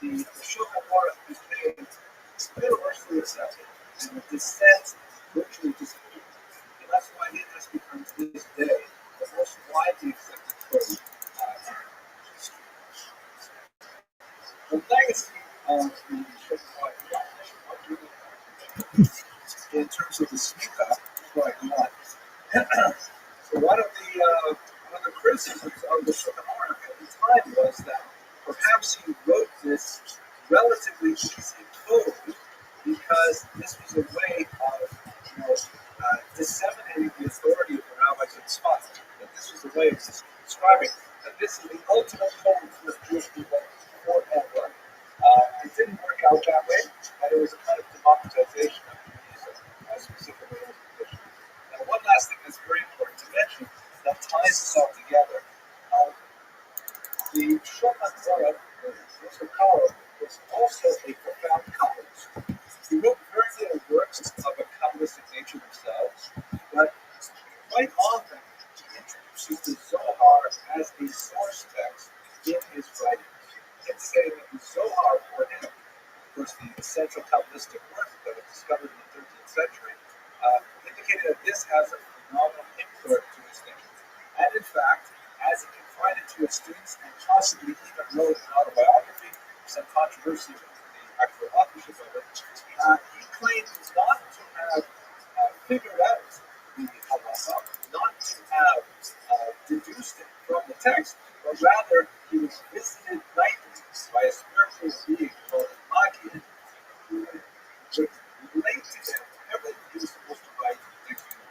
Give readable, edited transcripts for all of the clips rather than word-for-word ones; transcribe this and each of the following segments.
the Shulchan Aruch became universally accepted, and the dissent virtually disappeared. And that's why it has become to this day the most widely accepted code. The legacy of the Shulchan Aruch in terms of the Smicha before I go on. So one of the criticisms of the Shulchan Aruch at the time was that perhaps he wrote this relatively easy code because this was a way of disseminating the authority of the rabbis and spots. That this was a way of describing that this is the ultimate code for Jewish people forever. It didn't work out that way, and it was a kind of democratization of Judaism, specifically in this position. Now, one last thing that's very important to mention that ties this all together. The Shulchan Aruch, Mr. Karo, was also a profound Kabbalist. He wrote very little works of a Kabbalistic nature themselves, but quite often he introduces the Zohar as a source text in his writings. And saying that the Zohar for him, of course, the essential Kabbalistic work that was discovered in the 13th century, indicated that this has a phenomenal import to his thinking. And in fact, as he confided to his students and possibly even wrote an autobiography, some controversy with the actual authorship of it, he claimed not to have figured out the halacha, not to have deduced it from the text, but rather he was visited nightly by a spiritual being called Agin, who would relate to him everything he was supposed to write next to him.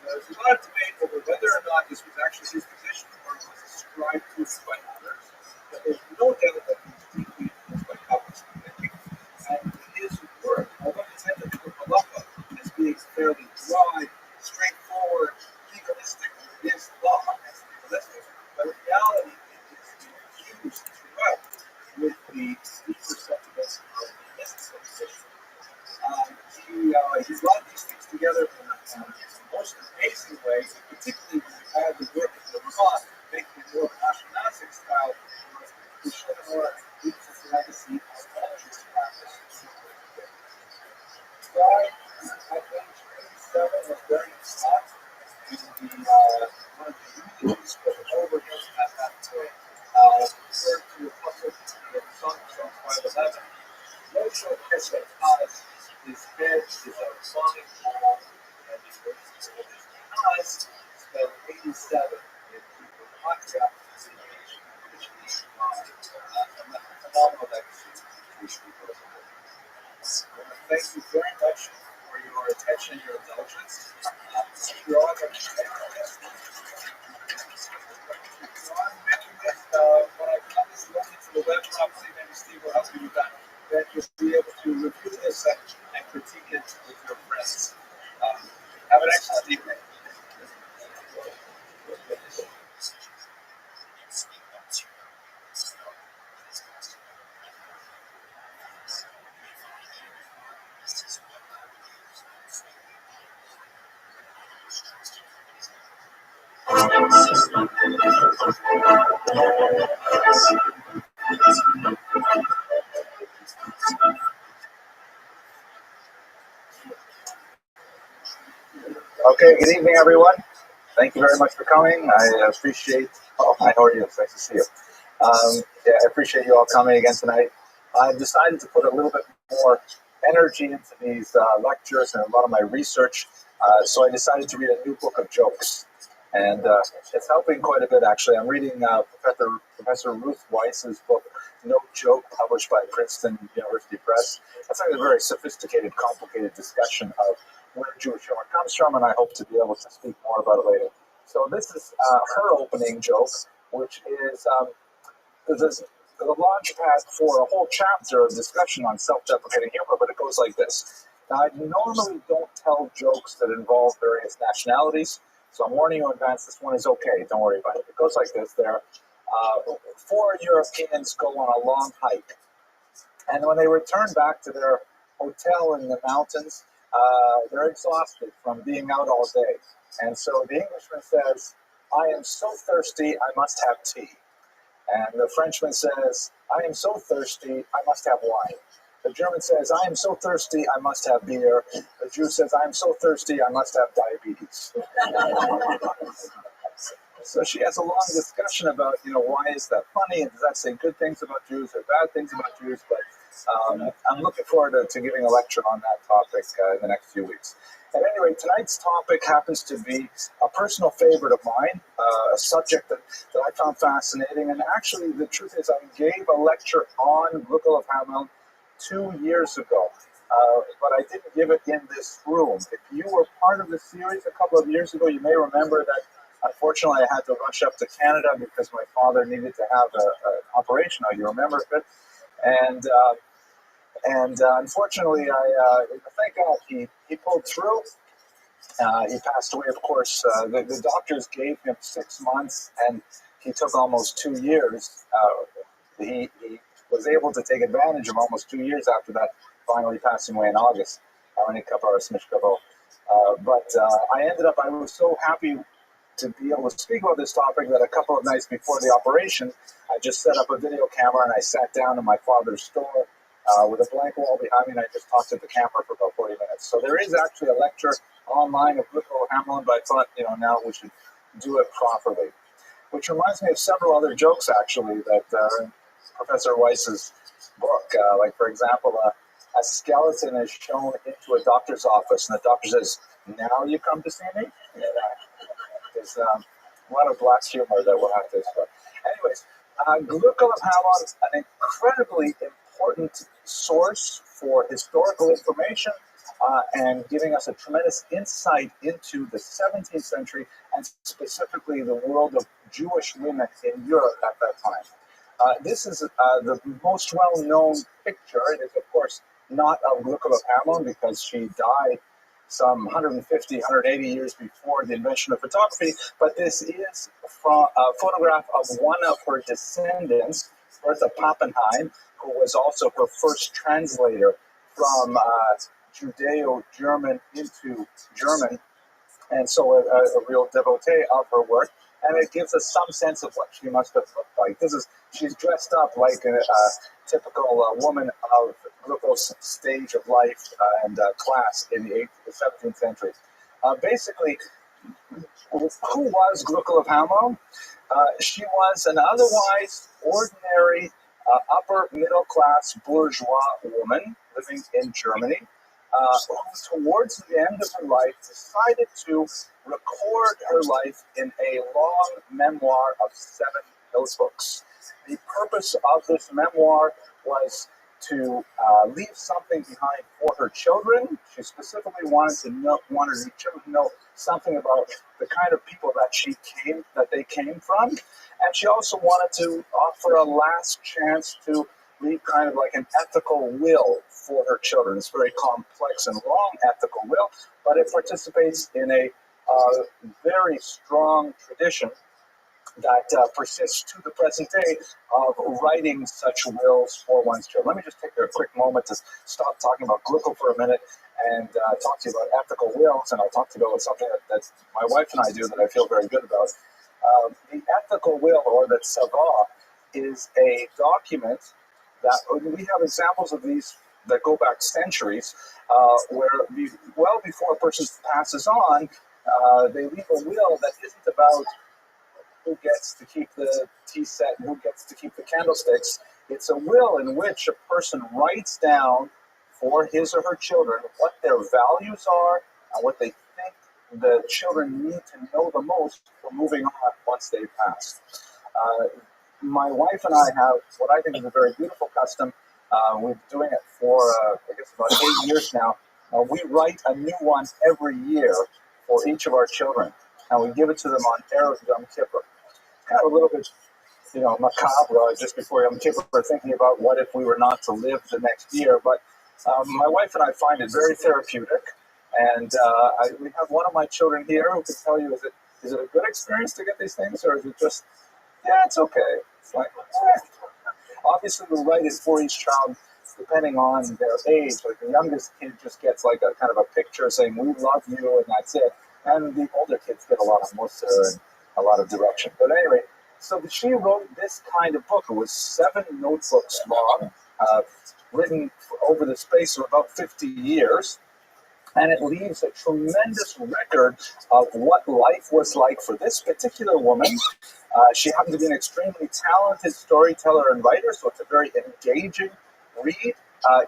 There's a lot of debate over whether or not this was actually his position or was ascribed to him by others, but there's no doubt that he was deeply influenced by Kabbalist thinking. And his work, although he tended to look halacha as being fairly dry, straightforward, legalistic, against law, and legalistic, but in reality, it is infused throughout with the deeper sentiments of the mystical position. He brought these things together in a most amazing way, particularly when you add the work of the Rabbi, making it more Ashkenazic style. The Shulchan Aruch leaves his legacy of all this practice. Died at age 87 was very hot in the one of the eulogies spoken over him at that point. Referred to a couple in Psalm 511. Moshe Kesef has his head is a sonic ball, and his eyes spelled 87 in Hebrew. Matria is an which is a phenomenal legacy to Jewish people as a whole. I want to thank you very much for your attention and your indulgence. You're all going to when I put this link into the web, obviously, maybe Steve will help you with that. Then you'll be able to review this and critique it with your friends. Have an excellent evening. Okay, good evening, everyone. Thank you very much for coming. I appreciate. Oh, hi, how are you? It's nice to see you. I appreciate you all coming again tonight. I've decided to put a little bit more energy into these lectures and a lot of my research. So I decided to read a new book of jokes, and it's helping quite a bit. Actually, I'm reading Professor Ruth Weiss's book, No Joke, published by Princeton University Press. That's like a very sophisticated, complicated discussion of where Jewish humor comes from, and I hope to be able to speak more about it later. So this is her opening joke, which is the launch pad for a whole chapter of discussion on self-deprecating humor, but it goes like this. Now, I normally don't tell jokes that involve various nationalities, so I'm warning you in advance, this one is okay, don't worry about it. It goes like this. Four Europeans go on a long hike, and when they return back to their hotel in the mountains, they're exhausted from being out all day. And so the Englishman says, I am so thirsty, I must have tea. And the Frenchman says, I am so thirsty, I must have wine. The German says, I am so thirsty, I must have beer. The Jew says, I am so thirsty, I must have diabetes. So she has a long discussion about, why is that funny, and does that say good things about Jews or bad things about Jews? But I'm looking forward to giving a lecture on that topic in the next few weeks. At any rate, tonight's topic happens to be a personal favorite of mine, a subject that I found fascinating. And actually, the truth is, I gave a lecture on Gluckel of Hameln 2 years ago, but I didn't give it in this room. If you were part of the series a couple of years ago, you may remember that unfortunately I had to rush up to Canada because my father needed to have an operation. You remember it? And unfortunately, thank God he pulled through. He passed away, of course. The doctors gave him 6 months, and he took almost 2 years. He was able to take advantage of almost 2 years after that, finally passing away in August. But I was so happy to be able to speak about this topic that a couple of nights before the operation, I just set up a video camera and I sat down in my father's store with a blank wall behind me, and I just talked to the camera for about 40 minutes. So there is actually a lecture online of Gluckel of Hameln, but I thought, now we should do it properly. Which reminds me of several other jokes, actually, that are in Professor Weiss's book. Like, for example, a skeleton is shown into a doctor's office, and the doctor says, now you come to see me? Yeah, there's a lot of black humor that we'll have to explore. Anyways, Gluckel of Hameln, an incredibly important source for historical information and giving us a tremendous insight into the 17th century and specifically the world of Jewish women in Europe at that time. This is the most well-known picture. It is, of course, not of Gluckel of Hameln because she died some 150, 180 years before the invention of photography, but this is from a photograph of one of her descendants, Bertha Pappenheim, who was also her first translator from Judeo-German into German, and so a real devotee of her work. And it gives us some sense of what she must have looked like. She's dressed up like a typical woman of Gluckel's stage of life and class in the 17th century. Basically, who was Gluckel of Hameln? She was an otherwise ordinary upper middle class bourgeois woman living in Germany, who towards the end of her life decided to record her life in a long memoir of 7 notebooks. The purpose of this memoir was to leave something behind for her children. She specifically wanted her children to know something about the kind of people that they came from, and she also wanted to offer a last chance to leave kind of like an ethical will for her children. It's a very complex and long ethical will, but it participates in a very strong tradition that persists to the present day of writing such wills for one's children. Let me just take a quick moment to stop talking about Gluckel for a minute and talk to you about ethical wills, and I'll talk to you about something that my wife and I do that I feel very good about. The ethical will, or the tzava, is a document that we have examples of these that go back centuries, where well before a person passes on, they leave a will that isn't about who gets to keep the tea set and who gets to keep the candlesticks. It's a will in which a person writes down for his or her children what their values are and what they think the children need to know the most for moving on once they've passed. My wife and I have what I think is a very beautiful custom. We've been doing it for, I guess, about 8 years now. We write a new one every year for each of our children, and we give it to them on Erev Yom Kippur. Kind of a little bit, macabre just before Yom Kippur, thinking about what if we were not to live the next year. But my wife and I find it very therapeutic, and we have one of my children here who can tell you, is it a good experience to get these things, or is it just, yeah, it's okay. It's like, obviously we write it for each child depending on their age. Like the youngest kid just gets like a kind of a picture saying, we love you, and that's it. And the older kids get a lot of mussar and a lot of direction. But anyway, So she wrote this kind of book. It was 7 notebooks long, written over the space of about 50 years. And it leaves a tremendous record of what life was like for this particular woman. She happened to be an extremely talented storyteller and writer, so it's a very engaging read.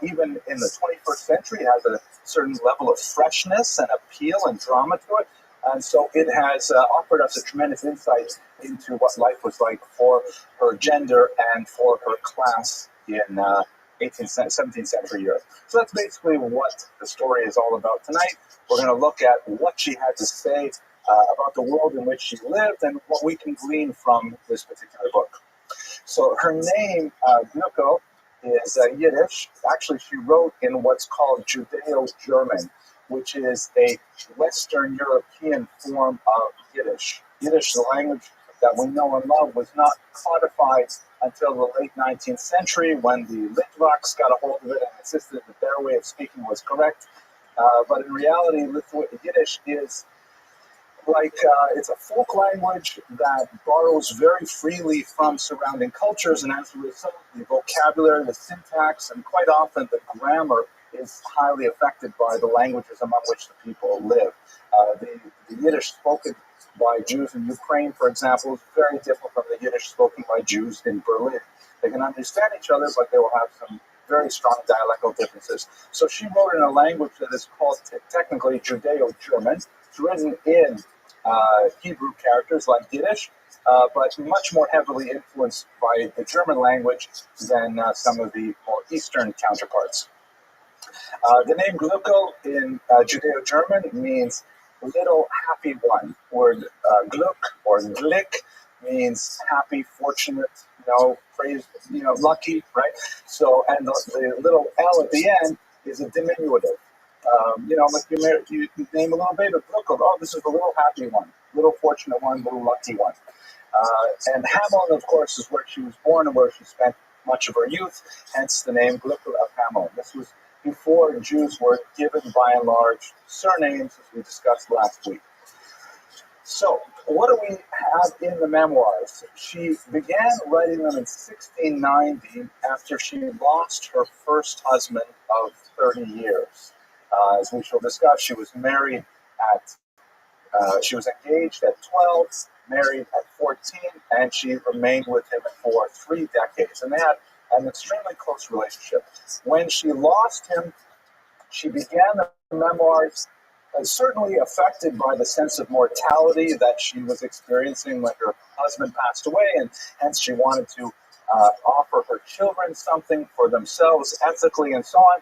Even in the 21st century, it has a certain level of freshness and appeal and drama to it. And so it has offered us a tremendous insight into what life was like for her gender and for her class in 17th century Europe. So that's basically what the story is all about tonight. We're going to look at what she had to say about the world in which she lived and what we can glean from this particular book. So her name, Glucko, is Yiddish. Actually, she wrote in what's called Judeo-German, which is a Western European form of Yiddish. Yiddish, the language that we know and love, was not codified until the late 19th century when the Litvaks got a hold of it and insisted that their way of speaking was correct. But in reality, Yiddish is like it's a folk language that borrows very freely from surrounding cultures, and as a result, the vocabulary, the syntax, and quite often the grammar is highly affected by the languages among which the people live. The Yiddish spoken by Jews in Ukraine, for example, is very different from the Yiddish spoken by Jews in Berlin. They can understand each other, but they will have some very strong dialectal differences. So she wrote in a language that is called technically Judeo-German. It's written in Hebrew characters like Yiddish, but much more heavily influenced by the German language than some of the more Eastern counterparts. The name Glucko in Judeo-German means little happy one. Word Gluck or Glick means happy, fortunate, praise, lucky, right? So, and the little L at the end is a diminutive. Like you name a little baby, Glucko. Oh, this is the little happy one, little fortunate one, little lucky one. And Hamelin, of course, is where she was born and where she spent much of her youth, hence the name Glucko of Hamelin. This was before Jews were given, by and large, surnames, as we discussed last week. So, what do we have in the memoirs? She began writing them in 1690 after she lost her first husband of 30 years. As we shall discuss, she was married she was engaged at 12, married at 14, and she remained with him for 3 decades. And they had an extremely close relationship. When she lost him, she began the memoirs certainly affected by the sense of mortality that she was experiencing when her husband passed away, and hence she wanted to offer her children something for themselves ethically and so on.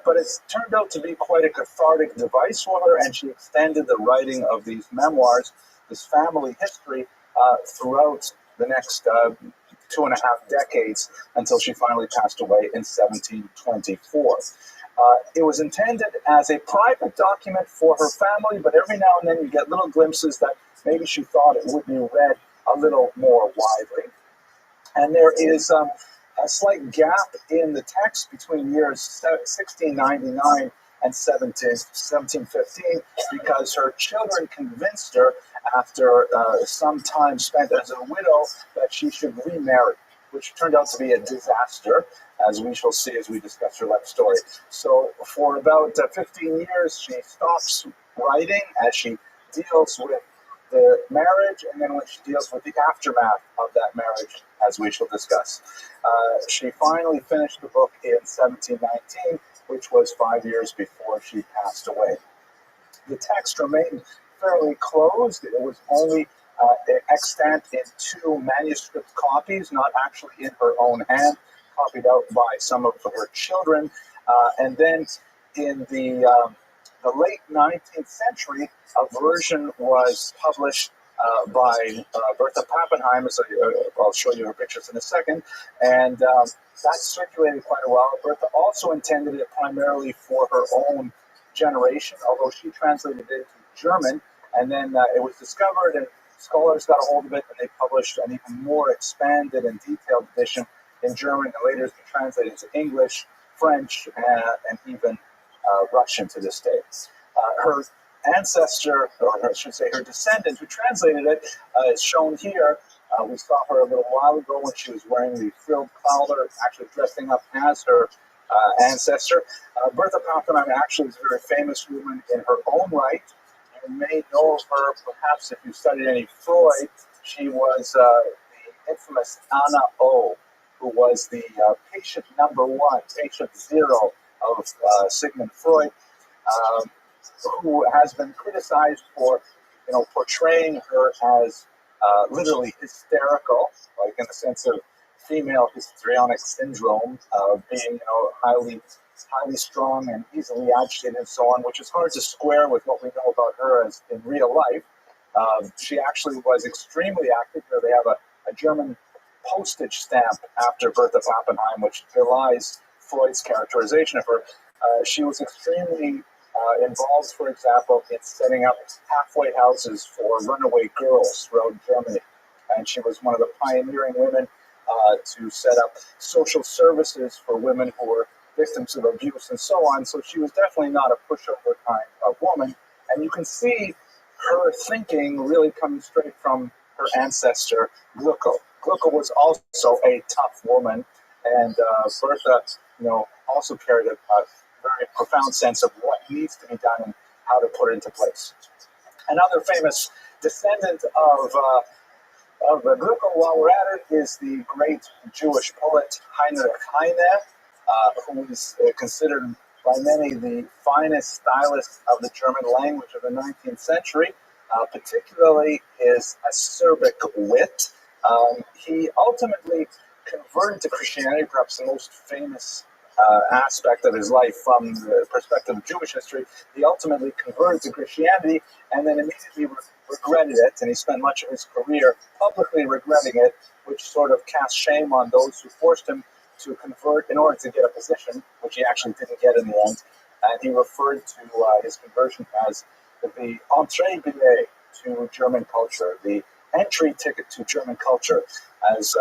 But it's turned out to be quite a cathartic device for her, and she extended the writing of these memoirs, this family history, throughout the next 2.5 decades until she finally passed away in 1724. It was intended as a private document for her family, but every now and then you get little glimpses that maybe she thought it would be read a little more widely. And there is a slight gap in the text between years 1699 and 1715 because her children convinced her, after some time spent as a widow, that she should remarry, which turned out to be a disaster, as we shall see as we discuss her life story. So for about 15 years, she stops writing as she deals with the marriage, and then when she deals with the aftermath of that marriage, as we shall discuss. She finally finished the book in 1719, which was 5 years before she passed away. The text remained fairly closed. It was only extant in 2 manuscript copies, not actually in her own hand, copied out by some of her children. And then in the late 19th century, a version was published by Bertha Pappenheim, as I'll show you her pictures in a second, and that circulated quite a while. Bertha also intended it primarily for her own generation, although she translated it into German, and then it was discovered, and scholars got a hold of it, and they published an even more expanded and detailed edition in German, and later it's been translated into English, French, and even Russian to this day. Her ancestor, or I should say her descendant, who translated it, is shown here. We saw her a little while ago when she was wearing the frilled collar, actually dressing up as her ancestor. Bertha Pappenheim actually is a very famous woman in her own right. You may know of her, perhaps if you studied any Freud. She was the infamous Anna O, who was the patient number one, patient zero of Sigmund Freud, who has been criticized for, portraying her as literally hysterical, like in the sense of female histrionic syndrome, being, highly strong and easily agitated and so on, which is hard to square with what we know about her as in real life. She actually was extremely active. Here they have a German postage stamp after Bertha Pappenheim, which belies Freud's characterization of her. She was extremely involved, for example, in setting up halfway houses for runaway girls throughout Germany. And she was one of the pioneering women to set up social services for women who were victims of abuse and so on. So she was definitely not a pushover kind of woman. And you can see her thinking really coming straight from her ancestor, Glucko. Glucko was also a tough woman, and Bertha, also carried a very profound sense of what needs to be done and how to put it into place. Another famous descendant of Glucko, while we're at it, is the great Jewish poet Heinrich Heine, who is considered by many the finest stylist of the German language of the 19th century, particularly his acerbic wit. He ultimately converted to Christianity, perhaps the most famous aspect of his life from the perspective of Jewish history. He ultimately converted to Christianity and then immediately regretted it, and he spent much of his career publicly regretting it, which sort of cast shame on those who forced him to convert in order to get a position, which he actually didn't get in the end. And he referred to his conversion as the entrée billet to German culture, the entry ticket to German culture. As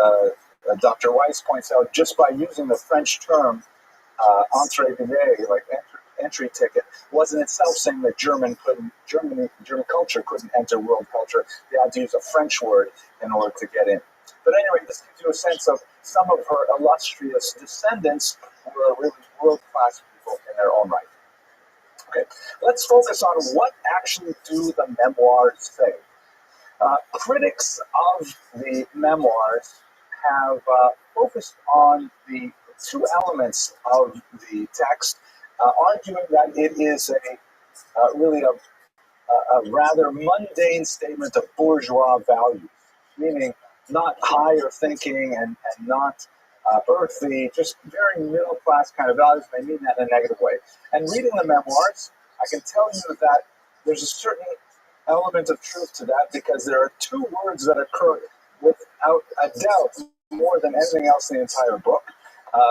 Dr. Weiss points out, just by using the French term entrée billet, like entry ticket, wasn't itself saying that German culture couldn't enter world culture. They had to use a French word in order to get in. But anyway, this gives you a sense of some of her illustrious descendants who are really world-class people in their own right. Okay, let's focus on what actually do the memoirs say. Critics of the memoirs have focused on the two elements of the text, arguing that it is really a rather mundane statement of bourgeois values, meaning not higher thinking and not earthly, just very middle-class kind of values. They mean that in a negative way. And reading the memoirs, I can tell you that there's a certain element of truth to that, because there are two words that occur without a doubt more than anything else in the entire book.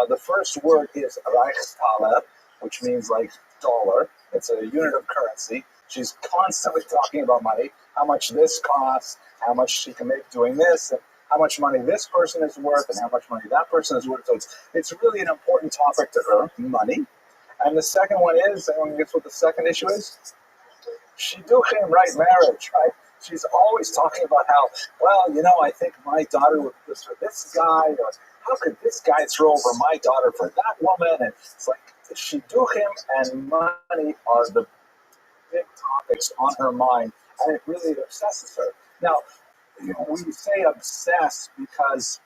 The first word is Reichstaler, which means like dollar. It's a unit of currency. She's constantly talking about money, how much this costs, how much she can make doing this, and how much money this person is worth, and how much money that person is worth. So it's really an important topic to her, money. And the second one is, and guess what the second issue is? Shidduchim, right, marriage, right? She's always talking about how, well, I think my daughter would be for this guy, or how could this guy throw over my daughter for that woman? And it's like Shidduchim and money are the big topics on her mind, and it really obsesses her. Now, we say obsess because,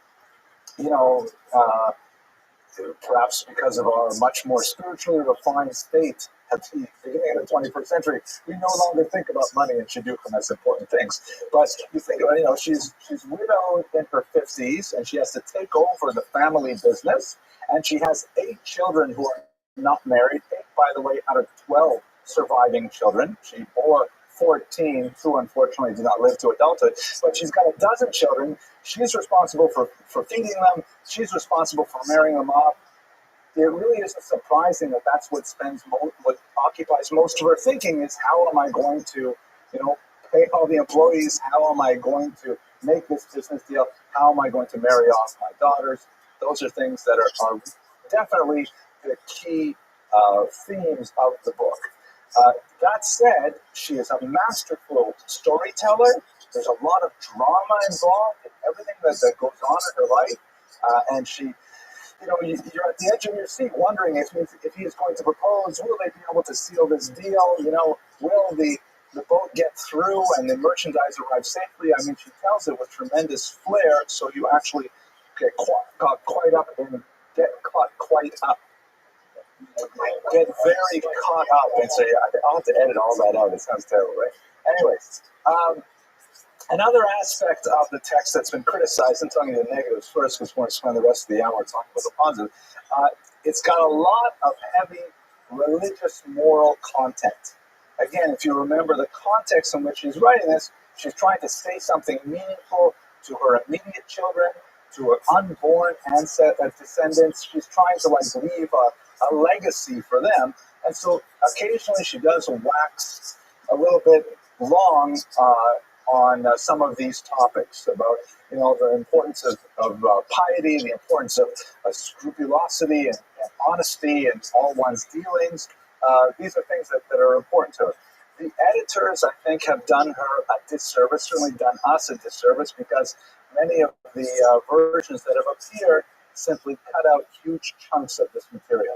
perhaps because of our much more spiritually refined state at the beginning of the 21st century, we no longer think about money and shidduchim as important things. But you think about it, she's widowed in her 50s, and she has to take over the family business, and she has 8 children who are not married, 8, by the way, out of 12 surviving children. She bore 14, who unfortunately did not live to adulthood, but she's got a dozen children. She's responsible for feeding them. She's responsible for marrying them off. It really isn't surprising that that's what occupies most of her thinking is, how am I going to, pay all the employees? How am I going to make this business deal? How am I going to marry off my daughters? Those are things that are definitely the key themes of the book. That said, she is a masterful storyteller, There's a lot of drama involved in everything that goes on in her life. And she, you're at the edge of your seat wondering if he's going to propose. Will they be able to seal this deal? Will the boat get through and the merchandise arrive safely? I mean, she tells it with tremendous flair, so you actually get quite up and get caught quite up. Get very caught up and say, I'll have to edit all that out. It sounds terrible, right? Anyways, another aspect of the text that's been criticized, I'm telling you the negatives first because we're going to spend the rest of the hour talking about the positive. It's got a lot of heavy religious moral content. Again, if you remember the context in which she's writing this, she's trying to say something meaningful to her immediate children, to her unborn descendants. She's trying to leave a legacy for them. And so occasionally she does wax a little bit long on some of these topics about the importance of piety, the importance of scrupulosity and honesty and all one's dealings. These are things that are important to her. The editors, I think, have done her a disservice, certainly done us a disservice, because many of the versions that have appeared simply cut out huge chunks of this material.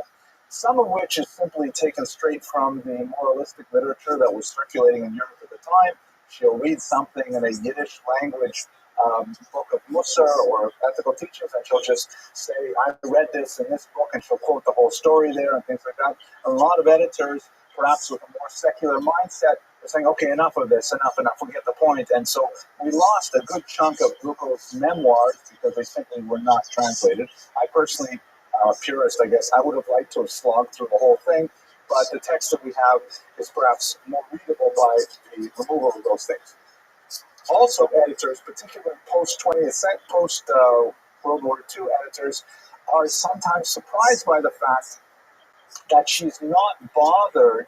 Some of which is simply taken straight from the moralistic literature that was circulating in Europe at the time. She'll read something in a Yiddish language book of Musar or ethical teachings, and she'll just say, I read this in this book, and she'll quote the whole story there and things like that. And a lot of editors, perhaps with a more secular mindset, are saying, okay, enough of this, enough, we get the point. And so we lost a good chunk of Ruckel's memoirs because they simply were not translated. I personally, a purist, I guess, I would have liked to have slogged through the whole thing, but the text that we have is perhaps more readable by the removal of those things. Also, editors, particularly post-20th century, post-World War II editors, are sometimes surprised by the fact that she's not bothered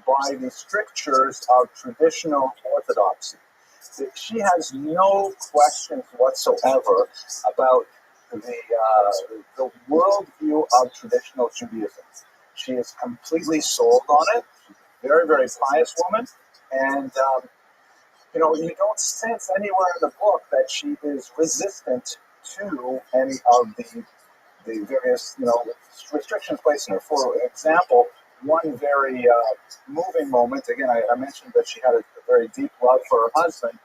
by the strictures of traditional orthodoxy. She has no questions whatsoever about the worldview of traditional Judaism. She is completely sold on it. She's a very, very pious woman. And, you don't sense anywhere in the book that she is resistant to any of the various, restrictions placed in her. For example, one very moving moment, again, I mentioned that she had a very deep love for her husband.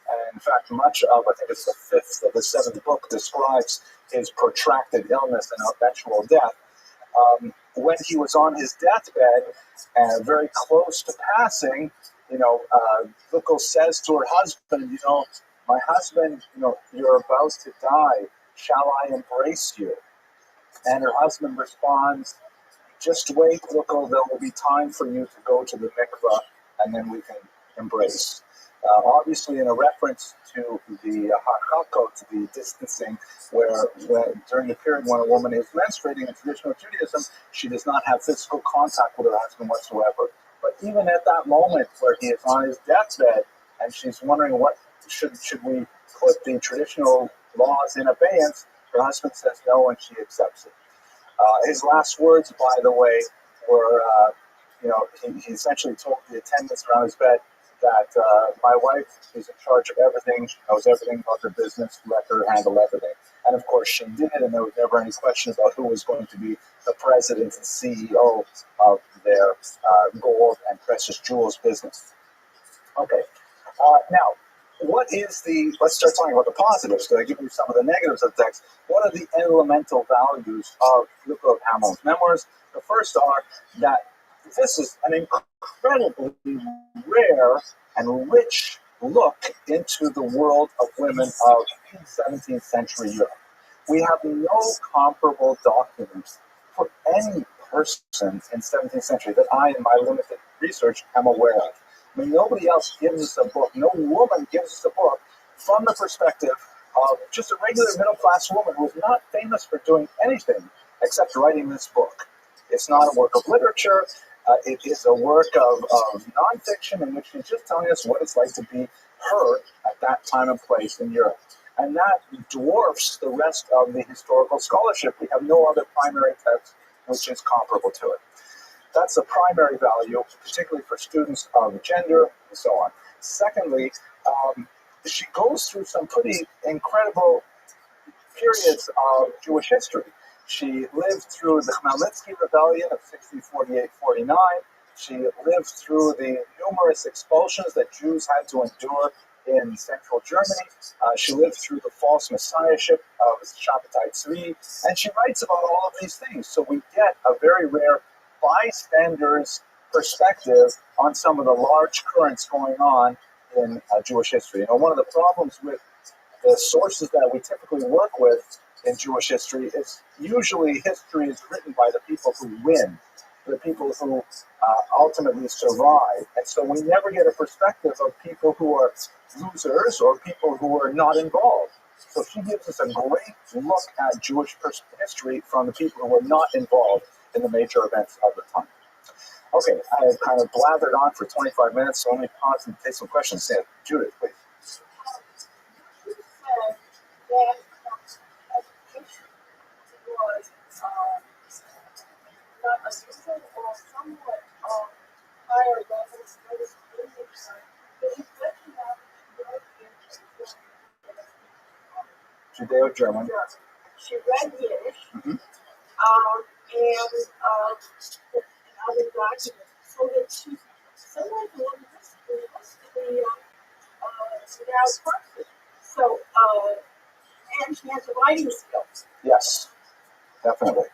And in fact, much of, I think it's the 5th of the 7th book, describes his protracted illness and eventual death. When he was on his deathbed, very close to passing, Lucas says to her husband, my husband, you're about to die. Shall I embrace you? And her husband responds, just wait, Lucas, there will be time for you to go to the mikveh, and then we can embrace. Obviously, in a reference to the harchakot, to the distancing, where during the period when a woman is menstruating in traditional Judaism, she does not have physical contact with her husband whatsoever. But even at that moment where he is on his deathbed, and she's wondering what should we put the traditional laws in abeyance, her husband says no, and she accepts it. His last words, by the way, were, he essentially told the attendants around his bed that my wife is in charge of everything. She knows everything about the business. Let her handle everything. And of course she did, and there was never any question about who was going to be the president and CEO of their gold and precious jewels business. Okay. Now, let's start talking about the positives, because I give you some of the negatives of the text. What are the elemental values of Lucas of Hamel's memoirs? The first are that this is an incredibly rare and rich look into the world of women of 17th century Europe. We have no comparable documents for any person in 17th century that I, in my limited research, am aware of. I mean, nobody else gives us a book, no woman gives us a book from the perspective of just a regular middle-class woman who is not famous for doing anything except writing this book. It's not a work of literature. It is a work of nonfiction in which she's just telling us what it's like to be her at that time and place in Europe. And that dwarfs the rest of the historical scholarship. We have no other primary text which is comparable to it. That's a primary value, particularly for students of gender and so on. Secondly, she goes through some pretty incredible periods of Jewish history. She lived through the Khmelnytsky Rebellion of 1648-49. She lived through the numerous expulsions that Jews had to endure in central Germany. She lived through the false messiahship of Shabbatai Tzvi, and she writes about all of these things. So we get a very rare bystander's perspective on some of the large currents going on in Jewish history. You know, one of the problems with the sources that we typically work with in Jewish history is usually history is written by the people who win, the people who ultimately survive. And so we never get a perspective of people who are losers or people who are not involved. So she gives us a great look at Jewish history from the people who were not involved in the major events of the time. Okay, I have kind of blathered on for 25 minutes, so let me pause and take some questions. Yeah, Judith, please. That education was not unusual or somewhat higher levels of education. But you mentioned that Judeo-German. she read Yiddish Mm-hmm. and other documents, so that she somewhat learned history without question. So, and she has the writing skills, Yes, definitely.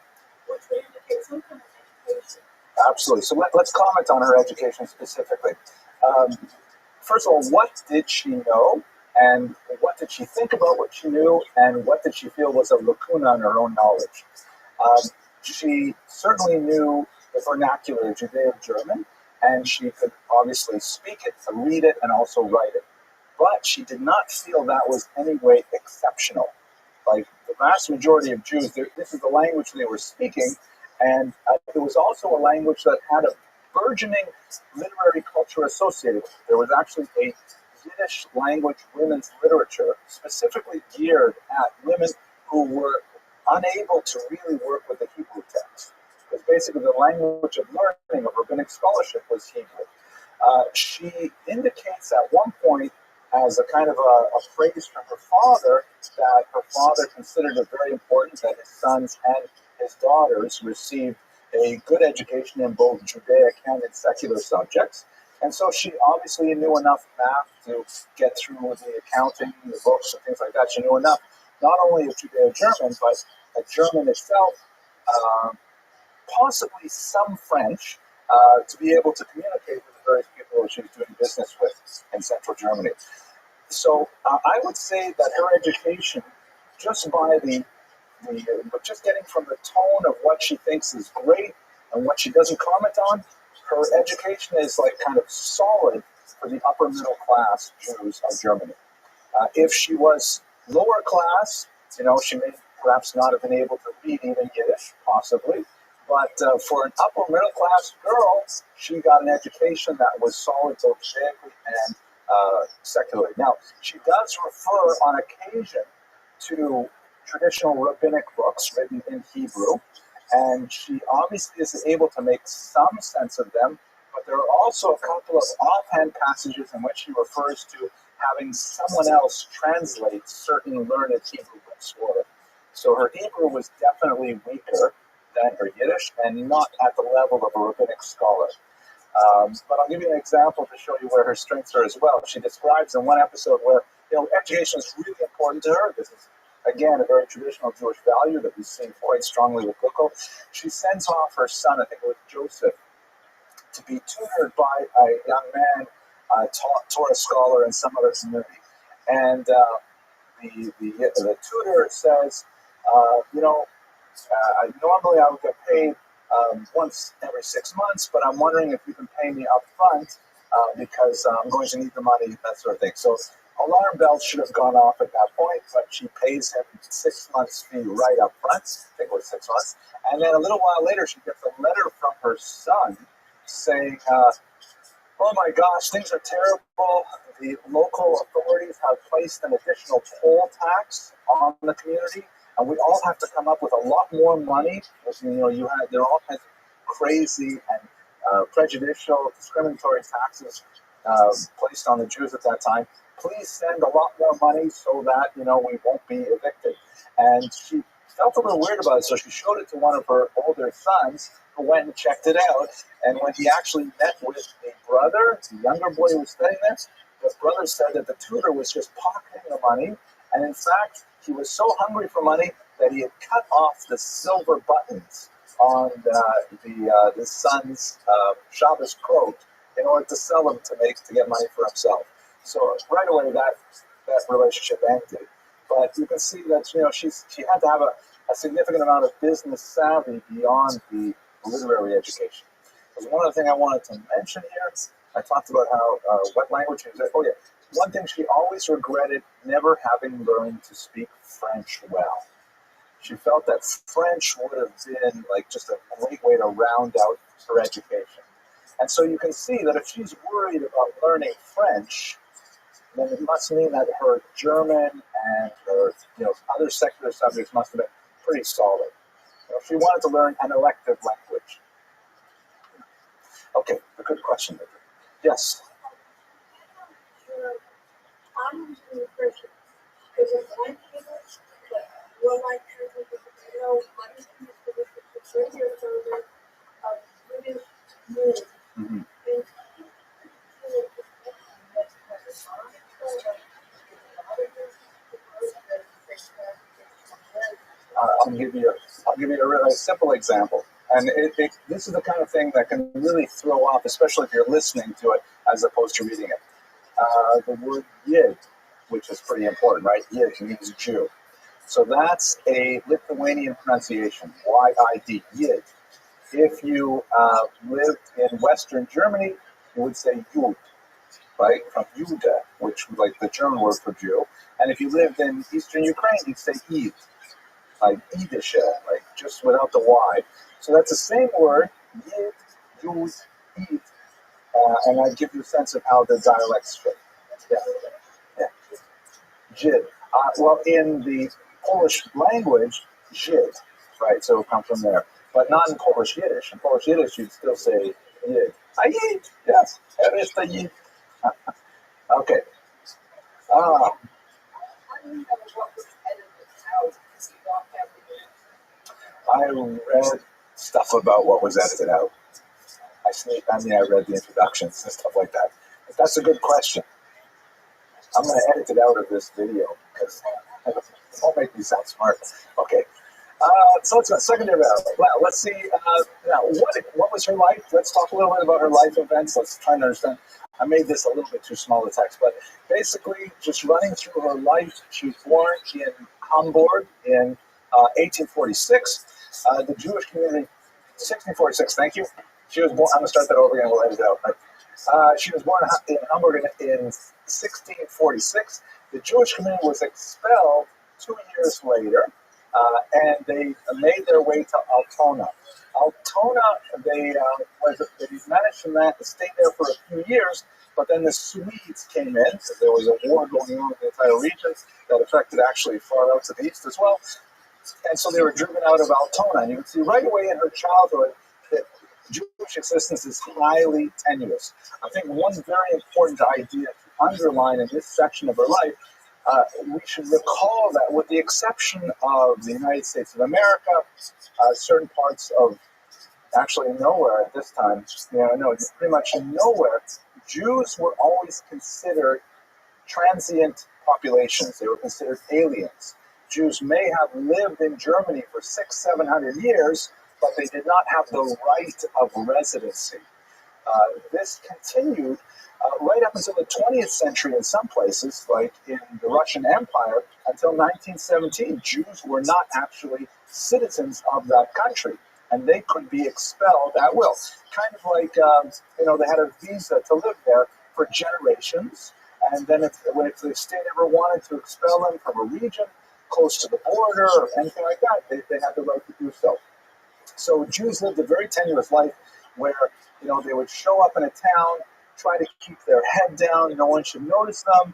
which would indicate some kind of education. Absolutely. So let's comment on her education specifically. First of all, what did she know? And what did she think about what she knew? And what did she feel was a lacuna in her own knowledge? She certainly knew the vernacular Judeo-German, and she could obviously speak it, read it, and also write it. But she did not feel that was any way exceptional. Like the vast majority of Jews, this is the language they were speaking, and it was also a language that had a burgeoning literary culture associated with it. There was actually a Yiddish language women's literature specifically geared at women who were unable to really work with the Hebrew text. Because basically the language of learning of rabbinic scholarship was Hebrew. She indicates at one point, as a kind of a phrase from her father, that her father considered it very important that his sons and his daughters received a good education in both Judaic and in secular subjects. And so she obviously knew enough math to get through the accounting, the books, and things like that. She knew enough, not only of Judeo-German, but German itself, possibly some French, to be able to communicate with the various people she was doing business with in central Germany. So I would say that her education, just by just getting from the tone of what she thinks is great and what she doesn't comment on, her education is like kind of solid for the upper middle class Jews of Germany. If she was lower class, she may perhaps not have been able to read even Yiddish, possibly. But for an upper middle class girl, she got an education that was solid both Judaically and secularly. Now, she does refer on occasion to traditional rabbinic books written in Hebrew, and she obviously is able to make some sense of them, but there are also a couple of offhand passages in which she refers to having someone else translate certain learned Hebrew books for her. So her Hebrew was definitely weaker than her Yiddish, and not at the level of a rabbinic scholar. But I'll give you an example to show you where her strengths are as well. She describes in one episode where education is really important to her. This is, again, a very traditional Jewish value that we see quite strongly with Google. She sends off her son, I think it was Joseph, to be tutored by a young man, a Torah scholar in some other community. And the tutor says, normally I would get paid once every 6 months, but I'm wondering if you can pay me up front because I'm going to need the money, that sort of thing. So alarm bells should have gone off at that point, but she pays him 6 months fee right up front. I think it was 6 months. And then a little while later, she gets a letter from her son saying, oh my gosh, things are terrible. The local authorities have placed an additional poll tax on the community, and we all have to come up with a lot more money. Because, there are all kinds of crazy and prejudicial, discriminatory taxes placed on the Jews at that time. please send a lot more money so that, we won't be evicted. And she felt a little weird about it, so she showed it to one of her older sons, who went and checked it out. And when he actually met with the brother, the younger boy who was studying there, the brother said that the tutor was just pocketing the money. And in fact, he was so hungry for money that he had cut off the silver buttons on the son's Shabbos coat in order to sell them to get money for himself. So right away that relationship ended. But you can see that she had to have a significant amount of business savvy beyond the literary education. Because one other thing I wanted to mention here, I talked about how what language is it? Oh yeah, one thing she always regretted never having learned to speak French well. She felt that French would have been like just a great way to round out her education. And so you can see that if she's worried about learning French, then it must mean that her German and her other secular subjects must have been pretty solid. She wanted to learn an elective language. Okay, a good question. Yes. I'm nutrition. Because when I came up, what my parents I'm radio program of British news. Mm-hmm. And I'll give you a really simple example, and this is the kind of thing that can really throw off, especially if you're listening to it as opposed to reading it. The word Yid, which is pretty important, right? Yid means Jew, so that's a Lithuanian pronunciation. Y-I-D, Yid. If you lived in Western Germany, you would say Jud, right? From Juda, which was like the German word for Jew. And if you lived in Eastern Ukraine, you'd say Yid, like Yiddish, like just without the Y. So that's the same word, Yid, Yud, Yid, and I give you a sense of how the dialects fit. Yeah, yeah. Jid. Well, in the Polish language, Żyd, right? So it comes from there. But not in Polish Yiddish. In Polish Yiddish, you'd still say Yid. I Yid, yes. That is the Yid. Okay. I read stuff about what was edited out. I read the introductions and stuff like that. But that's a good question. I'm going to edit it out of this video because it won't make me sound smart. Okay. So let's go. Secondary level. Well, let's see. Now, what was her life? Let's talk a little bit about her life events. Let's try and understand. I made this a little bit too small a text, but basically, just running through her life. She was born in Hamburg in 1846. The Jewish community, 1646. Thank you. She was born. I'm going to start that over again. We'll edit it out. Right? She was born in Hamburg in 1646. The Jewish community was expelled 2 years later. And they made their way to Altona. Altona, they managed to stay there for a few years, but then the Swedes came in, so there was a war going on in the entire region that affected actually far out to the east as well. And so they were driven out of Altona. And you can see right away in her childhood that Jewish existence is highly tenuous. I think one very important idea to underline in this section of her life, we should recall that with the exception of the United States of America, certain parts of actually nowhere at this time, pretty much nowhere, Jews were always considered transient populations. They were considered aliens. Jews may have lived in Germany for 600-700 years, but they did not have the right of residency. This continued right up until the 20th century in some places, like in the Russian Empire, until 1917. Jews were not actually citizens of that country, and they could be expelled at will. Kind of like, they had a visa to live there for generations, and then if the state ever wanted to expel them from a region close to the border or anything like that, they had the right to do so. So Jews lived a very tenuous life where, they would show up in a town, try to keep their head down, no one should notice them.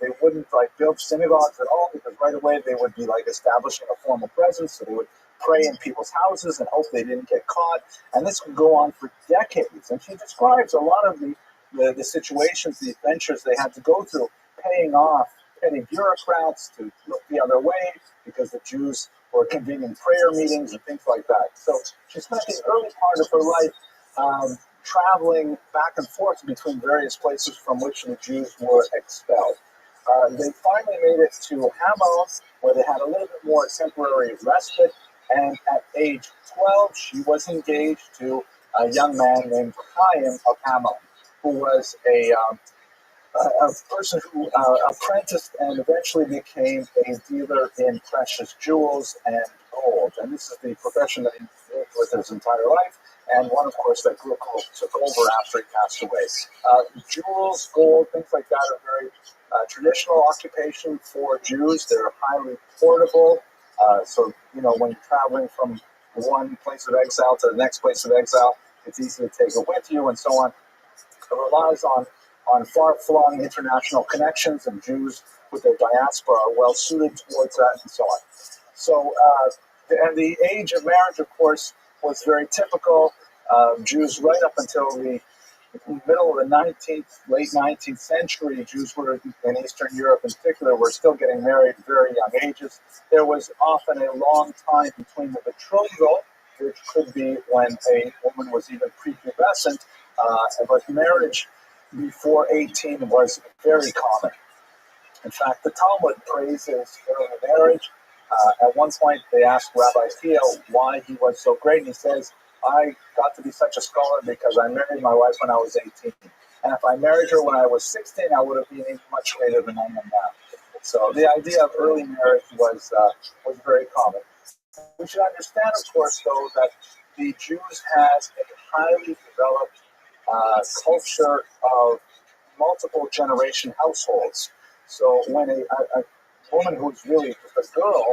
They wouldn't build synagogues at all because right away they would be establishing a formal presence, so they would pray in people's houses and hope they didn't get caught. And this would go on for decades. And she describes a lot of the situations, the adventures they had to go through paying off petty bureaucrats to look the other way because the Jews were convening prayer meetings and things like that. So she spent the early part of her life traveling back and forth between various places from which the Jews were expelled. They finally made it to Hamath, where they had a little bit more temporary respite, and at age 12, she was engaged to a young man named Chaim of Hamath, who was a person who apprenticed and eventually became a dealer in precious jewels and gold. And this is the profession that he lived with his entire life, and one, of course, that Gluckl took over after he passed away. Jewels, gold, things like that are very traditional occupation for Jews. They're highly portable. So, when you're traveling from one place of exile to the next place of exile, it's easy to take it with you and so on. It relies on far-flung international connections, and Jews with their diaspora are well suited towards that and so on. So, and the age of marriage, of course, was very typical. Jews right up until the middle of the late 19th century, Jews were in Eastern Europe in particular were still getting married at very young ages. There was often a long time between the betrothal, which could be when a woman was even prepubescent, but marriage before 18 was very common. In fact, the Talmud praises early marriage. At one point, they asked Rabbi why he was so great, and he says, I got to be such a scholar because I married my wife when I was 18. And if I married her when I was 16, I would have been even much greater than I am now. So the idea of early marriage was very common. We should understand, of course, though, that the Jews had a highly developed culture of multiple generation households. So when a woman who's really just a girl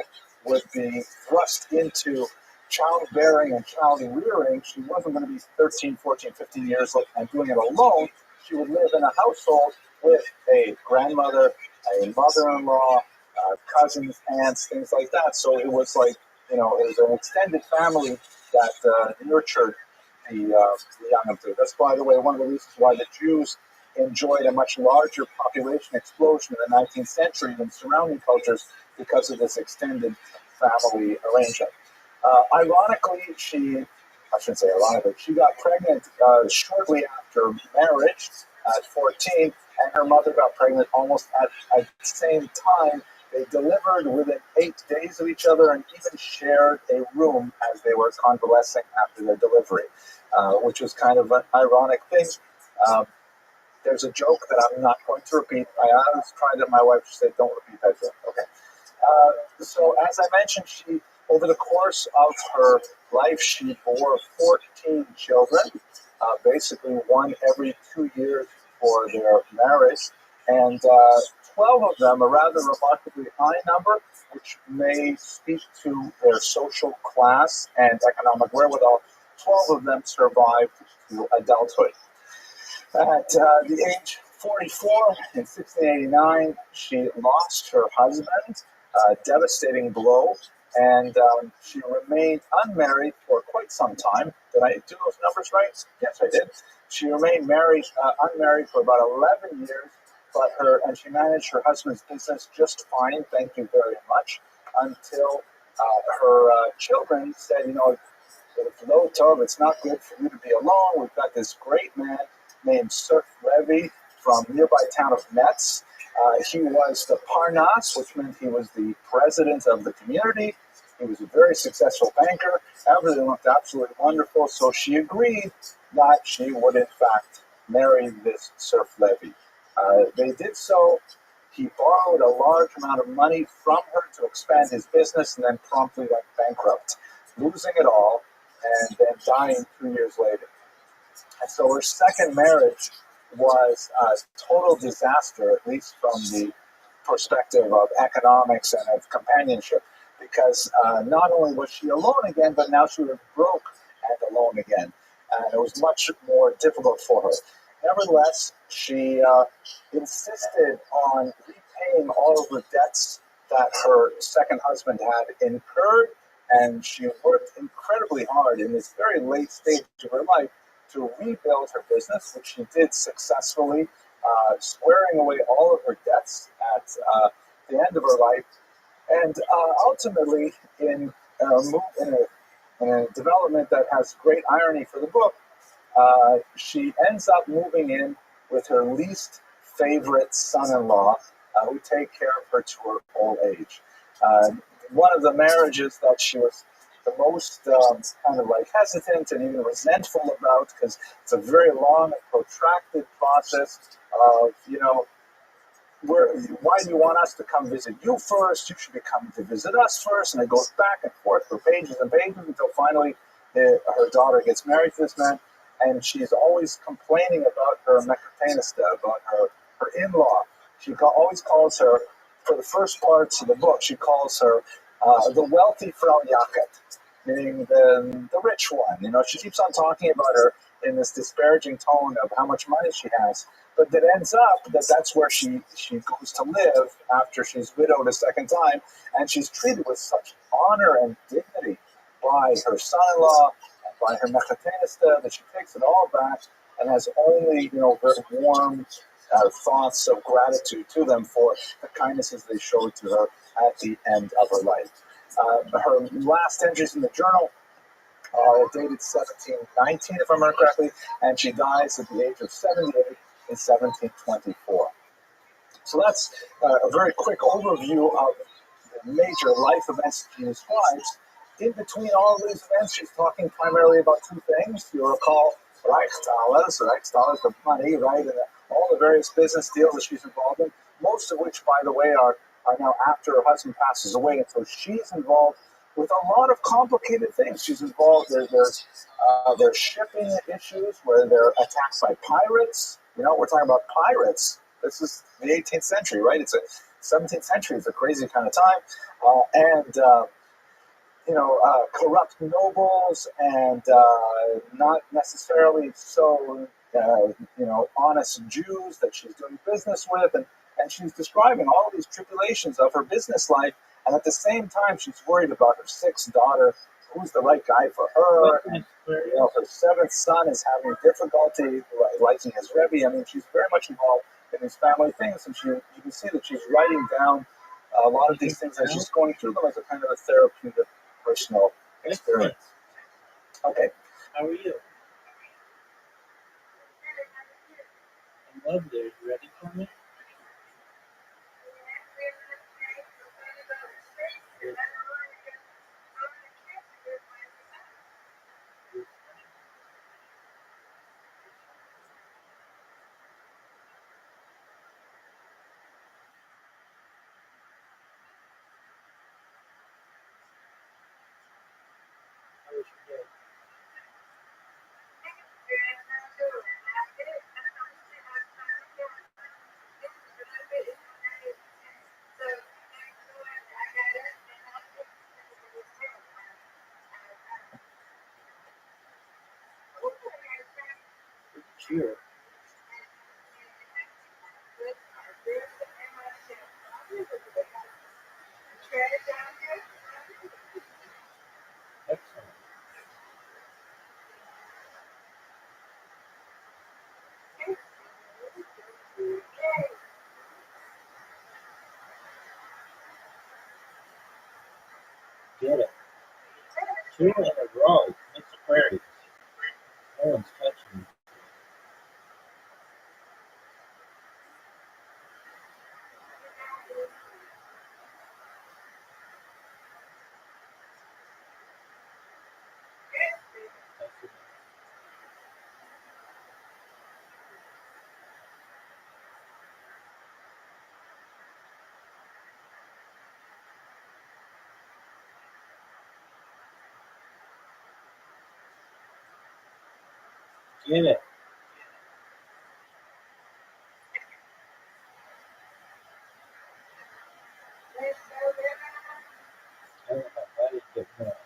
would be thrust into childbearing and child rearing, she wasn't going to be 13, 14, 15 years old and doing it alone. She would live in a household with a grandmother, a mother-in-law, cousins, aunts, things like that. So it was like, it was an extended family that nurtured the young of Jews. That's, by the way, one of the reasons why the Jews enjoyed a much larger population explosion in the 19th century than surrounding cultures because of this extended family arrangement. Ironically, I shouldn't say ironically, she got pregnant shortly after marriage at 14, and her mother got pregnant almost at the same time. They delivered within 8 days of each other and even shared a room as they were convalescing after their delivery, which was kind of an ironic thing. There's a joke that I'm not going to repeat. I always tried it. My wife said, don't repeat that joke. Okay. So as I mentioned, over the course of her life, she bore 14 children, basically one every 2 years for their marriage. And 12 of them, a rather remarkably high number, which may speak to their social class and economic wherewithal, 12 of them survived to adulthood. At the age 44, in 1689, she lost her husband, a devastating blow, and she remained unmarried for quite some time. Did I do those numbers right? Yes, I did. She remained unmarried for about 11 years, and she managed her husband's business just fine, thank you very much, until her children said, it's low tov, it's not good for you to be alone. We've got this great man named Surf Levy from nearby town of Metz. He was the Parnas, which meant he was the president of the community. He was a very successful banker. Everything looked absolutely wonderful, so she agreed that she would, in fact, marry this Surf Levy. They did so. He borrowed a large amount of money from her to expand his business and then promptly went bankrupt, losing it all and then dying 2 years later. And so her second marriage was a total disaster, at least from the perspective of economics and of companionship, because not only was she alone again, but now she was broke and alone again. And it was much more difficult for her. Nevertheless, she insisted on repaying all of the debts that her second husband had incurred, and she worked incredibly hard in this very late stage of her life to rebuild her business, which she did successfully. squaring away all of her debts at the end of her life. And ultimately, in a development that has great irony for the book, she ends up moving in with her least favorite son-in-law, who take care of her to her old age. One of the marriages that she was the most kind of like hesitant and even resentful about, because it's a very long and protracted process of, why do you want us to come visit you first? You should be coming to visit us first. And it goes back and forth for pages and pages until finally her daughter gets married to this man. And she's always complaining about her mechatenista, about her in-law. She always calls her, for the first parts of the book, she calls her the wealthy Frau Jacket, meaning the rich one. She keeps on talking about her in this disparaging tone of how much money she has. But it ends up that's where she goes to live after she's widowed a second time, and she's treated with such honor and dignity by her son-in-law and by her mechatenista that she takes it all back and has only very warm thoughts of gratitude to them for the kindnesses they showed to her at the end of her life. Her last entries in the journal are dated 1719, if I remember correctly, and she dies at the age of 78 in 1724. So that's a very quick overview of the major life events she describes. In between all of these events, she's talking primarily about two things. You'll recall Reichstaler, so Reichstaler is the money, right, and all the various business deals that she's involved in, most of which, by the way, are now after her husband passes away, and so she's involved with a lot of complicated things. She's involved, there's shipping issues where they're attacked by pirates. We're talking about pirates. This is the 18th century, right? It's a 17th century. It's a crazy kind of time. Corrupt nobles and not necessarily so, honest Jews that she's doing business with. And she's describing all of these tribulations of her business life. And at the same time, she's worried about her sixth daughter, who's the right guy for her. And, her seventh son is having difficulty liking his Rabbi. I mean, she's very much involved in these family things. And you can see that she's writing down a lot of these things as she's going through them as a kind of a therapeutic personal experience. Okay. How are you? I'm lovely. Are you ready for me? How was your day? Cheer. Excellent. Get it. Two in a row. It's Aquarius. No one's touching me. Get it. I don't know how to get more.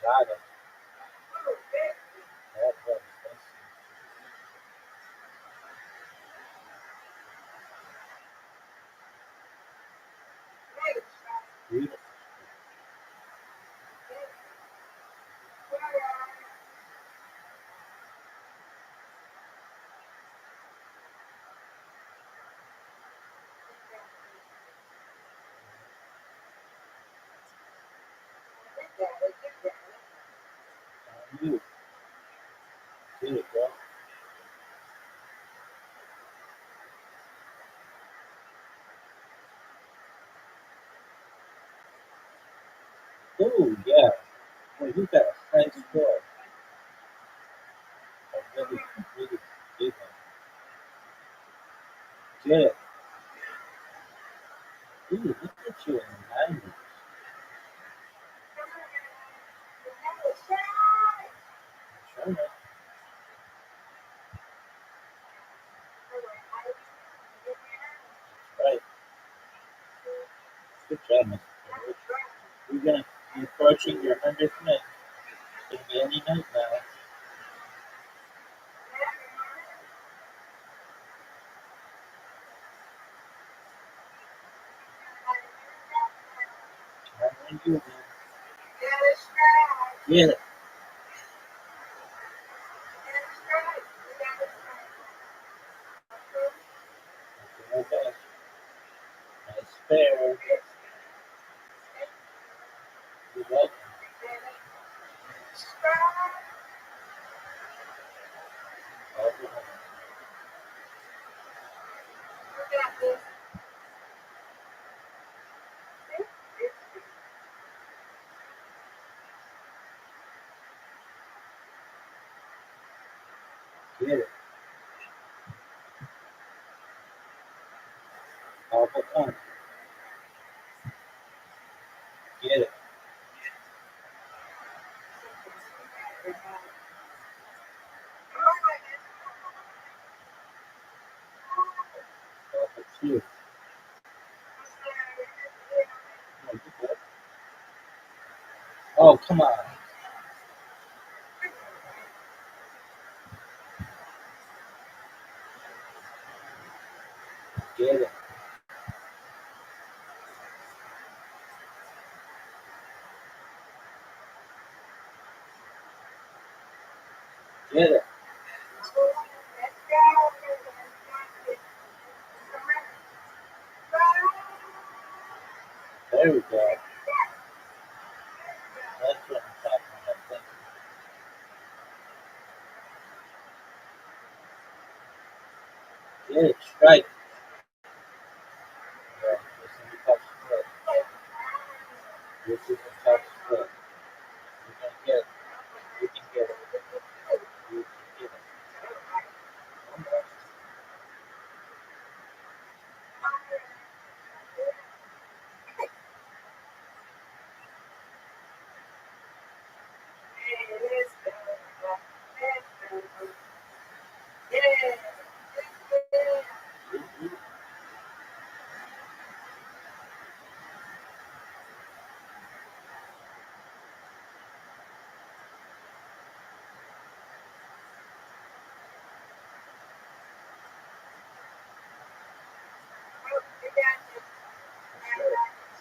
Got it. That's beautiful. you. Get it, bro. Ooh, yeah. Boy, you got a nice score. A really, really big one. Get it. Ooh, look at you in the 90s. Sure, man. Right. Good job, Mr. George. You're going to be approaching your 100th night. It's going to be any night now. I'm on you, man. Get it. Okay. Nice spare. You're welcome. All good. Get it. Powerful point. Get it. Powerful two. Oh, you good. Oh, come on. Get it. Get it. There we go. That's what I'm talking about. Thank you. Get it. Strike. Yeah, this is a tough split. This is a tough split. You're going to get it. You can get it. You can get it. One more.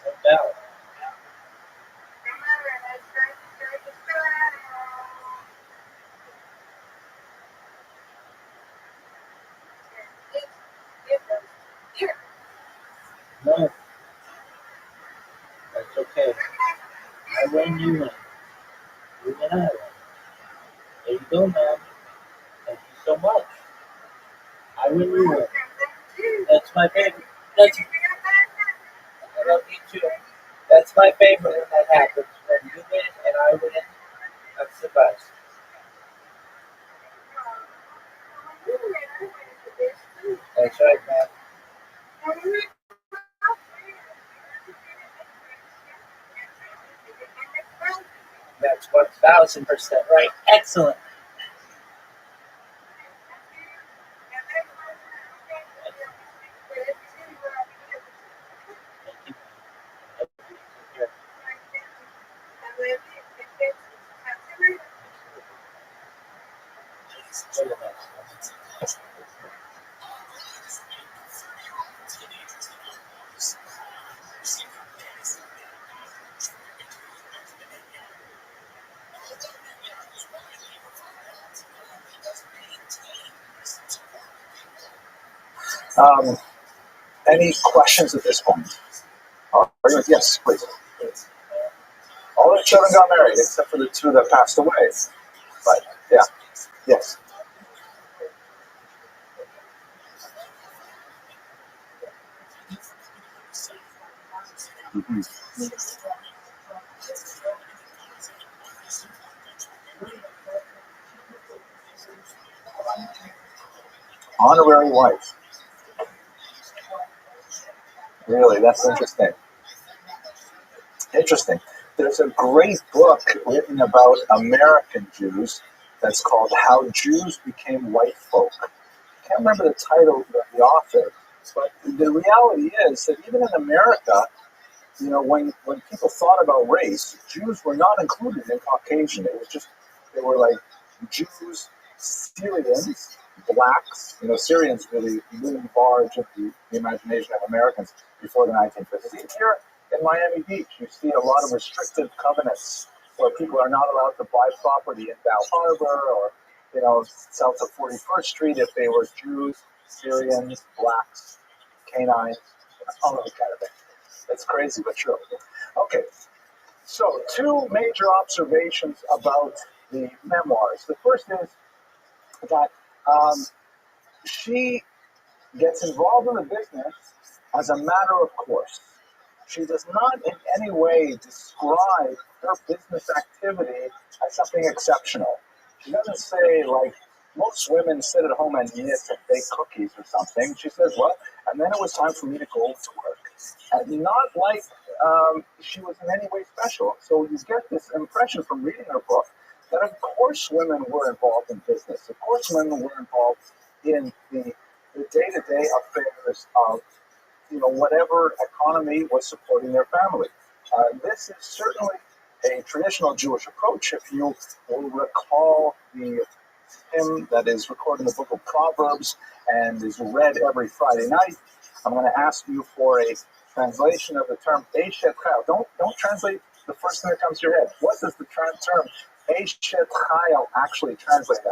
No doubt. No, that's okay. I win, you win. You win, I win. There you go, man. Thank you so much. I win, you win. That's my favorite. That's I love you too. That's my favorite when that happens. When you win and I win, that's the best. That's right, man. That's 1000% right. Excellent. Thank you. Take care. Very nice. Any questions at this point? Yes, please. All the children got married except for the two that passed away. Right. Yeah. Yes. Mm-hmm. Honorary wife. Really, that's interesting. Interesting. There's a great book written about American Jews that's called How Jews Became White Folk. I can't remember the title of the author, but the reality is that even in America, when people thought about race, Jews were not included in Caucasian. It was just, they were like Jews, Syrians, blacks. Syrians really loomed large in the imagination of Americans before the 1950s. Even here in Miami Beach, you see a lot of restrictive covenants where people are not allowed to buy property in Bal Harbor or, south of 41st Street if they were Jews, Syrians, blacks, Canaanites, all those kind of things. It's crazy, but true. Okay, so two major observations about the memoirs. The first is that she gets involved in the business as a matter of course. She does not in any way describe her business activity as something exceptional. She doesn't say, like, most women sit at home and knit and bake cookies or something. She says, well, and then it was time for me to go to work. And not like she was in any way special. So you get this impression from reading her book that, of course, women were involved in business. Of course, women were involved in the day-to-day affairs of whatever economy was supporting their family. This is certainly a traditional Jewish approach. If you will recall the hymn that is recorded in the book of Proverbs and is read every Friday night, I'm going to ask you for a translation of the term Eshet Chayil. Don't translate the first thing that comes to your head. What does the term Eshet Chayil actually translate as?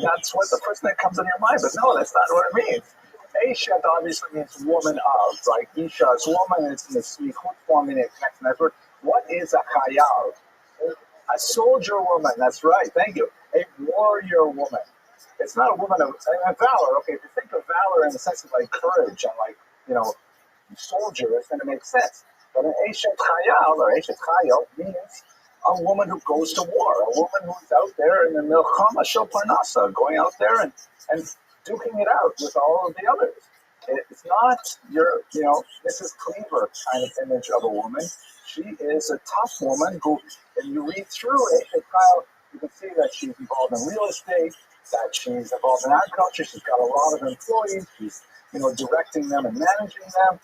That's what the first thing that comes in your mind, but no, that's not what it means. Eshet obviously means woman of, right? Isha is woman, it's in the smichut form, meaning it connects network. What is a chayal? A soldier woman, that's right, thank you. A warrior woman. It's not a woman of valor. Okay, if you think of valor in the sense of like courage and like, soldiers, then it makes sense. But an Eshet Chayal or Eshet Chayil means a woman who goes to war, a woman who's out there in the Milchama Shel Parnasa, going out there and duking it out with all of the others. It's not your, Mrs. Cleaver kind of image of a woman. She is a tough woman who, if you read through Eshet Chayil, you can see that she's involved in real estate, that she's involved in agriculture. She's got a lot of employees. She's directing them and managing them.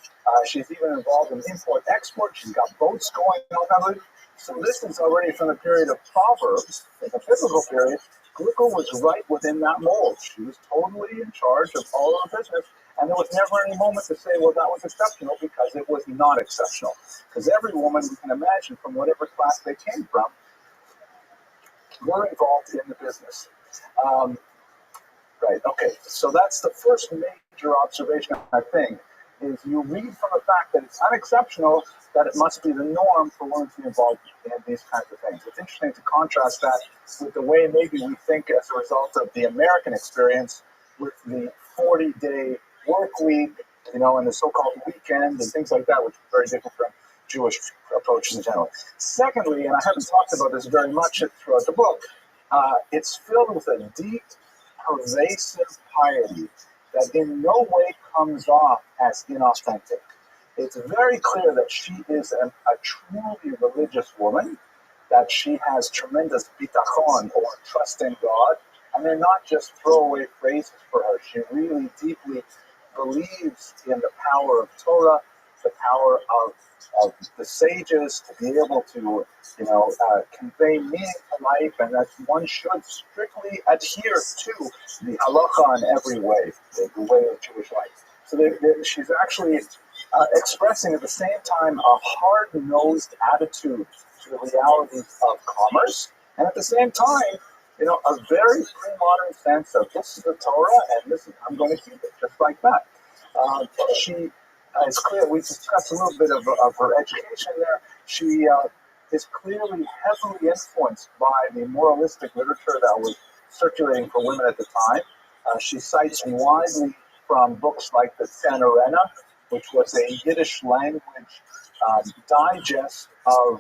She's even involved in import-export. She's got boats going all over. So this is already from the period of Proverbs, in the biblical period. Glickle was right within that mold. She was totally in charge of all of the business, and there was never any moment to say, well, that was exceptional, because it was not exceptional. Because every woman, we can imagine, from whatever class they came from, were involved in the business. Right, okay, so that's the first major observation, I think, is you read from the fact that it's unexceptional that it must be the norm for women to be involved in these kinds of things. It's interesting to contrast that with the way maybe we think as a result of the American experience with the 40-day work week, and the so-called weekend and things like that, which is very different from Jewish approaches in general. Secondly, and I haven't talked about this very much throughout the book, it's filled with a deep, pervasive piety that in no way comes off as inauthentic. It's very clear that she is a truly religious woman, that she has tremendous bitachon, or trust in God, and they're not just throwaway phrases for her. She really deeply believes in the power of Torah, the power of the sages to be able to, convey meaning to life, and that one should strictly adhere to the halacha in every way, the way of Jewish life. So she's actually expressing at the same time a hard-nosed attitude to the realities of commerce, and at the same time, a very pre-modern sense of this is the Torah, and I'm going to keep it just like that. She it's clear we discussed a little bit of her education there. She is clearly heavily influenced by the moralistic literature that was circulating for women at the time. She cites widely from books like the Tanorena, which was a Yiddish language digest of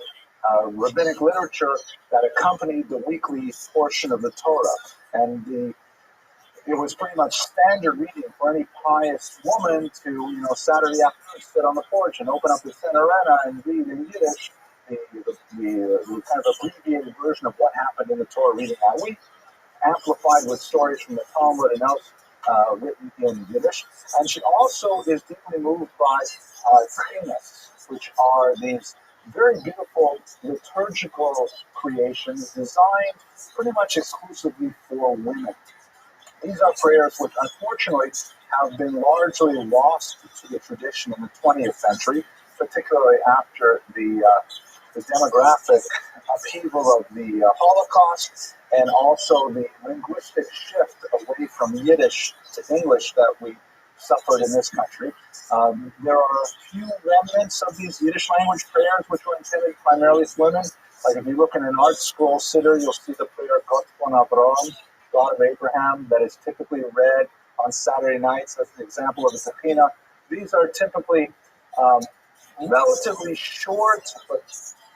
rabbinic literature that accompanied the weekly portion of the Torah. And it was pretty much standard reading for any pious woman to, Saturday afternoon sit on the porch and open up the Tanorena and read in Yiddish the kind of abbreviated version of what happened in the Torah reading that week, amplified with stories from the Talmud and else written in Yiddish. And she also is deeply moved by GUINNESS, which are these very beautiful liturgical creations designed pretty much exclusively for women. These are prayers which unfortunately have been largely lost to the tradition in the 20th century, particularly after the demographic upheaval of the Holocaust and also the linguistic shift away from Yiddish to English that we suffered in this country. There are a few remnants of these Yiddish language prayers which were intended primarily for women. Like if you look in an art scroll sitter, you'll see the prayer God von Abraham, God of Abraham, that is typically read on Saturday nights as an example of the Shekhinah. These are typically relatively short but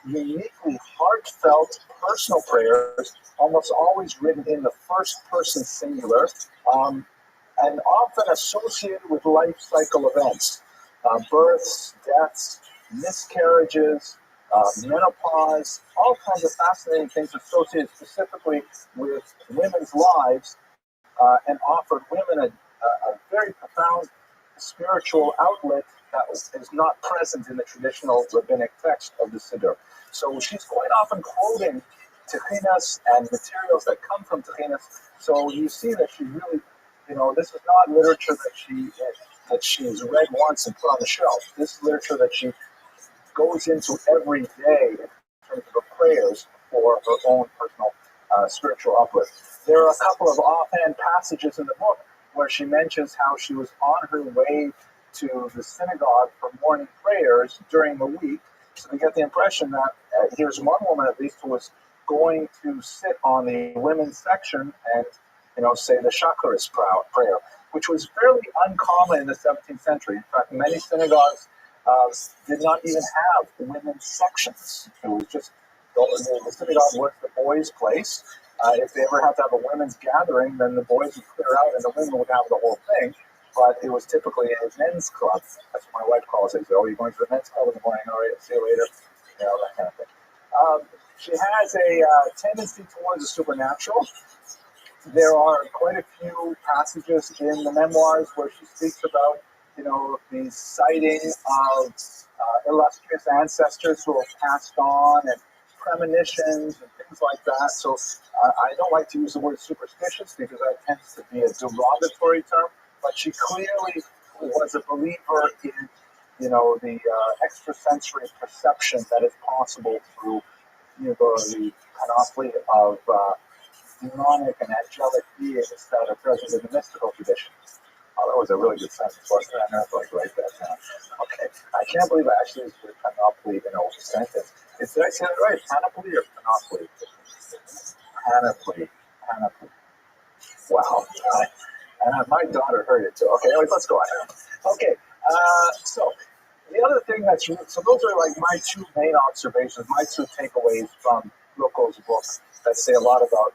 uniquely heartfelt personal prayers, almost always written in the first person singular, and often associated with life cycle events, births, deaths, miscarriages, menopause, all kinds of fascinating things associated specifically with women's lives, and offered women a very profound spiritual outlet that is not present in the traditional rabbinic text of the Siddur. So she's quite often quoting Tekhinas and materials that come from Tekhinas. So you see that she really, this is not literature that she's read once and put on the shelf. This is literature that she goes into every day in terms of her prayers for her own personal spiritual uplift. There are a couple of offhand passages in the book where she mentions how she was on her way to the synagogue for morning prayers during the week. So we get the impression that here's one woman at least who was going to sit on the women's section and say the Shacharis prayer, which was fairly uncommon in the 17th century. In fact, many synagogues did not even have women's sections. It was just the synagogue was the boys' place. If they ever had to have a women's gathering, then the boys would clear out and the women would have the whole thing. But it was typically a men's club. That's what my wife calls it. Oh, you're going to the men's club in the morning. All right, see you later. That kind of thing. She has a tendency towards the supernatural. There are quite a few passages in the memoirs where she speaks about, the sighting of illustrious ancestors who have passed on and premonitions and things like that. So I don't like to use the word superstitious because that tends to be a derogatory term, but she clearly was a believer in, the extrasensory perception that is possible through, the panoply of demonic and angelic beings that are present in the mystical tradition. Oh, that was a really good sentence, wasn't it? I have to write that down. Okay. I can't believe I actually used the word panoply in a sentence. Did I say that right? Panoply or panoply? Panoply. Wow. And my daughter heard it too. Okay, anyways, let's go on. Okay. So the other thing so those are like my two main observations, my two takeaways from Ruckel's book that say a lot about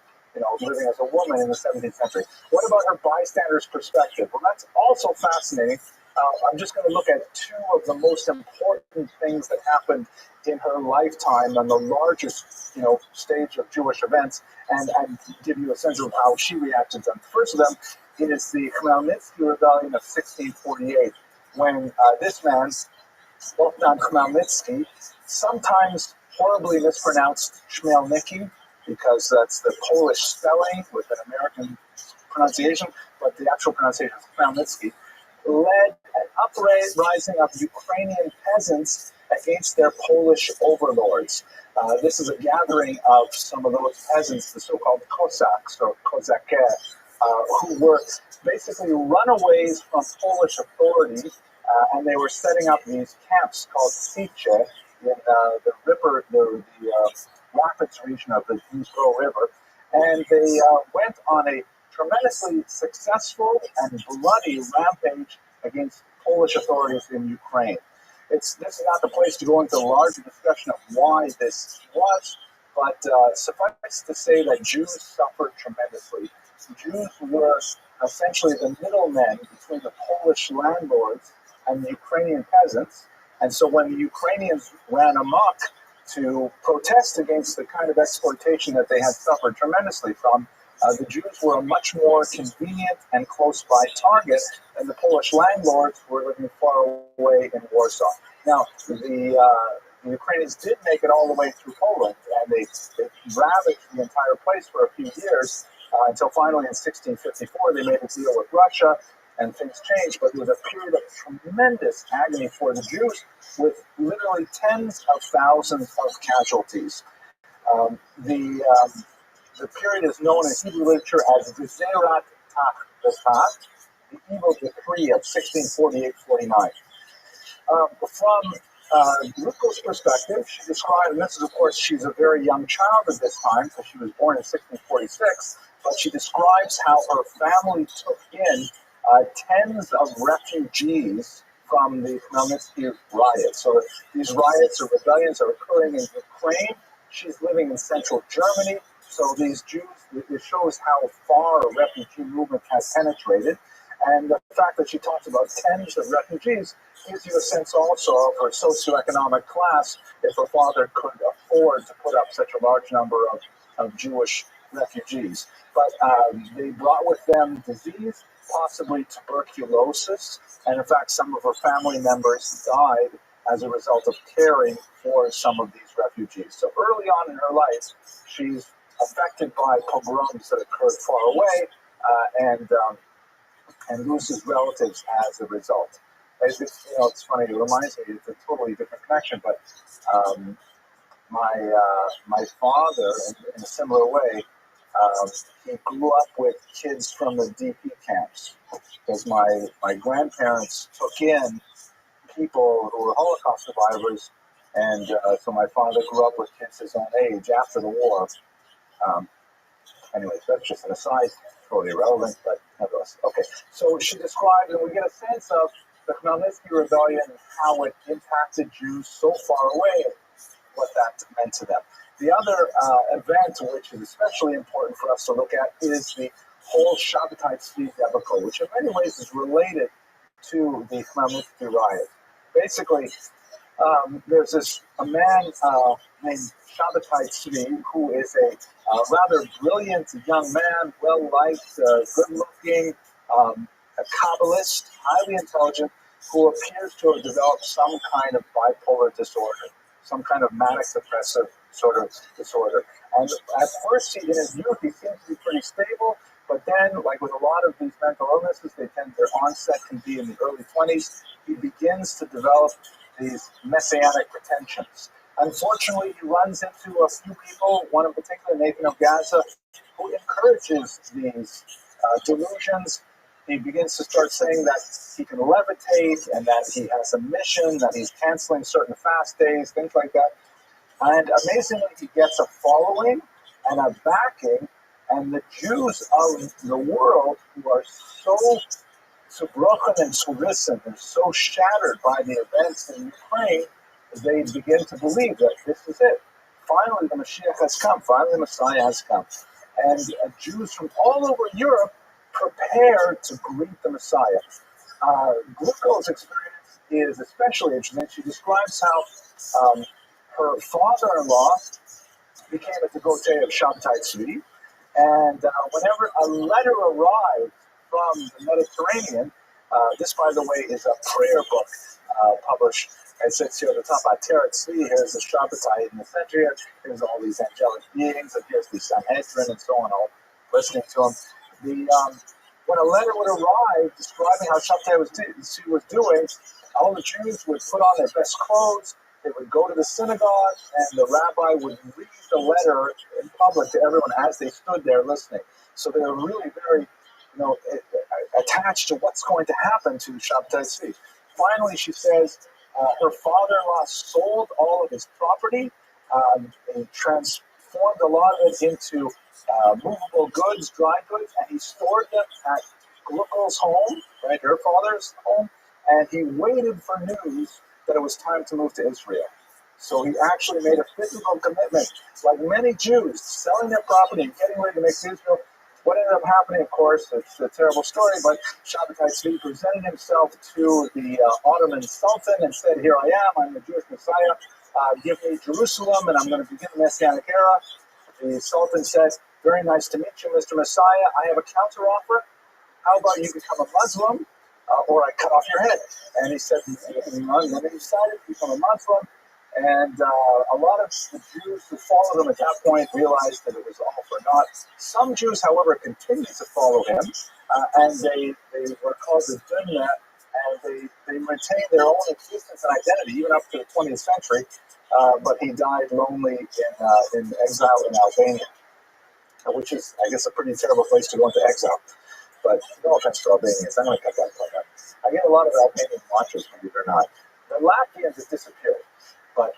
living as a woman in the 17th century. What about her bystander's perspective? Well, that's also fascinating. I'm just going to look at two of the most important things that happened in her lifetime on the largest, stage of Jewish events, and give you a sense of how she reacted to them. The first of them is the Khmelnytsky Rebellion of 1648, when this man, Bogdan Khmelnytsky, sometimes horribly mispronounced Chmielnicki, because that's the Polish spelling with an American pronunciation, but the actual pronunciation is Khmelnytsky, led an uprising of Ukrainian peasants against their Polish overlords. This is a gathering of some of those peasants, the so-called Cossacks or Kozake, who were basically runaways from Polish authority, and they were setting up these camps called Siche in the river, the rapids region of the Dnipro River, and they went on a tremendously successful and bloody rampage against Polish authorities in Ukraine. This is not the place to go into a larger discussion of why this was, but suffice to say that Jews suffered tremendously. Jews were essentially the middlemen between the Polish landlords and the Ukrainian peasants. And so when the Ukrainians ran amok to protest against the kind of exploitation that they had suffered tremendously from, the Jews were a much more convenient and close-by target than the Polish landlords who were living far away in Warsaw. Now, the Ukrainians did make it all the way through Poland, and they ravaged the entire place for a few years, until finally in 1654 they made a deal with Russia, and things changed. But it was a period of tremendous agony for the Jews, with literally tens of thousands of casualties. The period is known in Hebrew literature as Gezerat Taik, the evil decree of 1648-49. From Luko's perspective, she described, and this is, of course, she's a very young child at this time, because she was born in 1646, but she describes how her family took in tens of refugees from the Khmelnytsky riots. So these riots or rebellions are occurring in Ukraine. She's living in central Germany. So these Jews, it shows how far a refugee movement has penetrated. And the fact that she talks about tens of refugees gives you a sense also of her socioeconomic class, if her father could afford to put up such a large number of Jewish refugees. But they brought with them disease, possibly tuberculosis, and in fact some of her family members died as a result of caring for some of these refugees. So early on in her life, she's affected by pogroms that occurred far away, and loses relatives as a result. It's funny. It reminds me. It's a totally different connection, but my father, in a similar way, he grew up with kids from the DP camps, because my grandparents took in people who were Holocaust survivors, and so my father grew up with kids his own age after the war. Anyways, that's just an aside, totally irrelevant, but nevertheless. Okay, so she described, and we get a sense of the Khmelnytsky rebellion and how it impacted Jews so far away, and what that meant to them. The other event, which is especially important for us to look at, is the whole Shabbatai Tzvi debacle, which in many ways is related to the Khmelnytsky riot. Basically, there's a man named Shabbatai Tzvi, who is a rather brilliant young man, well-liked, good-looking, a Kabbalist, highly intelligent, who appears to have developed some kind of bipolar disorder, some kind of manic-depressive sort of disorder. And at first, in his youth, he seems to be pretty stable, but then, like with a lot of these mental illnesses, their onset can be in the early 20s. He begins to develop these messianic pretensions. Unfortunately, he runs into a few people, one in particular, Nathan of Gaza, who encourages these delusions. He begins to start saying that he can levitate and that he has a mission, that he's canceling certain fast days, things like that. And amazingly, he gets a following and a backing, and the Jews of the world, who are so broken and so risen and so shattered by the events in Ukraine, they begin to believe that this is it. Finally, the Mashiach has come. Finally, the Messiah has come. And Jews from all over Europe prepare to greet the Messiah. Gluko's experience is especially interesting. She describes how her father-in-law became a devotee of Shabbatai Tzvi, and whenever a letter arrived from the Mediterranean, this, by the way, is a prayer book published. It says here at the top, Ateret Tzvi, here's the Shabbatai in the center here, here's all these angelic beings, and here's the Sanhedrin, and so on, all listening to them. When a letter would arrive describing how Shabbatai was doing, all the Jews would put on their best clothes, they would go to the synagogue, and the rabbi would read the letter in public to everyone as they stood there listening. So they were really very, attached to what's going to happen to Shabbatai Tzvi. Finally, she says, Her father-in-law sold all of his property and transformed a lot of it into movable goods, dry goods, and he stored them at Gluckel's home, right, her father's home, and he waited for news that it was time to move to Israel. So he actually made a physical commitment, like many Jews, selling their property and getting ready to make Israel. What ended up happening, of course, it's a terrible story, but Shabbatai Tzvi presented himself to the Ottoman Sultan and said, here I am, I'm the Jewish Messiah, give me Jerusalem, and I'm going to begin the Messianic era. The Sultan said, very nice to meet you, Mr. Messiah. I have a counteroffer. How about you become a Muslim, or I cut off your head? And he said, and then he decided to become a Muslim. And a lot of the Jews who followed him at that point realized that it was all for naught. Some Jews, however, continued to follow him, and they were called the Guinnness, and they maintained their own existence and identity even up to the 20th century. But he died lonely in exile in Albania, which is, I guess, a pretty terrible place to go into exile. But no offense to Albanians, I'm going to cut that part out. I get a lot of Albanian watchers, believe it or not. The Latvians have disappeared. But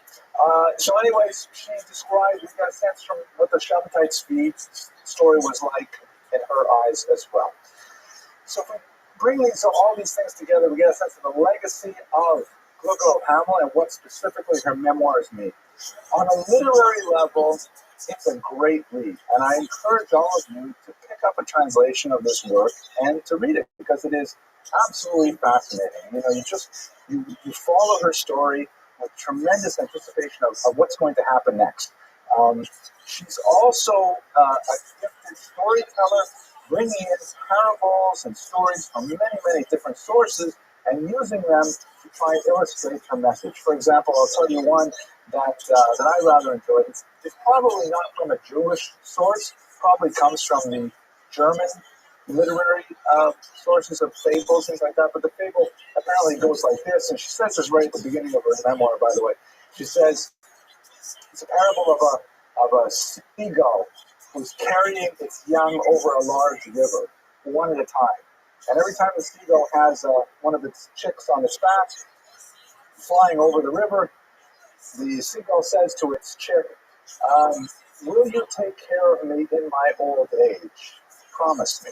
so, anyways, she described, we got a sense from what the Shabbatai Tzvi story was like in her eyes as well. So, if we bring all these things together, we get a sense of the legacy of Gluckel Hamel and what specifically her memoirs mean. On a literary level, it's a great read, and I encourage all of you to pick up a translation of this work and to read it because it is absolutely fascinating. You know, you follow her story with tremendous anticipation of what's going to happen next. She's also a gifted storyteller, bringing in parables and stories from many, many different sources and using them to try and illustrate her message. For example, I'll tell you one that I rather enjoy. It's probably not from a Jewish source, probably comes from the German literary sources of fables, things like that. But the fable apparently goes like this, and she says this right at the beginning of her memoir, by the way. She says, it's a parable of a seagull who's carrying its young over a large river, one at a time. And every time the seagull has one of its chicks on its back, flying over the river, the seagull says to its chick, will you take care of me in my old age? Promise me.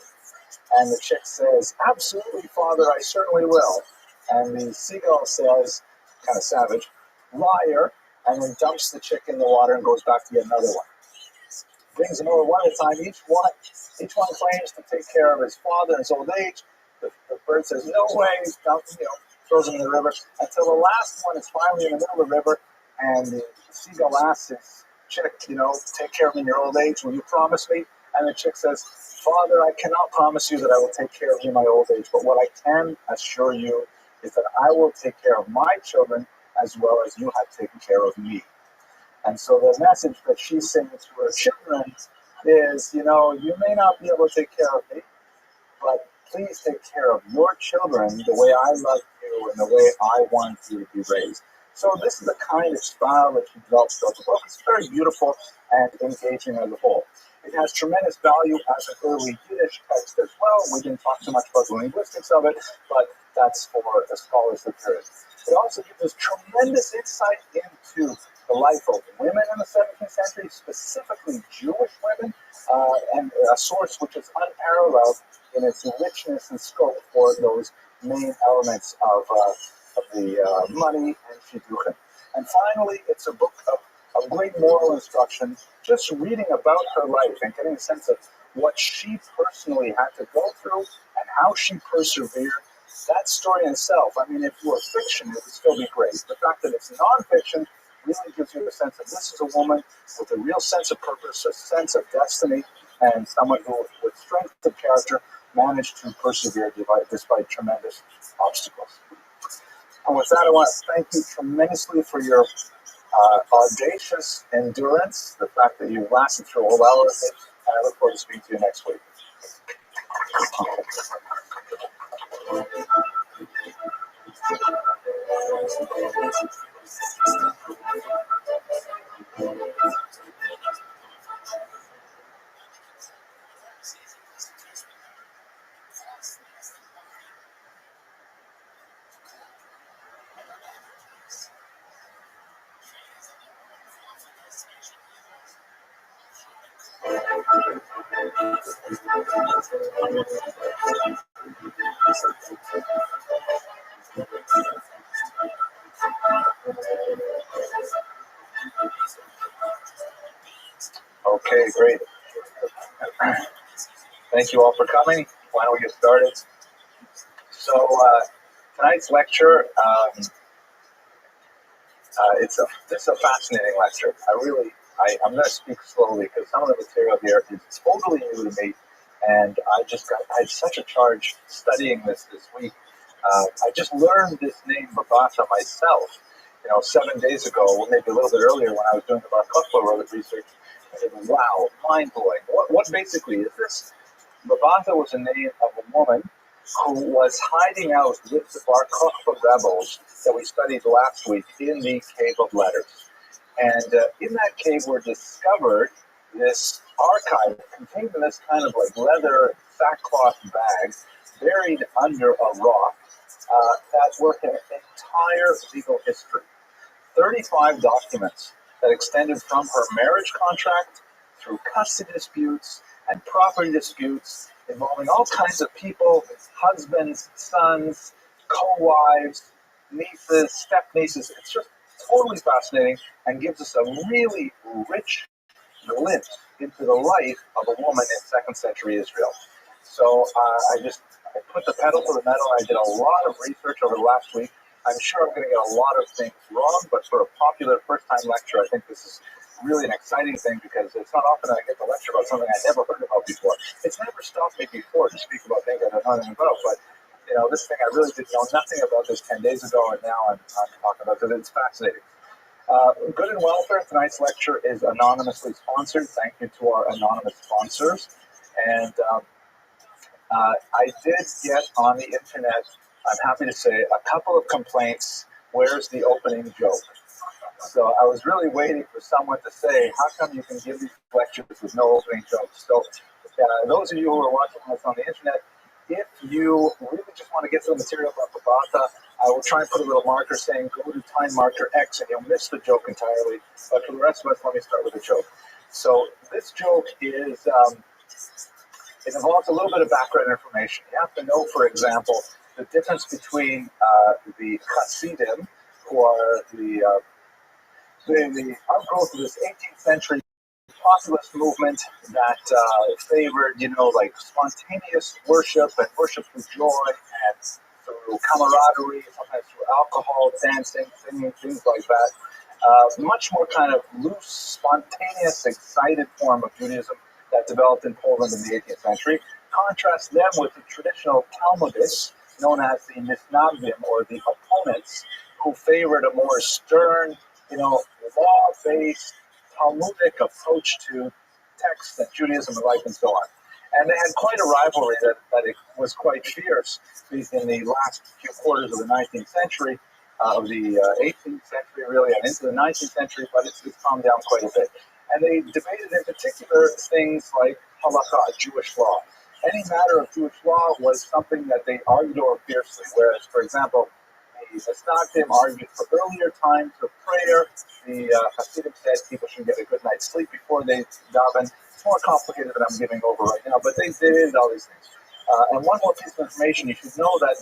And the chick says, absolutely, father, I certainly will. And the seagull says, kind of savage, liar, and then dumps the chick in the water and goes back to get another one. Brings them over one at a time. Each one claims to take care of his father in his old age. The bird says, no way, throws him in the river, until the last one is finally in the middle of the river, and the seagull asks his chick, take care of me in your old age, will you promise me? And the chick says, father, I cannot promise you that I will take care of you in my old age, but what I can assure you is that I will take care of my children as well as you have taken care of me. And so the message that she's saying to her children is, you may not be able to take care of me, but please take care of your children the way I love you and the way I want you to be raised. So this is the kind of style that she develops throughout the book. It's very beautiful and engaging as a whole. It has tremendous value as an early Yiddish text as well. We didn't talk too much about the linguistics of it, but that's for the scholars that there is. It also gives us tremendous insight into the life of women in the 17th century, specifically Jewish women, and a source which is unparalleled in its richness and scope for those main elements of the money and shidduchim. And finally, it's a book of great moral instruction, just reading about her life and getting a sense of what she personally had to go through and how she persevered. That story in itself, I mean, if it were fiction, it would still be great. The fact that it's nonfiction really gives you a sense that this is a woman with a real sense of purpose, a sense of destiny, and someone who, with strength of character, managed to persevere despite tremendous obstacles. And with that, I want to thank you tremendously for your audacious endurance, the fact that you lasted through a whole hour of it, and I look forward to speaking to you next week. Okay, great. Thank you all for coming. Why don't we get started? So tonight's lecture, it's a fascinating lecture. I'm going to speak slowly because some of the material here is totally new to me, and I had such a charge studying this week. I just learned this name Babata myself, 7 days ago, or maybe a little bit earlier when I was doing the Bar Kokhba related research. I said, wow, mind blowing. What basically is this? Babata was a name of a woman who was hiding out with the Bar Kokhba rebels that we studied last week in the Cave of Letters. And in that cave were discovered this archive contained in this kind of like leather sackcloth bag buried under a rock that were an entire legal history. 35 documents that extended from her marriage contract through custody disputes and property disputes involving all kinds of people, husbands, sons, co-wives, nieces, step-nieces. It's just totally fascinating and gives us a really rich glimpse into the life of a woman in second century Israel. So I put the pedal to the metal. I did a lot of research over the last week. I'm sure I'm going to get a lot of things wrong, but for a popular first-time lecture, I think this is really an exciting thing because it's not often I get to lecture about something I never heard about before. It's never stopped me before to speak about things I don't know anything about, but this thing I really did know nothing about this 10 days ago, and now I'm talking about it. It's fascinating. Good and Welfare, tonight's lecture is anonymously sponsored. Thank you to our anonymous sponsors. And I did get on the internet, I'm happy to say, a couple of complaints. Where's the opening joke? So I was really waiting for someone to say, how come you can give these lectures with no opening jokes? So those of you who are watching us on the internet, if you really just want to get to the material about Babata, I will try and put a little marker saying go to time marker X and you'll miss the joke entirely. But for the rest of us, let me start with a joke. So this joke is, it involves a little bit of background information. You have to know, for example, the difference between the Hasidim, who are the outgrowth of this 18th century populist movement that favored, like spontaneous worship and worship through joy and through camaraderie, sometimes through alcohol, dancing, singing, things like that. Much more kind of loose, spontaneous, excited form of Judaism that developed in Poland in the 18th century. Contrast them with the traditional Talmudists, known as the Misnagdim, or the opponents, who favored a more stern, law-based Talmudic approach to texts and Judaism and life and so on. And they had quite a rivalry that it was quite fierce in the last few quarters of the 19th century, of the 18th century really, and into the 19th century, but it's calmed down quite a bit. And they debated in particular things like halakha, Jewish law. Any matter of Jewish law was something that they argued over fiercely, whereas, for example, the Misnagdim argued for earlier times of prayer. The Hasidim said people should get a good night's sleep before they daven. It's more complicated than I'm giving over right now, but they did all these things. And one more piece of information, you should know that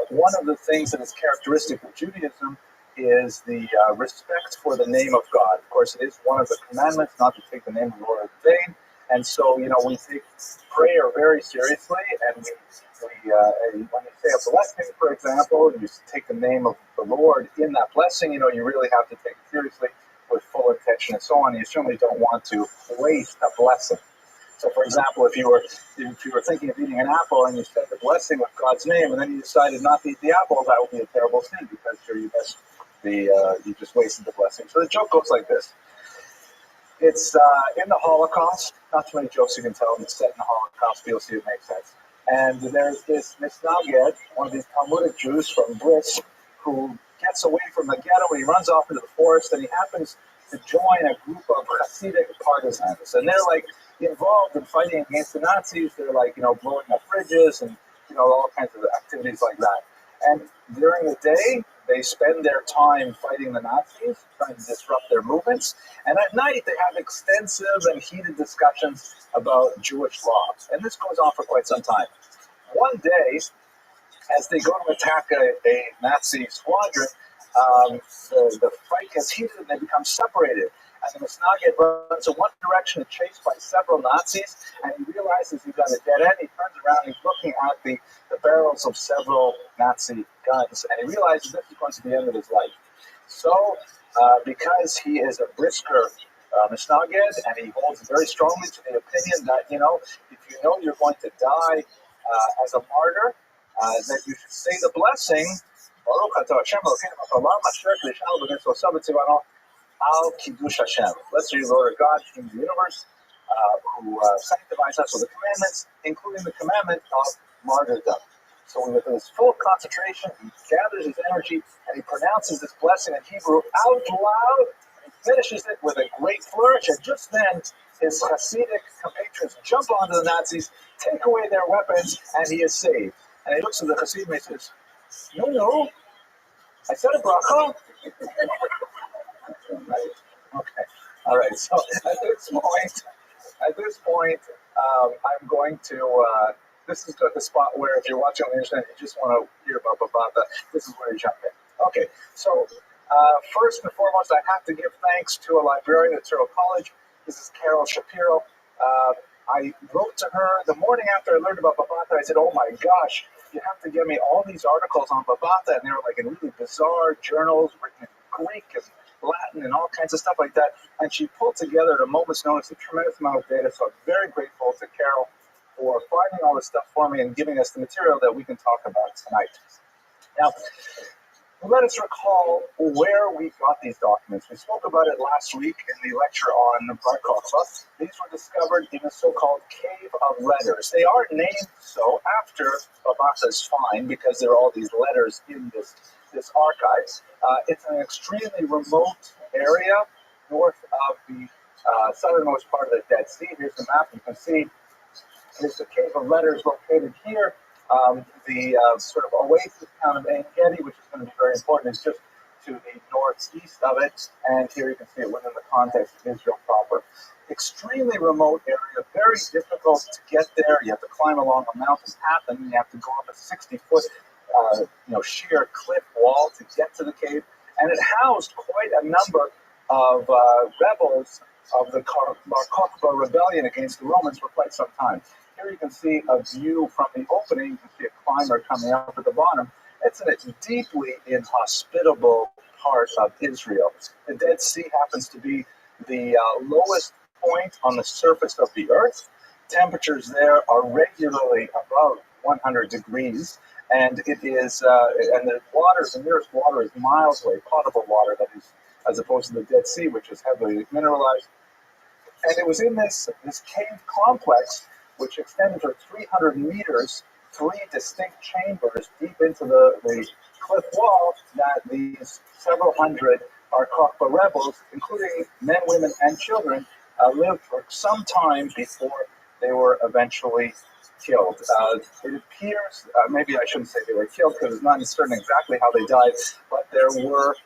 one of the things that is characteristic of Judaism is the respect for the name of God. Of course, it is one of the commandments not to take the name of the Lord in vain. And so, we take prayer very seriously, and when you say a blessing, for example, you take the name of the Lord in that blessing, you really have to take it seriously with full intention and so on. You certainly don't want to waste a blessing. So, for example, if you were thinking of eating an apple and you said the blessing with God's name, and then you decided not to eat the apple, that would be a terrible sin because you just wasted the blessing. So the joke goes like this. It's in the Holocaust. Not too many jokes you can tell. It's set in the Holocaust. You'll see it makes sense. And there's this Misnaged, one of these Talmudic Jews from Brisk, who gets away from the ghetto and he runs off into the forest, and he happens to join a group of Hasidic partisans. And they're like involved in fighting against the Nazis. They're like, blowing up bridges and, all kinds of activities like that. And during the day, They spend their time fighting the Nazis, trying to disrupt their movements, and at night they have extensive and heated discussions about Jewish law. And this goes on for quite some time. One day, as they go to attack a Nazi squadron, the fight gets heated and they become separated. And the Misnagid runs in one direction and chased by several Nazis, and he realizes he's at a dead end. He turns around and he's looking at the barrels of several Nazi guns, and he realizes this is going to be the end of his life. So, because he is a brisker Misnagid, and he holds very strongly to the opinion that, if you know you're going to die as a martyr, that you should say the blessing, Baruch atah Hashem Elokeinu melech haolam asher klishanu b'mitzvot tzivano al kiddush Hashem. Blessed are you, Lord God, King of the universe, who sanctifies us with the commandments, including the commandment of martyrdom. So with his full concentration, he gathers his energy and he pronounces this blessing in Hebrew out loud. And he finishes it with a great flourish, and just then his Hasidic compatriots jump onto the Nazis, take away their weapons, and he is saved. And he looks at the Hasidim and he says, "No, I said a bracha." Right. Okay. All right. So at this point, I'm going to. This is the spot where, if you're watching on the internet, you just want to hear about Babata. This is where you jump in. Okay. So first and foremost, I have to give thanks to a librarian at Cyril College. This is Carol Shapiro. I wrote to her the morning after I learned about Babata. I said, "Oh my gosh, you have to give me all these articles on Babata," and they were like in really bizarre journals written in Greek and Latin and all kinds of stuff like that. And she pulled together at a moment's notice a tremendous amount of data. So I'm very grateful to Carol for finding all this stuff for me and giving us the material that we can talk about tonight. Now, let us recall where we got these documents. We spoke about it last week in the lecture on Bar Kokhba. These were discovered in the so-called Cave of Letters. They are named so after Babata's find because there are all these letters in this archive. It's an extremely remote area north of the southernmost part of the Dead Sea. Here's the map. You can see here's the Cave of Letters located here. The sort of oasis town of Ein Gedi, which is going to be very important, is just to the northeast of it. And here you can see it within the context of Israel proper. Extremely remote area, very difficult to get there. You have to climb along a mountain path, and then you have to go up a 60-foot sheer cliff wall to get to the cave. And it housed quite a number of rebels of the Bar Kokhba rebellion against the Romans for quite some time. Here you can see a view from the opening. You can see a climber coming up at the bottom. It's in a deeply inhospitable part of Israel. The Dead Sea happens to be the lowest point on the surface of the earth. Temperatures there are regularly above 100 degrees. And it is, and the nearest water is miles away, potable water, that is, as opposed to the Dead Sea, which is heavily mineralized. And it was in this cave complex, which extended for 300 meters, 3 distinct chambers deep into the cliff wall, that these several hundred Bar Kokhba rebels, including men, women, and children, lived for some time before they were eventually killed. It appears, maybe I shouldn't say they were killed because it's not certain exactly how they died, but there were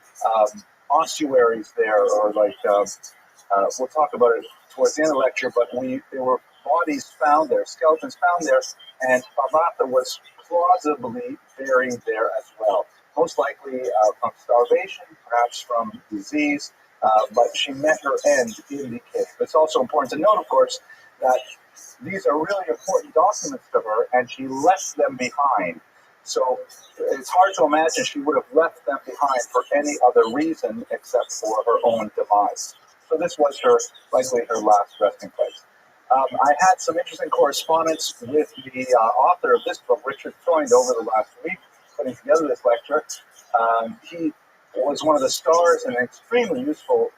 ossuaries there, or like, we'll talk about it towards the end of the lecture, but there were bodies found there, skeletons found there, and Babata was plausibly buried there as well. Most likely from starvation, perhaps from disease, but she met her end in the cave. It's also important to note, of course, that these are really important documents to her, and she left them behind. So it's hard to imagine she would have left them behind for any other reason except for her own demise. So this was likely her last resting place. I had some interesting correspondence with the author of this book, Richard Freund, over the last week, putting together this lecture. He was one of the stars in an extremely useful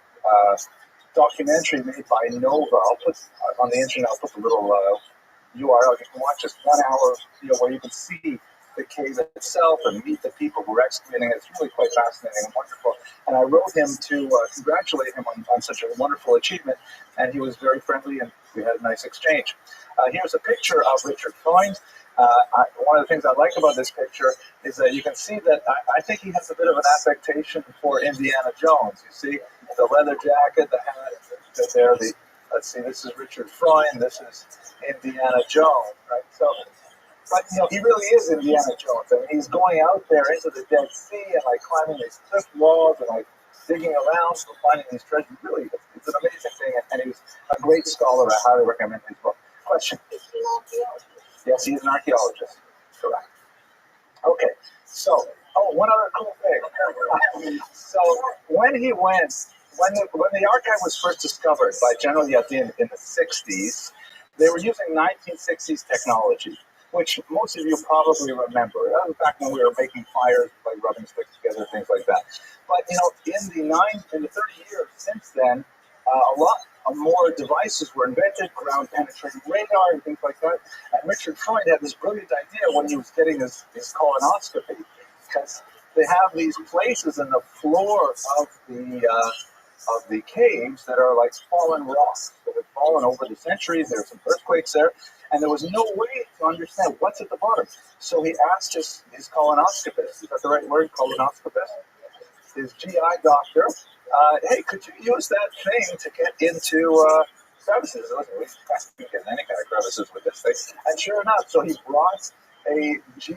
documentary made by Nova. I'll put on the internet, I'll put the little URL. You can watch this 1 hour video where you can see the cave itself and meet the people who are excavating it. It's really quite fascinating and wonderful. And I wrote him to congratulate him on such a wonderful achievement, and he was very friendly, and we had a nice exchange. Here's a picture of Richard Freund. One of the things I like about this picture is that you can see that I think he has a bit of an affectation for Indiana Jones. You see the leather jacket, the hat, there. Let's see, this is Richard Freund. This is Indiana Jones, right? So, but he really is Indiana Jones. I mean, he's going out there into the Dead Sea and like climbing these cliff walls and like digging around and finding these treasures. Really, it's an amazing thing, and he's a great scholar. I highly recommend his book. Question? Yes, he's an archaeologist. Correct. Okay. So, one other cool thing. So, when the archive was first discovered by General Yadin in the 60s, they were using 1960s technology, which most of you probably remember. That was back when we were making fires, like rubbing sticks together, things like that. But in the 30 years since then, a lot more devices were invented, ground-penetrating radar and things like that. And Richard Freund had this brilliant idea when he was getting his colonoscopy, because they have these places in the floor of the caves that are like fallen rocks that have fallen over the centuries. There's some earthquakes there, and there was no way to understand what's at the bottom. So he asked his colonoscopist, is that the right word, colonoscopist? His GI doctor, hey, could you use that thing to get into crevices? We can't get any kind of crevices with this thing. And sure enough, so he brought a GI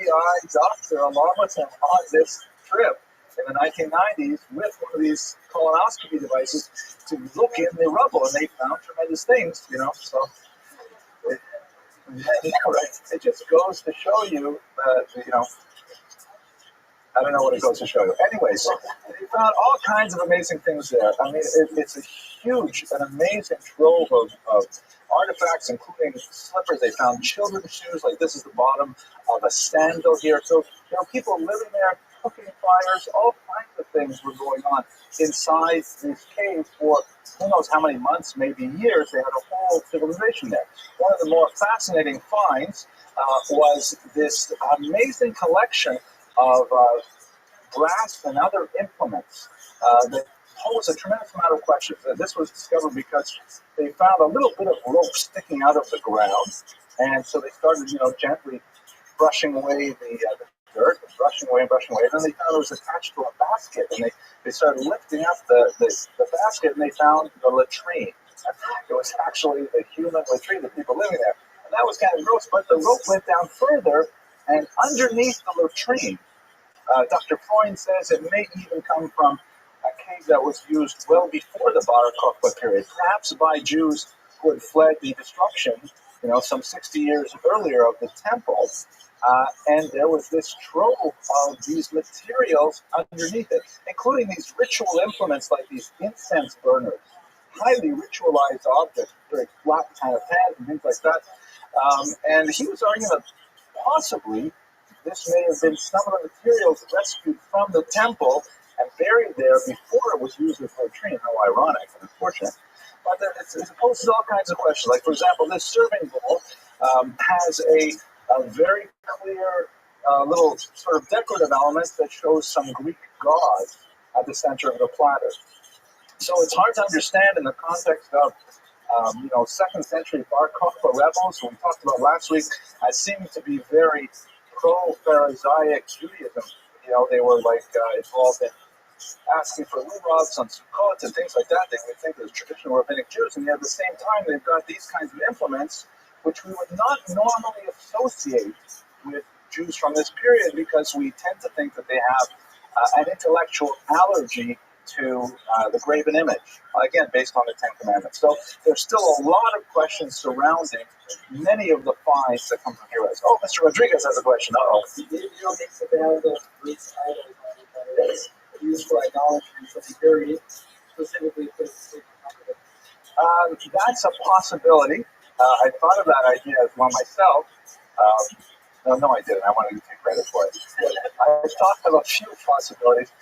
doctor along with him on this trip in the 1990s with one of these colonoscopy devices to look in the rubble, and they found tremendous things, so it, right. It just goes to show you that, I don't know what it goes to show you. Anyways, they found all kinds of amazing things there. I mean, it's a huge and amazing trove of artifacts, including slippers. They found children's shoes, like this is the bottom of a sandal here. So, people living there, cooking fires, all kinds of things were going on inside these caves for who knows how many months, maybe years. They had a whole civilization there. One of the more fascinating finds was this amazing collection of brass and other implements that pose a tremendous amount of questions. This was discovered because they found a little bit of rope sticking out of the ground, and so they started, gently brushing away the dirt, brushing away, and then they found it was attached to a basket, and they started lifting up the basket, and they found the latrine. It was actually the human latrine, the people living there, and that was kind of gross, but the rope went down further, and underneath the latrine, Dr. Freund says it may even come from a cave that was used well before the Bar Kokhba period, perhaps by Jews who had fled the destruction, some 60 years earlier of the temple. And there was this trove of these materials underneath it, including these ritual implements like these incense burners, highly ritualized objects, very flat kind of hands and things like that. And he was arguing that possibly this may have been some of the materials rescued from the temple and buried there before it was used as a latrine. How ironic and unfortunate. But it poses all kinds of questions. Like, for example, this serving bowl has a very clear little sort of decorative element that shows some Greek gods at the center of the platter. So it's hard to understand in the context of second century Bar Kokhba rebels, who we talked about last week, as seeming to be very pro-Pharisaic Judaism. They were involved in asking for lulav on Sukkot and things like that. They would think it was traditional rabbinic Jews, and yet at the same time they've got these kinds of implements which we would not normally associate with Jews from this period, because we tend to think that they have an intellectual allergy to the graven image, again, based on the Ten Commandments. So there's still a lot of questions surrounding many of the finds that come from here. Oh, Mr. Rodriguez has a question. Uh-oh. You don't think that they have those Greek idols that is used for idolatry, so they bury it specifically for the sake of it? That's a possibility. I thought of that idea as one myself. No, I didn't. I wanted to take credit for it. I've talked of a few possibilities.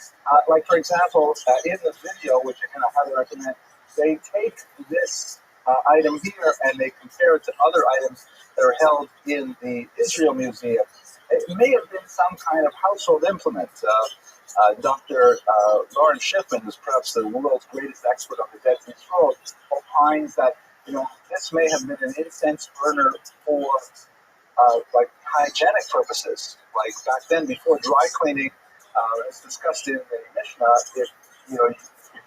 Like, for example, in the video, which again I highly recommend, they take this item here and they compare it to other items that are held in the Israel Museum. It may have been some kind of household implement. Dr. Lauren Schiffman, who's perhaps the world's greatest expert on the Dead Sea Scrolls, opines that this may have been an incense burner for like hygienic purposes. Like back then, before dry cleaning, as discussed in the Mishnah, if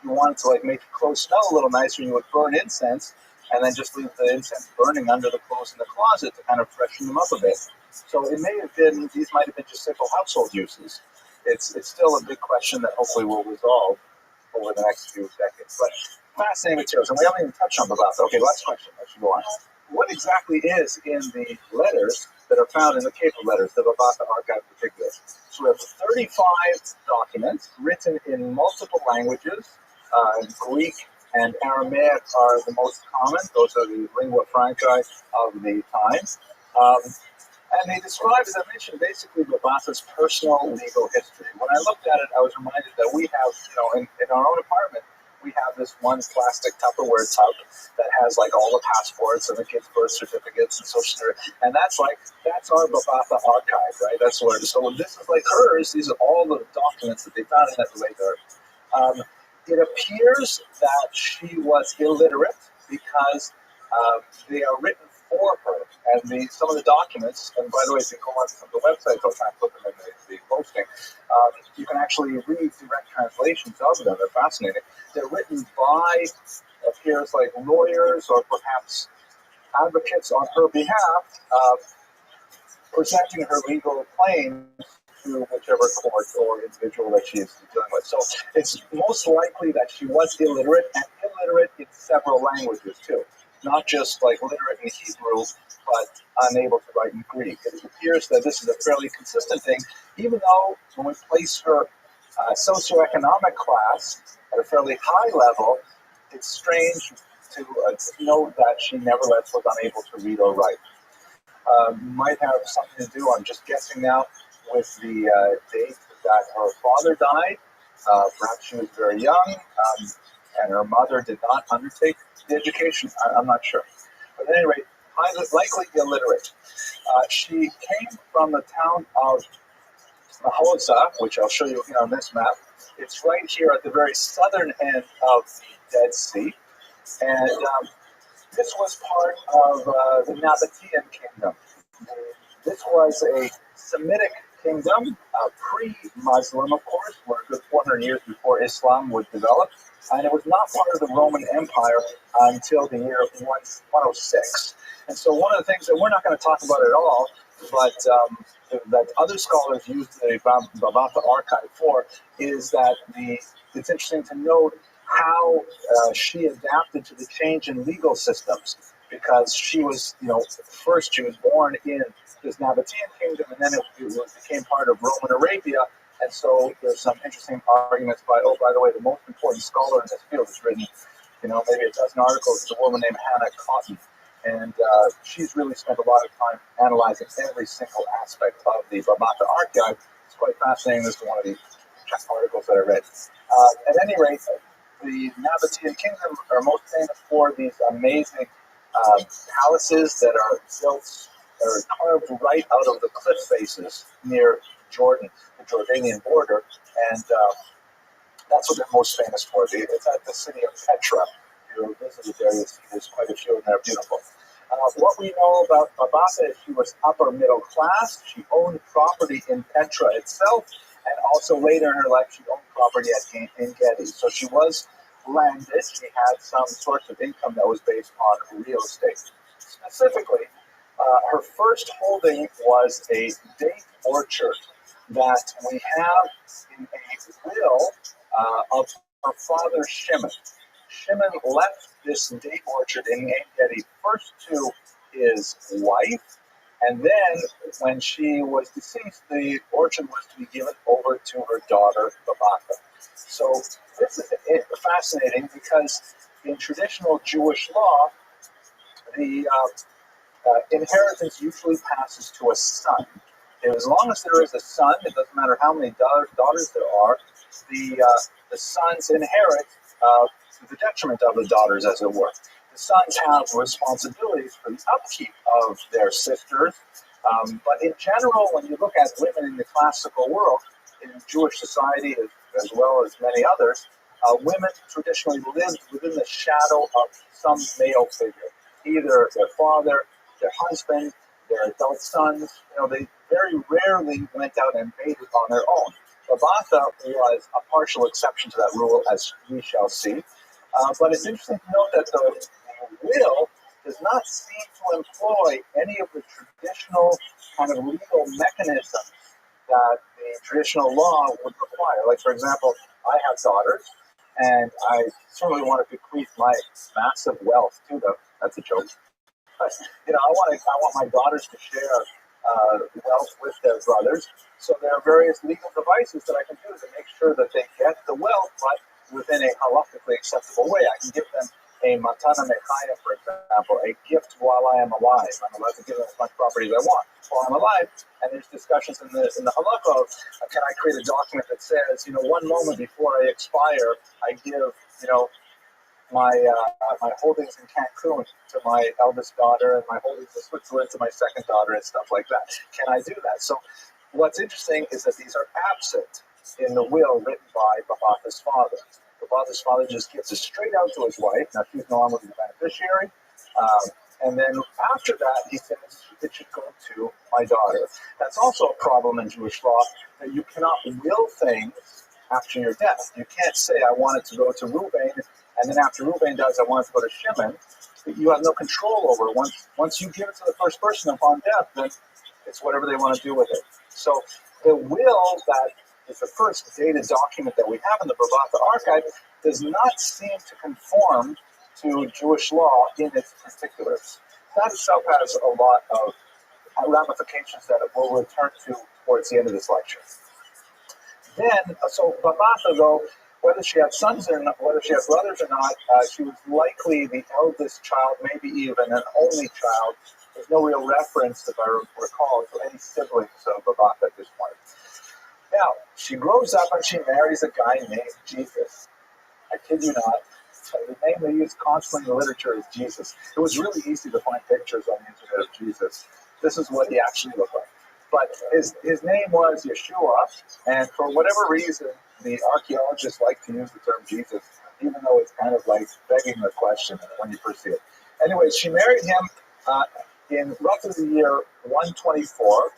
you wanted to like make your clothes smell a little nicer, you would burn incense and then just leave the incense burning under the clothes in the closet to kind of freshen them up a bit. So it may have been, these might have been just simple household uses. It's still a big question that hopefully will resolve over the next few decades. But fascinating materials, and we haven't even touched on Babasa. Okay, last question. I should go on. What exactly is in the letters that are found in the Keter letters, the Babasa archive in particular? So we have 35 documents written in multiple languages. Greek and Aramaic are the most common. Those are the lingua franca of the time. And they describe, as I mentioned, basically Babasa's personal legal history. When I looked at it, I was reminded that we have, in our own apartment, we have this one plastic Tupperware tub that has like all the passports and the kids' birth certificates and social security, and that's our Babasa archive, right? That's where. So when this is like hers, these are all the documents that they found in that relate to her. It appears that she was illiterate because they are written for her, and some of the documents. And by the way, if you go on some of the websites, I'll try and put them in the posting. You can actually read direct translations of them. They're fascinating. They're written by, appears like lawyers or perhaps advocates on her behalf, presenting her legal claims to whichever court or individual that she's dealing with. So it's most likely that she was illiterate, and illiterate in several languages too. Not just like literate in Hebrew, but unable to write in Greek. It appears that this is a fairly consistent thing, even though when we place her socioeconomic class at a fairly high level, it's strange to note that she nevertheless was unable to read or write. Might have something to do, I'm just guessing now, with the date that her father died. Perhaps she was very young, and her mother did not undertake the education. I'm not sure. But at any rate, highly likely illiterate. She came from the town of Mahosa, which I'll show you here on this map. It's right here at the very southern end of the Dead Sea. And this was part of the Nabatean kingdom. This was a Semitic kingdom, pre-Muslim, of course. We're a good 400 years before Islam was developed. And it was not part of the Roman Empire until the year 106. And so one of the things that we're not going to talk about at all, but that other scholars use the Babasa archive for, is that it's interesting to note how she adapted to the change in legal systems, because she was, first she was born in this Nabatean kingdom, and then it became part of Roman Arabia. And so there's some interesting arguments by the way, the most important scholar in this field has written, maybe a dozen articles. It's a woman named Hannah Cotton. And she's really spent a lot of time analyzing every single aspect of the Babasa archive. It's quite fascinating. This is one of the articles that I read. At any rate, the Nabatean kingdom are most famous for these amazing palaces that are built or carved right out of the cliff faces near Jordan, the Jordanian border, and that's what they're most famous for. It's at the city of Petra. If you visited there, you'll see there's quite a few, and they're beautiful. What we know about Babasa is she was upper middle class. She owned property in Petra itself, and also later in her life, she owned property in Gedi. So she was landed. She had some source of income that was based on real estate. Specifically, her first holding was a date orchard that we have in a will of her father Shimon. Shimon left this date orchard in En Gedi first to his wife, and then when she was deceased, the orchard was to be given over to her daughter, Babasa. So this is fascinating because in traditional Jewish law, the inheritance usually passes to a son. As long as there is a son, it doesn't matter how many daughters there are, the sons inherit to the detriment of the daughters, as it were. The sons have responsibilities for the upkeep of their sisters, but in general, when you look at women in the classical world, in Jewish society as well as many others, women traditionally lived within the shadow of some male figure, either their father, their husband, their adult sons. They very rarely went out and made it on their own. Babatha was a partial exception to that rule, as we shall see. But it's interesting to note that the will does not seem to employ any of the traditional kind of legal mechanisms that the traditional law would require. Like, for example, I have daughters, and I certainly want to bequeath my massive wealth to them. That's a joke. But, I want my daughters to share wealth with their brothers. So there are various legal devices that I can do to make sure that they get the wealth, but within a halakhically acceptable way. I can give them a matana mechaya, for example, a gift while I am alive. I'm allowed to give them as much property as I want while I'm alive. And there's discussions in the halakha of, can I create a document that says, one moment before I expire, I give, my holdings in Cancun to my eldest daughter and my holdings in Switzerland to my second daughter and stuff like that. Can I do that? So what's interesting is that these are absent in the will written by Babatha's father. Babatha's father just gives it straight out to his wife. Now she's no longer the beneficiary. And then after that, he says it should go to my daughter. That's also a problem in Jewish law, that you cannot will things after your death. You can't say, I want it to go to Reuben, and then after Reuben does, I want it to go to Shimon. You have no control over it. Once you give it to the first person upon death, then it's whatever they want to do with it. So the will that is the first dated document that we have in the Babatha archive does not seem to conform to Jewish law in its particulars. That itself has a lot of ramifications that we'll return to towards the end of this lecture. Then, so Babatha, though, whether she had sons or not, whether she had brothers or not, she was likely the eldest child, maybe even an only child. There's no real reference, if I recall, to any siblings of Babatha at this point. Now, she grows up and she marries a guy named Jesus. I kid you not. The name they use constantly in the literature is Jesus. It was really easy to find pictures on the internet of Jesus. This is what he actually looked like. But his name was Yeshua, and for whatever reason, the archaeologists like to use the term Jesus, even though it's kind of like begging the question when you first see it. Anyway, she married him in roughly the year 124,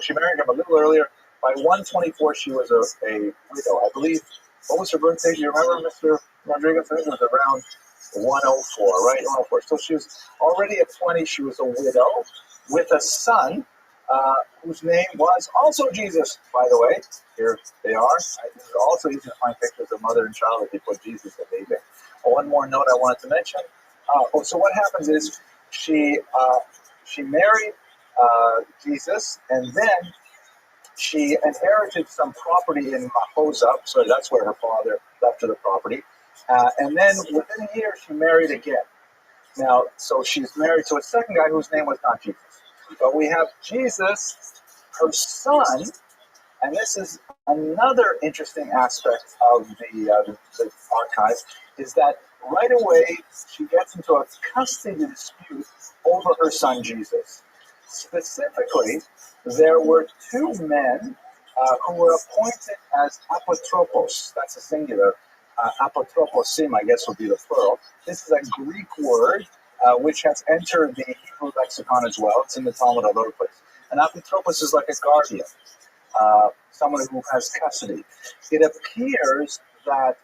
she married him a little earlier. By 124, she was a widow. I believe, what was her birthday? Do you remember, Mr. Rodriguez? I think it was around 104, right? 104. So she was already at 20. She was a widow with a son whose name was also Jesus, by the way. Here they are. It's also easy to find pictures of mother and child if you put Jesus in the baby. One more note I wanted to mention. So what happens is she married Jesus, and then she inherited some property in Mahoza, so that's where her father left her the property. And then within a year, she married again. Now, so she's married to a second guy whose name was not Jesus. But we have Jesus, her son, and this is another interesting aspect of the archive, is that right away she gets into a custody dispute over her son Jesus. Specifically, there were two men who were appointed as apotropos. That's a singular. Apotroposim, I guess, would be the plural. This is a Greek word which has entered the Hebrew lexicon as well. It's in the Talmud all over the place. An apotropos is like a guardian, someone who has custody. It appears that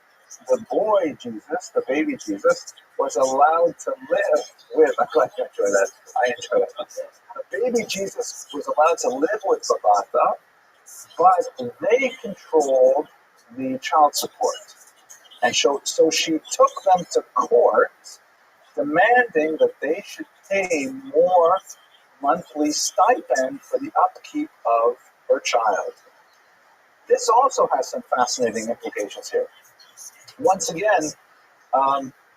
the boy Jesus, the baby Jesus, was allowed to live with, I'm glad you enjoy that. I enjoy that. The baby Jesus was allowed to live with Babatha, but they controlled the child support. And so she took them to court, demanding that they should pay more monthly stipend for the upkeep of her child. This also has some fascinating implications here. Once again,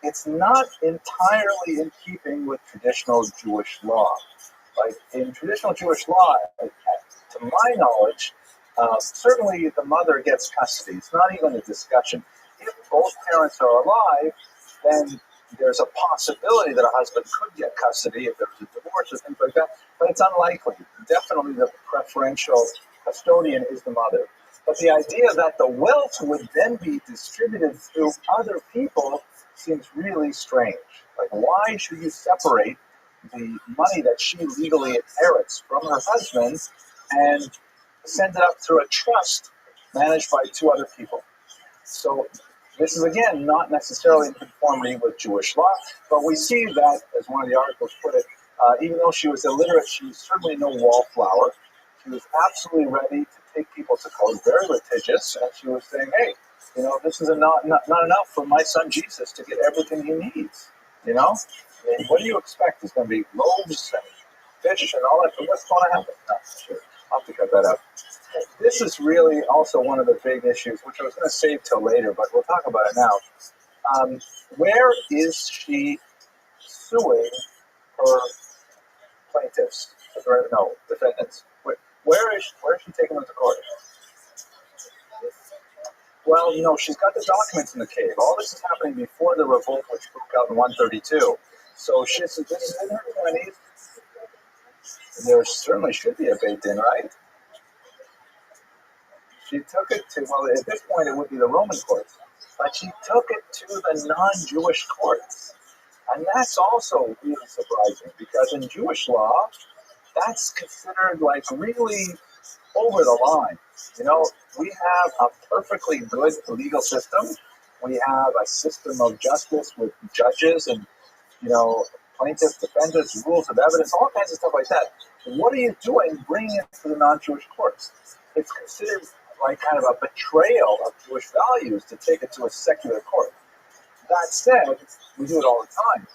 it's not entirely in keeping with traditional Jewish law. Like in traditional Jewish law, to my knowledge, certainly the mother gets custody. It's not even a discussion. If both parents are alive, then there's a possibility that a husband could get custody if there was a divorce or things like that, but it's unlikely. Definitely the preferential custodian is the mother. But the idea that the wealth would then be distributed through other people seems really strange. Like, why should you separate the money that she legally inherits from her husband and send it up through a trust managed by two other people. So this is, again, not necessarily in conformity with Jewish law, but we see that, as one of the articles put it, even though she was illiterate, she was certainly no wallflower. She was absolutely ready to take people to court, very litigious, and she was saying, hey, this is not enough for my son Jesus to get everything he needs. I mean, what do you expect? There's going to be loaves and fish and all that, but what's going to happen? No, sure. I'll have to cut that out. This is really also one of the big issues, which I was going to save till later, but we'll talk about it now. Where is she suing her plaintiffs? No, defendants. Where is she taking them to court? Well, she's got the documents in the cave. All this is happening before the revolt, which broke out in 132. So this is in her 20s. There certainly should be a Beit Din, right? She took it to, well, at this point it would be the Roman courts, but she took it to the non-Jewish courts. And that's also really surprising, because in Jewish law, that's considered like really over the line. We have a perfectly good legal system. We have a system of justice with judges and, plaintiffs, defendants, rules of evidence, all kinds of stuff like that. What are you doing bringing it to the non-Jewish courts? It's considered like kind of a betrayal of Jewish values to take it to a secular court. That said, we do it all the time.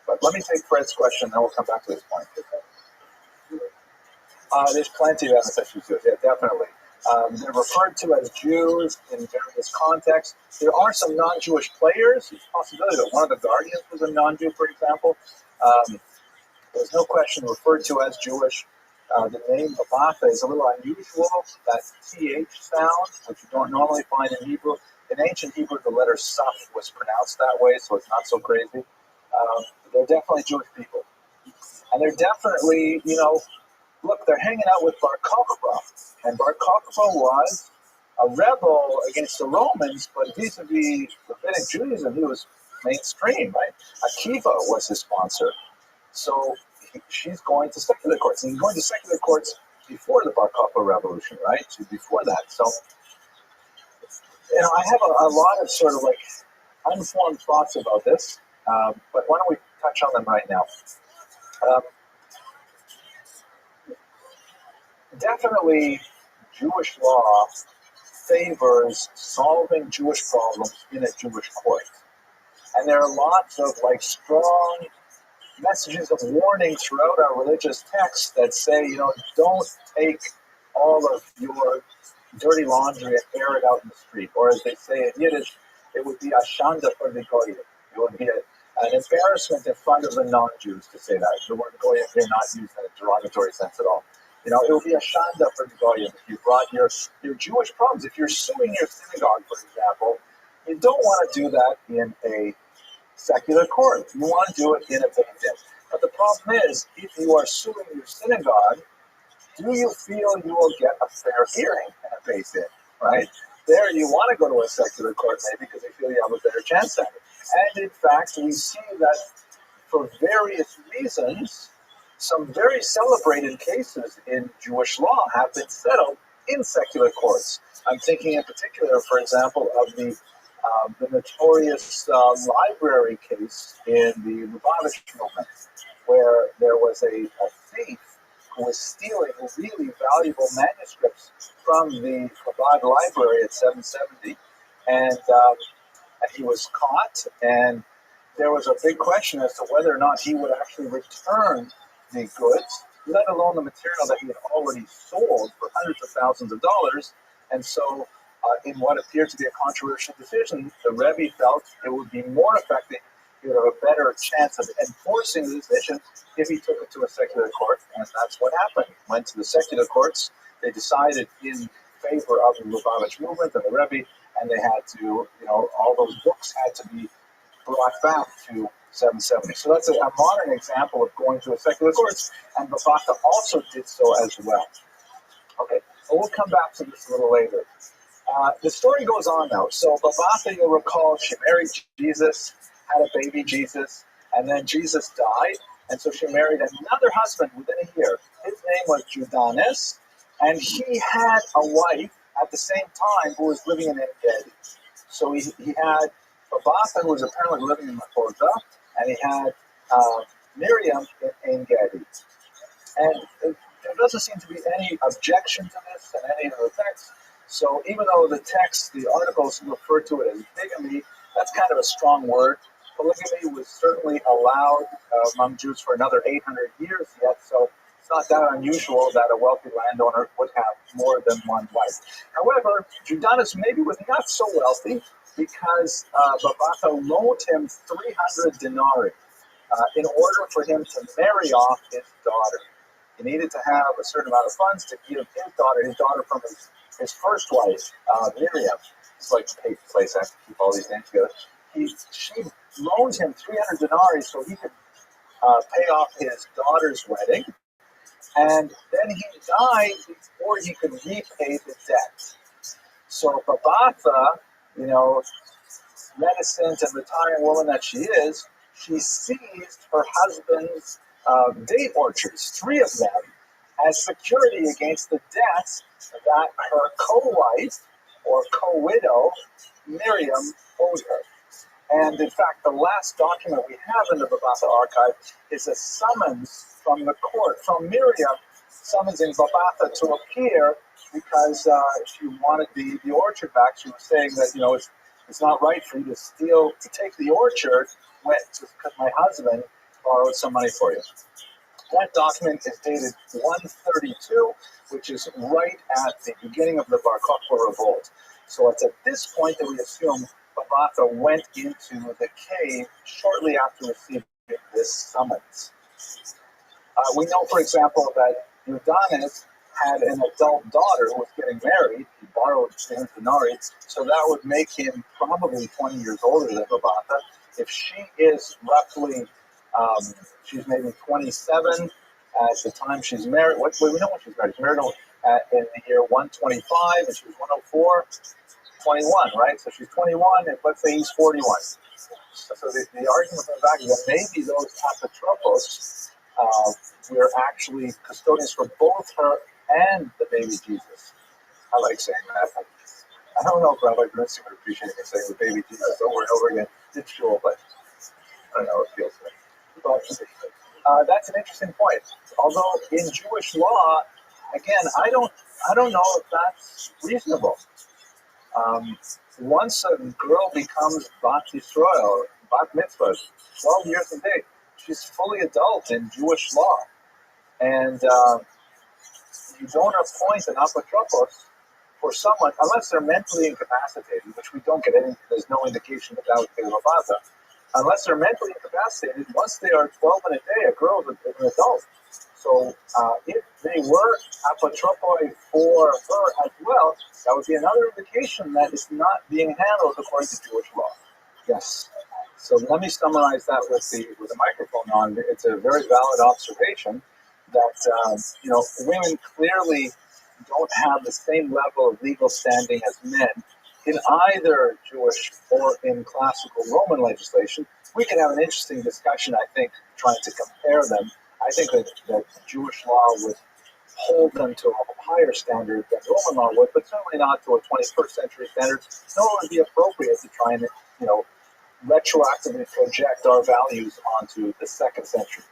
But let me take Fred's question, then we'll come back to this point. There's plenty of evidence that she's Jewish, yeah, definitely. They're referred to as Jews in various contexts. There are some non-Jewish players. There's a possibility that one of the guardians was a non-Jew, for example. There's no question referred to as Jewish. The name Babatha is a little unusual, that TH sound, which you don't normally find in Hebrew. In ancient Hebrew, the letter Saf was pronounced that way, so it's not so crazy. They're definitely Jewish people. And they're definitely, look, they're hanging out with Bar Kokhba. And Bar Kokhba was a rebel against the Romans, but vis-a-vis Rabbinic Judaism, he was mainstream, right? Akiva was his sponsor. So she's going to secular courts. And he's going to secular courts before the Bar Kokhba revolution, right? So before that. So, I have a lot of sort of like unformed thoughts about this, but why don't we touch on them right now? Definitely, Jewish law favors solving Jewish problems in a Jewish court. And there are lots of like strong messages of warning throughout our religious texts that say, don't take all of your dirty laundry and air it out in the street. Or as they say in Yiddish, it would be a shanda for the goyim. It would be an embarrassment in front of the non-Jews to say that. The word goyim here not used in a derogatory sense at all. It would be a shanda for the goyim if you brought your Jewish problems. If you're suing your synagogue, for example, you don't want to do that in a secular court. You want to do it in a Beit Din. But the problem is, if you are suing your synagogue, do you feel you will get a fair hearing in a Beit Din, right? There you want to go to a secular court maybe because you feel you have a better chance at it. And in fact, we see that for various reasons, some very celebrated cases in Jewish law have been settled in secular courts. I'm thinking in particular, for example, of the notorious library case in the Lubavitch movement, where there was a thief who was stealing really valuable manuscripts from the Chabad library at 770, and he was caught, and there was a big question as to whether or not he would actually return the goods, let alone the material that he had already sold for hundreds of thousands of dollars. And so in what appeared to be a controversial decision, the Rabbi felt it would be more effective, he would have a better chance of enforcing the decision if he took it to a secular court, and that's what happened. Went to the secular courts, they decided in favor of the Lubavitch movement and the Rabbi, and they had to, all those books had to be brought back to 770. So that's a modern example of going to a secular courts, and Babatha also did so as well. Okay, so we'll come back to this a little later. The story goes on now. So Babatha, you'll recall, she married Jesus, had a baby Jesus, and then Jesus died. And so she married another husband within a year. His name was Judanis, and he had a wife at the same time who was living in En-Gedi. So he had Babatha, who was apparently living in Makoda, and he had Miriam in En-Gedi. And there doesn't seem to be any objection to this in any of the texts. So even though the articles refer to it as bigamy, that's kind of a strong word. Polygamy was certainly allowed among Jews for another 800 years yet, so it's not that unusual that a wealthy landowner would have more than one wife. However, Judanis maybe was not so wealthy because Babatha loaned him 300 denarii in order for him to marry off his daughter. He needed to have a certain amount of funds to give his daughter from his first wife, Miriam. It's like a place I have to keep all these names together. She loaned him 300 denarii so he could pay off his daughter's wedding, and then he died before he could repay the debt. So Babatha, reticent and retiring woman that she is, she seized her husband's date orchards, 3 of them, as security against the debts that her co-wife or co-widow, Miriam, owed her. And in fact, the last document we have in the Babatha archive is a summons from the court, from Miriam, summoning Babatha to appear because she wanted the orchard back. She was saying that, it's not right for you to take the orchard because my husband borrowed some money for you. That document is dated 132, which is right at the beginning of the Bar Kokhba revolt. So it's at this point that we assume Babatha went into the cave shortly after receiving this summons. We know, for example, that Judanis had an adult daughter who was getting married. He borrowed 300 denarii, so that would make him probably 20 years older than Babatha. If she is roughly, she's maybe 27 at the time she's married. We know when she's married. She's married in the year 125, and she was 104. 21, right? So she's 21, and let's say he's 41. So the argument from the back is that maybe those apotropos were actually custodians for both her and the baby Jesus. I like saying that. I don't know if Rabbi Grinstein would appreciate me saying the baby Jesus over and over again. It's sure, but I don't know, it feels good. But that's an interesting point. Although in Jewish law, again, I don't know if that's reasonable. Once a girl becomes Bat Yisrael, Bat Mitzvah, 12 years of age, she's fully adult in Jewish law. And you don't appoint an apotropos for someone, unless they're mentally incapacitated, which we don't get any, there's no indication that would be Rabata. Unless they're mentally incapacitated, once they are 12 in a day, a girl is an adult. So if they were apotropoi for her as well, that would be another indication that it's not being handled according to Jewish law. Yes. So let me summarize that with the microphone on. It's a very valid observation that women clearly don't have the same level of legal standing as men in either Jewish or in classical Roman legislation. We can have an interesting discussion, I think, trying to compare them. I think that Jewish law would hold them to a higher standard than Roman law would, but certainly not to a 21st century standard. Nor would it be appropriate to try and, retroactively project our values onto the 2nd century.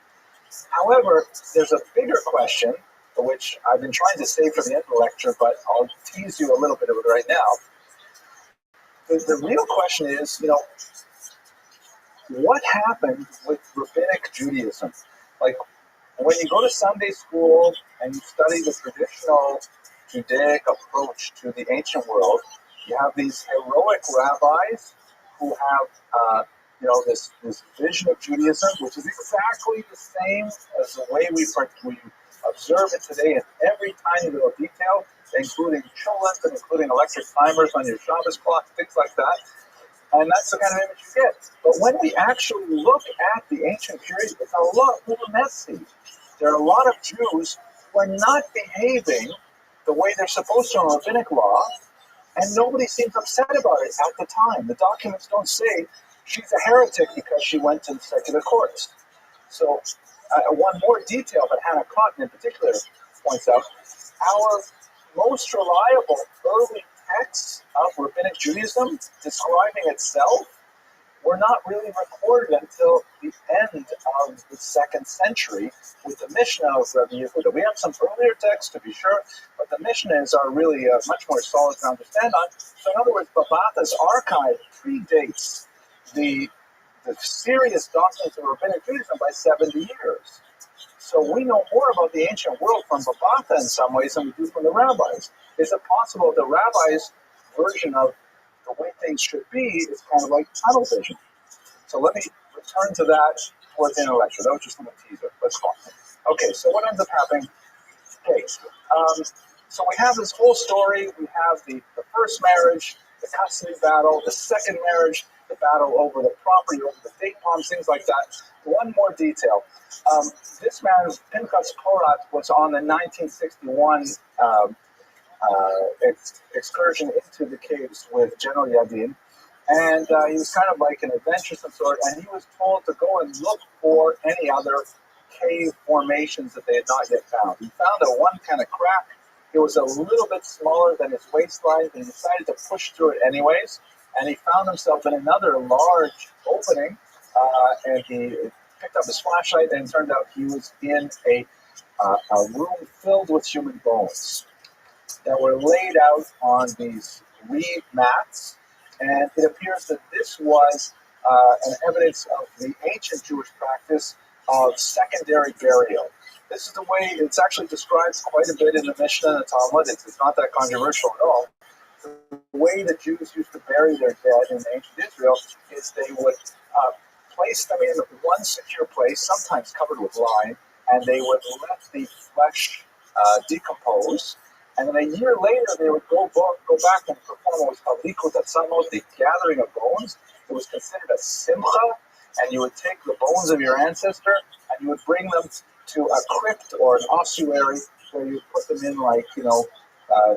However, there's a bigger question, which I've been trying to save for the end of the lecture, but I'll tease you a little bit of it right now. The real question is, what happened with rabbinic Judaism? Like, when you go to Sunday school and you study the traditional Judaic approach to the ancient world, you have these heroic rabbis who have, this vision of Judaism, which is exactly the same as the way we observe it today in every tiny little detail, including cholent and including electric timers on your Shabbos clock, things like that. And that's the kind of image you get. But when we actually look at the ancient period, it's a lot more messy. There are a lot of Jews who are not behaving the way they're supposed to in rabbinic law, and nobody seems upset about it at the time. The documents don't say she's a heretic because she went to the secular courts. So one more detail that Hannah Cotton in particular points out, our most reliable early texts of Rabbinic Judaism describing itself were not really recorded until the end of the 2nd century with the Mishnah of Rabbi Yehuda. We have some earlier texts, to be sure, but the Mishnahs are really much more solid to understand on. So in other words, Babata's archive predates the serious doctrines of Rabbinic Judaism by 70 years. So we know more about the ancient world from Babata in some ways than we do from the rabbis. Is it possible the rabbis' version of the way things should be is kind of like tunnel vision? So let me return to that towards the end of the lecture. That was just a little teaser. Let's go on. Okay, so what ends up happening? Okay, so we have this whole story. We have the first marriage, the custody battle, the second marriage, the battle over the property, over the date palms, things like that. One more detail. This man, Pinchas Porat, was on the 1961 excursion into the caves with General Yadin. And he was kind of like an adventuresome sort, and he was told to go and look for any other cave formations that they had not yet found. He found one kind of crack. It was a little bit smaller than his waistline, and he decided to push through it anyways. And he found himself in another large opening, and he picked up his flashlight, and it turned out he was in a room filled with human bones that were laid out on these reed mats. And it appears that this was an evidence of the ancient Jewish practice of secondary burial. This is the way it's actually described quite a bit in the Mishnah and the Talmud. It's not that controversial at all. The way the Jews used to bury their dead in ancient Israel is they would place them in one secure place, sometimes covered with lime, and they would let the flesh decompose. And then a year later, they would go back and perform what was called likut atzamot, the gathering of bones. It was considered a simcha, and you would take the bones of your ancestor and you would bring them to a crypt or an ossuary where you put them in, like,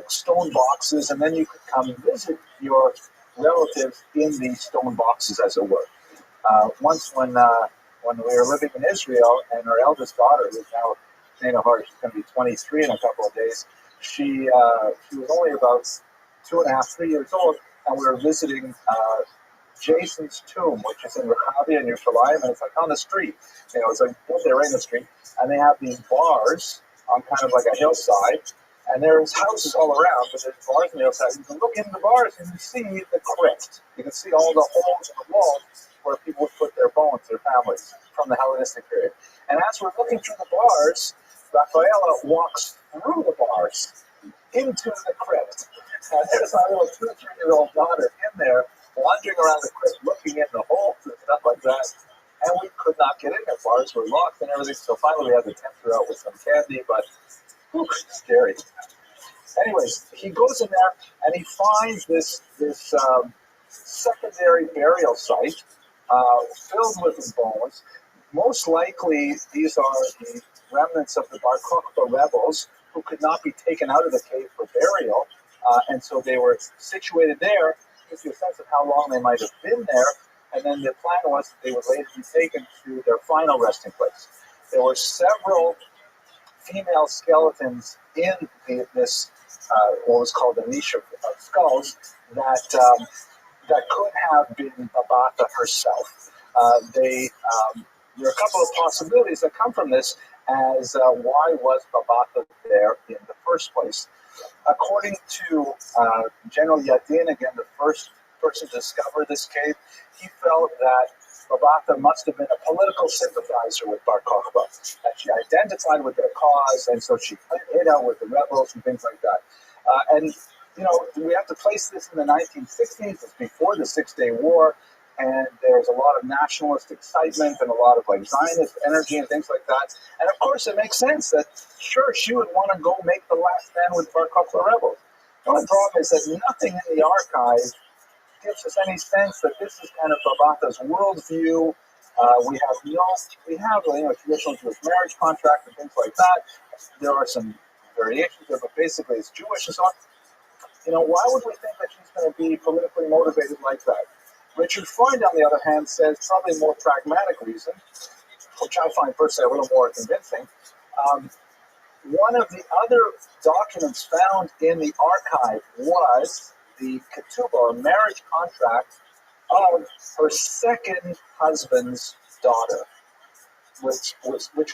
stone boxes, and then you could come visit your relatives in these stone boxes, as it were. Once, when we were living in Israel, and our eldest daughter, who's now she's going to be 23 in a couple of days. She was only about 2.5, 3 years old, and we were visiting Jason's tomb, which is in Rabbi in Yerushalayim, and it's like on the street. It's like they're right in the street, and they have these bars on kind of like a hillside, and there's houses all around, but there's bars on the hillside. You can look into the bars and you see the crypt. You can see all the holes in the walls where people would put their bones, their families, from the Hellenistic period. And as we're looking through the bars, Rafaela walks through the bars into the crypt. And there's my little 2 or 3-year-old daughter in there, wandering around the crypt, looking in the holes and stuff like that. And we could not get in. The bars were locked and everything. So finally we had to tempt her out with some candy, but scary. Anyways, he goes in there and he finds this secondary burial site filled with bones. Most likely, these are the remnants of the Bar Kokhba rebels who could not be taken out of the cave for burial, and so they were situated there. Gives you a sense of how long they might have been there, and then the plan was that they would later be taken to their final resting place. There were several female skeletons in this what was called the niche of skulls that could have been Babata herself. There are a couple of possibilities that come from this as why was Babata there in the first place. According to General Yadin, again, the first person to discover this cave, he felt that Babata must have been a political sympathizer with Bar Kokhba, that she identified with their cause, and so she hid out with the rebels and things like that. And we have to place this in the 1960s. It's before the Six-Day War, and there's a lot of nationalist excitement and a lot of Zionist energy and things like that. And of course, it makes sense that sure she would want to go make the last stand with Bar Kokhba rebels. The only problem is that nothing in the archive gives us any sense that this is kind of Babata's worldview. We have traditional Jewish marriage contract and things like that. There are some variations there, but basically it's Jewish and so on. Why would we think that she's going to be politically motivated like that? Richard Freund, on the other hand, says probably a more pragmatic reason. which I find personally a little more convincing. One of the other documents found in the archive was the ketubah, or marriage contract, of her second husband's daughter, which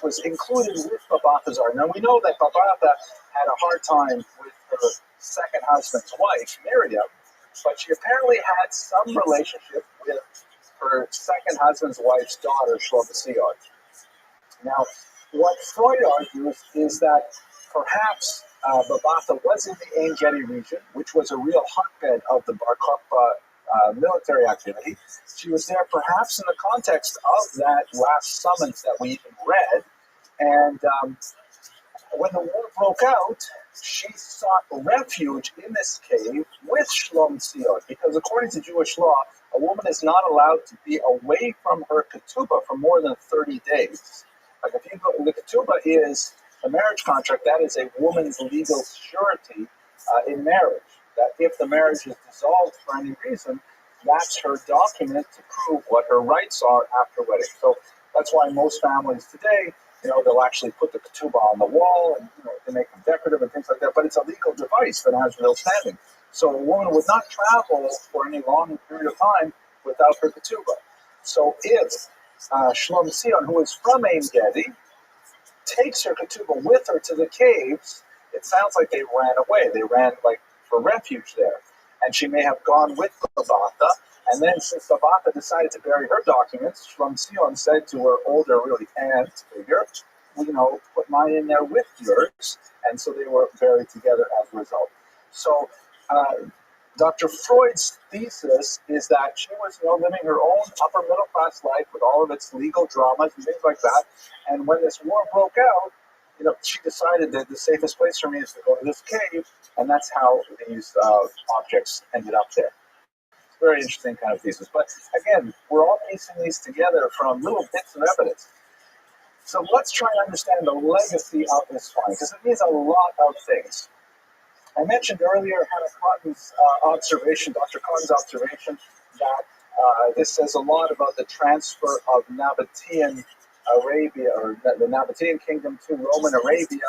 was included with Babatha's. Now we know that Babatha had a hard time with her second husband's wife, Miriam, but she apparently had some relationship with her second husband's wife's daughter, Shlomo. Now, what Freud argues is that perhaps Babatha was in the Ein Gedi region, which was a real hotbed of the Bar Kokhba military activity. She was there perhaps in the context of that last summons that we even read. And when the war broke out, she sought refuge in this cave with Shlom Tzion, because according to Jewish law, a woman is not allowed to be away from her ketubah for more than 30 days. Like if you go, the ketubah is a marriage contract. That is a woman's legal surety in marriage. That if the marriage is dissolved for any reason, that's her document to prove what her rights are after wedding. So that's why most families today, they'll actually put the ketubah on the wall and they make them decorative and things like that. But it's a legal device that has real standing. So a woman would not travel for any long period of time without her ketubah. So if Shlom Tzion, who is from Ein Gedi, takes her ketubah with her to the caves, it sounds like they ran away. They ran like for refuge there. And she may have gone with Babatha. And then since Babatha decided to bury her documents, Shlom Tzion said to her older, really aunt figure, put mine in there with yours. And so they were buried together as a result. So Dr. Freud's thesis is that she was living her own upper middle class life with all of its legal dramas and things like that. And when this war broke out, she decided that the safest place for me is to go to this cave, and that's how these objects ended up there. It's a very interesting kind of thesis. But again, we're all piecing these together from little bits of evidence. So let's try and understand the legacy of this find, because it means a lot of things. I mentioned earlier Hannah Cotton's observation, Dr. Cotton's observation, that this says a lot about the transfer of Nabatean Arabia, or the Nabatean kingdom to Roman Arabia,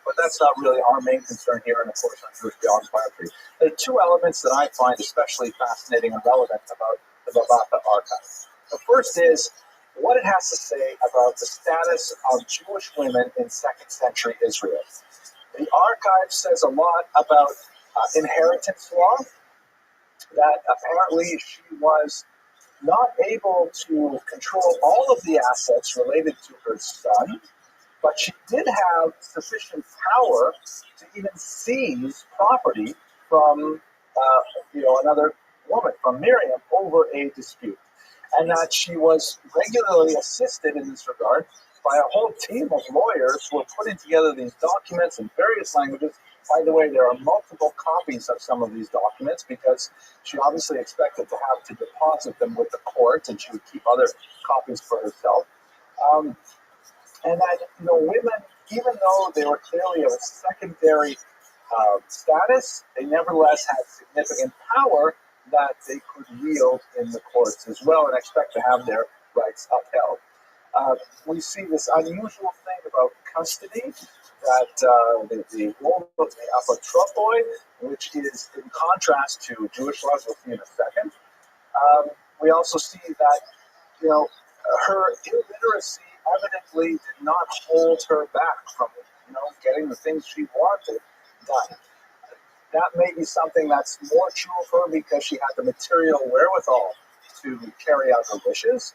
but that's not really our main concern here, and of course on Jewish biography. There are two elements that I find especially fascinating and relevant about the Babatha archive. The first is what it has to say about the status of Jewish women in 2nd century Israel. The archive says a lot about inheritance law, that apparently she was not able to control all of the assets related to her son, but she did have sufficient power to even seize property from another woman, from Miriam, over a dispute. And that she was regularly assisted in this regard by a whole team of lawyers who are putting together these documents in various languages. By the way, there are multiple copies of some of these documents because she obviously expected to have to deposit them with the court, and she would keep other copies for herself. And that women, even though they were clearly of a secondary status, they nevertheless had significant power that they could wield in the courts as well and expect to have their rights upheld. We see this unusual thing about custody, that the role of the apotropoi, which is in contrast to Jewish laws, we'll see in a second. We also see that, her illiteracy evidently did not hold her back from, getting the things she wanted done. That may be something that's more true of her because she had the material wherewithal to carry out her wishes.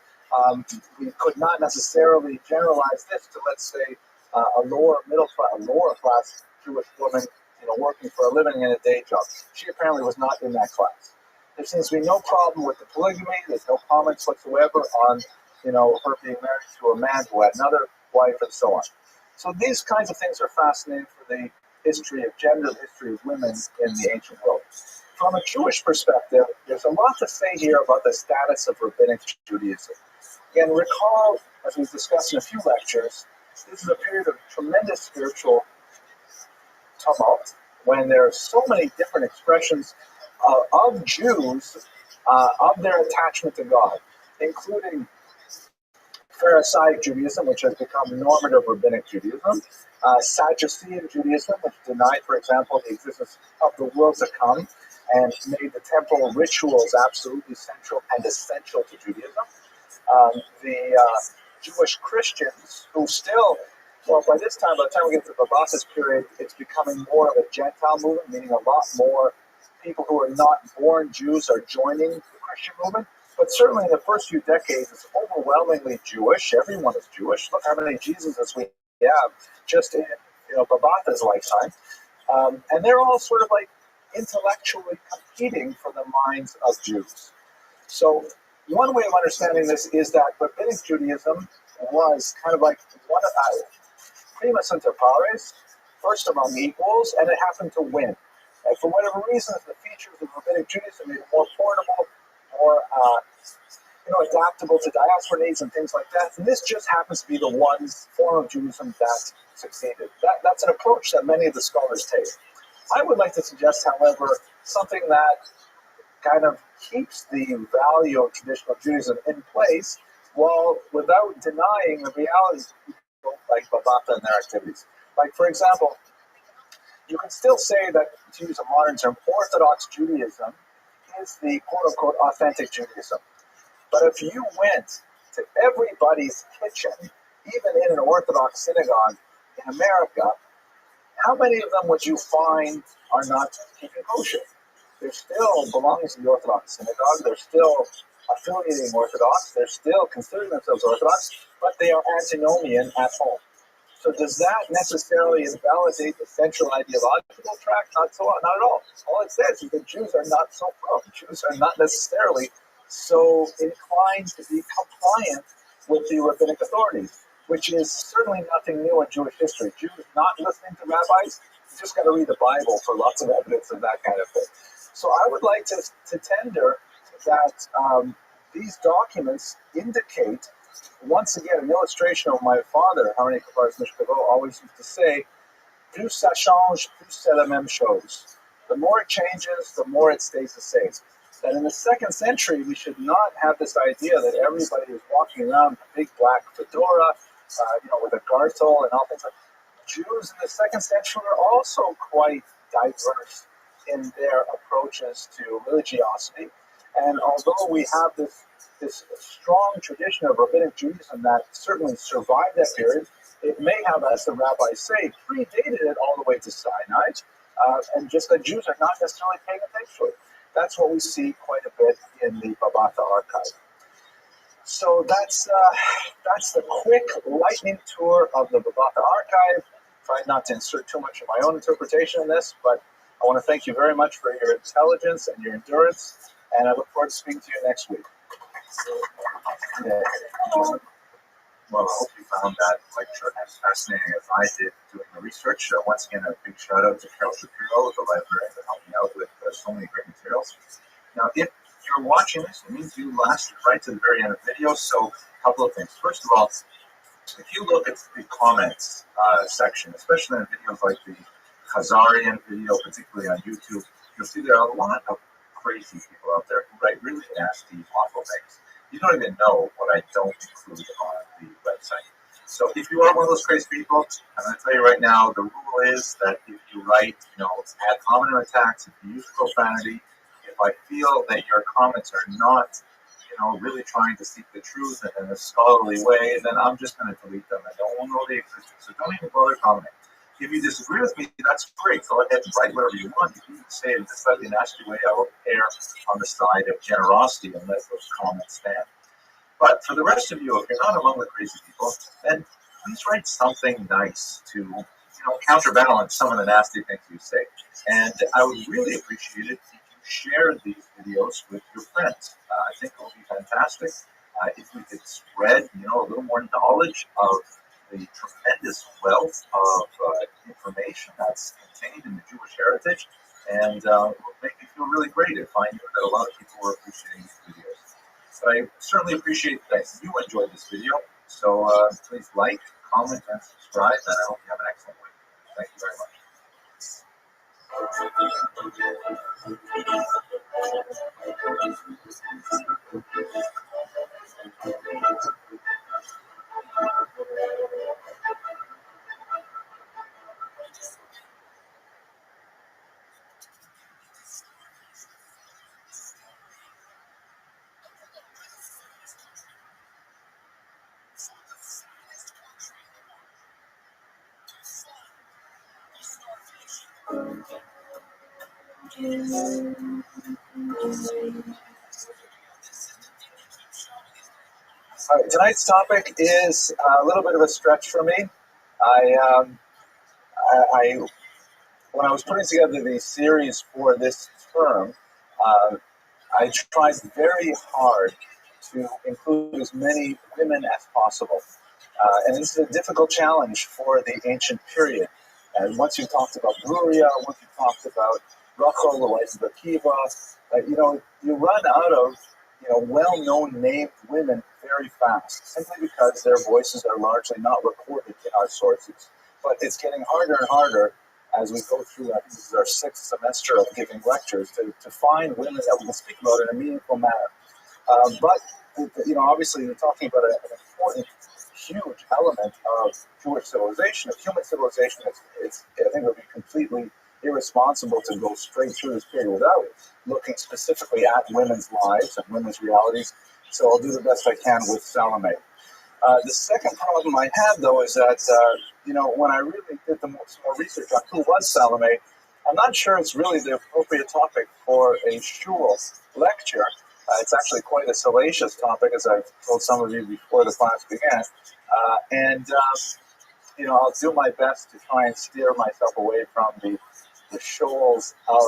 We could not necessarily generalize this to, let's say, a lower class Jewish woman, working for a living in a day job. She apparently was not in that class. There seems to be no problem with the polygamy. There's no comments whatsoever on, her being married to a man who had another wife and so on. So these kinds of things are fascinating for the history of gender, the history of women in the ancient world. From a Jewish perspective, there's a lot to say here about the status of rabbinic Judaism. Again, recall, as we've discussed in a few lectures, this is a period of tremendous spiritual tumult when there are so many different expressions of Jews, of their attachment to God, including Pharisaic Judaism, which has become normative rabbinic Judaism, Sadducean Judaism, which denied, for example, the existence of the world to come and made the temporal rituals absolutely central and essential to Judaism. The Jewish Christians who still, well, by this time, by the time we get to the Babas's period, it's becoming more of a Gentile movement, meaning a lot more people who are not born Jews are joining the Christian movement. But certainly in the first few decades, it's overwhelmingly Jewish. Everyone is Jewish. Look how many Jesuses we have just in Babata's lifetime. And they're all sort of like intellectually competing for the minds of Jews. So one way of understanding this is that rabbinic Judaism was kind of like one of prima inter pares, first among equals, and it happened to win. And for whatever reasons, the features of rabbinic Judaism made it more portable, more adaptable to diaspora needs and things like that. And this just happens to be the one form of Judaism that succeeded. That's an approach that many of the scholars take. I would like to suggest, however, something that kind of keeps the value of traditional Judaism in place while without denying the realities of people like Babata and their activities. Like, for example, you can still say that, to use a modern term, Orthodox Judaism is the quote-unquote authentic Judaism. But if you went to everybody's kitchen, even in an Orthodox synagogue in America, how many of them would you find are not keeping kosher? They're still belonging to the Orthodox synagogue. They're still affiliating Orthodox. They're still considering themselves Orthodox, but they are antinomian at home. So does that necessarily invalidate the central ideological track? Not at all. All it says is that Jews are not so prone. Jews are not necessarily so inclined to be compliant with the rabbinic authorities, which is certainly nothing new in Jewish history. Jews not listening to rabbis, you just got to read the Bible for lots of evidence of that kind of thing. So I would like to tender that these documents indicate, once again, an illustration of my father, Harani Kapar's Mishkavo, always used to say, plus ça change, plus c'est la même chose. The more it changes, the more it stays the same. That in the 2nd century, we should not have this idea that everybody is walking around with a big black fedora, with a gartel and all things like that. Jews in the 2nd century are also quite diverse in their approaches to religiosity. And although we have this strong tradition of rabbinic Judaism that certainly survived that period, it may have, as the rabbis say, predated it all the way to Sinai, and just that Jews are not necessarily paying attention to it. That's what we see quite a bit in the Babata archive. So that's the quick lightning tour of the Babata archive. Tried not to insert too much of my own interpretation in this, but I want to thank you very much for your intelligence and your endurance, and I look forward to speaking to you next week. Yeah. Well, I hope you found that lecture as fascinating as I did doing the research. Once again, a big shout out to Carol Shapiro, the librarian, that helped me out with so many great materials. Now, if you're watching this, it means you lasted right to the very end of the video. So, a couple of things. First of all, if you look at the comments section, especially in videos like the Khazarian video, particularly on YouTube, you'll see there are a lot of crazy people out there who write really nasty, awful things. You don't even know what I don't include on the website. So if you are one of those crazy people, I'm going to tell you right now, the rule is that if you write, ad hominem attacks, if you use profanity, if I feel that your comments are not, really trying to seek the truth in a scholarly way, then I'm just going to delete them. I don't want to know the existence. So don't even bother commenting. If you disagree with me, that's great. Go ahead and write whatever you want. If you say it in a slightly nasty way, I will err on the side of generosity and let those comments stand. But for the rest of you, if you're not among the crazy people, then please write something nice to, counterbalance some of the nasty things you say. And I would really appreciate it if you share these videos with your friends. I think it would be fantastic if we could spread, a little more knowledge of the tremendous wealth of information that's contained in the Jewish heritage, and it will make me feel really great if I knew that a lot of people were appreciating these videos. But I certainly appreciate that you enjoyed this video, so please like, comment, and subscribe, and I hope you have an excellent week. Thank you very much. All right, tonight's topic is a little bit of a stretch for me. I when I was putting together the series for this term, uh, I tried very hard to include as many women as possible. And this is a difficult challenge for the ancient period. And once you talked about Bruria, once you talked about Rachel, the wife of Akiva, you run out of well-known named women very fast, simply because their voices are largely not recorded in our sources. But it's getting harder and harder as we go through, I think this is our sixth semester of giving lectures, to find women that we can speak about in a meaningful manner. But obviously, you're talking about an important, huge element of Jewish civilization, of human civilization. I think it would be completely irresponsible to go straight through this period without looking specifically at women's lives and women's realities. So I'll do the best I can with Salome. The second problem I had, though, is that, when I really did some more research on who was Salome, I'm not sure it's really the appropriate topic for a shul lecture. It's actually quite a salacious topic, as I've told some of you before the class began. I'll do my best to try and steer myself away from the shoals of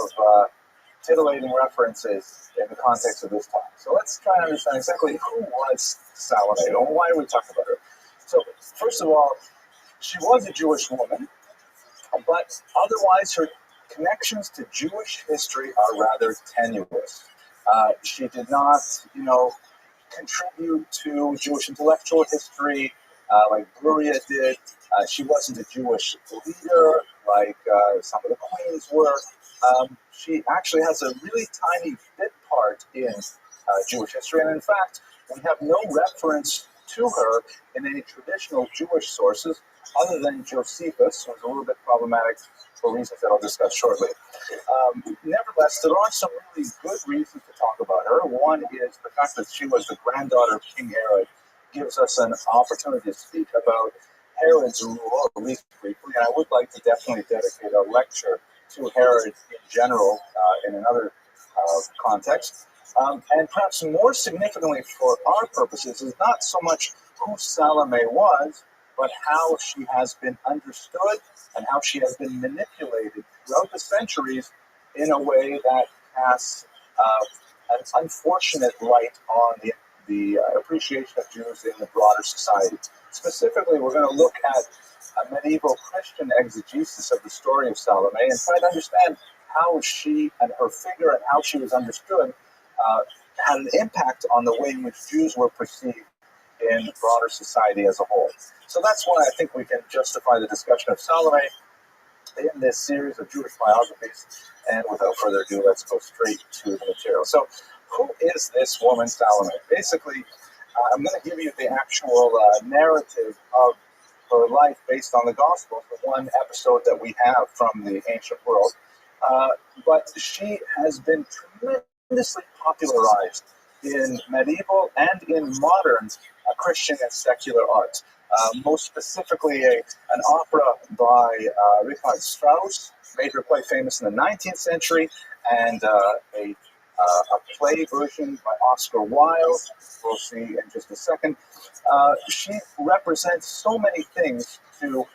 titillating references in the context of this talk. So let's try and understand exactly who was Salome, and why are we talking about her. So first of all, she was a Jewish woman, but otherwise her connections to Jewish history are rather tenuous. She did not, contribute to Jewish intellectual history like Bruria did. She wasn't a Jewish leader like some of the queens were. She actually has a really tiny bit part in Jewish history, and in fact, we have no reference to her in any traditional Jewish sources other than Josephus, who was a little bit problematic for reasons that I'll discuss shortly. Nevertheless, there are some really good reasons to talk about her. One is the fact that she was the granddaughter of King Herod, gives us an opportunity to speak about Herod's rule, at least briefly, and I would like to definitely dedicate a lecture to Herod in general in another context. And perhaps more significantly for our purposes is not so much who Salome was, but how she has been understood and how she has been manipulated throughout the centuries in a way that casts an unfortunate light on the appreciation of Jews in the broader society. Specifically, we're going to look at a medieval Christian exegesis of the story of Salome and try to understand how she and her figure and how she was understood had an impact on the way in which Jews were perceived in broader society as a whole. So that's why I think we can justify the discussion of Salome in this series of Jewish biographies. And without further ado, let's go straight to the material. So who is this woman, Salome? Basically, I'm going to give you the actual narrative of her life based on the Gospels, the one episode that we have from the ancient world. But she has been tremendously popularized in medieval and in modern Christian and secular art. Most specifically, an opera by Richard Strauss made her quite famous in the 19th century, and a play version by Oscar Wilde, we'll see in just a second. She represents so many things to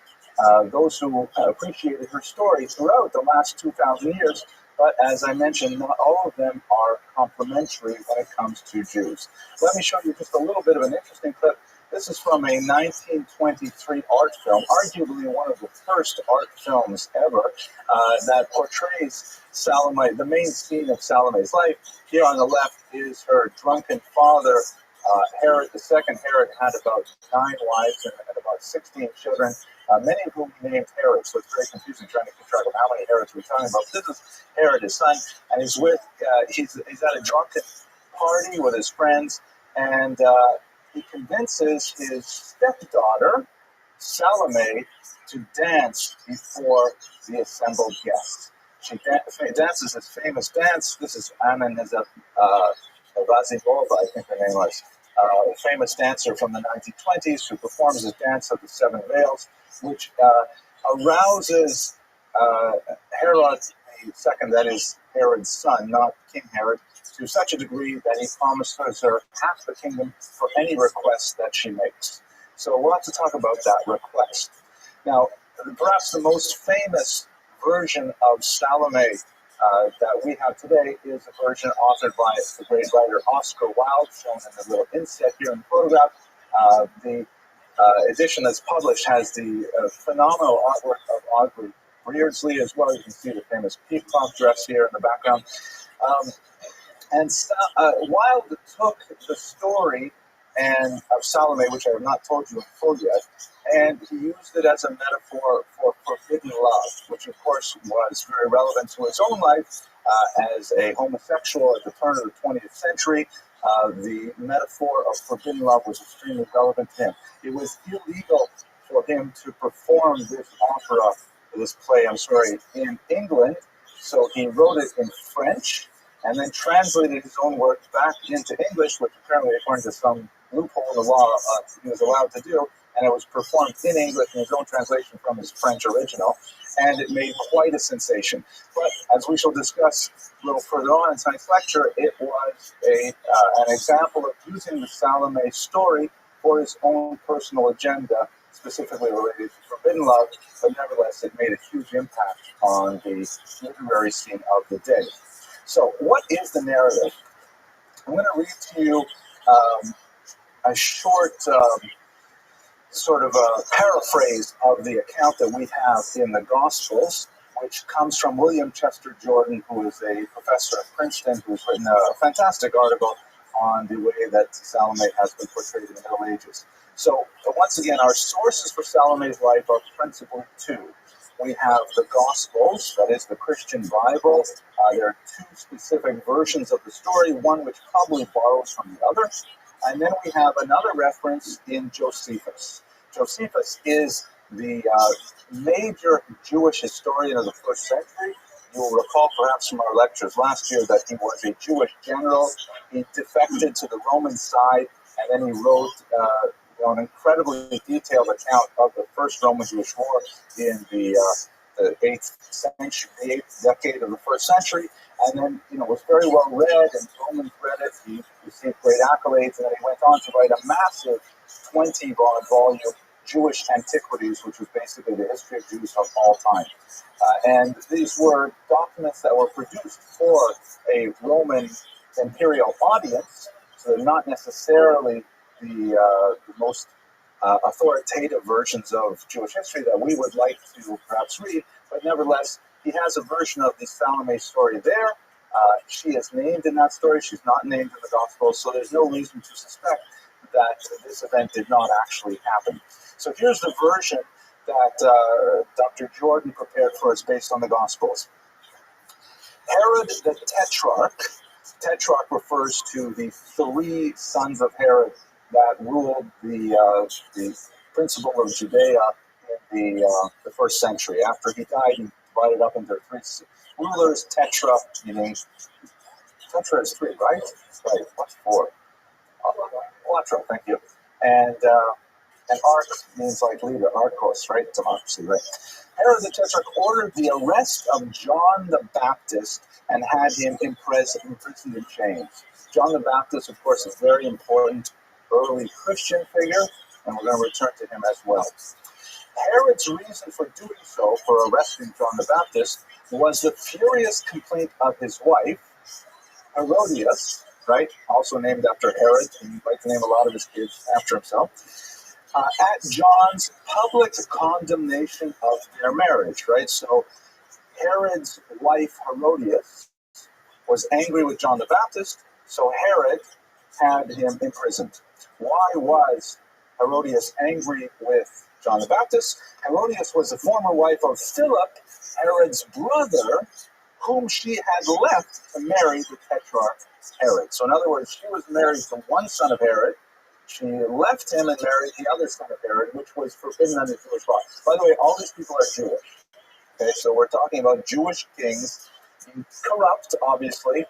those who appreciated her story throughout the last 2,000 years, but as I mentioned, not all of them are complimentary when it comes to Jews. Let me show you just a little bit of an interesting clip. This is from a 1923 art film, arguably one of the first art films ever, that portrays Salome, the main scene of Salome's life. Here on the left is her drunken father, Herod II. Herod had about 9 wives and about 16 children, many of whom he named Herod, so it's very confusing trying to keep track of how many Herods we're talking about. This is Herod, his son, and he's at a drunken party with his friends, and he convinces his stepdaughter, Salome, to dance before the assembled guests. She dances this famous dance. This is Amen Vazimova, I think her name was, a famous dancer from the 1920s who performs this dance of the 7 veils, which arouses Herod the second, that is Herod's son, not King Herod, to such a degree that he promises her half the kingdom for any request that she makes. So we'll have to talk about that request. Now, perhaps the most famous version of Salome that we have today is a version authored by the great writer Oscar Wilde, shown in the little inset here in the photograph. The edition that's published has the phenomenal artwork of Aubrey Beardsley as well. You can see the famous peacock dress here in the background. Wilde took the story of Salome, which I have not told you in full yet, and he used it as a metaphor for forbidden love, which of course was very relevant to his own life as a homosexual at the turn of the 20th century. The metaphor of forbidden love was extremely relevant to him. It was illegal for him to perform this play, in England, so he wrote it in French and then translated his own work back into English, which apparently, according to some loophole in the law, he was allowed to do, and it was performed in English in his own translation from his French original, and it made quite a sensation. But as we shall discuss a little further on in tonight's lecture, it was an example of using the Salome story for his own personal agenda, specifically related to forbidden love, but nevertheless, it made a huge impact on the literary scene of the day. So, what is the narrative? I'm going to read to you a short sort of a paraphrase of the account that we have in the Gospels, which comes from William Chester Jordan, who is a professor at Princeton, who's written a fantastic article on the way that Salome has been portrayed in the Middle Ages. So, once again, our sources for Salome's life are principally two. We have the Gospels, that is the Christian Bible. There are two specific versions of the story, one which probably borrows from the other. And then we have another reference in Josephus. Josephus is the major Jewish historian of the first century. You'll recall perhaps from our lectures last year that he was a Jewish general. He defected to the Roman side, and then he wrote an incredibly detailed account of the first Roman-Jewish war in the 8th century, the 8th decade of the first century, and then was very well read, and Romans read it. He received great accolades, and then he went on to write a massive 20-volume Jewish Antiquities, which was basically the history of Jews of all time. And these were documents that were produced for a Roman imperial audience, so they're not necessarily the most authoritative versions of Jewish history that we would like to perhaps read, but nevertheless, he has a version of the Salome story there. She is named in that story. She's not named in the Gospels, so there's no reason to suspect that this event did not actually happen. So here's the version that Dr. Jordan prepared for us based on the Gospels. Herod the Tetrarch refers to the three sons of Herod that ruled the principle of Judea in the first century. After he died, he divided up into three rulers. Tetra, meaning tetra is three, right? Right. What's four? Quattro. Thank you. And arch means like leader, archos, right? Democracy, right? Herod the Tetrarch ordered the arrest of John the Baptist and had him imprisoned in chains. John the Baptist, of course, is a very important early Christian figure, and we're going to return to him as well. Herod's reason for doing so, for arresting John the Baptist, was the furious complaint of his wife, Herodias, right, also named after Herod, and he'd like to name a lot of his kids after himself, at John's public condemnation of their marriage, right? So Herod's wife, Herodias, was angry with John the Baptist, so Herod had him imprisoned. Why was Herodias angry with John the Baptist? Herodias was the former wife of Philip, Herod's brother, whom she had left to marry the Tetrarch Herod. So in other words, she was married to one son of Herod. She left him and married the other son of Herod, which was forbidden under Jewish law. By the way, all these people are Jewish. Okay, so we're talking about Jewish kings, corrupt, obviously.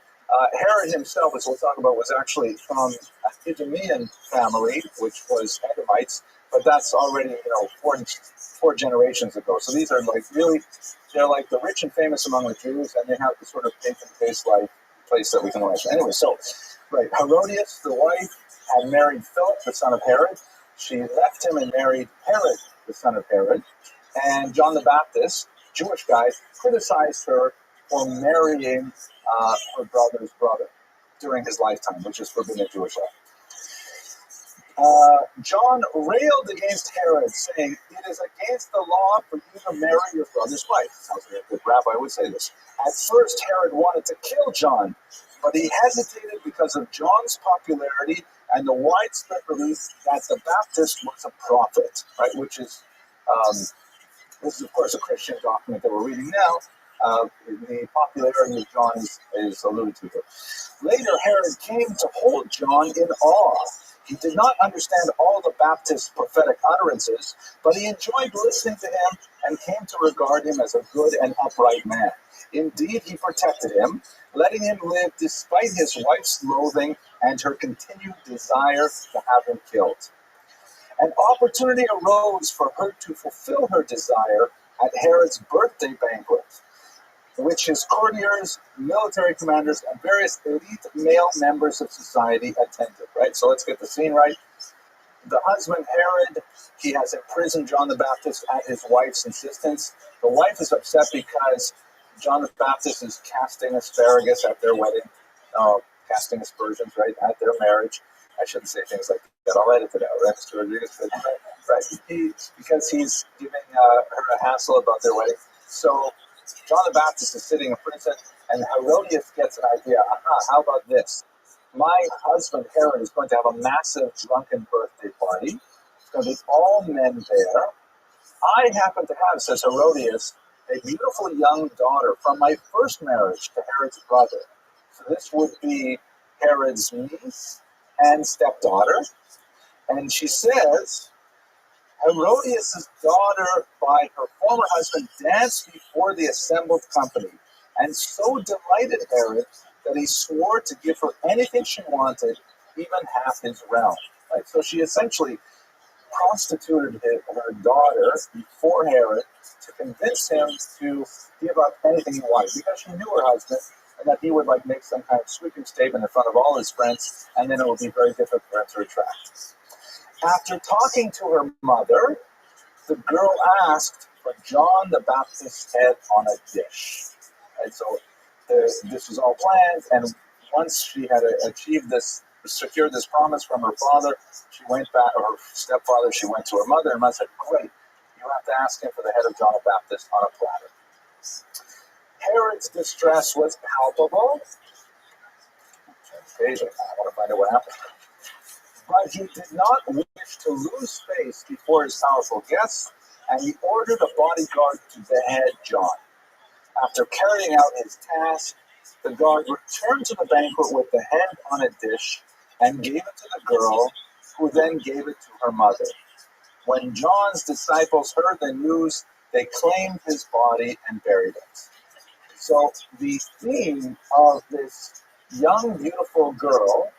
Herod himself, as we'll talk about, was actually from a Idumean family, which was Edomites, but that's already, four generations ago. So these are like really They're like the rich and famous among the Jews, and they have the sort of pace life place that we can watch. Anyway, so, right, Herodias, the wife, had married Philip, the son of Herod. She left him and married Herod, the son of Herod. And John the Baptist, Jewish guy, criticized her for marrying her brother's brother during his lifetime, which is forbidden in Jewish law. John railed against Herod, saying, "It is against the law for you to marry your brother's wife." Sounds like a good rabbi would say this. At first, Herod wanted to kill John, but he hesitated because of John's popularity and the widespread belief that the Baptist was a prophet, right? Which is, this is of course a Christian document that we're reading now. The popularity of John is alluded to here. Later, Herod came to hold John in awe. He did not understand all the Baptist's prophetic utterances, but he enjoyed listening to him and came to regard him as a good and upright man. Indeed, he protected him, letting him live despite his wife's loathing and her continued desire to have him killed. An opportunity arose for her to fulfill her desire at Herod's birthday banquet, which his courtiers, military commanders, and various elite male members of society attended, right? So let's get the scene right. The husband, Herod, he has imprisoned John the Baptist at his wife's insistence. The wife is upset because John the Baptist is casting asparagus at their wedding, casting aspersions, right, at their marriage. I shouldn't say things like that. I'll edit it out, right, Mr. Rodriguez? Right. Because he's giving her a hassle about their wedding. So John the Baptist is sitting in prison, and Herodias gets an idea. How about this? My husband, Herod, is going to have a massive drunken birthday party. It's going to be all men there. I happen to have, says Herodias, a beautiful young daughter from my first marriage to Herod's brother. So this would be Herod's niece and stepdaughter. And she says, Herodias' daughter by her former husband danced before the assembled company and so delighted Herod that he swore to give her anything she wanted, even half his realm. Right? So she essentially prostituted her daughter before Herod to convince him to give up anything he wanted because she knew her husband and that he would make some kind of sweeping statement in front of all his friends, and then it would be very difficult for him to retract. After talking to her mother, the girl asked for John the Baptist's head on a dish. And so this was all planned, and once she had secured this promise from her father, she went back, or her stepfather, she went to her mother, and mother said, "Great, you have to ask him for the head of John the Baptist on a platter." Herod's distress was palpable. Okay, I want to find out what happened. But he did not wish to lose face before his powerful guests, and he ordered a bodyguard to behead John. After carrying out his task, the guard returned to the banquet with the head on a dish and gave it to the girl, who then gave it to her mother. When John's disciples heard the news, they claimed his body and buried it. So the theme of this young, beautiful girl,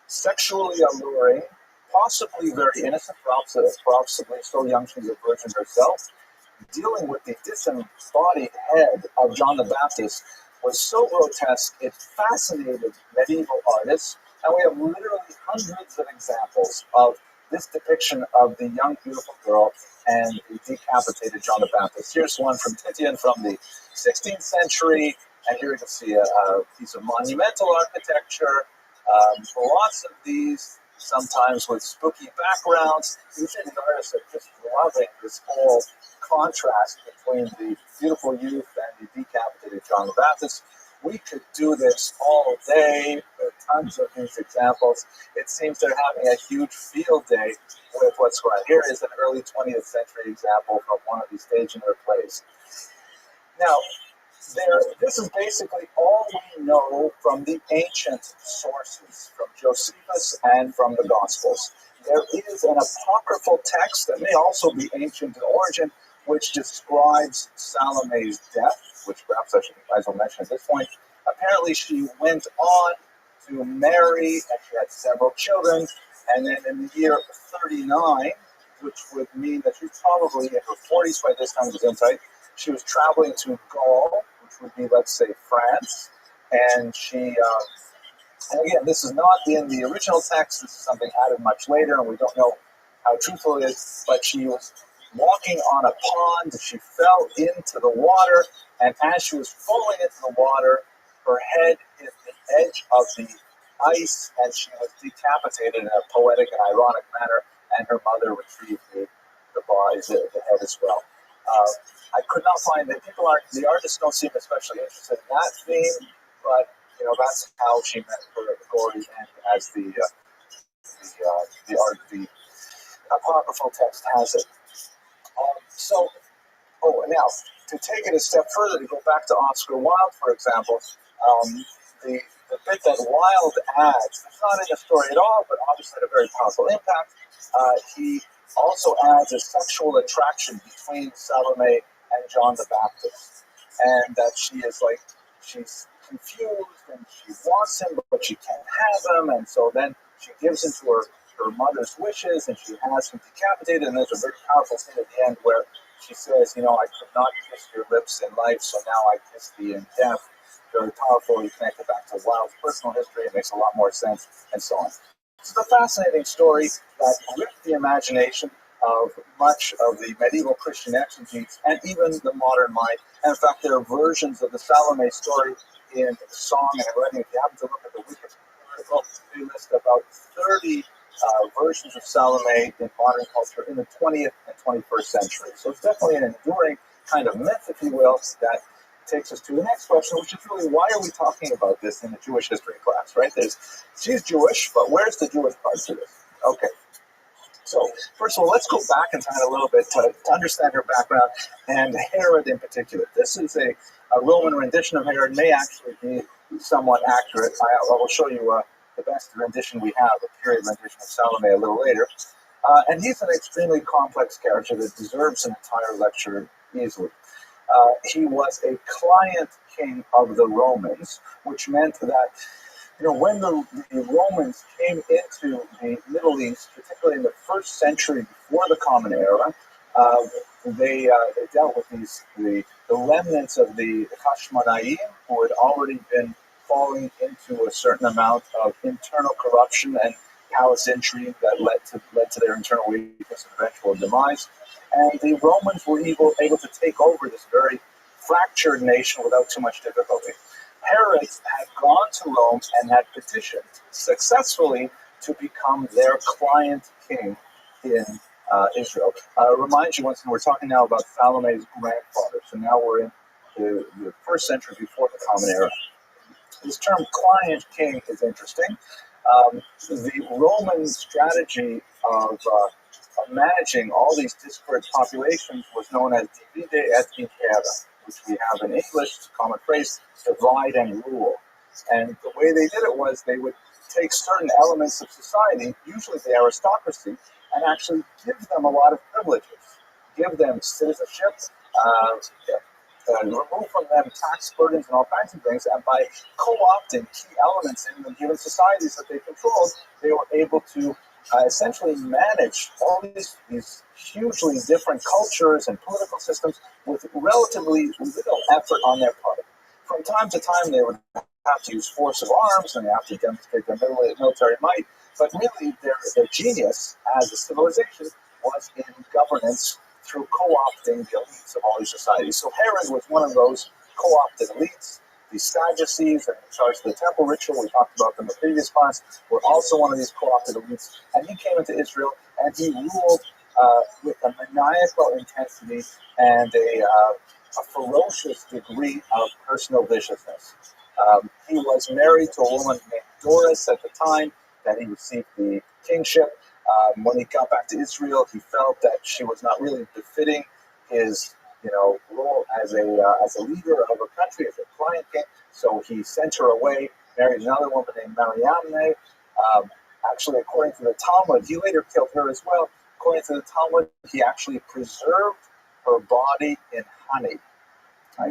sexually alluring, possibly very innocent, possibly so young she's a virgin herself, dealing with the disembodied head of John the Baptist was so grotesque it fascinated medieval artists, and we have literally hundreds of examples of this depiction of the young, beautiful girl and the decapitated John the Baptist. Here's one from Titian from the 16th century, and here you can see a piece of monumental architecture. Lots of these, sometimes with spooky backgrounds. These artists are just loving this whole contrast between the beautiful youth and the decapitated John the Baptist. We could do this all day. There are tons of these examples. It seems they're having a huge field day with what's going on. Here is an early 20th century example from one of these staged in their plays. Now, this is basically all we know from the ancient sources, from Josephus and from the Gospels. There is an apocryphal text that may also be ancient in origin, which describes Salome's death, which perhaps I should as well mention at this point. Apparently, she went on to marry, and she had several children, and then in the year 39, which would mean that she's probably in her 40s by this time, Gesundheit, she was traveling to Gaul, which would be, let's say, France, and and again, this is not in the original text. This is something added much later, and we don't know how truthful it is. But she was walking on a pond. She fell into the water, and as she was falling into the water, her head hit the edge of the ice, and she was decapitated in a poetic and ironic manner. And her mother retrieved the body, the head as well. I could not find that the artists don't seem especially interested in that theme, but that's how she met her glory and as the apocryphal text has it. And now to take it a step further, to go back to Oscar Wilde, for example, the bit that Wilde adds, it's not in the story at all, but obviously had a very powerful impact. He also adds a sexual attraction between Salome and John the Baptist, and that she's confused and she wants him, but she can't have him, and so then she gives in to her mother's wishes, and she has him decapitated. And there's a very powerful scene at the end where she says, I could not kiss your lips in life, so now I kiss thee in death. Very powerful. You connect it back to Wilde's personal history. It makes a lot more sense, and so on. It's a fascinating story that gripped the imagination of much of the medieval Christian exegetes and even the modern mind. And in fact, there are versions of the Salome story in song and writing. If you happen to look at the Wikipedia article, they list about 30 versions of Salome in modern culture in the 20th and 21st century. So it's definitely an enduring kind of myth, if you will, that takes us to the next question, which is really, why are we talking about this in a Jewish history class, right? She's Jewish, but where's the Jewish part to this? Okay. So, first of all, let's go back in time a little bit to understand her background, and Herod in particular. This is a Roman rendition of Herod, may actually be somewhat accurate. I will show you the best rendition we have, a period rendition of Salome a little later. And he's an extremely complex character that deserves an entire lecture easily. He was a client king of the Romans, which meant that when the Romans came into the Middle East, particularly in the first century before the Common Era, they dealt with the remnants of the Hashmonaim, who had already been falling into a certain amount of internal corruption and palace intrigue that led to their internal weakness and eventual demise. And the Romans were able to take over this very fractured nation without too much difficulty. Herod had gone to Rome and had petitioned successfully to become their client king in Israel. Remind you, once again, we're talking now about Salome's grandfather. So now we're in the first century before the Common Era. This term client king is interesting. The Roman strategy of managing all these disparate populations was known as divide et impera, which we have in English, it's a common phrase, divide and rule. And the way they did it was they would take certain elements of society, usually the aristocracy, and actually give them a lot of privileges, give them citizenship, remove from them tax burdens and all kinds of things, and by co-opting key elements in the given societies that they controlled, they were able to essentially manage all these hugely different cultures and political systems with relatively little effort on their part. From time to time, they would have to use force of arms and they have to demonstrate their military might, but really their genius as a civilization was in governance through co-opting the elites of all these societies. So Herod was one of those co-opted elites. The Sadducees are in charge of the temple ritual. We talked about them in the previous class. Were also one of these co-opted elites. And he came into Israel and he ruled with a maniacal intensity and a ferocious degree of personal viciousness. He was married to a woman named Doris at the time that he received the kingship. When he got back to Israel, he felt that she was not really befitting his role as a leader of a country, as a client king. So he sent her away, married another woman named Mariamne. Actually, according to the Talmud, he later killed her as well. According to the Talmud, he actually preserved her body in honey.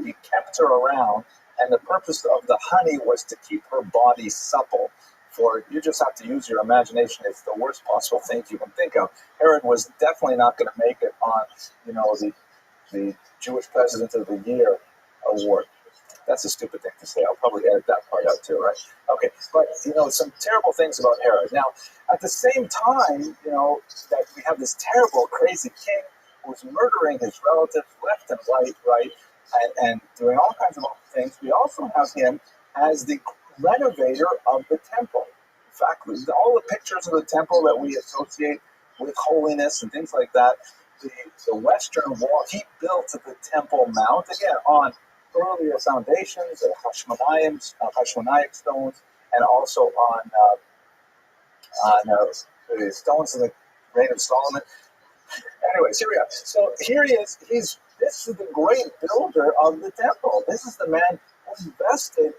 He kept her around, and the purpose of the honey was to keep her body supple. For you just have to use your imagination. It's the worst possible thing you can think of. Herod was definitely not going to make it on, the Jewish President of the Year award. That's a stupid thing to say. I'll probably edit that part out too, right? Okay, but some terrible things about Herod. Now, at the same time, that we have this terrible, crazy king who's murdering his relatives left and right, and doing all kinds of awful things. We also have him as the renovator of the temple. In fact, all the pictures of the temple that we associate with holiness and things like that, the western wall, he built the Temple Mount, again, on earlier foundations, Hashmonaic stones, and also on the stones in the reign of Solomon. Anyways, here we are. So here he is. This is the great builder of the temple. This is the man who invested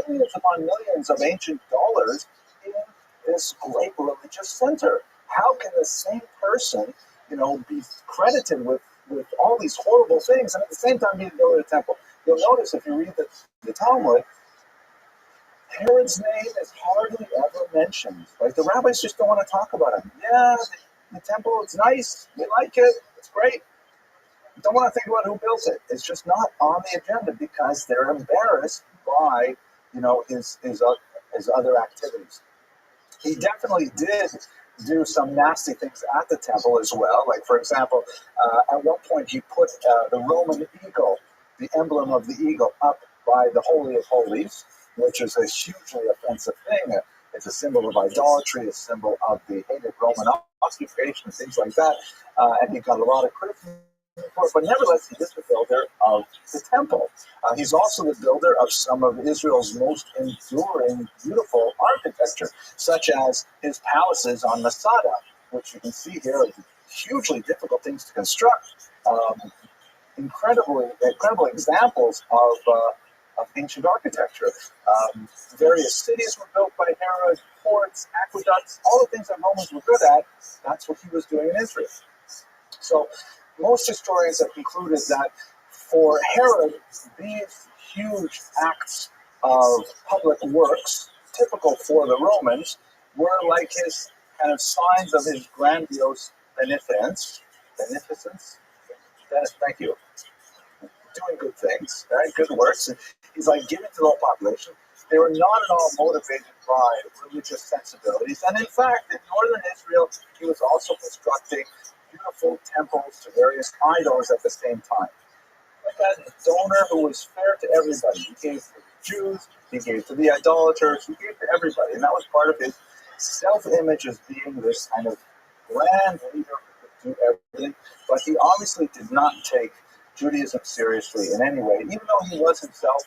millions upon millions of ancient dollars in this great religious center. How can the same person, be credited with all these horrible things and at the same time be the builder of the temple? You'll notice if you read the Talmud, Herod's name is hardly ever mentioned. Like the rabbis just don't want to talk about him. Yeah, the temple, it's nice. We like it. It's great. Don't want to think about who built it. It's just not on the agenda because they're embarrassed by, his other activities. He definitely did do some nasty things at the temple as well. Like, for example, at one point he put the Roman eagle, the emblem of the eagle, up by the Holy of Holies, which is a hugely offensive thing. It's a symbol of idolatry, a symbol of the hated Roman occupation, things like that. And he got a lot of criticism for it, but nevertheless, he is the builder of the temple. He's also the builder of some of Israel's most enduring, beautiful architecture, such as his palaces on Masada, which you can see here are hugely difficult things to construct. Incredible examples of ancient architecture. Various cities were built by Herod, ports, aqueducts, all the things that Romans were good at. That's what he was doing in Israel. So most historians have concluded that for Herod, these huge acts of public works, typical for the Romans, were like his kind of signs of his grandiose beneficence. Thank you. Doing good things, right? Good works. And he's like giving to the whole population. They were not at all motivated by religious sensibilities. And in fact, in northern Israel, he was also constructing beautiful temples to various idols at the same time. Like a donor who was fair to everybody. He gave to the Jews, he gave to the idolaters, he gave to everybody. And that was part of his self-image as being this kind of grand leader who could do everything. But he obviously did not take Judaism seriously in any way, even though he was himself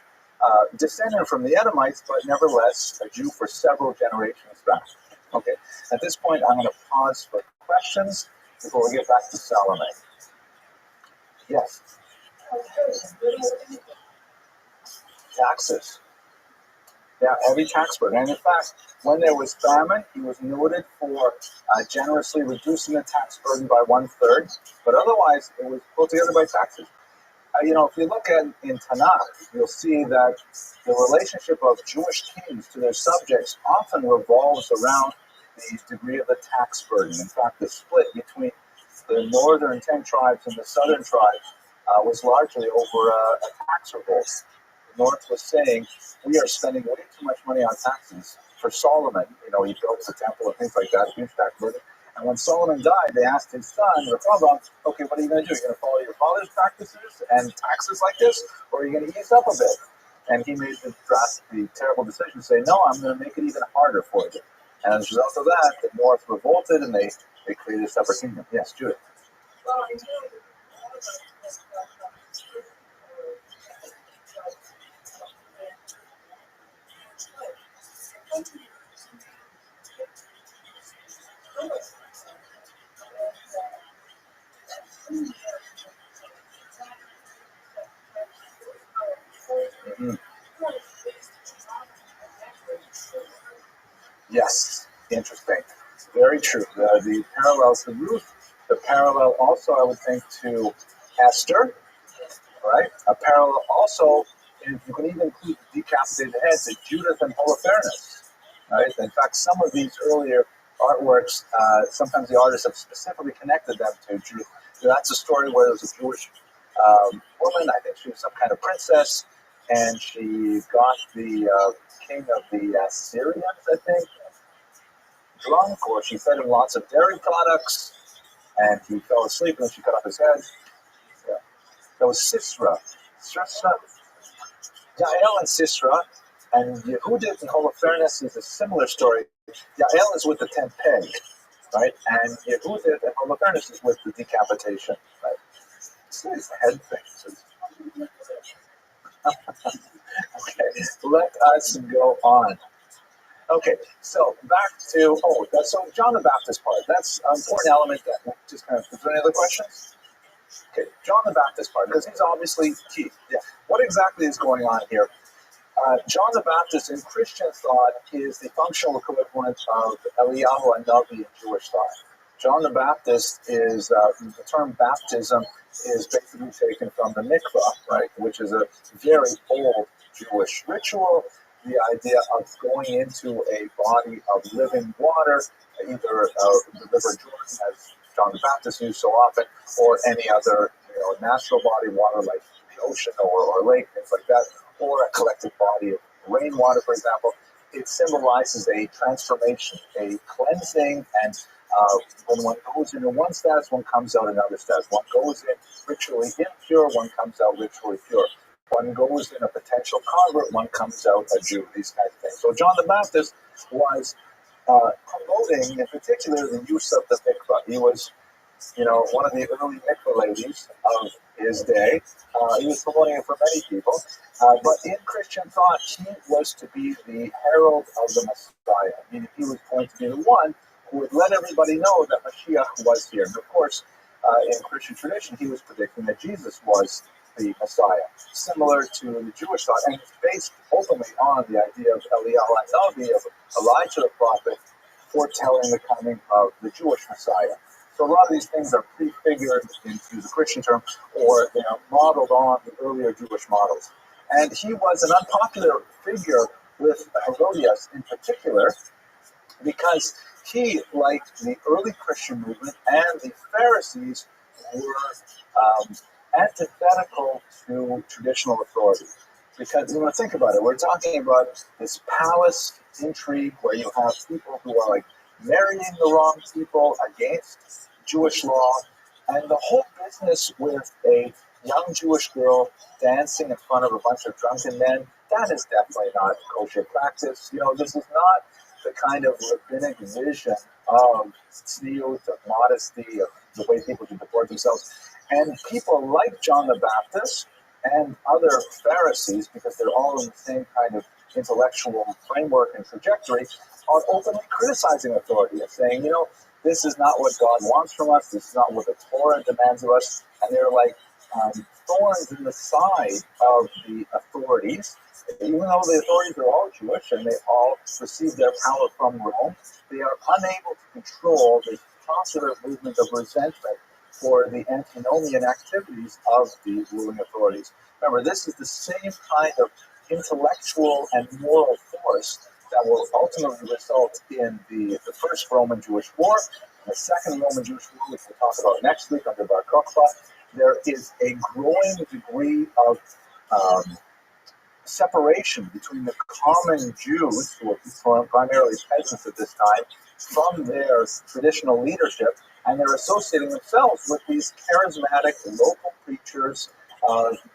descended from the Edomites, but nevertheless a Jew for several generations back. Okay, at this point I'm going to pause for questions before we get back to Salome. Yes? Taxes. Yeah, heavy tax burden. And in fact, when there was famine, he was noted for generously reducing the tax burden by 1/3, but otherwise it was pulled together by taxes. If you look at in Tanakh, you'll see that the relationship of Jewish kings to their subjects often revolves around the degree of the tax burden. In fact, the split between the northern 10 tribes and the southern tribes was largely over a tax revolt. The north was saying, we are spending way too much money on taxes. For Solomon, he built the temple and things like that, huge tax burden. And when Solomon died, they asked his son, Rehoboam, okay, what are you going to do? Are you going to follow your father's practices and taxes like this? Or are you going to ease up a bit? And he made the terrible decision to say, no, I'm going to make it even harder for you. And as a result of that, the north revolted and they created a separate kingdom. Yes, Judith. Well, I know that all of us just got Mm-hmm. Yes, interesting. Very true. The parallels to Ruth, the parallel also, I would think, to Esther, right? A parallel also, if you can even include the decapitated heads, to Judith and Holofernes, right? In fact, some of these earlier artworks, sometimes the artists have specifically connected them to Judith. So that's a story where there was a Jewish woman. I think she was some kind of princess, and she got the king of the Assyrians, I think, drunk, or she fed him lots of dairy products, and he fell asleep, and then she cut off his head. Yeah. That was Sisera. Yael and Sisera, and Yehudit and Holofernes is a similar story. Yael is with the 10th peg, right? And Yehudit and Holofernes is with the decapitation, right? It's his head thing. Okay, let us go on. Okay, so back to, so John the Baptist part. That's an important element that just kind of, is there any other questions? Okay, John the Baptist part, because he's obviously key. Yeah. What exactly is going on here? John the Baptist in Christian thought is the functional equivalent of Eliyahu Hanavi in Jewish thought. John the Baptist is, the term baptism is basically taken from the mikvah, right, which is a very old Jewish ritual. The idea of going into a body of living water, either the River Jordan, as John the Baptist used so often, or any other natural body water like the ocean or lake, things like that, or a collected body of rainwater, for example. It symbolizes a transformation, a cleansing, and when one goes into one status, one comes out another status. One goes in ritually impure, one comes out ritually pure. One goes in a potential convert, one comes out a Jew, these kinds of things. So John the Baptist was promoting, in particular, the use of the mikvah. He was, one of the early mikvah ladies of his day. He was promoting it for many people. But in Christian thought, he was to be the herald of the Messiah, meaning he was going to be the one who would let everybody know that Mashiach was here. And of course, in Christian tradition, he was predicting that Jesus was the Messiah, similar to the Jewish thought, and it's based ultimately on the idea of Eliyahu Hanavi, of Elijah the prophet, foretelling the coming of the Jewish Messiah. So a lot of these things are prefigured into the Christian term, or they are modeled on the earlier Jewish models. And he was an unpopular figure with Herodias in particular, because he, like the early Christian movement and the Pharisees, were antithetical to traditional authority. Because think about it, we're talking about this palace intrigue where you have people who are like marrying the wrong people against Jewish law, and the whole business with a young Jewish girl dancing in front of a bunch of drunken men, that is definitely not kosher practice. This is not the kind of rabbinic vision of tzniut, of modesty, of the way people should deport themselves. And people like John the Baptist and other Pharisees, because they're all in the same kind of intellectual framework and trajectory, are openly criticizing authority and saying, this is not what God wants from us, this is not what the Torah demands of us, and they're like thorns in the side of the authorities. Even though the authorities are all Jewish and they all receive their power from Rome, they are unable to control the popular movement of resentment for the antinomian activities of the ruling authorities. Remember, this is the same kind of intellectual and moral force that will ultimately result in the First Roman-Jewish War, the Second Roman-Jewish War, which we'll talk about next week under Bar Kokhba. There is a growing degree of separation between the common Jews, who are primarily peasants at this time, from their traditional leadership, and they're associating themselves with these charismatic local preachers,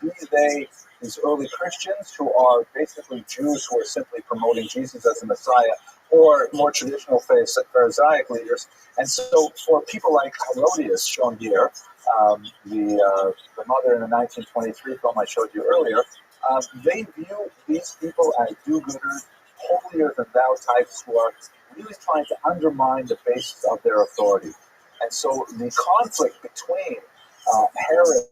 be they these early Christians who are basically Jews who are simply promoting Jesus as the Messiah, or more traditional Pharisaic leaders. And so for people like Herodias, shown here, the mother in the 1923 film I showed you earlier, they view these people as do-gooders, holier-than-thou types who are really trying to undermine the basis of their authority. And so the conflict between Herod,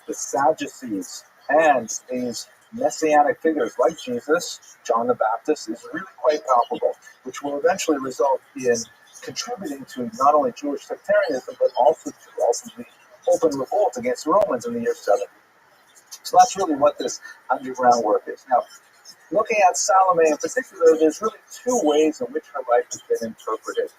the Sadducees, and these messianic figures like Jesus, John the Baptist, is really quite palpable, which will eventually result in contributing to not only Jewish sectarianism, but also to ultimately open revolt against the Romans in the year 70. So that's really what this underground work is. Now, looking at Salome in particular, there's really two ways in which her life has been interpreted.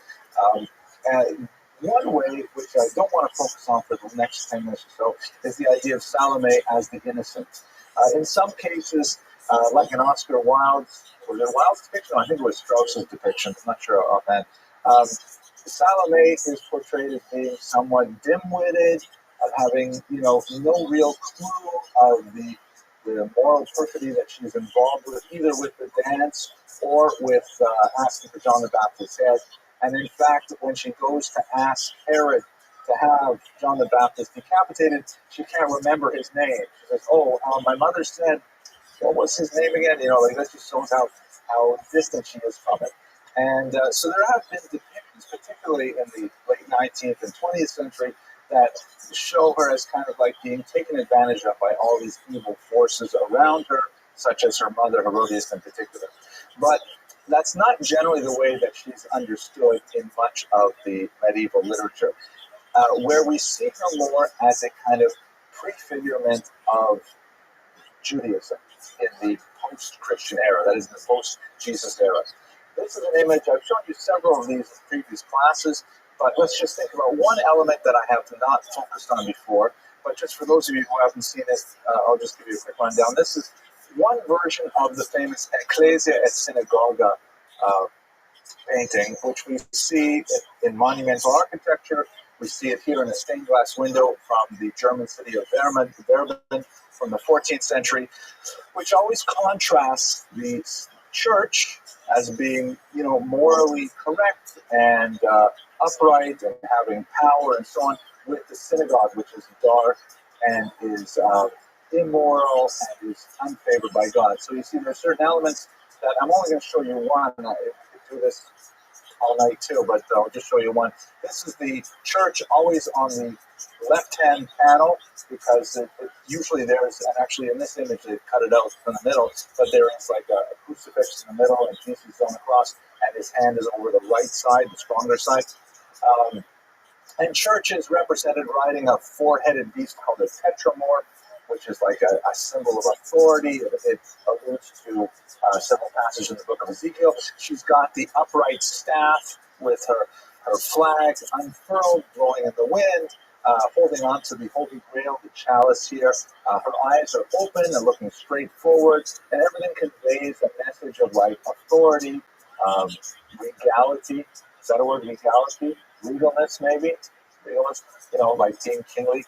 And One way, which I don't want to focus on for the next 10 minutes or so, is the idea of Salome as the innocent. In some cases, like in Oscar Wilde's, was it Wilde's depiction? I think it was Strauss's depiction. I'm not sure offhand. Salome is portrayed as being somewhat dim-witted, of having, no real clue of the moral perfidy that she's involved with, either with the dance or with asking for John the Baptist's head. And in fact, when she goes to ask Herod to have John the Baptist decapitated, she can't remember his name. She says, my mother said, what was his name again? That just shows how distant she is from it. And so there have been depictions, particularly in the late 19th and 20th century, that show her as kind of like being taken advantage of by all these evil forces around her, such as her mother, Herodias in particular. But that's not generally the way that she's understood in much of the medieval literature, where we see her more as a kind of prefigurement of Judaism in the post-Christian era, that is, the post-Jesus era. This is an image, I've shown you several of these in previous classes, but let's just think about one element that I have not focused on before, but just for those of you who haven't seen it, I'll just give you a quick rundown. This is one version of the famous Ecclesia et Synagoga painting, which we see in monumental architecture. We see it here in a stained glass window from the German city of Verben from the 14th century, which always contrasts the church as being, morally correct and upright and having power and so on, with the synagogue, which is dark and is immoral and is unfavored by God. So you see, there are certain elements that I'm only going to show you one. I could do this all night too, but I'll just show you one. This is the church always on the left-hand panel, because usually there's, and actually in this image they've cut it out from the middle, but there is like a crucifix in the middle and Jesus is on the cross and his hand is over the right side, the stronger side. And church is represented riding a four-headed beast called a tetramorph, which is like a symbol of authority. It alludes to several passages in the book of Ezekiel. She's got the upright staff with her flag unfurled, blowing in the wind, holding on to the Holy Grail, the chalice here. Her eyes are open and looking straight forward, and everything conveys a message of like authority, regality. Is that a word, regality? Regalness, maybe? Regalness, like being kingly.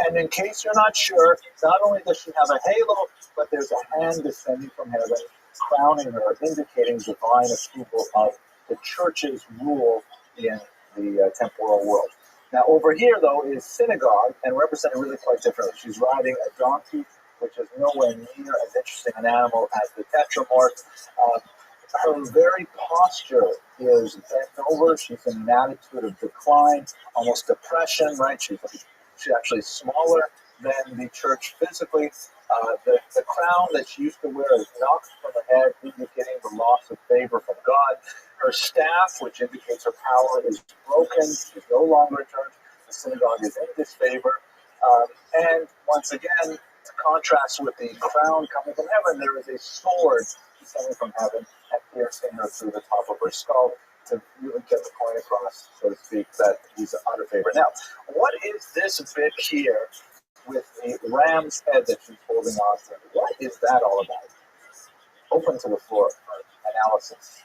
And in case you're not sure, not only does she have a halo, but there's a hand descending from heaven, crowning her, indicating divine approval of the church's rule in the temporal world. Now, over here, though, is synagogue, and represented really quite differently. She's riding a donkey, which is nowhere near as interesting an animal as the tetramorph. Her very posture is bent over. She's in an attitude of decline, almost depression, right? She's actually smaller than the church physically. The crown that she used to wear is knocked from her head, indicating the loss of favor from God. Her staff, which indicates her power, is broken. She's no longer in church. The synagogue is in disfavor. And once again, to contrast with the crown coming from heaven, there is a sword descending from heaven and piercing her through the top of her skull to really get the point across, so to speak, that he's out of favor. Now, what is this bit here with the ram's head that she's holding on to? What is that all about? Open to the floor for analysis.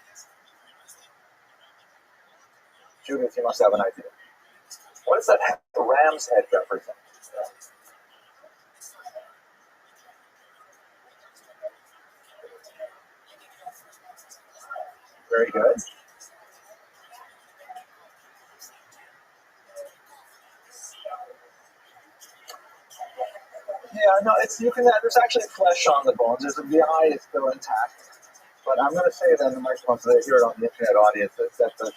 Judith, you must have an idea. What does that ram's head represent? Very good. Yeah, no, there's actually flesh on the bones. The eye is still intact. But I'm going to say that in the microphone so they hear it on the internet audience that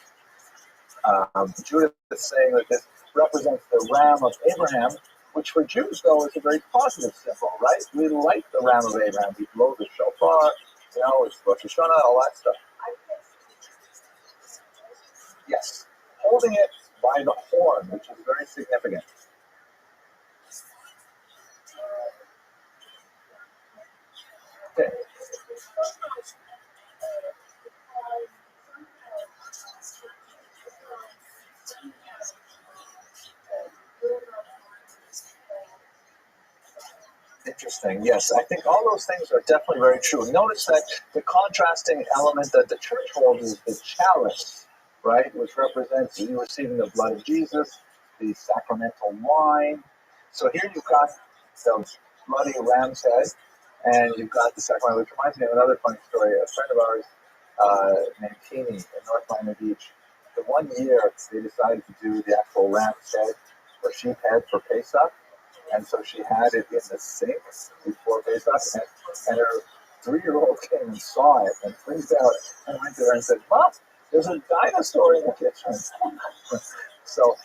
Judith is saying that this represents the ram of Abraham, which for Jews, though, is a very positive symbol, right? We like the ram of Abraham. We blow the shofar, it's Rosh Hashanah, all that stuff. Yes, holding it by the horn, which is very significant. Okay. Interesting. Yes, I think all those things are definitely very true. Notice that the contrasting element that the church holds is the chalice, right, which represents you receiving the blood of Jesus, the sacramental wine. So here you've got the bloody ram's head, and you've got the sacrament, which reminds me of another funny story. A friend of ours named Keeney in North Miami Beach, the one year they decided to do the actual ram's head or sheep head for Pesach. And so she had it in the sink before Pesach, and her 3-year-old came and saw it and freaked out and went to her and said, "Mom, there's a dinosaur in the kitchen." So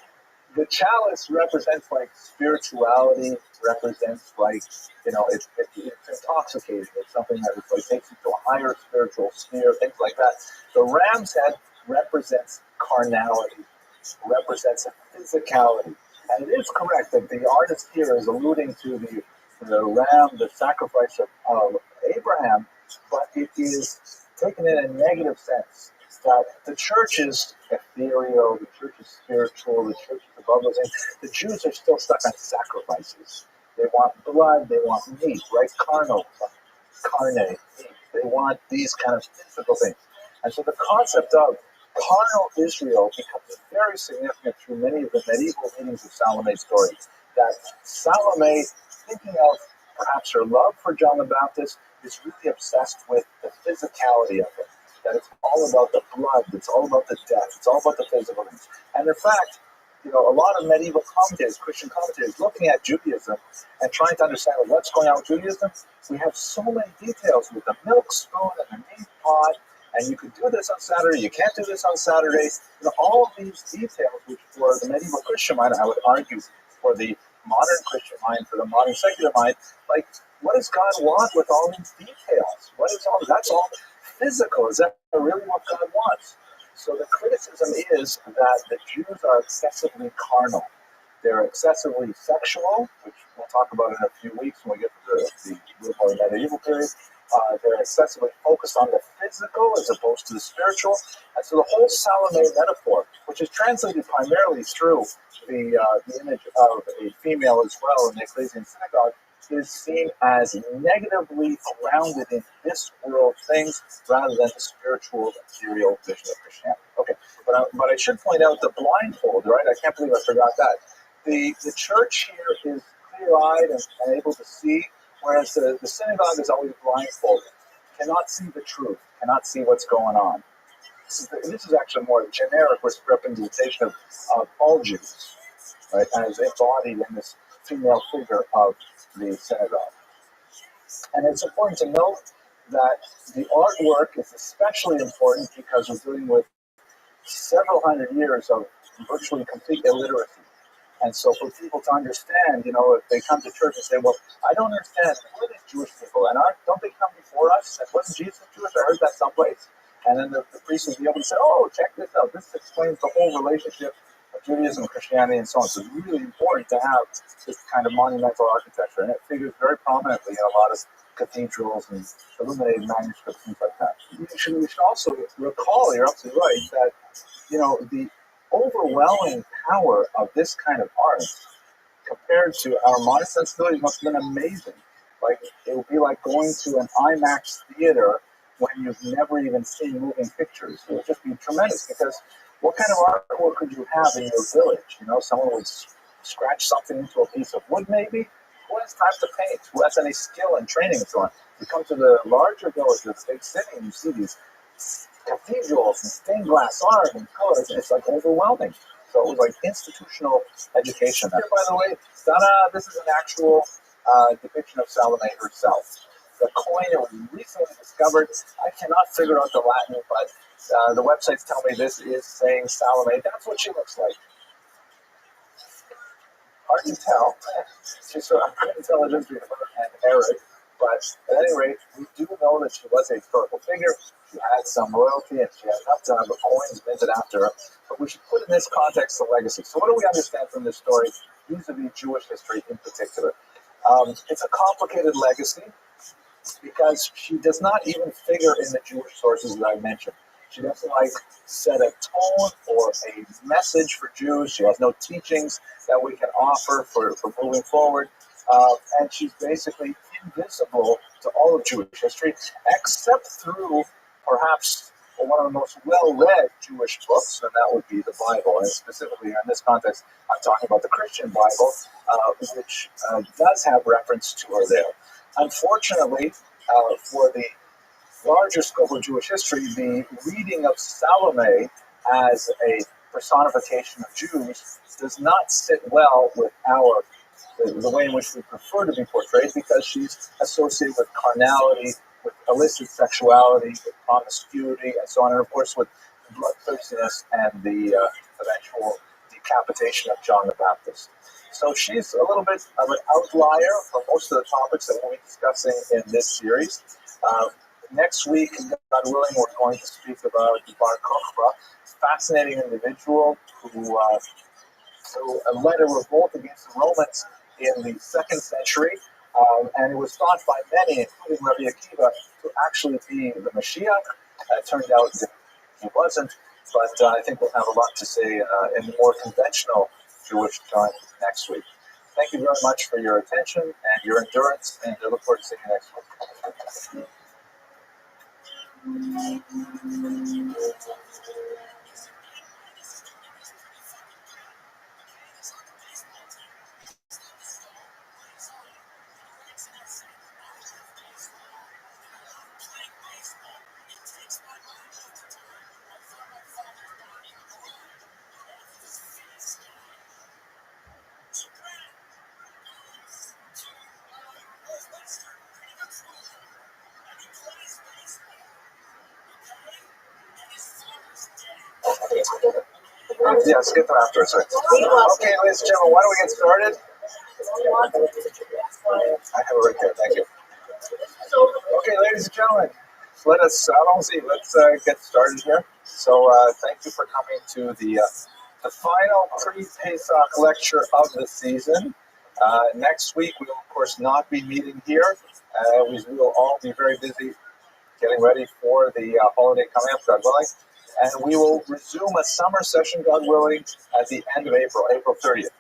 the chalice represents like spirituality, represents like, it's intoxicating. It's something that like takes you to a higher spiritual sphere, things like that. The ram's head represents carnality, represents physicality. And it is correct that the artist here is alluding to the ram, the sacrifice of Abraham, but it is taken in a negative sense. That the church is ethereal, the church is spiritual, the church is above those things. The Jews are still stuck on sacrifices. They want blood, they want meat, right? Carne, meat. They want these kind of physical things. And so the concept of carnal Israel becomes very significant through many of the medieval readings of Salome's story. That Salome, thinking of perhaps her love for John the Baptist, is really obsessed with the physicality of it. That it's all about the blood, it's all about the death, it's all about the physical things. And in fact, a lot of medieval commentators, Christian commentators, looking at Judaism and trying to understand what's going on with Judaism, we have so many details with the milk spoon and the meat pot, and you could do this on Saturday, you can't do this on Saturday. All of these details, which for the medieval Christian mind, I would argue for the modern Christian mind, for the modern secular mind, like, what does God want with all these details? What is all that's all physical? Is that really what God wants? So the criticism is that the Jews are excessively carnal. They're excessively sexual, which we'll talk about in a few weeks when we get to the little more medieval period. They're excessively focused on the physical as opposed to the spiritual. And so the whole Salome metaphor, which is translated primarily through the image of a female as well in the Ecclesian synagogue, is seen as negatively grounded in this world things rather than the spiritual, ethereal vision of Christianity. Okay, but I should point out the blindfold, right? I can't believe I forgot that. The church here is clear-eyed and able to see, whereas the synagogue is always blindfolded, cannot see the truth, cannot see what's going on. This is actually more generic representation of all Jews, right, as embodied in this female figure of the synagogue. And it's important to note that the artwork is especially important because we're dealing with several hundred years of virtually complete illiteracy. And so for people to understand, if they come to church and say, well, I don't understand, who are these Jewish people? And don't they come before us? And wasn't Jesus Jewish? I heard that someplace. And then the priest will be able to say, oh, check this out. This explains the whole relationship of Judaism, Christianity, and so on. So it's really important to have this kind of monumental architecture. And it figures very prominently in a lot of cathedrals and illuminated manuscripts, things like that. We should also recall, you're absolutely right, that, the overwhelming power of this kind of art compared to our modern sensibilities must have been amazing. Like, it would be like going to an IMAX theater when you've never even seen moving pictures. It would just be tremendous because what kind of artwork could you have in your village? Someone would scratch something into a piece of wood maybe. Who has time to paint? Who has any skill and training and so on? You come to the larger villages, the big city, and you see these cathedrals and stained glass art and colors, and it's like overwhelming. So it was like institutional education. Here, by the way, this is an actual depiction of Salome herself. The coin was recently discovered. I cannot figure out the Latin, but the websites tell me this is saying Salome. That's what she looks like. Hard to tell. She's sort of unintelligent between her and Herod. But at any rate, we do know that she was a historical figure. She had some royalty, and she had enough to have the coins minted after her. But we should put in this context the legacy. So what do we understand from this story, vis-a-vis Jewish history in particular? It's a complicated legacy because she does not even figure in the Jewish sources that I mentioned. She doesn't set a tone or a message for Jews. She has no teachings that we can offer for moving forward. and she's basically invisible to all of Jewish history, except through perhaps one of the most well-read Jewish books, and that would be the Bible. And specifically in this context, I'm talking about the Christian Bible, which does have reference to her there. Unfortunately, for the larger scope of Jewish history, the reading of Salome as a personification of Jews does not sit well with the way in which we prefer to be portrayed, because she's associated with carnality, with illicit sexuality, with promiscuity, and so on, and of course with bloodthirstiness and the eventual decapitation of John the Baptist. So she's a little bit of an outlier for most of the topics that we'll be discussing in this series. Next week, God willing, we're going to speak about Bar Kokhba, fascinating individual who led a revolt against the Romans in the 2nd century, and it was thought by many, including Rabbi Akiva, to actually be the Mashiach. It turned out that he wasn't, but I think we'll have a lot to say in more conventional Jewish time next week. Thank you very much for your attention and your endurance, and I look forward to seeing you next week. Yes, get them after. Sorry. Okay, ladies and gentlemen, why don't we get started? I have it right there. Thank you. Okay, ladies and gentlemen, let's get started here. So, thank you for coming to the final pre-Pesach lecture of the season. Next week, we will of course not be meeting here. We will all be very busy getting ready for the holiday coming up, God willing. And we will resume a summer session, God willing, at the end of April, April 30th.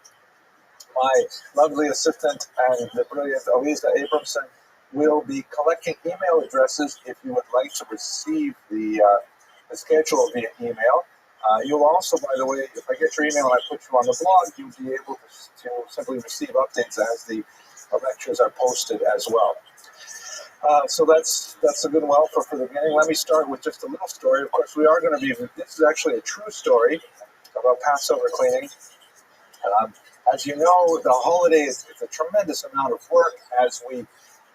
My lovely assistant and the brilliant Eliza Abramson will be collecting email addresses if you would like to receive the schedule via email. You'll also, by the way, if I get your email and I put you on the blog, you'll be able to simply receive updates as the lectures are posted as well. So that's a good one for the beginning. Let me start with just a little story. Of course, we are going to be, this is actually a true story about Passover cleaning. As you know, the holidays, it's a tremendous amount of work as we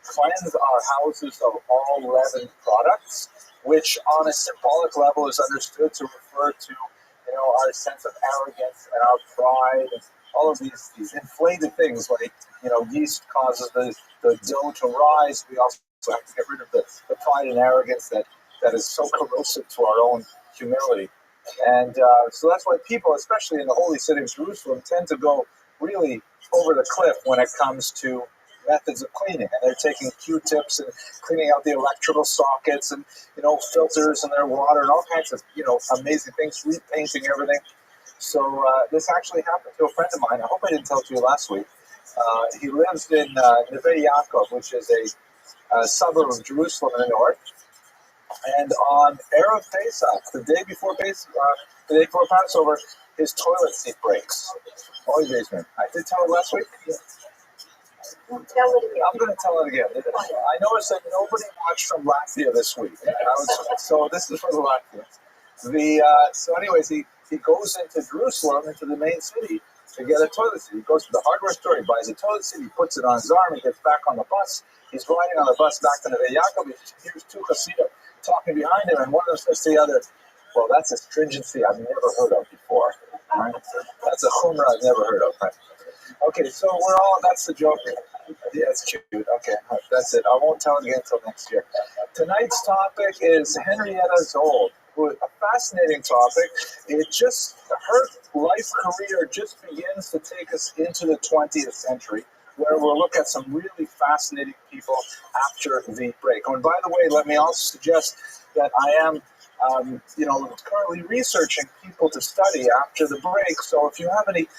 cleanse our houses of all leavened products, which on a symbolic level is understood to refer to, our sense of arrogance and our pride and all of these inflated things like, yeast causes the dough to rise. We also have to get rid of the pride and arrogance that is so corrosive to our own humility. And so that's why people, especially in the holy city of Jerusalem, tend to go really over the cliff when it comes to methods of cleaning. And they're taking Q-tips and cleaning out the electrical sockets and, filters in their water and all kinds of, amazing things, repainting everything. So this actually happened to a friend of mine. I hope I didn't tell it to you last week. He lives in Neve Yaakov, which is a suburb of Jerusalem in the north. And on Erev Pesach, the day before Passover, his toilet seat breaks. Oh, basement. I did tell it last week. Tell it again. I'm going to tell it again. I noticed that nobody watched from Latvia this week. So this is for the Latvians. So anyways, he goes into Jerusalem, into the main city, to get a toilet seat. He goes to the hardware store, he buys a toilet seat, he puts it on his arm, he gets back on the bus. He's riding on the bus back to Neve Yaakov. He hears two Hasidim talking behind him, and one of them says to the other, well, that's a stringency I've never heard of before. Right? That's a chumrah I've never heard of. Right? Okay, so that's the joke. Yeah, it's cute. Okay, that's it. I won't tell it again until next year. Tonight's topic is Henrietta Zold. A fascinating topic. Her life career just begins to take us into the 20th century, where we'll look at some really fascinating people after the break. Oh, and by the way, let me also suggest that I am, currently researching people to study after the break. So if you have any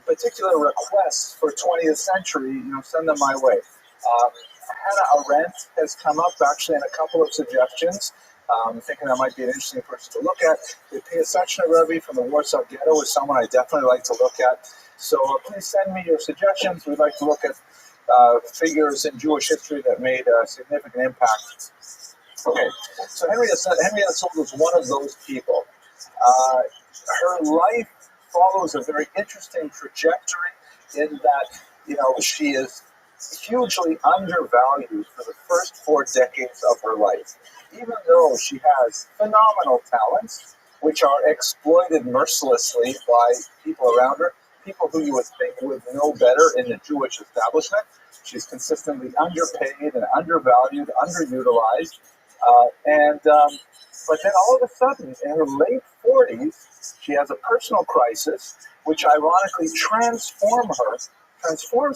particular requests for 20th century, send them my way. Hannah Arendt has come up actually in a couple of suggestions. Thinking that might be an interesting person to look at. The Piaseczna Rabbi from the Warsaw Ghetto is someone I definitely like to look at. So please send me your suggestions. We'd like to look at figures in Jewish history that made a significant impact. Okay, so Henrietta Sold was one of those people. Her life follows a very interesting trajectory in that, she is hugely undervalued for the first 4 decades of her life. Even though she has phenomenal talents, which are exploited mercilessly by people around her, people who you would think would know better in the Jewish establishment, she's consistently underpaid and undervalued, underutilized. But then all of a sudden, in her late 40s, she has a personal crisis, which ironically transforms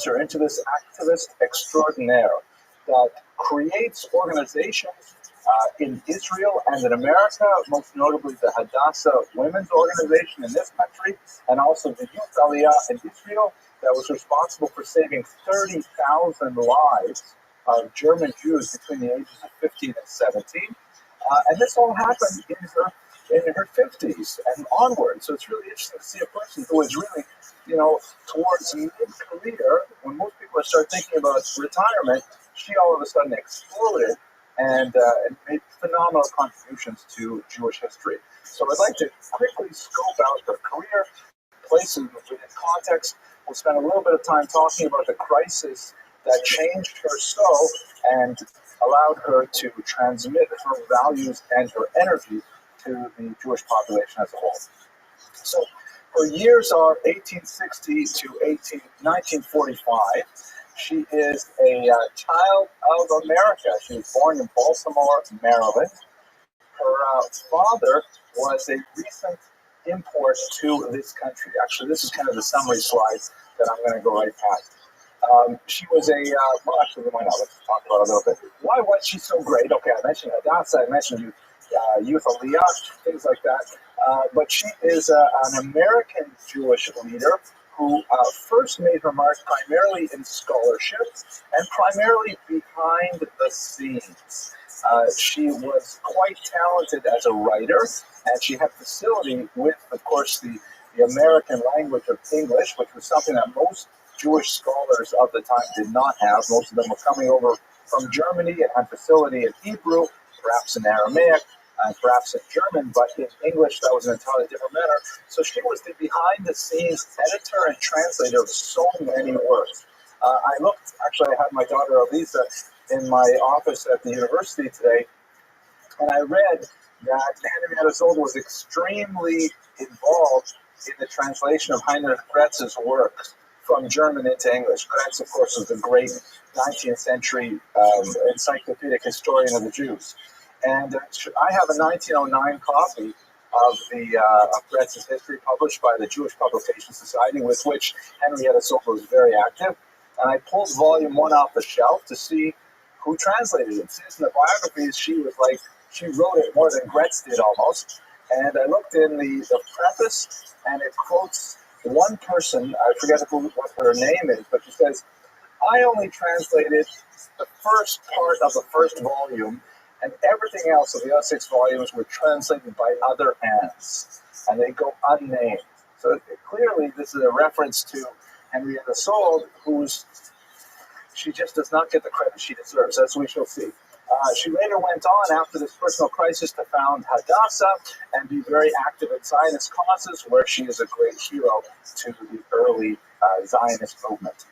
her into this activist extraordinaire that creates organizations in Israel and in America, most notably the Hadassah Women's Organization in this country, and also the Youth Aliyah in Israel, that was responsible for saving 30,000 lives of German Jews between the ages of 15 and 17. And this all happened in her 50s and onward. So it's really interesting to see a person who is really, towards mid-career, when most people start thinking about retirement, she all of a sudden exploded and made phenomenal contributions to Jewish history. So I'd like to quickly scope out her career, place it within context. We'll spend a little bit of time talking about the crisis that changed her so and allowed her to transmit her values and her energy to the Jewish population as a whole. So her years are 1860 to 1945. She is a child of America. She was born in Baltimore, Maryland. Her father was a recent import to this country. Actually, this is kind of the summary slide that I'm going to go right past. She was why not? Let's talk about it a little bit. Why was she so great? Okay, I mentioned Hadassah, I mentioned Youth Aliyah, things like that. But she is an American Jewish leader who first made her mark primarily in scholarship and primarily behind the scenes. She was quite talented as a writer, and she had facility with, of course, the American language of English, which was something that most Jewish scholars of the time did not have. Most of them were coming over from Germany and had facility in Hebrew, perhaps in Aramaic, and perhaps in German, but in English that was an entirely different matter. So she was the behind-the-scenes editor and translator of so many works. I had my daughter Elisa in my office at the university today, and I read that Henrietta Sold was extremely involved in the translation of Heinrich Kretz's works from German into English. Kretz, of course, was the great 19th century encyclopedic historian of the Jews. And I have a 1909 copy of Kretz's history published by the Jewish Publication Society, with which Henrietta Sold was very active. And I pulled volume 1 off the shelf to see who translated it. Since in the biographies, she wrote it more than Gretz did almost. And I looked in the preface, and it quotes one person, I forget what her name is, but she says, "I only translated the first part of the first volume, and everything else of the other 6 volumes were translated by other hands," and they go unnamed. So clearly this is a reference to Henrietta Sold, she just does not get the credit she deserves, as we shall see. She later went on after this personal crisis to found Hadassah and be very active in Zionist causes, where she is a great hero to the early Zionist movement.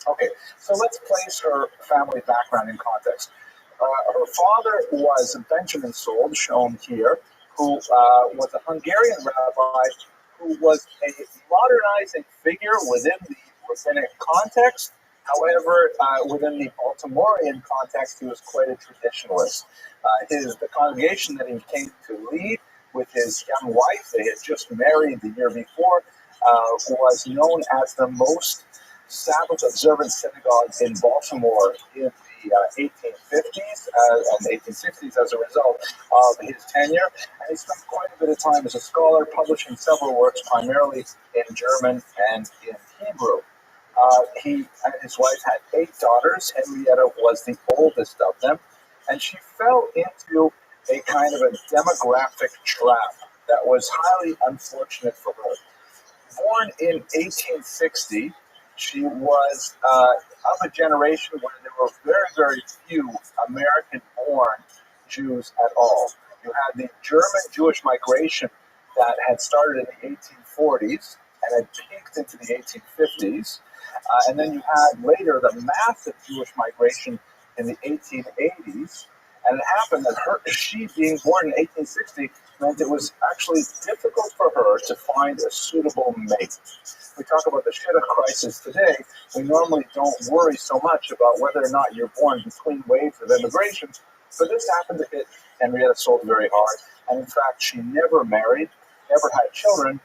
Okay, so let's place her family background in context. Her father was Benjamin Sold, shown here, who was a Hungarian rabbi who was a modernizing figure within the rabbinic context. However, within the Baltimorean context, he was quite a traditionalist. The congregation that he came to lead with his young wife, they had just married the year before, was known as the most Sabbath observant synagogue in Baltimore in the 1850s and 1860s as a result of his tenure. And he spent quite a bit of time as a scholar, publishing several works primarily in German and in Hebrew. He and his wife had 8 daughters. Henrietta was the oldest of them, and she fell into a kind of a demographic trap that was highly unfortunate for her. Born in 1860, she was of a generation where there were very, very few American-born Jews at all. You had the German Jewish migration that had started in the 1840s and had peaked into the 1850s. And then you had later the massive Jewish migration in the 1880s. And it happened that she being born in 1860 meant it was actually difficult for her to find a suitable mate. We talk about the Shidduch crisis today. We normally don't worry so much about whether or not you're born between waves of immigration, but this happened to hit Henrietta Salt very hard. And in fact, she never married, never had children,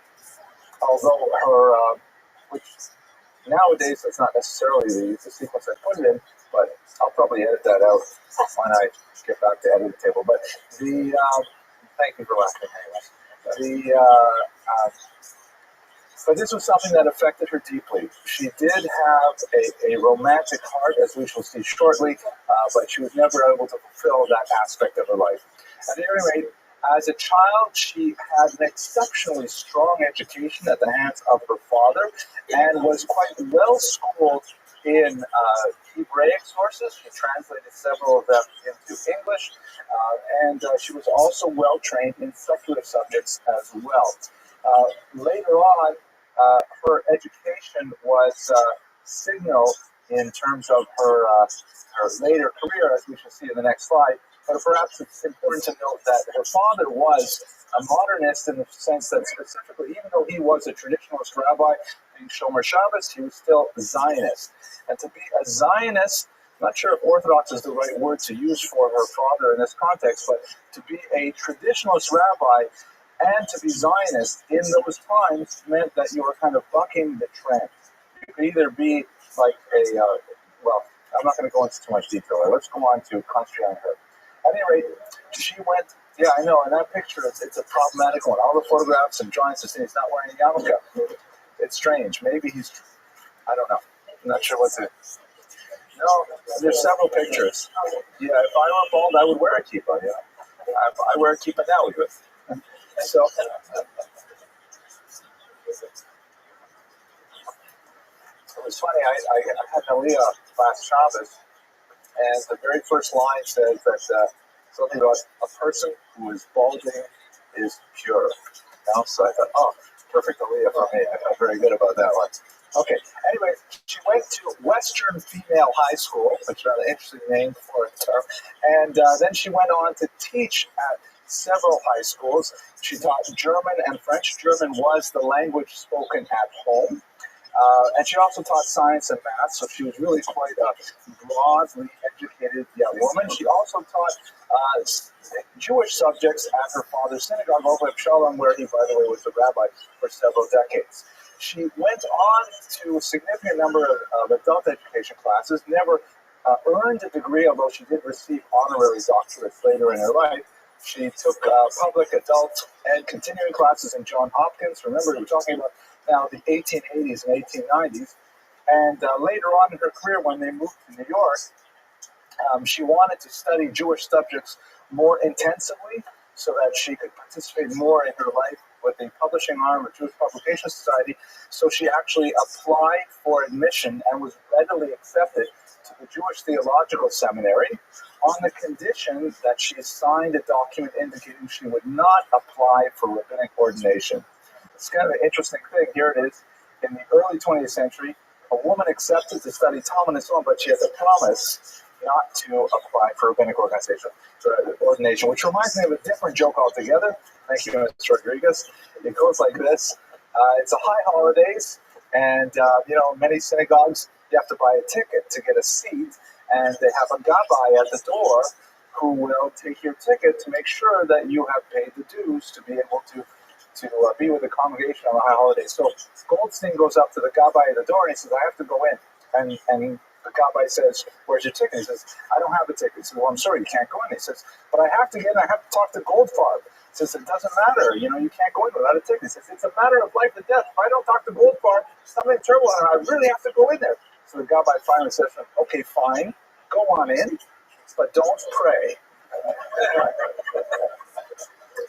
although her, which nowadays that's not necessarily the sequence I put it in, but I'll probably edit that out when I get back to editing table. But the thank you for laughing anyway. But this was something that affected her deeply. She did have a romantic heart, as we shall see shortly, but she was never able to fulfill that aspect of her life. At any rate, as a child, she had an exceptionally strong education at the hands of her father and was quite well schooled in Hebraic sources. She translated several of them into English, and she was also well trained in secular subjects as well. Later on, her education was signaled in terms of her later career, as we shall see in the next slide. But perhaps it's important to note that her father was a modernist in the sense that specifically, even though he was a traditionalist rabbi being Shomer Shabbos, he was still a Zionist. And to be a Zionist, I'm not sure if Orthodox is the right word to use for her father in this context, but to be a traditionalist rabbi and to be Zionist in those times meant that you were kind of bucking the trend. You could either be like well, I'm not going to go into too much detail. Let's go on to concentrate on her. At any rate, she went, yeah, I know, in that picture, it's a problematic one. All the photographs and drawings are saying he's not wearing a yarmulke. It's strange. Maybe he's, I don't know. I'm not sure what to, no, there's several pictures. Yeah, if I were bald, I would wear a kippah, yeah. I wear a kippah now, even. So, it was funny, I had an aliyah last Shabbos, and the very first line says that something about a person who is balding is pure. You know? So I thought, oh, perfect aliyah for me. I felt very good about that one. Okay, anyway, she went to Western Female High School, which is an interesting name for a term, and then she went on to teach at several high schools. She taught German and French. German was the language spoken at home. And she also taught science and math, so she was really quite a broadly educated young woman. She also taught Jewish subjects at her father's synagogue over at Shalom, where he, by the way, was a rabbi for several decades. She went on to a significant number of adult education classes, never earned a degree, although she did receive honorary doctorates later in her life. She took public adult and continuing classes in Johns Hopkins. Remember, we're talking about now the 1880s and 1890s. And later on in her career, when they moved to New York, she wanted to study Jewish subjects more intensively so that she could participate more in her life with the publishing arm of Jewish Publication Society. So she actually applied for admission and was readily accepted to the Jewish Theological Seminary on the condition that she signed a document indicating she would not apply for rabbinic ordination. It's kind of an interesting thing. Here it is. In the early 20th century, a woman accepted to study Talmud and so on, but she had to promise not to apply for rabbinic ordination, which reminds me of a different joke altogether. Thank you, Mr. Rodriguez. It goes like this. It's a high holidays, and, many synagogues, you have to buy a ticket to get a seat, and they have a gabbai at the door who will take your ticket to make sure that you have paid the dues to be able to be with the congregation on the high holidays. So Goldstein goes up to the gabbai at the door and he says, I have to go in. And the Rabbi says, "Where's your ticket?" He says, "I don't have a ticket." He says, "Well, I'm sorry, you can't go in." He says, "But I have to get in. I have to talk to Goldfarb." He says, "It doesn't matter. You know, you can't go in without a ticket." He says, "It's a matter of life and death. If I don't talk to Goldfarb, something terrible, and I really have to go in there." So the Rabbi finally says to him, "Okay, fine, go on in, but don't pray."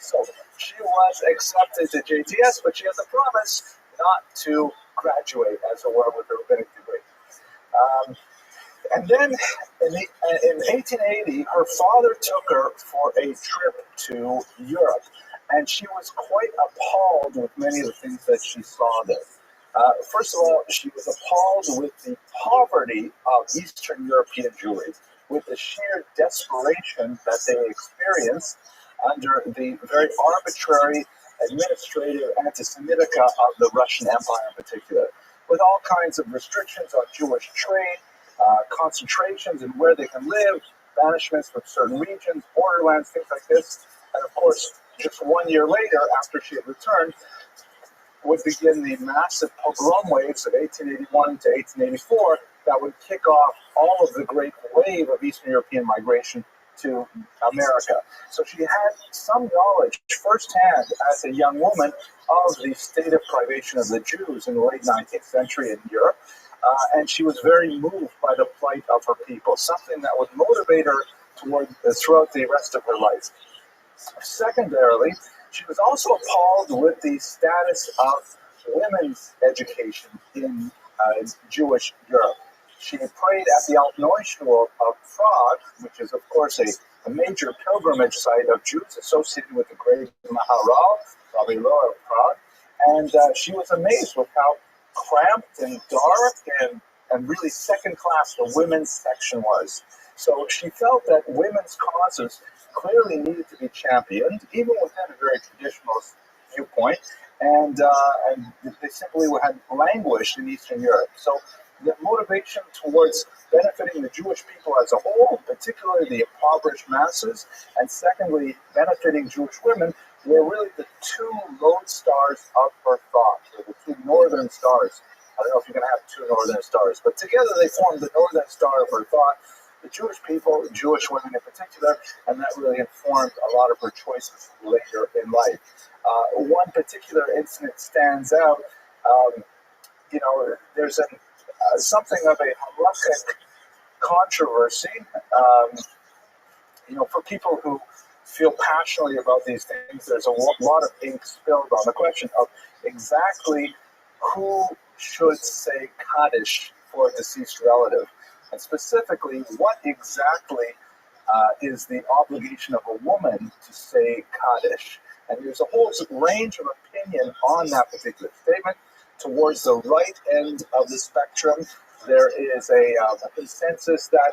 So she was accepted to JTS, but she has a promise not to graduate, as it were, with her rabbinic degree. And then in 1880, her father took her for a trip to Europe, and she was quite appalled with many of the things that she saw there. First of all, she was appalled with the poverty of Eastern European Jewry, with the sheer desperation that they experienced under the very arbitrary administrative anti-Semitica of the Russian Empire in particular, with all kinds of restrictions on Jewish trade, concentrations in where they can live, banishments from certain regions, borderlands, things like this. And of course, just 1 year later, after she had returned, would begin the massive pogrom waves of 1881 to 1884 that would kick off all of the great wave of Eastern European migration to America. So she had some knowledge firsthand as a young woman of the state of privation of the Jews in the late 19th century in Europe. And she was very moved by the plight of her people, something that would motivate her throughout the rest of her life. Secondarily, she was also appalled with the status of women's education in Jewish Europe. She prayed at the Altneuschule of Prague, which is, of course, a major pilgrimage site of Jews associated with the great Maharal, Rabbi of Prague, and she was amazed with how cramped and dark and really second-class the women's section was. So she felt that women's causes clearly needed to be championed, even within a very traditionalist viewpoint, and they simply had languished in Eastern Europe. So the motivation towards benefiting the Jewish people as a whole, particularly the impoverished masses, and secondly, benefiting Jewish women, were really the two lodestars of her thought, or the two northern stars. I don't know if you're going to have two northern stars, but together they formed the northern star of her thought, the Jewish people, Jewish women in particular, and that really informed a lot of her choices later in life. One particular incident stands out. There's something of a halakhic controversy. For people who feel passionately about these things, there's a lot of ink spilled on the question of exactly who should say Kaddish for a deceased relative. And specifically, what exactly is the obligation of a woman to say Kaddish? And there's a whole range of opinion on that particular statement. Towards the right end of the spectrum, there is a consensus that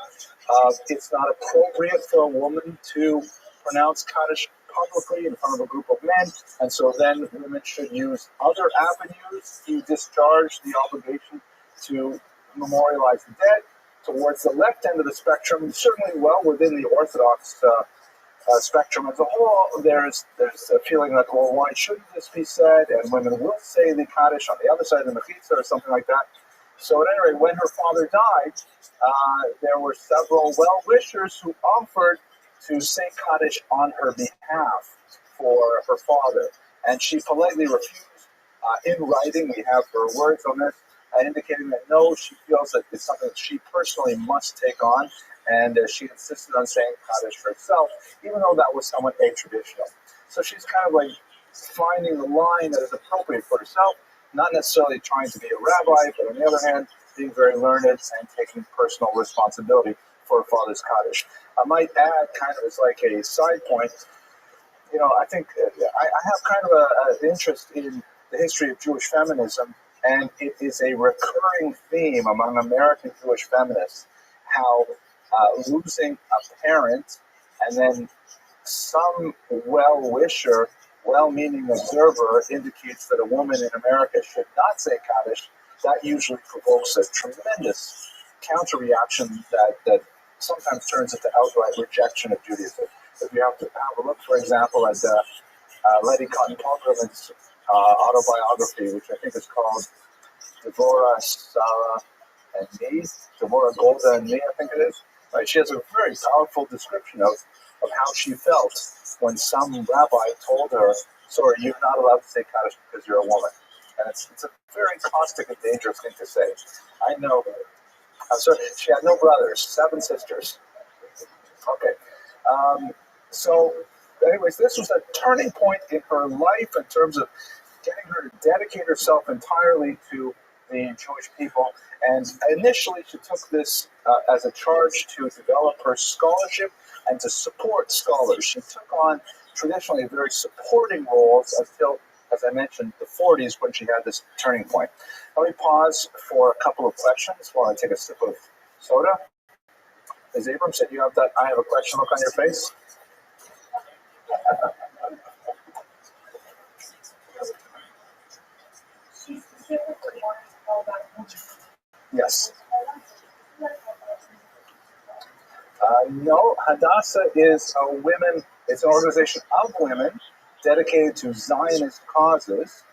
it's not appropriate for a woman to pronounce Kaddish publicly in front of a group of men, and so then women should use other avenues to discharge the obligation to memorialize the dead. Towards the left end of the spectrum, certainly well within the Orthodox spectrum as a whole, there's a feeling like, well, why shouldn't this be said? And women will say the Kaddish on the other side of the Mechitza or something like that. So at any rate, when her father died, there were several well-wishers who offered to say Kaddish on her behalf for her father. And she politely refused. In writing, we have her words on this, indicating that no, she feels that it's something that she personally must take on, and she insisted on saying Kaddish herself, even though that was somewhat a-traditional. So she's kind of like finding the line that is appropriate for herself, not necessarily trying to be a rabbi, but on the other hand, being very learned and taking personal responsibility for her father's Kaddish. I might add, kind of as like a side point, I think I have kind of an interest in the history of Jewish feminism, and it is a recurring theme among American Jewish feminists, how losing a parent and then some well-wisher, well-meaning observer indicates that a woman in America should not say Kaddish. That usually provokes a tremendous counter-reaction that sometimes turns into outright rejection of Judaism. If you have to have a look, for example, at Letty Cotton Palmerman's autobiography, which I think is called Devorah Sarah, and me, Deborah Golda and me, I think it is. Right? She has a very powerful description of how she felt when some rabbi told her, sorry, you're not allowed to say Kaddish because you're a woman. And it's a very caustic and dangerous thing to say. I know. I'm sorry, she had no brothers, 7 sisters. Okay. So, anyways, this was a turning point in her life in terms of getting her to dedicate herself entirely to the Jewish people. And initially, she took this as a charge to develop her scholarship and to support scholars. She took on traditionally very supporting roles until, as I mentioned, the 40s when she had this turning point. Let me pause for a couple of questions while I take a sip of soda. Ms. Abrams, said you have that I have a question look on your face? Yes. No, Hadassah is a women, it's an organization of women dedicated to Zionist causes.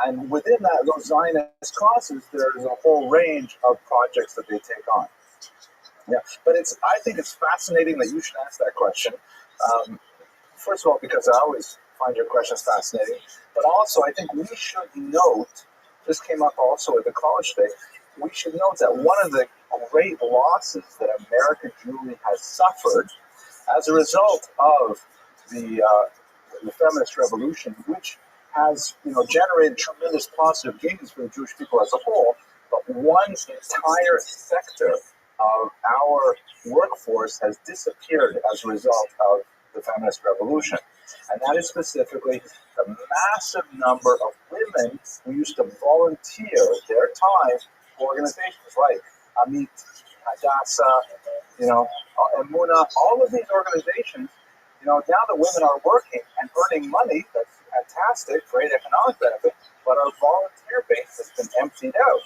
And within that, those Zionist causes, there's a whole range of projects that they take on. Yeah, but I think it's fascinating that you should ask that question. First of all, because I always find your questions fascinating, but also I think we should note, this came up also at the college day, we should note that one of the great losses that American Jewry has suffered as a result of the feminist revolution, which has generated tremendous positive gains for the Jewish people as a whole, but one entire sector of our workforce has disappeared as a result of the feminist revolution. And that is specifically the massive number of women who used to volunteer their time for organizations like Amit, Hadassah, Emuna, all of these organizations. Now that women are working and earning money, that's fantastic, great economic benefit, but our volunteer base has been emptied out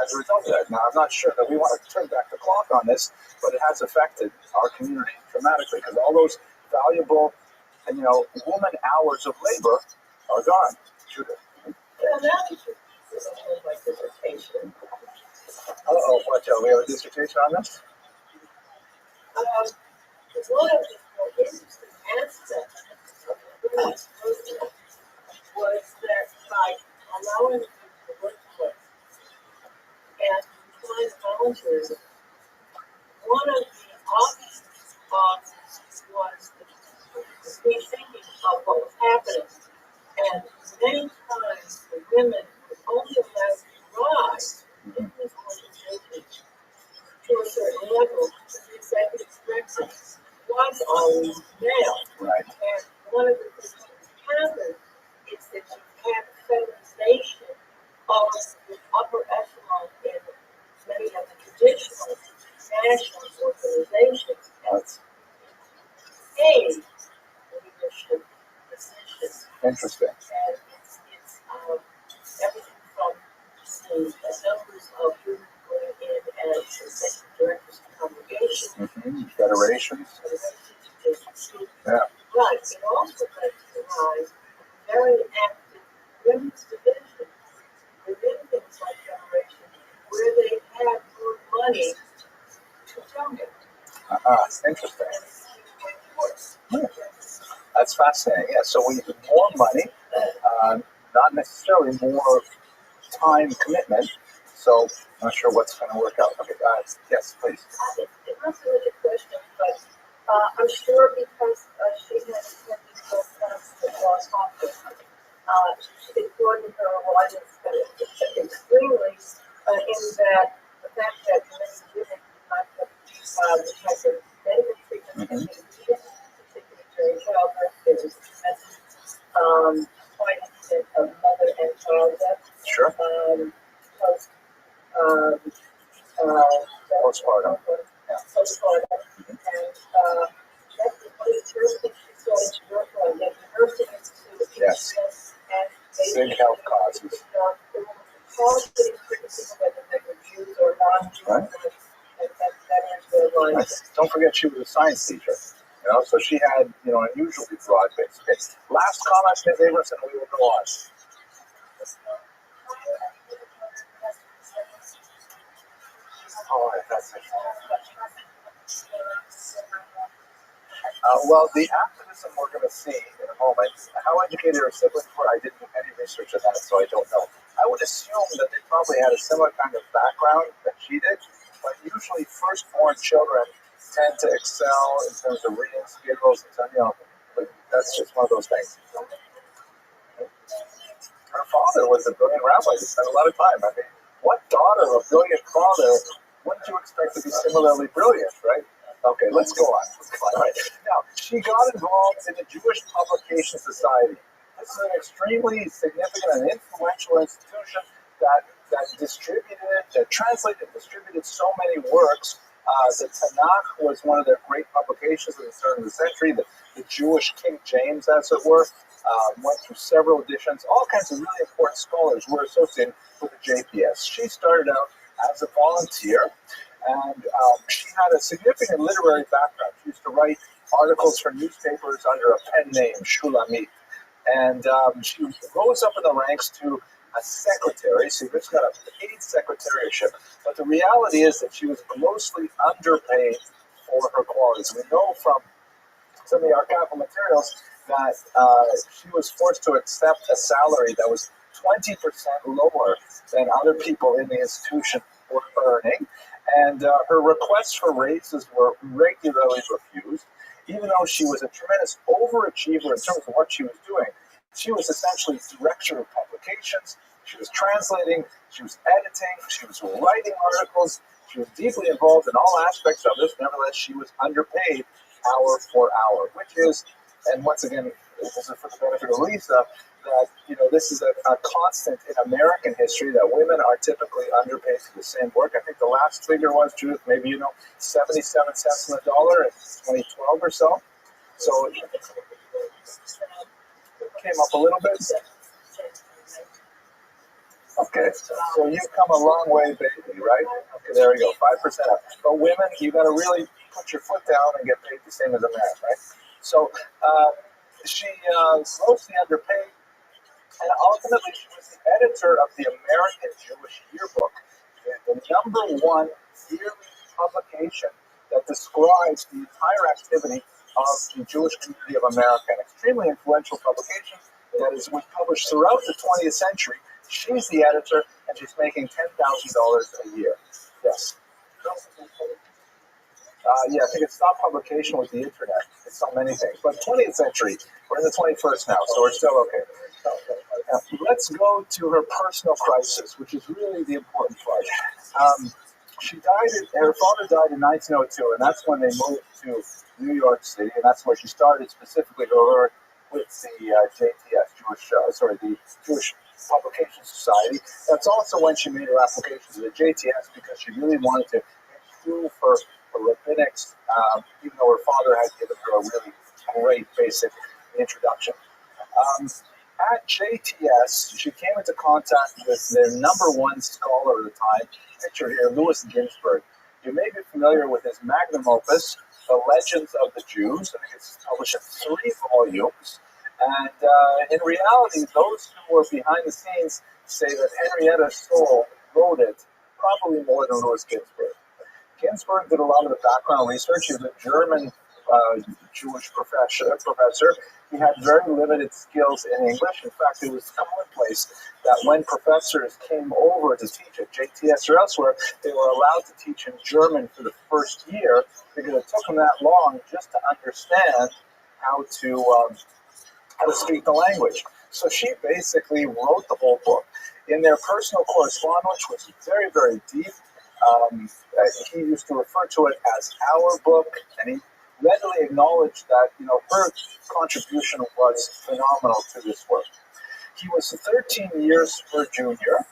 as a result of that. Now, I'm not sure that we want to turn back the clock on this, but it has affected our community dramatically because all those valuable, woman hours of labor are gone. Judith. Well, now you should my dissertation. What, we have a dissertation on this? One of the more interesting aspects of the women's movement was that by allowing them to work with and find volunteers, one of the options was the rethinking of what was happening. And many times the women were only allowed to rise in these organizations to a certain level. The executive director was always male. Right. And one of the things that happened is that you had feminization of the upper echelon in many of the traditional national organizations as paid leadership positions. Interesting. And it's everything from the numbers of women going in as executive directors of congregations, Federations. Yeah. Right. It also recognized very active women's division within things like Generation, where they had more money to donate. Interesting. That's fascinating. Yeah, so we need more money, not necessarily more time commitment. So I'm not sure what's going to work out. Okay, guys. Yes, please. It wasn't really a question, but I'm sure because she had attended both classes at Ross Hopkins, she recorded her audience extremely in that the fact that many women do not have the type of medical treatment that they need, particularly during childbirth. There was quite an incident of mother and child death. Sure. Postpartum. Postpartum. And that's one of the first things she started to work on, getting nursing into Yes. and Big health causes. Qualitative criticism whether they were Jews or non-Jews. Right. That answer was. Nice. Don't forget she was a science teacher. So she had, unusually broad base. Okay. Last comment, Ms. Abrams, and we will go on. All right, that's it. Well, the activism we're going to see in a moment, how educated her siblings were, I didn't do any research on that, so I don't know. I would assume that they probably had a similar kind of background that she did, but usually firstborn children tend to excel in terms of reading skills, and but that's just one of those things. Her father was a brilliant rabbi. He spent a lot of time. I mean, what daughter of a brilliant father wouldn't you expect to be similarly brilliant, right? Okay, let's go on. All right. Now, she got involved in the Jewish Publication Society. This is an extremely significant and influential institution that translated and distributed so many works. The Tanakh was one of their great publications at the turn of the century, the Jewish King James, as it were. Went through several editions. All kinds of really important scholars were associated with the JPS. She started out as a volunteer, and she had a significant literary background. She used to write articles for newspapers under a pen name, Shulamit. And she rose up in the ranks to a secretary. So she just got a paid secretariatship. But the reality is that she was grossly underpaid for her qualities. We know from some of the archival materials that she was forced to accept a salary that was 20% lower than other people in the institution were earning. And her requests for raises were regularly refused. Even though she was a tremendous overachiever in terms of what she was doing, she was essentially director of publications. She was translating, she was editing, she was writing articles, she was deeply involved in all aspects of this. Nevertheless, she was underpaid hour for hour, which is, and once again, this is for the benefit of Lisa, that this is a constant in American history that women are typically underpaid for the same work. I think the last figure was, Judith, maybe 77 cents on the dollar in 2012 or so. So it came up a little bit. Okay, so you've come a long way, baby, right? Okay, there we go, 5% up. But women, you got to really put your foot down and get paid the same as a man, right? So she grossly underpaid. And ultimately, she was the editor of the American Jewish Yearbook, the number one yearly publication that describes the entire activity of the Jewish community of America. An extremely influential publication that was published throughout the 20th century. She's the editor, and she's making $10,000 a year. Yes. Yeah, I think it stopped publication with the internet. It's so many things. But 20th century, we're in the 21st now, so we're still okay. Now, let's go to her personal crisis, which is really the important part. Her father died in 1902, and that's when they moved to New York City, and that's where she started specifically to work with the JTS, the Jewish Publication Society. That's also when she made her application to the JTS because she really wanted to improve her rabbinics, even though her father had given her a really great basic introduction. At JTS, she came into contact with their number one scholar at the time, pictured here, Louis Ginsburg. You may be familiar with his magnum opus, The Legends of the Jews. I think it's published in 3 volumes. And in reality, those who were behind the scenes say that Henrietta Stoll wrote it probably more than Louis Ginsburg. Ginsburg did a lot of the background research. He was a German Jewish professor. He had very limited skills in English. In fact, it was commonplace that when professors came over to teach at JTS or elsewhere, they were allowed to teach in German for the first year because it took them that long just to understand how to speak the language. So she basically wrote the whole book. In their personal correspondence, which was very, very deep, he used to refer to it as our book, and he readily acknowledged that her contribution was phenomenal to this work. He was 13 years her junior.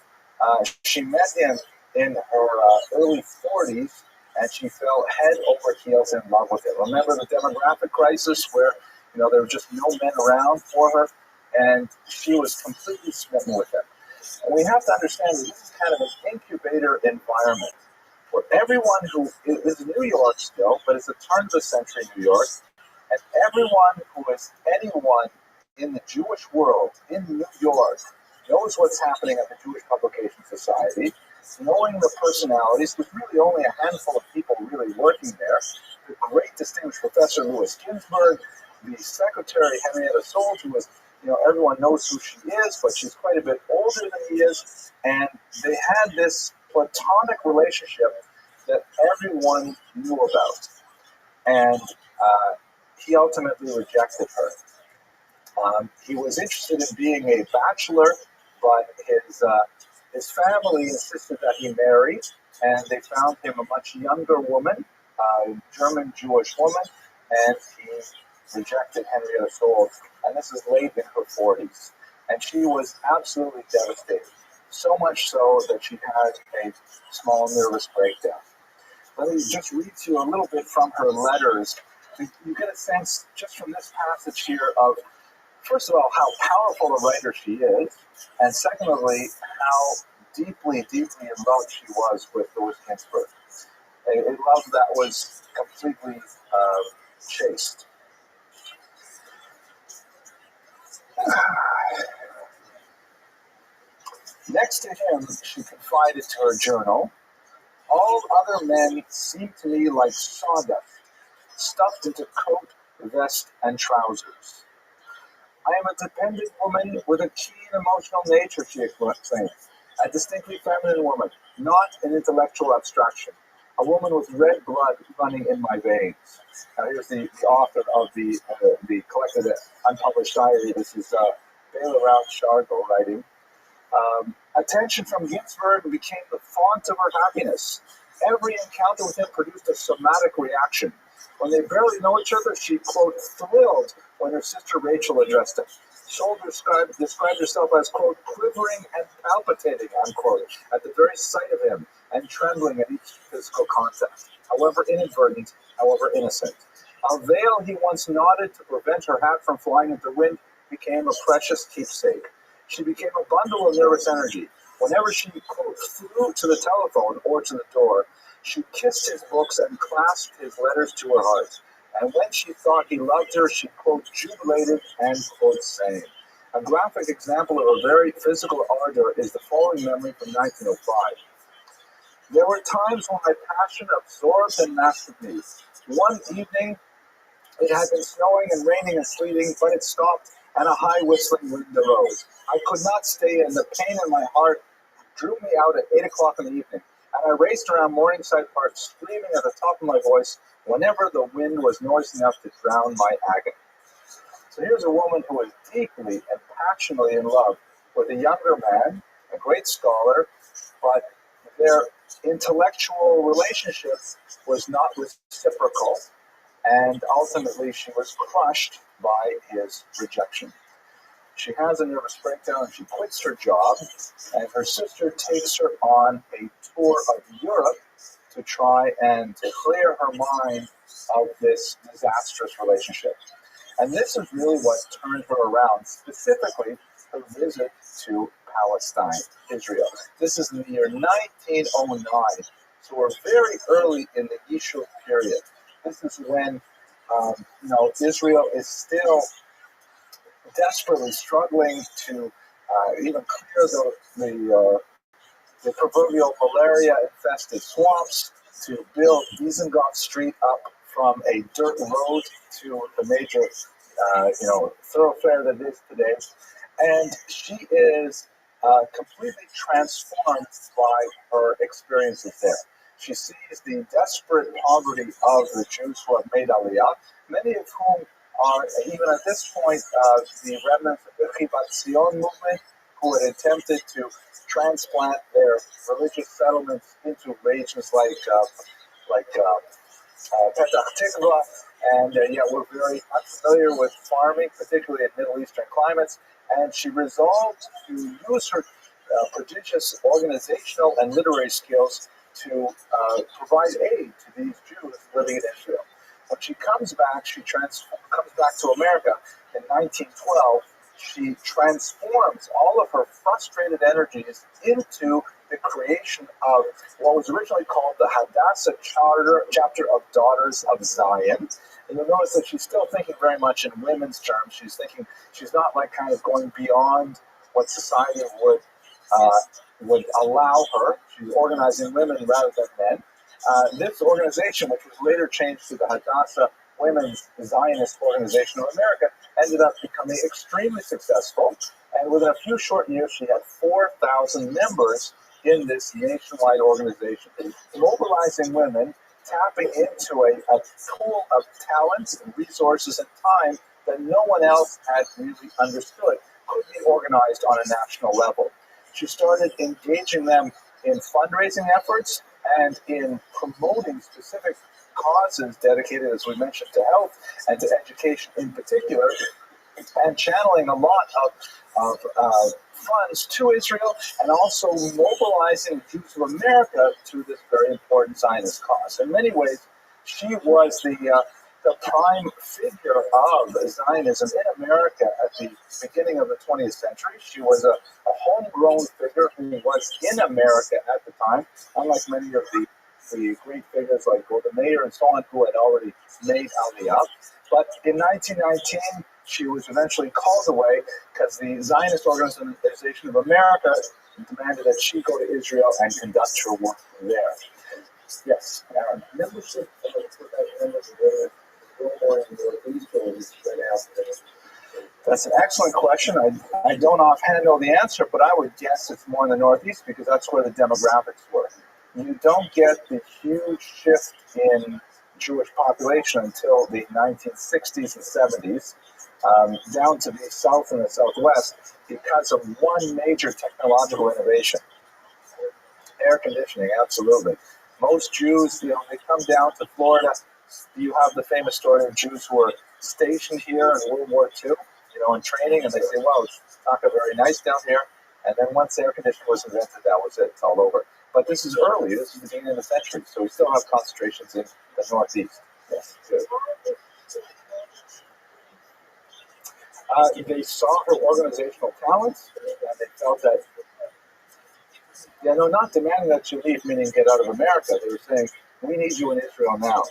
She met him in her early 40s, and she fell head over heels in love with him. Remember the demographic crisis where there were just no men around for her, and she was completely smitten with him. And we have to understand that this is kind of an incubator environment for everyone who is New York still, but it's a turn of the century New York, and everyone who is anyone in the Jewish world in New York knows what's happening at the Jewish Publication Society. knowing the personalities, there's really only a handful of people really working there. The great distinguished Professor Louis Ginsburg, the secretary Henrietta Sold, who was, everyone knows who she is, but she's quite a bit older than he is, and they had this platonic relationship that everyone knew about, and he ultimately rejected her. He was interested in being a bachelor, but his family insisted that he marry, and they found him a much younger woman, a German Jewish woman, and he rejected Henrietta Sold, and this is late in her 40s. And she was absolutely devastated, so much so that she had a small nervous breakdown. Let me just read to you a little bit from her letters. You get a sense just from this passage here of, first of all, how powerful a writer she is, and secondly, how deeply, deeply in love she was with Louis Ginsburg. A love that was completely chaste. Next to him, she confided to her journal, "All other men seem to me like sawdust, stuffed into coat, vest, and trousers. I am a dependent woman with a keen emotional nature," she explained. "A distinctly feminine woman, not an intellectual abstraction. A woman with red blood running in my veins." Now here's the author of the collected unpublished diary. This is Bela Rauch Shargo writing. Attention from Ginsburg became the font of her happiness. Every encounter with him produced a somatic reaction. When they barely know each other, she, quote, thrilled when her sister Rachel addressed him. Shoulder described herself as, quote, quivering and palpitating, unquote, at the very sight of him and trembling at each physical contact, however inadvertent, however innocent. A veil he once knotted to prevent her hat from flying into the wind became a precious keepsake. She became a bundle of nervous energy. Whenever she, quote, flew to the telephone or to the door, she kissed his books and clasped his letters to her heart. And when she thought he loved her, she, quote, jubilated and, quote, sang. A graphic example of a very physical ardor is the following memory from 1905. "There were times when my passion absorbed and mastered me. One evening, it had been snowing and raining and sleeting, but it stopped, and a high whistling wind arose. I could not stay, and the pain in my heart drew me out at 8 o'clock in the evening, and I raced around Morningside Park screaming at the top of my voice whenever the wind was noisy enough to drown my agony." So here's a woman who is deeply and passionately in love with a younger man, a great scholar, but their intellectual relationship was not reciprocal, and ultimately she was crushed by his rejection. She has a nervous breakdown and she quits her job, and her sister takes her on a tour of Europe to try and clear her mind of this disastrous relationship. And this is really what turned her around, specifically her visit to Palestine, Israel. This is in the year 1909, so we're very early in the Yishuv period. This is when Israel is still desperately struggling to even clear the proverbial malaria-infested swamps, to build Dizengoff Street up from a dirt road to the major, thoroughfare that it is today. And she is completely transformed by her experiences there. She sees the desperate poverty of the Jews who have made Aliyah, many of whom are, even at this point, the remnants of the Chivat Zion movement, who had attempted to transplant their religious settlements into regions like Petah Tikva, and yet we're very unfamiliar with farming, particularly in Middle Eastern climates, and she resolved to use her prodigious organizational and literary skills to provide aid to these Jews living in Israel. When she comes back, comes back to America in 1912. She transforms all of her frustrated energies into the creation of what was originally called the Hadassah chapter of Daughters of Zion. And you'll notice that she's still thinking very much in women's terms. She's not like kind of going beyond what society would would allow her, she's organizing women rather than men. This organization, which was later changed to the Hadassah Women's Zionist Organization of America, ended up becoming extremely successful. And within a few short years, she had 4,000 members in this nationwide organization, mobilizing women, tapping into a pool of talents, resources, and time that no one else had really understood could be organized on a national level. She started engaging them in fundraising efforts and in promoting specific causes dedicated, as we mentioned, to health and to education in particular, and channeling a lot of funds to Israel, and also mobilizing Jews of America to this very important Zionist cause. In many ways, she was the prime figure of Zionism in America at the beginning of the 20th century. She was a homegrown figure who was in America at the time, unlike many of the great figures like Golda Meir and so on, who had already made Aliyah. But in 1919, she was eventually called away because the Zionist Organization of America demanded that she go to Israel and conduct her work there. Yes, Aaron. Membership of the members of the more in the Northeast or is spread out there? That's an excellent question. I don't offhand know the answer, but I would guess it's more in the Northeast because that's where the demographics were. You don't get the huge shift in Jewish population until the 1960s and 70s, down to the South and the Southwest because of one major technological innovation. Air conditioning, absolutely. Most Jews, they come down to Florida. You have the famous story of Jews who were stationed here in World War II, in training, and they say, wow, it's not very nice down here. And then once air conditioning was invented, that was it. It's all over. But this is early. This is the beginning of the century, so we still have concentrations in the Northeast. Yes, good. They saw her organizational talents, and they felt that, not demanding that you leave, meaning get out of America. They were saying, we need you in Israel now.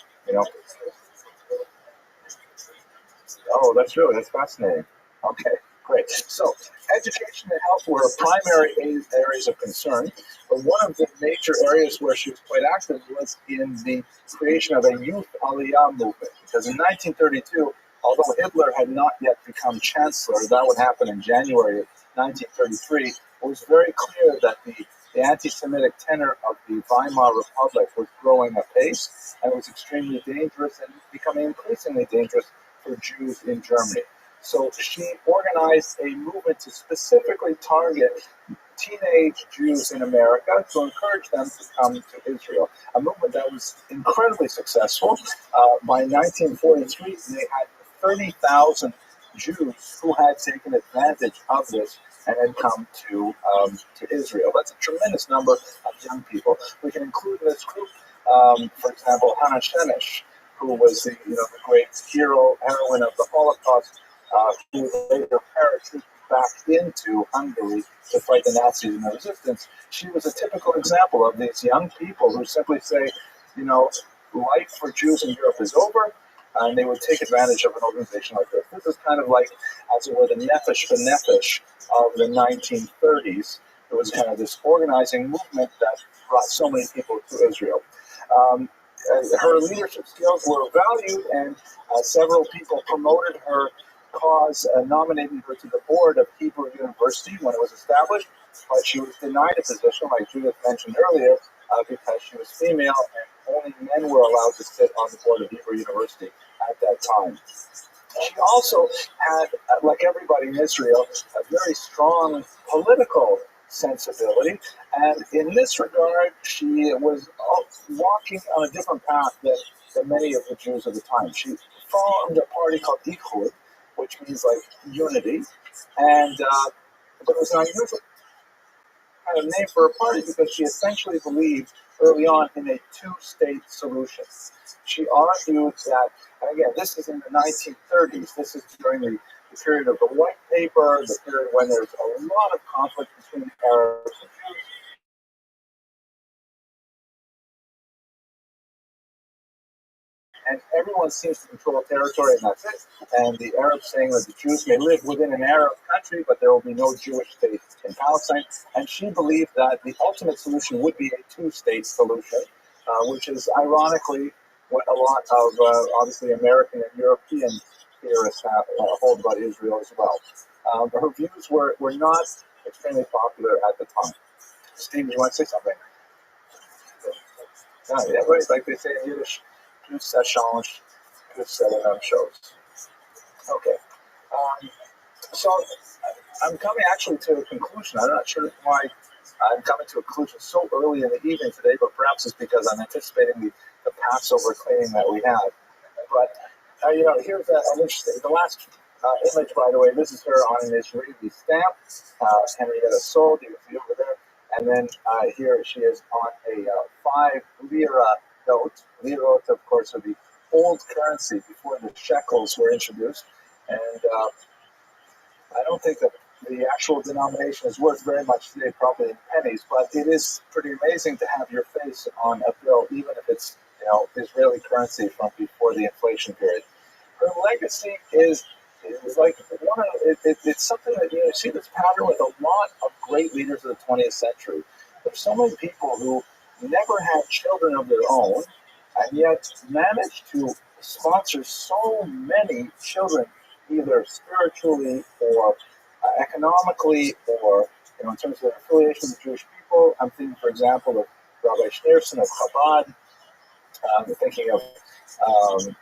Oh, that's fascinating. Okay, great. So, education and health were primary areas of concern, but one of the major areas where she was quite active was in the creation of a youth Aliyah movement. Because in 1932, although Hitler had not yet become chancellor, that would happen in January of 1933, it was very clear that the anti-Semitic tenor of the Weimar Republic was growing apace and was extremely dangerous and becoming increasingly dangerous for Jews in Germany. So she organized a movement to specifically target teenage Jews in America to encourage them to come to Israel. A movement that was incredibly successful. By 1943, they had 30,000 Jews who had taken advantage of this and had come to Israel. That's a tremendous number of young people. We can include in this group, for example, Hannah Shenesh, who was the great heroine of the Holocaust, who later parachuted back into Hungary to fight the Nazis in the resistance. She was a typical example of these young people who simply say, life for Jews in Europe is over, and they would take advantage of an organization like this. This is kind of like, as it were, the Nefesh B'Nefesh of the 1930s. It was kind of this organizing movement that brought so many people to Israel. Her leadership skills were valued, and several people promoted her cause, nominating her to the board of Hebrew University when it was established, but she was denied a position, like Judith mentioned earlier, because she was female, and only men were allowed to sit on the board of Hebrew University at that time. She also had, like everybody in Israel, a very strong political sensibility, and in this regard, she was walking on a different path than many of the Jews of the time. She formed a party called Ichud, which means like unity, and but it was an unusual kind of name for a party because she essentially believed early on in a two-state solution. She argued that, and again, this is in the 1930s. This is during the period of the White Paper, the period when there's a lot of conflict between Arabs and Jews. and everyone seems to control territory, and that's it. And the Arabs saying that the Jews may live within an Arab country, but there will be no Jewish state in Palestine. And she believed that the ultimate solution would be a two-state solution, which is ironically what a lot of obviously American and European theorists have, hold about Israel as well. Her views were not extremely popular at the time. Steve, you want to say something? Yeah, right. Like they say in Yiddish, plus ça change, plus ça shows. Okay. So I'm coming actually to a conclusion. I'm not sure why I'm coming to a conclusion so early in the evening today, but perhaps it's because I'm anticipating the Passover cleaning that we have. But, here's an interesting, the last image, by the way, this is her on an Israeli stamp, Henrietta Sold, you can see over there. And then here she is on a 5 lira note. Lirot, of course, are the old currency before the shekels were introduced. And I don't think that the actual denomination is worth very much today, probably in pennies, but it is pretty amazing to have your face on a bill, even if it's Israeli currency from before the inflation period. Her legacy is like it's something that you see this pattern with a lot of great leaders of the 20th century. There's so many people who never had children of their own, and yet managed to sponsor so many children, either spiritually or economically, or in terms of their affiliation with Jewish people. I'm thinking, for example, of Rabbi Schneerson of Chabad. I'm thinking of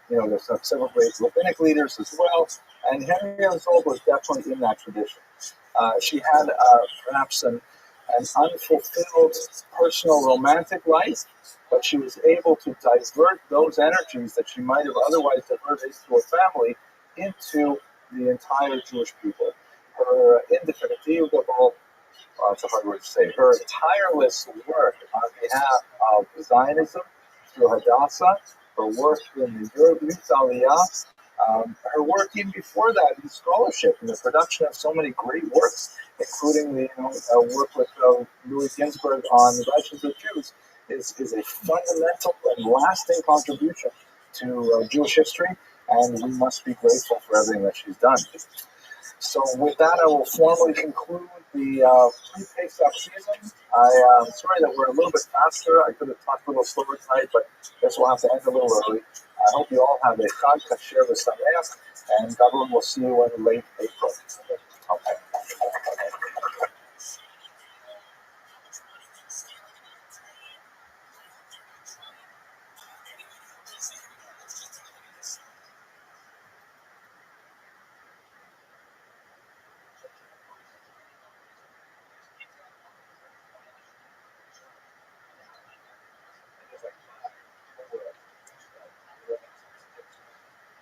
there's several great rabbinic leaders as well, and Henrietta Zoll was definitely in that tradition. She had perhaps an unfulfilled personal romantic life, but she was able to divert those energies that she might have otherwise diverted to her family into the entire Jewish people. Her indefatigable, it's a hard word to say, her tireless work on behalf of Zionism through Hadassah, her work in the Youth Aliyah, her work even before that in scholarship and the production of so many great works, including the work with Louis Ginsburg on the Legends of Jews, is a fundamental and lasting contribution to Jewish history, and we must be grateful for everything that she's done. So with that, I will formally conclude the pre-Pesach season. I'm sorry that we're a little bit faster. I could have talked a little slower tonight, but I guess we'll have to end a little early. I hope you all have a Chag Kasher v'Sameach, and God willing, we'll see you in late April. Okay.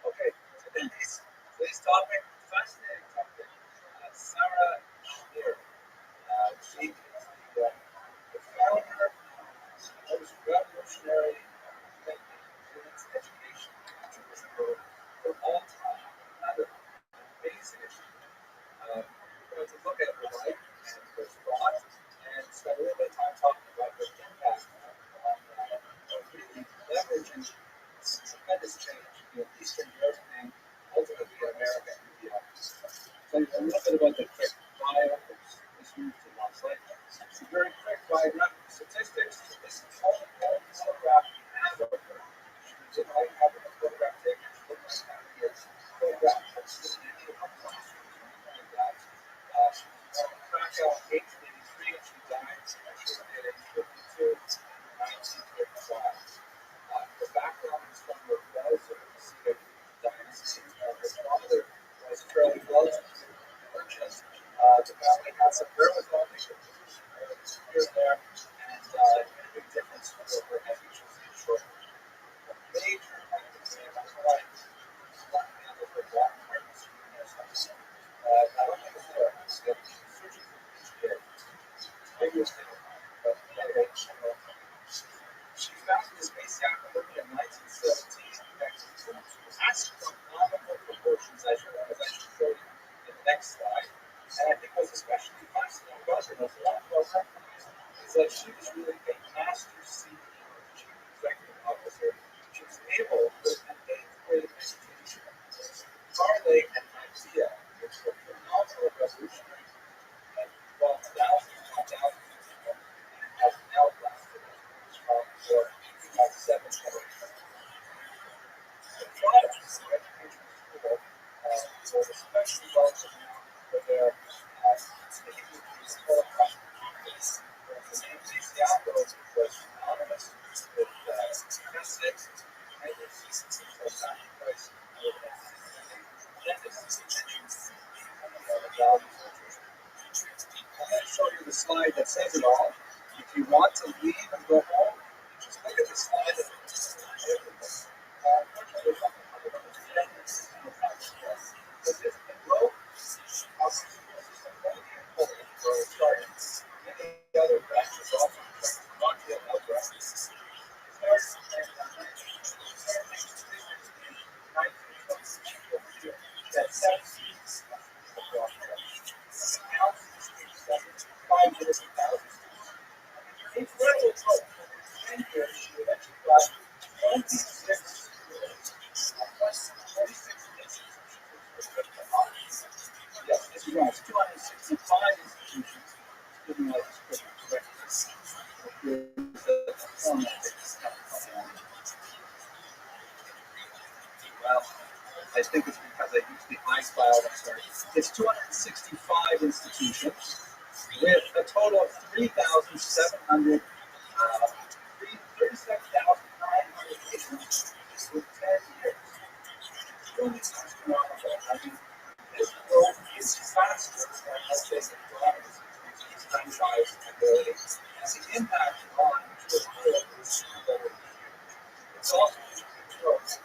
Okay, today's topic, fascinating topic. Sarah Schneer. She is the founder of the most revolutionary women's education for all time. Another amazing achievement. We're going to look at her life and her thought and spend a little bit of time talking about her impact on really leveraging tremendous change in Eastern Europe and ultimately America and beyond. So a little bit about the quick bio. Let's move to the next slide. Some very quick biographical statistics. This is all the photograph we have of her. She was like having a photograph taken. She looked like having a photograph in any of her classrooms or anything like that. She was born in Krakow in 1883 and she died at age 52 in 1935. The background is from her Wells, so you see a dynasty. Her father was Charlie Wells, merchant. values. I'm going to show you the slide that says it all. If you want to leave and go home, just look at the slide. Any other branches also not yet up branches. Incredible growth. And here she eventually got 26 yes, this is right. 265 institutions giving us well, I think it's because I used the iCloud. I'm sorry. It's 265 institutions with a total of 3,700, 37,900 patients with 10 years. Really astronomical. I mean, this growth is faster than let's say the drivers franchise ability, and the impact on the world is very it's also growth.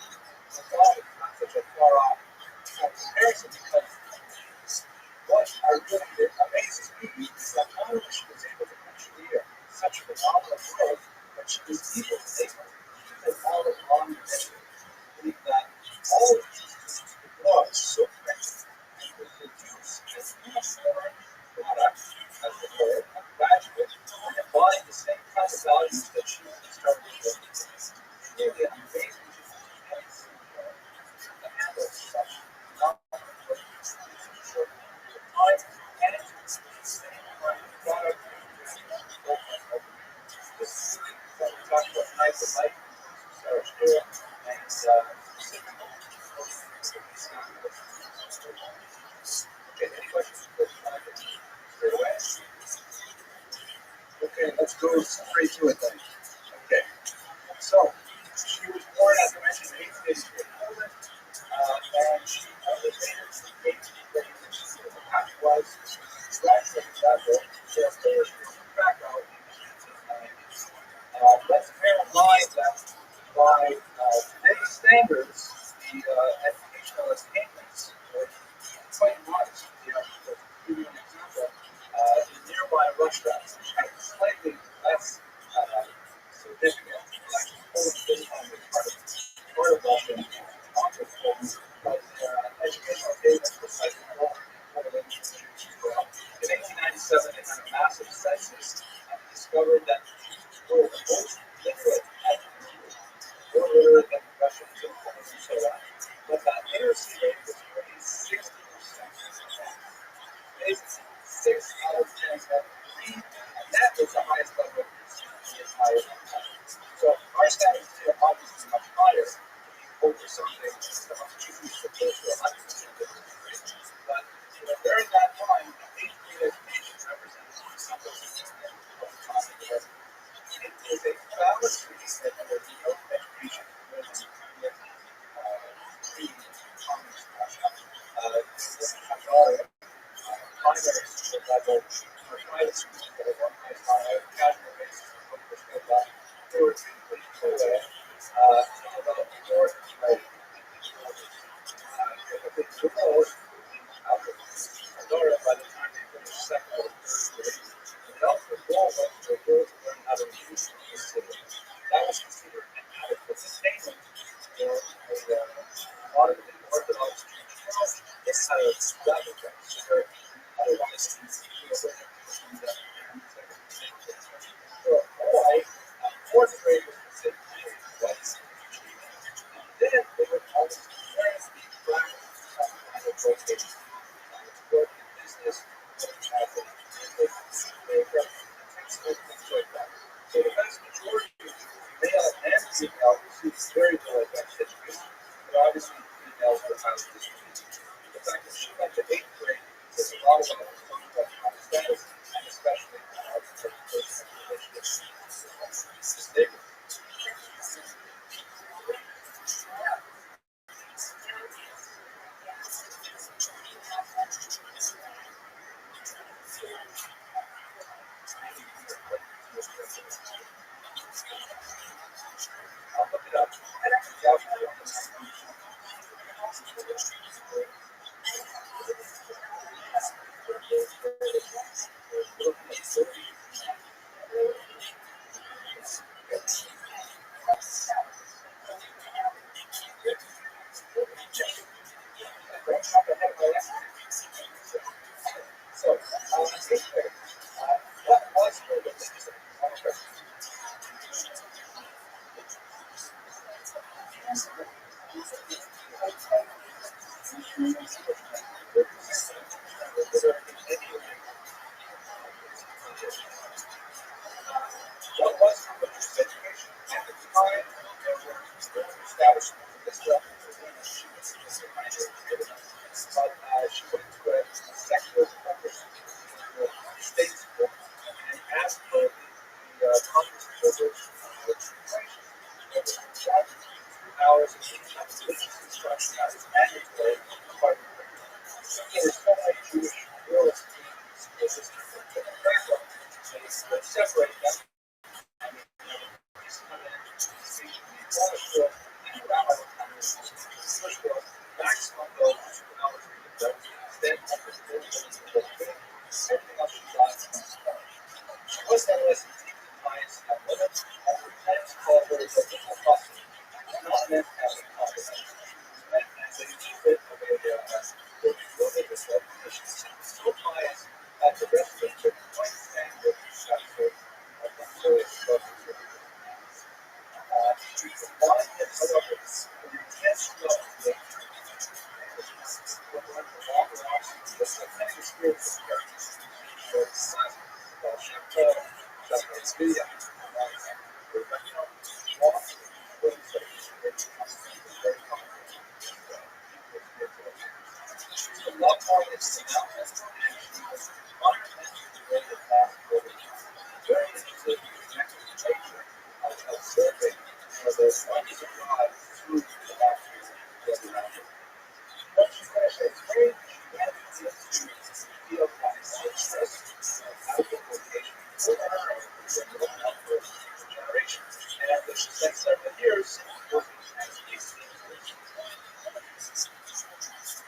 It's not such a far off comparison because what really amazes me is that not only she was able to achieve such phenomenal growth, but she was able to take even all of on believe that all of these grow so quickly and will produce as much more product as the whole graduate and embody the same kind of values that she started with. It's really amazing to handle such phenomenal growth in such a short period of time and it's the same kind of product this is really what we talked about tonight with Mike and okay, any questions? Straight away? Okay, let's go straight to it then. Okay, so she was born, as I mentioned, 8th in Poland, and she only made it to the 18th grade. The path was graduated level, just a background in the 1890s. Let's bear in mind that by today's standards, the educational attainments were quite modest. You know, to give you an example, in nearby Russia, which had slightly less significant, actually Polish Islam was part of Russia, also Poland, but educational attainments were slightly more Poland as well. In 1897, they had a massive census and discovered that were the most literate at more literate than Russians and Poles and so on. But that literacy rate was only 60%. Basically, 6 out of 10 had read, and that was the highest level of the entire country. So our standards here are obviously much higher over something that What was religious education at the time? Established this stuff, but she went to a secular public state school and asked for the Congress privilege of 2 hours of religious instruction as mandatory part of the in his former Jewish rules school system in the background, and he would separate them. She was endless compliance at limits, and her plans called her the little fussy, not meant as a compliment, meant as a bit of a religious recognition. So pious that the rest of the quite stand with chapter of the Holy Spirit. She combined it, however, with intense love of nature, with one of the long walks, with the tender spirits of character.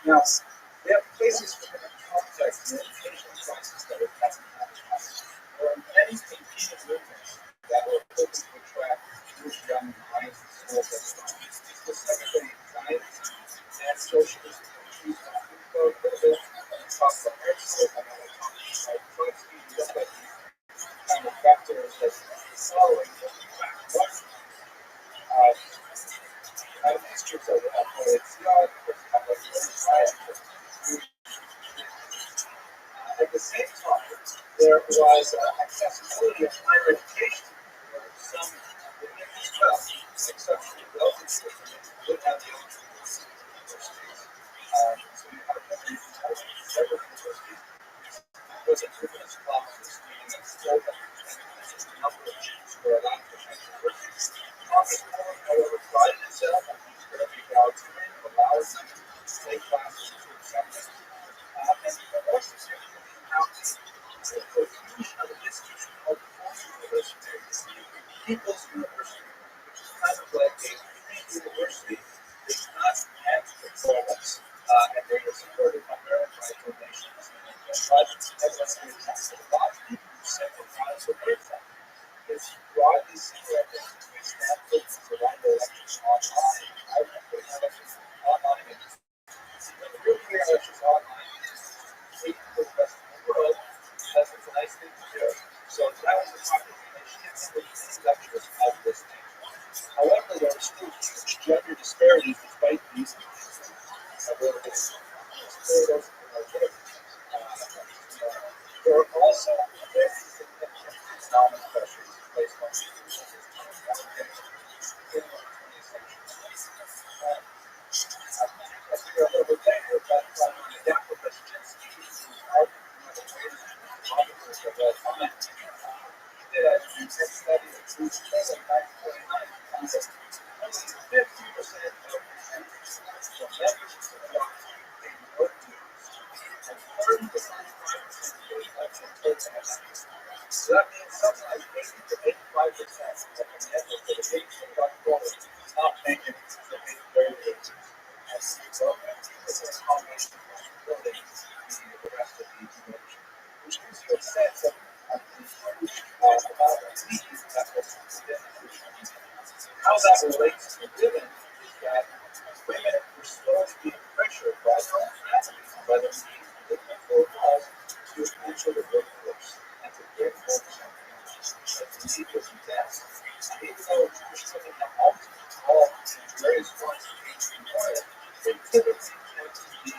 Now, we have places for different contexts and educational crises that are happening at the time. There are many competing movements that were hoping to attract Jewish young minds and schools at the time, specifically Zionism and socialism. We've talked about a little bit and talked about Herzl and other topics like Trotsky, look at the kind of factors that are following the back what pictures of that theology, for example, at the same time, there was accessibility of higher education for some women as well, exceptionally wealthy women would have the opportunity to universities. So you have several universities. There was a privileged classes, meaning that still the number of Jews were allowed to attend universities. Congress, however, prided itself on being fairly egalitarian, allowing them to take classes to accept it. And also significantly counts the confusion of a institution called University, People's University, which is kind of like a pre-university, did not have diplomas, and they were supported primarily by donations. But as a lot of people who said the trials were very fun, is broadly seen as Stanford around the elections online. I would put elections online, and the real clear elections online. The rest of the world, because it's a nice thing to do. So that was the population and lectures of this nature. However, there are still huge gender disparities despite these abilities. There are also very significant economic pressures placed on students in the 20th century. Let's hear a little bit later about Dr. Brzezinski, who's arguably one of the greatest philosophers of all time. He did a recent study that proves that in 1949, only 50% of the members of the flock paid more dues, and 30 to 35% paid less than taxes. So that means something like 80 to 85% of the members of the big $1 quarter not paying it, so they paid very little. So this is a combination of building the rest of the information, which gives you a sense of the huge amount of need that was within the Jewish. How that relates to women is that women were slowly being pressured by their own families, by their needs, looking for laws to enter the workforce and to get more something. But the need was intense. Even though Jewish women have always involved in various forms they typically tend to be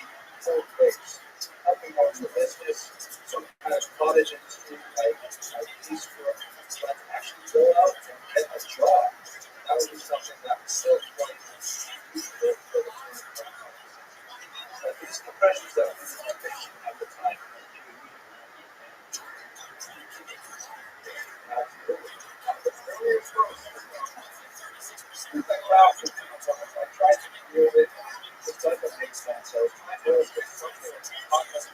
home-based, helping out in the business, some kind of cottage industry like piecework, but actually go out and get a job. That would be something that was still quite useful for the current. These are the pressures that we were facing at the time. I tried to create it, it doesn't make sense. So I was trying to illustrate something that's complex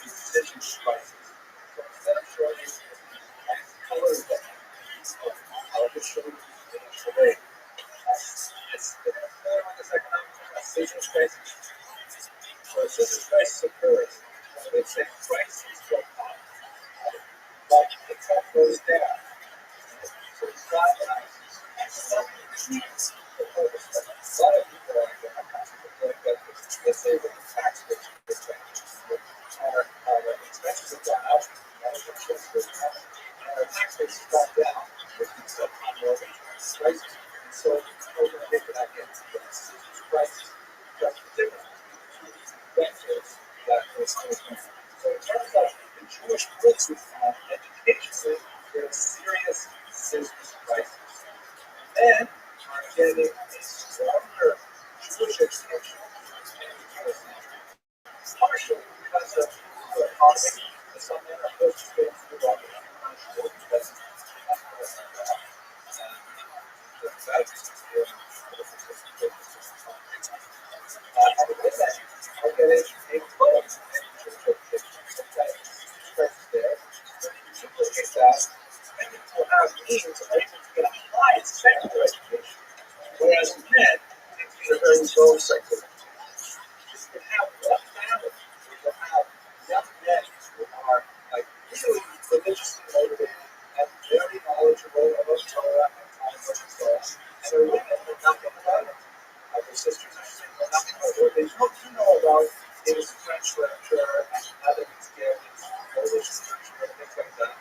decision spices. So instead of showing you colors that I'll just show you today. It's on this economic decision spices. So decision spices occurs when they say prices go up, but the cut goes down. So it's not a lot of people are going to have to look at this. Let's say that the tax rate is our expenses have gone up, our insurance goes up, and our tax rate has gone down, which means that mortgage prices. And so we're going to get to that again. Prices, that's the difference between benefits that is coming. So it turns out the Jewish books education is a serious business crisis. And are getting a stronger Jewish education, partially because of the economy, and some men are pushed to go to the wrong because are getting a close Jewish education. There, you duplicate that, and you will have means of able to get a high secular education. Whereas men, these are very low secular. You can have one family, you can have young men who are like really religiously motivated and very knowledgeable about Torah and Talmud and so on. And their women know nothing about it. Their sisters are saying know nothing about it. What they do know about is French literature and other skills, Polish literature and things like that.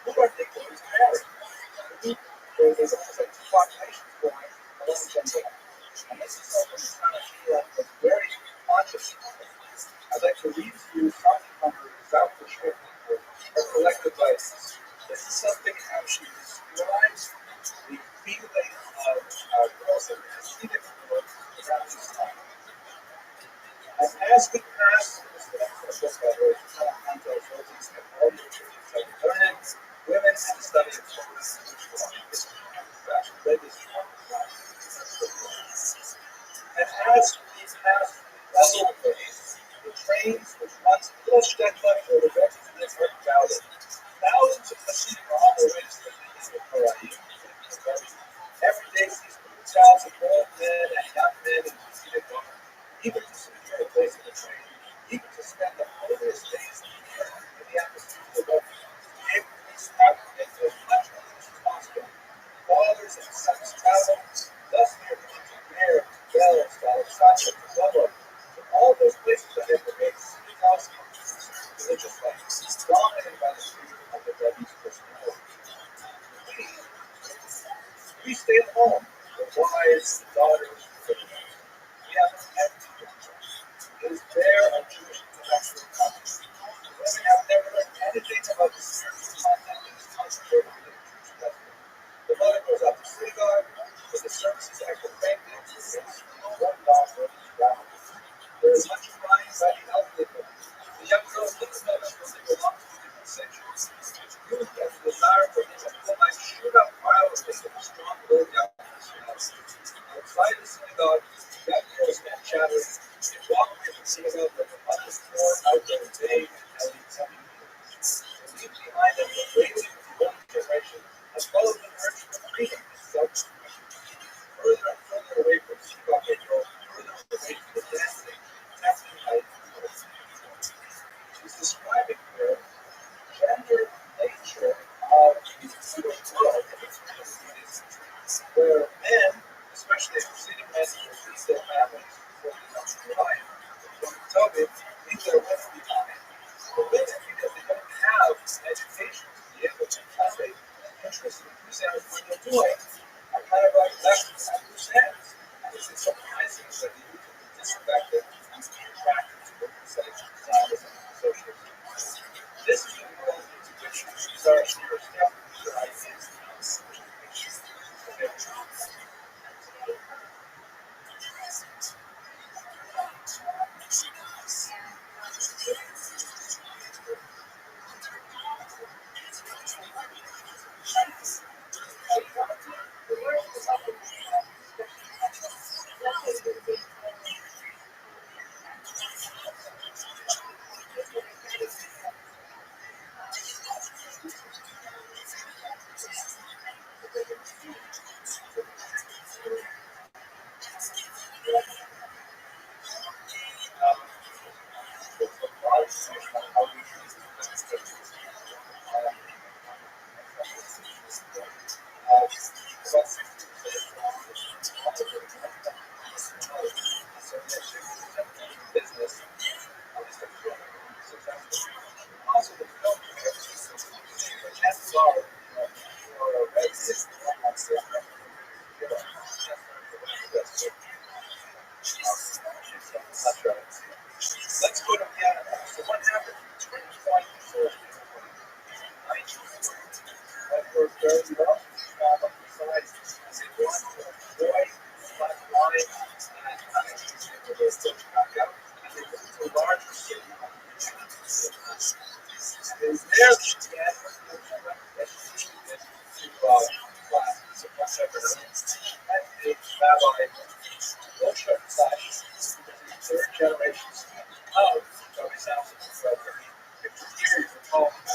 Who are they going to marry? There's almost like two populations going along the way. And this is something that's kind of feel like very conscious. I'd like to read to you something from her self-description, her collective license. This is something how she describes the feeling of girls that are conceiving around this time. And as we pass this book, by the way, it's not on those roses and all the children that learn women and the study of children. I've actually read this one. And as we pass level phase, the trains which once pushed that much for the rest of this are crowded. Thousands of machines are on their way to the Hawaii. Every day sees crowds of old men and young men and even to secure a place in the train, even to spend the holiest days of the year in the atmosphere of the boat. Everybody's out and as much as possible. Fathers and sons travel, thus they are going to Bear, Bells, Alexandria, Pueblo, to all those places that have been made 3,000 religious life, dominated by the spirit of the Rabbi's personality. We stay at home, the wives, the daughters, the children. We have had it is there a Jewish intellectual context. Women have never learned anything about the spiritual content that is concentrated in the Jewish lesson. The mother goes out to synagogue, but the services are proclaimed against one doctrine is ground. There is much crying by the elderly women. The young girls look at them as they belong to different sections. Youth has a desire for them who might shoot up violently with a strong will down outside the synagogue, young girls stand chattering. They walk away from the synagogue like a bunch of poor outdoor vague and healthy communities. They leave behind them the wailing of the older generation, as well as the urge for freedom and self-expression. Further and further away from synagogue they go, further away from the dancing, tapping life. She's describing here gender nature of the Jewish world where men, especially Hasidic men, will leave their families before they come to life. When we tell them, leave their women behind, demonizing the youth of the disaffected and attracted to the sites of Zionism and socialism. This is the world into which our stereotypes their ideas business. Also, the film chances are, for a resident, that's right. Let's go to Canada. So what happened in 2024? That worked very well. Up the sides. As it was a boy, black line, and they still back out. And it was a larger city. It was there that she had recognition to class and a rabbi, Moshe Slash, third generation of Rabbi Samson. So, if you hear you recall about the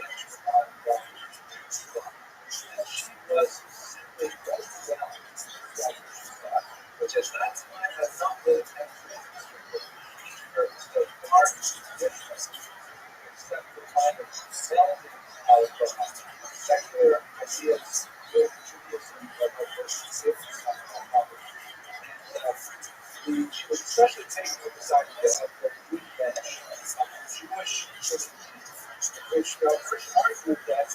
lecture on and she was simply well, which at that time had not really had the largest difference except for kind of selling of secular ideas with Judaism that were first she was especially taken with this idea of the revenge of Jewish which Christian argued that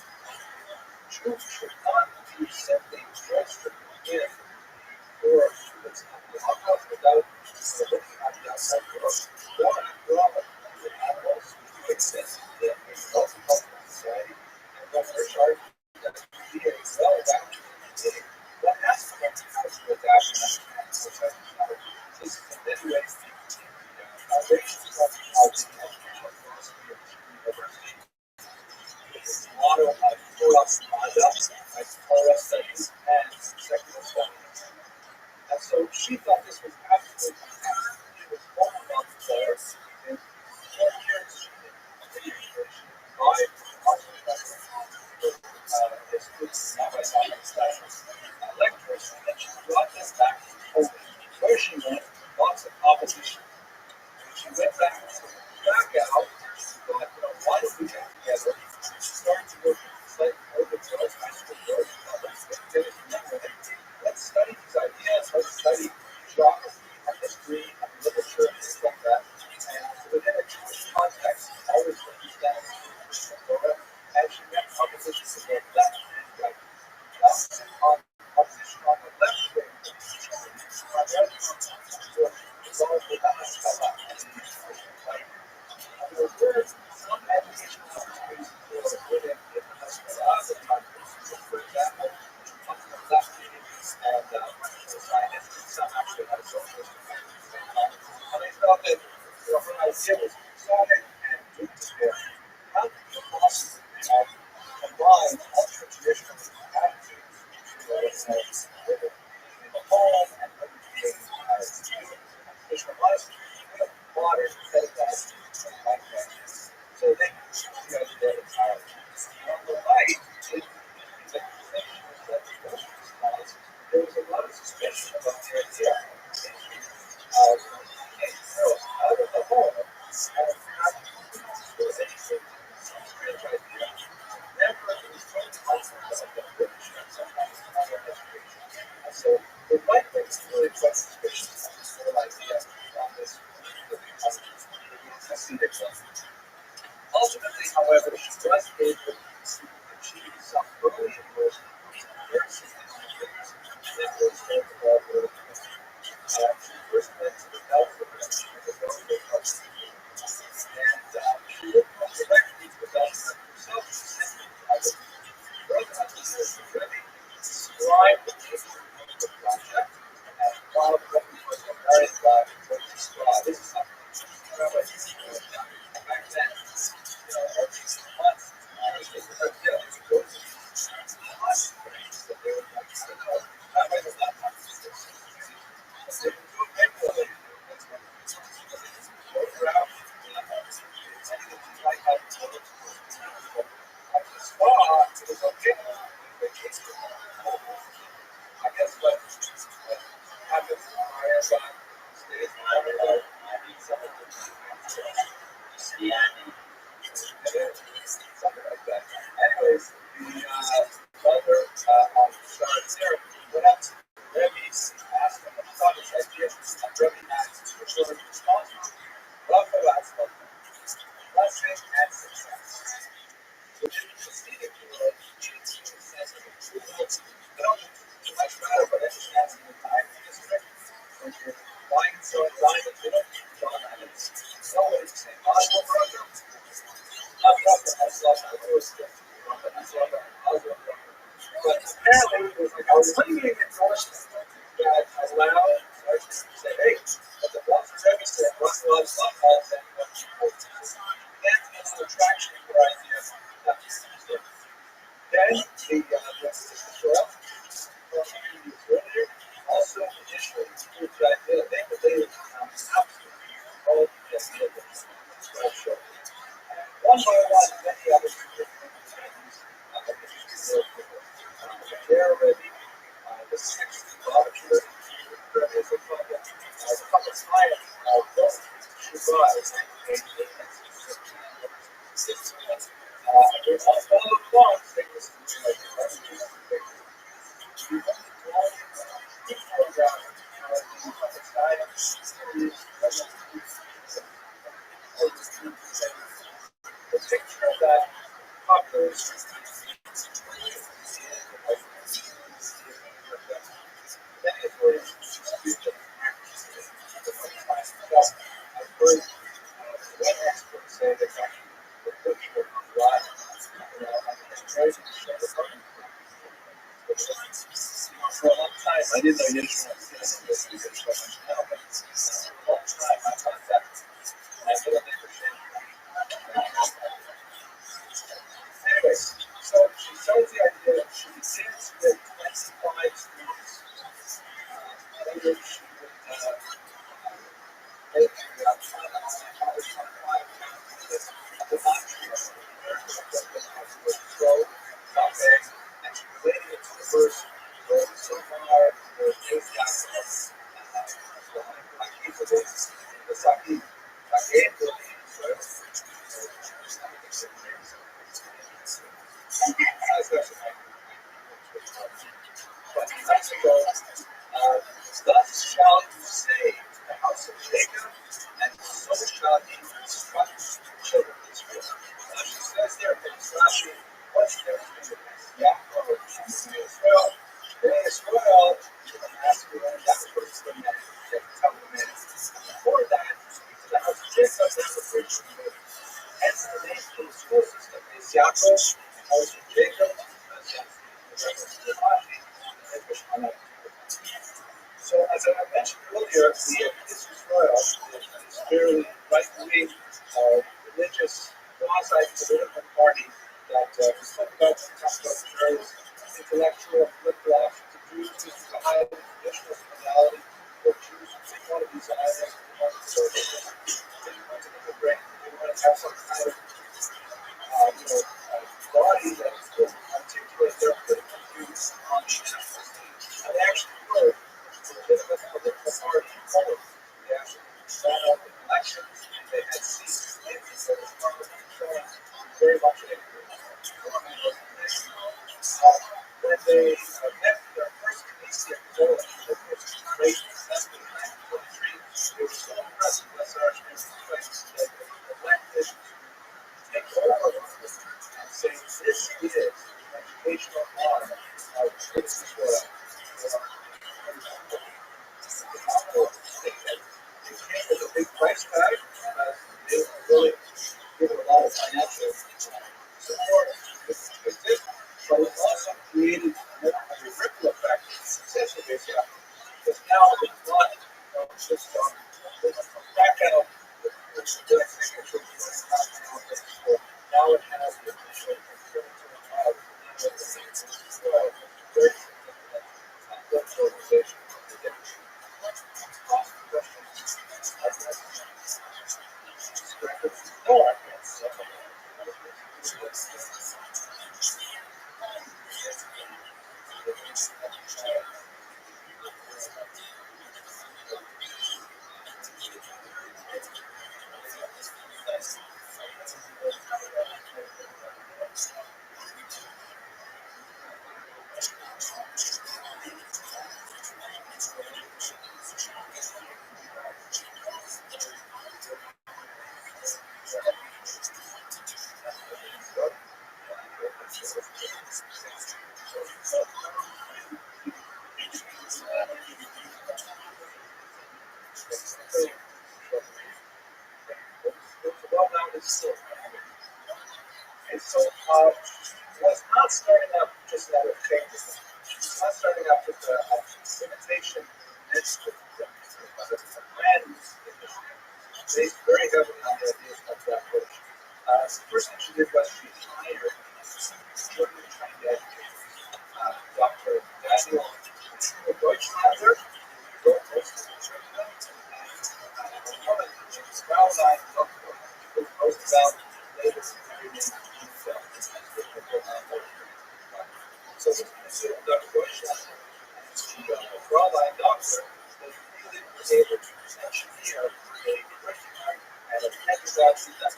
Jews should not be simply registered in or it's not without looking at the outside world. Rather, the animals who exist in a multicultural society and what Christian argued that being well adapted to what has to be adapted is in many ways the foundation of educational philosophy of university. It's a model of Torah conduct, like Torah studies and secular studies. And so she thought this was absolutely fantastic. She was overwhelmed with Torah. In 4 years, she did five lectures, and she brought this back to Poland, where she met lots of opposition. She went back out, thought, why don't we get together? She started to work with open girls, high school girls, let's study these ideas, let's study geography and history and literature and things like that. And within a Jewish context, always understand Torah, and she met opposition to both left and right. Opposition on the left wing, primarily was always with the Haskalah, right? There were some educational opportunities for women in the Haskalah, for example, left leaning and scientists, and some actually had a socialist and I felt that her idea was exotic and good to hear. How could you possibly combine ultra traditional attitudes in the home and being traditional life with modern pedagogy like that? So they did entirely. On the right, there was a lot of suspicion about the idea of girls out of the home first went to the Belfort Ranch and the Belfort House. And she didn't come directly to the Belfort herself. She sent me private. Wrote out the Rabbi, described the nature of the project, and while the Rabbi was a married guy, was described. This is something Rabbi back then, every month, they would have, go to hot springs that they would have to know. Rabbi was not talking to this. They would do it regularly. That's what go around, anything like that. At the spa, it was okay. I guess what happens in our area stays in our life. I need something to see something like that. Anyways, the mother on the side there went up to Rabbi, asked him about his idea, and Rabbi asked the children response. Love for last one. Blessing and success. So you can see that you are sensitive to it. They don't too much matter, but I just ask you the time when you're buying so diamond, they don't need to on that. It's always the same. Oswald brother, not brother, that's love, I always get brother, that's love, Oswald brother. But apparently, it was like I was limiting endorsement that allowed Sergeant to say, hey, but the Belfort Rebbe said, Russ loves love calls, and what people do. Then it's the traction of your idea. Then the soil, earlier, also initially proved the idea that they believed all the ideas that show. One by one, many other different things they're already the sixth molecule is a couple of science both survives and there's also all the forms that was like the picture of that popular for a long time, I didn't know you didn't want to see this because so much now, but for a long time I thought that I feel like anyways, so she starts the idea that she begins with 25 students. Later she would make the and she related it to the verse where so far the faith gospel the Saki, thus shall you save the house of Jacob, and so shall he instruct the children of Israel. Now she says there, Rashi, what's the difference? Yaakov and Israel. Israel is the masculine, that's what's the man, that tell the man. Before that, the house of Jacob, that's the first word. Hence the name for the school system is Yaakov, the house of Jacob, so, as I mentioned earlier, the Israel is very right-wing, religious, quasi-political party that we spoke about when we talked about Israel's intellectual and political options of Jews. This is a highly traditional mentality where Jews want to be Zionists, they want to serve them, they want to immigrate, they want to have some kind of body that will articulate their political views on the national stage. And they actually were legitimate political party in Poland. They actually ran out in elections, and they had seats in the parliament, showing very much a when they met their first committee in Poland, the first great assembly in 1923, they were so impressed with this archbishop's place that they elected take over and say this is an educational model of Israel. back out the signature now it has the official very organization. No, I can't. And so was not starting out just out of changes. It's not starting out with imitation. It's the brand new industry. Based very heavily on the ideas of that approach. The first thing she did was she hired German trained educators. Dr. Daniel Deutschlander, wrote most of the curriculum, and a woman, Caroline Buckler, who wrote about later so the Dr. Deutschlander and the Caroline Doctor, they really were able to engineer a curriculum and a pedagogy that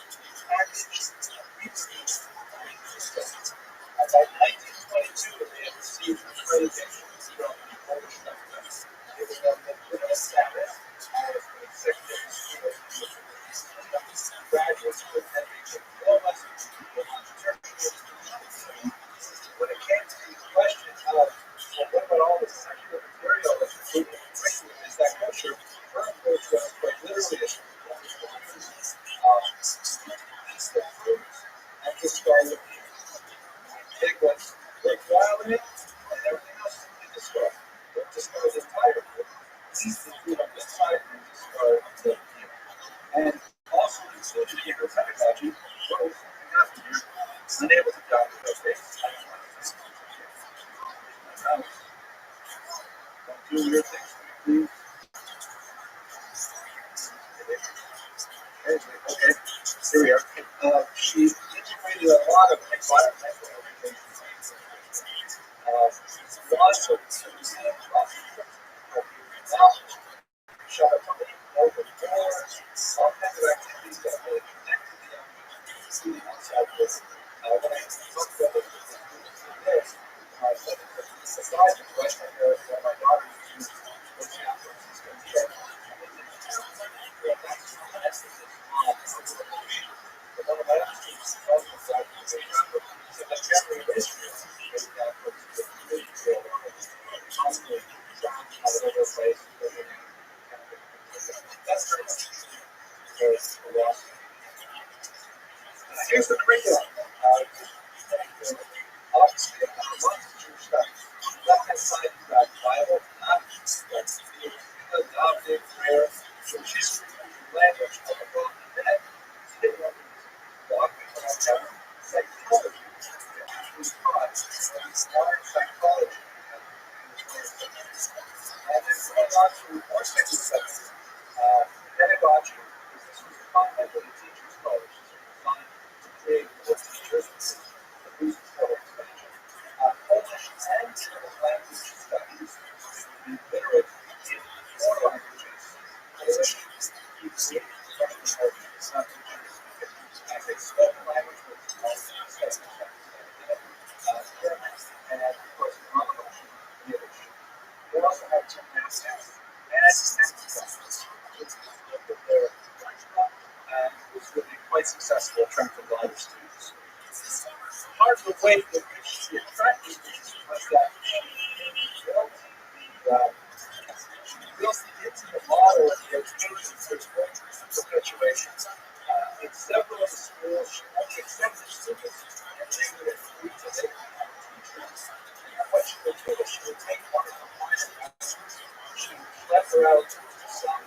packaged reproduced and by 1922, they had received accreditation from the Polish government. They were then given a status as an executive school. Graduates could then reach diplomas and tertiary. When it came to the question of, well, what about all the secular material that's included in the curriculum, is that culture? Her approach was quite literally a the fruits and discard the Take what's worthwhile in it and everything else you discard. Don't discard the entire fruit. Please include on this side and discard the peel. And also included in her pedagogy was something after you're unable to document those things. Don't do your things, please. Okay, here we are. She integrated a lot of environmental education. Lots of museum shut up company, open doors, all kinds of activities that really connect to the young people, including outside this. When I talked about this, I said, besides the question of what my daughter used for example, she's going to check one of my other students also decided to say, so the Japanese history is that that's very much here's the curriculum. Obviously, left hand side, you've got Bible, that's adopted, prayer, church history, language, and then walking around psychology, modern psychology. And then going on to more sections, pedagogy, this was a fundamental teachers college. Designed to create more teachers to boost skill expansion. Polish and German language studies to be literate in four languages. English, Hebrew, French, as a spoken language with German, and of course, Yiddish. They also have gymnastics and exercise with their and was really quite successful in terms of lighter students. Part of the way that she attracted students was that she built into the model of the education system perpetuation. In several of the schools, she only accepted students and they would agree to their teachers. And what she would do is she would take one of the minor classes, she would let her out to some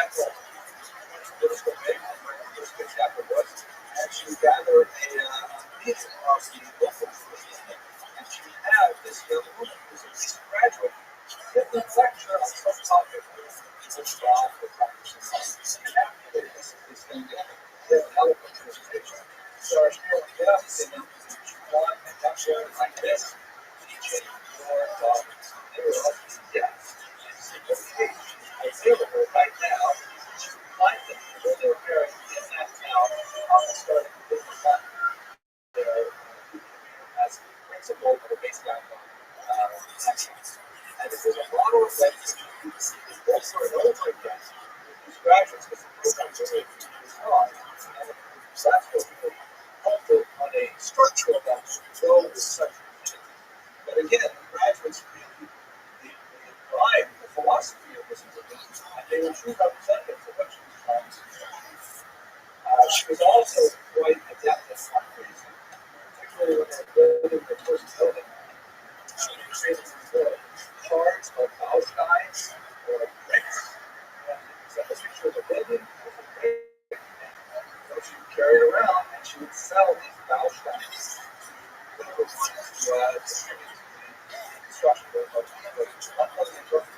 met her first day, first day chapter was, and she gathered a meeting of the local and she had this young woman who's a recent graduate give them a lecture on some topic which God would practice. And after they listened to this thing, they have an eloquent presentation. So she goes, yeah, and then she got and got shared like this, teaching your daughters. They were all yes. Available right now. She reminded them when they were married in that town on the start of the business as principal of the base down and it was a model of that also an over again. These graduates with the program really was and that's what we helped it on a structural level to grow with such unity. But again, the graduates really imbibe the philosophy of this movement, and they were true representatives of what she was trying to do. She was also quite adept at fundraising, particularly when they were building their first building. She created cards or Bausteins or bricks, and sent a picture of the building with a brick, and she would carry it around, and she would sell these Bausteins to whoever wanted to contribute to the construction of the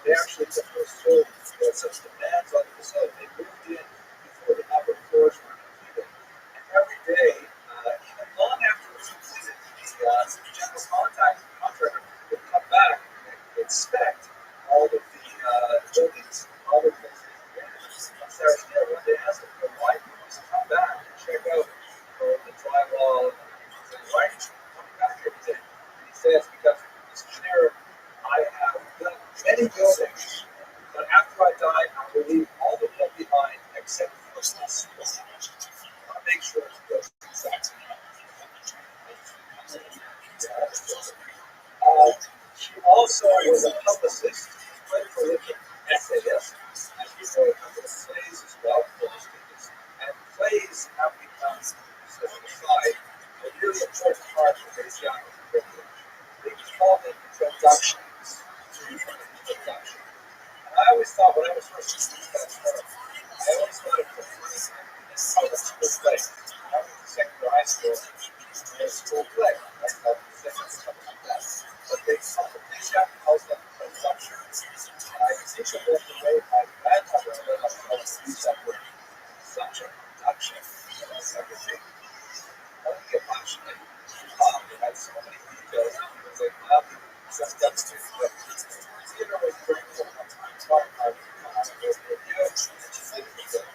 they actually took those sold. There were such demands on the facility. They moved in before the upper floors were completed. And every day, even long after it was completed, the general contractor would come back and inspect all of the buildings, all of the things they created. On Saturday night, one day asked them, why do you come back and check out the drywall and why are you coming back every day? And he says, because Mr. Schneider, I have built many buildings, but after I die, I will leave all of them behind except for this one. I'll make sure it's built exactly. She also was a publicist, quite prolific essayist, and she wrote a couple of plays as well for the students. And plays have become, set aside, a really important part of the geography curriculum. They call them introductions to introduction. And I always thought when I was first listening to that term, I always thought it was how the school play. I went to secondary high school, and a school play. That's how the second something like that. But they chapter calls them introductions. And I think of it the way my grandmother would have told to use that word. Such a production. Everything. I don't get much. They had so many details. It was like, well, some demonstrated, but theater was very cool. Talking about review, and she did it.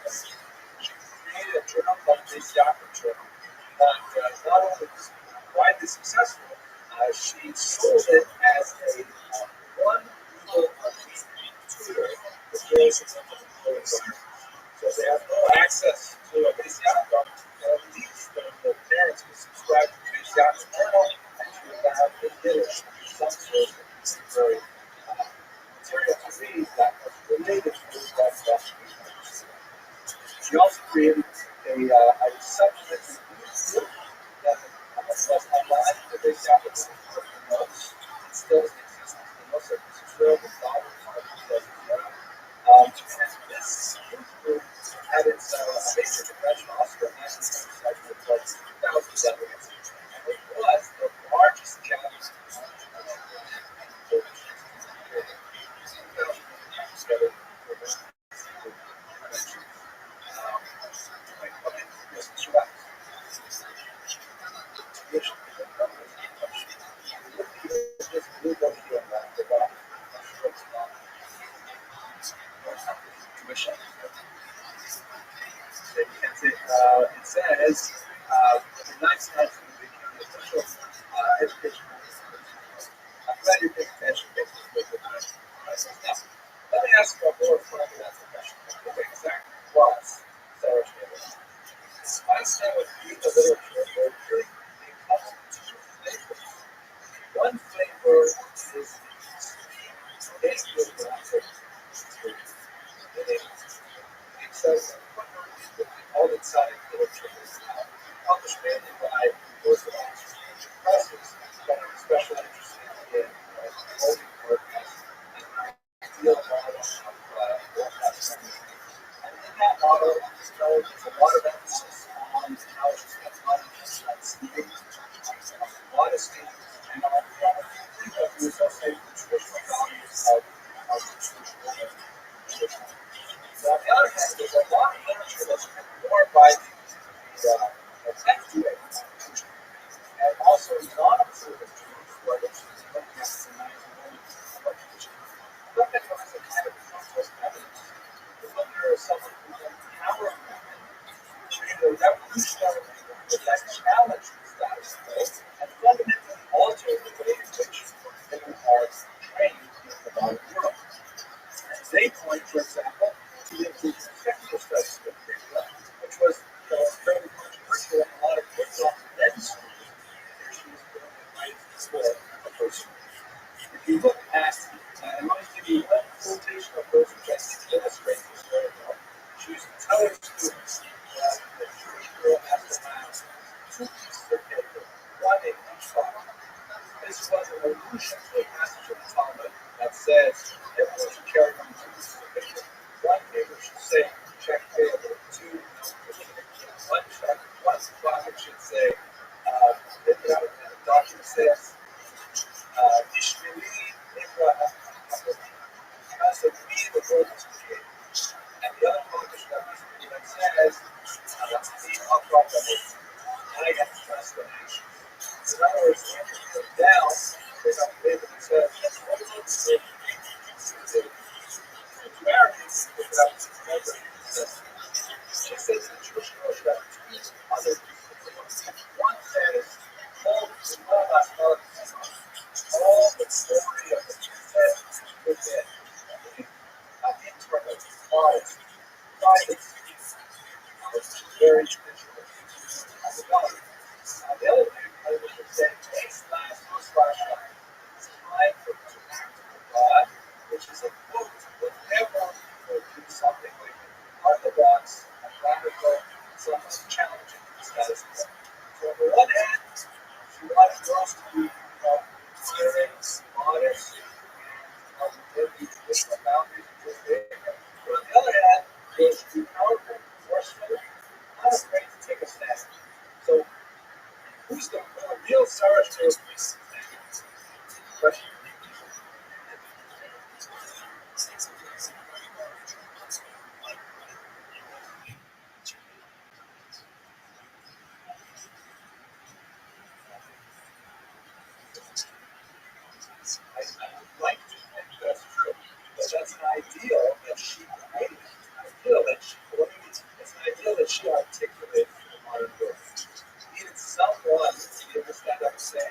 She created a journal called the Yahoo Journal that not only was widely successful, she sold it as a one euro a week tutor for girls and women. So they have no access to a base Yahoo, at least the parents would subscribe to the base Yahoo Journal, and she would have in dinner some sort of very material to read that was related to that stuff. She also created a supplementary news group that was online. The base Yahoo notes. It still is in existence. The notes are thrilled with dollars. And this youth group had its basic convention also in 1975 with like 2,000 delegates. And it was the largest gathering together for this convention. Tuition. It says in 1919 we became the official education. I'm glad you're paying attention basically to now. Let me ask you a more fundamental question. What exactly was Sarah Schneider? I say with reading the literature, there really comes to two flavors. One flavor is basically it says all inside literature is published mainly by Orthodox presses that are especially interested in holding work as an ideal model of So on the other hand, there's a lot of literature that's been ignored by the FDA and also non-observant Jews who are interested in looking at the 1990s. Look at them as a kind of compost evidence. When there is someone who can counter movement, create a revolutionary movement that challenged the status quo and fundamentally alter the way in which women are trained in the modern world. And they point, for example, to the inclusion of technical studies in curricula, which was fairly controversial and a lot of kids on men's schools issues right before a person. If you look at, I want to give you one quotation of hers which I think illustrates this very well. She used to tell her students that the Jewish girl has to have 2 pieces of paper, one in each pocket. This was an allusion to a passage of the Talmud that says everyone should carry around 2 pieces of paper. One paper should say check payable, 2 one check, one pocket should say the document says Ishmili Nimra because of me the world was created. And the other pocket should have that says I get to trust the nation. In other words, down, there's a paper that says Americans pick it up she says the Jewish girl should have 2 other pieces. One says, all the story of the princess within internal policy, private very traditional. The other thing I would say, takes last no slash line. It's time for God, which is a quote whenever people do something like orthodox and radical, something challenging the status quo. So on the one hand, she wants girls to be caring, modest, within the traditional boundaries of Judaism. But on the other hand, girls should be powerful, forceful, not afraid to take a stand. So who's the real Sarah question? I like to think that's true. But that's an ideal that she created. An ideal that she created. It's an ideal that she articulated in the modern world. She needed someone to be able to stand up and say,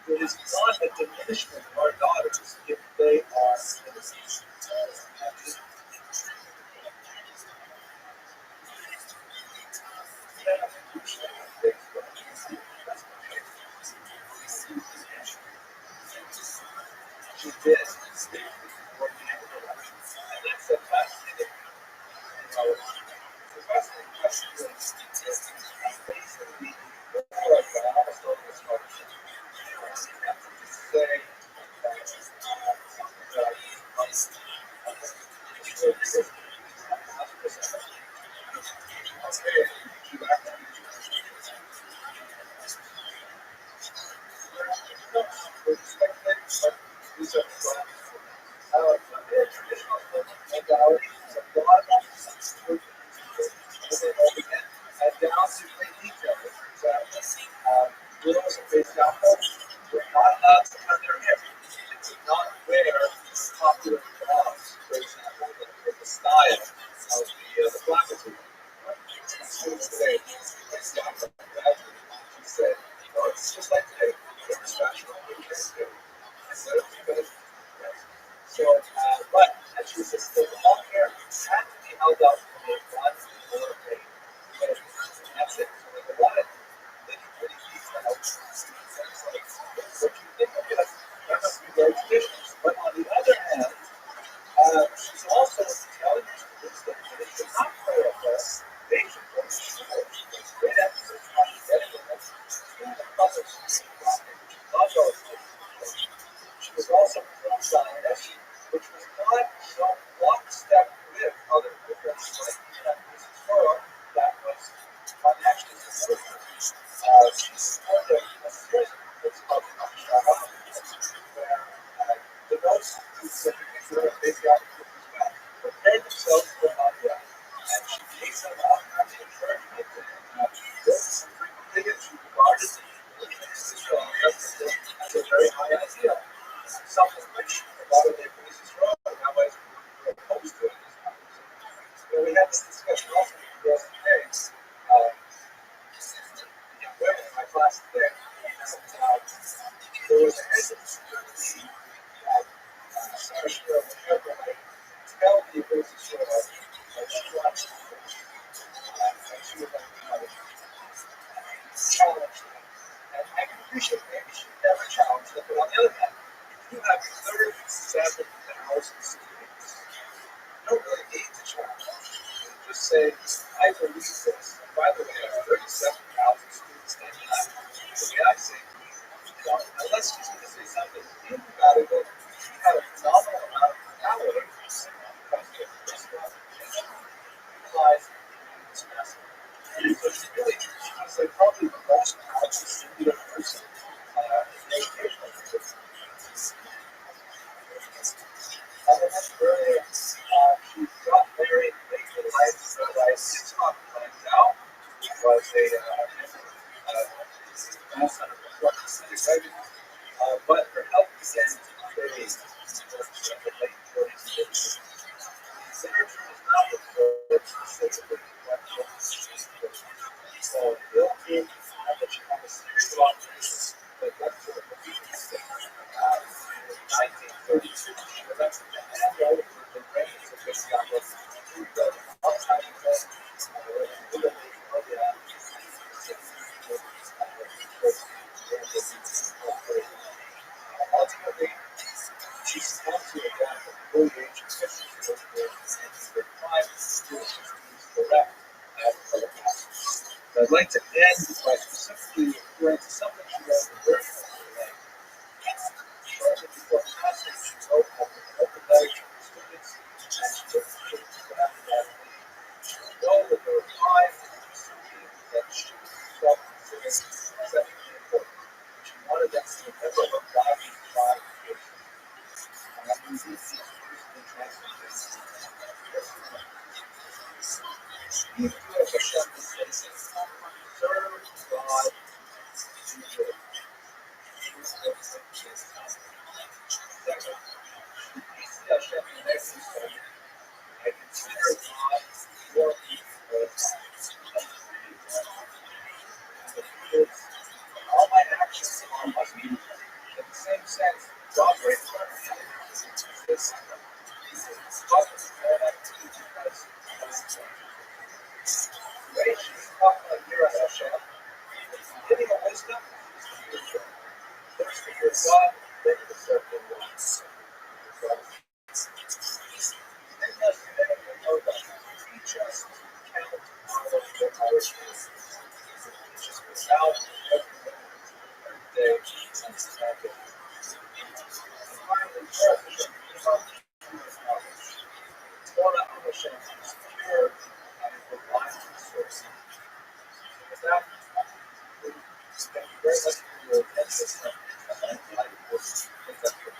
it is not a diminishment of our daughters if they are citizens. She did. And that's a fascinating, the fascinating question is basically like that. I almost don't know what to say Widows and based outposts were not allowed to cut their hair. They could not wear popular cloths, for example, the style of the black people. Students today, for example, she said, it's just like today, it's fashion. So, but, and she says, the long hair was a sort of trust, and she was kind of challenged them. And I can appreciate maybe she never challenged them, but on the other hand, you have 37,000 students. You don't really need to challenge. Just say, I believe this. And by the way, I have 37,000 students in that. The way I say, unless she's going to say something invaluable, she had a phenomenal amount of power because of this stuff. Realized this message. So she really, she's like probably the most powerful singular person in education. As I mentioned earlier, she got married late in life, realized it's not planned out. She was a grandson of a Russian but her health began to fade in the late 40s and 50s. Literature is not reported specifically what so guilty that she had a series of operations that led to her defeat. In 1932, she elected to hand over the reins of this Gambia to the uptime ultimately, she succumbed to a death at the early age of 54 years and her crime was correct as a Holocaust. I'd like to end by specifically referring to something she wrote in the very shortly before passing. She wrote open letter to her students and she wrote to them that she know that there were 5 that she felt considered exceptionally important. She wanted them to remember what God these 5 years. He who has a shepherd says, serve God and live. I consider God more all my actions must be in the same sense. God breaks my this God is more activity because gracious God here at Hashem, giving a wisdom, first to your God, then to serve the Lord. Make us today know that teach us to count our generations. Teach us without every day and standing. And finally, Hashem, knowledge. Torah of Hashem is pure and it provides resources. With that, thank you very much for your attention. And I will pick up your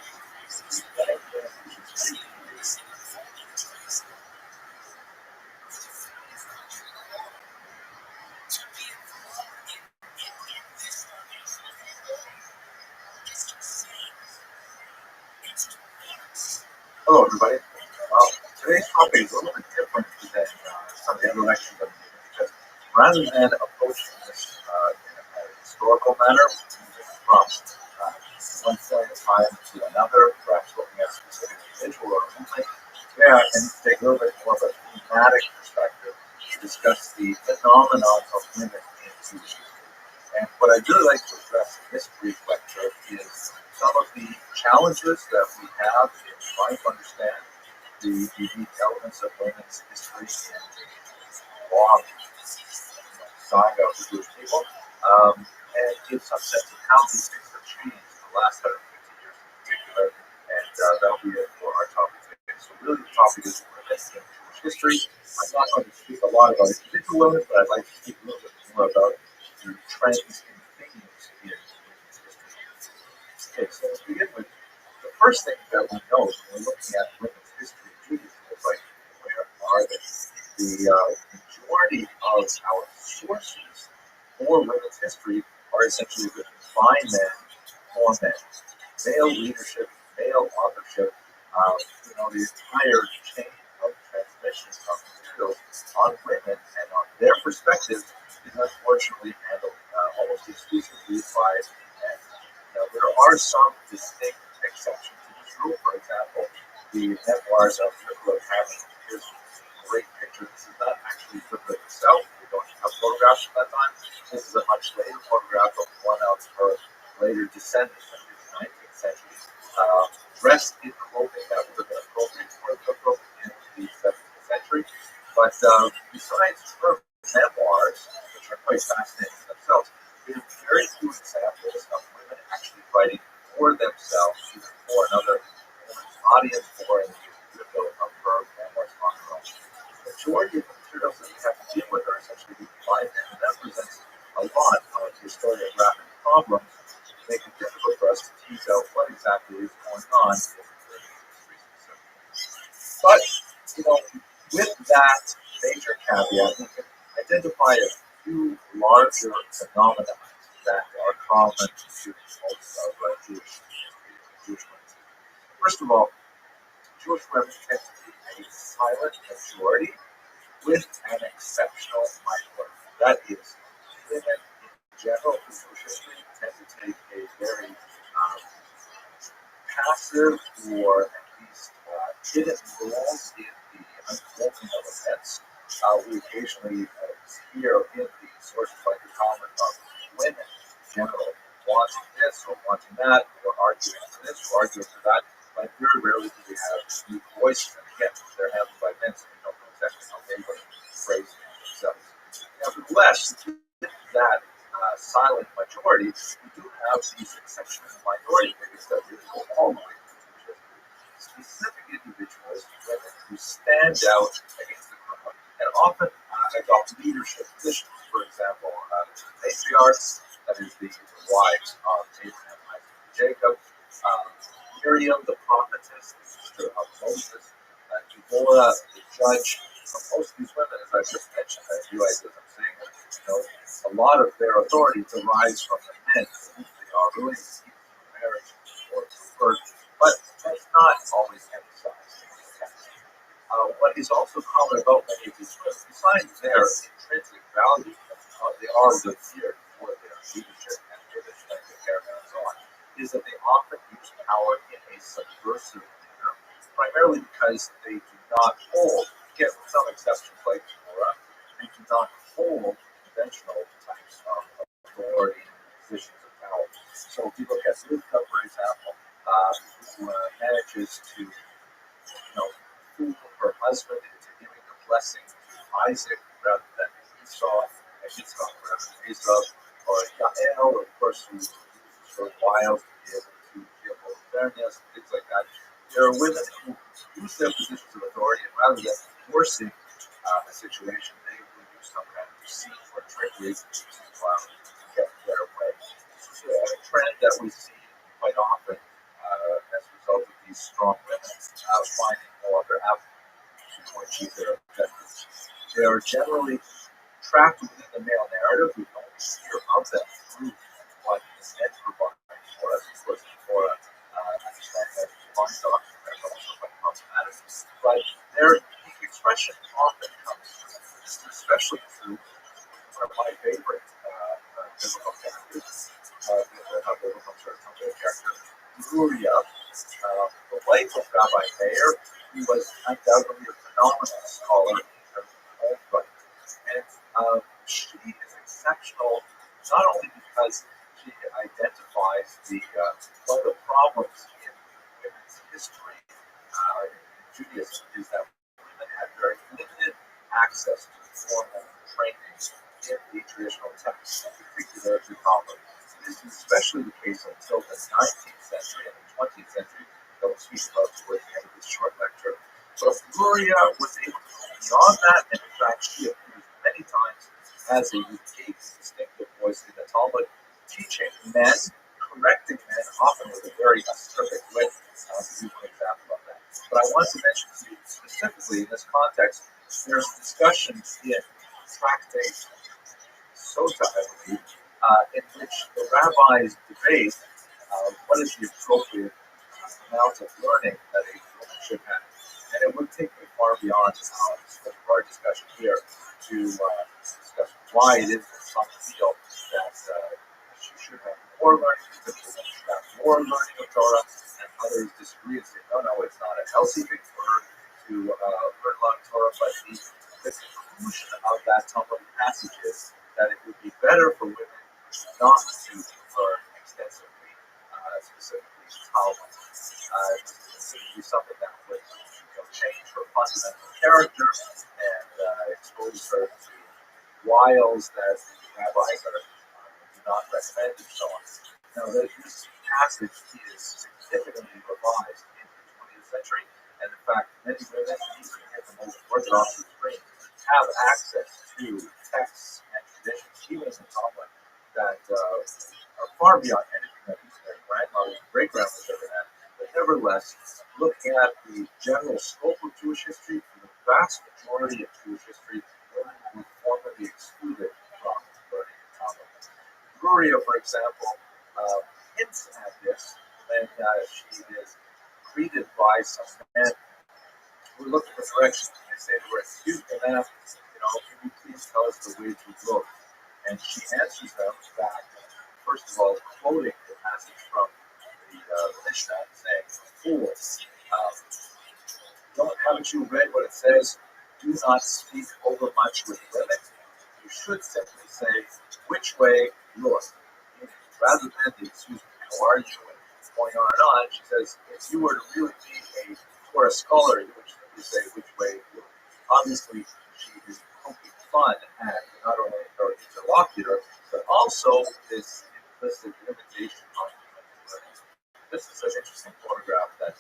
Hello, everybody. Today's topic is a little bit different than some of the other lectures I've given because rather than approaching this in a historical manner, from one point of time to another, perhaps looking at a specific individual or something, I can take a little bit more of a thematic perspective to discuss the phenomenon of women in history. And what I'd really like to address in this brief lecture is some of the challenges that we have in trying to understand the unique elements of women's history in the long saga of the Jewish people, and give some sense of how these things have changed in the last 150 years in particular, and that'll be it for our topic today. So really the topic is women in Jewish history. I'm not going to speak a lot about individual women, but I'd like to speak a little bit more about the trends and themes in women's history. Okay, so to begin with, the first thing that we know when we're looking at women's history in Judaism is like, where are they? The majority of our sources for women's history are essentially written by men for men. Male leadership, male authorship, the entire chain of transmission of materials on women and on their perspective is unfortunately handled almost exclusively by men. Now, there are some distinct exceptions to this rule. For example, the memoirs of Nicola Hammond appears photographs from that time. This is a much later photograph of one of her later descendants in the 19th century, dressed in clothing that would have been appropriate for the book in the 17th century. But besides her memoirs, which are quite fascinating themselves, we have very few examples of women actually writing for themselves, either for another woman's audience or in the window of her memoirs on her own. The majority of the materials that we have to deal with are essentially defined, and that presents a lot of historiographic problems, making it difficult for us to tease out what exactly is going on in the history system. But, with that major caveat, we can identify a few larger phenomena that are common to most of Jewish women. First of all, Jewish women tend to be a silent majority with an exceptional minority. That is, women in general in Jewish history tend to take a very passive or at least hidden role in the unfolding of events. We occasionally hear in the sources like the Talmud of women in general wanting this or wanting that, or arguing for this or arguing for that, but very rarely do we have unique voices. And again, they're handled by men, so we don't know exactly how they would phrase themselves. Nevertheless, with that silent majority, we do have these exceptional minority figures that really go all the way to specific individuals, women who stand out against the crowd and often adopt leadership positions. For example, matriarchs, that is the wives of Abraham, Isaac, and Jacob, Miriam, the prophetess, the sister of Moses, Deborah, the judge. Most of these women, as I just mentioned, I realize as I'm saying that, a lot of their authority derives from the men who they are willing to keep through marriage or through birth, but that's not always emphasized in the text. What is also common about many of these women, besides their intrinsic value, they are revered for their leadership and for their strength of character and so on, is that they often use power in a subversive manner, primarily because they do not hold, again, with some exceptions like Torah, they do not hold conventional types of authority and positions of power. So if you look at Rivka, for example, who manages to, fool her husband into giving the blessing to Isaac rather than Esau, and Yitzchak rather than Esau, or Yael, of course, who uses her wiles to be able to give over fairness and things like that. There are women who use their positions of authority, and rather than forcing a situation, they will use some kind of deceit or trickery to get their way. This is a trend that we see quite often as a result of these strong women finding no other avenue to achieve their objectives. They are generally trapped within the male narrative. We can only hear of them through what is meant to provide for us. Of course, for understand that divine doctrine that's also quite problematic. But their unique expression often comes through. This is especially true one of my favorite biblical characters, Uriah, the wife of Rabbi Meir, who was undoubtedly a phenomenal scholar in her own right. And she is exceptional not only because she identifies one of the problems in women's history in Judaism is that women had very limited access to formal training in the traditional texts, in particular the Talmud. This is especially the case until the 19th century and the 20th century, that we'll speak about towards the end of this short lecture. So Gloria was able to go beyond that, and in fact, she appears many times as a unique, distinctive voice in the Talmud, teaching men, correcting men, often with a very acerbic wit. To give an example of that. But I want to mention to you specifically in this context, there's discussions in Tractate Sota, I believe, in which the rabbis debate what is the appropriate amount of learning that a woman should have. And it would take me far beyond our discussion here to discuss why it is that some feel that she should have more learning, that she should have more learning of Torah, and others disagree and say, no, it's not a healthy thing for her to learn a lot of Torah, but the conclusion of that Talmudic passage is that it would be better for women not to learn extensively, specifically Talmud. This would be something that would change her fundamental character and expose her to wiles that the rabbis do not recommend and so on. Now, this passage is significantly revised in the 20th century, and in fact, many women, even in the most Orthodox extreme, have access to texts and traditions, even in the Talmud, that are far beyond anything that their grandmothers and great-grandmothers ever had. But nevertheless, looking at the general scope of Jewish history, for the vast majority of Jewish history, women were formerly excluded from learning the Talmud. Gloria, for example, hints at this when she is greeted by some men who look for directions. And they say to her, "Excuse me, ma'am, can you please tell us the way to go?" And she answers them back, first of all, quoting the passage from the Mishnah, saying, "Fools, haven't you read what it says? Do not speak overmuch with women. You should simply say, which way, north." Rather than the excuse me, how are you, and going on and on, she says, if you were to really be a scholar, you would simply say, which way, north. Obviously, she is poking fun at not only her interlocutor, but also this implicit limitation on human learning. This is an interesting photograph that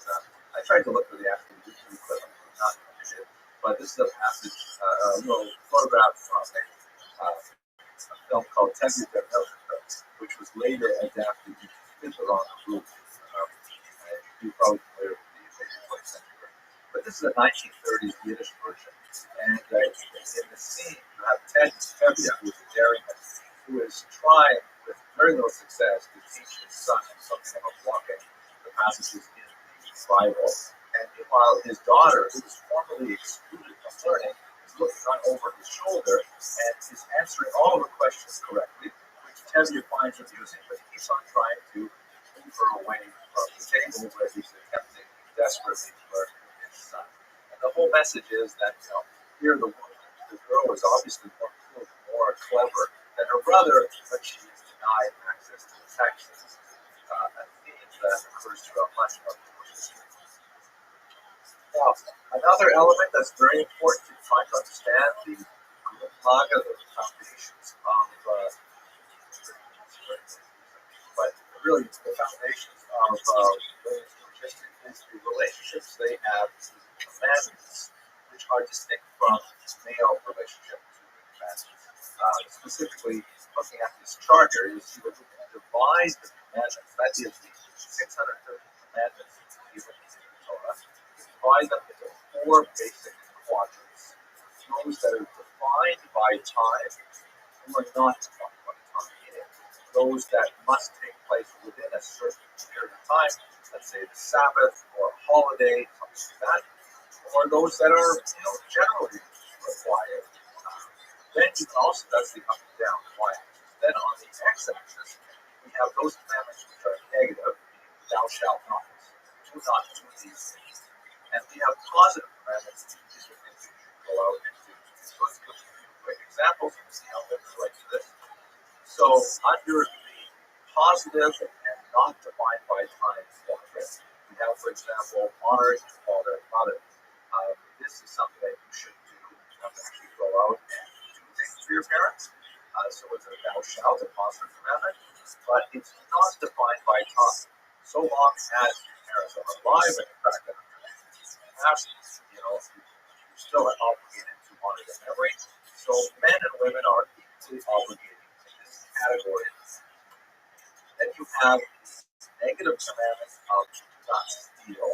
I tried to look for the actual YouTube clip, not find it, but this is a passage, a little photograph from a film called Taik, which was later adapted into Fiddler on the Roof. You're probably familiar with the 20th century. But this is a 1930s Yiddish version. And in the scene, you have Ted Tevye, who is a dairyman, who is trying, with very little success, to teach his son something about walking the passages in the Bible. And meanwhile, his daughter, who was formerly excluded from learning, is looking on over his shoulder and is answering all of the questions correctly, which Tevye finds amusing, but he keeps on trying to move her away from the table where he's attempting desperately to learn his son. And the whole message is that, here the girl is obviously more clever than her brother, but she is denied access to the texts. A theme that occurs throughout much of the history. Now, another element that's very important to try to understand the Maga, the foundations of, but really the foundations of women's history is the relationships they have to commandments, which are distinct from male relationships to commandments. Specifically, looking at this chart here, you see that we can divide the commandments, that is the 630 commandments given in the Torah, divide them into four basic quadrants. Those that are defined by time or not defined by time, meaning those that must take place within a certain period of time, let's say the Sabbath or a holiday, something like that, or those that are generally required. Then you can also, that's the up and down y-axis. Then on the x-axis, we have those commandments which are negative, meaning thou shalt not, do not do these things. And we have positive commandments, these are things that you should go out and do. So let's give a few quick examples and see how they relate to this. So under the positive and not defined by time quadrant, we have, for example, honor your father and mother. This is something that you should do. You have to actually go out and do things for your parents. So it's a thou shalt, a positive commandment, but it's not defined by time. So long as your parents are alive, and in fact, you're still obligated to honor their memory. So men and women are equally obligated in this category. Then you have the negative commandment of not steal,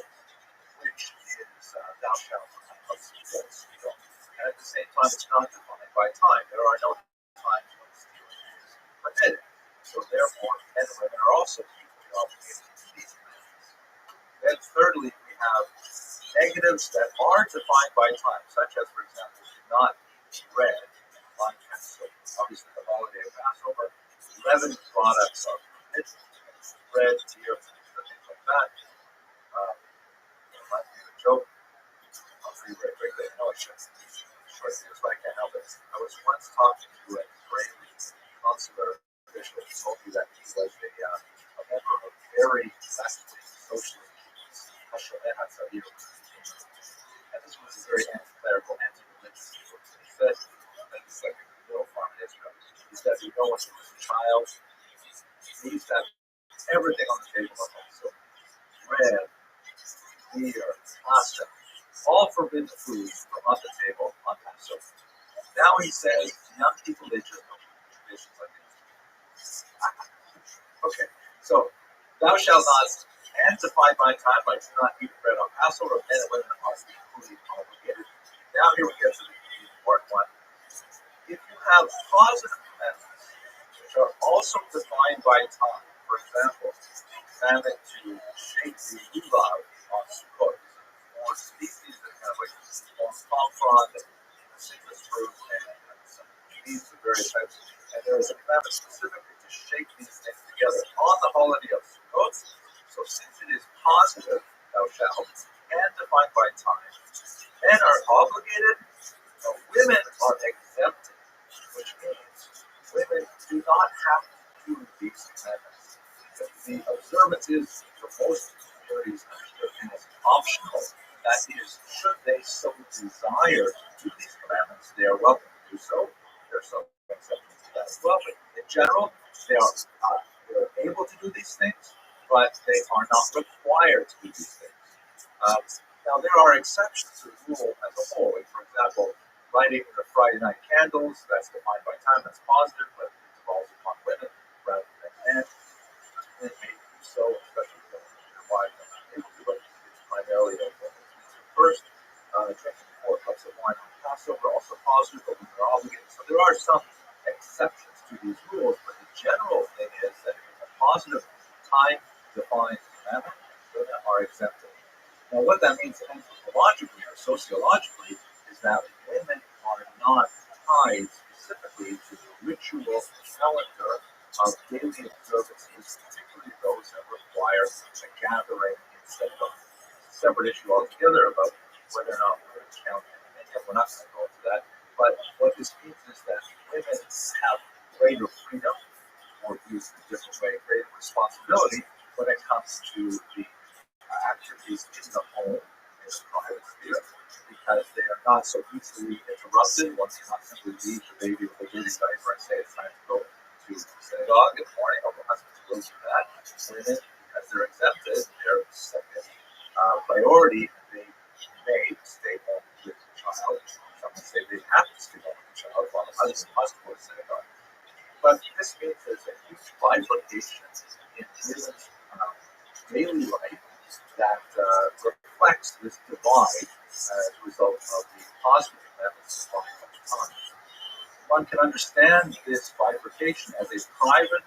which is thou shalt not steal. And at the same time, it's not defined by time. There are no times when stealing is permitted. So therefore, men and women are also equally obligated to these commandments. Then thirdly, we have negatives that are defined by time, such as, for example, do not eat bread on Passover. Obviously, the holiday of Passover, leavened products are permitted, bread, beer, things like that. Might be a joke. I'll tell you very quickly. I know it's short here, so I can't help it. I was once talking to a Israeli consular official told me that he was a member of very left-wing socialist Hashomer Hatzavir. And this was a very anti-clerical, anti-religious group. He said that it's like a middle farm in Israel. He said, you know, when he was a child, he used to have everything on the table at home. So bread, beer, pasta, all forbidden foods were on the table on Passover. Now he says, young people, they just don't do traditions like this. Okay, so thou shalt not, and to find my time, I do not eat bread on Passover, men and women are equally obligated. Now here we get to the important one. If you have positive commandments, which are also defined by time, for example, commandment to shake the lulav on Sukkot, or species that have like pomfron and citrus fruit and some leaves of various types. And there is a commandment specifically to shake these things together on the holiday of Sukkot. So since it is positive, thou shalt, and defined by time, men are obligated, but women are exempted, which means women do not have to do these commandments. The observances for most communities understood as optional. That is, should they so desire to do these commandments, they are welcome to do so. There are some exceptions to that as well, but in general, they're able to do these things, but they are not required to do these things. Now, there are exceptions to the rule as a whole. Like, for example, lighting the Friday night candles, that's defined by time, that's positive, but it falls upon women rather than men. They may do so, especially if their wives are not able to, but it's primarily a woman's first. Drinking 4 cups of wine on Passover, also positive, but women are obligated. So there are some exceptions to these rules, but the general thing is that if it's a positive time-defined commandment, women are exempted. Now, what that means anthropologically or sociologically is that women are not tied specifically to the ritual calendar of daily observances, particularly those that require a gathering instead of a separate issue altogether about whether or not we're going to count any. We're not going to go into that. But what this means is that women have greater freedom, or used in a different way, greater responsibility when it comes to the activities in the home, in the private sphere, because they are not so easily interrupted. One cannot simply leave the baby with a dirty diaper and say it's time to go to synagogue in the morning, although husbands will do that. Women, because they're exempted, they're second priority, they may stay home with the child. Some would say they have to stay home with the child while the husband must go to synagogue. But this means there's a huge bifurcation in women's daily life that reflects this divide as a result of the positive commandments defined by time. One can understand this bifurcation as a private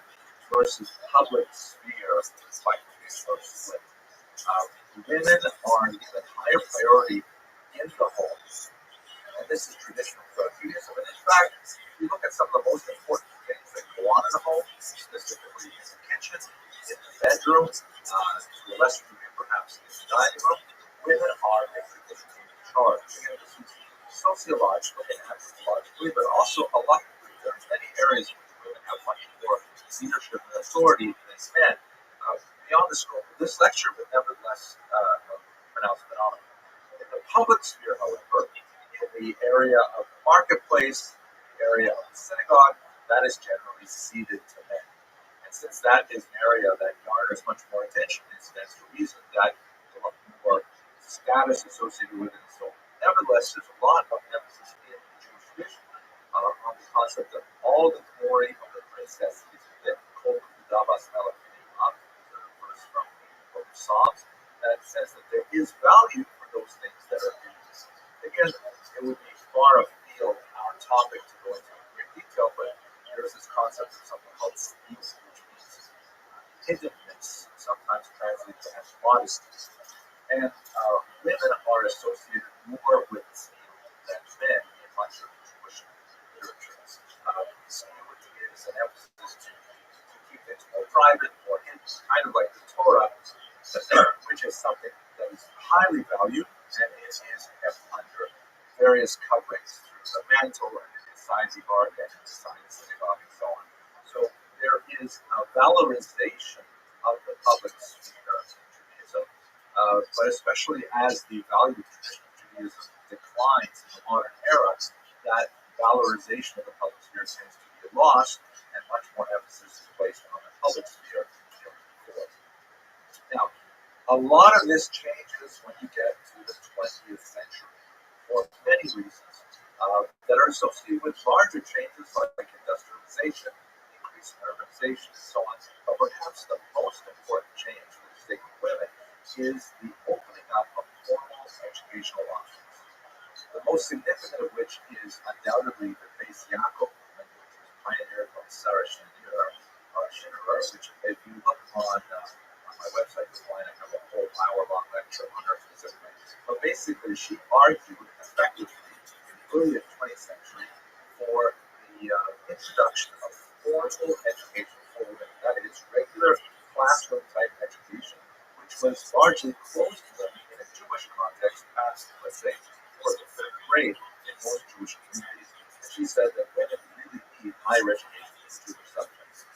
versus public sphere bifurcation or split. Women are given higher priority in the home, and this is traditional for Judaism. And in fact, if you look at some of the most important things that go on in the home, specifically in the kitchen, in the bedroom, to a lesser degree perhaps in the dining room, women are basically in charge. Again, this is sociologically and anthropologically, but also electorally. There are many areas where women have much more leadership and authority than men. Beyond the scope of this lecture, but nevertheless pronounced phenomenon. In the public sphere, however, in the area of the marketplace, the area of the synagogue, that is generally ceded to men. And since that is an area that garners much more attention, it stands to reason that there's a lot more status associated with it. So, nevertheless, there's a lot of emphasis in the Jewish tradition on the concept of all the glory of the princess is within. Kol Davas Melech verse from the book of Psalms that says that there is value for those things that are in this. Again, it would be far afield our topic to go into great detail, but there's this concept of something called speech, which means hiddenness, sometimes translated as modesty. And women are associated more with zeal than men in much of the Jewish literatures. Zeal is an emphasis to keep things more private, more hidden, kind of like the Torah, which is something that is highly valued and it is kept under various coverings through the mantle and it is society art and society synagogue and so on. So there is a valorization of the public sphere in Judaism, but especially as the value tradition of Judaism declines in the modern era, that valorization of the public sphere tends to be lost, and much more emphasis is placed on the public sphere moving forward. Now, a lot of this changes when you get to the 20th century for many reasons that are associated with larger changes like industrialization, increasing urbanization, and so on. But perhaps the most important change for the state of women is the opening up of formal educational options. The most significant of which is undoubtedly the Beis Yaakov movement, which was pioneered by Sarah Schenirer, which if you look on my website, you'll find I have a whole hour-long lecture on her specifically. But basically, she argued effectively in the early 20th century for the introduction of formal education for women, that is, regular classroom-type education, which was largely closed to them in a Jewish context past, let's say, fourth or fifth grade in most Jewish communities. And she said that women really need higher education in Jewish subjects.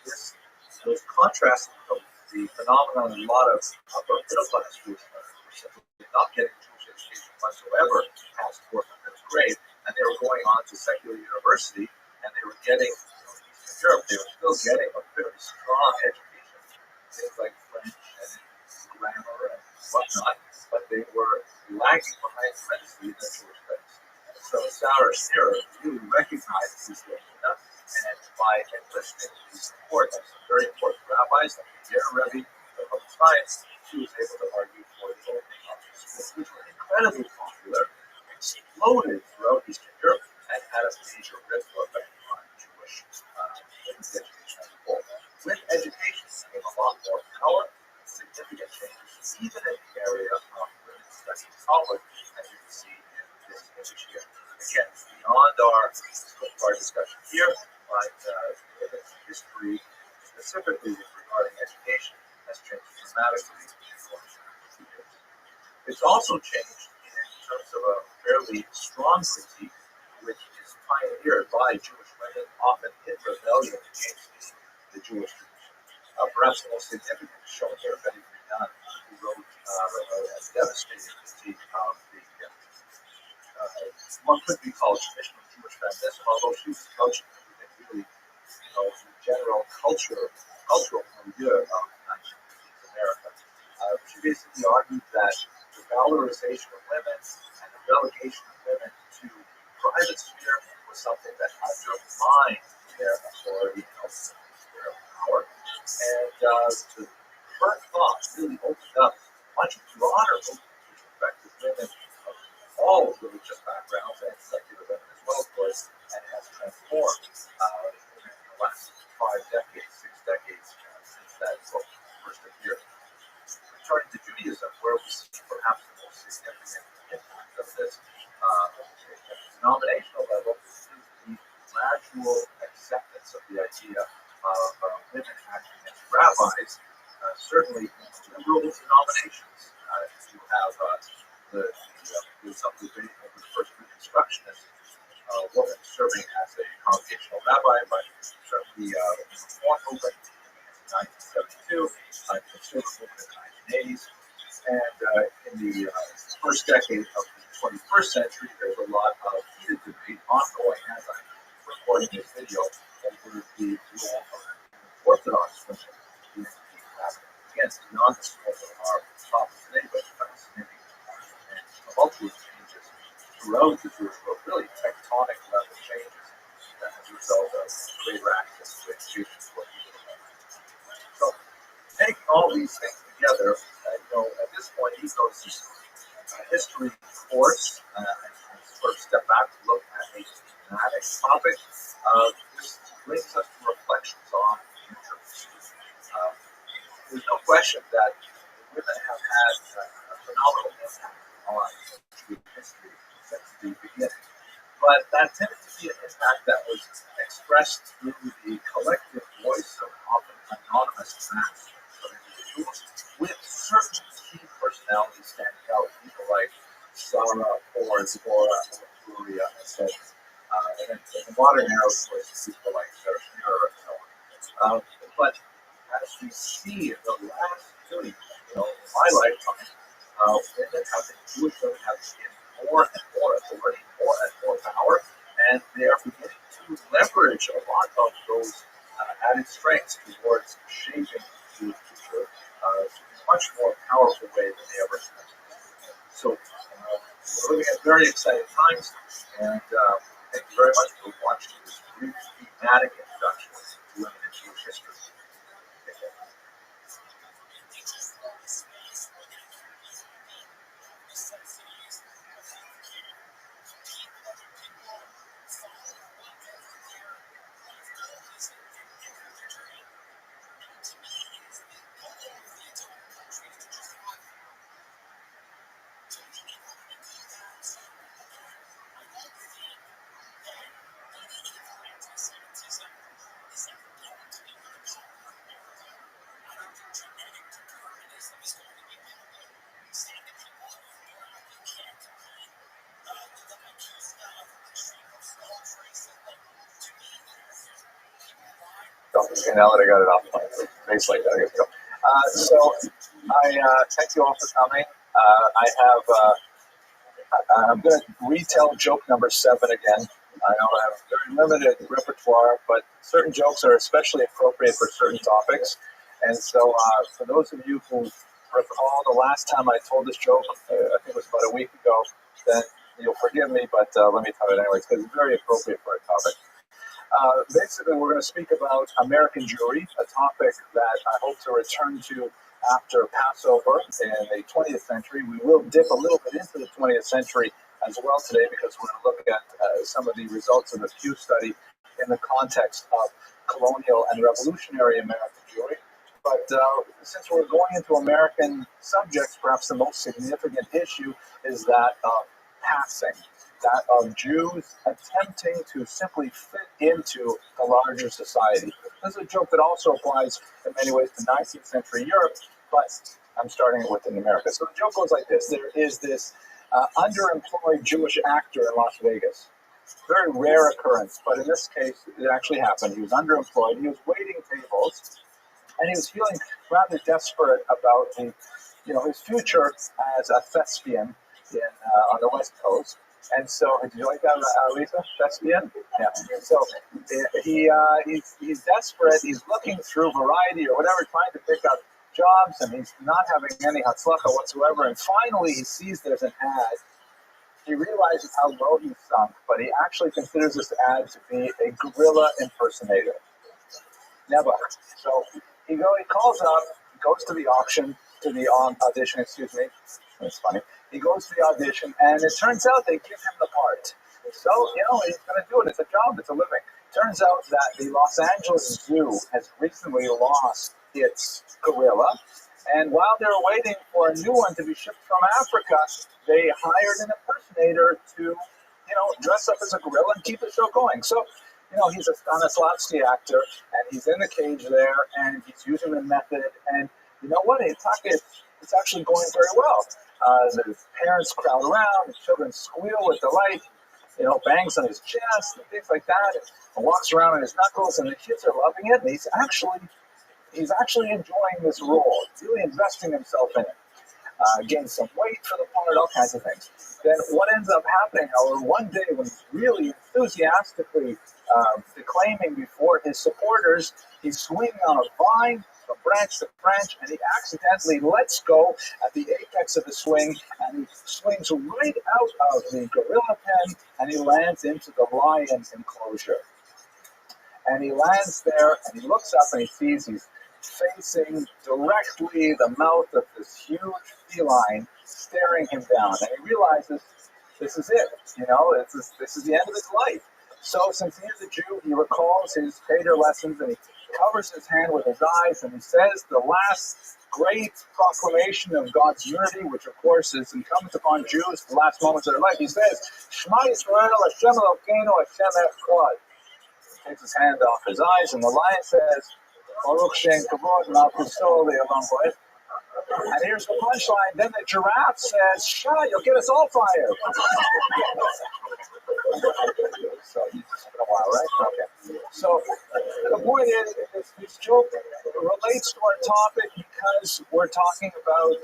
This was contrasted with the phenomenon in a lot of upper middle class Jewish women were simply not getting Jewish education whatsoever past fourth or fifth grade, and they were going on to secular university, and they were getting, in Europe, they were still getting a very strong education, things like French and grammar and whatnot, but they were lagging behind tremendously in the Jewish studies. So Sarah Schenirer really recognized these phenomena, and by enlisting the support of some very important rabbis like the Rabbi of the times, she was able to argue for the opening of the schools, which were incredibly popular, exploded throughout Eastern Europe, and had a major ripple effect on Jewish women's education as a whole. With education came a lot more power, significant changes, even in the area of women's studies in Talmud, as you can see in this image here. Again, beyond our discussion here, but women's history, specifically regarding education, has changed dramatically in the last 2 years. It's also changed in terms of a fairly strong critique, which is pioneered by Jewish women, often in rebellion against the Jewish tradition. Perhaps the most significant is shown here, Betty Friedan, who wrote a devastating critique of the what could be called traditional Jewish feminism, although she was approaching everything really, in general cultural milieu of 1950s America. She basically argued that the valorization of women and the relegation of women to private sphere was something that undermined their authority and ultimately their power. And her thought really opened up much broader movement which affected women of all religious backgrounds and secular women as well, of course, and has transformed in the last 5 decades, 6 decades since that book first appeared. Returning to Judaism, where we see perhaps the most significant impact of this at the denominational level is the gradual acceptance of the idea of women acting as rabbis, certainly in liberal denominations. You have some of the first Reconstructionists woman serving as a congregational rabbi, but certainly the Reform movement in 1972, conservative movement in the 1980s, and in the first decade of the 21st century, there's a lot of heated debate ongoing as I'm recording this video over the role of Orthodox women in the Catholic. Again, beyond the scope of our topic today, but fascinating and tumultuous changes throughout the Jewish world, really tectonic level changes as a result of greater access to education for people. So, taking all these things together, at this point, even though this is a history course, and sort of step back to look at a thematic topic, this brings us to reflections on the future. There's no question that women have had a phenomenal impact on Jewish history since the beginning. But that tended to be an impact that was expressed through the collective voice of often anonymous mass of individuals, with certain key personalities standing out, people like Sarah or Zipporah or Gloria, and so on. And in the modern era, of course, people like Shira and so on. But as we see in the last 30 years, in my lifetime, Jewish women have gained more and more authority, more and more power, and they are beginning to leverage a lot of those added strengths towards shaping Jewish future in a much more powerful way than they ever have. So we're living at very exciting times, and thank you very much for watching this brief thematic introduction to women in Jewish history. Take care. Okay, now that I got it off my face like that, I guess go. So I thank you all for coming. I'm going to retell joke number 7 again. I know I have a very limited repertoire, but certain jokes are especially appropriate for certain topics. And so for those of you who recall the last time I told this joke, I think it was about a week ago, then you'll forgive me, but let me tell it anyways, because it's very appropriate for a topic. Basically, we're going to speak about American Jewry, a topic that I hope to return to after Passover in the 20th century. We will dip a little bit into the 20th century as well today because we're going to look at some of the results of the Pew study in the context of colonial and revolutionary American Jewry. But since we're going into American subjects, perhaps the most significant issue is that of passing. That of Jews attempting to simply fit into the larger society. This is a joke that also applies in many ways to 19th century Europe, but I'm starting it within America. So the joke goes like this. There is this underemployed Jewish actor in Las Vegas. Very rare occurrence, but in this case, it actually happened. He was underemployed. He was waiting tables, and he was feeling rather desperate about his future as a thespian on the West Coast. And so, did you like that, Lisa? Thespian? Yeah. So he's desperate. He's looking through Variety or whatever, trying to pick up jobs, and he's not having any hatzlacha whatsoever. And finally, he sees there's an ad. He realizes how low he's sunk, but he actually considers this ad to be a gorilla impersonator. Never. So he calls up, goes to the audition, excuse me. That's funny. He goes to the audition, and it turns out they give him the part. So, he's going to do it. It's a job. It's a living. Turns out that the Los Angeles Zoo has recently lost its gorilla, and while they're waiting for a new one to be shipped from Africa, they hired an impersonator to, dress up as a gorilla and keep the show going. So, he's a Stanislavski actor, and he's in the cage there, and he's using the method, and you know what? It's actually going very well. The parents crowd around, the children squeal with delight, bangs on his chest and things like that, and walks around on his knuckles, and the kids are loving it, and he's actually enjoying this role, really investing himself in it. Gain some weight for the part, all kinds of things. Then what ends up happening, however, one day when he's really enthusiastically declaiming before his supporters, he's swinging on a vine from branch to branch, and he accidentally lets go at the apex of the swing, and he swings right out of the gorilla pen, and he lands into the lion's enclosure. And he lands there, and he looks up, and he sees he's facing directly the mouth of this huge feline staring him down. And he realizes this is it. This is the end of his life. So since he is a Jew, he recalls his Seder lessons, and he covers his hand with his eyes, and he says the last great proclamation of God's unity, which of course is incumbent upon Jews, the last moments of their life. He says, Shema Yisrael, Hashem Elokeinu, Hashem Echad. He takes his hand off his eyes, and the lion says, Baruch Shem Kavod Malchuso Le'olam Va'ed. And here's the punchline. Then the giraffe says, Shah, you'll get us all fired. So topic because we're talking about,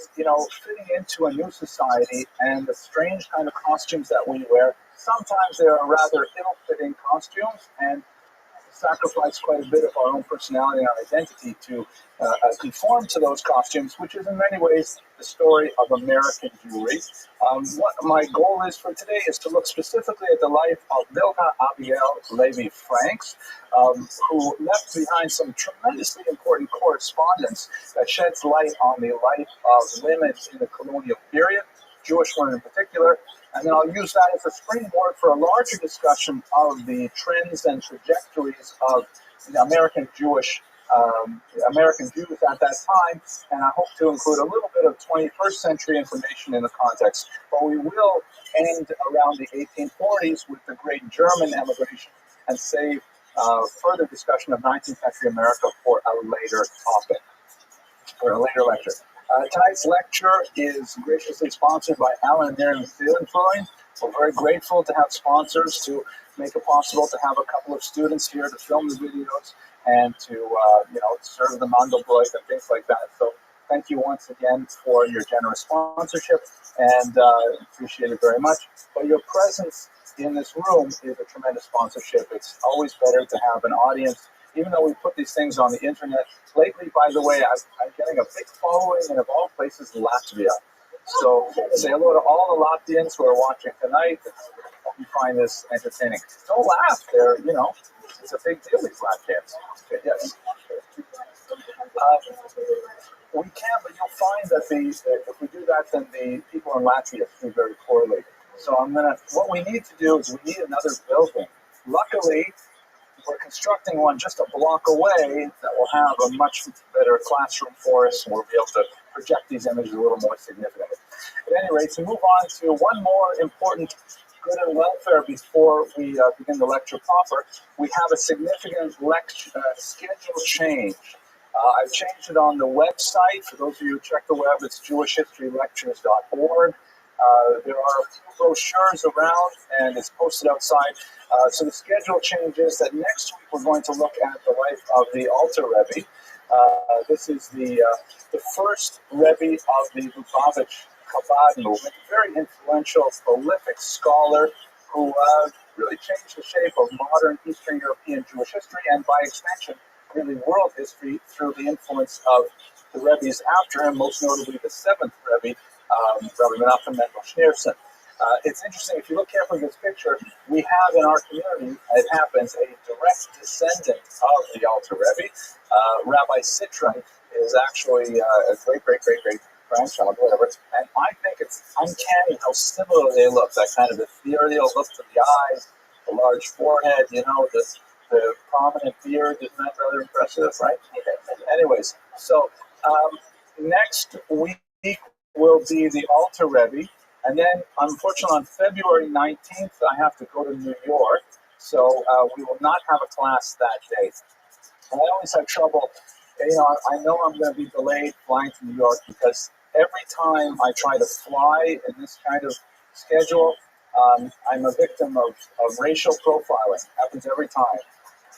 fitting into a new society and the strange kind of costumes that we wear. Sometimes they are rather ill-fitting costumes, and sacrifice quite a bit of our own personality and our identity to conform to those costumes, which is in many ways the story of American Jewry. What my goal is for today is to look specifically at the life of Bilha Abigail Levi Franks, who left behind some tremendously important correspondence that sheds light on the life of women in the colonial period, Jewish women in particular, and then I'll use that as a springboard for a larger discussion of the trends and trajectories of the American Jews at that time, and I hope to include a little bit of 21st century information in the context. But we will end around the 1840s with the great German emigration and save further discussion of 19th century America for a later topic, for a later lecture. Tonight's lecture is graciously sponsored by Alan and Miriam Thielenfreund. We're very grateful to have sponsors to make it possible to have a couple of students here to film the videos and to serve the Mandelbrot and things like that. So thank you once again for your generous sponsorship, and appreciate it very much. But your presence in this room is a tremendous sponsorship. It's always better to have an audience, even though we put these things on the internet. Lately, by the way, I'm getting a big following in, of all places, Latvia. So say hello to all the Latvians who are watching tonight. Hope you find this entertaining. Don't laugh. It's a big deal, these Latvians. Okay, yes. We can, but you'll find that if we do that, then the people in Latvia do very poorly. So what we need to do is we need another building. Luckily, we're constructing one just a block away that will have a much better classroom for us, and we'll be able to project these images a little more significantly. At any rate, to move on to one more important good and welfare before we begin the lecture proper, we have a significant schedule change. I've changed it on the website. For those of you who check the web, it's jewishhistorylectures.org. There are a few brochures around, and it's posted outside. So the schedule changes that next week we're going to look at the life of the Alter Rebbe. This is the first Rebbe of the Lubavitch Chabad movement, very influential, prolific scholar who really changed the shape of modern Eastern European Jewish history, and by extension, really world history, through the influence of the Rebbes after him, most notably the seventh Rebbe, Rabbi Menachem Mendel Schneerson. It's interesting, if you look carefully at this picture, we have in our community, it happens, a direct descendant of the Alter Rebbe. Rabbi Sitron is actually a great grandchild, whatever. And I think it's uncanny how similar they look, that kind of ethereal look to the eyes, the large forehead, the prominent beard. Isn't that rather impressive, right? Anyways, so next week will be the Alter Rebbe. And then, unfortunately, on February 19th, I have to go to New York. So we will not have a class that day. And I always have trouble. I know I'm going to be delayed flying to New York because every time I try to fly in this kind of schedule, I'm a victim of racial profiling. Happens every time.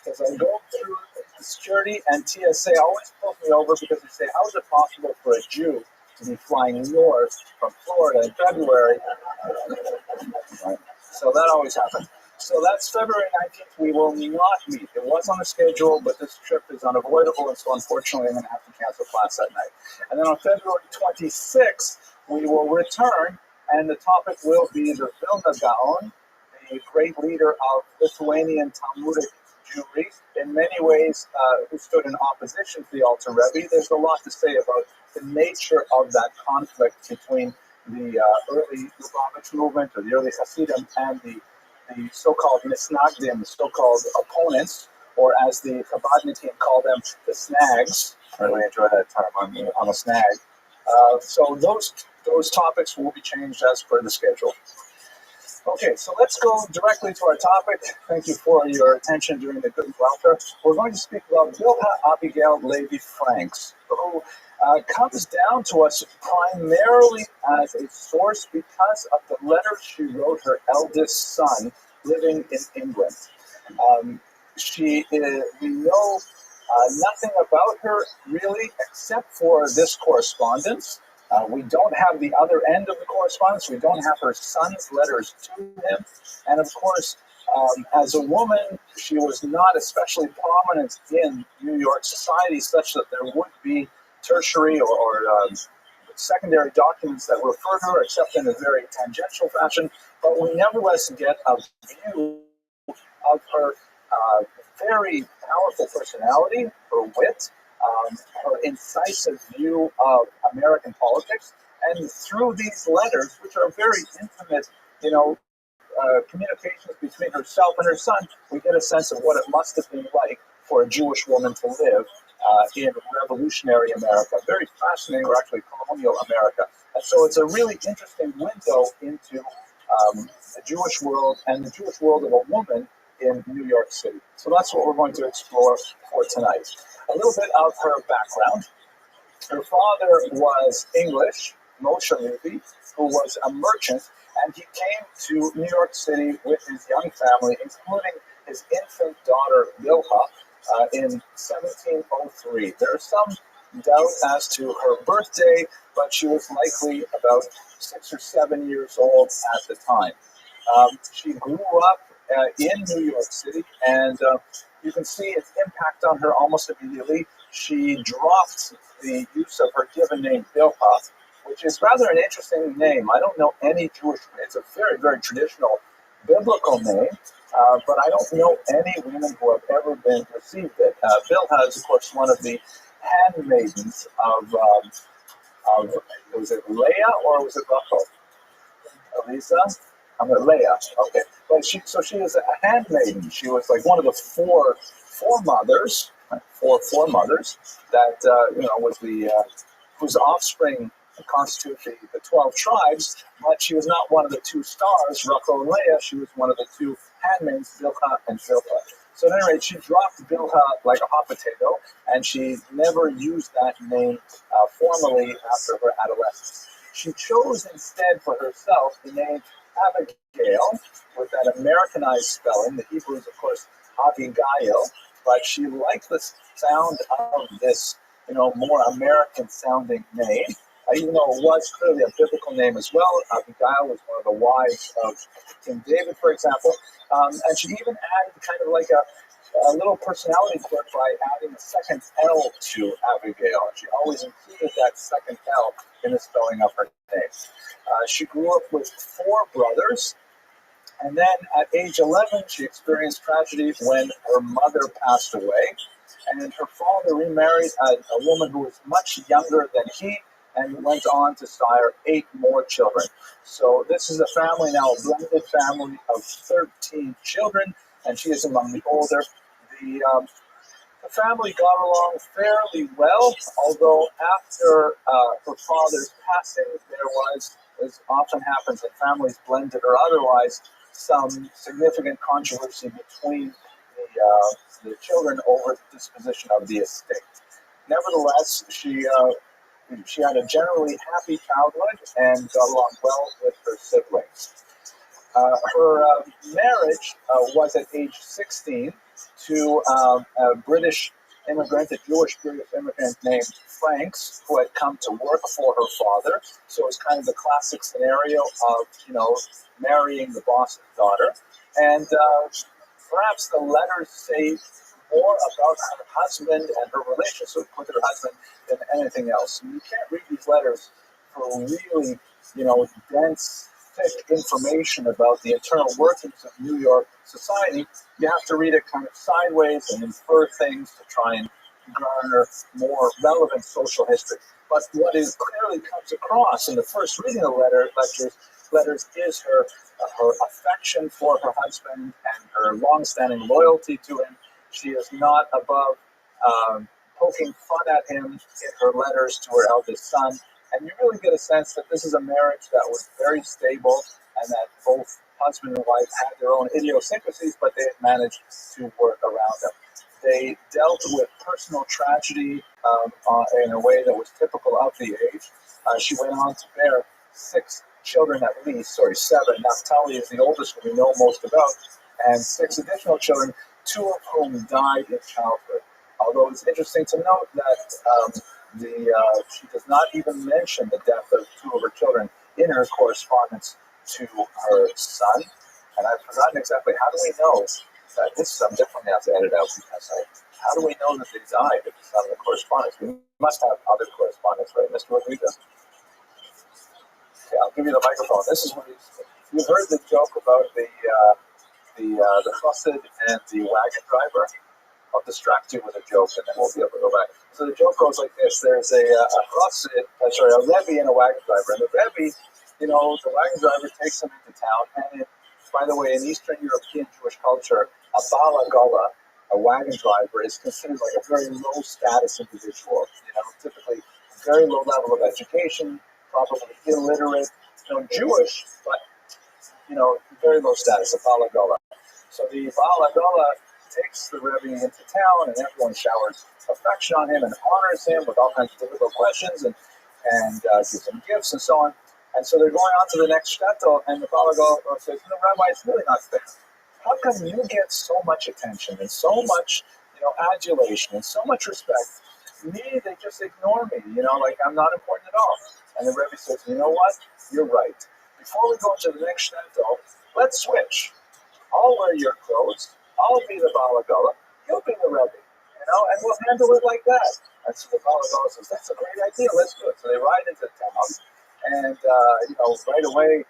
Because I go through the security, and TSA always pulls me over because they say, how is it possible for a Jew to be flying north from Florida in February? Right. So that always happens. So that's February 19th. We will not meet. It was on the schedule, but this trip is unavoidable, and so unfortunately I'm going to have to cancel class that night. And then on February 26th, we will return, and the topic will be the Vilna Gaon, a great leader of Lithuanian Talmudic Jewry, in many ways who stood in opposition to the Alter Rebbe. There's a lot to say about the nature of that conflict between the early Lubavitch movement, or the early Hasidim, and the so-called Misnagdim, the so-called opponents, or as the Chabadnikim call them, the snags. I really enjoy that term. I'm a snag. So those topics will be changed as per the schedule. Okay, so let's go directly to our topic. Thank you for your attention during the good welfare. We're going to speak about Bilha Abigail Levi Franks, who comes down to us primarily as a source because of the letter she wrote her eldest son living in England. We know Nothing about her really, except for this correspondence. We don't have the other end of the correspondence. We don't have her son's letters to him. And of course, as a woman, she was not especially prominent in New York society, such that there would be tertiary or secondary documents that refer to her, except in a very tangential fashion. But we nevertheless get a view of her very powerful personality, her wit, her incisive view of American politics, and through these letters, which are very intimate, communications between herself and her son, we get a sense of what it must have been like for a Jewish woman to live in revolutionary America, very fascinating, or actually colonial America. And so it's a really interesting window into the Jewish world and the Jewish world of a woman in New York City. So that's what we're going to explore for tonight. A little bit of her background. Her father was English, Moshe Levy, who was a merchant, and he came to New York City with his young family, including his infant daughter, Bilha, in 1703. There's some doubt as to her birthday, but she was likely about 6 or 7 years old at the time. She grew up in New York City, and you can see its impact on her almost immediately. She dropped the use of her given name, Bilha, which is rather an interesting name. I don't know any Jewish, it's a very, very traditional biblical name, but I don't know any women who have ever been received it. Bilha is, of course, one of the handmaidens of was it Leah or was it Rachel? Elisa? Leah. Okay. But she is a handmaiden. She was like one of the four mothers, four mothers that was the whose offspring constitute the 12 tribes. But she was not one of the two stars, Rachel and Leah. She was one of the two handmaids, Bilha and Zilpah. So at any rate, she dropped Bilha like a hot potato, and she never used that name formally after her adolescence. She chose instead for herself the name Abigail, with that Americanized spelling. The Hebrews, of course, Abigail, but she liked the sound of this, more American-sounding name, even though it was clearly a biblical name as well. Abigail was one of the wives of King David, for example, and she even added kind of like a little personality quirk by adding a second L to Abigail. She always included that second L in the spelling of her name. She grew up with 4 brothers, and then at age 11, she experienced tragedy when her mother passed away, and her father remarried a woman who was much younger than he, and went on to sire 8 more children. So this is a family now, a blended family of 13 children, and she is among the older. The family got along fairly well, although after her father's passing, there was, as often happens in families, blended or otherwise, some significant controversy between the children over the disposition of the estate. Nevertheless, she had a generally happy childhood and got along well with her siblings. Her marriage was at age 16 to a British immigrant, a Jewish British immigrant named Franks, who had come to work for her father. So it's kind of the classic scenario of, marrying the boss's daughter. And perhaps the letters say more about her husband and her relationship with her husband than anything else. You can't read these letters for really, dense, thick information about the internal workings of New York society. You have to read it kind of sideways and infer things to try and garner more relevant social history. But what is clearly comes across in the first reading of letters is her affection for her husband and her long-standing loyalty to him. She is not above poking fun at him in her letters to her eldest son. And you really get a sense that this is a marriage that was very stable and that both husband and wife had their own idiosyncrasies, but they had managed to work around them. They dealt with personal tragedy in a way that was typical of the age. She went on to bear 6 children at least, 7. Naphtali is the oldest one we know most about, and 6 additional children, 2 of whom died in childhood. Although it's interesting to note that she does not even mention the death of two of her children in her correspondence to her son. And I've forgotten exactly, how do we know that this is, I'm definitely have to edit out because how do we know that they died if it's not in the correspondence? We must have other correspondence, right, Mr. Rodriguez? Okay, I'll give you the microphone. This is what you've heard the joke about the chassid and the wagon driver. I'll distract you with a joke, and then we'll be able to go back. So the joke goes like this: there's a chassid, a Rabbi and a wagon driver, and the Rabbi, the wagon driver takes him into town. And by the way, in Eastern European Jewish culture, a balagala, a wagon driver, is considered like a very low status individual. Typically very low level of education, probably illiterate, Jewish, but very low status, a balagala. So the balagala takes the Rebbe into town, and everyone showers affection on him and honors him with all kinds of difficult questions and gives him gifts and so on. And so they're going on to the next shtetl, and the balagala says, Rabbi, it's really not fair. How come you get so much attention and so much, adulation and so much respect? Me, they just ignore me, like I'm not important at all. And the Rebbe says, you know what? You're right. Before we go to the next shtetl, let's switch. I'll wear your clothes. I'll be the balagala. You'll be the Rebbe. And we'll handle it like that. And so the balagala says, that's a great idea. Let's do it. So they ride into town, and right away,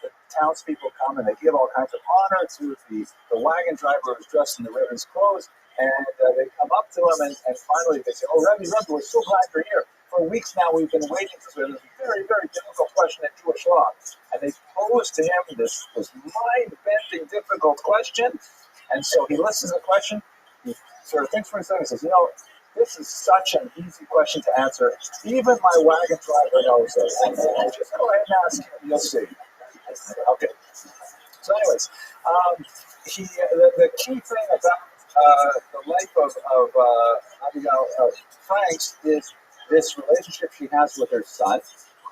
the townspeople come and they give all kinds of honor to the wagon driver who's dressed in the Rebbe's clothes, and they come up to him and finally they say, oh, Rebbe, we're so glad you're here. For weeks now we've been waiting for this very, very difficult question in Jewish law. And they pose to him this mind-bending, difficult question. And so he listens to the question, he sort of thinks for a second, and says, this is such an easy question to answer. Even my wagon driver knows it. Just go ahead and ask him, you'll see. Okay. So anyways, the key thing about the life of Abigail Franks is this relationship she has with her son,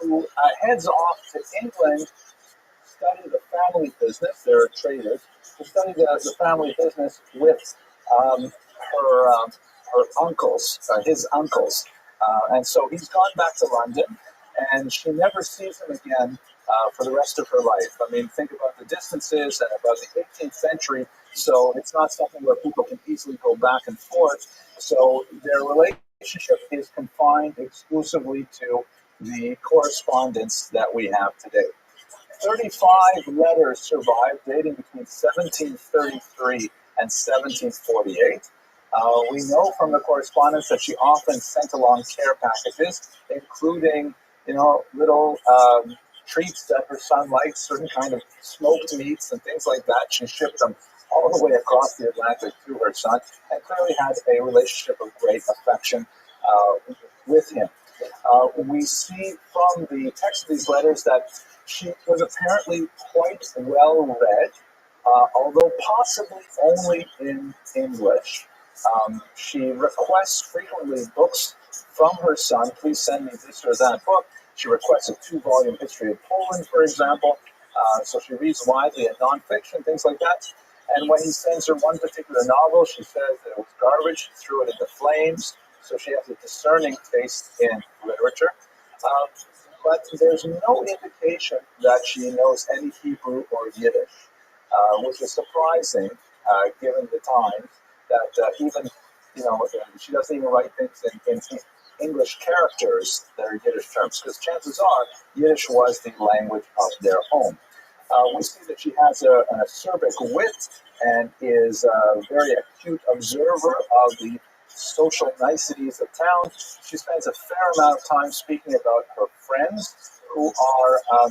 who heads off to England to study the family business. They're traders. To study the family business with her uncles, his uncles. And so he's gone back to London, and she never sees him again for the rest of her life. I mean, think about the distances and about the 18th century, so it's not something where people can easily go back and forth. So their relationship is confined exclusively to the correspondence that we have today. 35 letters survive, dating between 1733 and 1748. We know from the correspondence that she often sent along care packages, including, little treats that her son liked, certain kind of smoked meats and things like that. She shipped them all the way across the Atlantic to her son, and clearly had a relationship of great affection with him. We see from the text of these letters that she was apparently quite well read, although possibly only in English. She requests frequently books from her son. Please send me this or that book. She requests a 2-volume history of Poland, for example. So she reads widely in nonfiction, things like that. And when he sends her one particular novel, she says that it was garbage. She threw it into flames. So she has a discerning taste in literature. But there's no indication that she knows any Hebrew or Yiddish, which is surprising given the times that even, she doesn't even write things in English characters that are Yiddish terms, because chances are Yiddish was the language of their home. We see that she has an acerbic wit and is a very acute observer of the social niceties of town. She spends a fair amount of time speaking about her friends who are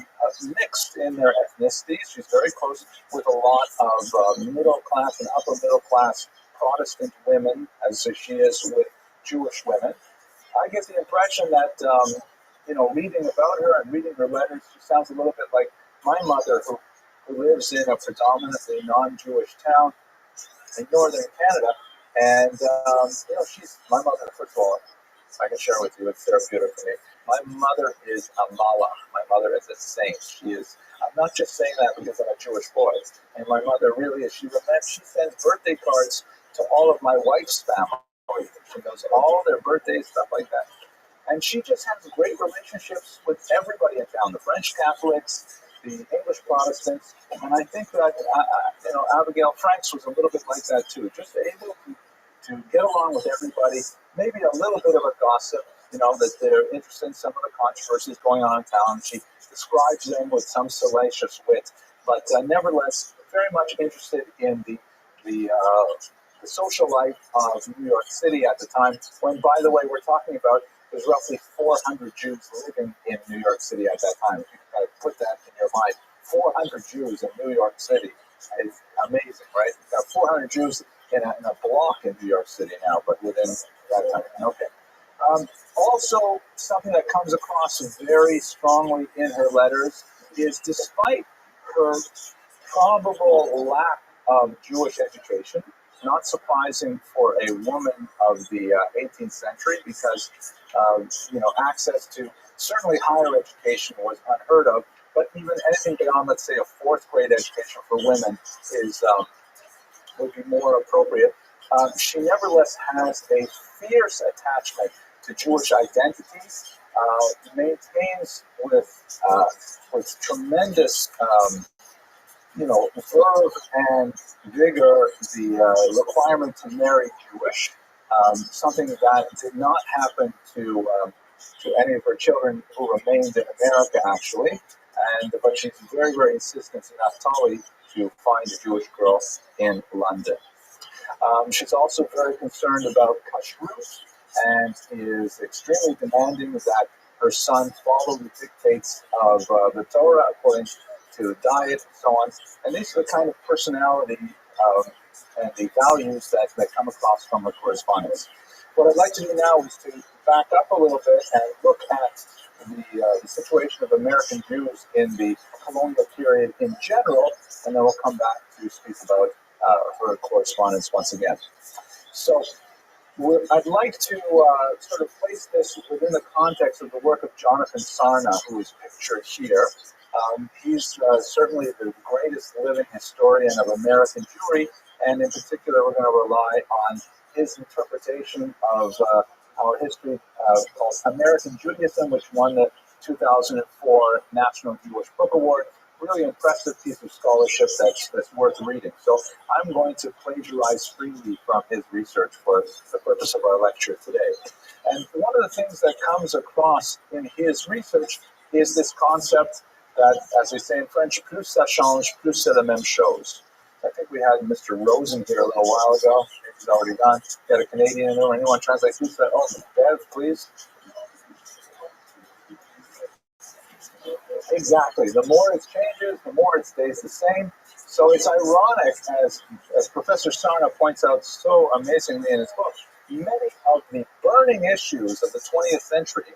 mixed in their ethnicities. She's very close with a lot of middle class and upper middle class Protestant women, as she is with Jewish women. I get the impression that, reading about her and reading her letters, she sounds a little bit like my mother, who lives in a predominantly non-Jewish town in northern Canada. And, she's my mother, first of all, I can share with you, it's therapeutic for me. My mother is a malach. My mother is a saint. She is, I'm not just saying that because I'm a Jewish boy. And my mother really is, she sends birthday cards to all of my wife's family. Naftali. She knows all their birthdays, stuff like that. And she just has great relationships with everybody in town, the French Catholics, the English Protestants, and I think that Abigail Franks was a little bit like that too, just able to get along with everybody, maybe a little bit of a gossip, that they're interested in some of the controversies going on in town. She describes them with some salacious wit, but nevertheless, very much interested in the social life of New York City at the time, when, by the way, we're talking about there's roughly 400 Jews living in New York City at that time. If you can kind of put that in your mind, 400 Jews in New York City. It's amazing, right? You've got 400 Jews in a block in New York City now, but within that time. Okay. Also, something that comes across very strongly in her letters is, despite her probable lack of Jewish education, not surprising for a woman of the 18th century, because access to certainly higher education was unheard of. But even anything beyond, let's say, a fourth grade education for women would be more appropriate. She nevertheless has a fierce attachment to Jewish identity. Maintains with tremendous verve and vigor the requirement to marry Jewish, something that did not happen to any of her children who remained in America, actually. But she's very, very insistent in Naftali to find a Jewish girl in London. She's also very concerned about kashrut and is extremely demanding that her son follow the dictates of the Torah according to diet and so on. And these are the kind of personality and the values that come across from her correspondence. What I'd like to do now is to back up a little bit and look at the situation of American Jews in the colonial period in general, and then we'll come back to speak about her correspondence once again. So I'd like to sort of place this within the context of the work of Jonathan Sarna, who is pictured here. He's certainly the greatest living historian of American Jewry, and in particular, we're going to rely on his interpretation of our history called American Judaism, which won the 2004 National Jewish Book Award. Really impressive piece of scholarship that's worth reading. So I'm going to plagiarize freely from his research for the purpose of our lecture today. And one of the things that comes across in his research is this concept that, as we say in French, plus ça change, plus c'est la même chose. I think we had Mr. Rosen here a little while ago. He's already gone. Got a Canadian in the room. Anyone translate plus ça? Oh, Bev, please. Exactly. The more it changes, the more it stays the same. So it's ironic, as Professor Sarna points out so amazingly in his book, many of the burning issues of the 20th century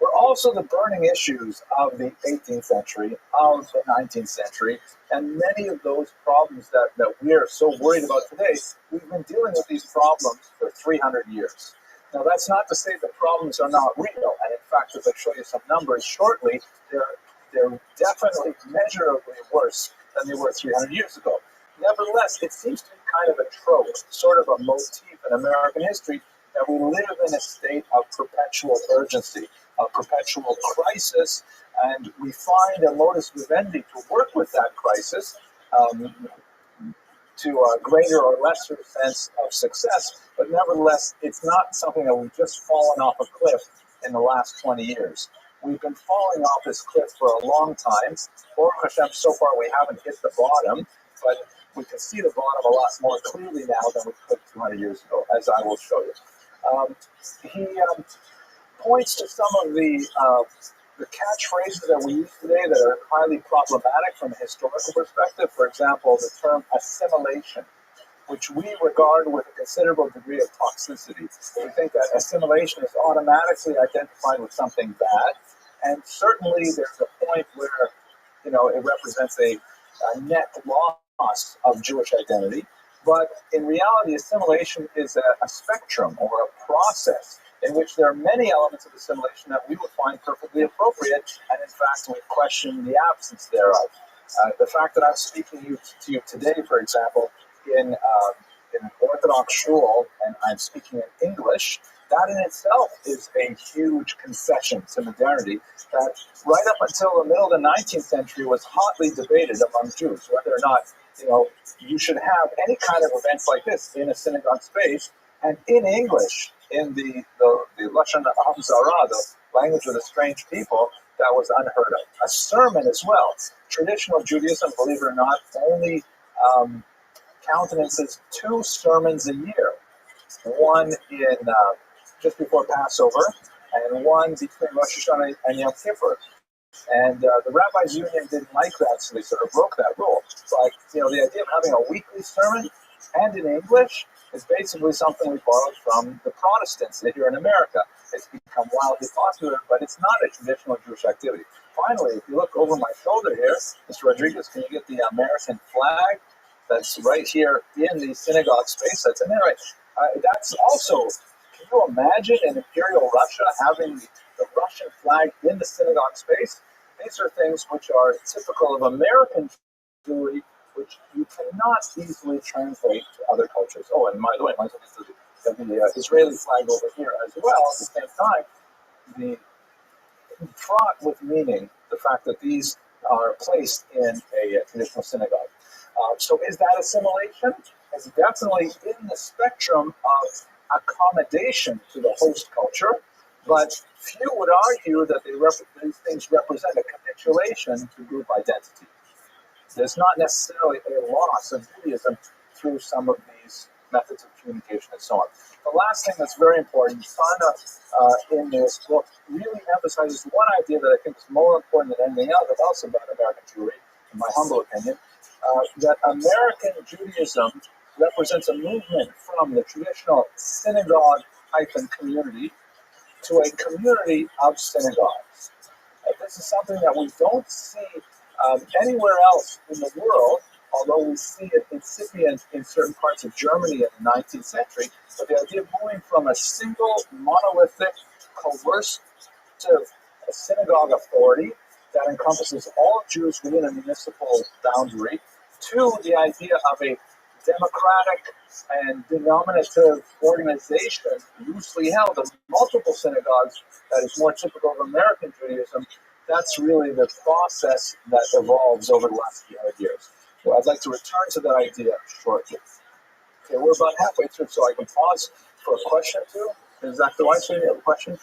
were also the burning issues of the 18th century, of the 19th century, and many of those problems that we are so worried about today, we've been dealing with these problems for 300 years. Now, that's not to say the problems are not real, and in fact, as I show you some numbers shortly, they're definitely measurably worse than they were 300 years ago. Nevertheless, it seems to be kind of a trope, sort of a motif in American history, that we live in a state of perpetual urgency, of perpetual crisis, and we find a modus vivendi to work with that crisis to a greater or lesser sense of success, but nevertheless, it's not something that we've just fallen off a cliff in the last 20 years. We've been falling off this cliff for a long time. Baruch Hashem, so far we haven't hit the bottom, but we can see the bottom a lot more clearly now than we could 200 years ago, as I will show you. He points to some of the catchphrases that we use today that are highly problematic from a historical perspective. For example, the term assimilation, which we regard with a considerable degree of toxicity. We think that assimilation is automatically identified with something bad, and certainly there's a point where, it represents a net loss of Jewish identity. But in reality, assimilation is a spectrum or a process in which there are many elements of assimilation that we would find perfectly appropriate, and in fact, we question the absence thereof. The fact that I'm speaking to you today, for example, in an Orthodox shul, and I'm speaking in English, that in itself is a huge concession to modernity that right up until the middle of the 19th century was hotly debated among Jews, whether or not, you should have any kind of events like this in a synagogue space and in English, in the Lashon HaZara, the language of the strange people, that was unheard of. A sermon as well. Traditional Judaism, believe it or not, only countenances 2 sermons a year. One in just before Passover, and one between Rosh Hashanah and Yom Kippur. And the Rabbis' Union didn't like that, so they sort of broke that rule. But, the idea of having a weekly sermon and in English is basically something we borrowed from the Protestants here in America. It's become wildly popular, but it's not a traditional Jewish activity. Finally, if you look over my shoulder here, Mr. Rodriguez, can you get the American flag that's right here in the synagogue space? That's in there, right? That's also, can you imagine in Imperial Russia having the Russian flag in the synagogue space? These are things which are typical of American Jewry, which you cannot easily translate to other cultures. Oh, and by the way, the Israeli flag over here as well. At the same time, the fraught with meaning, the fact that these are placed in a traditional synagogue. So is that assimilation? It's definitely in the spectrum of accommodation to the host culture, but few would argue that these things represent a capitulation to group identity. There's not necessarily a loss of Judaism through some of these methods of communication and so on. The last thing that's very important, Sana in this book really emphasizes one idea that I think is more important than anything else about American Jewry, in my humble opinion, that American Judaism represents a movement from the traditional synagogue type and community to a community of synagogues. This is something that we don't see anywhere else in the world, although we see it incipient in certain parts of Germany in the 19th century. But the idea of moving from a single monolithic, coercive synagogue authority that encompasses all Jews within a municipal boundary to the idea of a democratic and denominative organization loosely held of multiple synagogues that is more typical of American Judaism, that's really the process that evolves over the last few hundred years. So I'd like to return to that idea shortly. Okay, we're about halfway through, so I can pause for a question or two. Is Dr. Weinstein, you have a question?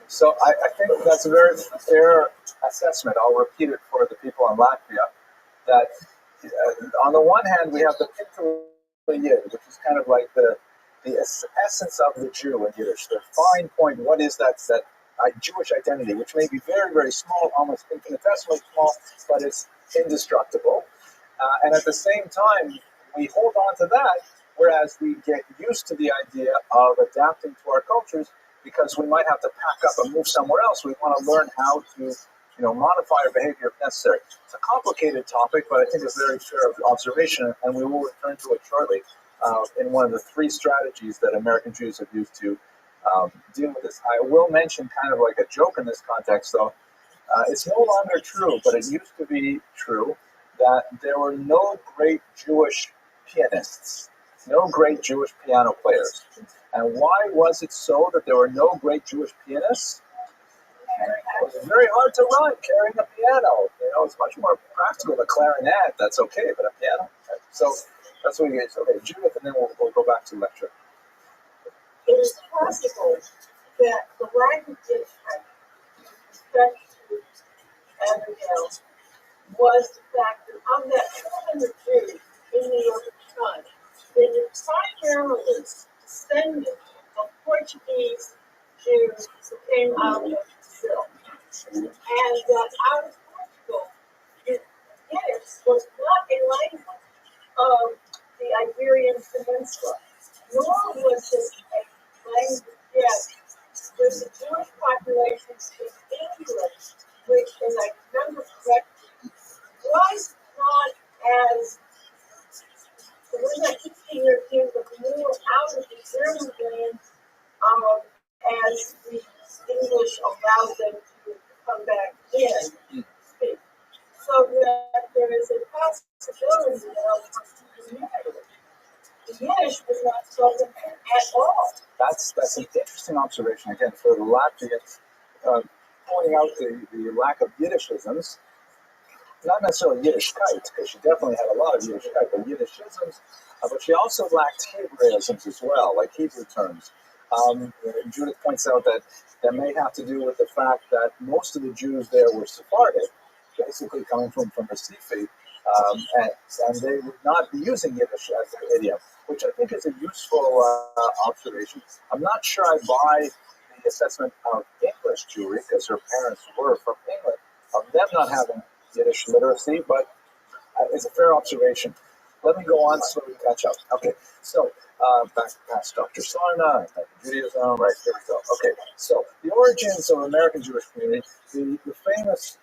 So I think that's a very fair assessment. I'll repeat it for the people in Latvia. That on the one hand, we have the Yid, which is kind of like the essence of the Jew in Yiddish. The fine point, what is that Jewish identity, which may be very, very small, almost infinitesimally small, but it's indestructible. And at the same time, we hold on to that, whereas we get used to the idea of adapting to our cultures because we might have to pack up and move somewhere else. We want to learn how to, modify our behavior if necessary. It's a complicated topic, but I think it's a very fair observation, and we will return to it shortly in one of the 3 strategies that American Jews have used to deal with this. I will mention kind of like a joke in this context, though. It's no longer true, but it used to be true that there were no great Jewish pianists, no great Jewish piano players. And why was it so that there were no great Jewish pianists? It was very hard to run carrying a piano. It's much more practical. The clarinet, that's okay, but a piano. So that's what we get. Okay, Judith, and then we'll go back to lecture. It is possible that the language with respect to Abigail was the fact that of that 200 Jews in the New York Times, they were primarily descendants of Portuguese Jews who came out of Brazil. And that out of Portugal, Yiddish was not a language of the Iberian Peninsula, nor was it a language yet. There's a Jewish population in English, which, as I remember correctly, was not as the reason I keep saying you're getting more out of the German brain as the English allows them to come back in, speak. So that there is a possibility of the Yiddish was not spoken at all. That's an interesting observation. Again, for the Latvians, pointing out the lack of Yiddishisms, not necessarily Yiddishkeit, because she definitely had a lot of Yiddishkeit, but Yiddishisms, but she also lacked Hebraisms as well, like Hebrew terms. Judith points out that may have to do with the fact that most of the Jews there were Sephardic, basically coming from Recife, and they would not be using Yiddish as their idiom, which I think is a useful observation. I'm not sure I buy the assessment of English Jewry, because her parents were from England, of them not having Yiddish literacy, but it's a fair observation. Let me go on so we catch up. Okay, so back past Dr. Sarna, Judaism, right, here we go. Okay, so the origins of American Jewish community, the famous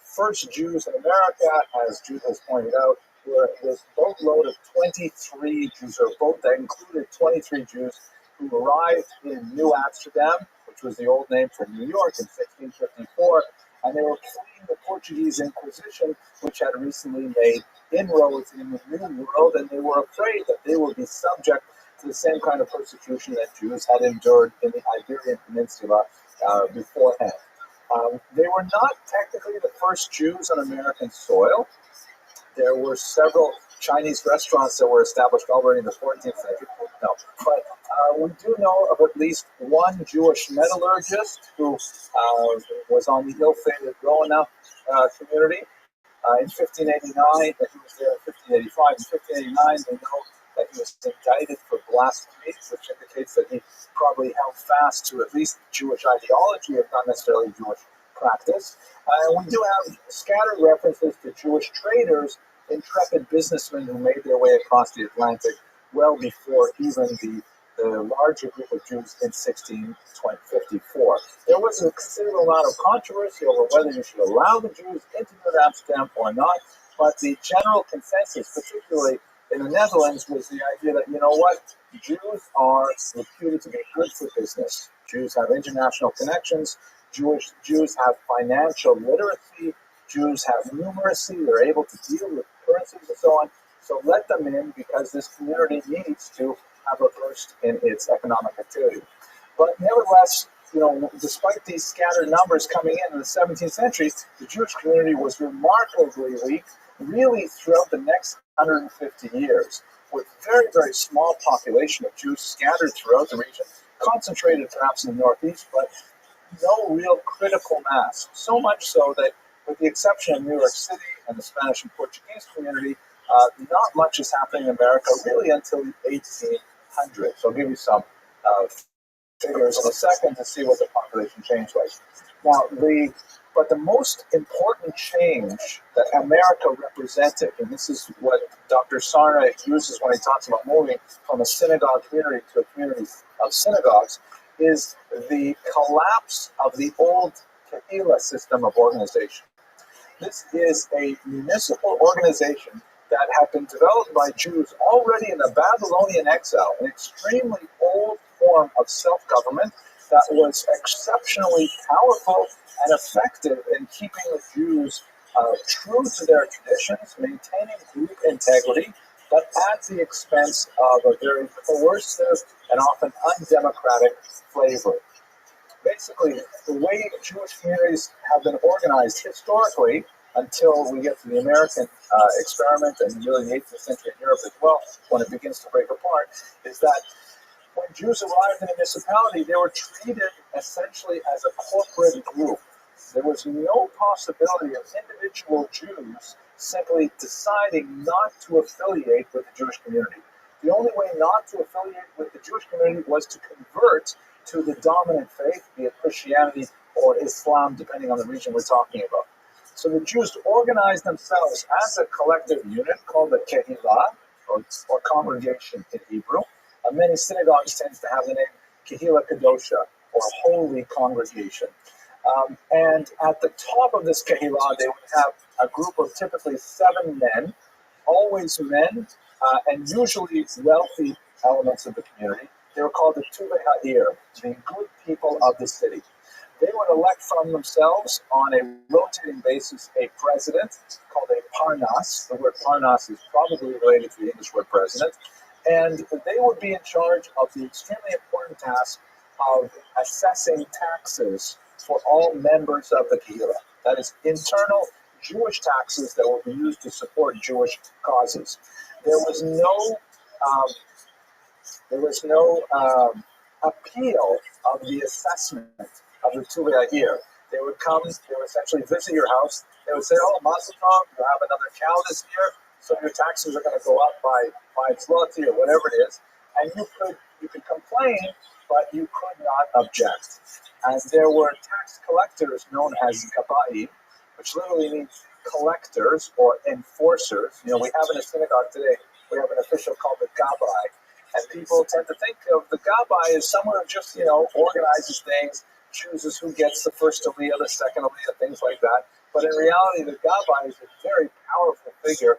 first Jews in America, as Jude has pointed out, were this boatload of 23 Jews, or a boat that included 23 Jews who arrived in New Amsterdam, which was the old name for New York, in 1654, and they were fleeing the Portuguese Inquisition, which had recently made inroads in the New World, and they were afraid that they would be subject to the same kind of persecution that Jews had endured in the Iberian Peninsula beforehand. They were not technically the first Jews on American soil. There were several Chinese restaurants that were established already in the 14th century. No, but we do know of at least one Jewish metallurgist who was on the ill-fated Roanoke community in 1589. That he was there in 1585. In 1589, they know that he was indicted for blasphemy, which indicates that he probably held fast to at least Jewish ideology, if not necessarily Jewish practice. And we do have scattered references to Jewish traders, intrepid businessmen who made their way across the Atlantic well before even the larger group of Jews in 1654. There was a considerable amount of controversy over whether you should allow the Jews into New Amsterdam or not, but the general consensus, particularly in the Netherlands, was the idea that, you know what, Jews are reputed to be good for business. Jews have international connections. Jews have financial literacy. Jews have numeracy. They're able to deal with currencies and so on. So let them in, because this community needs to have a burst in its economic activity. But nevertheless, despite these scattered numbers coming in the 17th century, the Jewish community was remarkably weak, really throughout the next 150 years, with very, very small population of Jews scattered throughout the region, concentrated perhaps in the Northeast, but no real critical mass. So much so that, with the exception of New York City and the Spanish and Portuguese community, not much is happening in America really until the 1800s. So I'll give you some figures in a second to see what the population change was. Now, but the most important change that America represented, and this is what Dr. Sarna uses when he talks about moving from a synagogue community to a community of synagogues, is the collapse of the old Kahila system of organization. This is a municipal organization that had been developed by Jews already in the Babylonian exile, an extremely old form of self-government that was exceptionally powerful and effective in keeping the Jews true to their traditions, maintaining group integrity, but at the expense of a very coercive and often undemocratic flavor. Basically, the way Jewish communities have been organized historically, until we get to the American experiment and really the 18th century in Europe as well, when it begins to break apart, is that when Jews arrived in a municipality, they were treated essentially as a corporate group. There was no possibility of individual Jews simply deciding not to affiliate with the Jewish community. The only way not to affiliate with the Jewish community was to convert to the dominant faith, be it Christianity or Islam, depending on the region we're talking about. So the Jews organized themselves as a collective unit called the Kehillah, or congregation in Hebrew. Many synagogues tend to have the name Kehillah Kadosha, or holy congregation. And at the top of this Kehillah, they would have a group of typically 7 men always men, and usually wealthy elements of the community. They were called the Tuvei Ha'ir, the good people of the city. They would elect from themselves on a rotating basis a president called a parnas. The word parnas is probably related to the English word president. And they would be in charge of the extremely important task of assessing taxes for all members of the Kehillah. That is, internal Jewish taxes that will be used to support Jewish causes. There was no appeal of the assessment of the Tuvei here. They would come, they would essentially visit your house. They would say, "Oh, Mazel Tov, you have another cow this year, so your taxes are going to go up by zloty or whatever it is." And you could complain, but you could not object. And there were tax collectors known as gabayim, which literally means collectors or enforcers. You know, we have in a synagogue today, we have an official called the gabbai. And people tend to think of the gabbai as someone who just, organizes things, chooses who gets the first aliyah, the second aliyah, things like that. But in reality, the gabbai is a very powerful figure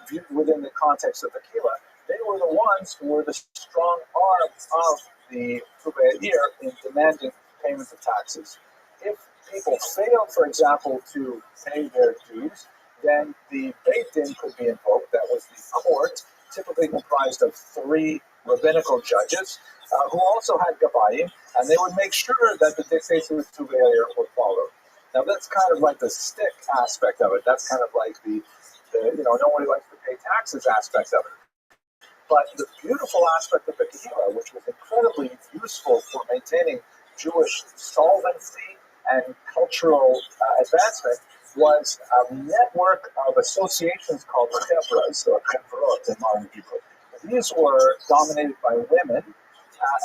viewed within the context of the kehillah. They were the ones who were the strong arms of the Tuvei in demanding payment of taxes. If people failed, for example, to pay their dues, then the Beit Din could be invoked. That was the court, typically comprised of 3 rabbinical judges who also had gabayim, and they would make sure that the dictates of the Tuvei were followed. Now that's kind of like the stick aspect of it. That's kind of like the nobody likes to pay taxes aspect of it. But the beautiful aspect of the kehillah, which was incredibly useful for maintaining Jewish solvency and cultural advancement, was a network of associations called chevras, or chevrot in modern Hebrew. These were dominated by women,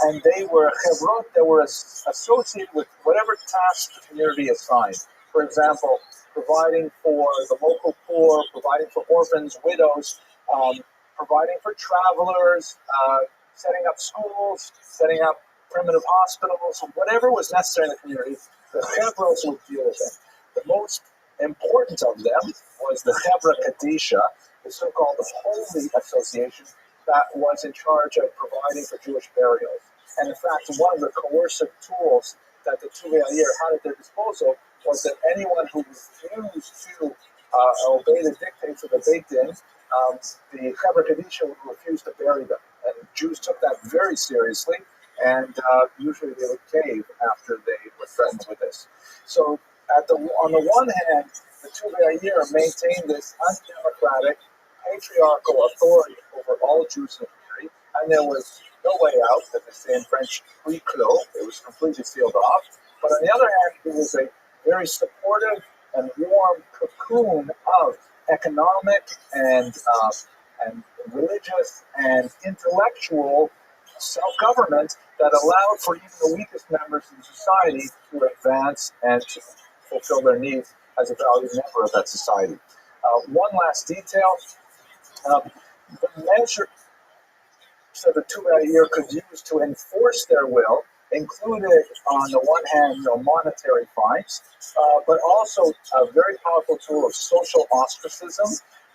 and they were chevrot that were associated with whatever task the community assigned. For example, providing for the local poor, providing for orphans, widows, providing for travelers, setting up schools, setting up primitive hospitals, whatever was necessary in the community, the chevros would deal with it. The most important of them was the Chevra Kadisha, the so-called Holy Association that was in charge of providing for Jewish burials. And in fact, one of the coercive tools that the Tuvei had at their disposal was that anyone who refused to obey the dictates of the Beit Din, the Chevra Kadisha would refuse to bury them. And Jews took that very seriously, and usually they would cave after they were threatened with this. So on the one hand, the Tuvei maintained this undemocratic, patriarchal authority over all Jews in the community, and there was no way out, as they say in French, huis clos. It was completely sealed off. But on the other hand, it was a very supportive and warm cocoon of economic and religious and intellectual self-government that allowed for even the weakest members of society to advance and to fulfill their needs as a valued member of that society. One last detail, the measure that the Tuvei could use to enforce their will included, on the one hand, monetary fines, but also a very powerful tool of social ostracism,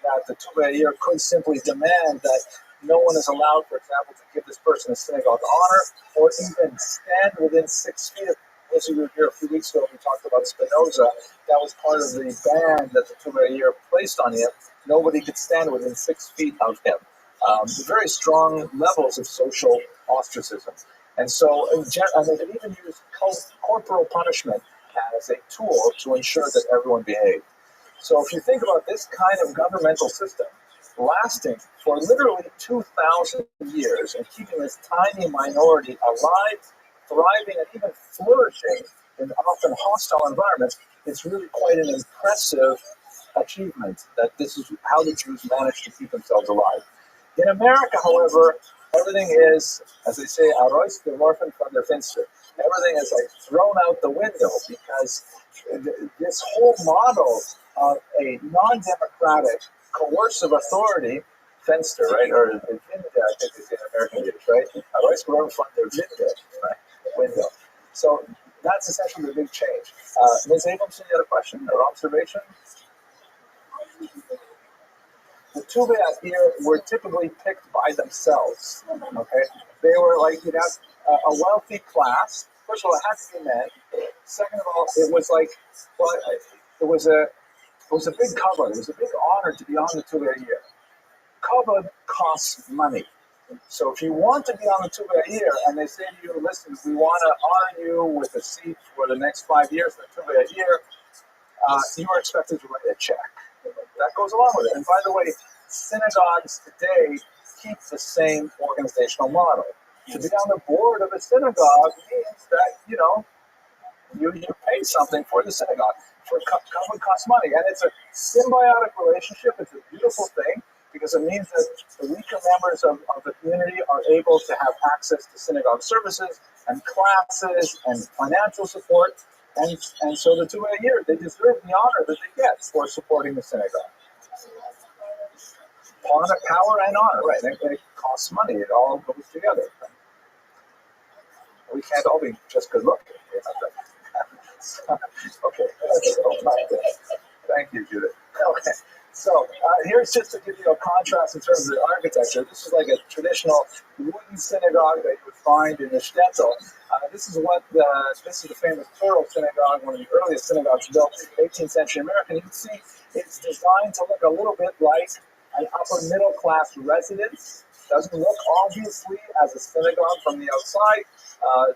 that the Tuvei could simply demand that no one is allowed, for example, to give this person a synagogue honor, or even stand within 6 feet of. Those of you who were here a few weeks ago, we talked about Spinoza. That was part of the ban that the Tuvei placed on him. Nobody could stand within 6 feet of him. Very strong levels of social ostracism. And so, and they could even use corporal punishment as a tool to ensure that everyone behaved. So if you think about this kind of governmental system lasting for literally 2,000 years and keeping this tiny minority alive, thriving, and even flourishing in often hostile environments, it's really quite an impressive achievement that this is how the Jews managed to keep themselves alive. In America, however, everything is, as they say, ROTHSCHILD from their finster. Everything is like thrown out the window because this whole model of a non-democratic, coercive authority, fenster, right, or the Vinde, I think they say in American Yiddish, right? ROTHSCHILD from their Vinde, right, window. So that's essentially the big change. Ms. Abramson, you had a question or observation? the Tuvei here were typically picked by themselves. Okay, they were like, you'd have a wealthy class. First of all, it had to be men. Second of all, it was like, well, it was a big kavod. It was a big honor to be on the Tuvei year. Kavod costs money. So if you want to be on the Tuvei year and they say to you, listen, we want to honor you with a seat for the next 5 years in the Tuvei year, you are expected to write a check. That goes along with it. And by the way, synagogues today keep the same organizational model. To be on the board of a synagogue means that, you pay something for the synagogue. For common costs money. And it's a symbiotic relationship. It's a beautiful thing because it means that the weaker members of the community are able to have access to synagogue services and classes and financial support. And so the 2 year, they deserve the honor that they get for supporting the synagogue. Power and honor, right? It costs money. It all goes together. We can't all be just good looking. Okay. Thank you, Judith. Okay. So here's just to give you a contrast in terms of the architecture. This is like a traditional wooden synagogue that you would find in the shtetl. This is the famous Turtle Synagogue, one of the earliest synagogues built in 18th century America. You can see it's designed to look a little bit like an upper middle class residence. Doesn't look obviously as a synagogue from the outside.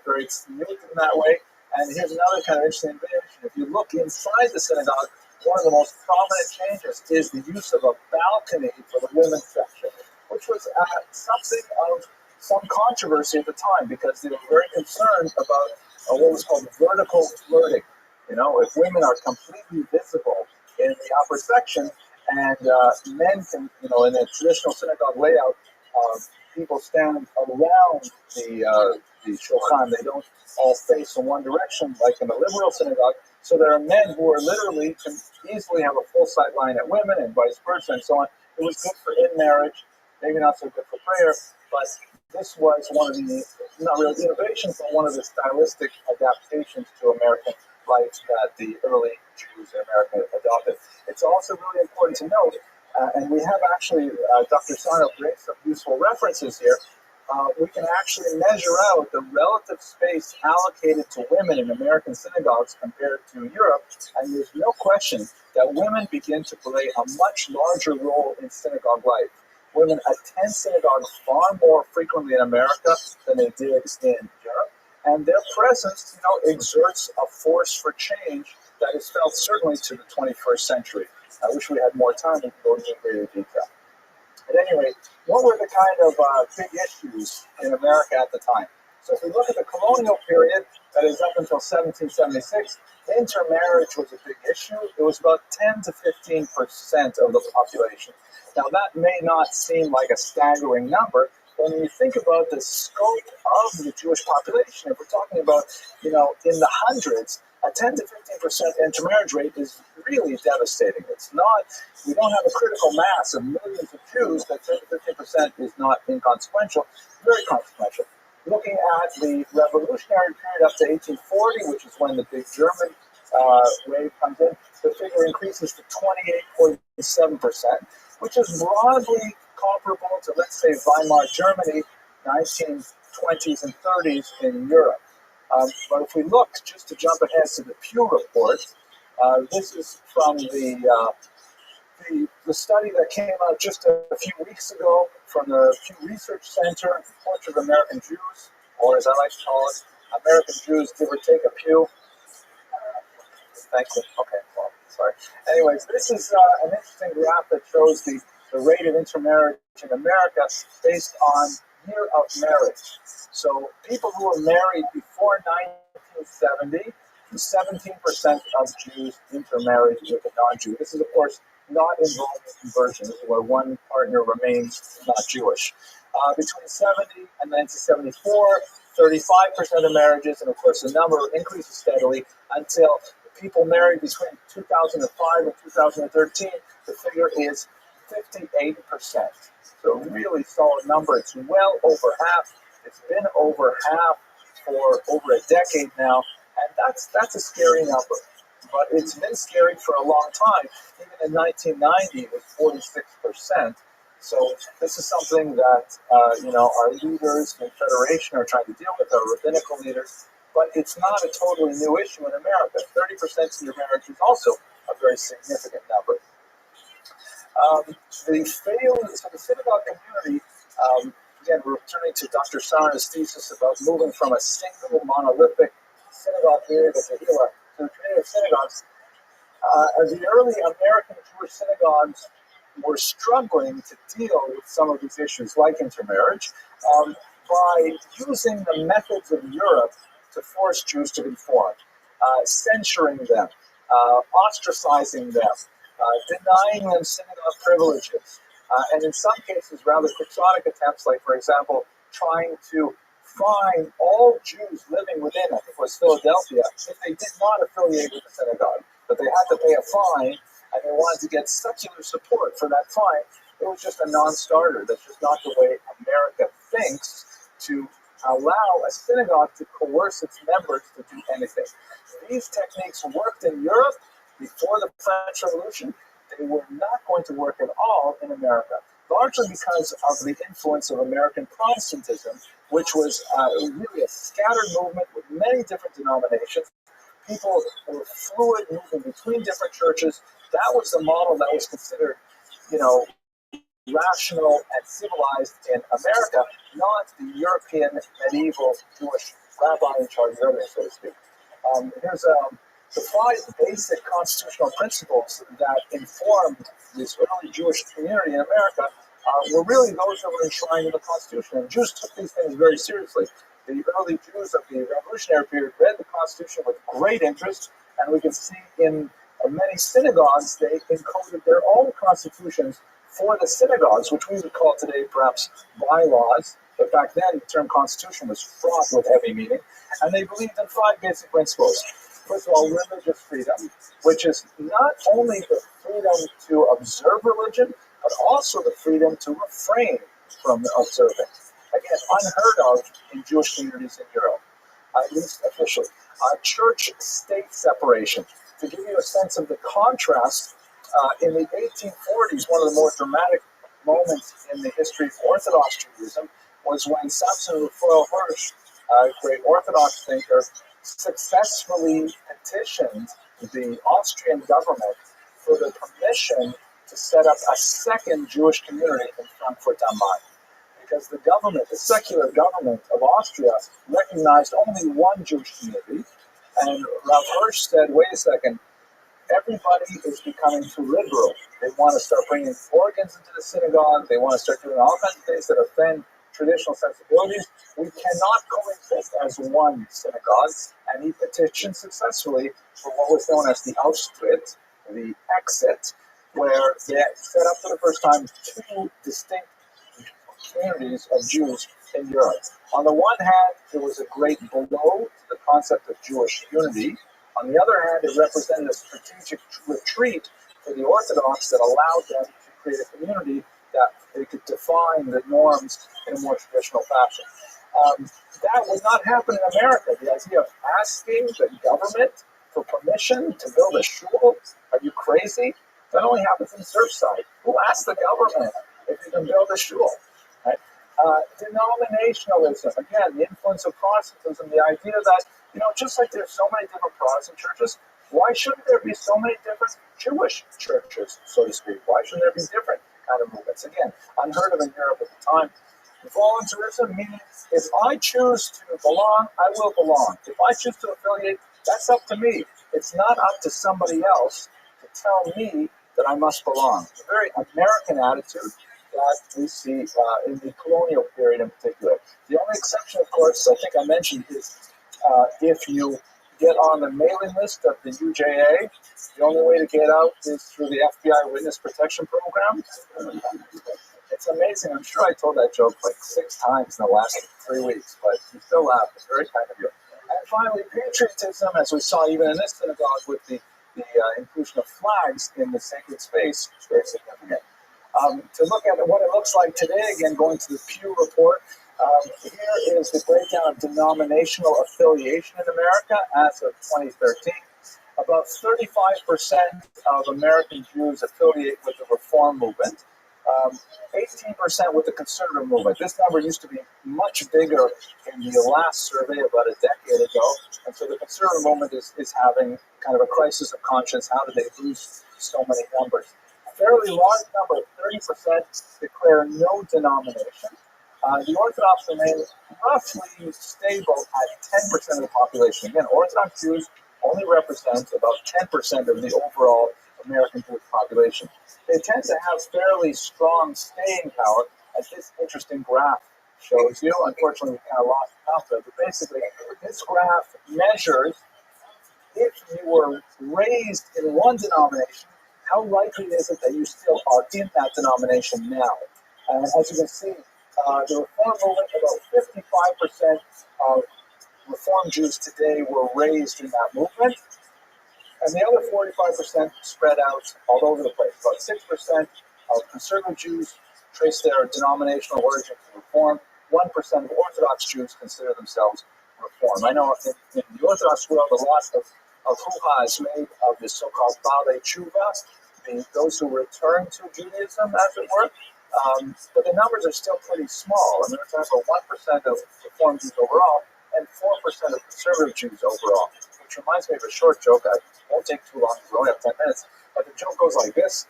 Very smooth in that way. And here's another kind of interesting information. If you look inside the synagogue, one of the most prominent changes is the use of a balcony for the women's section, which was something of some controversy at the time because they were very concerned about what was called vertical flirting. If women are completely visible in the upper section and men can, in a traditional synagogue layout, people stand around the shulchan. They don't all face in one direction like in a liberal synagogue. So there are men who are literally can easily have a full sight line at women and vice versa and so on. It was good for in marriage, maybe not so good for prayer, but this was one of the, not really innovations, but one of the stylistic adaptations to American life that the early Jews in America adopted. It's also really important to note, and we have actually, Dr. Sano brings some useful references here. We can actually measure out the relative space allocated to women in American synagogues compared to Europe, and there's no question that women begin to play a much larger role in synagogue life. Women attend synagogue far more frequently in America than they did in Europe, and their presence, exerts a force for change that is felt certainly to the 21st century. I wish we had more time to go into greater detail. At any rate, what were the kind of big issues in America at the time? So if we look at the colonial period, that is up until 1776, intermarriage was a big issue. It was about 10 to 15% of the population. Now that may not seem like a staggering number, but when you think about the scope of the Jewish population, if we're talking about, in the hundreds, a 10 to 15% intermarriage rate is really devastating. It's not, we don't have a critical mass of millions of Jews, that 10 to 15% is not inconsequential, very consequential. Looking at the revolutionary period up to 1840, which is when the big German wave comes in, the figure increases to 28.7%, which is broadly comparable to, let's say, Weimar Germany, 1920s and 30s in Europe. But if we look, just to jump ahead to the Pew report, this is from the study that came out just a few weeks ago from the Pew Research Center, Portrait of American Jews, or as I like to call it, American Jews, give or take a pew. Thank you. Okay, well, sorry. Anyways, this is an interesting graph that shows the rate of intermarriage in America based on year of marriage. So people who were married before 1970, 17% of Jews intermarried with a non-Jew. This is, of course, not involved in conversion. This is where one partner remains not Jewish. Between 70 and 1974, 35% of marriages, and of course the number increases steadily until people married between 2005 and 2013, the figure is 58%. So really solid number. It's well over half. It's been over half for over a decade now, and that's a scary number. But it's been scary for a long time. Even in 1990, it was 46%. So this is something that our leaders in Federation are trying to deal with, our rabbinical leaders. But it's not a totally new issue in America. 30% of your marriage is also a very significant number. So the synagogue community, again, we're returning to Dr. Sarna's thesis about moving from a single monolithic synagogue community to the community of synagogues. The early American Jewish synagogues were struggling to deal with some of these issues, like intermarriage, by using the methods of Europe to force Jews to conform, censuring them, ostracizing them, denying them synagogue privileges, and in some cases, rather quixotic attempts, like, for example, trying to fine all Jews living within, I think it was Philadelphia, if they did not affiliate with the synagogue, but they had to pay a fine, and they wanted to get secular support for that fine. It was just a non-starter. That's just not the way America thinks, to allow a synagogue to coerce its members to do anything. These techniques worked in Europe before the French Revolution. They were not going to work at all in America, largely because of the influence of American Protestantism, which was really a scattered movement with many different denominations. People were fluid, moving between different churches. That was the model that was considered, rational and civilized in America, not the European medieval Jewish rabbi in charge of everything, so to speak. Here's the 5 basic constitutional principles that informed this early Jewish community in America were really those that were enshrined in the Constitution. And Jews took these things very seriously. The early Jews of the Revolutionary period read the Constitution with great interest, and we can see in many synagogues they encoded their own constitutions for the synagogues, which we would call today perhaps bylaws. But back then, the term constitution was fraught with heavy meaning, and they believed in 5 basic principles. First of all, religious freedom, which is not only the freedom to observe religion, but also the freedom to refrain from observing. Again, unheard of in Jewish communities in Europe, at least officially. Church-state separation. To give you a sense of the contrast, in the 1840s, one of the more dramatic moments in the history of Orthodox Judaism was when Samson Raphael Hirsch, a great Orthodox thinker, successfully petitioned the Austrian government for the permission to set up a second Jewish community in Frankfurt am Main. Because the government, the secular government of Austria, recognized only one Jewish community, and Rav Hirsch said, wait a second, everybody is becoming too liberal. They want to start bringing organs into the synagogue. They want to start doing all kinds of things that offend traditional sensibilities. We cannot coexist as one synagogue. And he petitioned successfully for what was known as the Austritt, the exit, where they set up for the first time 2 distinct communities of Jews in Europe. On the one hand, it was a great blow to the concept of Jewish unity. On the other hand, it represented a strategic retreat for the Orthodox that allowed them to create a community that they could define the norms in a more traditional fashion. That would not happen in America. The idea of asking the government for permission to build a shul, are you crazy? That only happens in Surfside. Who asks the government if you can build a shul? Right? Denominationalism, again, the influence of Protestantism, the idea that, just like there's so many different Protestant churches, why shouldn't there be so many different Jewish churches, so to speak? Why shouldn't there be different kind of movements? Again, unheard of in Europe at the time. Voluntarism, meaning if I choose to belong, I will belong. If I choose to affiliate, that's up to me. It's not up to somebody else to tell me that I must belong. It's a very American attitude that we see in the colonial period in particular. The only exception, of course, I think I mentioned, is if you get on the mailing list of the UJA, the only way to get out is through the FBI Witness Protection Program. It's amazing. I'm sure I told that joke like 6 times in the last 3 weeks, but you still laugh. It's very kind of you. And finally, patriotism, as we saw even in this synagogue with the inclusion of flags in the sacred space, is very significant. To look at what it looks like today, again, going to the Pew report, here is the breakdown of denominational affiliation in America as of 2013. About about 35% of American Jews affiliate with the Reform movement, 18% with the conservative movement. This number used to be much bigger in the last survey about a decade ago. And so the conservative movement is having kind of a crisis of conscience. How did they lose so many numbers? A fairly large number, 30%, declare no denomination. The Orthodox remain roughly stable at 10% of the population. Again, Orthodox Jews only represent about 10% of the overall American Jewish population. They tend to have fairly strong staying power, as this interesting graph shows you. Unfortunately, we kind of lost count of it, but basically, this graph measures if you were raised in one denomination, how likely is it that you still are in that denomination now? And as you can see, the Reform movement, about 55% of Reform Jews today were raised in that movement, and the other 45% spread out all over the place. About 6% of conservative Jews trace their denominational origin to Reform. 1% of Orthodox Jews consider themselves Reform. I know in the Orthodox world, a lot of hoo-ha is made of the so-called Baalei Tshuva, those who return to Judaism, as it were. But the numbers are still pretty small. I mean, we're talking about 1% of Reform Jews overall and 4% of conservative Jews overall, which reminds me of a short joke. I won't take too long, we only have 10 minutes. But the joke goes like this.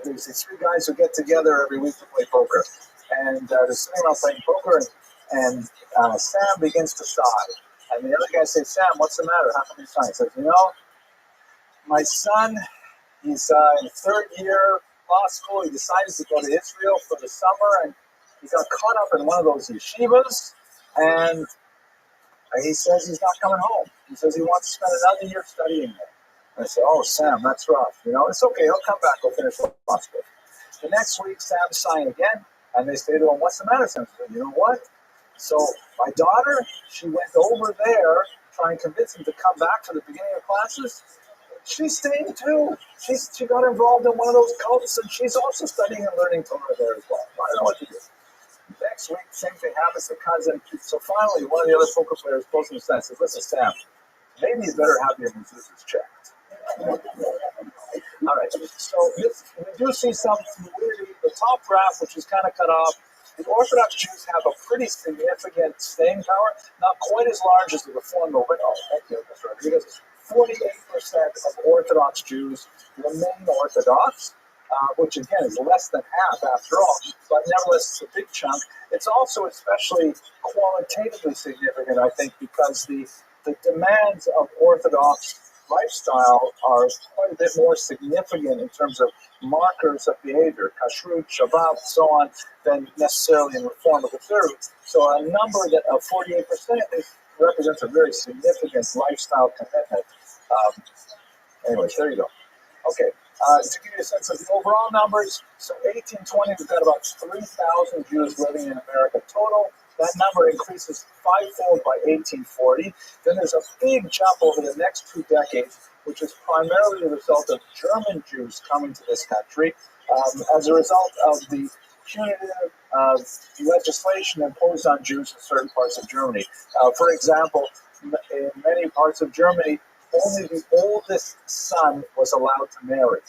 There's these three guys who get together every week to play poker. And they're sitting around playing poker, and Sam begins to sigh. And the other guy says, Sam, what's the matter? How come you sigh? He says, my son, he's in third year law school. He decided to go to Israel for the summer, and he got caught up in one of those yeshivas, and he says he's not coming home. He says he wants to spend another year studying there. And I say, oh, Sam, that's rough. It's okay. He'll come back. He'll finish law school. The next week, Sam's sighing again, and they say to him, what's the matter, Sam? He said, you know what? So my daughter, she went over there trying to convince him to come back for the beginning of classes. She's staying too. She got involved in one of those cults, and she's also studying and learning Torah there as well. I don't know what to do. Next week, same thing happens to cousin. So finally, one of the other poker players pulls him aside and says, listen, Sam, maybe you better have your mezuzahs checked. All right, so we do see some fluidity. The top graph, which is kind of cut off, the Orthodox Jews have a pretty significant staying power, not quite as large as the Reform movement. Oh, thank you, Mr. Rodriguez. 48% of Orthodox Jews remain Orthodox, which again is less than half after all, but nevertheless it's a big chunk. It's also especially qualitatively significant, I think, because the demands of Orthodox lifestyle are quite a bit more significant in terms of markers of behavior, kashrut, Shabbat, so on, than necessarily in Reform or Conservative. So a number that of 48% represents a very significant lifestyle commitment. Anyways, there you go. Okay, to give you a sense of the overall numbers, so 1820, we've got about 3,000 Jews living in America total. That number increases fivefold by 1840. Then there's a big jump over the next 2 decades, which is primarily the result of German Jews coming to this country as a result of the punitive legislation imposed on Jews in certain parts of Germany. For example, in many parts of Germany, only the oldest son was allowed to marry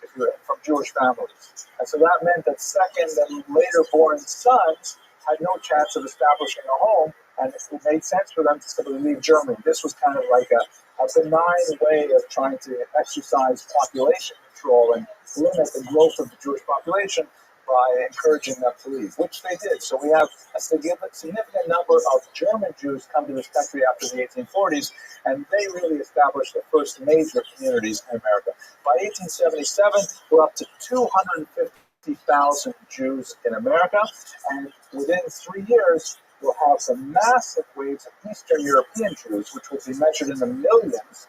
if you were from Jewish families. And so that meant that second and later born sons had no chance of establishing a home, and it made sense for them to simply leave Germany. This was kind of like a benign way of trying to exercise population control and limit the growth of the Jewish population by encouraging them to leave, which they did. So we have a significant number of German Jews come to this country after the 1840s, and they really established the first major communities in America. By 1877, we're up to 250,000 Jews in America, and within 3 years, we'll have some massive waves of Eastern European Jews, which will be measured in the millions,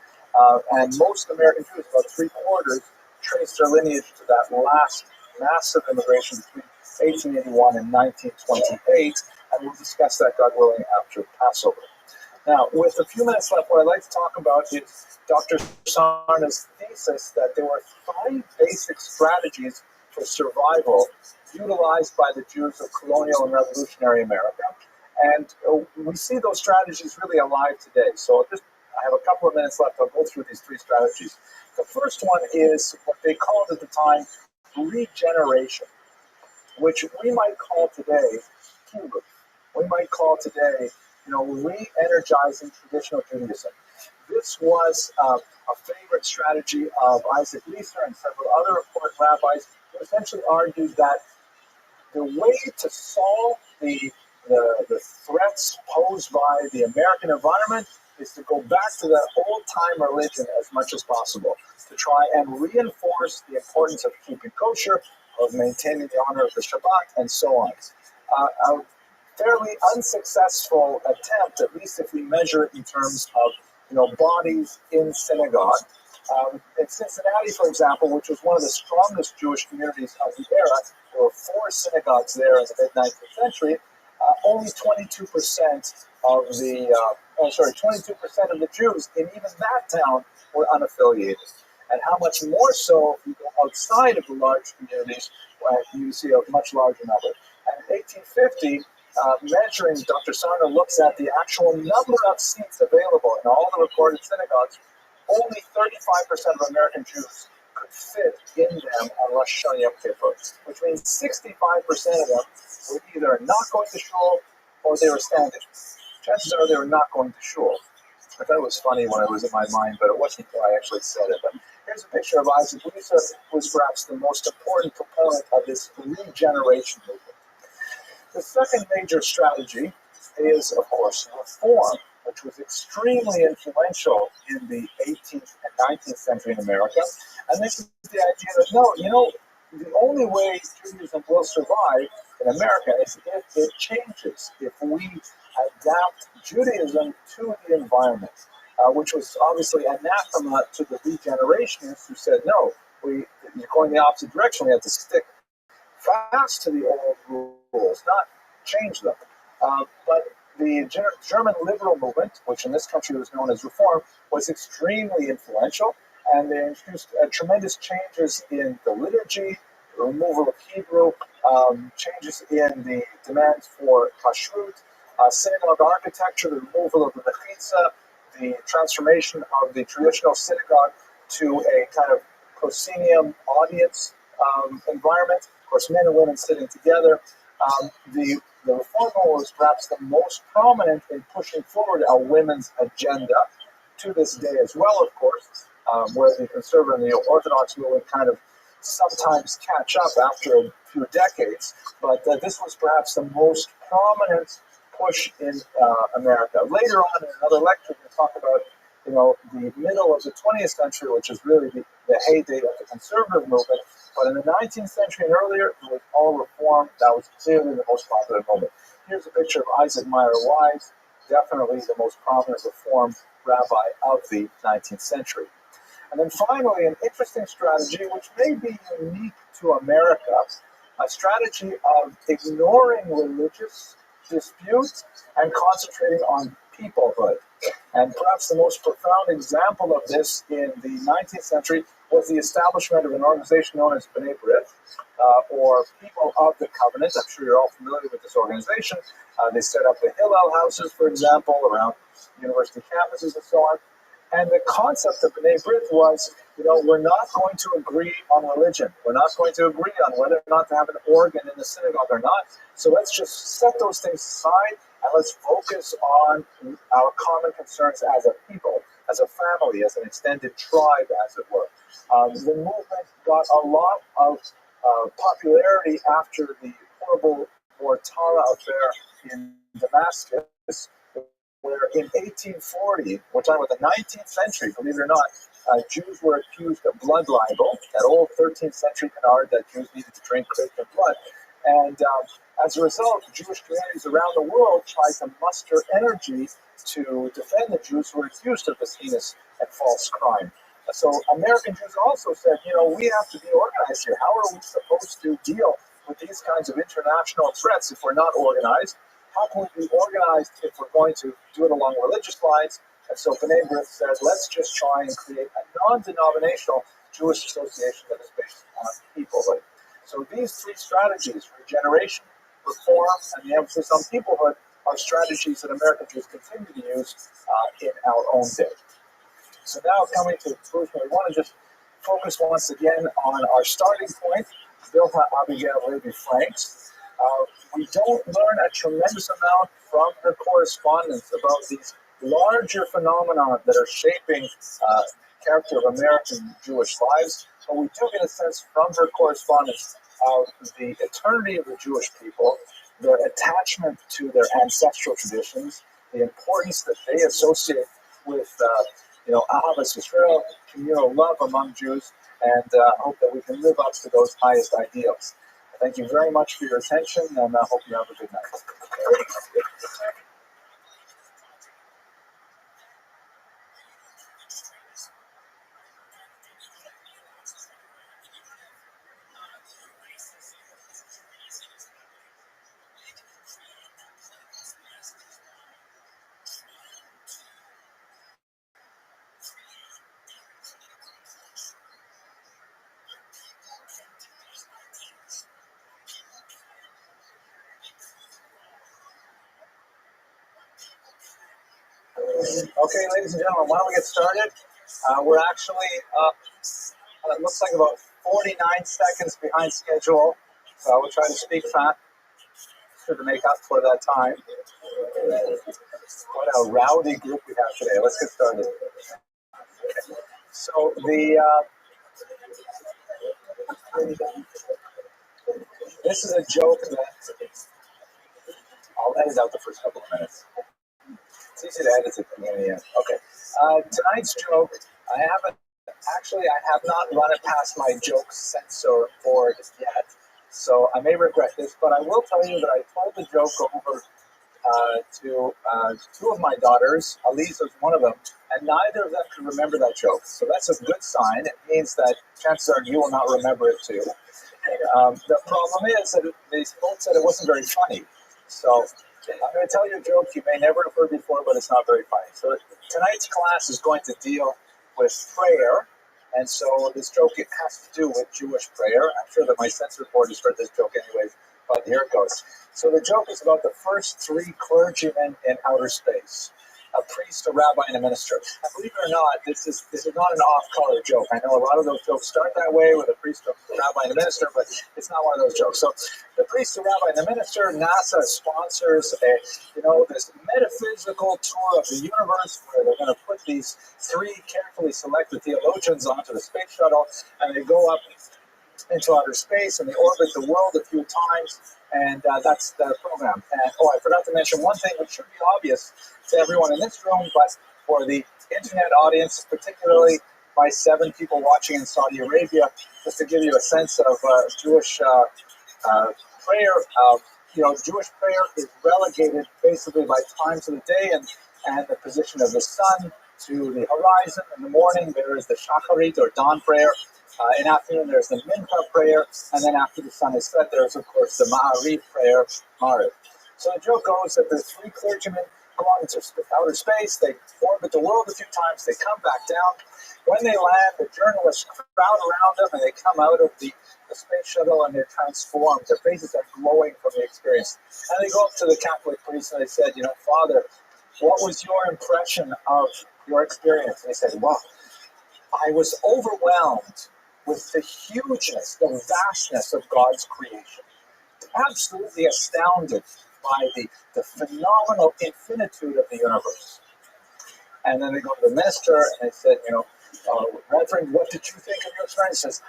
and most American Jews, about 3/4, trace their lineage to that last massive immigration between 1881 and 1928, and we'll discuss that, God willing, after Passover. Now, with a few minutes left, what I'd like to talk about is Dr. Sarna's thesis that there were 5 basic strategies for survival utilized by the Jews of colonial and revolutionary America. And we see those strategies really alive today. So just I have a couple of minutes left. I'll go through these three strategies. The first one is what they called at the time regeneration, which we might call today Hebrew. We might call today, re-energizing traditional Judaism. This was a favorite strategy of Isaac Leeser and several other important rabbis who essentially argued that the way to solve the threats posed by the American environment is to go back to that old-time religion as much as possible, to try and reinforce the importance of keeping kosher, of maintaining the honor of the Shabbat, and so on. A fairly unsuccessful attempt, at least if we measure it in terms of bodies in synagogue. In Cincinnati, for example, which was one of the strongest Jewish communities of the era, there were 4 synagogues there in the mid-19th century. Only 22% of the 22% of the Jews in even that town were unaffiliated. And how much more so if you go outside of the large communities, where you see a much larger number. And in 1850, measuring, Dr. Sarna looks at the actual number of seats available in all the recorded synagogues. Only 35% of American Jews could fit in them on Rosh Hashanah Yom Kippur, which means 65% of them were either not going to shul or they were standing. Chances are they were not going to shul. I thought it was funny when it was in my mind, but it wasn't until I actually said it. But here's a picture of Isaac Leeser, who was perhaps the most important component of this regeneration movement. The second major strategy is, of course, reform, which was extremely influential in the 18th and 19th century in America. And this is the idea that, the only way Judaism will survive in America is if it changes, if we adapt Judaism to the environment, which was obviously anathema to the regenerationists who said, no, you're going the opposite direction. We have to stick fast to the old rules, not change them. But the German liberal movement, which in this country was known as Reform, was extremely influential, and they introduced tremendous changes in the liturgy, the removal of Hebrew, changes in the demands for kashrut, synagogue architecture, the removal of the mechitza, the transformation of the traditional synagogue to a kind of proscenium audience environment. Of course, men and women sitting together. The Reform movement was perhaps the most prominent in pushing forward a women's agenda to this day as well, of course, where the conservative and the Orthodox movement kind of sometimes catch up after a few decades. But this was perhaps the most prominent push in America. Later on in another lecture, we'll talk about the middle of the 20th century, which is really the heyday of the conservative movement. But in the 19th century and earlier, it was all reform. That was clearly the most popular moment. Here's a picture of Isaac Meyer Wise, definitely the most prominent reform rabbi of the 19th century. And then finally, an interesting strategy, which may be unique to America, a strategy of ignoring religious disputes and concentrating on peoplehood. And perhaps the most profound example of this in the 19th century was the establishment of an organization known as B'nai B'rith, or People of the Covenant. I'm sure you're all familiar with this organization. They set up the Hillel houses, for example, around university campuses and so on. And the concept of B'nai B'rith was, we're not going to agree on religion. We're not going to agree on whether or not to have an organ in the synagogue or not. So let's just set those things aside and let's focus on our common concerns as a people, as a family, as an extended tribe, as it were. The movement got a lot of popularity after the horrible Mortara affair in Damascus, where in 1840, we're talking about the 19th century, believe it or not, Jews were accused of blood libel, that old 13th century canard that Jews needed to drink Christian blood. And as a result, Jewish communities around the world tried to muster energy to defend the Jews who were accused of this heinous and false crime. So American Jews also said, we have to be organized here. How are we supposed to deal with these kinds of international threats if we're not organized? How can we be organized if we're going to do it along religious lines? And so B'nai B'rith said, let's just try and create a non-denominational Jewish association that is based on peoplehood. So these three strategies, regeneration, reform, and the emphasis on peoplehood, are strategies that American Jews continue to use in our own day. So now coming to the conclusion, we want to just focus once again on our starting point, Vilha Abigail Levi Franks. We don't learn a tremendous amount from her correspondence about these larger phenomena that are shaping character of American Jewish lives, but we do get a sense from her correspondence of the eternity of the Jewish people, their attachment to their ancestral traditions, the importance that they associate with Ahavas Yisrael, communal love among Jews, and hope that we can live up to those highest ideals. Thank you very much for your attention, and I hope you have a good night. Okay, ladies and gentlemen, why don't we get started? We're actually, it looks like about 49 seconds behind schedule, so we'll try to speak fast to make up for that time. What a rowdy group we have today. Let's get started. So this is a joke that I'll edit out the first couple of minutes. It's easy to edit at the beginning and the end. Okay. Tonight's joke, I have not run it past my joke censor board yet, so I may regret this, but I will tell you that I told the joke over to two of my daughters. Elise was one of them, and neither of them could remember that joke. So that's a good sign. It means that chances are you will not remember it too. The problem is that they both said it wasn't very funny. So I'm going to tell you a joke you may never have heard before, but it's not very funny. So tonight's class is going to deal with prayer. And so this joke, it has to do with Jewish prayer. I'm sure that my censor board has heard this joke anyways, but here it goes. So the joke is about the first three clergymen in outer space. A priest, a rabbi, and a minister. And believe it or not, this is not an off-color joke. I know a lot of those jokes start that way with a priest, a rabbi, and a minister, but it's not one of those jokes. So the priest, the rabbi, and the minister, NASA sponsors this metaphysical tour of the universe where they're going to put these three carefully selected theologians onto the space shuttle, and they go up into outer space and they orbit the world a few times, and that's the program. And I forgot to mention one thing which should be obvious to everyone in this room, but for the internet audience, particularly my 7 people watching in Saudi Arabia, just to give you a sense of Jewish prayer. Jewish prayer is relegated basically by times of the day and the position of the sun to the horizon. In the morning, there is the shacharit or dawn prayer. In the afternoon, there's the mincha prayer, and then after the sun is set, there's, of course, the ma'ariv prayer, mariv. So the joke goes that the 3 clergymen go out into outer space, they orbit the world a few times, they come back down. When they land, the journalists crowd around them, and they come out of the space shuttle, and they're transformed. Their faces are glowing from the experience. And they go up to the Catholic priest, and they said, Father, what was your impression of your experience? And he said, wow, I was overwhelmed with the hugeness, the vastness of God's creation. Absolutely astounded by the phenomenal infinitude of the universe. And then they go to the minister and they said, Reverend, what did you think of your experience? He says,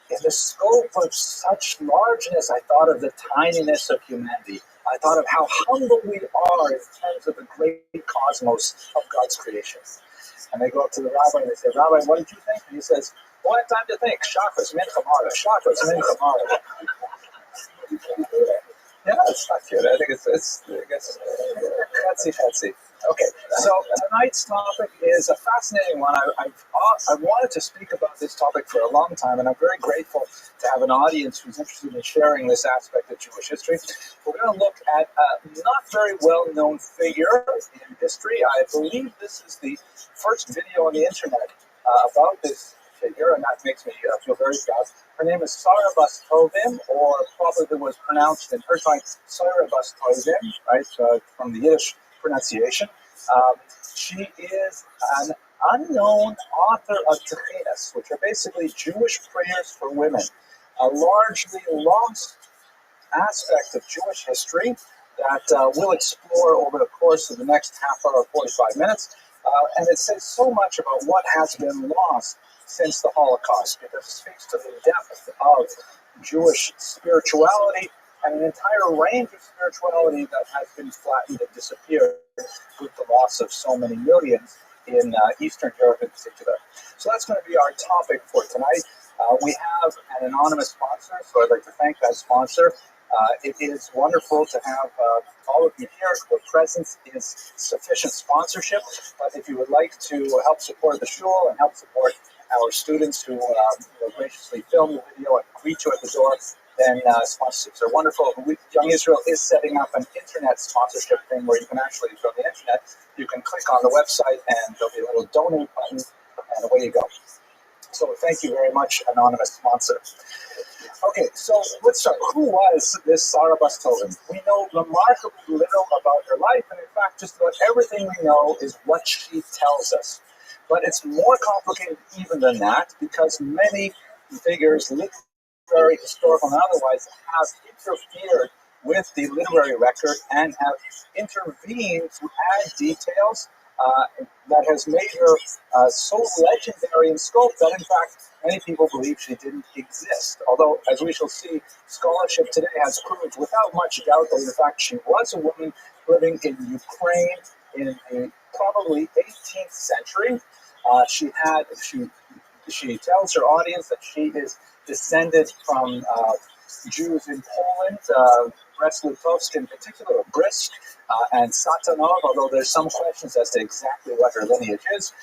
in the scope of such largeness, I thought of the tininess of humanity. I thought of how humble we are in terms of the great cosmos of God's creation. And they go up to the rabbi and they say, Rabbi, what did you think? And he says, well, I have time to think. Chakras, mincha mara. Chakras, mincha mara. Yeah, it's not cute. I think it's fancy. Okay, so tonight's topic is a fascinating one. I wanted to speak about this topic for a long time, and I'm very grateful to have an audience who's interested in sharing this aspect of Jewish history. We're going to look at a not very well-known figure in history. I believe this is the first video on the internet about this figure, and that makes me feel very proud. Her name is Sarah Bas Tovim, or probably was pronounced in her time Sarah Bas Tovim, right, from the Yiddish pronunciation. Um, she is an unknown author of GUINNESS, which are basically Jewish prayers for women, a largely lost aspect of Jewish history that we'll explore over the course of the next half hour, 45 minutes. And it says so much about what has been lost since the Holocaust, because it speaks to the depth of Jewish spirituality and an entire range of spirituality that has been flattened and disappeared with the loss of so many millions in Eastern Europe in particular. So that's going to be our topic for tonight. We have an anonymous sponsor, so I'd like to thank that sponsor. It is wonderful to have all of you here. The presence is sufficient sponsorship, but if you would like to help support the shul and help support our students who graciously film the video and greet you at the door, then sponsorships are wonderful. Young Israel is setting up an internet sponsorship thing where you can actually, from the internet, you can click on the website and there'll be a little donate button and away you go. So thank you very much, anonymous sponsor. Okay, so let's start. Who was this Sarah Bas Tovim? We know remarkably little about her life, and in fact, just about everything we know is what she tells us. But it's more complicated even than that, because many figures, literary, historical, and otherwise, have interfered with the literary record and have intervened to add details that has made her so legendary in scope that, in fact, many people believe she didn't exist. Although, as we shall see, scholarship today has proved without much doubt that, in fact, she was a woman living in Ukraine in the probably 18th century. She tells her audience that she is descended from Jews in Poland, Brest-Litovsk in particular, or Brisk, and Satanov, although there's some questions as to exactly what her lineage is.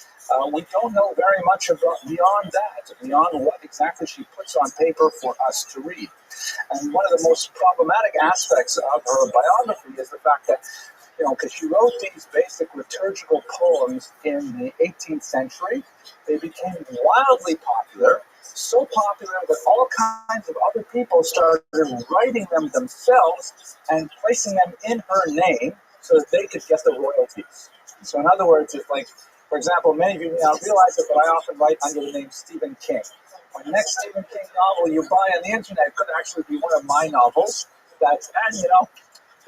We don't know very much beyond that, beyond what exactly she puts on paper for us to read. And one of the most problematic aspects of her biography is the fact that, because she wrote these basic liturgical poems in the 18th century, they became wildly popular, so popular that all kinds of other people started writing them themselves and placing them in her name so that they could get the royalties. So in other words, it's like, for example, many of you may not realize it, but I often write under the name Stephen King. My next Stephen King novel you buy on the internet could actually be one of my novels. But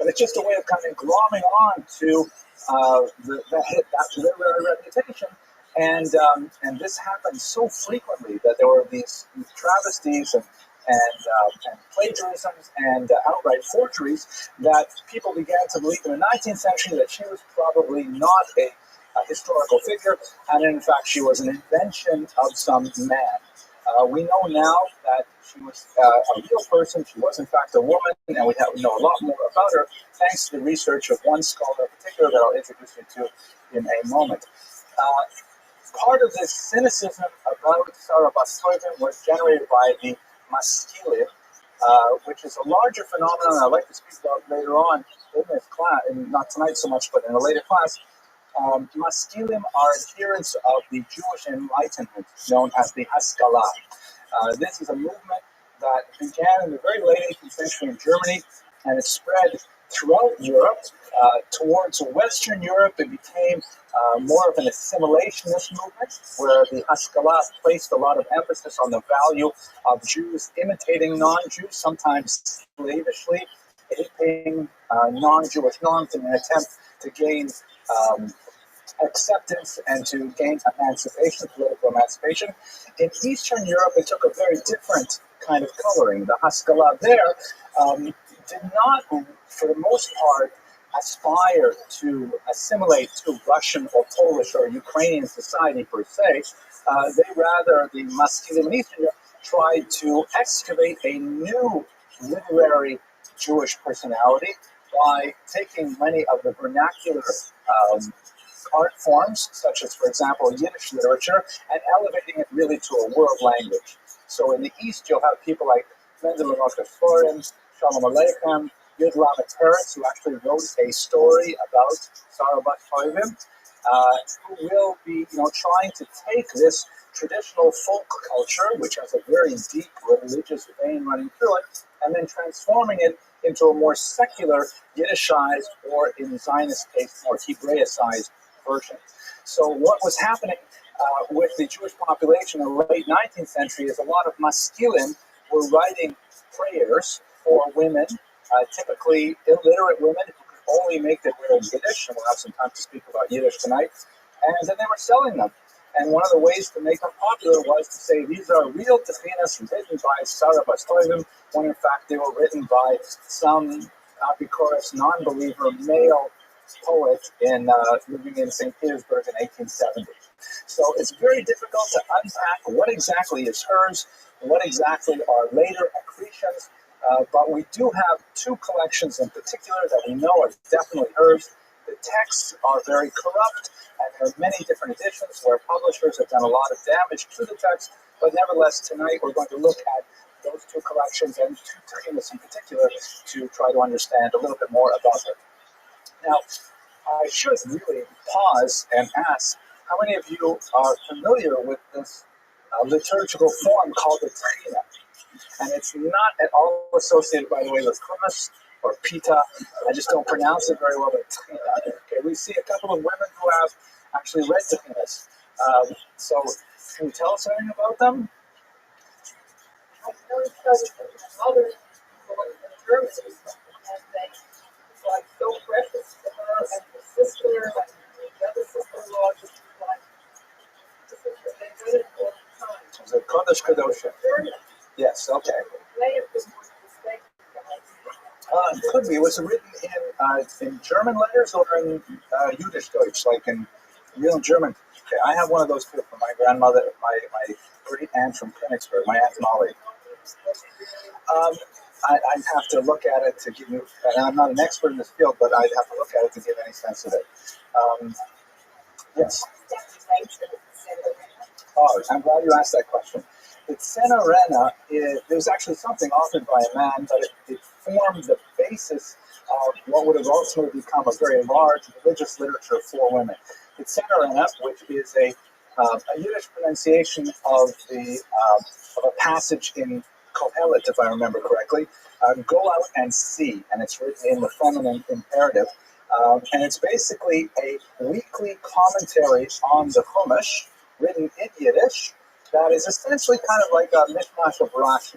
it's just a way of kind of glomming on to that literary reputation. And this happened so frequently that there were these travesties and plagiarisms and outright forgeries that people began to believe in the 19th century that she was probably not a historical figure, and in fact she was an invention of some man. We know now that she was a real person. She was in fact a woman, and we know a lot more about her thanks to the research of one scholar in particular that I'll introduce you to in a moment. Part of this cynicism about Sarah Bas Tovim was generated by the maskilim, which is a larger phenomenon I'd like to speak about later on in this class, and not tonight so much, but in a later class. Maskilim are adherents of the Jewish Enlightenment, known as the Haskalah. This is a movement that began in the very late 18th century in Germany, and it spread throughout Europe. Towards Western Europe, it became more of an assimilationist movement, where the Haskalah placed a lot of emphasis on the value of Jews imitating non-Jews, sometimes slavishly, aping non-Jewish norms in an attempt to gain acceptance and to gain emancipation, political emancipation. In Eastern Europe, it took a very different kind of coloring. The Haskalah there did not, for the most part, aspire to assimilate to Russian or Polish or Ukrainian society per se. The maskilim in Eastern Europe tried to excavate a new literary Jewish personality by taking many of the vernacular art forms, such as, for example, Yiddish literature, and elevating it really to a world language. So in the East, you'll have people like Mendel Forim, Shalom Aleichem, Yud Lamed Peretz, who actually wrote a story about Sarah Bas Tovim. who will be, trying to take this traditional folk culture, which has a very deep religious vein running through it, and then transforming it into a more secular Yiddishized, or in Zionist case, more Hebraicized version. So what was happening with the Jewish population in the late 19th century is a lot of maskilim were writing prayers for women, typically illiterate women who could only make their way in Yiddish, and we'll have some time to speak about Yiddish tonight, and then they were selling them. And one of the ways to make them popular was to say these are real techinas written by Sarah Bastoivim, when in fact they were written by some Apikoros non-believer male poet living in St. Petersburg in 1870. So it's very difficult to unpack what exactly is hers, what exactly are later accretions, but we do have two collections in particular that we know are definitely hers. The texts are very corrupt, and there are many different editions where publishers have done a lot of damage to the text, but nevertheless, tonight we're going to look at those two collections and two techinas in particular to try to understand a little bit more about them. Now, I should really pause and ask, how many of you are familiar with this liturgical form called the techina? And it's not at all associated, by the way, with hummus or pita. I just don't pronounce it very well, but techina. Okay, we see a couple of women who have actually read techinas. So, can you tell us anything about them? I know because mother in Germany, and they like so precious to her and her sister and the other sister-in-law, just like they read it all the time. Is it Kodesh Kadoshim? Yes, okay. May have been mistaken. It could be. Was it written in German letters or in Yiddish Deutsch, like in real German? Okay, I have one of those too from my grandmother, my great aunt from Königsberg, my Aunt Molly. I'd have to look at it to give you, and I'm not an expert in this field, but I'd have to look at it to give any sense of it. Yes? Oh, I'm glad you asked that question. The Tzenorena, there's actually something authored by a man, but it formed the basis of what would have ultimately become a very large religious literature for women. The Tzenorena, which is a Yiddish pronunciation of a passage in Kohelet, if I remember correctly, go out and see, and it's written in the feminine imperative, and it's basically a weekly commentary on the Chumash, written in Yiddish, that is essentially kind of like a mishmash of Rashi,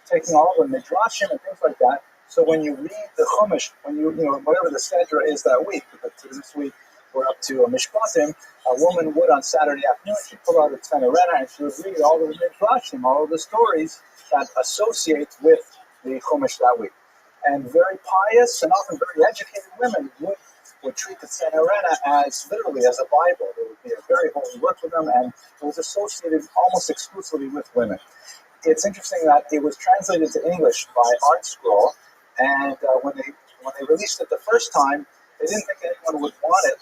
taking all the midrashim and things like that. So when you read the Chumash, when whatever the Sedra is that week, because this week we're up to a Mishpatim, a woman would on Saturday afternoon, she'd pull out a Tzenorena and she would read all of the midrashim, all of the stories that associate with the Chumash that week. And very pious and often very educated women would treat the Tzenorena as literally as a Bible. It would be a very holy work for them, and it was associated almost exclusively with women. It's interesting that it was translated to English by Art Scroll, and when they released it the first time, they didn't think anyone would want it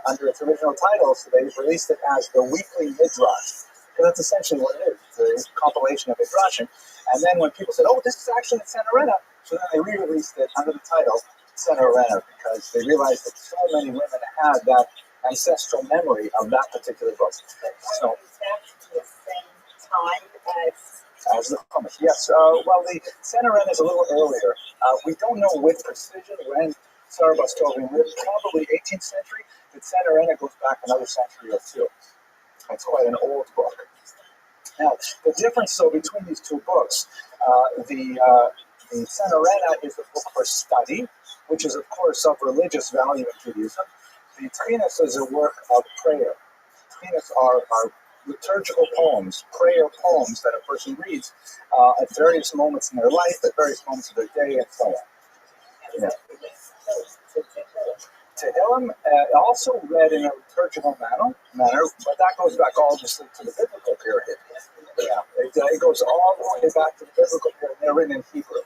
under its original title, so they released it as the Weekly Midrash, because that's essentially what it is. It's a compilation of midrashim. And then when people said, "Oh, this is actually the Tzenorena," so then they re-released it under the title Tzenorena, because they realized that so many women had that ancestral memory of that particular book. So, The same time as the Chumash, yes. Well, the Tzenorena is a little earlier. We don't know with precision when Sarah Bastovian lived, probably 18th century. The Tzenorena goes back another century or two. It's quite an old book. Now, the difference, though, between these two books, the Tzenorena is a book for study, which is, of course, of religious value in Judaism. The Tchinas is a work of prayer. Tchinas are liturgical poems, prayer poems that a person reads at various moments in their life, at various moments of their day, and so on. Yeah. Tehillim also read in a liturgical manner, but that goes back obviously to the biblical period. Yeah, it goes all the way back to the biblical period. They're written in Hebrew.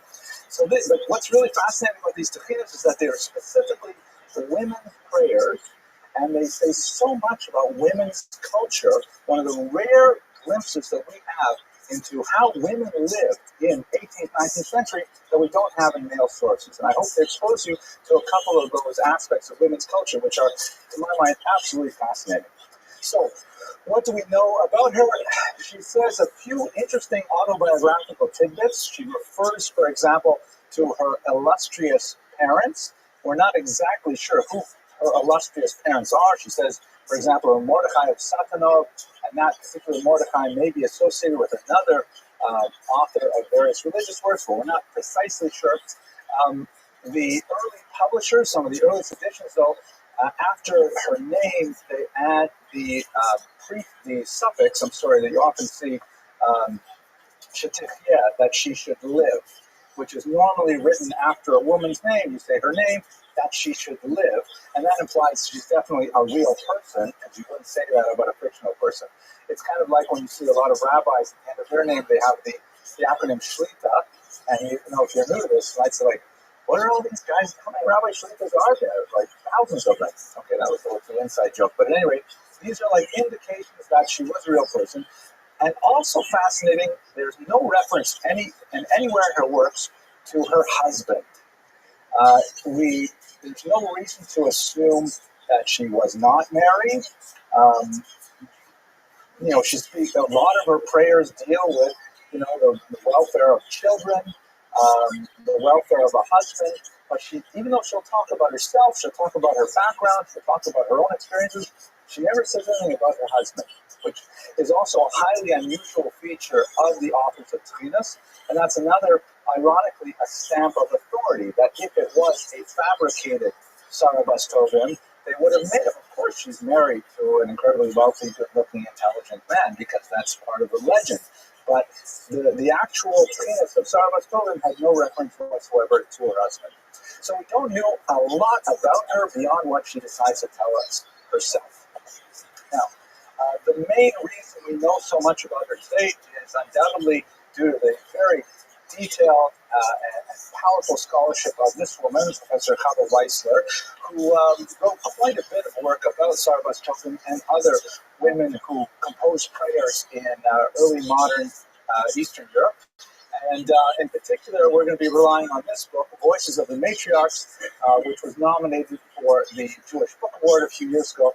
So but what's really fascinating about these techinas is that they are specifically women's prayers, and they say so much about women's culture. One of the rare glimpses that we have into how women lived in 18th, 19th century that we don't have in male sources. And I hope to expose you to a couple of those aspects of women's culture, which are, to my mind, absolutely fascinating. So, what do we know about her? She says a few interesting autobiographical tidbits. She refers, for example, to her illustrious parents. We're not exactly sure who her illustrious parents are. She says, for example, Mordechai of Satanov, and that particular Mordechai may be associated with another author of various religious works, but we're not precisely sure. The early publishers, some of the earliest editions, though, after her name, they add the suffix, that you often see, that she should live, which is normally written after a woman's name. You say her name, that she should live, and that implies she's definitely a real person, because you wouldn't say that about a fictional person. It's kind of like when you see a lot of rabbis, at the end of their name, they have the acronym Shlita, and if you're new to this, you might say, like, what are all these guys, how many Rabbi Shlitas are there? Like thousands of them. Okay, that was a little inside joke, but at any rate, these are like indications that she was a real person. And also fascinating, there's no reference anywhere in her works to her husband. There's no reason to assume that she was not married. She speaks, a lot of her prayers deal with, the welfare of children, the welfare of a husband. But even though she'll talk about herself, she'll talk about her background, she'll talk about her own experiences, she never says anything about her husband, which is also a highly unusual feature of the authors of GUINNESS. And that's another, ironically, a stamp of authority, that if it was a fabricated Sarabas Tovim, they would have made it. Of course, she's married to an incredibly wealthy, good-looking, intelligent man, because that's part of the legend. But the actual GUINNESS of Sarabas Tovim had no reference whatsoever to her husband. So we don't know a lot about her beyond what she decides to tell us herself. Now, the main reason we know so much about her today is undoubtedly due to the very detailed and powerful scholarship of this woman, Professor Chava Weissler, who wrote quite a bit of work about Sarabas Tovim and other women who composed prayers in early modern Eastern Europe. And in particular, we're going to be relying on this book, Voices of the Matriarchs, which was nominated for the Jewish Book Award a few years ago.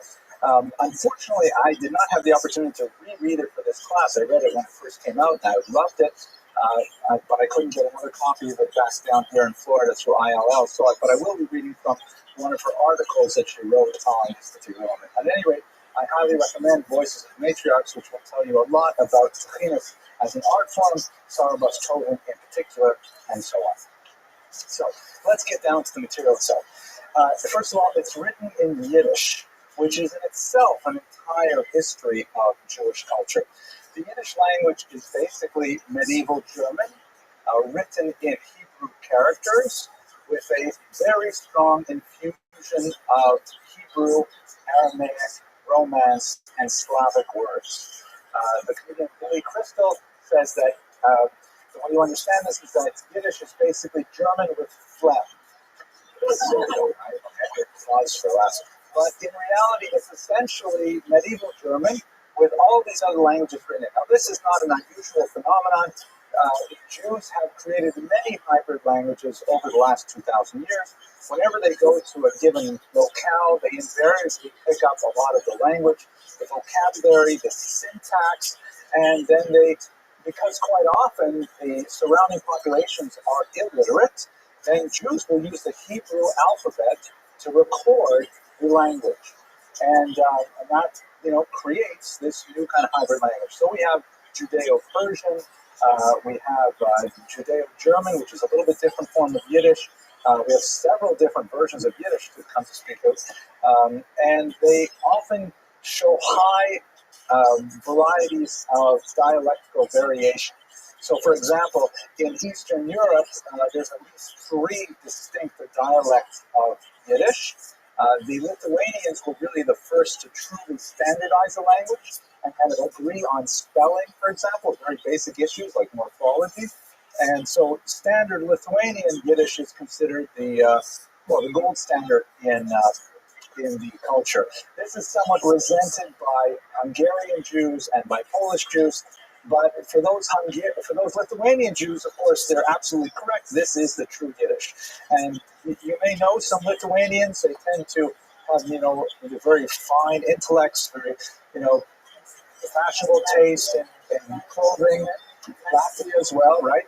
Unfortunately, I did not have the opportunity to reread it for this class. I read it when it first came out, and I loved it, but I couldn't get another copy of it back down here in Florida through ILL. But I will be reading from one of her articles that she wrote on this particular moment. At any rate, I highly recommend Voices of the Matriarchs, which will tell you a lot about GUINNESS as an art form, Sarabas Tovim in particular, and so on. So let's get down to the material itself. First of all, it's written in Yiddish, which is in itself an entire history of Jewish culture. The Yiddish language is basically medieval German, written in Hebrew characters, with a very strong infusion of Hebrew, Aramaic, Romance, and Slavic words. The comedian Billy Crystal says that the way you understand this is that Yiddish is basically German with phlegm. Pause for laughter. But in reality, it's essentially medieval German with all these other languages written in. Now, this is not an unusual phenomenon. Jews have created many hybrid languages over the last 2,000 years. Whenever they go to a given locale, they invariably pick up a lot of the language, the vocabulary, the syntax, and then because quite often the surrounding populations are illiterate, then Jews will use the Hebrew alphabet to record the language. And that, creates this new kind of hybrid language. So we have Judeo-Persian, we have Judeo-German, which is a little bit different form of Yiddish. We have several different versions of Yiddish to come to speak of. And they often show high varieties of dialectical variation. So, for example, in Eastern Europe, there's at least 3 distinctive dialects of Yiddish. The Lithuanians were really the first to truly standardize the language and kind of agree on spelling, for example, very basic issues like morphology. And so standard Lithuanian Yiddish is considered the gold standard in the culture. This is somewhat resented by Hungarian Jews and by Polish Jews. But for those Lithuanian Jews, of course, they're absolutely correct. This is the true Yiddish. And you may know some Lithuanians, they tend to have, very fine intellects, very, fashionable taste in clothing, Latvia as well, right?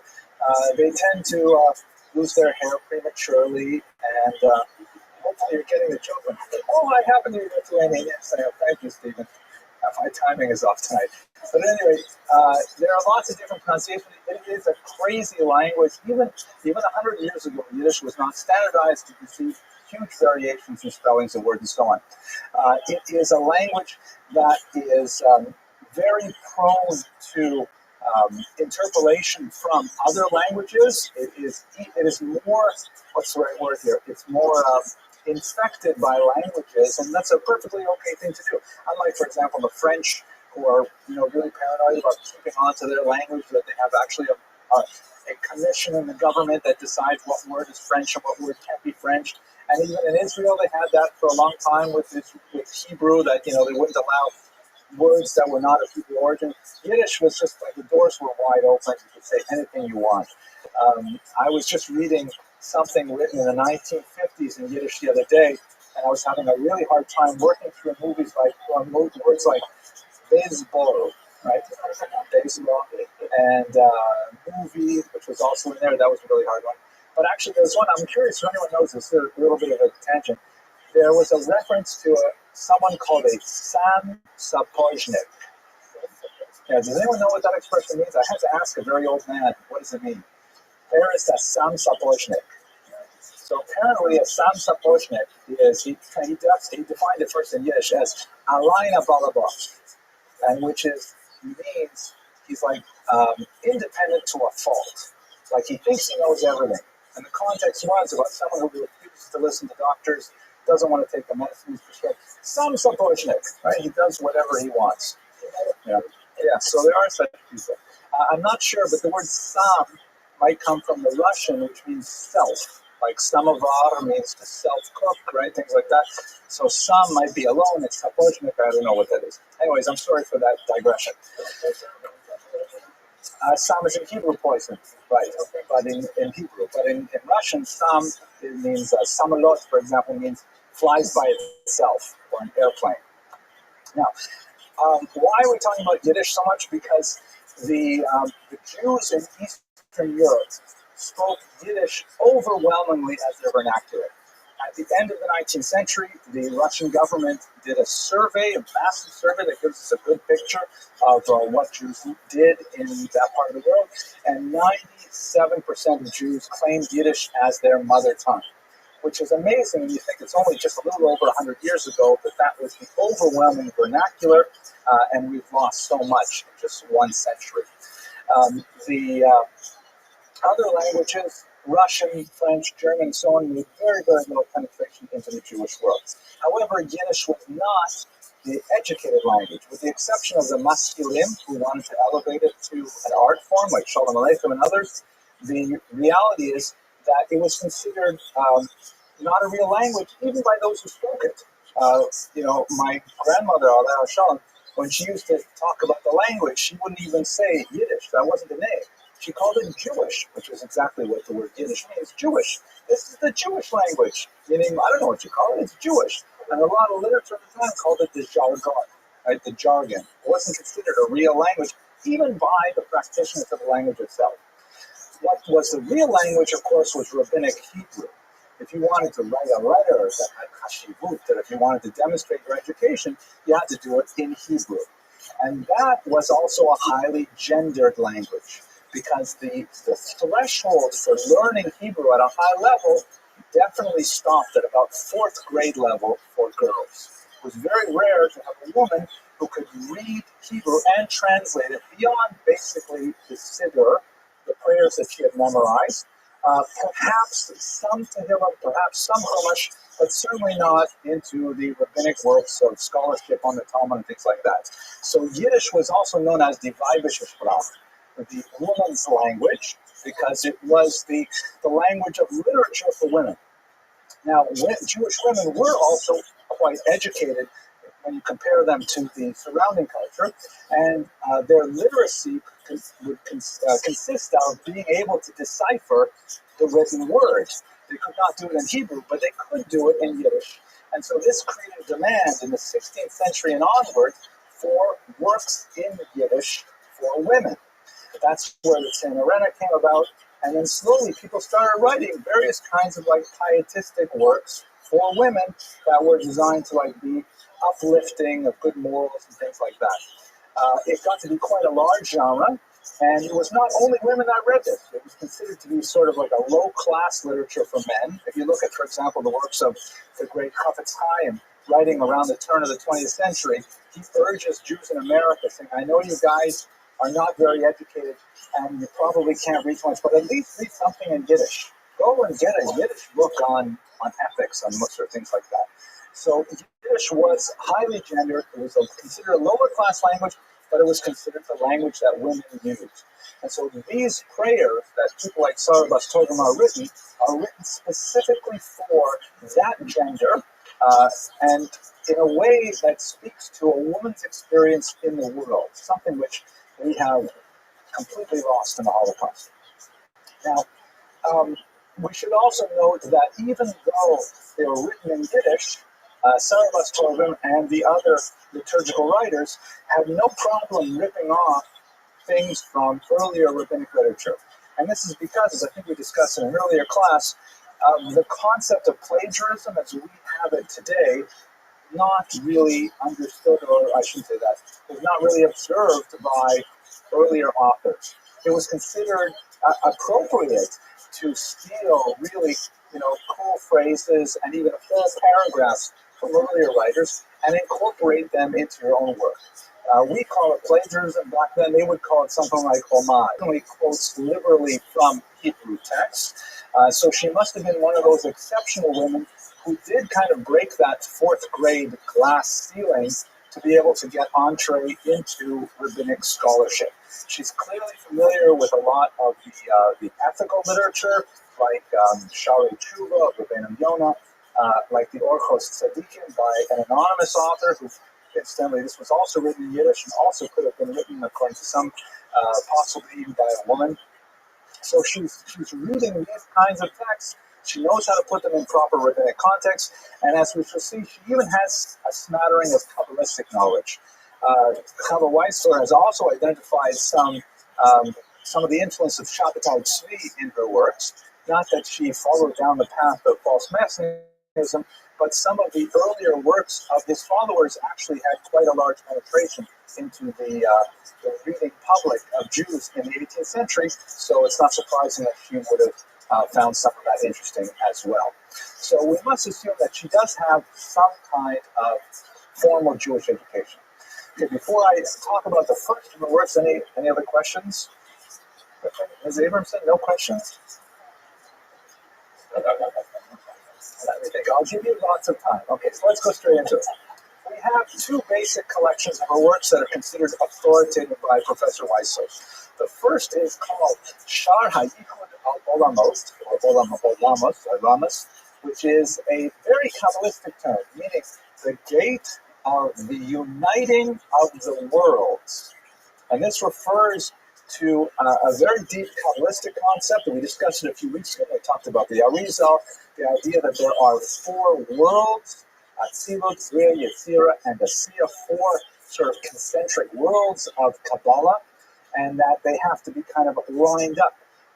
They tend to lose their hair prematurely, and hopefully you're getting the joke. Oh, I happen to be Lithuanian. Yes, I have. Thank you, Stephen. My timing is off tonight. But anyway, there are lots of different pronunciations. It is a crazy language. Even 100 years ago, Yiddish was not standardized. You can see huge variations in spellings of words and so on. It is a language that is very prone to interpolation from other languages. It is more, what's the right word here? It's more infected by languages, and that's a perfectly okay thing to do. Unlike, for example, the French, who are really paranoid about keeping on to their language, that they have actually a commission in the government that decides what word is French and what word can't be French. And even in Israel, they had that for a long time with Hebrew, that they wouldn't allow words that were not of Hebrew origin. Yiddish was just like the doors were wide open. You could say anything you want. I was just reading something written in the 1950s in Yiddish the other day, and I was having a really hard time working through words like baseball, right? Baseball, and movie, which was also in there. That was a really hard one. But actually, there's one, I'm curious if anyone knows this, a little bit of a tangent. There was a reference to someone called a Sam Sapojnik. Yeah, does anyone know what that expression means? I had to ask a very old man, what does it mean? There is a Sam Sapojnik. So apparently a Sam Sapojnik is, he defined it first in Yiddish as Alayna Balabot, and which means he's like independent to a fault. Like he thinks he knows everything. And the context was about someone who refuses to listen to doctors, doesn't want to take the medicine he's prescribed. Sam Sapojnik, right? He does whatever he wants. Yeah, so there are such people. I'm not sure, but the word Sam might come from the Russian, which means self. Like samovar means to self-cook, right? Things like that. So Sam might be alone, it's Sapojnik, I don't know what that is. Anyways, I'm sorry for that digression. Sam is in Hebrew poison, right? But in Hebrew, but in Russian, Sam, it means samolot, for example, means flies by itself, or an airplane. Now, why are we talking about Yiddish so much? Because the Jews in Eastern Europe spoke Yiddish overwhelmingly as their vernacular. At the end of the 19th century, the Russian government did a survey, a massive survey that gives us a good picture of what Jews did in that part of the world, and 97% of Jews claimed Yiddish as their mother tongue, which is amazing when you think it's only just a little over 100 years ago that was the overwhelming vernacular, and we've lost so much in just one century. The other languages, Russian, French, German, and so on, made very, very little penetration into the Jewish world. However, Yiddish was not the educated language, with the exception of the Maskilim, who wanted to elevate it to an art form like Shalom Aleichem and others. The reality is that it was considered not a real language, even by those who spoke it. My grandmother, Aleh Shalom, when she used to talk about the language, she wouldn't even say Yiddish. That wasn't the name. She called it Jewish, which is exactly what the word Yiddish means, Jewish. This is the Jewish language, meaning, I don't know what you call it, it's Jewish. And a lot of literature at the time called it the jargon, right, the jargon. It wasn't considered a real language, even by the practitioners of the language itself. What was the real language, of course, was Rabbinic Hebrew. If you wanted to write a letter that had chashivut, that if you wanted to demonstrate your education, you had to do it in Hebrew. And that was also a highly gendered language, because the threshold for learning Hebrew at a high level definitely stopped at about 4th grade level for girls. It was very rare to have a woman who could read Hebrew and translate it beyond basically the Siddur, the prayers that she had memorized, perhaps some Tehillim, perhaps some Chumash, but certainly not into the rabbinic works of scholarship on the Talmud and things like that. So Yiddish was also known as the Weibische Sprache, the woman's language, because it was the language of literature for women. Now, Jewish women were also quite educated, when you compare them to the surrounding culture, and their literacy would consist of being able to decipher the written word. They could not do it in Hebrew, but they could do it in Yiddish. And so this created demand in the 16th century and onward for works in Yiddish for women. That's where the Tzimmerana came about. And then slowly people started writing various kinds of like pietistic works for women that were designed to like be uplifting of good morals and things like that. It got to be quite a large genre, and it was not only women that read this. It was considered to be sort of like a low-class literature for men. If you look at, for example, the works of the great Chafetz Chaim, writing around the turn of the 20th century, he urges Jews in America, saying, I know you guys are not very educated, and you probably can't read much, but at least read something in Yiddish. Go and get a Yiddish book on ethics, on Musar, things like that. So Yiddish was highly gendered. It was considered a lower class language, but it was considered the language that women used. And so these prayers that people like Sarah Bastogam are written specifically for that gender, and in a way that speaks to a woman's experience in the world, something which we have completely lost in the Holocaust. Now, we should also note that even though they were written in Yiddish, Sarah Bastogam and the other liturgical writers had no problem ripping off things from earlier rabbinic literature. And this is because, as I think we discussed in an earlier class, the concept of plagiarism as we have it today not really understood, or I shouldn't say that, was not really observed by earlier authors. It was considered appropriate to steal really, cool phrases and even whole paragraphs from earlier writers and incorporate them into your own work. We call it plagiarism. Back then, they would call it something like homage. He quotes liberally from Hebrew texts. So she must have been one of those exceptional women who did kind of break that fourth grade glass ceiling to be able to get entree into rabbinic scholarship. She's clearly familiar with a lot of the ethical literature, like Sharei Tshuva of Rabbeinu Yonah, like the Orchos Tzadikim by an anonymous author who, incidentally, this was also written in Yiddish and also could have been written, according to some, possibly even by a woman. So she's reading these kinds of texts. She knows how to put them in proper rabbinic context, and as we shall see, she even has a smattering of Kabbalistic knowledge. Chava Weissler has also identified some of the influence of Shabbatai Tzvi in her works. Not that she followed down the path of false messianism, but some of the earlier works of his followers actually had quite a large penetration into the reading public of Jews in the 18th century, so it's not surprising that she would have found some of that interesting as well. So we must assume that she does have some kind of formal Jewish education. Okay, before I talk about the first of the works, any other questions? Ms. Abramson, no questions? Let me think. I'll give you lots of time. Okay, so let's go straight into it. We have two basic collections of her works that are considered authoritative by Professor Weissler. The first is called Shar HaYichud al-Olamot, or Olamos, which is a very Kabbalistic term, meaning the gate of the uniting of the worlds. And this refers to a very deep Kabbalistic concept that we discussed a few weeks ago. I talked about the Arizal, the idea that there are four worlds, Atzilut, Bria, Yetzirah, and Asiya, four sort of concentric worlds of Kabbalah, and that they have to be kind of lined up.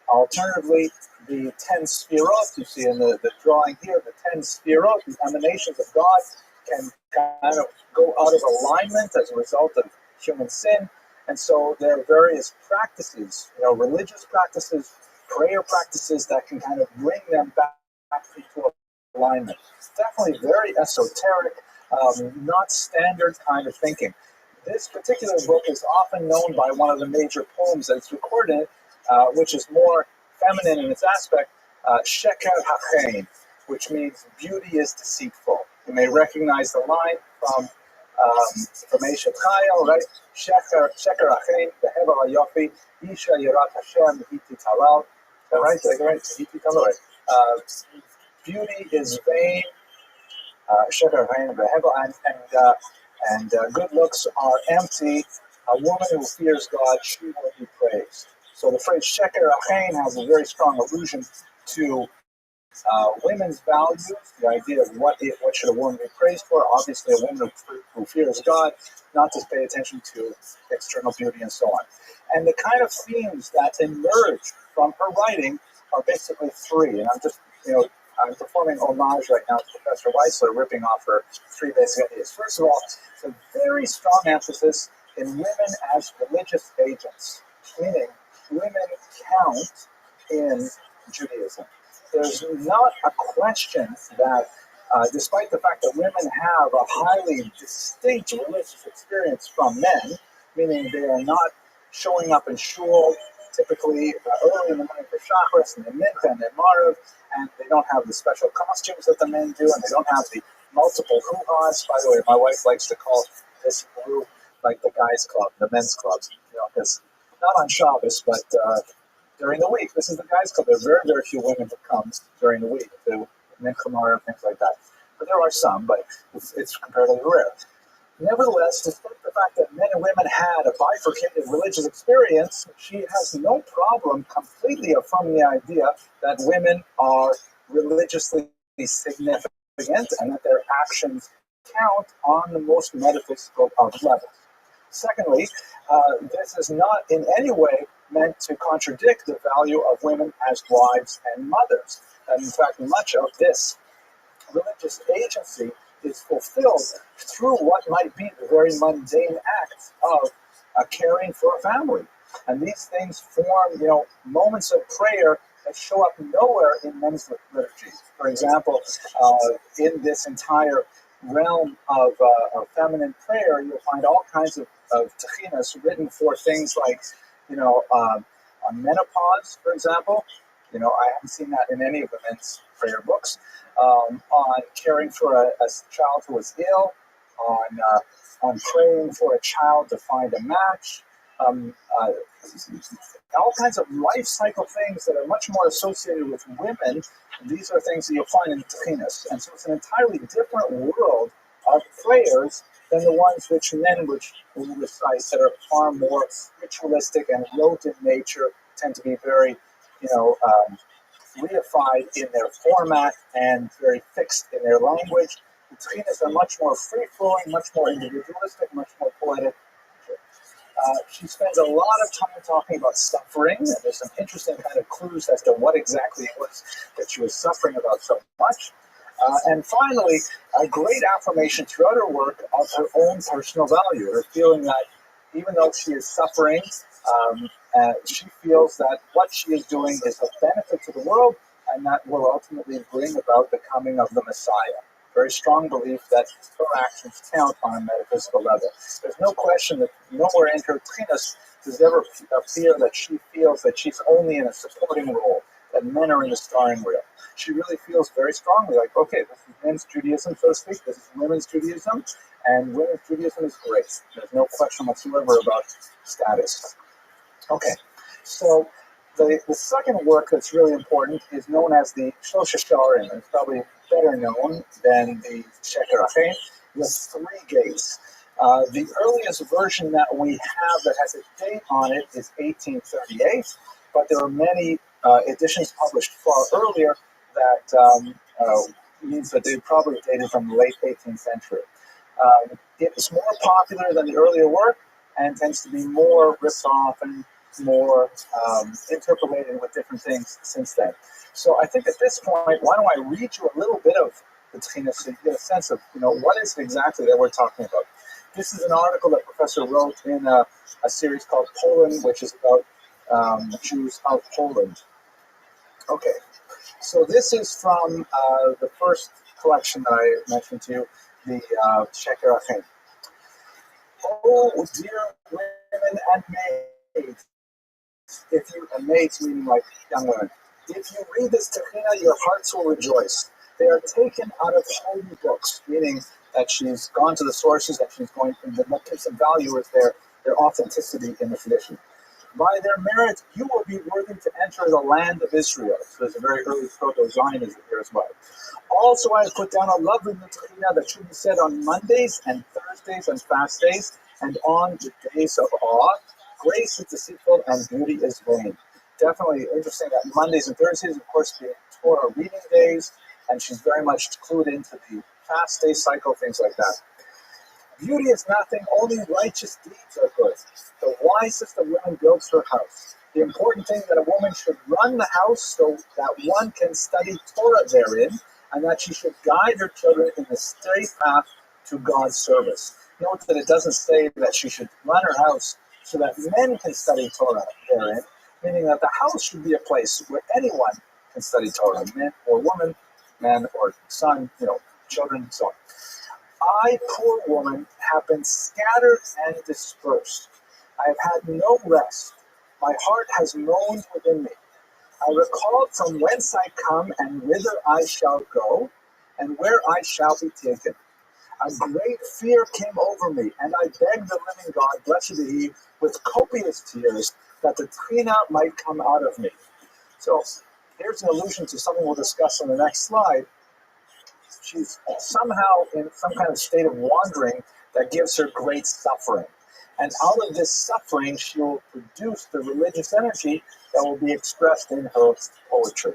Alternatively, the 10 Sfirot, you see in the drawing here, the 10 Sfirot, the emanations of God, can kind of go out of alignment as a result of human sin. And so there are various practices, religious practices, prayer practices that can kind of bring them back into alignment. Definitely very esoteric, not standard kind of thinking. This particular book is often known by one of the major poems that it's recorded in, which is more feminine in its aspect, Sheker HaChain, which means beauty is deceitful. You may recognize the line from Eshet Chayil, right? Sheker HaChain, Beheva HaYofi, Isha Yirat Hashem, Hiti Talal. Right? Hiti Talal. Beauty is vain, Sheker HaChain, Beheva, And good looks are empty. A woman who fears God, she will be praised. So the phrase sheker achen has a very strong allusion to women's values, the idea of what should a woman be praised for. Obviously, a woman who fears God, not to pay attention to external beauty and so on. And the kind of themes that emerge from her writing are basically three. And I'm performing homage right now to Professor Weissler, ripping off her three basic ideas. First of all, it's a very strong emphasis in women as religious agents, meaning women count in Judaism. There's not a question that, despite the fact that women have a highly distinct religious experience from men, meaning they are not showing up in shul typically early in the morning for chakras and the mincha and the marav, and they don't have the special costumes that the men do, and they don't have the multiple hoo-has. By the way, my wife likes to call this group like the guys' club, the men's clubs, because not on Shabbos, but during the week. This is the guys' club. There are very, very few women who come during the week to mincha and things like that. But there are some, but it's comparatively rare. Nevertheless, despite the fact that men and women had a bifurcated religious experience, she has no problem completely affirming the idea that women are religiously significant and that their actions count on the most metaphysical of levels. Secondly, this is not in any way meant to contradict the value of women as wives and mothers. And in fact, much of this religious agency is fulfilled through what might be the very mundane act of caring for a family. And these things form, moments of prayer that show up nowhere in men's liturgy. For example, in this entire realm of feminine prayer, you'll find all kinds of techinas written for things like, menopause, for example. I haven't seen that in any of the men's prayer books. On caring for a child who is ill, on praying for a child to find a match, all kinds of life cycle things that are much more associated with women. These are things that you'll find in Techinas. And so it's an entirely different world of prayers than the ones which men would recite that are far more ritualistic and rote in nature, tend to be very, reified in their format and very fixed in their language. The Tchinas are much more free-flowing, much more individualistic, much more poetic. She spends a lot of time talking about suffering, and there's some interesting kind of clues as to what exactly it was that she was suffering about so much. And finally, a great affirmation throughout her work of her own personal value, her feeling that even though she is suffering, she feels that what she is doing is of benefit to the world, and that will ultimately bring about the coming of the Messiah. Very strong belief that her actions count on a metaphysical level. There's no question that nowhere in her Tchinas does ever appear that she feels that she's only in a supporting role, that men are in the starring role. She really feels very strongly like, okay, this is men's Judaism, so to speak, this is women's Judaism, and women's Judaism is great. There's no question whatsoever about status. Okay, so the second work that's really important is known as the Shlosh Sharim. It's probably better known than the Sheker Achen, the three gates. The earliest version that we have that has a date on it is 1838, but there are many editions published far earlier that means that they probably dated from the late 18th century. It is more popular than the earlier work and tends to be more ripped off and more interpolated with different things since then. So I think at this point, why don't I read you a little bit of the Tchinas so you get a sense of, what is it exactly that we're talking about. This is an article that Professor wrote in a series called Poland, which is about Jews of Poland. Okay, so this is from the first collection that I mentioned to you, the Sheker Achen. Oh, dear women and maids, and maids meaning like young women, if you read this Tehina, your hearts will rejoice. They are taken out of holy books, meaning that she's gone to the sources, that she's going, and what gives them value is their authenticity in the tradition. By their merit, you will be worthy to enter the land of Israel. So there's a very early proto-Zionism here as well. Also, I have put down a lovely Netrina that should be said on Mondays and Thursdays and fast days, and on the days of awe. Grace is deceitful and beauty is vain. Definitely interesting that Mondays and Thursdays, of course, being Torah reading days, and she's very much clued into the fast day cycle, things like that. Beauty is nothing, only righteous deeds are good. The wisest of women builds her house. The important thing that a woman should run the house so that one can study Torah therein, and that she should guide her children in the straight path to God's service. Note that it doesn't say that she should run her house so that men can study Torah therein, meaning that the house should be a place where anyone can study Torah, man or woman, man or son, children, and so on. I, poor woman, have been scattered and dispersed. I have had no rest. My heart has moaned within me. I recalled from whence I come and whither I shall go, and where I shall be taken. A great fear came over me, and I begged the living God, blessed be He, with copious tears, that the Trina might come out of me. So here's an allusion to something we'll discuss on the next slide. She's somehow in some kind of state of wandering that gives her great suffering. And out of this suffering, she will produce the religious energy that will be expressed in her poetry.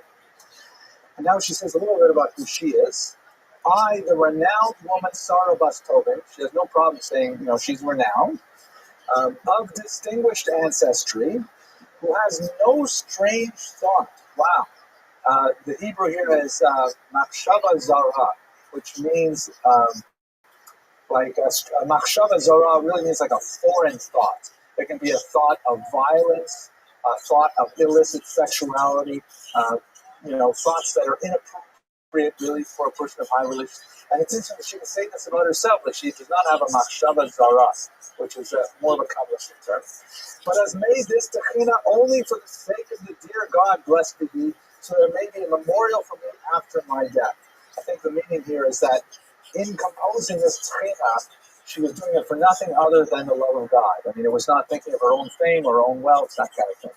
And now she says a little bit about who she is. I, the renowned woman Sarah Bas Tobin, she has no problem saying, she's renowned, of distinguished ancestry, who has no strange thought. Wow. The Hebrew here is machshava zara, which means like a machshava zara really means like a foreign thought. It can be a thought of violence, a thought of illicit sexuality, thoughts that are inappropriate really for a person of high religion. And it's interesting that she can say this about herself, that she does not have a machshava zara, which is more of a Kabbalistic term. But has made this techina only for the sake of the dear God, blessed be He, so there may be a memorial for me after my death. I think the meaning here is that in composing this techina, she was doing it for nothing other than the love of God. I mean, it was not thinking of her own fame or her own wealth, that kind of thing.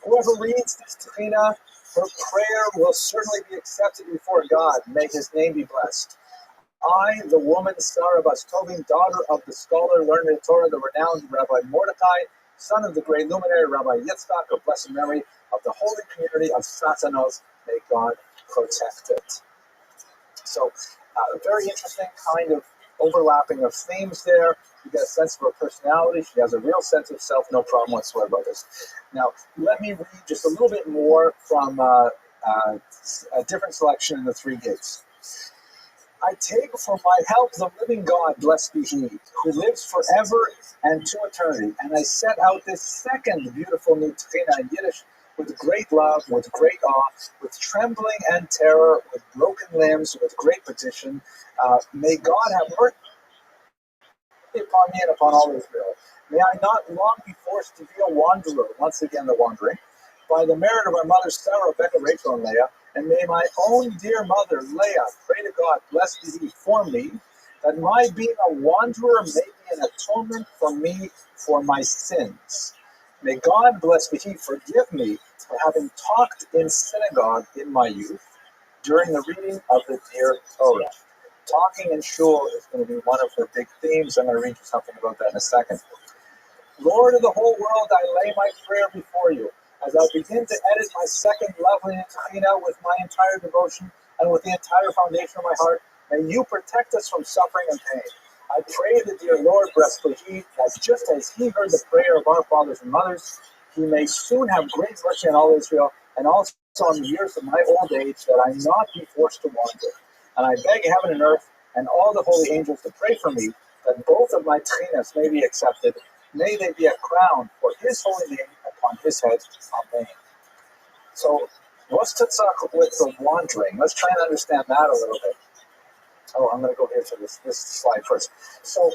Whoever reads this techina, her prayer will certainly be accepted before God. May His name be blessed. I, the woman Sarah Bas Tobin, daughter of the scholar, learned in Torah, the renowned Rabbi Mordecai, son of the great luminary Rabbi Yitzchak, of blessed memory, of the holy community of Satanos, may God protect it. So, very interesting kind of overlapping of themes there. You get a sense of her personality. She has a real sense of self, no problem whatsoever about this. Now, let me read just a little bit more from a different selection in the Three Gates. I take for my help the living God, blessed be He, who lives forever and to eternity. And I set out this second beautiful new Tefillah in Yiddish with great love, with great awe, with trembling and terror, with broken limbs, with great petition. May God have mercy upon me and upon all Israel. May I not long be forced to be a wanderer, once again the wandering, by the merit of our mothers Sarah, Rebecca, Rachel, and Leah. And may my own dear mother, Leah, pray to God, blessed be He, for me, that my being a wanderer may be an atonement for me for my sins. May God, blessed be He, forgive me for having talked in synagogue in my youth during the reading of the dear Torah. Talking in shul is going to be one of her big themes. I'm going to read you something about that in a second. Lord of the whole world, I lay my prayer before you. As I begin to edit my second lovely Tefillah with my entire devotion and with the entire foundation of my heart, may you protect us from suffering and pain. I pray the dear Lord, blessed be He, that just as He heard the prayer of our fathers and mothers, He may soon have great mercy on all Israel, and also on the years of my old age, that I not be forced to wander. And I beg heaven and earth and all the holy angels to pray for me, that both of my tchinas may be accepted. May they be a crown for His holy name upon His head. Amen. So, what's Tzach with the wandering? Let's try and understand that a little bit. Oh, I'm going to go here to this slide first. So,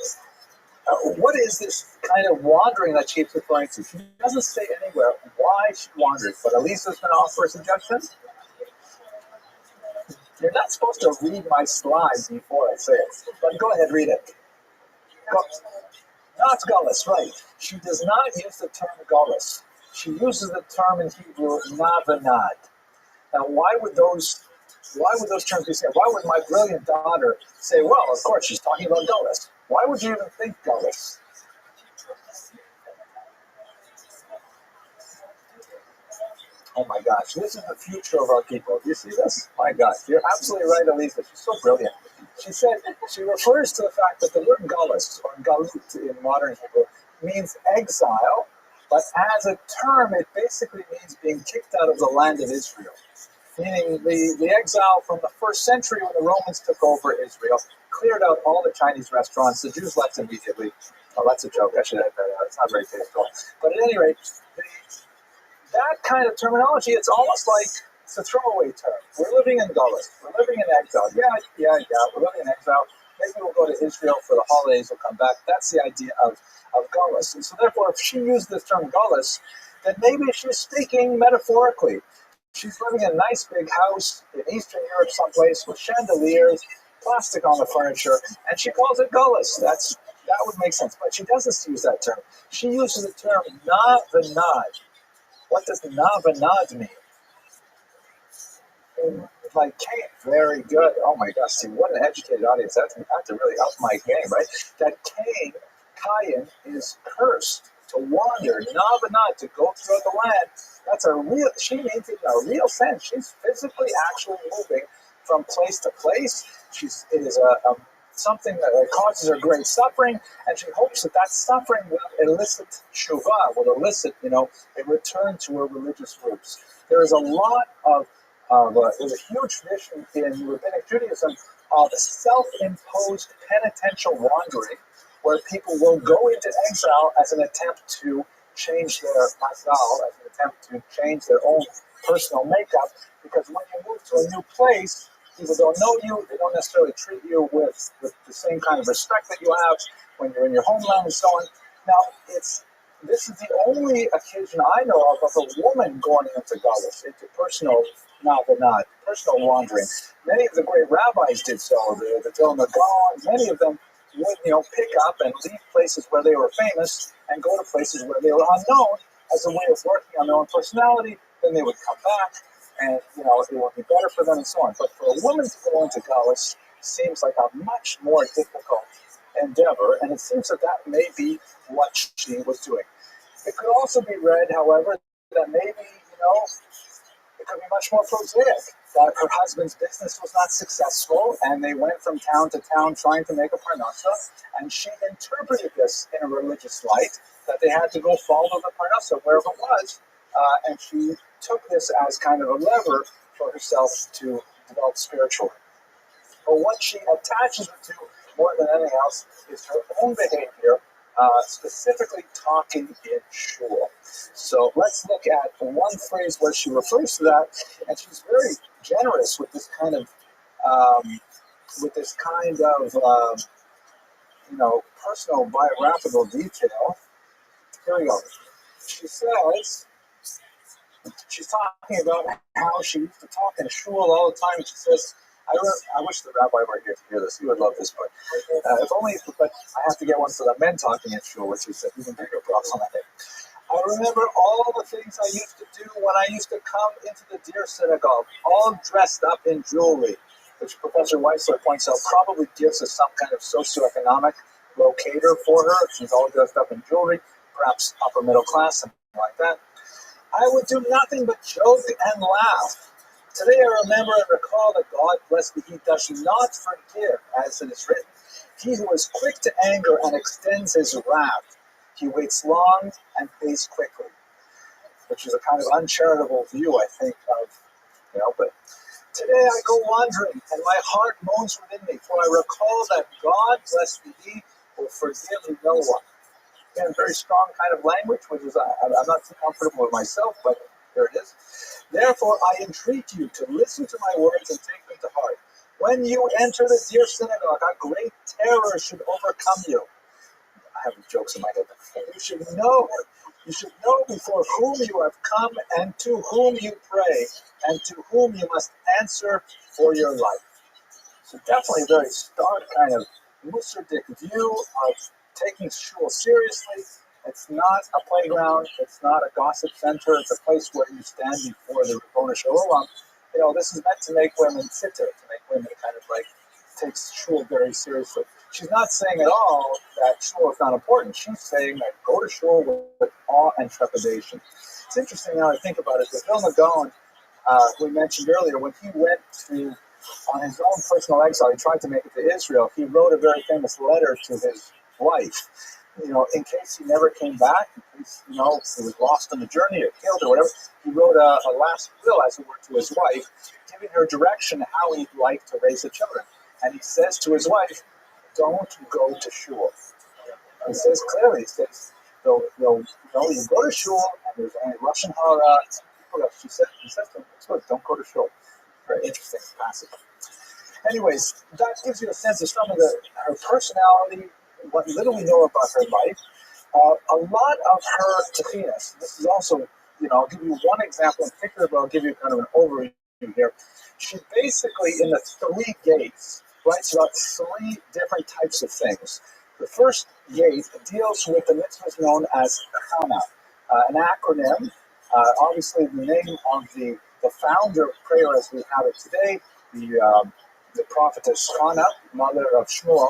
what is this kind of wandering that she's referring to? She doesn't say anywhere why she wandered, but Elisa's going to offer a suggestion. You're not supposed to read my slides before I say it, but go ahead, read it. Go. Not gullus, right. She does not use the term gullus. She uses the term in Hebrew, navanad. Now, why would those terms be said? Why would my brilliant daughter say, well, of course, she's talking about gullus? Why would you even think gullus? Oh my gosh, this is the future of our people. Do you see this? My gosh, you're absolutely right, Elisa. She's so brilliant. She said, she refers to the fact that the word gullus, or galut in modern Hebrew, means exile, but as a term, it basically means being kicked out of the land of Israel. Meaning the exile from the first century when the Romans took over Israel, cleared out all the Chinese restaurants. The Jews left immediately. Oh, that's a joke. I should have that out. It's not very tasteful. But at any rate, that kind of terminology, it's almost like it's a throwaway term. We're living in gullus. We're living in exile. Yeah. We're living in exile. Maybe we'll go to Israel for the holidays. We'll come back. That's the idea of gullus. And so therefore, if she used this term gullus, then maybe she's speaking metaphorically. She's living in a nice big house in Eastern Europe someplace with chandeliers, plastic on the furniture, and she calls it gullus. That would make sense. But she doesn't use that term. She uses the term navanad. What does navanad mean? Like Cain, very good. Oh my gosh, see what an educated audience. I have to really up my game, right? That Cain is cursed to wander, navanad, to go throughout the land. That's she means it in a real sense. She's physically actually moving from place to place. It is something that causes her great suffering, and she hopes that suffering will elicit tshuva, will elicit, a return to her religious roots. There is a lot of there's a huge tradition in rabbinic Judaism of self-imposed penitential wandering, where people will go into exile as an attempt to change their mazal, as an attempt to change their own personal makeup, because when you move to a new place, people don't know you, they don't necessarily treat you with the same kind of respect that you have when you're in your homeland and so on. Now, this is the only occasion I know of a woman going into gullus, into personal navanad, personal wandering. Many of the great rabbis did so, the Vilna Gaon, many of them would, pick up and leave places where they were famous and go to places where they were unknown as a way of working on their own personality. Then they would come back and, it would be better for them and so on. But for a woman to go into gullus seems like a much more difficult endeavor, and it seems that may be what she was doing. It could also be read, however, that maybe, it could be much more prosaic, that her husband's business was not successful, and they went from town to town trying to make a parnasa, and she interpreted this in a religious light, that they had to go follow the parnasa wherever it was, and she took this as kind of a lever for herself to develop spiritually. But what she attaches it to more than anything else is her own behavior, specifically talking in shul. So let's look at one phrase where she refers to that, and she's very generous with this kind of, personal biographical detail. Here we go. She says, she's talking about how she used to talk in shul all the time. She says, I wish the rabbi were here to hear this. He would love this part. But I have to get one for the men talking in shul, which is even bigger props on that day. I remember all the things I used to do when I used to come into the dear synagogue, all dressed up in jewelry, which Professor Weissler points out probably gives us some kind of socioeconomic locator for her. She's all dressed up in jewelry, perhaps upper middle class, something like that. I would do nothing but joke and laugh. Today I remember and recall that God, blessed be He, does not forgive, as it is written. He who is quick to anger and extends his wrath, he waits long and pays quickly, which is a kind of uncharitable view, I think, but today I go wandering, and my heart moans within me, for I recall that God, blessed be He, will forgive no one. Again, very strong kind of language, which is I'm not too comfortable with myself, but here it is. Therefore, I entreat you to listen to my words and take them to heart. When you enter the dear synagogue, a great terror should overcome you. I have jokes in my head. You should know before whom you have come and to whom you pray and to whom you must answer for your life. So definitely a very stark kind of Mussardic view of taking shul seriously. It's not a playground. It's not a gossip center. It's a place where you stand before the Ribono Shel Olam. This is meant to make women sitter, to make women kind of like take shul very seriously. She's not saying at all that shul is not important. She's saying that go to shul with awe and trepidation. It's interesting now I think about it. The Vilna Gaon, we mentioned earlier, when he went to, on his own personal exile, he tried to make it to Israel. He wrote a very famous letter to his wife. In case he never came back, in case, he was lost on the journey or killed or whatever, he wrote a last will, as it were, to his wife, giving her direction how he'd like to raise the children. And he says to his wife, don't go to shul. He says clearly, he says, you go to shul, and there's only Russian hara. He says to him, don't go to shul. Very interesting passage. Anyways, that gives you a sense of some of her personality, what little we know about her life. A lot of her tchinas. This is also, I'll give you one example in particular, but I'll give you kind of an overview here. She's basically in the three gates, writes about three different types of things. The first gate deals with the mitzvahs known as Chana, an acronym. Obviously, the name of the founder of prayer as we have it today, the prophetess Chana, mother of Shmuel.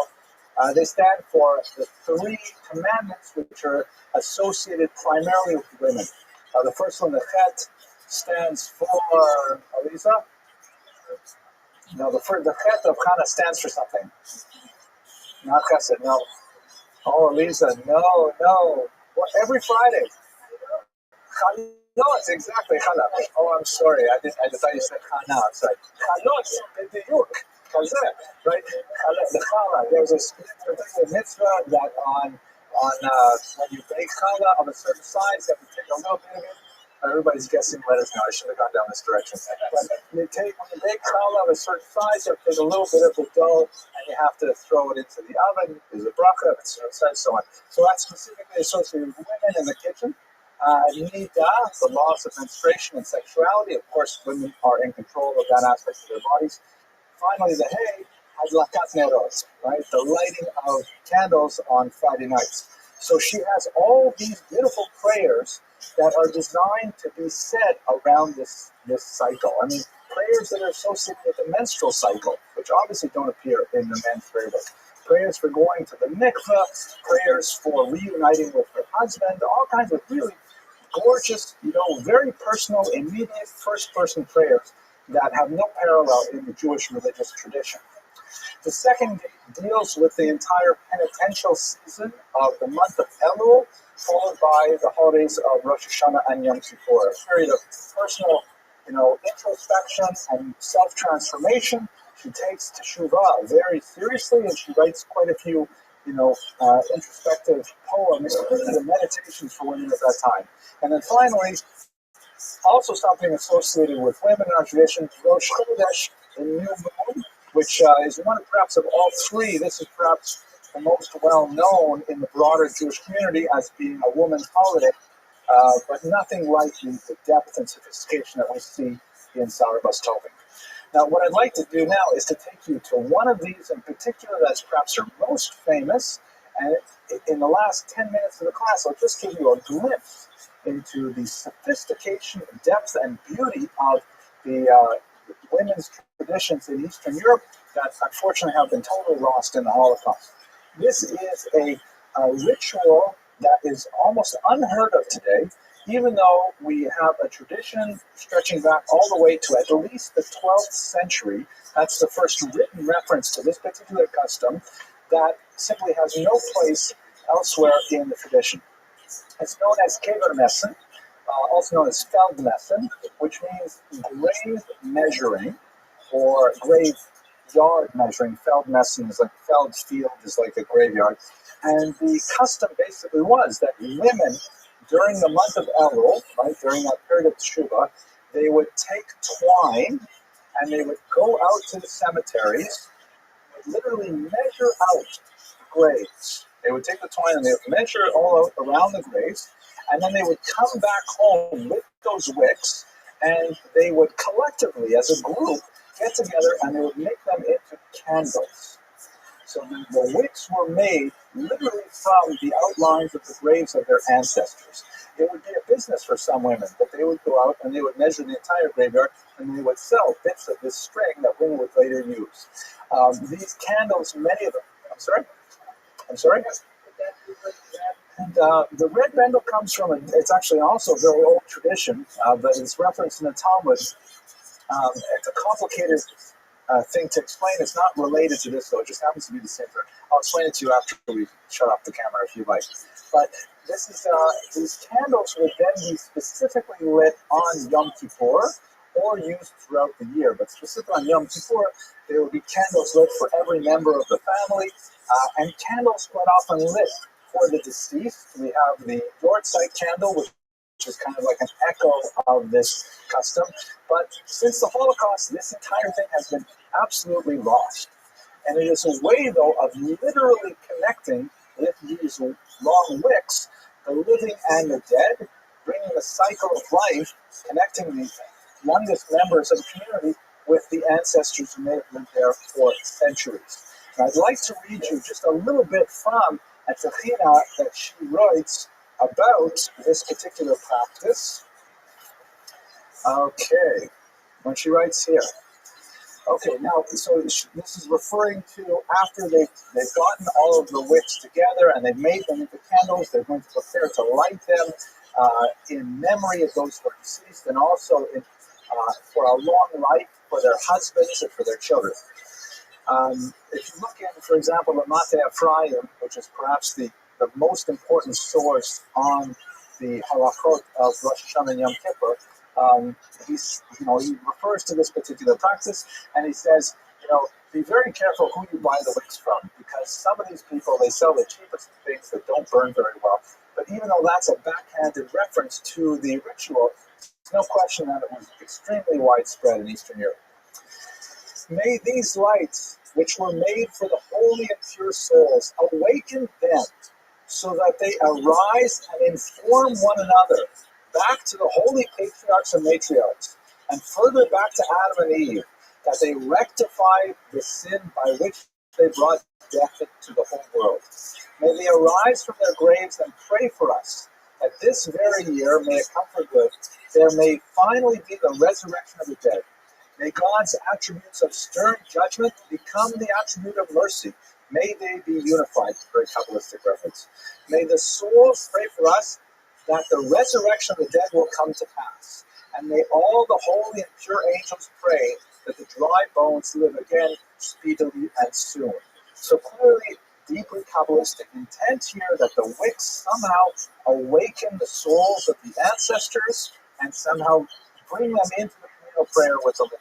They stand for the three commandments which are associated primarily with women. The first one, the Chet, stands for, Aliza? No, the Chet of Chana stands for something. Not Chesed, no. Oh, Aliza, no. Well, every Friday. Chanot, exactly, Chana. Oh, I'm sorry, I thought you said Chana. I'm sorry. Chanot, b'diyuk. Right? The challah. There's a particular mitzvah that on when you bake challah of a certain size, you have to take a little bit of it. Everybody's guessing letters now. I should have gone down this direction. But when you bake challah of a certain size, you have to take a little bit of the dough and you have to throw it into the oven. There's a bracha, and so on. So that's specifically associated with women in the kitchen. Nida, the laws of menstruation and sexuality. Of course, women are in control of that aspect of their bodies. Finally, the hay, adlakat nerot, right? The lighting of candles on Friday nights. So she has all these beautiful prayers that are designed to be said around this cycle. I mean, prayers that are associated with the menstrual cycle, which obviously don't appear in the men's prayer book. Prayers for going to the mikveh, prayers for reuniting with her husband, all kinds of really gorgeous, very personal, immediate, first-person prayers that have no parallel in the Jewish religious tradition. The second deals with the entire penitential season of the month of Elul, followed by the holidays of Rosh Hashanah and Yom Kippur, a period of personal, introspection and self-transformation. She takes teshuvah very seriously, and she writes quite a few, introspective poems and meditations for women at that time. And then finally, also something associated with women in our tradition, Rosh Chodesh, the new moon, which is one perhaps of all three. This is perhaps the most well-known in the broader Jewish community as being a woman's holiday, but nothing like the depth and sophistication that we see in Sarabas Tobin. Now, what I'd like to do now is to take you to one of these in particular that's perhaps her most famous, and in the last 10 minutes of the class, I'll just give you a glimpse into the sophistication, depth, and beauty of the women's traditions in Eastern Europe that unfortunately have been totally lost in the Holocaust. This is a ritual that is almost unheard of today, even though we have a tradition stretching back all the way to at least the 12th century. That's the first written reference to this particular custom that simply has no place elsewhere in the tradition. It's known as Kevermessen, also known as Feldmessen, which means grave measuring or grave yard measuring. Feldmessen is like Feld field is like a graveyard. And the custom basically was that women, during the month of Elul, right, during that period of Teshuvah, they would take twine and they would go out to the cemeteries, literally measure out graves. They would take the twine and they would measure it all out around the graves, and then they would come back home with those wicks, and they would collectively, as a group, get together and they would make them into candles. So the wicks were made literally from the outlines of the graves of their ancestors. It would be a business for some women, but they would go out and they would measure the entire graveyard and they would sell bits of this string that women would later use. These candles, many of them, I'm sorry? And the red bendel comes from, it's actually also a very old tradition, but it's referenced in the Talmud. It's a complicated thing to explain. It's not related to this, though. It just happens to be the same thing. I'll explain it to you after we shut off the camera if you like. But this is these candles would then be specifically lit on Yom Kippur or used throughout the year. But specifically on Yom Kippur, there would be candles lit for every member of the family, and candles quite often lit for the deceased. We have the ROTHSCHILD candle, which is kind of like an echo of this custom. But since the Holocaust, this entire thing has been absolutely lost. And it is a way, though, of literally connecting with these long wicks, the living and the dead, bringing the cycle of life, connecting the youngest members of the community with the ancestors who may have lived there for centuries. And I'd like to read you just a little bit from a Tehina that she writes about this particular practice. Okay, when she writes here. Okay, now, so this is referring to after they've gotten all of the wicks together and they've made them into candles, they're going to prepare to light them in memory of those who are deceased and also for a long life for their husbands and for their children. If you look at, for example, the Mate Ephraim, which is perhaps the most important source on the halachot of Rosh Hashanah and Yom Kippur, he refers to this particular practice, and he says, be very careful who you buy the wicks from, because some of these people, they sell the cheapest things that don't burn very well. But even though that's a backhanded reference to the ritual, there's no question that it was extremely widespread in Eastern Europe. May these lights, which were made for the holy and pure souls, awaken them so that they arise and inform one another back to the holy patriarchs and matriarchs, and further back to Adam and Eve, that they rectify the sin by which they brought death to the whole world. May they arise from their graves and pray for us, that this very year, may it come for good, there may finally be the resurrection of the dead. May God's attributes of stern judgment become the attribute of mercy. May they be unified. Very Kabbalistic reference. May the souls pray for us that the resurrection of the dead will come to pass. And may all the holy and pure angels pray that the dry bones live again speedily and soon. So clearly, deeply Kabbalistic intent here that the wicks somehow awaken the souls of the ancestors and somehow bring them into the communal prayer with the living.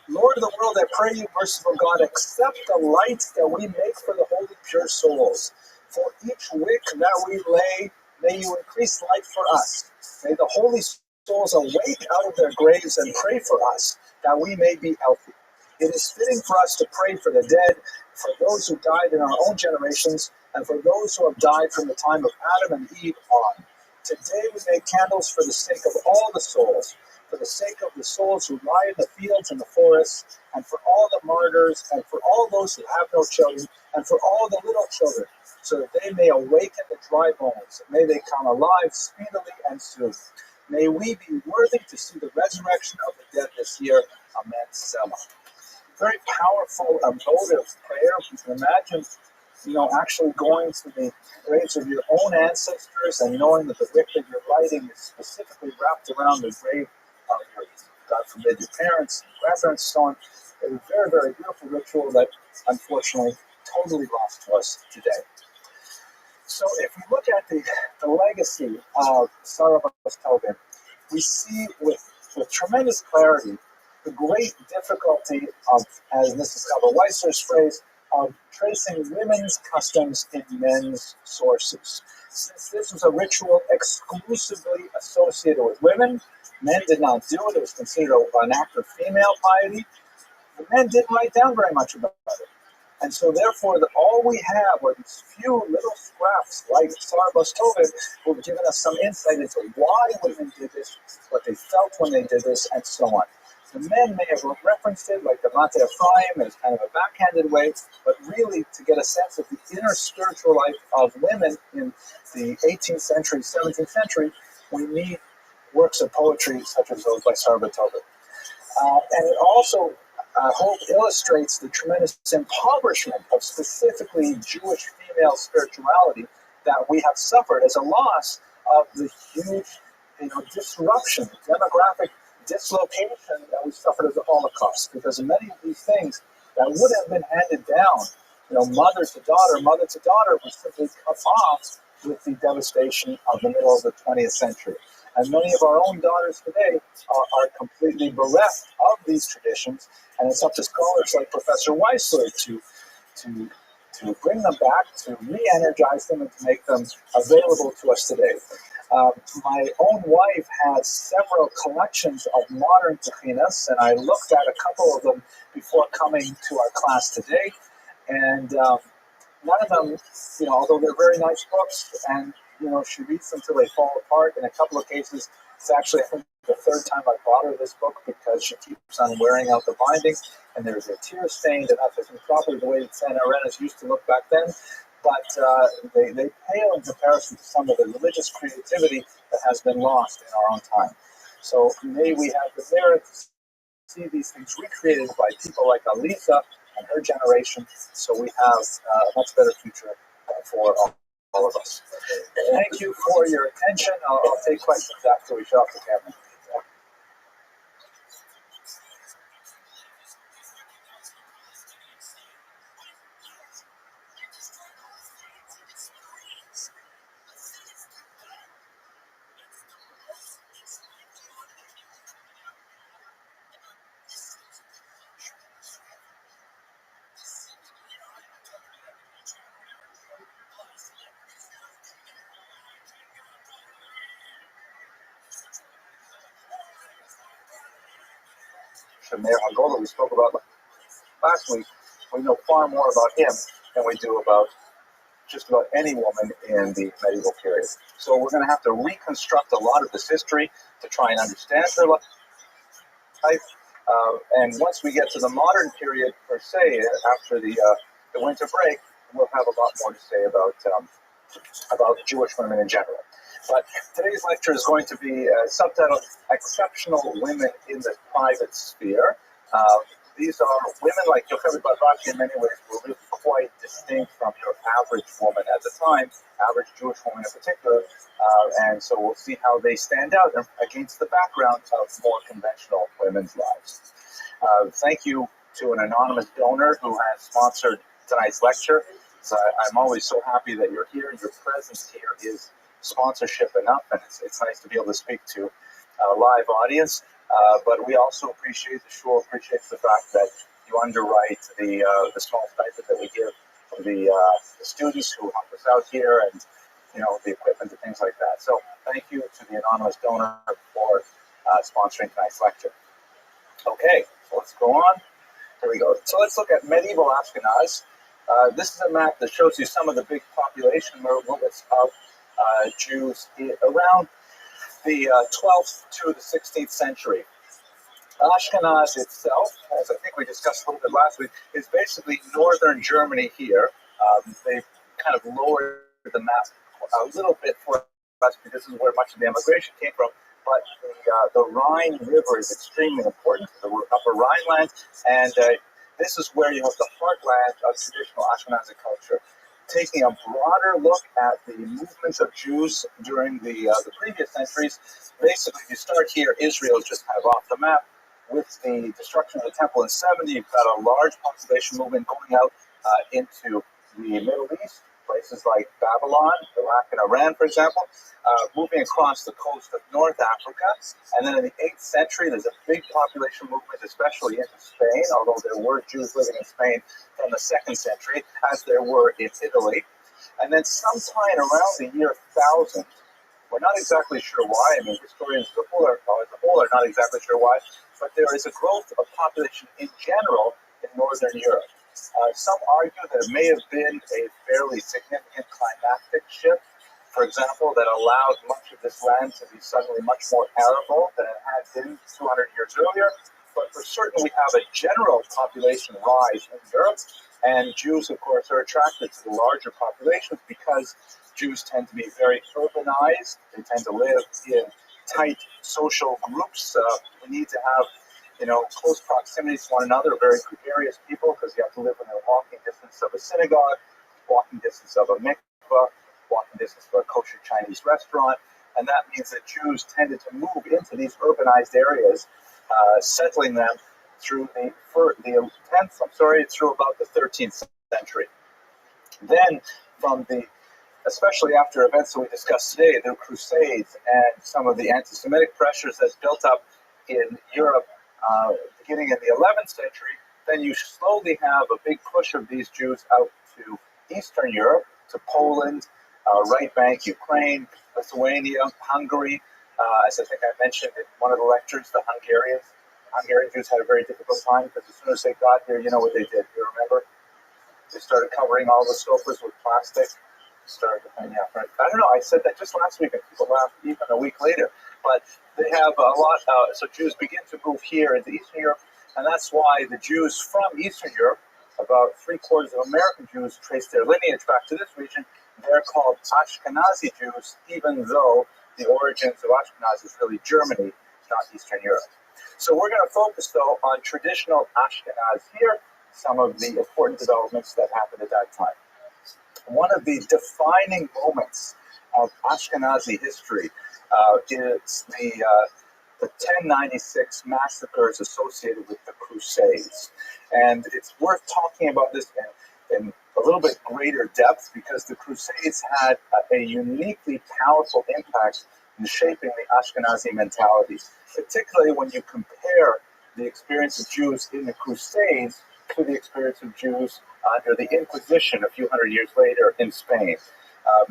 Lord of the world, I pray you, merciful God, accept the lights that we make for the holy pure souls. For each wick that we lay, may you increase light for us. May the holy souls awake out of their graves and pray for us, that we may be healthy. It is fitting for us to pray for the dead, for those who died in our own generations, and for those who have died from the time of Adam and Eve on. Today we make candles for the sake of all the souls, for the sake of the souls who lie in the fields and the forests, and for all the martyrs, and for all those who have no children, and for all the little children, so that they may awaken the dry bones, and may they come alive speedily and soon. May we be worthy to see the resurrection of the dead this year. Amen. Selah. Very powerful, emotive prayer. You can imagine, actually going to the graves of your own ancestors and knowing that the wick that you're lighting is specifically wrapped around the grave of your, God forbid, your parents, grandparents, so on. It's a very, very beautiful ritual that, unfortunately, totally lost to us today. So if we look at the legacy of Sarah Tobin, we see with tremendous clarity the great difficulty of, as this is Rabbi Weisser's phrase, of tracing women's customs in men's sources. Since this was a ritual exclusively associated with women, men did not do it. It was considered an act of female piety. The men didn't write down very much about it. And so therefore, all we have are these few little scraps like Sarah Tobin, who have given us some insight into why women did this, what they felt when they did this, and so on. The men may have referenced it, like the Mate Ephraim, as kind of a backhanded way, but really to get a sense of the inner spiritual life of women in the 18th century, 17th century, we need works of poetry such as those by Sarbatova. And it also, I hope, illustrates the tremendous impoverishment of specifically Jewish female spirituality that we have suffered as a loss of the huge, disruption, demographic dislocation that we suffered as a Holocaust. Because many of these things that would have been handed down, mother to daughter, was simply cut off with the devastation of the middle of the 20th century. And many of our own daughters today are completely bereft of these traditions, and it's up to scholars like Professor Weissler to bring them back, to re-energize them, and to make them available to us today. My own wife has several collections of modern GUINNESS, and I looked at a couple of them before coming to our class today, and none of them, although they're very nice books, and she reads them till they fall apart. In a couple of cases, it's actually, I think, the third time I bought her this book because she keeps on wearing out the binding, and there's a tear stained, and that isn't probably the way San Arenas used to look back then. But they pale in comparison to some of the religious creativity that has been lost in our own time. So may we have the merit to see these things recreated by people like Alisa and her generation, so we have a much better future for all of us. Thank you for your attention. I'll take questions after we shut off the camera. Meir Hagolah, we spoke about last week, we know far more about him than we do about just about any woman in the medieval period. So we're going to have to reconstruct a lot of this history to try and understand her life. And once we get to the modern period, per se, after the winter break, we'll have a lot more to say about Jewish women in general. But today's lecture is going to be subtitled Exceptional Women in the Private Sphere. These are women like Yocheved Badraki in many ways were really quite distinct from your average woman at the time, average Jewish woman in particular. And so we'll see how they stand out against the background of more conventional women's lives. Thank you to an anonymous donor who has sponsored tonight's lecture. So I'm always so happy that you're here. Your presence here is sponsorship enough, and it's nice to be able to speak to a live audience. But we also appreciate, the shul appreciates the fact that you underwrite the small stipend that we give for the students who help us out here, and the equipment and things like that. So thank you to the anonymous donor for sponsoring tonight's lecture. Okay, so let's go on. Here we go. So let's look at medieval Ashkenaz. This is a map that shows you some of the big population movements of Jews around the 12th to the 16th century. Ashkenaz itself, as I think we discussed a little bit last week, is basically northern Germany here. They kind of lowered the map a little bit for us because this is where much of the immigration came from. But the Rhine River is extremely important, the upper Rhineland, and this is where you have the heartland of traditional Ashkenazi culture. Taking a broader look at the movements of Jews during the previous centuries, basically you start here, Israel is just kind of off the map. With the destruction of the temple in 70, you've got a large population movement going out into the Middle East, places like Babylon, Iraq, and Iran, for example, moving across the coast of North Africa. And then in the 8th century, there's a big population movement, especially into Spain, although there were Jews living in Spain from the 2nd century, as there were in Italy. And then sometime around the year 1000, we're not exactly sure why. I mean, historians as a whole are not exactly sure why, but there is a growth of population in general in Northern Europe. Some argue that it may have been a fairly significant climatic shift, for example, that allowed much of this land to be suddenly much more arable than it had been 200 years earlier. but for certain we have a general population rise in Europe, and Jews, of course, are attracted to the larger populations because Jews tend to be very urbanized. They tend to live in tight social groups. We need to have, close proximity to one another, very gregarious people, because you have to live within a walking distance of a synagogue, walking distance of a mikveh, walking distance of a kosher Chinese restaurant. And that means that Jews tended to move into these urbanized areas, settling them through through about the 13th century. Then, especially after events that we discussed today, the Crusades and some of the anti-Semitic pressures that's built up in Europe beginning in the 11th century, then you slowly have a big push of these Jews out to Eastern Europe, to Poland, right bank Ukraine, Lithuania, Hungary. As I think I mentioned in one of the lectures, the Hungarian Jews had a very difficult time because as soon as they got here, you know what they did. You remember? They started covering all the sofas with plastic. I don't know. I said that just last week, and people laughed even a week later. But they have a lot. So Jews begin to move here into Eastern Europe, and that's why the Jews from Eastern Europe, about 3/4 of American Jews, trace their lineage back to this region. They're called Ashkenazi Jews, even though the origins of Ashkenaz is really Germany, not Eastern Europe. So we're going to focus, though, on traditional Ashkenaz here, some of the important developments that happened at that time. One of the defining moments of Ashkenazi history is the 1096 massacres associated with the Crusades. And it's worth talking about this in a little bit greater depth because the Crusades had a uniquely powerful impact in shaping the Ashkenazi mentality, particularly when you compare the experience of Jews in the Crusades to the experience of Jews under the Inquisition a few hundred years later in Spain.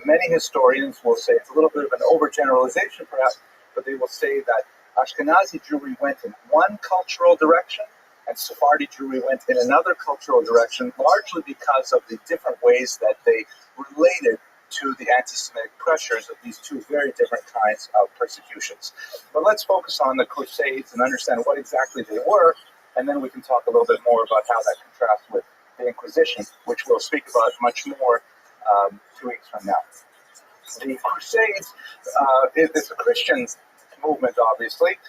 Many historians will say it's a little bit of an overgeneralization perhaps, but they will say that Ashkenazi Jewry went in one cultural direction and Sephardi Jewry went in another cultural direction, largely because of the different ways that they related to the anti-Semitic pressures of these two very different kinds of persecutions. But let's focus on the Crusades and understand what exactly they were, and then we can talk a little bit more about how that contrasts with the Inquisition, which we'll speak about much more 2 weeks from now. The Crusades, it's a Christian movement, obviously,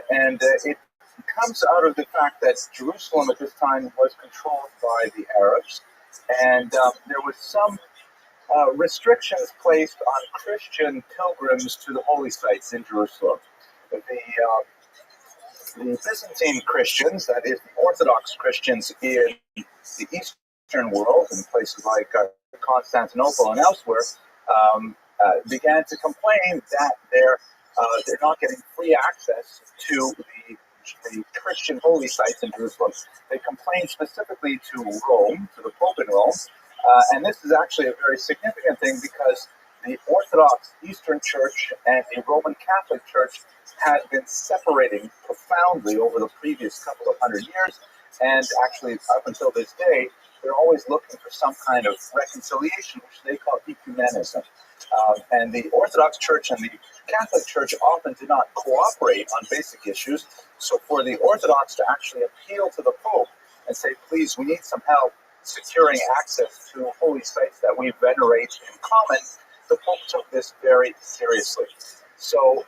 and it comes out of the fact that Jerusalem at this time was controlled by the Arabs, and there was some restrictions placed on Christian pilgrims to the holy sites in Jerusalem. The Byzantine Christians, that is, the Orthodox Christians in the Eastern world, in places like Constantinople and elsewhere, began to complain that they're not getting free access to the Christian holy sites in Jerusalem. They complained specifically to Rome, to the Pope in Rome, and this is actually a very significant thing because the Orthodox Eastern Church and the Roman Catholic Church had been separating profoundly over the previous couple of hundred years, and actually up until this day, they're always looking for some kind of reconciliation, which they call ecumenism. And the Orthodox Church and the Catholic Church often did not cooperate on basic issues, so for the Orthodox to actually appeal to the Pope and say, please, we need some help securing access to holy sites that we venerate in common, the Pope took this very seriously. So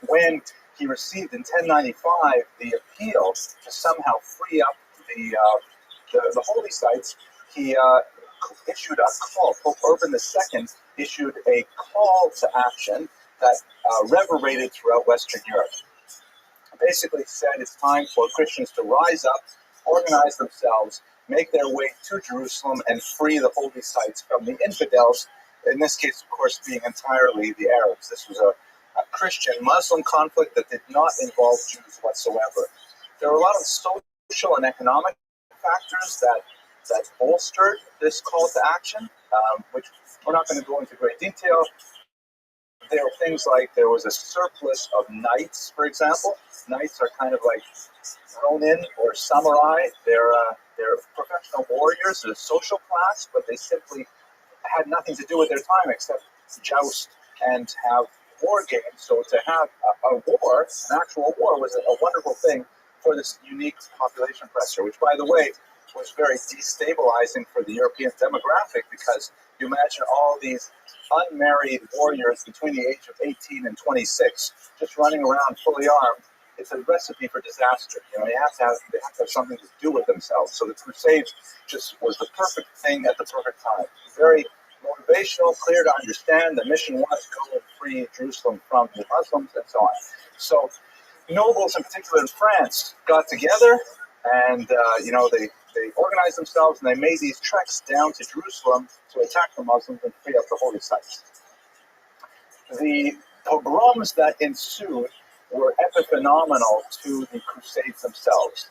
when he received in 1095 the appeal to somehow free up the holy sites, he issued a call. Pope Urban II issued a call to action that reverberated throughout Western Europe. Basically said it's time for Christians to rise up, organize themselves, make their way to Jerusalem, and free the holy sites from the infidels, in this case, of course, being entirely the Arabs. This was a Christian-Muslim conflict that did not involve Jews whatsoever. There were a lot of social and economic factors that bolstered this call to action, which we're not going to go into great detail. There were things like there was a surplus of knights, for example. Knights are kind of like ronin or samurai. They're professional warriors, they're a social class, but they simply had nothing to do with their time except joust and have war games. So to have a war, an actual war, was a wonderful thing for this unique population pressure, which, by the way, was very destabilizing for the European demographic, because you imagine all these unmarried warriors between the age of 18 and 26 just running around fully armed. It's a recipe for disaster. They have to have something to do with themselves. So the Crusades just was the perfect thing at the perfect time. Very motivational, clear to understand. The mission was go and free Jerusalem from the Muslims and so on. So nobles, in particular in France, got together and they organized themselves, and they made these treks down to Jerusalem to attack the Muslims and free up the holy sites. The pogroms that ensued were epiphenomenal to the Crusades themselves.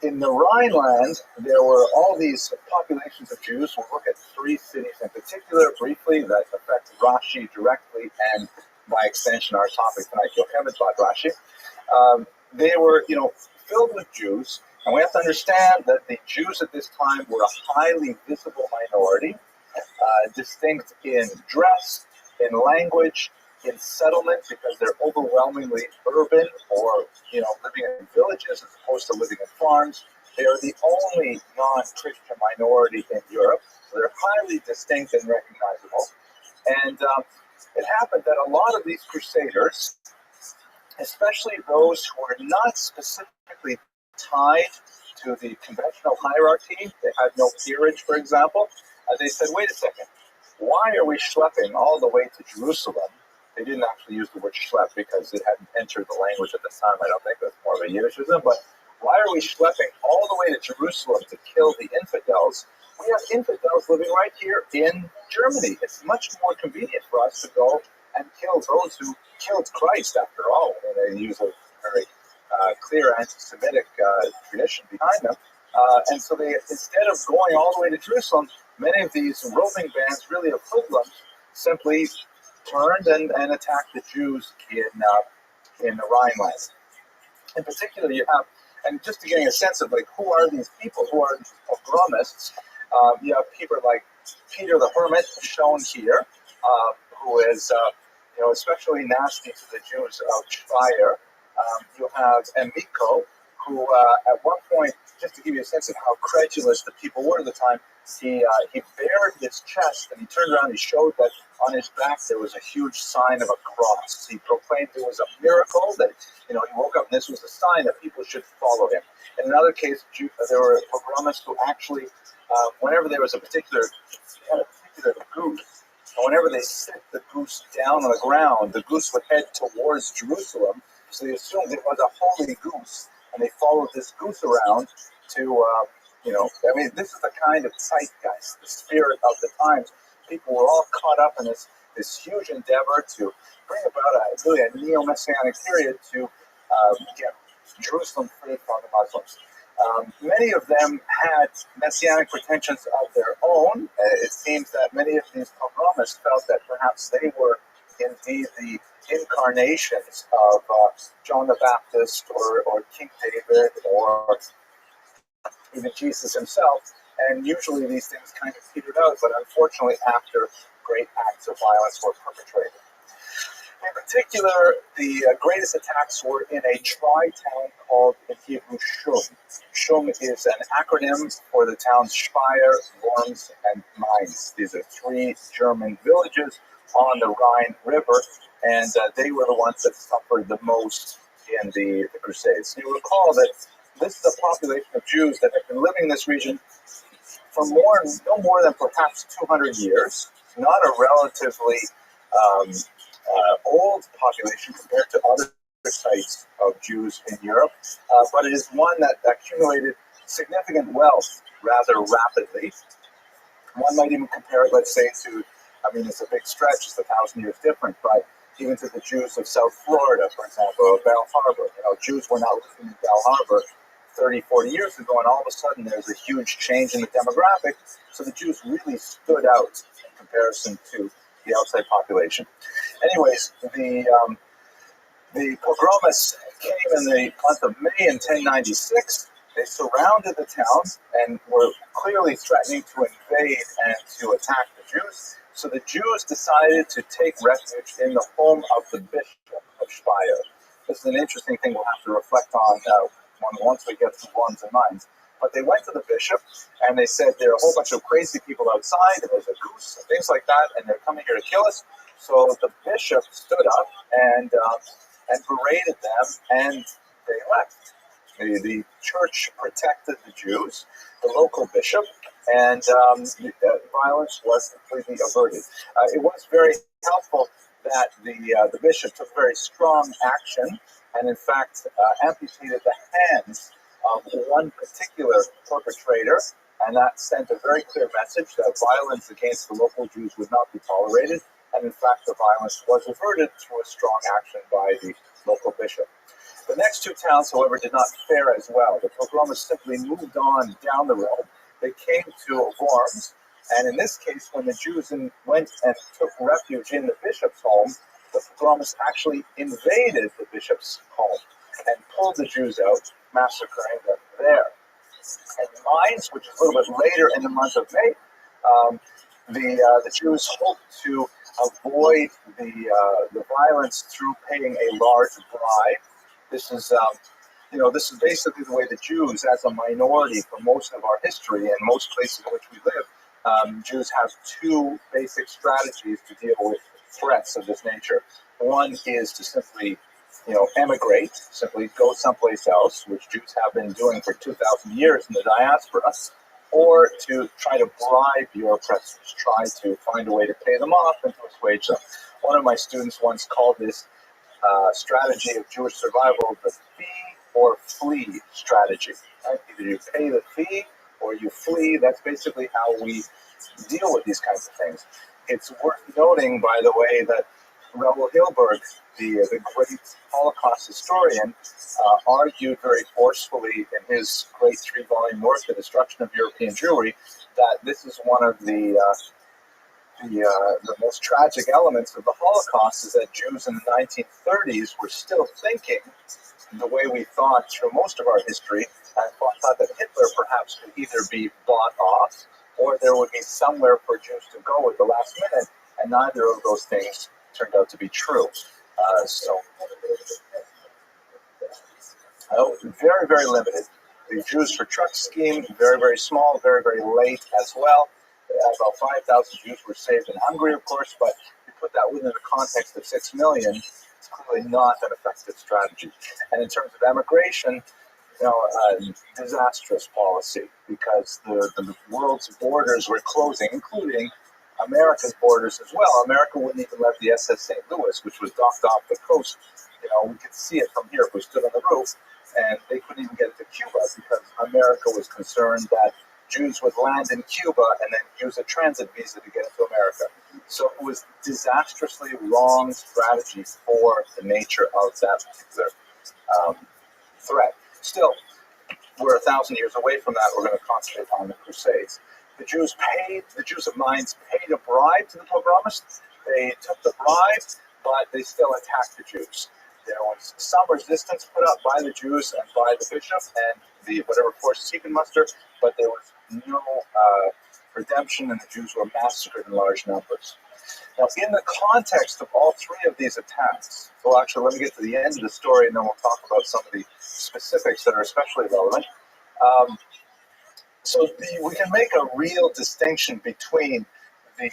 In the Rhineland, there were all these populations of Jews. We'll look at 3 cities in particular briefly that affect Rashi directly, and by extension our topic tonight, Yocheved Bad Rashi. They were, filled with Jews, and we have to understand that the Jews at this time were a highly visible minority, distinct in dress, in language, in settlement, because they're overwhelmingly urban or living in villages as opposed to living in farms. They are the only non-Christian minority in Europe, so they're highly distinct and recognizable. And it happened that a lot of these crusaders, especially those who were not specifically tied to the conventional hierarchy, they had no peerage, for example, they said, wait a second, why are we schlepping all the way to Jerusalem? They didn't actually use the word schlepp because it hadn't entered the language at the time. I don't think it was more of a Yiddishism, but why are we schlepping all the way to Jerusalem to kill the infidels? We have infidels living right here in Germany. It's much more convenient for us to go and kill those who killed Christ, after all. And they use a very clear anti-Semitic tradition behind them. And so they, instead of going all the way to Jerusalem, many of these roving bands, really of hoodlums, simply turned and attacked the Jews in the Rhineland. In particular, you have, and just to get a sense of who are these people, who are these pogromists, you have people like Peter the Hermit, shown here, who is especially nasty to the Jews of Speyer. You have Emiko, who at one point, just to give you a sense of how credulous the people were at the time, he bared his chest and he turned around and he showed that on his back there was a huge sign of a cross. He proclaimed it was a miracle, that he woke up and this was a sign that people should follow him. In another case, there were pogromists who actually, whenever there was a particular goose, and whenever they set the goose down on the ground, the goose would head towards Jerusalem. So they assumed it was a holy goose, and they followed this goose around to, this is the kind of zeitgeist, the spirit of the times. People were all caught up in this huge endeavor to bring about a neo-messianic period to get Jerusalem free from the Muslims. Many of them had messianic pretensions of their own. It seems that many of these pogromists felt that perhaps they were indeed the incarnations of John the Baptist or King David or even Jesus himself, and usually these things kind of petered out, but unfortunately after great acts of violence were perpetrated. In particular, the greatest attacks were in a tri-town called in Hebrew Shum. Shum is an acronym for the towns Speyer, Worms, and Mainz. These are 3 German villages on the Rhine River, and they were the ones that suffered the most in the Crusades. You recall that this is a population of Jews that have been living in this region for no more than perhaps 200 years, not a relatively old population compared to other sites of Jews in Europe, but it is one that accumulated significant wealth rather rapidly. One might even compare it, let's say, to, it's a big stretch, it's 1,000 years different, but even to the Jews of South Florida, for example, or Belle Harbor. Jews were not living in Belle Harbor 30, 40 years ago, and all of a sudden there's a huge change in the demographic, so the Jews really stood out in comparison to the outside population. Anyways, the pogromists came in the month of May in 1096. They surrounded the town and were clearly threatening to invade and to attack the Jews. So the Jews decided to take refuge in the home of the bishop of Speyer. This is an interesting thing we'll have to reflect on once we get to ones and nines. But they went to the bishop and they said there are a whole bunch of crazy people outside, and there's a goose and things like that, and they're coming here to kill us. So the bishop stood up and berated them, and they left. The church protected the Jews, the local bishop, and violence was completely averted. It was very helpful that the bishop took very strong action and, in fact, amputated the hands of one particular perpetrator, and that sent a very clear message that violence against the local Jews would not be tolerated, and in fact the violence was averted through a strong action by the local bishop. The next two towns, however, did not fare as well. The pogromists simply moved on down the road. They came to Worms, and in this case, when the Jews went and took refuge in the bishop's home, the pogromists actually invaded the bishop's home and pulled the Jews out, massacring them there. And Mainz, which is a little bit later in the month of May, the Jews hoped to avoid the violence through paying a large bribe. This is basically the way the Jews, as a minority for most of our history and most places in which we live, Jews have two basic strategies to deal with threats of this nature. One is to simply, emigrate, simply go someplace else, which Jews have been doing for 2,000 years in the diaspora, or to try to bribe your oppressors, try to find a way to pay them off and to assuage them. One of my students once called this strategy of Jewish survival the fee or flee strategy. Right? Either you pay the fee or you flee. That's basically how we deal with these kinds of things. It's worth noting, by the way, that Rabbi Hilberg, the great Holocaust historian, argued very forcefully in his great 3-volume work, The Destruction of European Jewry, that this is one of the most tragic elements of the Holocaust, is that Jews in the 1930s were still thinking the way we thought through most of our history, and thought that Hitler perhaps could either be bought off or there would be somewhere for Jews to go at the last minute, and neither of those things turned out to be true. Very, very limited. The Jews for Truck scheme, very, very small, very, very late as well. About 5,000 Jews were saved in Hungary, of course, but if you put that within the context of 6 million, it's clearly not an effective strategy. And in terms of emigration, disastrous policy, because the world's borders were closing, including America's borders as well. America wouldn't even let the SS St. Louis, which was docked off the coast. We could see it from here if we stood on the roof, and they couldn't even get it to Cuba because America was concerned that Jews would land in Cuba and then use a transit visa to get into America. So it was disastrously wrong strategy for the nature of that particular threat. Still, we're 1,000 years away from that. We're going to concentrate on the Crusades. The Jews of Mainz paid a bribe to the pogromists. They took the bribe, but they still attacked the Jews. There was some resistance put up by the Jews and by the bishop and the whatever forces he could muster, but there was no redemption, and the Jews were massacred in large numbers. Now, in the context of all three of these attacks, well, actually, let me get to the end of the story, and then we'll talk about some of the specifics that are especially relevant. We can make a real distinction between the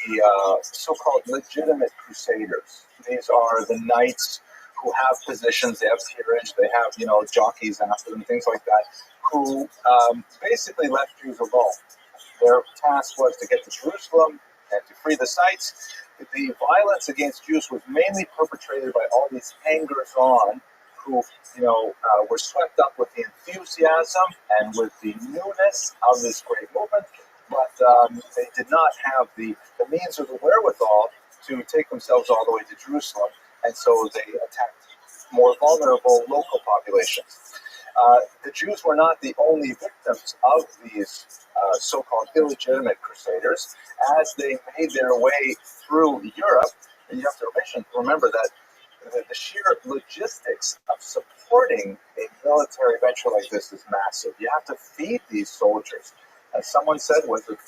so-called legitimate crusaders. These are the knights who have positions, they have peerage, they have, jockeys after them, things like that, who basically left Jews alone. Their task was to get to Jerusalem and to free the sites. The violence against Jews was mainly perpetrated by all these hangers-on who, were swept up with the enthusiasm and with the newness of this great movement, but they did not have the means or the wherewithal to take themselves all the way to Jerusalem, and so they attacked more vulnerable local populations. The Jews were not the only victims of these so-called illegitimate crusaders. As they made their way through Europe, and you have to remember that the sheer logistics of supporting a military venture like this is massive. You have to feed these soldiers. As someone said, was it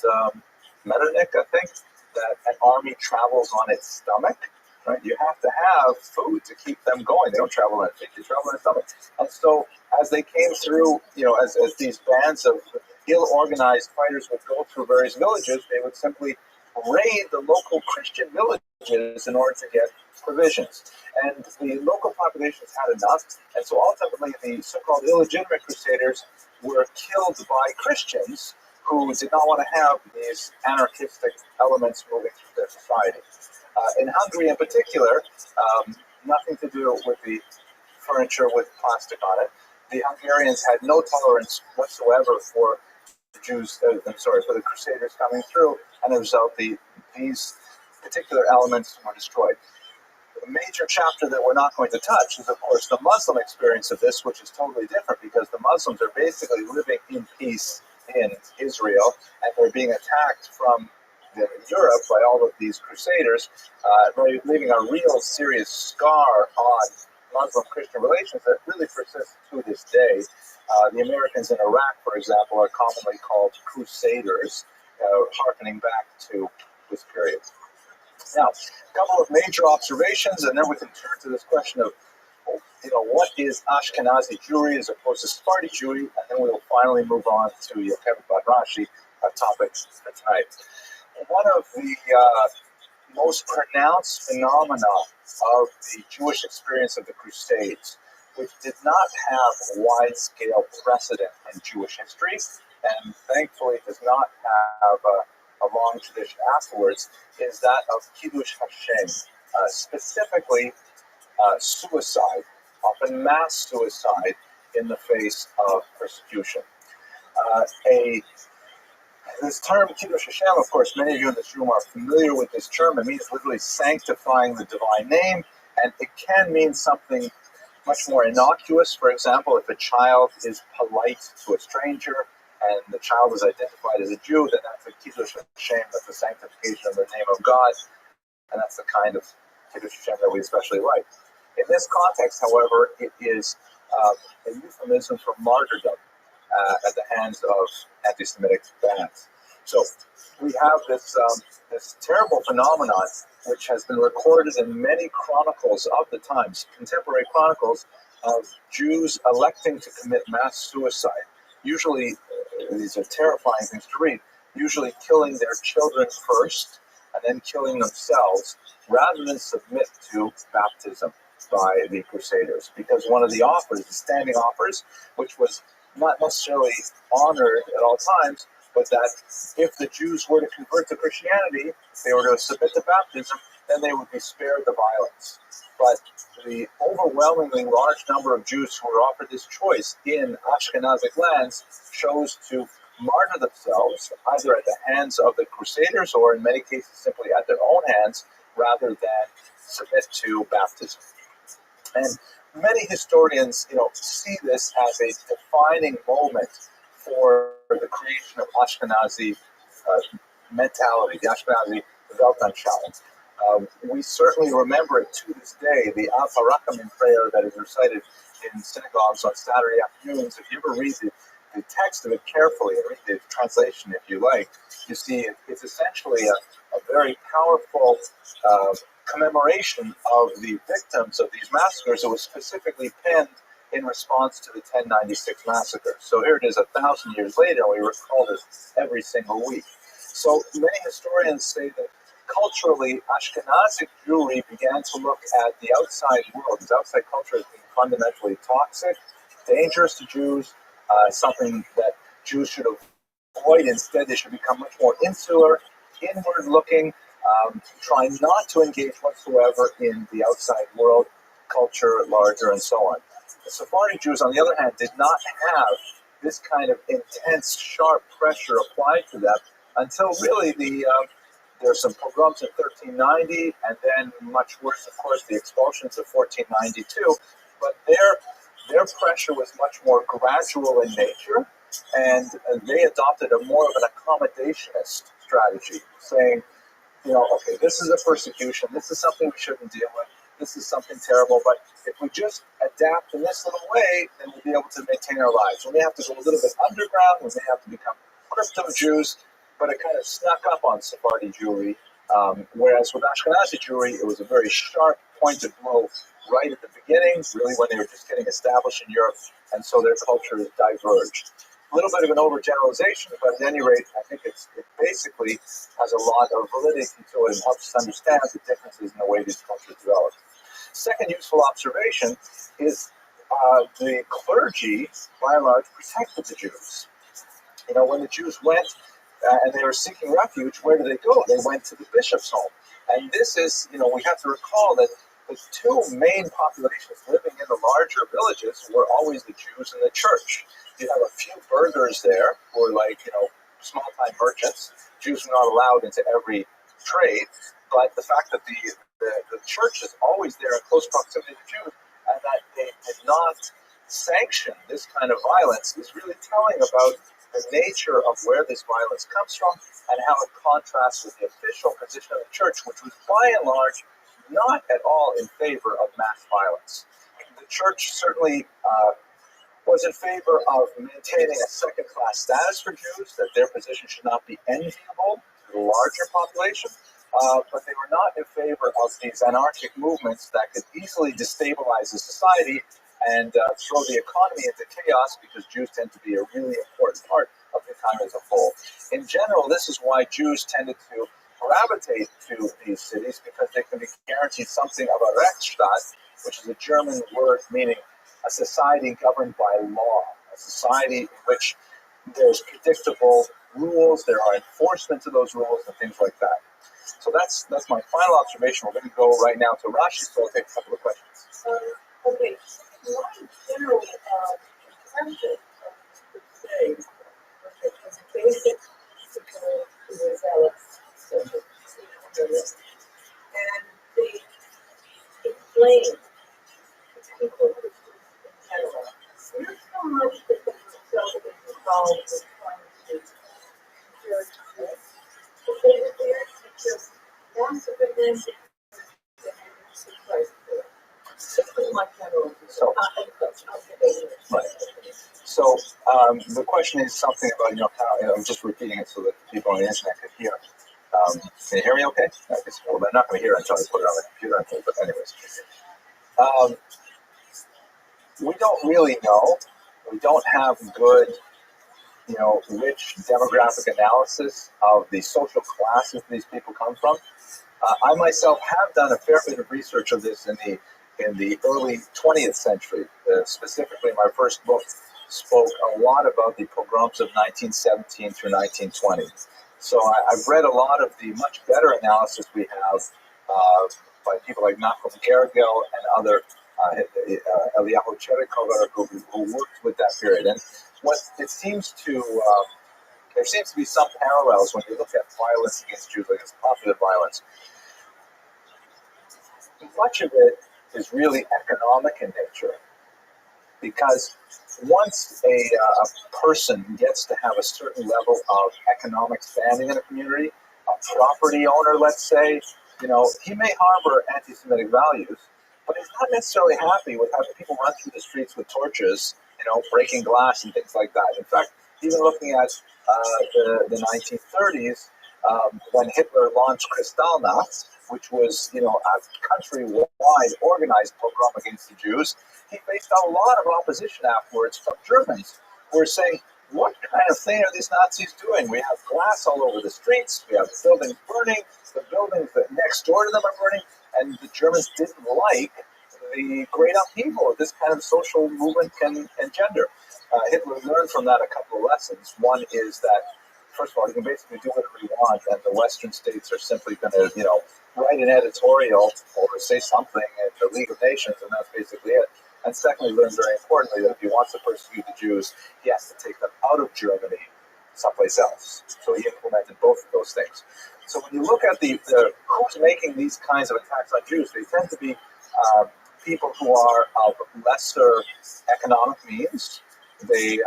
Metternich, I think, that an army travels on its stomach? right? You have to have food to keep them going. They don't travel on feet; they travel on stomach. And so, as they came through, as these bands of ill-organized fighters would go through various villages, they would simply raid the local Christian villages in order to get provisions. And the local populations had enough, and so ultimately the so-called illegitimate crusaders were killed by Christians who did not want to have these anarchistic elements moving through their society. In Hungary in particular, nothing to do with the furniture with plastic on it. The Hungarians had no tolerance whatsoever for the Jews, for the Crusaders coming through, and as a result, these particular elements were destroyed. The major chapter that we're not going to touch is, of course, the Muslim experience of this, which is totally different because the Muslims are basically living in peace in Israel, and they're being attacked from Europe by all of these crusaders, leaving a real serious scar on Muslim-Christian relations that really persists to this day. The Americans in Iraq, for example, are commonly called crusaders, harkening back to this period. Now, a couple of major observations, and then we can turn to this question of, what is Ashkenazi Jewry as opposed to Sephardi Jewry, and then we'll finally move on to Yocheved Badrashi, our topic for tonight. One of the most pronounced phenomena of the Jewish experience of the Crusades, which did not have wide-scale precedent in Jewish history, and thankfully does not have a long tradition afterwards, is that of Kiddush Hashem, specifically suicide, often mass suicide in the face of persecution. This term, Kiddush Hashem, of course, many of you in this room are familiar with this term. It means literally sanctifying the divine name, and it can mean something much more innocuous. For example, if a child is polite to a stranger and the child is identified as a Jew, then that's a Kiddush Hashem, that's the sanctification of the name of God, and that's the kind of Kiddush Hashem that we especially like. In this context, however, it is a euphemism for martyrdom at the hands of anti-Semitic bands. So we have this terrible phenomenon which has been recorded in many chronicles of the times, contemporary chronicles, of Jews electing to commit mass suicide. Usually, these are terrifying things to read, usually killing their children first and then killing themselves rather than submit to baptism by the Crusaders. Because one of the offers, the standing offers, which was not necessarily honored at all times, but that if the Jews were to convert to Christianity, if they were to submit to baptism, then they would be spared the violence. But the overwhelmingly large number of Jews who were offered this choice in Ashkenazic lands chose to martyr themselves, either at the hands of the Crusaders or in many cases simply at their own hands, rather than submit to baptism. And many historians, see this as a defining moment for the creation of Ashkenazi mentality, the Ashkenazi Weltanschauung. We certainly remember it to this day, the Av HaRachamim prayer that is recited in synagogues on Saturday afternoons. If you ever read the text of it carefully, and read the translation if you like, you see it's essentially a very powerful commemoration of the victims of these massacres. It was specifically penned in response to the 1096 massacre. So here it is 1,000 years later, and we recall this every single week. So many historians say that culturally, Ashkenazic Jewry began to look at the outside world, the outside culture, as being fundamentally toxic, dangerous to Jews, something that Jews should avoid. Instead, they should become much more insular, inward-looking, trying not to engage whatsoever in the outside world, culture at larger, and so on. The Sephardi Jews, on the other hand, did not have this kind of intense, sharp pressure applied to them until really there's some pogroms in 1390, and then much worse, of course, the expulsions of 1492. But their pressure was much more gradual in nature, and they adopted a more of an accommodationist strategy, saying, okay, this is a persecution, this is something we shouldn't deal with, this is something terrible, but if we just adapt in this little way, then we'll be able to maintain our lives. We may have to go a little bit underground, we may have to become crypto Jews, but it kind of snuck up on Sephardi Jewry Whereas with Ashkenazi Jewry, it was a very sharp, pointed blow right at the beginning, really when they were just getting established in Europe, and so their cultures diverged. A little bit of an overgeneralization, but at any rate, I think it basically has a lot of validity to it and helps us understand the differences in the way these cultures developed. Second useful observation is the clergy, by and large, protected the Jews. You know, when the Jews went and they were seeking refuge, where did they go? They went to the bishop's home. And this is, you know, we have to recall that the two main populations living in the larger villages were always the Jews and the church. You have a few burghers there who are like, you know, small-time merchants. Jews were not allowed into every trade, but the fact that the church is always there in close proximity to Jews and that they did not sanction this kind of violence is really telling about the nature of where this violence comes from and how it contrasts with the official position of the church, which was by and large not at all in favor of mass violence. The church certainly was in favor of maintaining a second-class status for Jews, that their position should not be enviable to the larger population, but they were not in favor of these anarchic movements that could easily destabilize the society and throw the economy into chaos, because Jews tend to be a really important part of the economy as a whole. In general, this is why Jews tended to gravitate to these cities, because they can be guaranteed something of a Rechtsstaat, which is a German word meaning a society governed by law, a society in which there's predictable rules, there are enforcement to those rules, and things like that. So that's my final observation. We're going to go right now to Rashi, so I'll take a couple of questions. Okay, my general impression of the say, is basic to the zealots, so and they explain people in general. Not so much that they themselves get involved in trying to cure this, but they were there to just massacre them because they had Christ for it. This is my general observation. Right. So the question is something about, I'm just repeating it so that people on the internet can hear. Can you hear me okay? Well, they're not going to hear it until I put it on the computer, but anyways. We don't really know. We don't have good, rich demographic analysis of the social classes these people come from. I myself have done a fair bit of research of this in the early 20th century. Specifically, my first book spoke a lot about the pogroms of 1917 through 1920. So I've read a lot of the much better analysis we have by people like Nachum Gergel and other Eliyahu Cherikover who worked with that period. And what it seems to there seems to be some parallels when you look at violence against Jews, like it's popular violence. Much of it is really economic in nature, because once a person gets to have a certain level of economic standing in a community, a property owner, let's say, he may harbor anti-Semitic values, but he's not necessarily happy with having people run through the streets with torches, breaking glass and things like that. In fact, even looking at the 1930s, when Hitler launched Kristallnacht, which was, a country-wide organized pogrom against the Jews, he faced a lot of opposition afterwards from Germans who were saying, what kind of thing are these Nazis doing? We have glass all over the streets, we have buildings burning, the buildings that next door to them are burning, and the Germans didn't like the great upheaval of this kind of social movement can engender. Hitler learned from that a couple of lessons. One is that, first of all, he can basically do whatever he wants, and the Western states are simply going to, write an editorial or say something at the League of Nations, and that's basically it. And secondly, learned very importantly that if he wants to persecute the Jews, he has to take them out of Germany someplace else. So he implemented both of those things. So when you look at the who's making these kinds of attacks on Jews, they tend to be people who are of lesser economic means. They,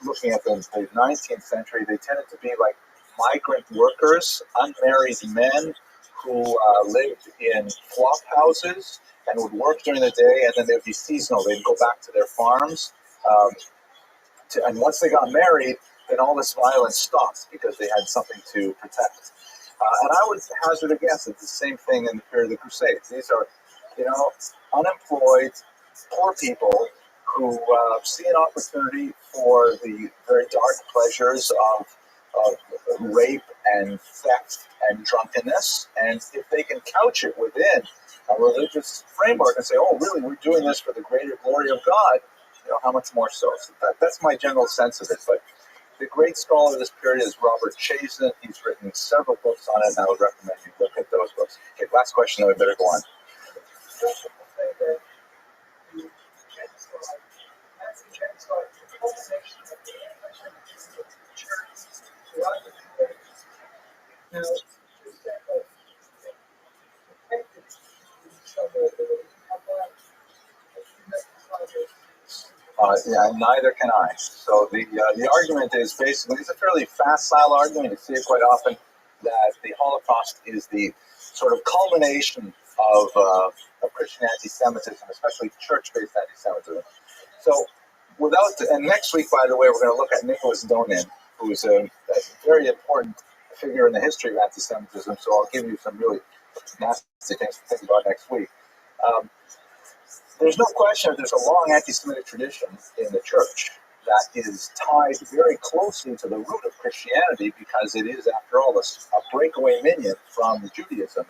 looking at the 19th century, they tended to be like migrant workers, unmarried men who lived in flop houses and would work during the day, and then they would be seasonal. They'd go back to their farms. And once they got married, then all this violence stopped because they had something to protect. And I would hazard a guess it's the same thing in the period of the Crusades. These are, unemployed, poor people who see an opportunity for the very dark pleasures of rape and theft and drunkenness. And if they can couch it within a religious framework and say, oh, really, we're doing this for the greater glory of God, how much more so? So that's my general sense of it. But the great scholar of this period is Robert Chazen. He's written several books on it, and I would recommend you look at those books. Okay, last question, then we better go on. Yeah, neither can I. So the argument is basically, it's a fairly facile argument. You see it quite often, that the Holocaust is the sort of culmination of Christian anti-Semitism, especially church-based anti-Semitism. So and next week, by the way, we're going to look at Nicholas Donin, who's a very important figure in the history of anti-Semitism. So I'll give you some really nasty things to think about next week. There's no question that there's a long anti-Semitic tradition in the church that is tied very closely to the root of Christianity, because it is, after all, a breakaway minion from Judaism.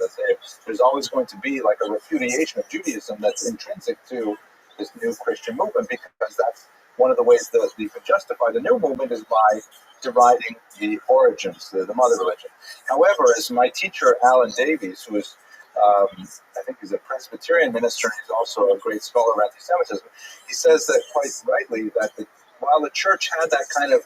There's always going to be like a repudiation of Judaism that's intrinsic to this new Christian movement, because that's one of the ways that you can justify the new movement is by deriding the origins, the mother religion. However, as my teacher, Alan Davies, who is I think he's a Presbyterian minister, and he's also a great scholar of anti-Semitism. He says that quite rightly that while the church had that kind of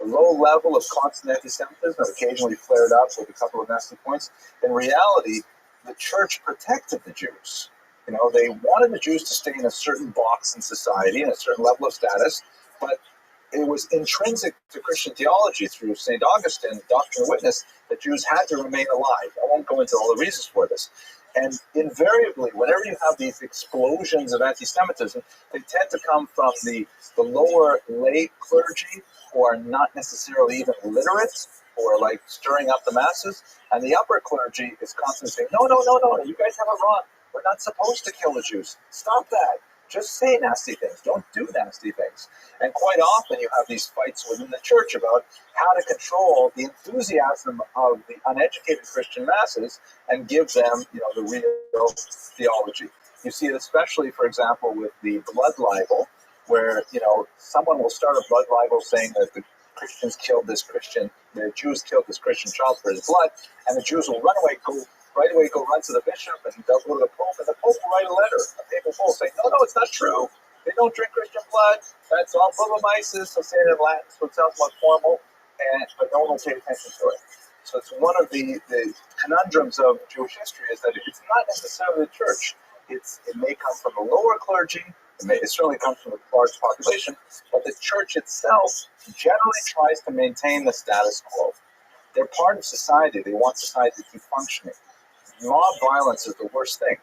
low level of constant anti-Semitism that occasionally flared up with a couple of nasty points, in reality, the church protected the Jews. They wanted the Jews to stay in a certain box in society, in a certain level of status, but it was intrinsic to Christian theology through St. Augustine, Doctrine and Witness, that Jews had to remain alive. I won't go into all the reasons for this. And invariably, whenever you have these explosions of anti-Semitism, they tend to come from the lower lay clergy, who are not necessarily even literate, or like stirring up the masses. And the upper clergy is constantly saying, no, you guys have it wrong. We're not supposed to kill the Jews. Stop that. Just say nasty things. Don't do nasty things. And quite often you have these fights within the church about how to control the enthusiasm of the uneducated Christian masses and give them, the real theology. You see it especially, for example, with the blood libel, where, someone will start a blood libel saying that the Jews killed this Christian child for his blood, and the Jews will right away go run to the bishop, and they'll go to the Pope, and the Pope will write a letter, a papal bull, saying, no, it's not true. They don't drink Christian blood. That's all Bubamyces. They'll say it in Latin, so it sounds more formal, but no one will pay attention to it. So it's one of the conundrums of Jewish history is that it's not necessarily the church. It may come from the lower clergy. It certainly comes from a large population, but the church itself generally tries to maintain the status quo. They're part of society. They want society to keep functioning. Mob violence is the worst thing.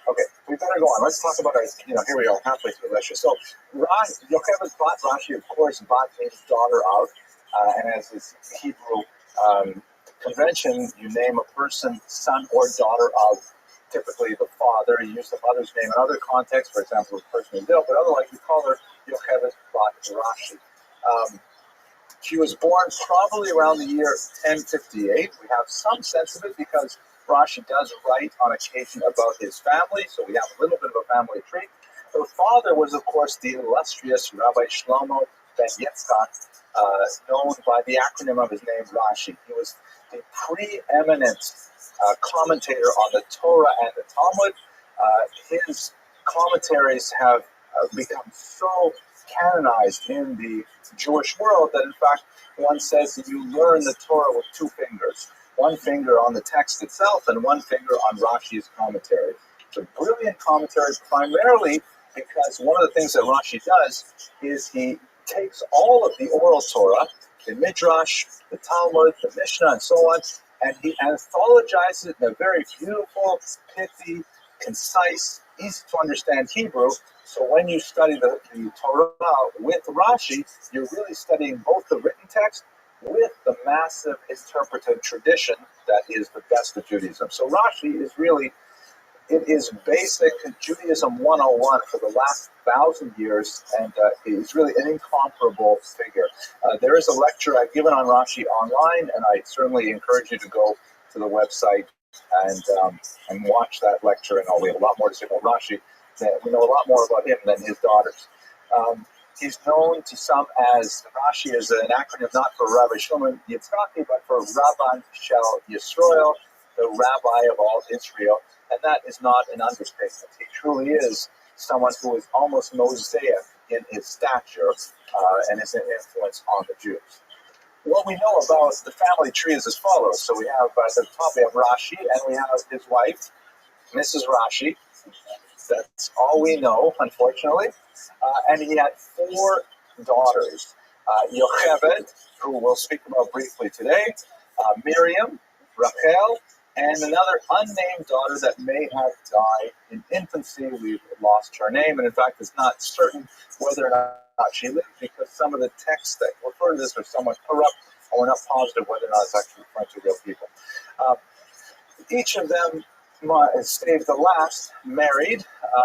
Okay, we better go on. Let's talk about our, here we are, halfway through the lecture. So, Yocheved bat Rashi, of course, bat means daughter of, and as is Hebrew convention, you name a person, son or daughter of, typically the father. You use the mother's name in other contexts, for example, the person is ill, but otherwise you call her Yocheved bat Rashi. She was born probably around the year 1058. We have some sense of it because Rashi does write on occasion about his family, so we have a little bit of a family tree. Her father was, of course, the illustrious Rabbi Shlomo ben Yitzchak, known by the acronym of his name, Rashi. He was the preeminent commentator on the Torah and the Talmud. His commentaries have become so canonized in the Jewish world that, in fact, one says that you learn the Torah with two fingers. One finger on the text itself and one finger on Rashi's commentary. It's a brilliant commentary, primarily because one of the things that Rashi does is he takes all of the oral Torah, the Midrash, the Talmud, the Mishnah, and so on, and he anthologizes it in a very beautiful, pithy, concise, easy to understand Hebrew. So when you study the Torah with Rashi, you're really studying both the written text with the massive interpretive tradition that is the best of Judaism. So Rashi is really, it is basic Judaism 101 for the last 1,000 years, and he's really an incomparable figure. There is a lecture I've given on Rashi online, and I certainly encourage you to go to the website and watch that lecture. And we have a lot more to say about Rashi. We know a lot more about him than his daughters. He's known to some as, Rashi is an acronym not for Rabbi Shlomo Yitzchaki, but for Rabban Shel Yisrael, the Rabbi of all Israel. And that is not an understatement. He truly is someone who is almost Mosaic in his stature and his influence on the Jews. What we know about the family tree is as follows. So we have, at the top, we have Rashi, and we have his wife, Mrs. Rashi. That's all we know, unfortunately. And he had 4 daughters. Yocheved, who we'll speak about briefly today, Miriam, Rachel, and another unnamed daughter that may have died in infancy. We've lost her name, and in fact, it's not certain whether or not she lived, because some of the texts that refer to this are somewhat corrupt, and we're not positive whether or not it's actually referring to real people. Each of them, save the last, married.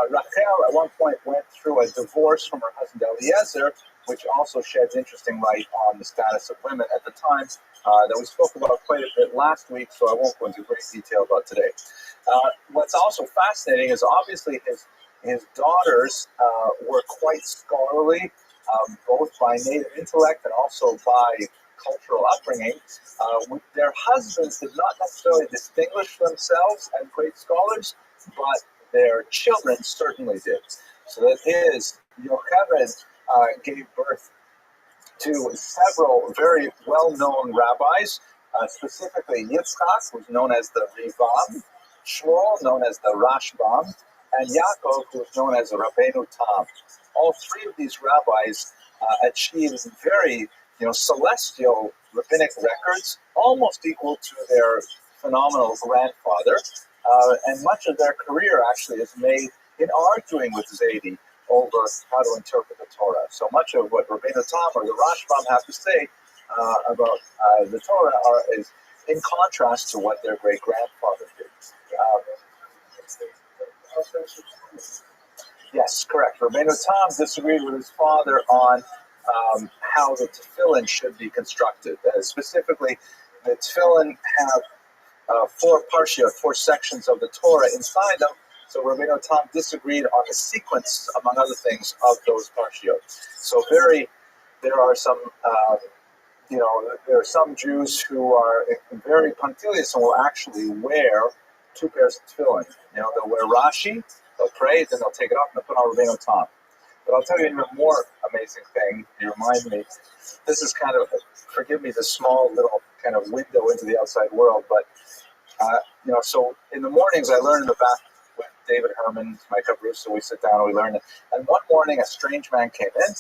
Rachel at one point went through a divorce from her husband Eliezer, which also sheds interesting light on the status of women at the time that we spoke about quite a bit last week, so I won't go into great detail about today. What's also fascinating is obviously his daughters were quite scholarly, both by native intellect and also by cultural upbringing. Their husbands did not necessarily distinguish themselves as great scholars, but their children certainly did. So that is, Yocheved gave birth to several very well-known rabbis, specifically Yitzchak, who's known as the Rivam, Shmuel, known as the Rashbam, and Yaakov, who is known as the Rabbeinu Tam. All 3 of these rabbis achieved very, celestial rabbinic records, almost equal to their phenomenal grandfather, and much of their career actually is made in arguing with Zaidi over how to interpret the Torah. So much of what Rabbeinu Tam or the Rashbam have to say about the Torah is in contrast to what their great-grandfather did. Yes, correct. Rabbeinu Tam disagreed with his father on how the tefillin should be constructed. Specifically, the tefillin have 4 parshiot, 4 sections of the Torah inside them. So Rabbeinu Tam disagreed on the sequence, among other things, of those parshiot. So there are some, there are some Jews who are very punctilious and will actually wear 2 pairs of tefillin. They'll wear Rashi, they'll pray, then they'll take it off and they'll put on Rabbeinu Tam. But I'll tell you an even more amazing thing. You remind me, this is kind of, forgive me, the small little kind of window into the outside world, but, so in the mornings I learn in the back with David Herman, my Russo, we sit down and we learn it. And one morning a strange man came in,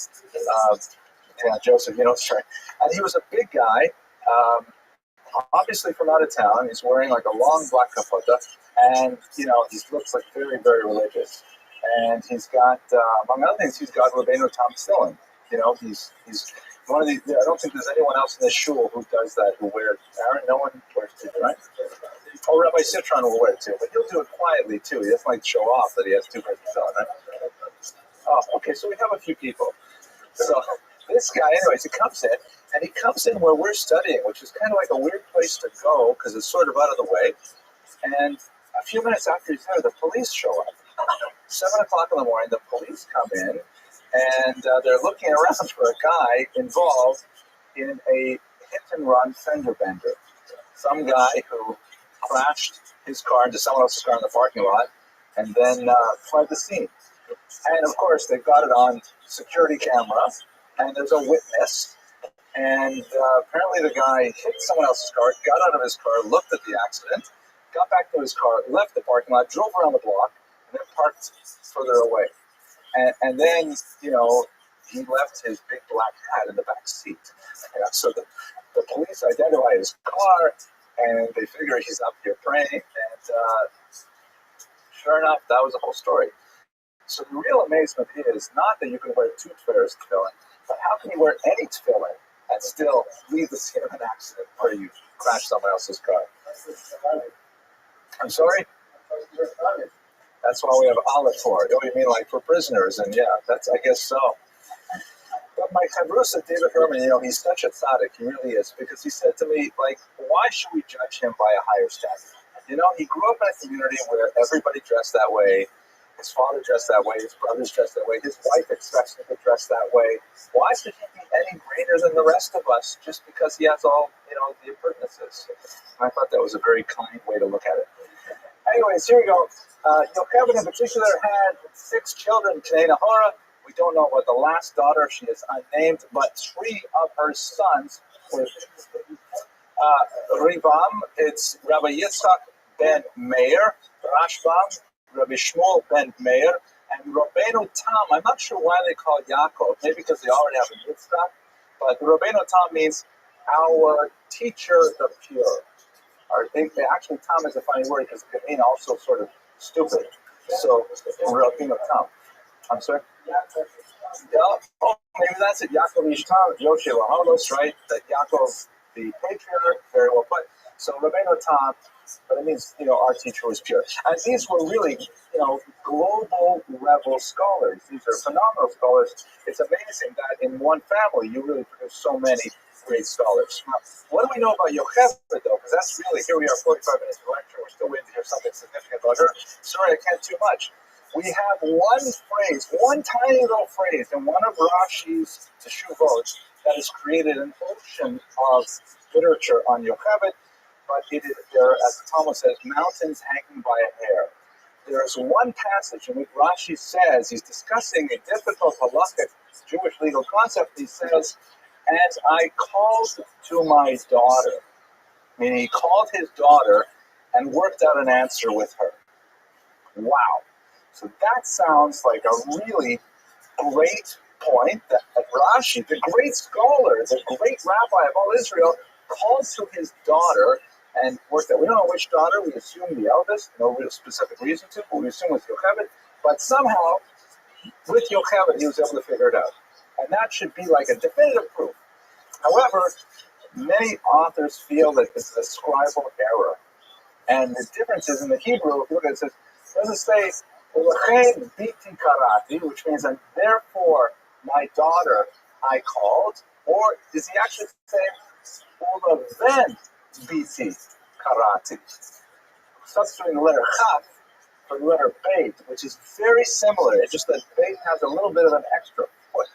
Joseph, sorry, and he was a big guy, obviously from out of town. He's wearing like a long black kapota, and, he looks like very, very religious. And he's got, among other things, he's got Rabbeinu Tam tefillin. He's one of the. I don't think there's anyone else in this shul who does that. Who wears Aaron? No one wears it, right? Oh, Rabbi Citron will wear it too, but he'll do it quietly too. He doesn't like to show off that he has 2 pairs of tefillin, right? Oh, okay. So we have a few people. So this guy, anyways, he comes in where we're studying, which is kind of like a weird place to go because it's sort of out of the way. And a few minutes after he's there, the police show up. 7 o'clock in the morning, the police come in, and they're looking around for a guy involved in a hit-and-run fender bender. Some guy who crashed his car into someone else's car in the parking lot and then fled the scene. And, of course, they've got it on security camera, and there's a witness. And apparently the guy hit someone else's car, got out of his car, looked at the accident, got back to his car, left the parking lot, drove around the block, and then parked further away. And then, he left his big black hat in the back seat. So the police identify his car, and they figure he's up here praying. And sure enough, that was the whole story. So the real amazement is not that you can wear 2 pairs of tefillin, but how can you wear any tefillin and still leave the scene of an accident where you crash someone else's car. I'm sorry? That's why we have Aleph for it. Oh, you mean like for prisoners? And yeah, that's, I guess so. But my chavrusa, David Herman, he's such a tzaddik, he really is, because he said to me, like, why should we judge him by a higher standard? He grew up in a community where everybody dressed that way. His father dressed that way, his brothers dressed that way, his wife expects him to dress that way. Why should he be any greater than the rest of us just because he has all, the appurtenances? I thought that was a very kind way to look at it. Anyways, here we go. Yocheved in particular had 6 children, K'nai Nahora. We don't know about the last daughter, she is unnamed, but 3 of her sons were Rivam, it's Rabbi Yitzchak ben Meir, Rashbam, Rabbi Shmuel ben Meir, and Rabbeinu Tam. I'm not sure why they call Yaakov, maybe because they already have a Yitzchak, but Rabbeinu Tam means our teacher, the pure. Or actually, Tam is a funny word because it can mean also sort of stupid. So, Rabbeinu Tam. I'm sorry? Yeah. Oh, maybe that's it. Yaakov Ishtam, Yoshe Laholos, right? That Yaakov, the patriarch, very well put. So Rabbeinu Tam, but it means, our teacher was pure. And these were really, global level scholars. These are phenomenal scholars. It's amazing that in one family you really produce so many great scholars. Now, what do we know about Yocheved, though? Because that's really, here we are, 45 minutes of lecture. We're still waiting to hear something significant about her. Sorry, I can't too much. We have one tiny little phrase in one of Rashi's Teshuvot that has created an ocean of literature on Yocheved, but there, as the Talmud says, mountains hanging by a hair. There's one passage in which Rashi says, he's discussing a difficult halakhic Jewish legal concept. He says, and I called to my daughter, meaning he called his daughter and worked out an answer with her. Wow. So that sounds like a really great point that Rashi, the great scholar, the great rabbi of all Israel, called to his daughter and worked out. We don't know which daughter, we assume the eldest, no real specific reason to, but we assume with Yocheved. But somehow, with Yocheved, he was able to figure it out. And that should be like a definitive proof. However, many authors feel that this is a scribal error. And the difference is in the Hebrew, if you look at it, it doesn't say, Ulechein biti karati, which means, and therefore my daughter I called, or is he actually saying, Uleven biti karati, substituting the letter chaf for the letter beit, which is very similar. It's just that beit has a little bit of an extra foot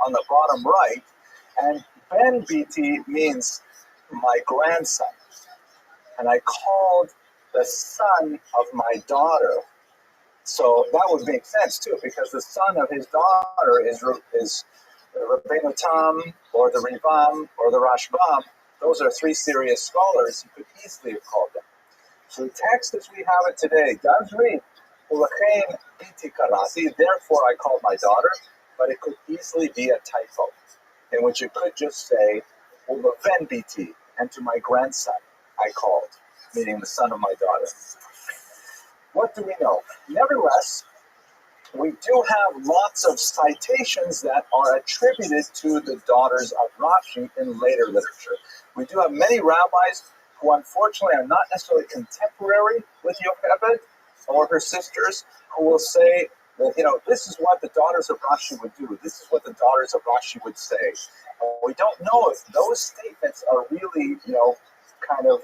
on the bottom right, and ben biti means my grandson. And I called the son of my daughter. So that would make sense too, because the son of his daughter is Rabbeinu Tam, or the Rivam, or the Rashbam. Those are 3 serious scholars. He could easily have called them. So the text as we have it today does read, Ulechein biti karati, therefore I called my daughter, but it could easily be a typo, in which it could just say, Uleven biti, and to my grandson I called, meaning the son of my daughter. What do we know? Nevertheless, we do have lots of citations that are attributed to the daughters of Rashi in later literature. We do have many rabbis who unfortunately are not necessarily contemporary with Yocheved or her sisters, who will say that, this is what the daughters of Rashi would do. This is what the daughters of Rashi would say. We don't know if those statements are really, kind of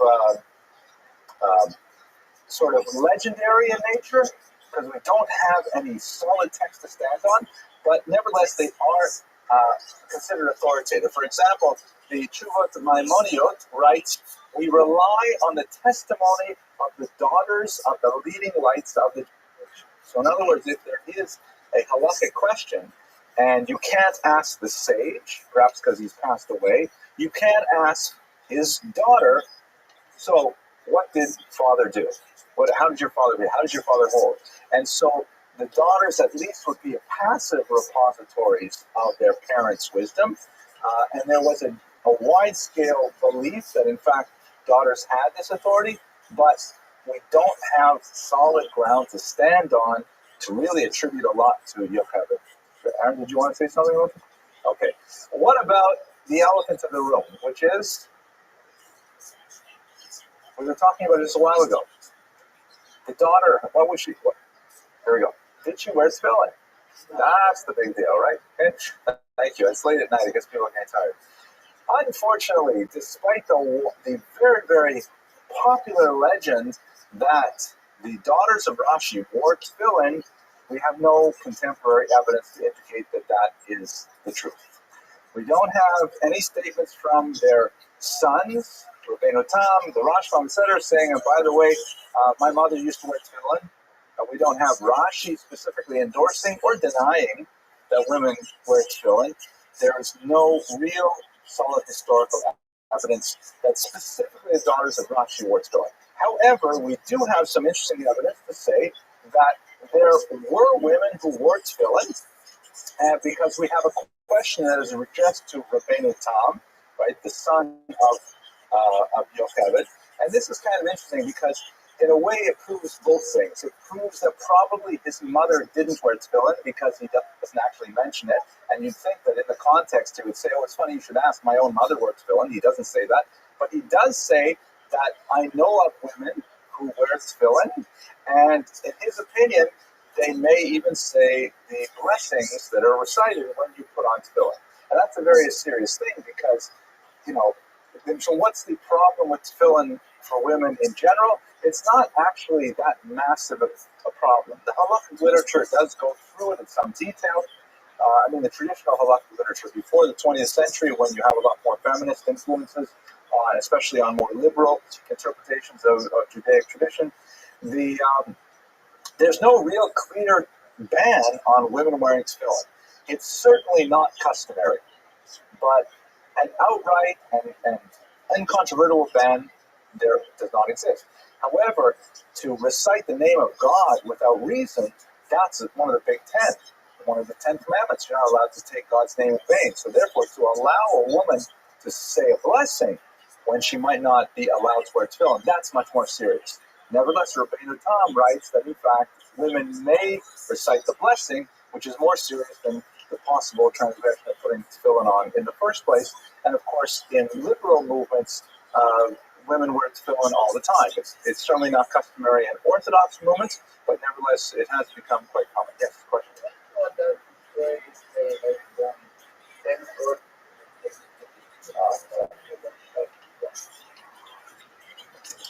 sort of legendary in nature, because we don't have any solid text to stand on, but nevertheless they are considered authoritative. For example, the Chuvot Maimoniot writes, we rely on the testimony of the daughters of the leading lights of the Jewish. So in other words, if there is a halakhic question, and you can't ask the sage, perhaps because he's passed away, you can't ask his daughter, so what did father do? How did your father be? How did your father hold? And so the daughters at least would be passive repositories of their parents' wisdom. And there was a wide-scale belief that, in fact, daughters had this authority, but we don't have solid ground to stand on to really attribute a lot to Yocheved. Aaron, did you want to say something about it? Okay. What about the elephant in the room, which is, we were talking about this a while ago. The daughter, what was she? Here we go. Did she wear tefillin? That's the big deal, right? Okay. Thank you. It's late at night. I guess people are getting tired. Unfortunately, despite the very, very popular legend that the daughters of Rashi wore tefillin, we have no contemporary evidence to indicate that that is the truth. We don't have any statements from their sons, Rabbi Tam, the Rashbam, etc., saying, and by the way, my mother used to wear tefillin. We don't have Rashi specifically endorsing or denying that women wear tefillin. There is no real solid historical evidence that specifically the daughters of Rashi wore tefillin. However, we do have some interesting evidence to say that there were women who wore tefillin, because we have a question that is addressed to Rabbeinu Tam, right, the son of Yocheved. And this is kind of interesting because, in a way, it proves both things. It proves that probably his mother didn't wear tefillin because he doesn't actually mention it. And you'd think that in the context he would say, oh, it's funny you should ask, my own mother wore tefillin. He doesn't say that. But he does say that I know of women who wear tefillin, and in his opinion, they may even say the blessings that are recited when you put on tefillin. And that's a very serious thing because, so what's the problem with tefillin for women in general? It's not actually that massive a problem. The halakhic literature does go through it in some detail. The traditional halakhic literature before the 20th century, when you have a lot more feminist influences, especially on more liberal interpretations of Judaic tradition, there's no real clear ban on women wearing tefillin. It's certainly not customary, but an outright and incontrovertible ban there does not exist. However, to recite the name of God without reason, that's one of the Big Ten, one of the 10 Commandments. You're not allowed to take God's name in vain. So therefore, to allow a woman to say a blessing when she might not be allowed to wear tefillin, that's much more serious. Nevertheless, Rabbeinu Tam writes that, in fact, women may recite the blessing, which is more serious than the possible transgression of putting tefillin on in the first place. And of course, in liberal movements, women wear tefillin all the time. It's certainly not customary in Orthodox movements, but nevertheless, it has become quite common. Yes, question.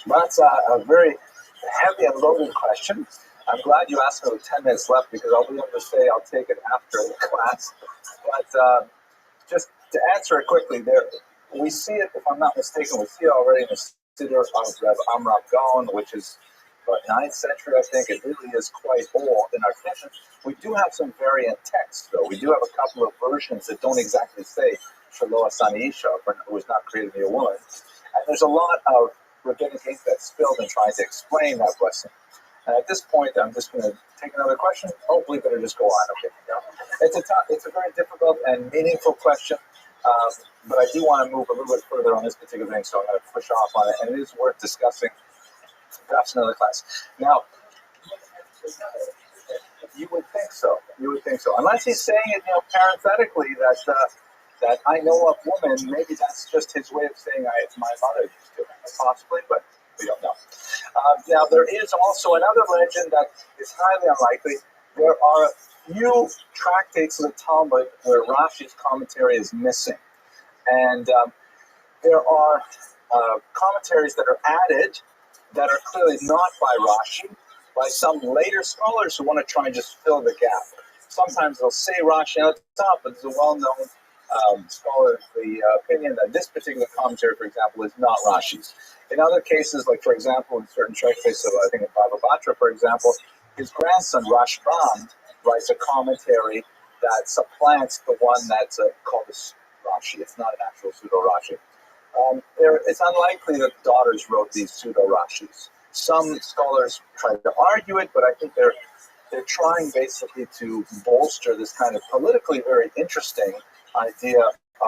That's a very heavy and loaded question. I'm glad you asked me with 10 minutes left because I'll be able to say I'll take it after the class. But just to answer it quickly, we see it, if I'm not mistaken, we see it already in the Siddur of Reb Amram Gaon, which is about 9th century, I think. It really is quite old in our tradition. We do have some variant texts, though. We do have a couple of versions that don't exactly say Shelo Asani Isha, who was not created to be a woman. And there's a lot of rabbinic ink that's spilled in trying to explain that blessing. And at this point, I'm just going to take another question. Hopefully, better just go on. Okay. It's a very difficult and meaningful question, but I do want to move a little bit further on this particular thing, so I'm going to push off on it. And it is worth discussing, perhaps another class. Now, you would think so. Unless he's saying it, parenthetically that I know of women, maybe that's just his way of saying my mother used to, possibly, but we don't know. Now, there is also another legend that is highly unlikely. There are a few tractates of the Talmud where Rashi's commentary is missing. And there are commentaries that are added that are clearly not by Rashi, by some later scholars who want to try and just fill the gap. Sometimes they'll say Rashi on the top, but there's a well-known scholar, the opinion that this particular commentary, for example, is not Rashi's. In other cases, like, for example, in certain tractates of, I think, in Baba Batra, for example, his grandson, Rashbam, writes a commentary that supplants the one that's called a Rashi. It's not an actual pseudo-Rashi. It's unlikely that the daughters wrote these pseudo-Rashis. Some scholars try to argue it, but I think they're trying basically to bolster this kind of politically very interesting idea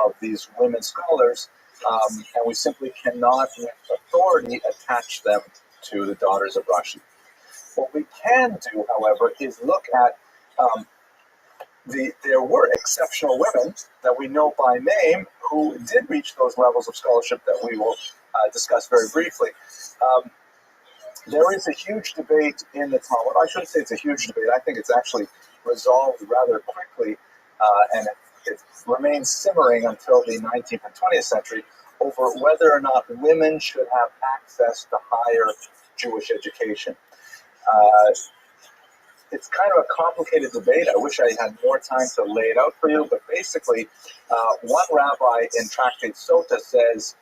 of these women scholars, and we simply cannot, with authority, attach them to the daughters of Rashi. What we can do, however, is look at there were exceptional women that we know by name who did reach those levels of scholarship that we will discuss very briefly. There is a huge debate in the Talmud. I shouldn't say it's a huge debate. I think it's actually resolved rather quickly, and it remains simmering until the 19th and 20th century over whether or not women should have access to higher Jewish education. It's kind of a complicated debate. I wish I had more time to lay it out for you, but basically, one rabbi in Tractate Sota says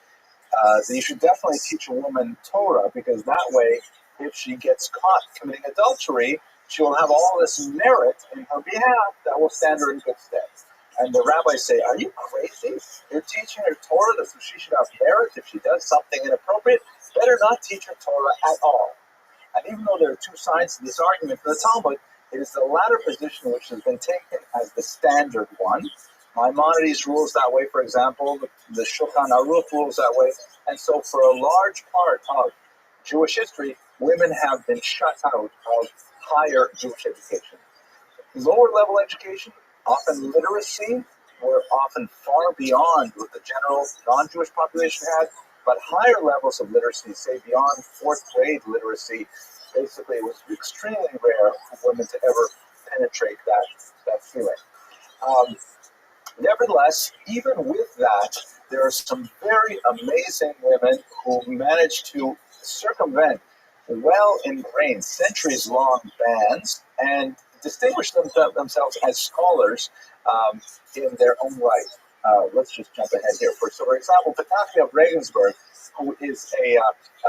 that you should definitely teach a woman Torah, because that way, if she gets caught committing adultery, she will have all this merit in her behalf that will stand her in good stead. And the rabbis say, are you crazy? You're teaching her Torah that she should have merit if she does something inappropriate? Better not teach her Torah at all. And even though there are two sides to this argument in the Talmud, it is the latter position which has been taken as the standard one. Maimonides rules that way, for example. The Shulchan Aruch rules that way. And so for a large part of Jewish history, women have been shut out of higher Jewish education. Lower level education, often literacy, were often far beyond what the general non-Jewish population had, but higher levels of literacy, say beyond fourth grade literacy, basically it was extremely rare for women to ever penetrate that ceiling. Nevertheless, even with that, there are some very amazing women who managed to circumvent well-ingrained, centuries-long bans and distinguish themselves as scholars in their own right. Let's just jump ahead here. For example, Ptahia of Regensburg, who is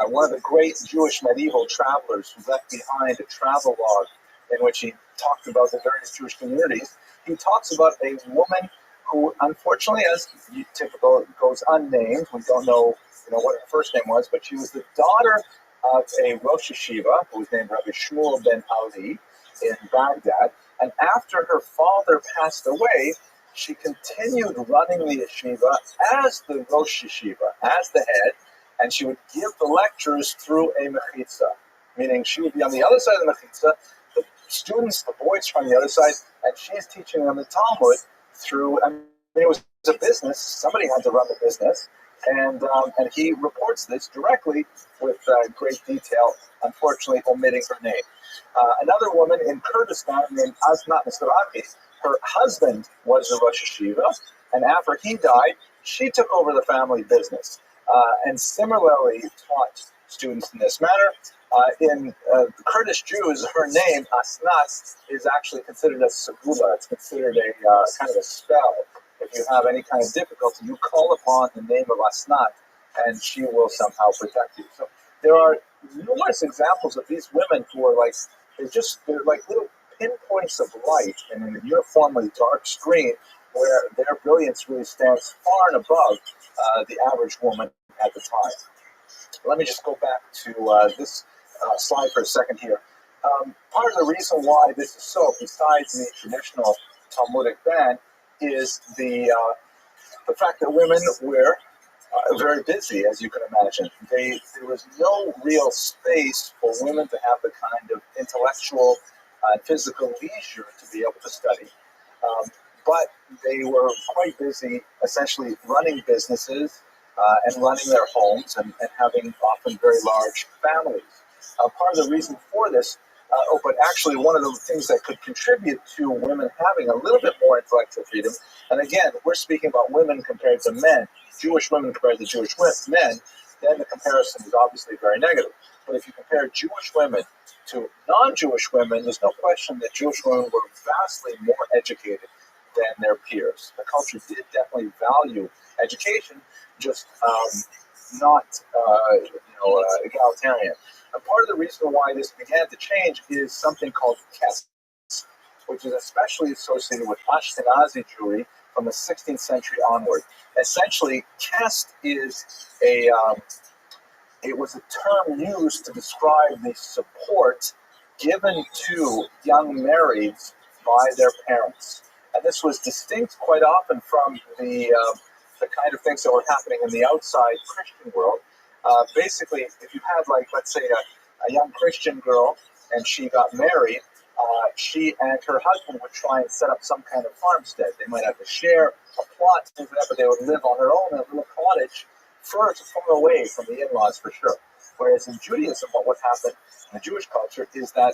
one of the great Jewish medieval travelers who left behind a travel log in which he talked about the various Jewish communities, he talks about a woman who, unfortunately, as typical, goes unnamed. We don't know, what her first name was, but she was the daughter of a Rosh Yeshiva who was named Rabbi Shmuel ben Ali in Baghdad. And after her father passed away, she continued running the yeshiva as the Rosh Yeshiva, as the head, and she would give the lectures through a mechitza, meaning she would be on the other side of the mechitza, the students, the boys, from the other side, and she's teaching them the Talmud through, it was a business, somebody had to run the business, and he reports this directly with great detail, unfortunately omitting her name. Another woman in Kurdistan named Asnat Mizrahi, her husband was a Rosh Yeshiva, and after he died, she took over the family business, and similarly taught students in this manner. In the Kurdish Jews, her name, Asnat, is actually considered a segula. It's considered a kind of a spell. If you have any kind of difficulty, you call upon the name of Asnat, and she will somehow protect you. So there are numerous examples of these women who are they're like little pinpoints of light in a uniformly dark screen where their brilliance really stands far and above the average woman at the time. Let me just go back to this slide for a second here. Part of the reason why this is so, besides the traditional Talmudic ban, is the fact that women were very busy, as you can imagine. There was no real space for women to have the kind of intellectual and physical leisure to be able to study. But they were quite busy essentially running businesses and running their homes and having often very large families. Part of the reason for this, but actually one of the things that could contribute to women having a little bit more intellectual freedom, and again, we're speaking about women compared to men, Jewish women compared to Jewish men, then the comparison is obviously very negative. But if you compare Jewish women to non-Jewish women, there's no question that Jewish women were vastly more educated than their peers. The culture did definitely value education, just not egalitarian. And part of the reason why this began to change is something called caste, which is especially associated with Ashkenazi Jewry from the 16th century onward. Essentially, caste is it was a term used to describe the support given to young marrieds by their parents. And this was distinct quite often from the kind of things that were happening in the outside Christian world. Basically, if you had, let's say, a young Christian girl and she got married, she and her husband would try and set up some kind of farmstead. They might have to share a plot, things like that, but they would live on their own in a little cottage far away from the in-laws for sure. Whereas in Judaism, what would happen in the Jewish culture is that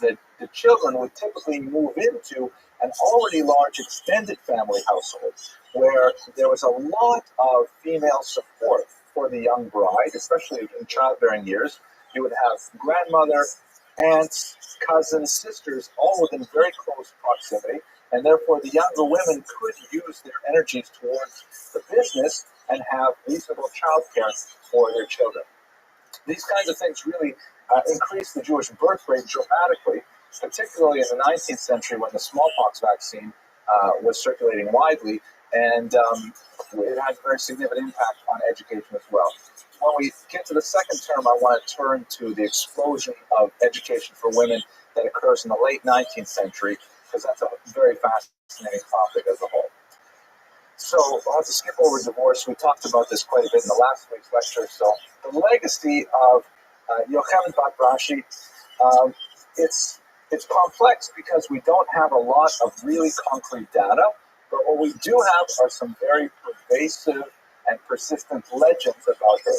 the children would typically move into an already large extended family household where there was a lot of female support for the young bride, especially in childbearing years. You would have grandmother, aunts, cousins, sisters, all within very close proximity, and therefore the younger women could use their energies towards the business and have reasonable childcare for their children. These kinds of things really increased the Jewish birth rate dramatically, particularly in the 19th century when the smallpox vaccine was circulating widely, and it had a very significant impact on education as well. When we get to the second term, I want to turn to the explosion of education for women that occurs in the late 19th century, because that's a very fascinating topic as a whole. So I'll have to skip over divorce. We talked about this quite a bit in the last week's lecture. So the legacy of Yochanan Bat Rashi, it's complex because we don't have a lot of really concrete data, but what we do have are some very pervasive and persistent legends about her.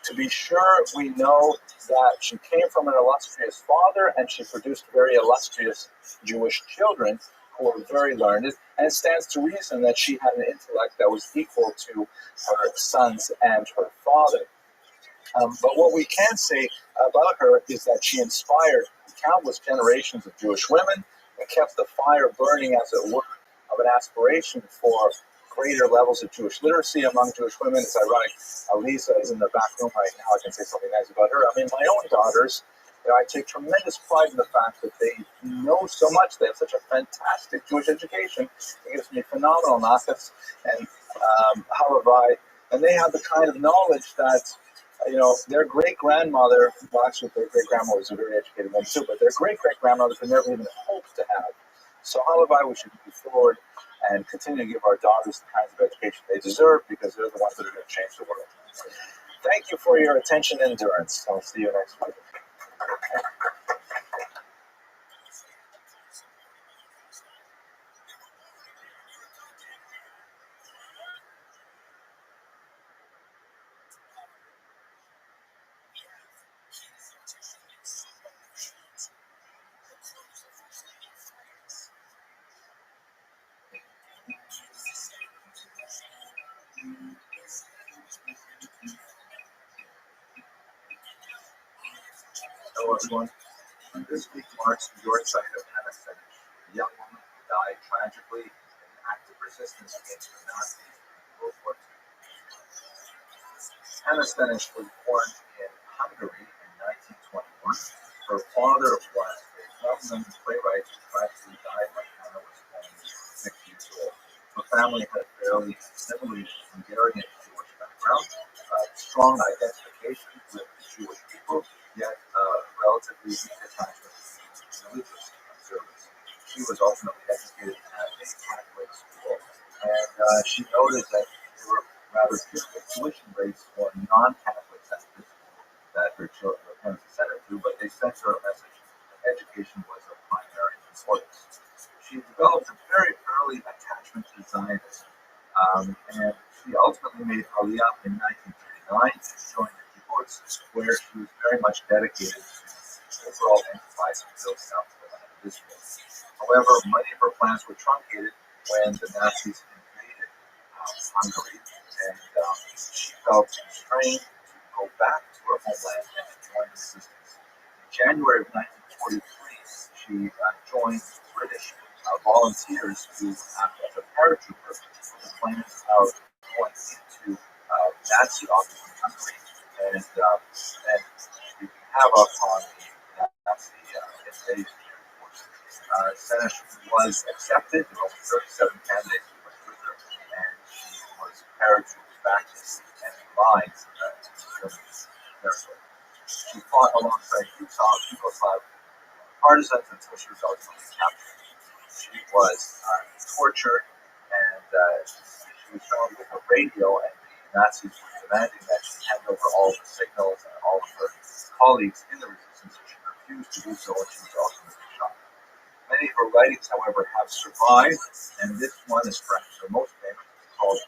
To be sure, we know that she came from an illustrious father and she produced very illustrious Jewish children who were very learned, and it stands to reason that she had an intellect that was equal to her sons and her father. But what we can say about her is that she inspired countless generations of Jewish women and kept the fire burning, as it were, of an aspiration for greater levels of Jewish literacy among Jewish women. It's ironic, Lisa is in the back room right now. I can say something nice about her. I mean, my own daughters, I take tremendous pride in the fact that they know so much. They have such a fantastic Jewish education. It gives me phenomenal nachas and halabai. And they have the kind of knowledge that, their great-grandmother, well, actually, their great-grandmother was a very educated woman too, but their great-great-grandmother could never even hope to have. So halabai, we should move forward and continue to give our daughters the kinds of education they deserve, because they're the ones that are going to change the world. Thank you for your attention and endurance. I'll see you next week. Hello, everyone. This week marks the yahrzeit of Hannah Finish, a young woman who died tragically in active resistance against the Nazis in World War II. Hannah Finish was born in Hungary in 1921. Her father was a well-known playwright who tragically died when Hannah was only 6 years old. Her family had a fairly assimilated Hungarian Jewish background, strong identification with the Jewish people, yet relatively weak attachment to religious observance. She was ultimately educated at a Catholic school, and she noted that there were rather different tuition rates for non-Catholics at this school that her parents sent her to, but they sent her a message that education was of primary importance. She developed a very early attachment to Zionism, and she ultimately made Aliyah in 1939 to join the kibbutz, where she was very much dedicated to overall enterprise to build South Carolina Israel. However, many of her plans were truncated when the Nazis invaded Hungary, and she felt constrained to go back to her homeland and to join the resistance. In January of 1943, she joined British volunteers to act as a paratrooper with the plans of going into Nazi occupied Hungary and wreaking havoc on the Nazi invasion force. Senesh was accepted. There were only 37 candidates who went with her, and she was paratrooped back to the enemy lines to German territory. She fought alongside Yugoslav partisans until she was ultimately captured. She was tortured, and she was found with a radio, and the Nazis were demanding that she hand over all the signals and all of her colleagues in the resistance, so she refused to do so, and she was ultimately shot. Many of her writings, however, have survived, and this one is perhaps her most famous. It's called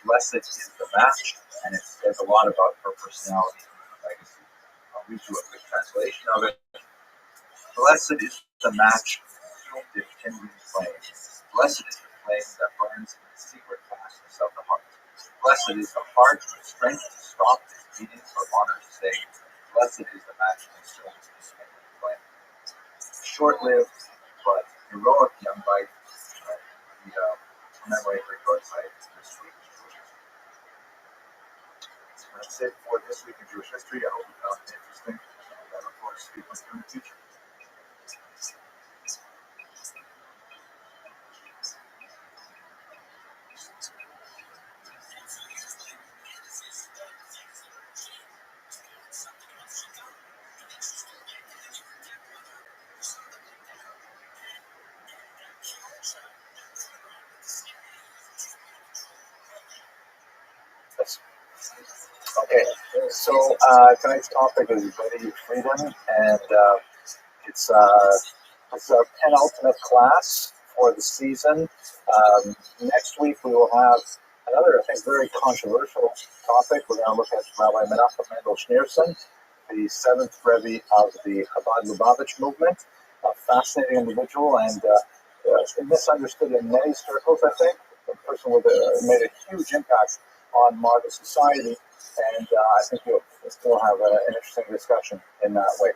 Blessed is the Match, and it says a lot about her personality and her legacy. I'll read you a quick translation of it. Blessed is the match consumed in kindling flame. Blessed is the flame that burns in the secret fastness of the heart. Blessed is the heart with strength to stop its beating for honor's sake. Blessed is the match consumed in kindling flame. Short-lived but heroic young life. We commemorate her heroic life this week. That's it for this week in Jewish history. I hope you found it interesting. I look forward to speaking with you in the future. Okay, so tonight's topic is Betty Freedom, and it's our penultimate class for the season. Next week we will have another, I think, very controversial topic. We're going to look at Rabbi Menachem Mendel Schneerson, the seventh Rebbe of the Chabad Lubavitch movement, a fascinating individual and misunderstood in many circles, I think. A person with made a huge impact on modern society, and I think we'll have an interesting discussion in that way.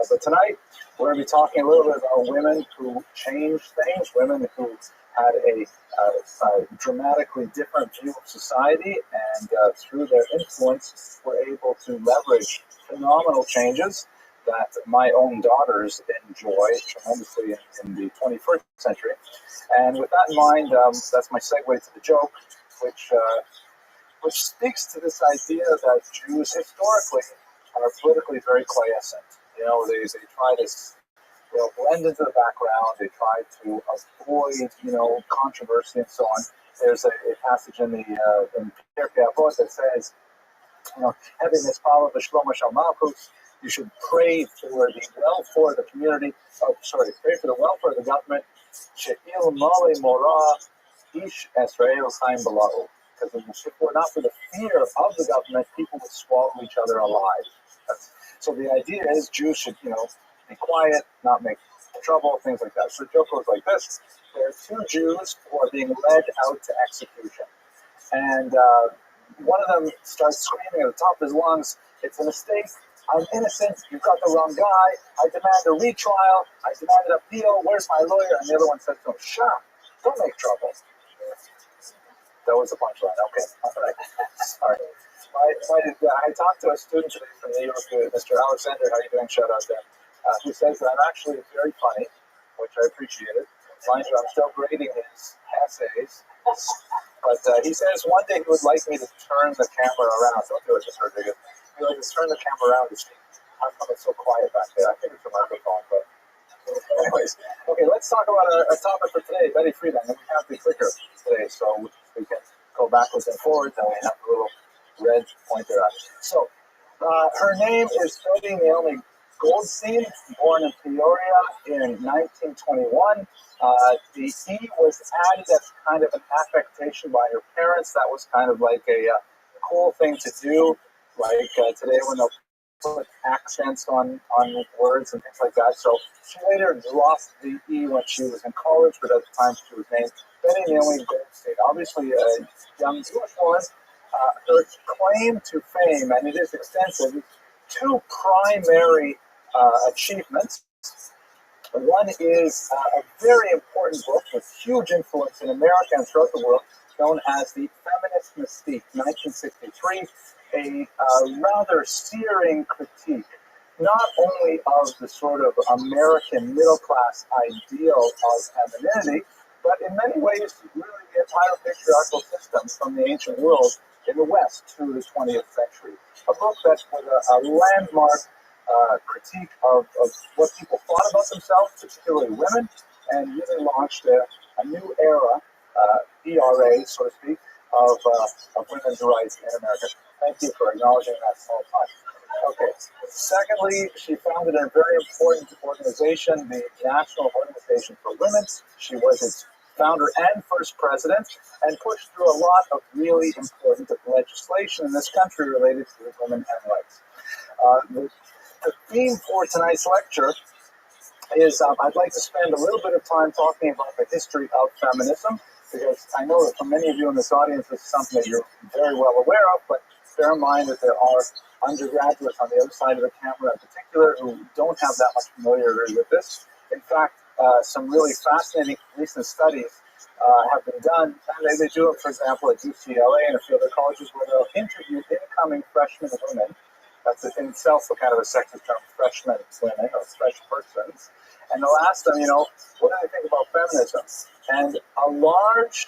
But tonight, we're going to be talking a little bit about women who changed things, women who had a dramatically different view of society, and through their influence, were able to leverage phenomenal changes that my own daughters enjoy tremendously in the 21st century. And with that in mind, that's my segue to the joke, which speaks to this idea that Jews historically are politically very quiescent. You know, they try to blend into the background. They try to avoid controversy and so on. There's a passage in the in Pirkei Avot that says, having this power of the Shlomo Shal Malchus, you should pray for the welfare of the community. Pray for the welfare of the government. She'il male mora ish Esrael chaim belahu. Because if it were not for the fear of the government, people would swallow each other alive. So the idea is Jews should, be quiet, not make trouble, things like that. So the joke goes like this. There are two Jews who are being led out to execution. And one of them starts screaming at the top of his lungs, "It's a mistake. I'm innocent. You've got the wrong guy. I demand a retrial. I demand an appeal. Where's my lawyer?" And the other one says to him, "Shut up. Don't make trouble." That was the punchline. Okay. All right. Sorry. I talked to a student today from New York, Mr. Alexander. How are you doing? Shout out there. Who says that I'm actually very funny, which I appreciated. Mind you, I'm still grading his essays. But he says one day he would like me to turn the camera around. Don't do it, Mr. Rodriguez. He'd like to turn the camera around to see how come it's so quiet back there. I think it's a microphone, but anyways. Okay, let's talk about our topic for today, Betty Friedan. And we have the clicker today, so we can go backwards and forwards, and we have a little red pointer on it. So, her name is Betty Naomi Goldstein, born in Peoria in 1921. The E was added as kind of an affectation by her parents. That was kind of like a cool thing to do, like today when they'll put accents on words and things like that. So she later lost the E when she was in college, but at the time she was named Betty Naomi Goldstein. Obviously a young Jewish woman. Her claim to fame, and it is extensive, two primary achievements. One is a very important book with huge influence in America and throughout the world, known as The Feminist Mystique, 1963, a rather searing critique, not only of the sort of American middle-class ideal of femininity, but in many ways, really the entire patriarchal system from the ancient world in the West to the 20th century. A book that was a landmark critique of what people thought about themselves, particularly women, and really launched a new era, ERA, so to speak, of women's rights in America. Thank you for acknowledging that small time. Okay. Secondly, she founded a very important organization, the National Organization for Women. She was its founder and first president, and pushed through a lot of really important legislation in this country related to women and rights. The theme for tonight's lecture is I'd like to spend a little bit of time talking about the history of feminism, because I know that for many of you in this audience, this is something that you're very well aware of, but bear in mind that there are undergraduates on the other side of the camera in particular who don't have that much familiarity with this. In fact, some really fascinating recent studies have been done, and they do it, for example, at UCLA and a few other colleges, where they'll interview incoming freshmen women. That's in itself a kind of a sexist term, freshmen women or fresh persons. And they'll ask them, what do they think about feminism? And a large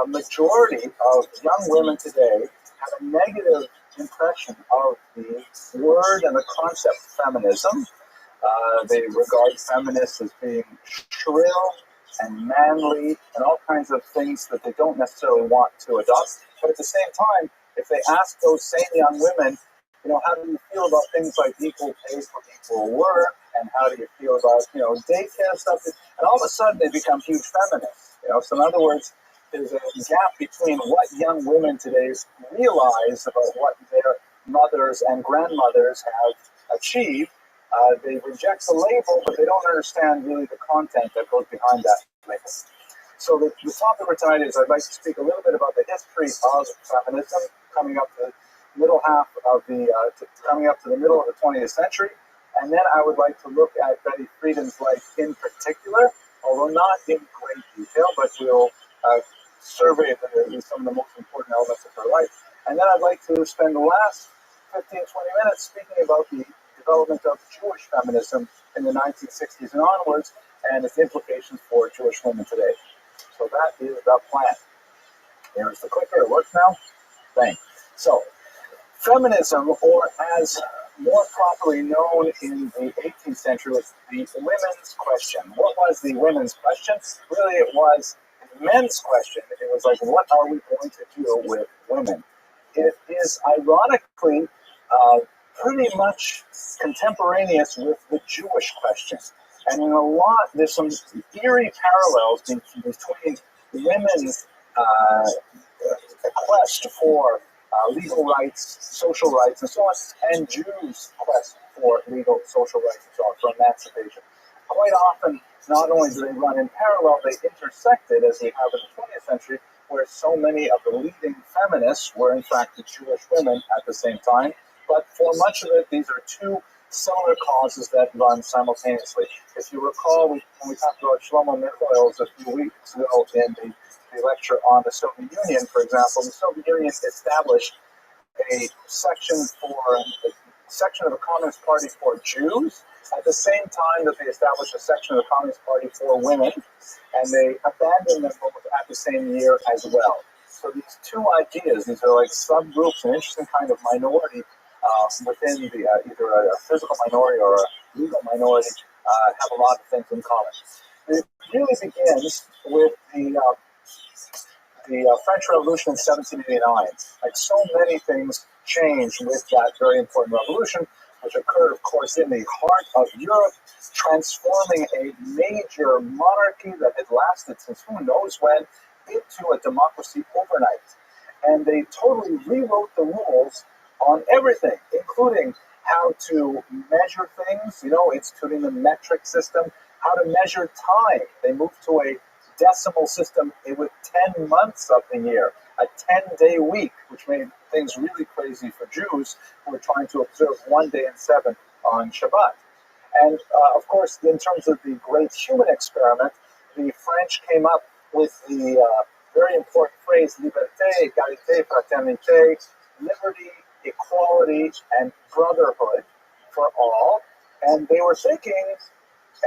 majority of young women today have a negative impression of the word and the concept feminism. They regard feminists as being shrill and manly and all kinds of things that they don't necessarily want to adopt. But at the same time, if they ask those same young women, how do you feel about things like equal pay for equal work, and how do you feel about, daycare stuff? And all of a sudden they become huge feminists. So in other words, there's a gap between what young women today realize about what their mothers and grandmothers have achieved. They reject the label, but they don't understand really the content that goes behind that label. So the topic for tonight is I'd like to speak a little bit about the history of feminism, coming up to the middle of the 20th century, and then I would like to look at Betty Friedan's life in particular, although not in great detail, but we'll survey some of the most important elements of her life. And then I'd like to spend the last 15, 20 minutes speaking about the development of Jewish feminism in the 1960s and onwards, and its implications for Jewish women today. So that is the plan. Here's the clicker. It works now. Thanks. So, feminism, or as more properly known in the 18th century, was the women's question. What was the women's question? Really, it was the men's question. It was like, what are we going to do with women? It is ironically pretty much contemporaneous with the Jewish question. And in there's some eerie parallels between women's quest for legal rights, social rights, and so on, and Jews' quest for legal, social rights, and so on, for emancipation. Quite often, not only do they run in parallel, they intersected, as we have in the 20th century, where so many of the leading feminists were, in fact, the Jewish women at the same time. But for much of it, these are two similar causes that run simultaneously. If you recall, when we talked about Shlomo Mikhails a few weeks ago in the lecture on the Soviet Union, for example, the Soviet Union established a section of the Communist Party for Jews at the same time that they established a section of the Communist Party for women, and they abandoned them both at the same year as well. So these two ideas, these are like subgroups, an interesting kind of minority within the either a physical minority or a legal minority, have a lot of things in common. It really begins with the French Revolution in 1789. Like so many things changed with that very important revolution, which occurred, of course, in the heart of Europe, transforming a major monarchy that had lasted since who knows when into a democracy overnight. And they totally rewrote the rules on everything, including how to measure things, instituting the metric system, how to measure time. They moved to a decimal system with 10 months of the year, a 10-day week, which made things really crazy for Jews who were trying to observe 1 day in 7 on Shabbat. And of course, in terms of the great human experiment, the French came up with the very important phrase, liberté, égalité, fraternité, liberty, equality, and brotherhood for all. And they were thinking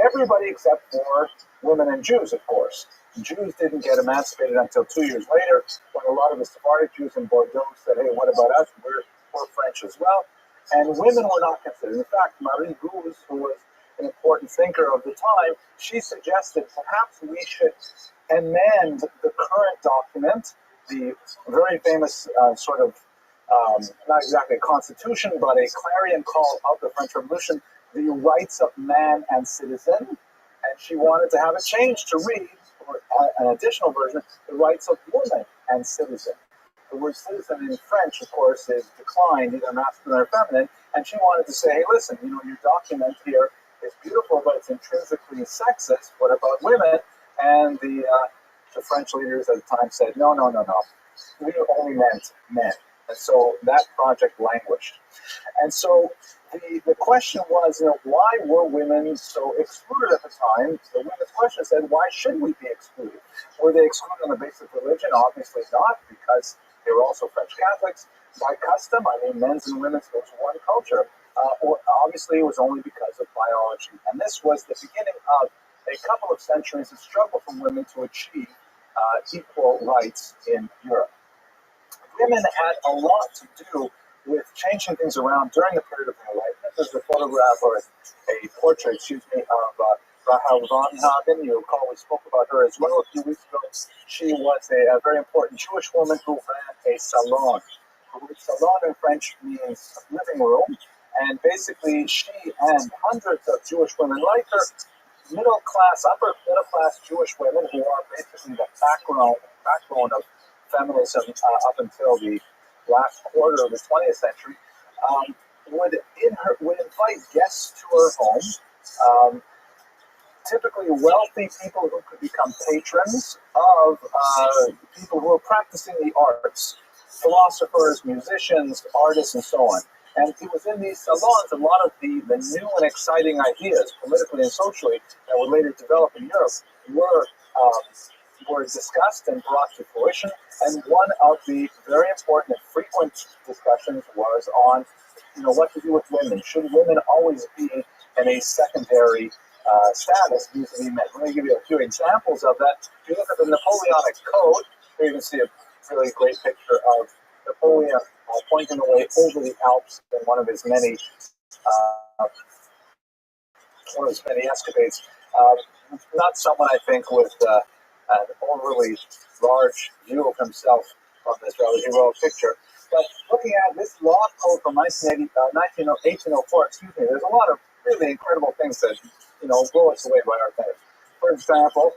everybody except for women and Jews, of course. Jews didn't get emancipated until 2 years later, when a lot of the Sephardic Jews in Bordeaux said, hey, what about us? We're French as well. And women were not considered. In fact, Marie Gouze, who was an important thinker of the time, she suggested perhaps we should amend the current document, the very famous not exactly a constitution, but a clarion call of the French Revolution, the rights of man and citizen. And she wanted to have a change to read, or an additional version, the rights of woman and citizen. The word citizen in French, of course, is declined, either masculine or feminine, and she wanted to say, hey, listen, your document here is beautiful, but it's intrinsically sexist. What about women? And the French leaders at the time said, no. We only meant men. And so that project languished. And so the question was, why were women so excluded at the time? The women's question said, why should we be excluded? Were they excluded on the basis of religion? Obviously not, because they were also French Catholics. By custom, men's and women's go to one culture. Or obviously, it was only because of biology. And this was the beginning of a couple of centuries of struggle for women to achieve equal rights in Europe. Women had a lot to do with changing things around during the period of their life. There's a photograph or a portrait, of Rahel Ronhagen. You'll recall we spoke about her as well a few weeks ago. She was a very important Jewish woman who ran a salon. Salon in French means living room, and basically she and hundreds of Jewish women like her, upper middle class Jewish women who are basically the backbone of feminism up until the last quarter of the 20th century, would invite guests to her home, typically wealthy people who could become patrons of people who are practicing the arts, philosophers, musicians, artists, and so on. And it was in these salons a lot of the new and exciting ideas, politically and socially, that would later develop in Europe were discussed and brought to fruition. And one of the very important and frequent discussions was on, what to do with women. Should women always be in a secondary status vis-a-vis men? Let me give you a few examples of that. If you look at the Napoleonic Code, here you can see a really great picture of Napoleon pointing away over the Alps in one of his many escapades. Not someone, I think, with an overly large view of himself from this rather heroic picture. But looking at this law code from 1804, there's a lot of really incredible things that, blow us away by our time. For example,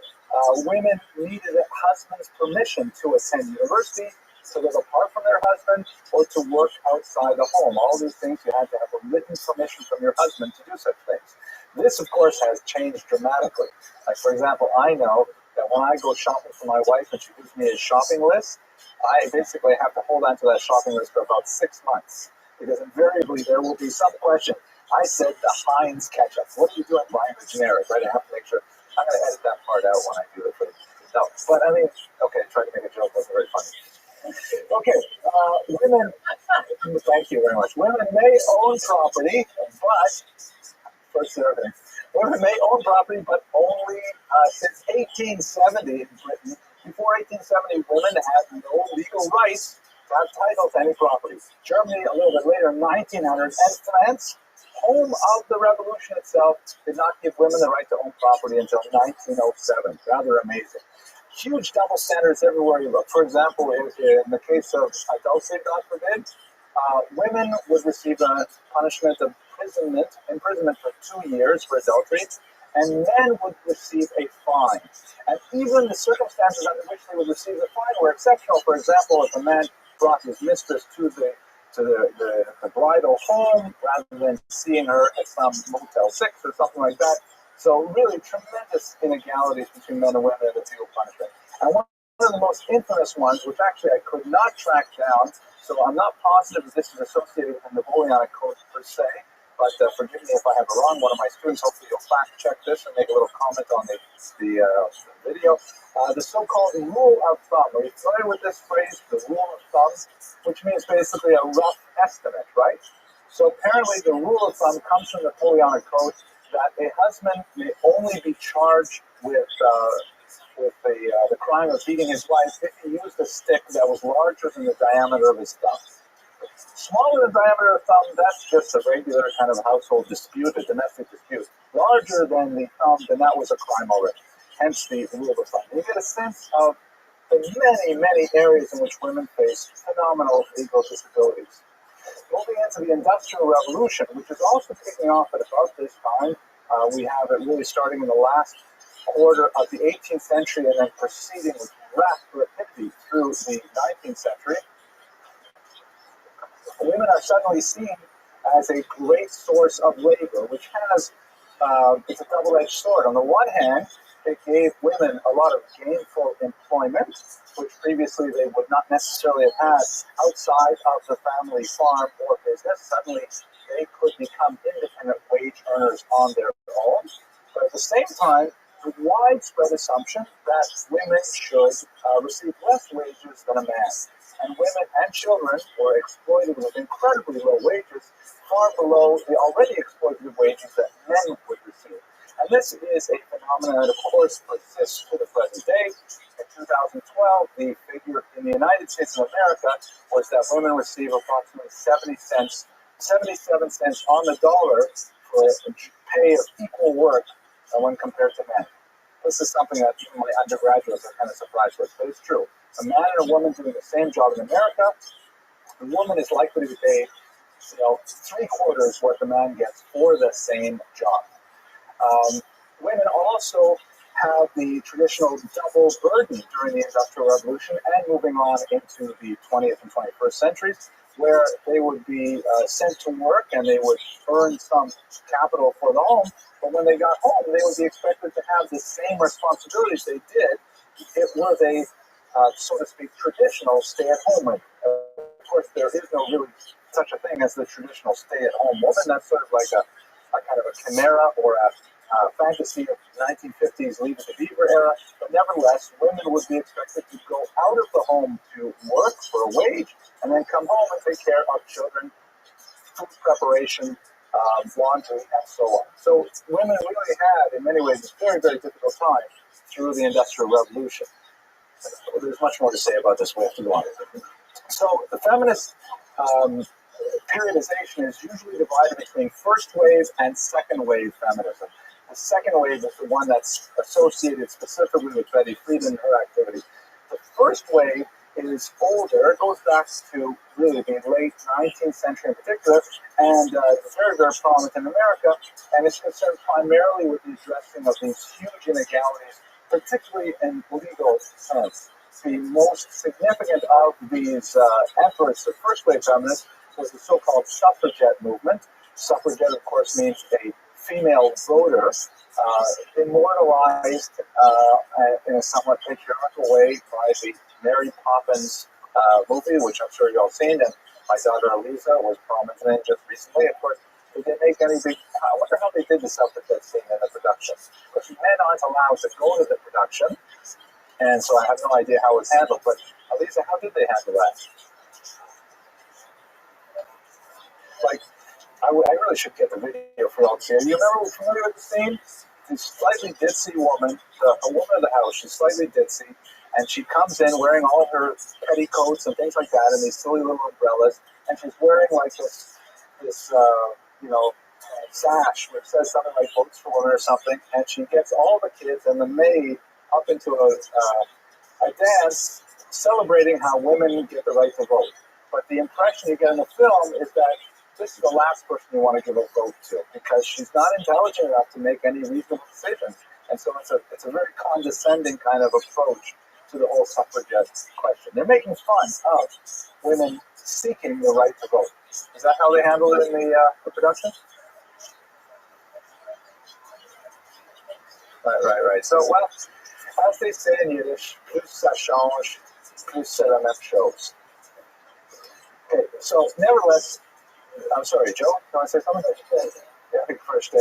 women needed a husband's permission to attend university, to live apart from their husband, or to work outside the home. All these things, you had to have a written permission from your husband to do such things. This, of course, has changed dramatically. Like, for example, I know that when I go shopping for my wife and she gives me a shopping list, I basically have to hold on to that shopping list for about 6 months, because invariably there will be some question. I said the Heinz ketchup. What are you doing buying the generic, right? I have to make sure. I'm going to edit that part out when I do it. No, but okay, I tried to make a joke. That's very funny. Okay, women, thank you very much. Women may own property, but, first and everything, women may own property, but only since 1870 in Britain. Before 1870, women had no legal rights to have title to any property. Germany, a little bit later, 1900, and France, home of the revolution itself, did not give women the right to own property until 1907. Rather amazing. Huge double standards everywhere you look. For example, in the case of adultery, God forbid, women would receive a punishment of imprisonment for 2 years for adultery, and men would receive a fine. And even the circumstances under which they would receive the fine were exceptional. For example, if a man brought his mistress to the bridal home rather than seeing her at some Motel 6 or something like that. So really tremendous inegalities between men and women in the legal punishment. And one of the most infamous ones, which actually I could not track down, so I'm not positive that this is associated with the Napoleonic Code per se, but forgive me if I have it wrong. One of my students, hopefully you'll fact check this and make a little comment on the video. The so-called rule of thumb. Are you familiar with this phrase, the rule of thumb, which means basically a rough estimate, right? So apparently the rule of thumb comes from the Napoleonic Code that a husband may only be charged with the crime of beating his wife if he used a stick that was larger than the diameter of his thumb. Smaller than the diameter of thumb, that's just a regular kind of household dispute, a domestic dispute. Larger than the thumb, then that was a crime already. Hence the rule of thumb. You get a sense of the many, many areas in which women face phenomenal legal disabilities. Moving into the Industrial Revolution, which is also kicking off at about this time, we have it really starting in the last quarter of the 18th century and then proceeding with rapidity through the 19th century. Women are suddenly seen as a great source of labor, which has, it's a double-edged sword. On the one hand, it gave women a lot of gainful employment, which previously they would not necessarily have had outside of the family farm or business. Suddenly, they could become independent wage earners on their own. But at the same time, the widespread assumption that women should receive less wages than a man. And women and children were exploited with incredibly low wages, far below the already exploitative wages that men would receive. And this is a phenomenon that, of course, persists to the present day. In 2012, the figure in the United States of America was that women receive approximately 77 cents on the dollar for pay of equal work when compared to men. This is something that even my undergraduates are kind of surprised with, but it's true. A man and a woman doing the same job in America, the woman is likely to be paid, three-quarters what the man gets for the same job. Women also have the traditional double burden during the Industrial Revolution and moving on into the 20th and 21st centuries, where they would be sent to work and they would earn some capital for the home, but when they got home, they would be expected to have the same responsibilities they did if it were they, so to speak, traditional stay-at-home women. Of course, there is no really such a thing as the traditional stay-at-home woman. That's sort of like a kind of a chimera or a fantasy of 1950s Leave It to Beaver era, but nevertheless, women would be expected to go out of the home to work for a wage and then come home and take care of children, food preparation, laundry, and so on. So women really had, in many ways, a very, very difficult time through the Industrial Revolution. There's much more to say about this. We have to go on. So the feminist periodization is usually divided between first wave and second wave feminism. The second wave is the one that's associated specifically with Betty Friedan and her activity. The first wave is older. It goes back to really the late 19th century in particular, and it's very, very prominent in America, and it's concerned primarily with the addressing of these huge inegalities, particularly in legal terms. The most significant of these efforts, the first wave feminists, was the so-called suffragette movement. Suffragette, of course, means a female voter, immortalized in a somewhat patriarchal way by the Mary Poppins movie, which I'm sure you all seen, and my daughter Eliza was prominent in it just recently. Of course, they didn't make any big. I wonder how they did the suffragette scene in the production. Because men aren't allowed to go to the production, and so I have no idea how it was handled. But Eliza, how did they handle that? I really should get the video for y'all to see. You remember, familiar with the scene? This slightly ditzy woman, a woman of the house, she's slightly ditzy, and she comes in wearing all her petticoats and things like that, and these silly little umbrellas, and she's wearing like this sash which says something like "Votes for Women" or something, and she gets all the kids and the maid up into a dance celebrating how women get the right to vote. But the impression you get in the film is that this is the last person you want to give a vote to because she's not intelligent enough to make any reasonable decisions. And so it's a very condescending kind of approach to the whole suffragette question. They're making fun of women seeking the right to vote. Is that how they handle it in the production? Right. So, well, as they say in Yiddish, plus ça change, plus c'est la même chose. Okay, so nevertheless, I'm sorry, Joe, can I say something? Yeah, I think first day.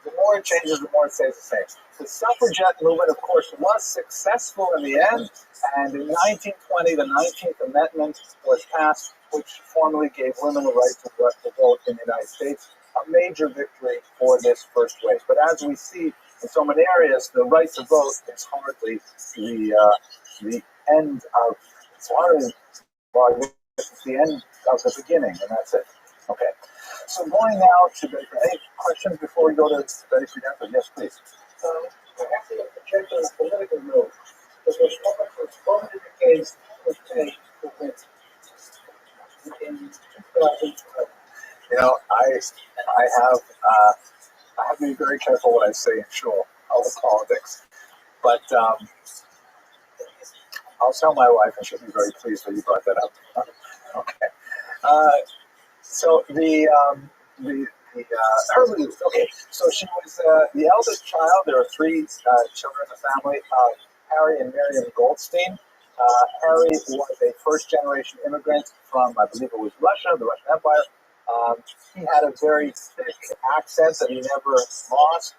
The more it changes, the more it stays the same. The suffragette movement, of course, was successful in the end, and in 1920, the 19th Amendment was passed, which formally gave women the right to vote in the United States, a major victory for this first wave. But as we see in so many areas, the right to vote is hardly the end of, it's hardly, it's the end of the beginning, and that's it. Okay. So going now to Betty Friedan. Any questions before we go to Betty Friedan? Yes, please. I have to check on the political note. Because was voted against the pay for women in 2012. I have to be very careful what I say in shul, all the politics. But I'll tell my wife, and she'll be very pleased that you brought that up. Okay. Uh, so her. Okay. So she was the eldest child. There are three children in the family: Harry and Miriam Goldstein. Harry was a first-generation immigrant from, I believe it was Russia, the Russian Empire. He had a very thick accent that he never lost,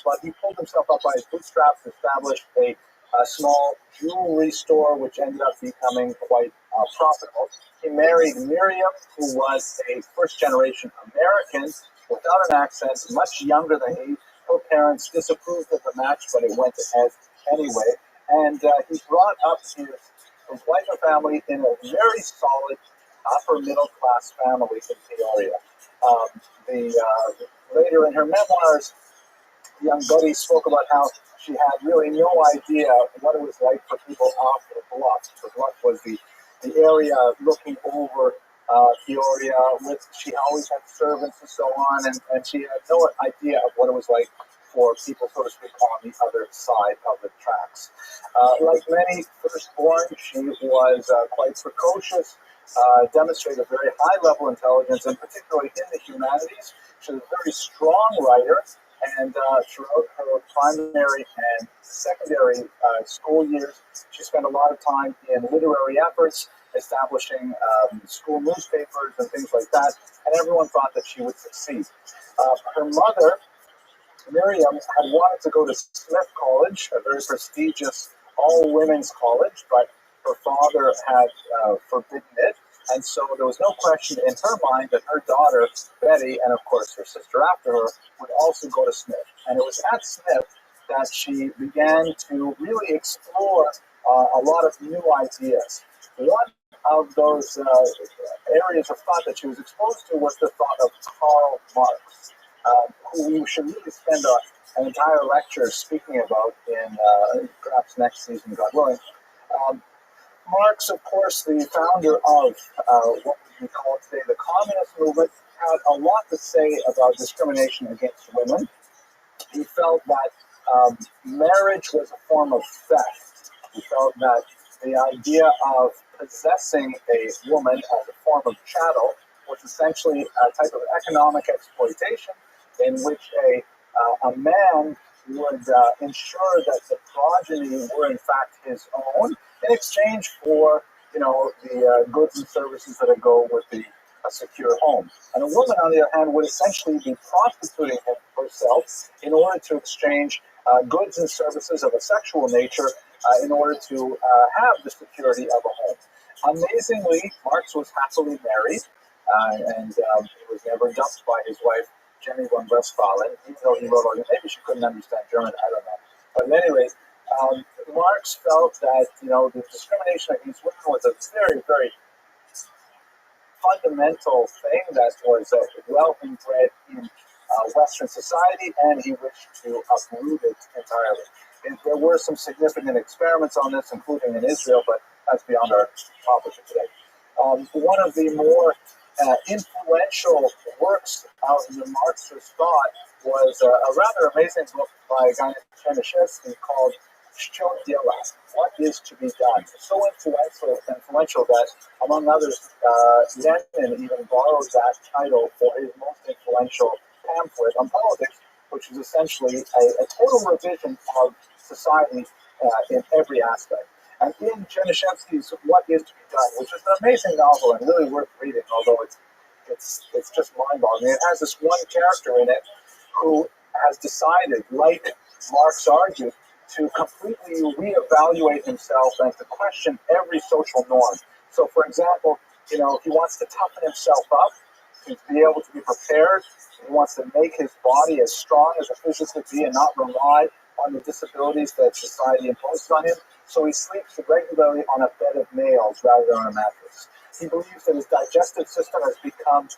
but he pulled himself up by his bootstraps, established a small jewelry store, which ended up becoming quite profitable. He married Miriam, who was a first-generation American without an accent, much younger than he. Her parents disapproved of the match, but it went ahead anyway. And he brought up his wife and family in a very solid upper middle class family in Peoria. Later in her memoirs, young Buddy spoke about how she had really no idea what it was like for people off the bluff. The bluff was the area looking over Peoria. She always had servants and so on, and she had no idea of what it was like for people, so to speak, on the other side of the tracks. Like many firstborn, she was quite precocious, demonstrated a very high level of intelligence, and particularly in the humanities. She was a very strong writer, and throughout her primary and secondary school years, she spent a lot of time in literary efforts, establishing school newspapers and things like that, and everyone thought that she would succeed. Her mother, Miriam, had wanted to go to Smith College, a very prestigious all-women's college, but her father had forbidden it, and so there was no question in her mind that her daughter, Betty, and of course her sister after her, would also go to Smith. And it was at Smith that she began to really explore a lot of new ideas. One of those areas of thought that she was exposed to was the thought of Karl Marx, who we should really spend an entire lecture speaking about in perhaps next season, God willing. Marx, of course, the founder of what we call today the communist movement, had a lot to say about discrimination against women. He felt that marriage was a form of theft. He felt that the idea of possessing a woman as a form of chattel was essentially a type of economic exploitation in which a man would ensure that the progeny were in fact his own in exchange for, the goods and services that go with a secure home. And a woman, on the other hand, would essentially be prostituting herself in order to exchange goods and services of a sexual nature in order to have the security of a home. Amazingly, Marx was happily married, and he was never dumped by his wife, Jenny von Westphalen, even though he wrote, maybe she couldn't understand German, I don't know. But at any rate, Marx felt that, the discrimination against women was a very, very fundamental thing that was well inbred in Western society, and he wished to uproot it entirely. And there were some significant experiments on this, including in Israel, but that's beyond our topic for today. One of the more influential works out in the Marxist thought was a rather amazing book by a guy named Chernyshevsky called Что делать? What is to be done? So influential that, among others, Lenin even borrowed that title for his most influential pamphlet on politics, which is essentially a total revision of society in every aspect. And in Chernyshevsky's What is to be done, which is an amazing novel and really worth reading, although it's just mind-boggling. It has this one character in it who has decided, like Marx argued, to completely reevaluate himself and to question every social norm. So, for example, he wants to toughen himself up to be able to be prepared. He wants to make his body as strong as it physically be and not rely on the disabilities that society imposes on him. So he sleeps regularly on a bed of nails rather than on a mattress. He believes that his digestive system has become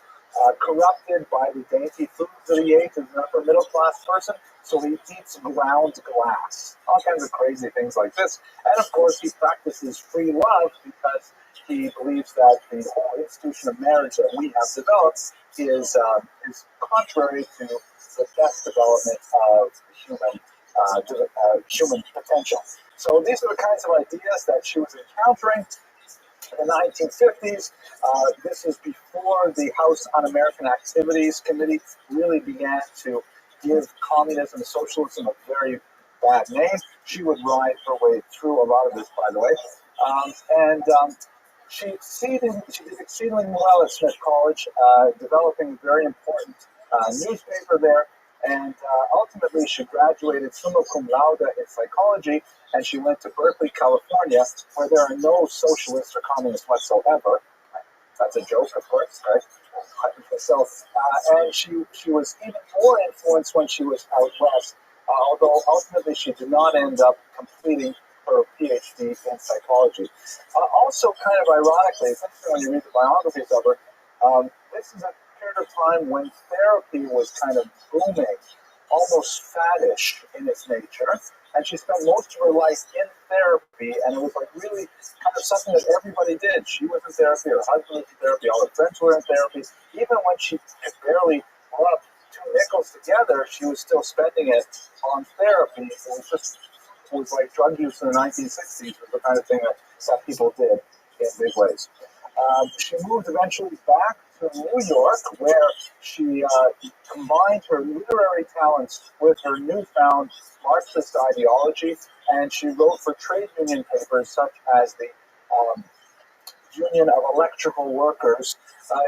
corrupted by the dainty foods that he ate as an upper middle class person, so he eats ground glass, all kinds of crazy things like this. And of course, he practices free love because he believes that the whole institution of marriage that we have developed is contrary to the best development of human potential. So these are the kinds of ideas that she was encountering in the 1950s. This is before the House Un-American Activities Committee really began to give communism and socialism a very bad name. She would ride her way through a lot of this, by the way. She did exceedingly well at Smith College, developing a very important newspaper there. And ultimately, she graduated summa cum laude in psychology, and she went to Berkeley, California, where there are no socialists or communists whatsoever. That's a joke, of course, right? So, and she was even more influenced when she was out west, although ultimately she did not end up completing her PhD in psychology. Also, kind of ironically, it's interesting when you read the biographies of her, this is a period of time when therapy was kind of booming, almost faddish in its nature, and she spent most of her life in therapy, and it was like really kind of something that everybody did. She was in therapy, her husband was in therapy, all her friends were in therapy. Even when she could barely rub two nickels together, she was still spending it on therapy. It was like drug use in the 1960s was the kind of thing that people did in big ways. She moved eventually back to New York, where she combined her literary talents with her newfound Marxist ideology, and she wrote for trade union papers such as the Union of Electrical Workers,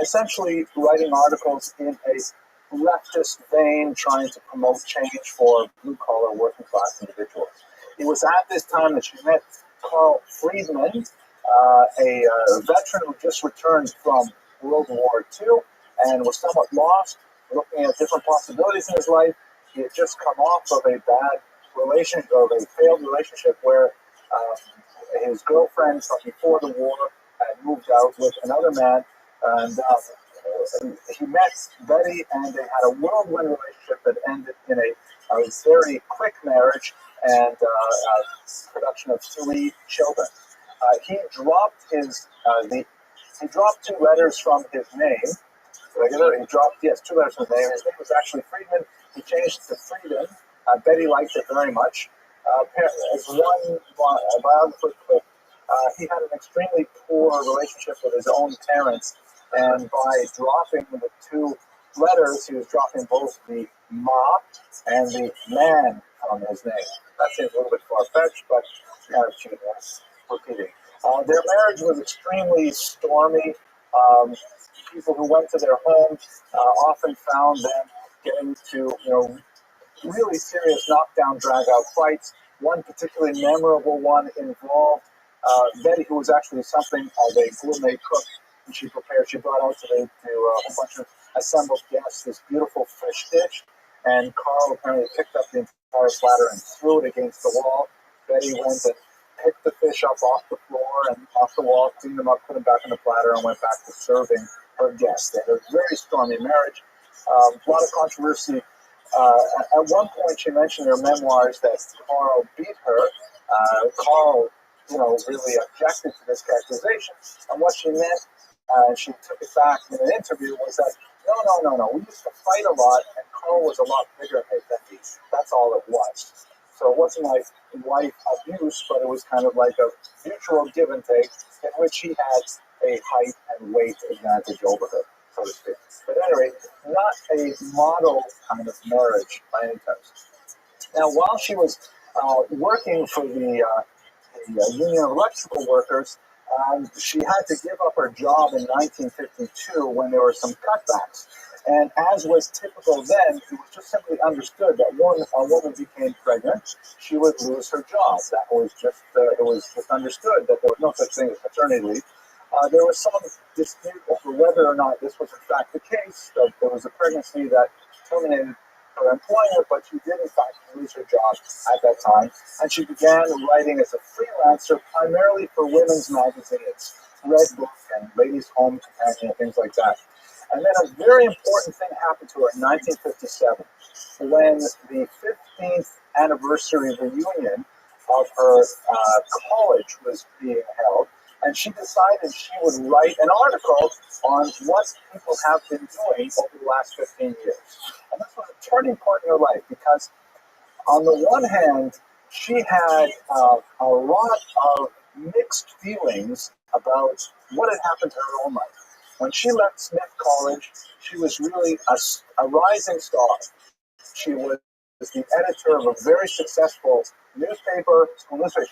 essentially writing articles in a leftist vein, trying to promote change for blue-collar working-class individuals. It was at this time that she met Carl Friedman, a veteran who just returned from World War II and was somewhat lost, looking at different possibilities in his life. He had just come off of a bad relationship, of a failed relationship where his girlfriend from before the war had moved out with another man, and he met Betty, and they had a whirlwind relationship that ended in a very quick marriage and production of 3 children. He dropped he dropped 2 letters from his name. He dropped 2 letters from his name. His name was actually Friedman. He changed it to Frieden. Betty liked it very much. As one biographer put, he had an extremely poor relationship with his own parents, and by dropping the 2 letters, he was dropping both the ma and the man from his name. That seems a little bit far-fetched, but kind of cute, repeating. Their marriage was extremely stormy. People who went to their home often found them getting to, really serious knockdown, drag-out fights. One particularly memorable one involved Betty, who was actually something of a gourmet cook, and she brought out to a bunch of assembled guests this beautiful fish dish, and Carl apparently picked up the entire platter and threw it against the wall. Betty went and picked the fish up off the floor and off the wall, cleaned them up, put them back in the platter, and went back to serving her guests. They had a very stormy marriage, a lot of controversy. At one point, she mentioned in her memoirs that Carl beat her. Carl, really objected to this characterization, and what she meant, she took it back in an interview, was that no, we used to fight a lot, and Carl was a lot bigger than me. That's all it was. So it wasn't like wife abuse, but it was kind of like a mutual give and take, in which he had a height and weight advantage over her, so to speak. But anyway, not a model kind of marriage by any terms. Now, while she was working for the Union of Electrical Workers, she had to give up her job in 1952 when there were some cutbacks. And as was typical then, it was just simply understood that when a woman became pregnant, she would lose her job. That was just it was just understood that there was no such thing as maternity leave. There was some dispute over whether or not this was in fact the case. There was a pregnancy that terminated her employment, but she did in fact lose her job at that time, and she began writing as a freelancer primarily for women's magazines, Red Book and Ladies' Home Companion, and things like that. And then a very important thing happened to her in 1957 when the 15th anniversary reunion of her college was being held. And she decided she would write an article on what people have been doing over the last 15 years. And this was a turning point in her life because, on the one hand, she had a lot of mixed feelings about what had happened to her own life. When she left Smith College, she was really a rising star. She was the editor of a very successful newspaper.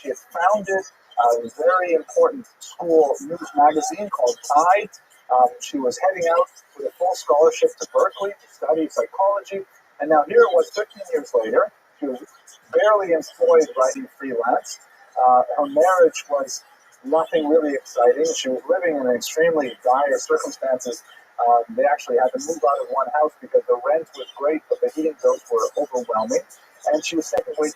She had founded a very important school news magazine called Taik. She was heading out with a full scholarship to Berkeley to study psychology. And now here it was 15 years later. She was barely employed writing freelance. Her marriage was nothing really exciting. She was living in extremely dire circumstances. They actually had to move out of one house because the rent was great, but the heating bills were overwhelming. And she was thinking, wait,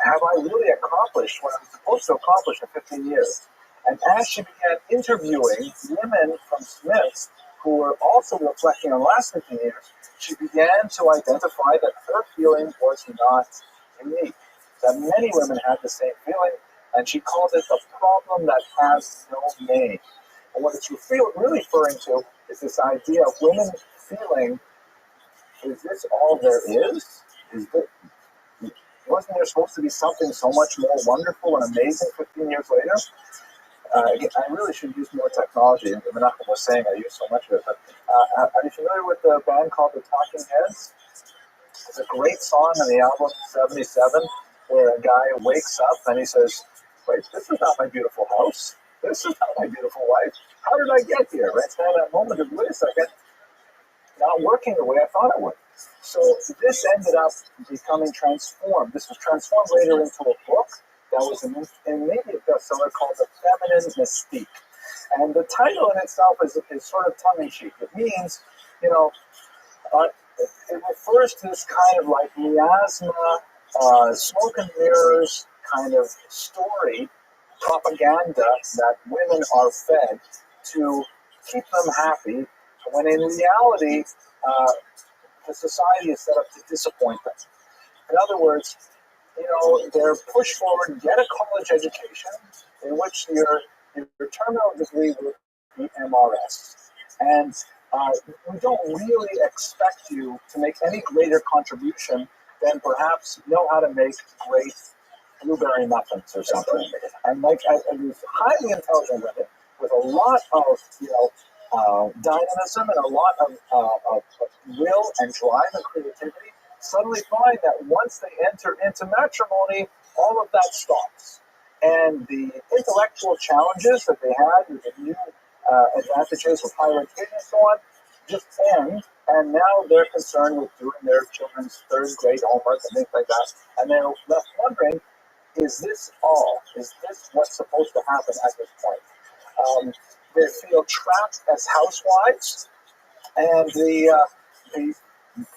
have I really accomplished what I'm supposed to accomplish in 15 years? And as she began interviewing women from Smith's who were also reflecting on the last 15 years, she began to identify that her feeling was not unique, that many women had the same feeling, and she called it the problem that has no name. And what it's really referring to is this idea of women feeling, is this all there is? Wasn't there supposed to be something so much more wonderful and amazing 15 years later? I really should use more technology. Menachem was saying I use so much of it. But are you familiar with the band called the Talking Heads? It's a great song on the album 77 where a guy wakes up and he says, wait, this is not my beautiful house. This is not my beautiful wife. How did I get here? Right? It's kind of that moment of, wait a second, not working the way I thought it would. So this ended up becoming transformed. This was transformed later into a book that was an immediate bestseller called The Feminine Mystique. And the title in itself is sort of tongue-in-cheek. It means, it refers to this kind of like miasma, smoke and mirrors kind of story, propaganda that women are fed to keep them happy, when in reality, the society is set up to disappoint them. In other words, they're pushed forward, get a college education in which your terminal degree will be MRS. And we don't really expect you to make any greater contribution than perhaps know how to make great blueberry muffins or something. And these highly intelligent women with a lot of dynamism and a lot of will and drive and creativity suddenly find that once they enter into matrimony, all of that stops. And the intellectual challenges that they had with the new advantages of higher education and so on just end, and now they're concerned with doing their children's third grade homework and things like that. And they're left wondering, is this all? Is this what's supposed to happen at this point? They feel trapped as housewives, and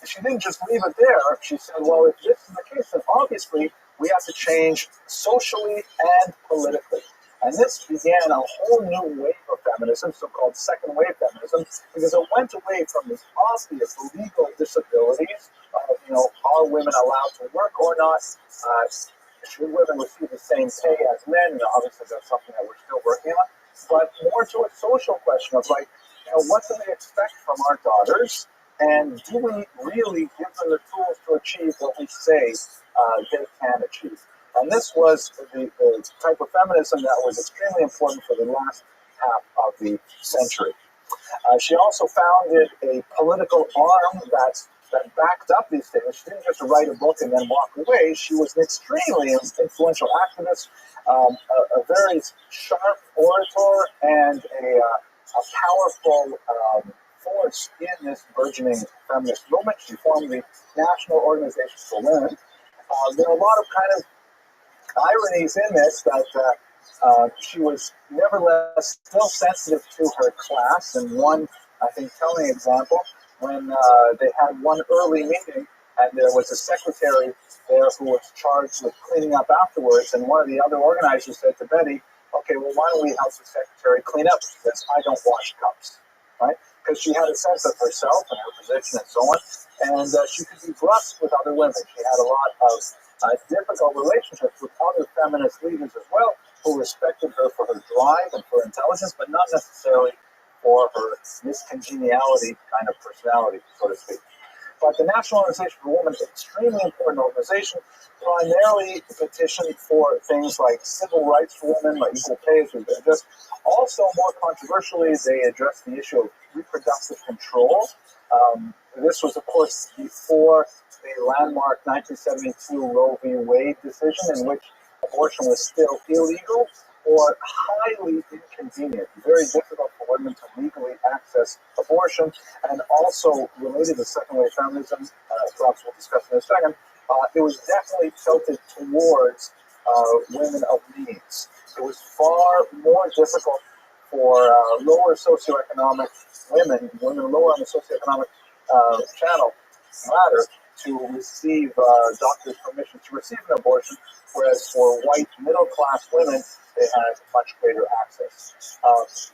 she didn't just leave it there. She said, well, if this is the case, then obviously we have to change socially and politically. And this began a whole new wave of feminism, so-called second wave feminism, because it went away from these obvious legal disabilities of, are women allowed to work or not? Should women receive the same pay as men? And obviously that's something that we're still working on. But more to a social question of what do they expect from our daughters? And do we really give them the tools to achieve what we say they can achieve? And this was the type of feminism that was extremely important for the last half of the century. She also founded a political arm that backed up these things. She didn't just write a book and then walk away. She was an extremely influential activist, a very sharp orator, and a powerful force in this burgeoning feminist movement. She formed the National Organization for Women. There are a lot of kind of ironies in this that she was nevertheless still sensitive to her class. And one, I think, telling example, when they had one early meeting and there was a secretary there who was charged with cleaning up afterwards, and one of the other organizers said to Betty, okay, well, why don't we help the secretary clean up? She says, I don't wash cups, right? because she had a sense of herself and her position and so on, and she could be brusque with other women. She had a lot of difficult relationships with other feminist leaders as well, who respected her for her drive and for intelligence, but not necessarily for her miscongeniality kind of personality, so to speak. But the National Organization for Women is an extremely important organization, primarily petitioned for things like civil rights for women, like equal pay, as we've addressed. Also, more controversially, they addressed the issue of reproductive control. This was, of course, before the landmark 1972 Roe v. Wade decision, in which abortion was still illegal or highly inconvenient, very difficult for women to legally access abortion, and also related to second-wave feminism, perhaps we'll discuss in a second, it was definitely tilted towards women of means. It was far more difficult for lower socioeconomic women lower on the socioeconomic ladder, to receive doctor's permission to receive an abortion, whereas for white middle-class women, they had much greater access.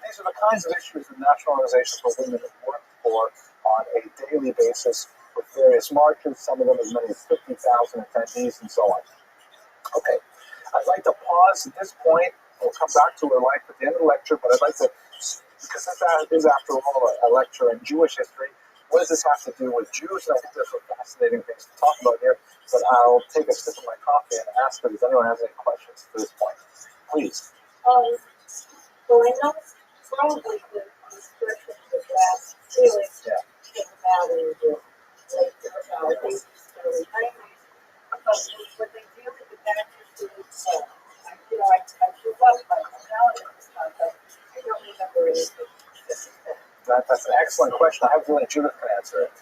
These are the kinds of issues the National Organization for Women worked for on a daily basis with various marches, some of them as many as 50,000 attendees and so on. Okay, I'd like to pause at this point. We'll come back to her life at the end of the lecture, but I'd like to, because this is after all a lecture in Jewish history, what does this have to do with Jews? And I think there's some fascinating things to talk about here, but I'll take a sip of my coffee and ask her, does anyone have any questions to this point? Please. So I know probably the description of the glass ceiling came about in the late 80s, early 90s, but when they deal with the factors to I grew up by technology at this time, but I don't remember anything. That's an excellent question. I have a feeling Judith can answer it.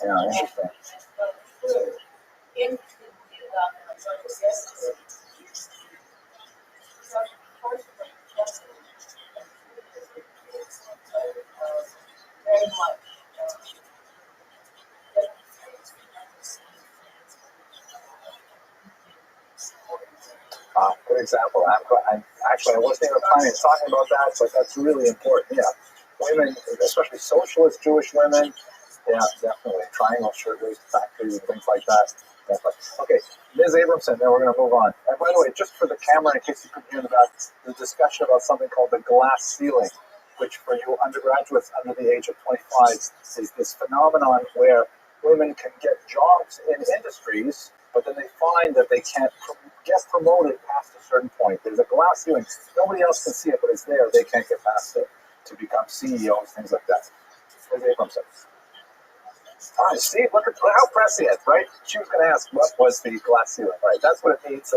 Yeah, interesting. Good example. I wasn't even planning on talking about that, but that's really important. Yeah, women, especially socialist Jewish women, yeah, definitely. Triangle sugars, factories, and things like that. Definitely. Okay, Ms. Abramson, then we're going to move on. And by the way, just for the camera, in case you couldn't hear that, the discussion about something called the glass ceiling, which for you undergraduates under the age of 25 is this phenomenon where women can get jobs in industries, but then they find that they can't get promoted past a certain point. There's a glass ceiling. Nobody else can see it, but it's there. They can't get past it to become CEOs, things like that. Ms. Abramson. Steve, look how prescient, right? She was going to ask, what was the glass ceiling, right? That's what it means.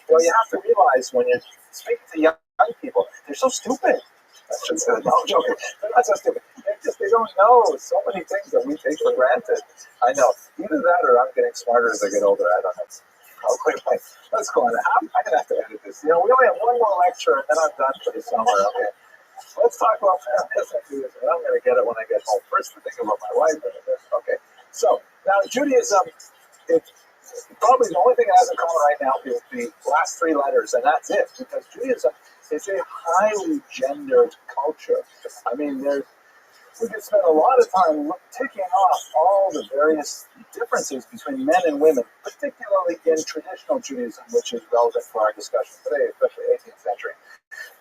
You have to realize when you're speaking to young people, they're so stupid. No, I'm joking. They're not so stupid. They don't know so many things that we take for granted. I know. Either that or I'm getting smarter as I get older. I don't know. Oh, wait. Let's go on. I'm going to have to edit this. We only have one more lecture and then I'm done for the summer. Okay. Let's talk about feminism. I'm going to get it when I get home. First, we're thinking about my wife. Okay. So, now Judaism, it's probably the only thing it has in common right now is the last three letters, and that's it, because Judaism is a highly gendered culture. I mean, we could spend a lot of time ticking off all the various differences between men and women, particularly in traditional Judaism, which is relevant for our discussion today, especially 18th century.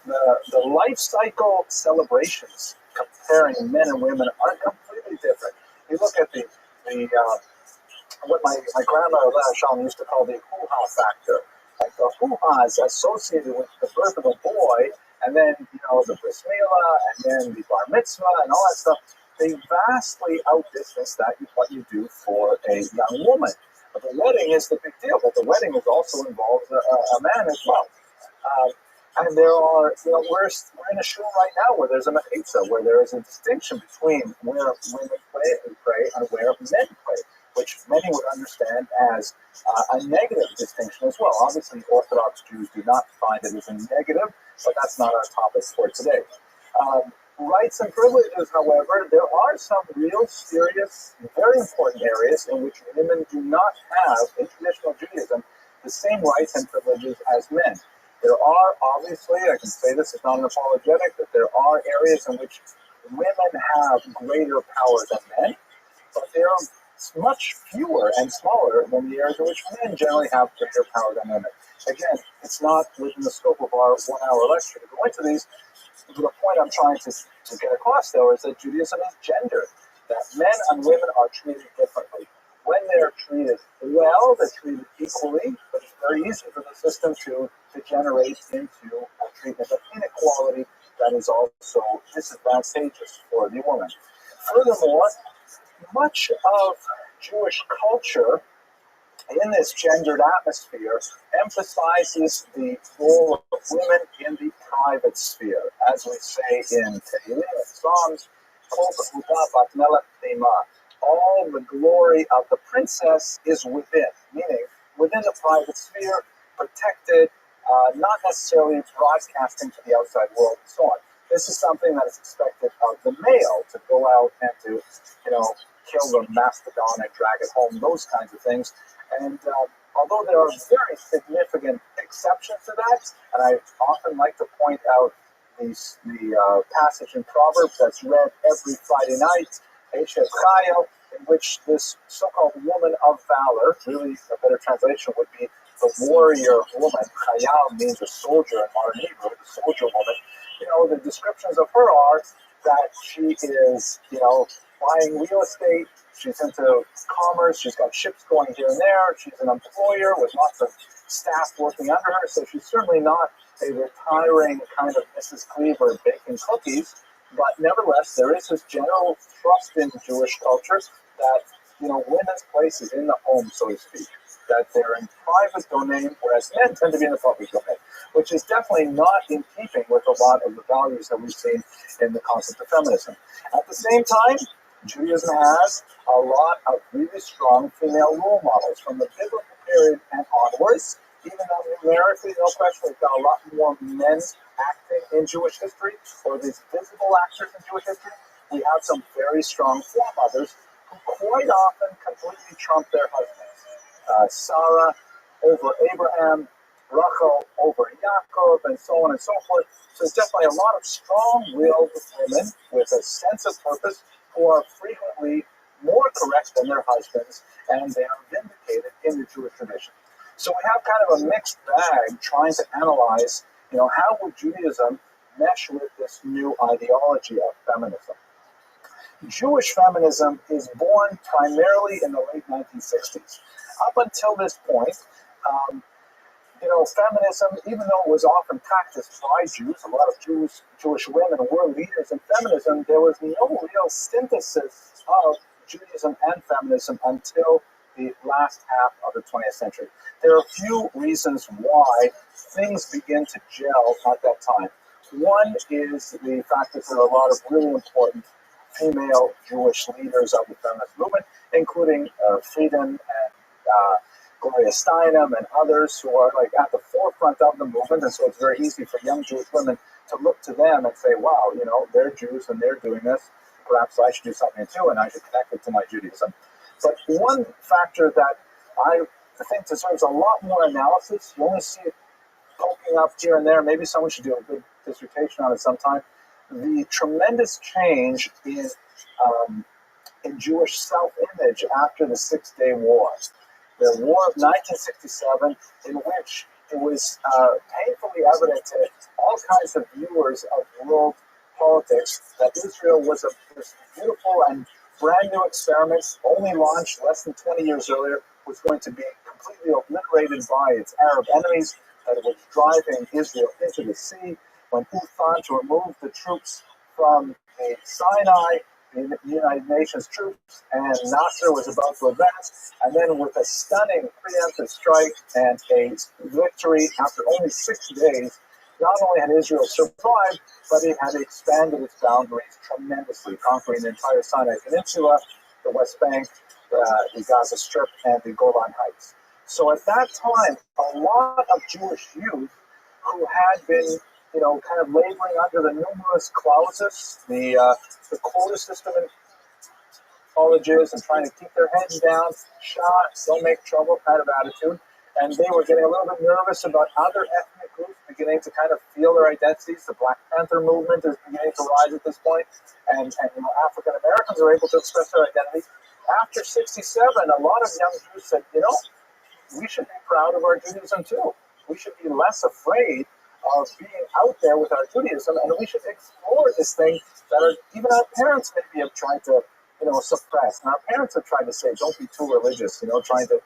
The life cycle celebrations comparing men and women are completely different. You look at what my grandmother Lana Shalom used to call the hoo-ha factor. like the hoo-has associated with the birth of a boy, and then, the bris milah, and then the bar mitzvah, and all that stuff, they vastly outdistance what you do for a young woman. But the wedding is the big deal, but the wedding is also involves a man as well. And there are, we're in a shul right now where there's a mechitza, where there is a distinction between where women pray and where men pray, which many would understand as a negative distinction as well. Obviously, Orthodox Jews do not find it as a negative, but that's not our topic for today. Rights and privileges, however, there are some real serious, very important areas in which women do not have, in traditional Judaism, the same rights and privileges as men. There are, obviously, I can say this is not an apologetic, that there are areas in which women have greater power than men, but they are much fewer and smaller than the areas in which men generally have greater power than women. Again, it's not within the scope of our 1 hour lecture to go into these. The point I'm trying to get across, though, is that Judaism is gendered, that men and women are treated differently. When they're treated well, they're treated equally, but it's very easy for the system to degenerate into a treatment of inequality that is also disadvantageous for the woman. Furthermore, much of Jewish culture in this gendered atmosphere emphasizes the role of women in the private sphere. As we say in Tehillim and Psalms, all the glory of the princess is within, meaning within the private sphere, protected, not necessarily broadcasting to the outside world and so on. This is something that is expected of the male to go out and to, kill the mastodon and drag it home, those kinds of things. And although there are very significant exceptions to that, and I often like to point out the passage in Proverbs that's read every Friday night, Eshet Chayil, in which this so-called woman of valor, really a better translation would be the warrior woman. Chayil means a soldier in modern Hebrew, the soldier woman. The descriptions of her are that she is, buying real estate, she's into commerce, she's got ships going here and there, she's an employer with lots of staff working under her, so she's certainly not a retiring kind of Mrs. Cleaver baking cookies, but nevertheless, there is this general trust in Jewish culture that, women's place is in the home, so to speak, that they're in private domain, whereas men tend to be in the public domain, which is definitely not in keeping with a lot of the values that we've seen in the concept of feminism. At the same time, Judaism has a lot of really strong female role models from the biblical period and onwards. Even though numerically, no question, we've got a lot more men acting in Jewish history, or these visible actors in Jewish history, we have some very strong foremothers who quite often completely trump their husbands. Sarah over Abraham, Rachel over Yaakov, and so on and so forth. So there's definitely a lot of strong-willed women with a sense of purpose who are frequently more correct than their husbands, and they are vindicated in the Jewish tradition. So we have kind of a mixed bag trying to analyze, how would Judaism mesh with this new ideology of feminism? Jewish feminism is born primarily in the late 1960s. Up until this point, feminism, even though it was often practiced by Jews, a lot of Jewish women were leaders in feminism, there was no real synthesis of Judaism and feminism until the last half of the 20th century. There are a few reasons why things begin to gel at that time. One is the fact that there are a lot of really important female Jewish leaders of the feminist movement, including Frieden and Gloria Steinem and others who are at the forefront of the movement, and so it's very easy for young Jewish women to look to them and say, wow, they're Jews and they're doing this, perhaps I should do something too, and I should connect it to my Judaism. But one factor that I think deserves a lot more analysis, you only see it poking up here and there, maybe someone should do a good dissertation on it sometime, the tremendous change in Jewish self-image after the Six-Day War. The War of 1967, in which it was painfully evident to all kinds of viewers of world politics that Israel was this beautiful and brand new experiment, only launched less than 20 years earlier, was going to be completely obliterated by its Arab enemies, that it was driving Israel into the sea. When who thought to remove the troops from the Sinai, the United Nations troops, and Nasser was about to advance, and then with a stunning preemptive strike and a victory after only 6 days, not only had Israel survived, but it had expanded its boundaries tremendously, conquering the entire Sinai Peninsula, the West Bank, the Gaza Strip, and the Golan Heights. So at that time, a lot of Jewish youth who had been, kind of laboring under the numerous clauses, the quota system in colleges, and trying to keep their heads down, shot, don't make trouble kind of attitude. And they were getting a little bit nervous about other ethnic groups beginning to kind of feel their identities. The Black Panther movement is beginning to rise at this point, and African Americans are able to express their identity. After 67, a lot of young Jews said, we should be proud of our Judaism too. We should be less afraid of being out there with our Judaism, and we should explore this thing that even our parents maybe have tried to, suppress. And our parents have tried to say, don't be too religious, trying to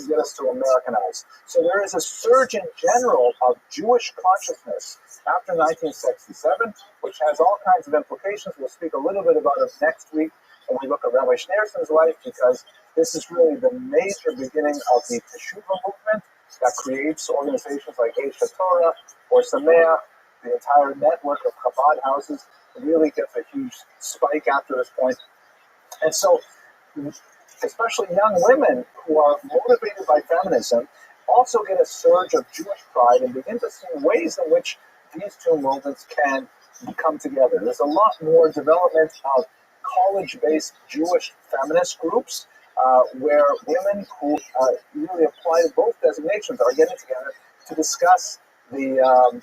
get us to Americanize. So there is a surge in general of Jewish consciousness after 1967, which has all kinds of implications. We'll speak a little bit about it next week when we look at Rabbi Schneerson's life, because this is really the major beginning of the Teshuvah movement that creates organizations like Aish HaTorah or Sameach. The entire network of Chabad houses really gets a huge spike after this point. And so, especially young women who are motivated by feminism also get a surge of Jewish pride and begin to see ways in which these two movements can come together. There's a lot more development of college-based Jewish feminist groups where women who really apply to both designations are getting together to discuss the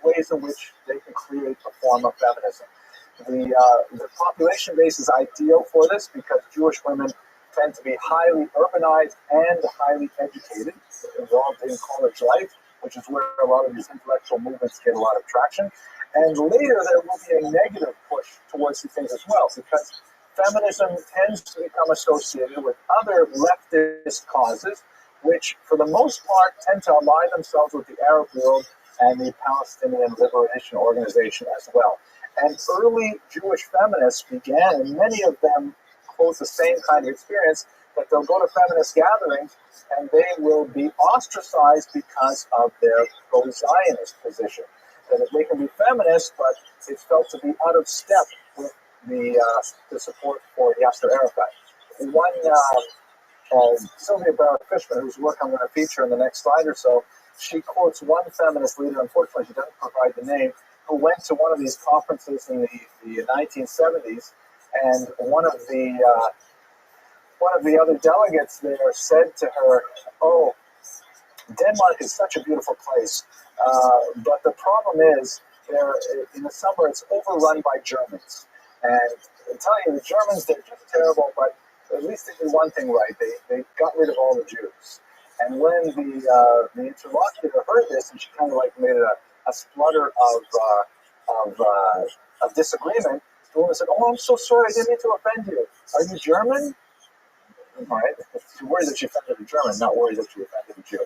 ways in which they can create a form of feminism. The population base is ideal for this because Jewish women tend to be highly urbanized and highly educated, involved in college life, which is where a lot of these intellectual movements get a lot of traction. And later there will be a negative push towards these things as well, because feminism tends to become associated with other leftist causes, which for the most part tend to align themselves with the Arab world and the Palestinian Liberation Organization as well. And early Jewish feminists began, and many of them quote the same kind of experience, that they'll go to feminist gatherings and they will be ostracized because of their pro-Zionist position. That they can be feminists, but it's felt to be out of step with the support for Yasser Arafat. Sylvia Barrett-Fishman, whose work I'm going to feature in the next slide or so, she quotes one feminist leader, unfortunately she doesn't provide the name, who went to one of these conferences in the 1970s, and one of the other delegates there said to her, "Oh, Denmark is such a beautiful place, but the problem is, in the summer it's overrun by Germans. And I'm telling you, the Germans, they're just terrible, but at least they did one thing right. They got rid of all the Jews." And when the interlocutor heard this, and she kind of like made a splutter of disagreement, the woman said, "Oh, I'm so sorry, I didn't mean to offend you. Are you German?" All right, she's worried that she offended a German, not worried that she offended a Jew.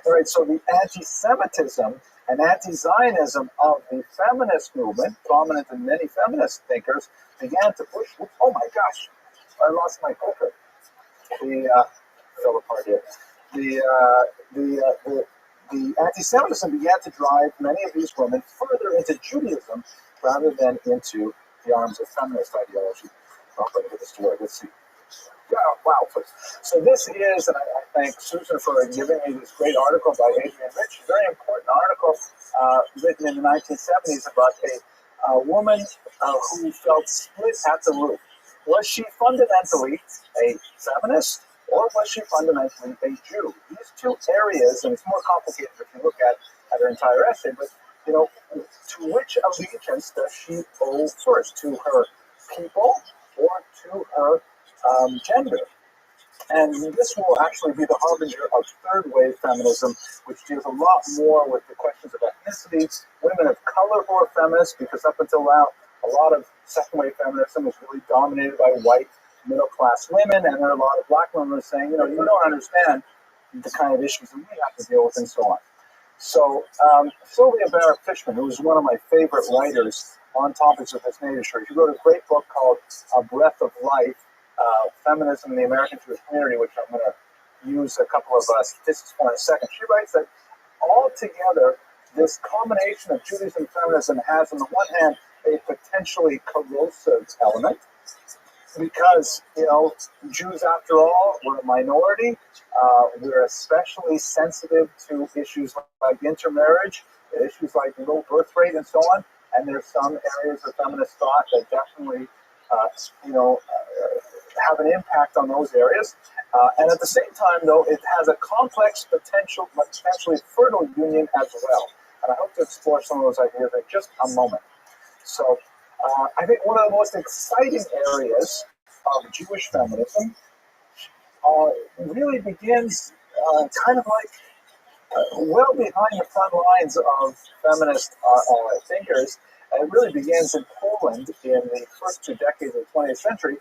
All right, so the anti-Semitism and anti-Zionism of the feminist movement, prominent in many feminist thinkers, began to push. Oh my gosh, I lost my clicker. Fell apart here. The anti-Semitism began to drive many of these women further into Judaism rather than into the arms of feminist ideology. I'll get this to work. Let's see. Yeah, wow. So this is, and I thank Susan for giving me this great article by Adrian Rich, a very important article written in the 1970s about a woman who felt split at the root. Was she fundamentally a feminist, or was she fundamentally a Jew? These two areas, and it's more complicated if you look at her entire essay, but to which allegiance does she owe first? To her people or to her gender? And this will actually be the harbinger of third wave feminism, which deals a lot more with the questions of ethnicity, women of color who are feminists, because up until now, a lot of second wave feminism was really dominated by white middle-class women, and there are a lot of black women saying, you don't understand the kind of issues that we have to deal with, and so on. So Sylvia Barrett Fishman, who is one of my favorite writers on topics of this nature, she wrote a great book called A Breath of Life, Feminism in the American Jewish Community, which I'm going to use a couple of statistics for in a second. She writes that altogether, this combination of Judaism and feminism has, on the one hand, a potentially corrosive element, because, Jews, after all, we're a minority. We're especially sensitive to issues like intermarriage, issues like low birth rate, and so on. And there's some areas of feminist thought that definitely, have an impact on those areas. And at the same time, though, it has a complex, potentially fertile union as well. And I hope to explore some of those ideas in just a moment. So I think one of the most exciting areas of Jewish feminism really begins kind of like well behind the front lines of feminist thinkers. It really begins in Poland in the first 2 decades of the 20th century,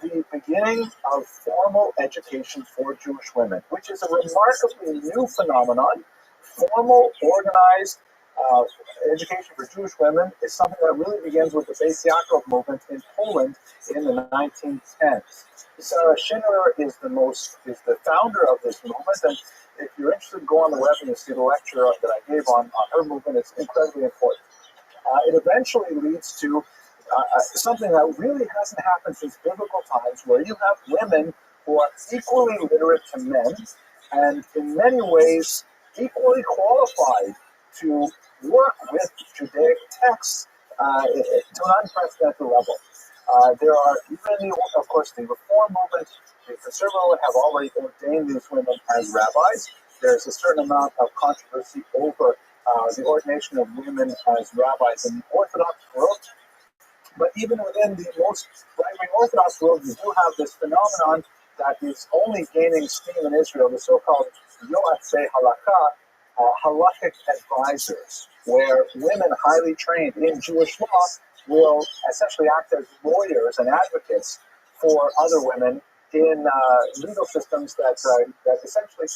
the beginning of formal education for Jewish women, which is a remarkably new phenomenon. Formal, organized education for Jewish women is something that really begins with the Beis Yaakov movement in Poland in the 1910s. Sarah Schindler is the founder of this movement, and if you're interested, go on the web and you'll see the lecture that I gave on her movement. It's incredibly important. It eventually leads to something that really hasn't happened since biblical times, where you have women who are equally literate to men and in many ways equally qualified to work with Judaic texts to an unprecedented level. There are even, of course, the Reform movement, the Conservative movement have already ordained these women as rabbis. There's a certain amount of controversy over the ordination of women as rabbis in the Orthodox world. But even within the most right-wing Orthodox world, you do have this phenomenon that is only gaining steam in Israel, the so-called Yoatzei Halakha, halakhic advisors, where women highly trained in Jewish law will essentially act as lawyers and advocates for other women in legal systems that essentially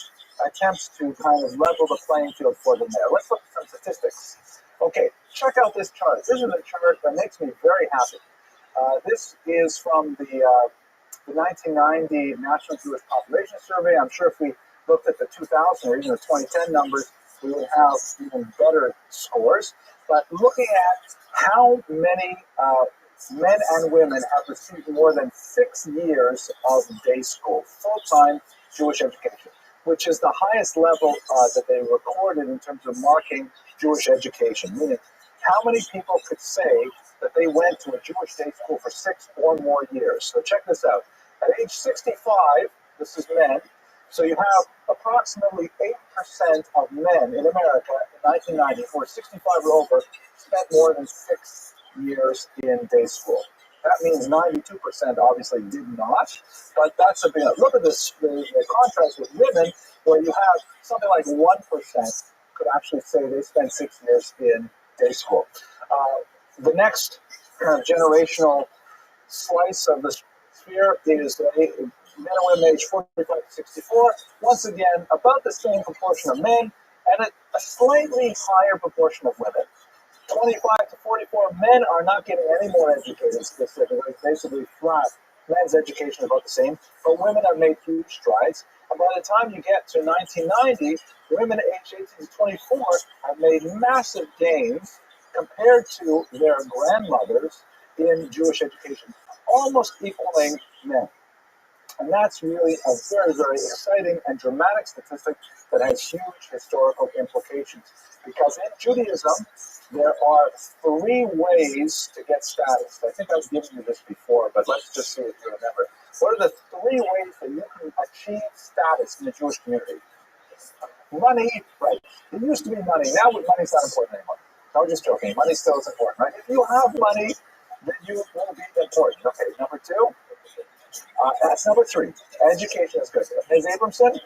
attempts to kind of level the playing field for them there. Let's look at some statistics. Okay, check out this chart. This is a chart that makes me very happy. This is from the 1990 National Jewish Population Survey. I'm sure if we looked at the 2000 or even the 2010 numbers, we would have even better scores. But looking at how many men and women have received more than 6 years of day school, full-time Jewish education, which is the highest level that they recorded in terms of marking Jewish education, meaning how many people could say that they went to a Jewish day school for 6 or more years. So check this out. At age 65, this is men, so you have approximately 8% of men in America in 1990 who are 65 or over spent more than 6 years in day school. That means 92% obviously did not, but that's a big look at this. The contrast with women, where you have something like 1% could actually say they spent 6 years in day school. The next kind of generational slice of the sphere is men and women aged 45 to 64. Once again, about the same proportion of men and a slightly higher proportion of women. 25 to 44 men are not getting any more educated specifically. It's basically flat. Men's education is about the same, but women have made huge strides. And by the time you get to 1990, women aged 18 to 24 have made massive gains compared to their grandmothers in Jewish education, almost equaling men. And that's really a very, very exciting and dramatic statistic that has huge historical implications. Because in Judaism, there are 3 ways to get status. I think I've given you this before, but let's just see if you remember. What are the 3 ways that you can achieve status in the Jewish community? Money, right. It used to be money. Now money's not important anymore. I was just joking. Money still is important, right? If you have money, then you will be important. Okay, number 2. That's number 3. Education is good. Ms. Abramson,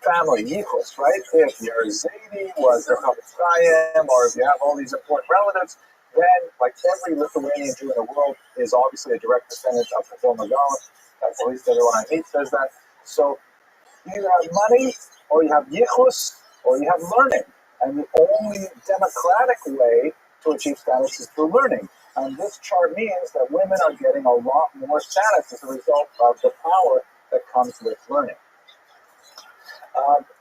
family equals, right? If your Zadie was your Chavetz Chaim, or if you have all these important relatives, Then, like every Lithuanian Jew in the world is obviously a direct descendant of the former Gaon. At least everyone I meet says that. So you either have money, or you have yichus, or you have learning. And the only democratic way to achieve status is through learning. And this chart means that women are getting a lot more status as a result of the power that comes with learning.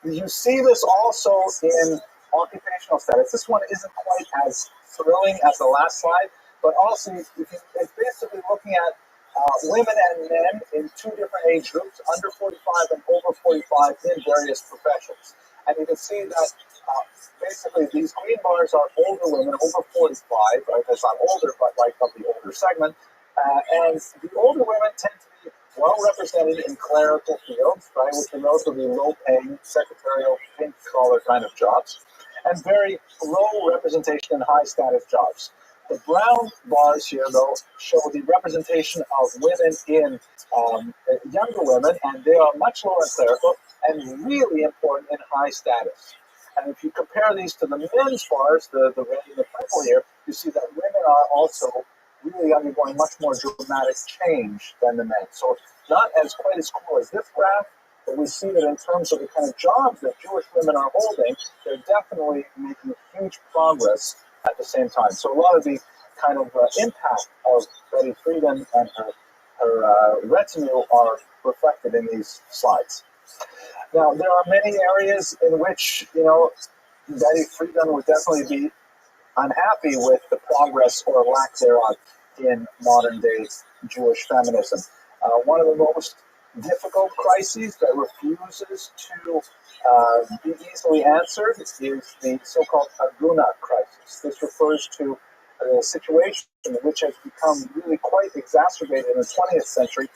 You see this also in occupational status. This one isn't quite as thrilling as the last slide, but also it's basically looking at women and men in two different age groups, under 45 and over 45 in various professions. And you can see that basically these green bars are older women, over 45, right? That's not older, but like of the older segment. And the older women tend to be well represented in clerical fields, right, which are relatively low-paying, secretarial, pink-collar kind of jobs, and very low representation in high-status jobs. The brown bars here, though, show the representation of women in younger women, and they are much lower in clerical and really important in high status. And if you compare these to the men's bars, the red and the purple here, you see that women are also really undergoing much more dramatic change than the men. So not as quite as cool as this graph, but we see that in terms of the kind of jobs that Jewish women are holding, they're definitely making huge progress at the same time. So a lot of the kind of impact of Betty Friedan and her retinue are reflected in these slides. Now, there are many areas in which, Betty Friedan would definitely be unhappy with the progress or lack thereof in modern day Jewish feminism. One of the most difficult crises that refuses to be easily answered is the so-called Aguna crisis. This refers to a situation which has become really quite exacerbated in the 20th century.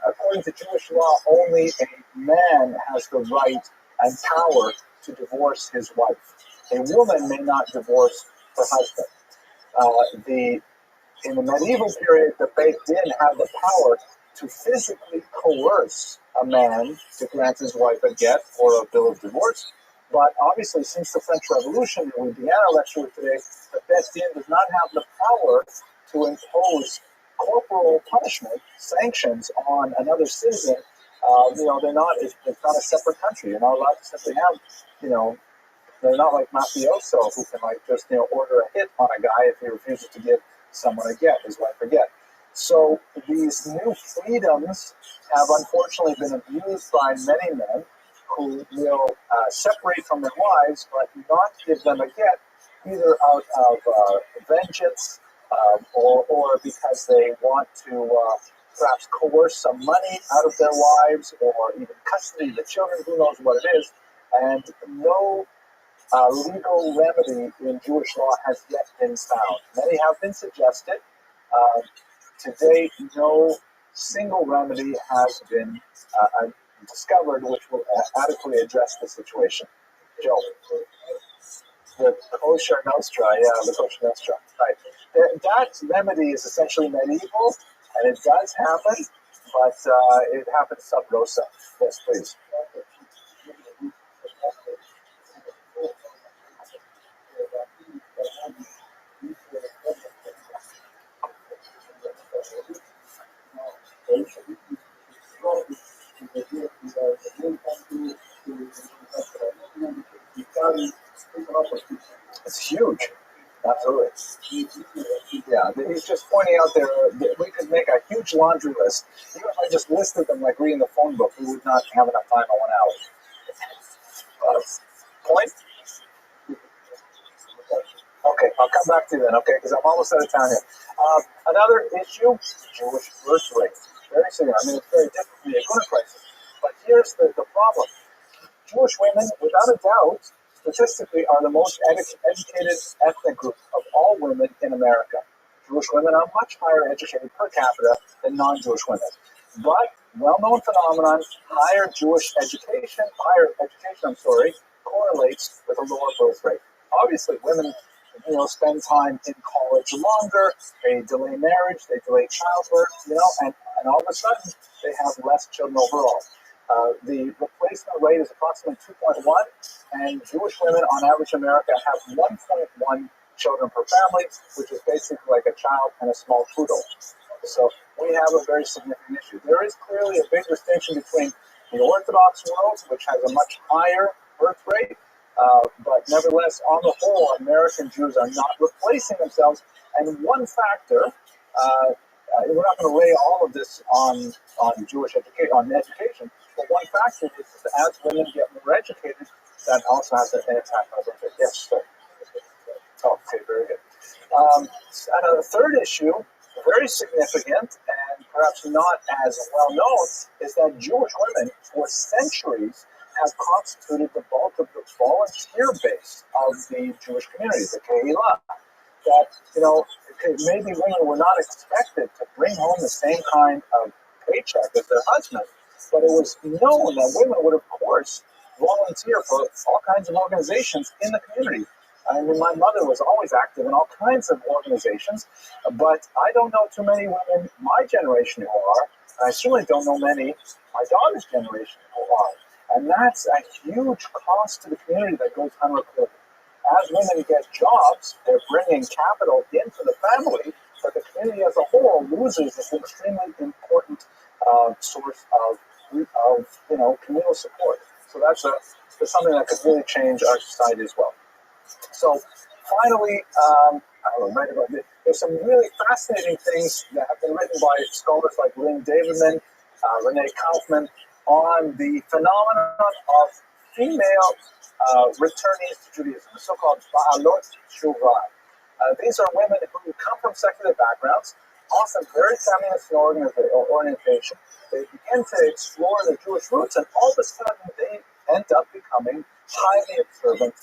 According to Jewish law, only a man has the right and power to divorce his wife. A woman may not divorce her husband. In the medieval period, the Beit Din had the power to physically coerce a man to grant his wife a get or a bill of divorce. But obviously, since the French Revolution that we began our lecture with today, the Beit Din does not have the power to impose corporal punishment, sanctions on another citizen. They're not. It's not a separate country. You're not allowed to simply have, they're not like mafioso who can just order a hit on a guy if he refuses to give someone a get, his wife a get. So these new freedoms have unfortunately been abused by many men who will separate from their wives but not give them a get, either out of vengeance or because they want to perhaps coerce some money out of their wives or even custody of the children, who knows what it is. And no legal remedy in Jewish law has yet been found. Many have been suggested. To date, no single remedy has been discovered which will adequately address the situation. Joe, the kosher nostra, the kosher nostra, right. That remedy is essentially medieval, and it does happen, but it happens sub rosa. Yes, please. It's huge. Absolutely. Yeah, he's just pointing out there that we could make a huge laundry list. Even if I just listed them like reading the phone book, we would not have enough time in 1 hour. Point? Okay, I'll come back to you then, okay, because I'm almost out of time here. Another issue, Jewish birth rate. Very severe. I mean, it's very different from the Aguna crisis. But here's the problem. Jewish women, without a doubt, statistically are the most educated ethnic group of all women in America. Jewish women are much higher educated per capita than non-Jewish women. But, well-known phenomenon, higher education, correlates with a lower birth rate. Obviously, women, spend time in college longer, they delay marriage, they delay childbirth, and all of a sudden, they have less children overall. The replacement rate is approximately 2.1, and Jewish women on average in America have 1.1 children per family, which is basically like a child and a small poodle. So we have a very significant issue. There is clearly a big distinction between the Orthodox world, which has a much higher birth rate, but nevertheless, on the whole, American Jews are not replacing themselves. And one factor, we're not going to lay all of this on Jewish education, but one factor is that as women get more educated, that also has an impact on birth rate. Yes, sir. Oh, okay, very good. And a third issue, very significant and perhaps not as well known, is that Jewish women for centuries have constituted the bulk of the volunteer base of the Jewish community, the Kehillah. That, maybe women were not expected to bring home the same kind of paycheck as their husband, but it was known that women would, of course, volunteer for all kinds of organizations in the community. I mean, my mother was always active in all kinds of organizations, but I don't know too many women my generation who are, and I certainly don't know many my daughter's generation who are. And that's a huge cost to the community that goes unreported. As women get jobs, they're bringing capital into the family, but the community as a whole loses this extremely important source of communal support. So that's something that could really change our society as well. So finally, there's some really fascinating things that have been written by scholars like Lynn Davidman, Renee Kaufman, on the phenomenon of female returnees to Judaism, the so-called Baalot Shuvah. These are women who come from secular backgrounds, often very feminist in orientation. They begin to explore their Jewish roots, and all of a sudden they end up becoming highly observant,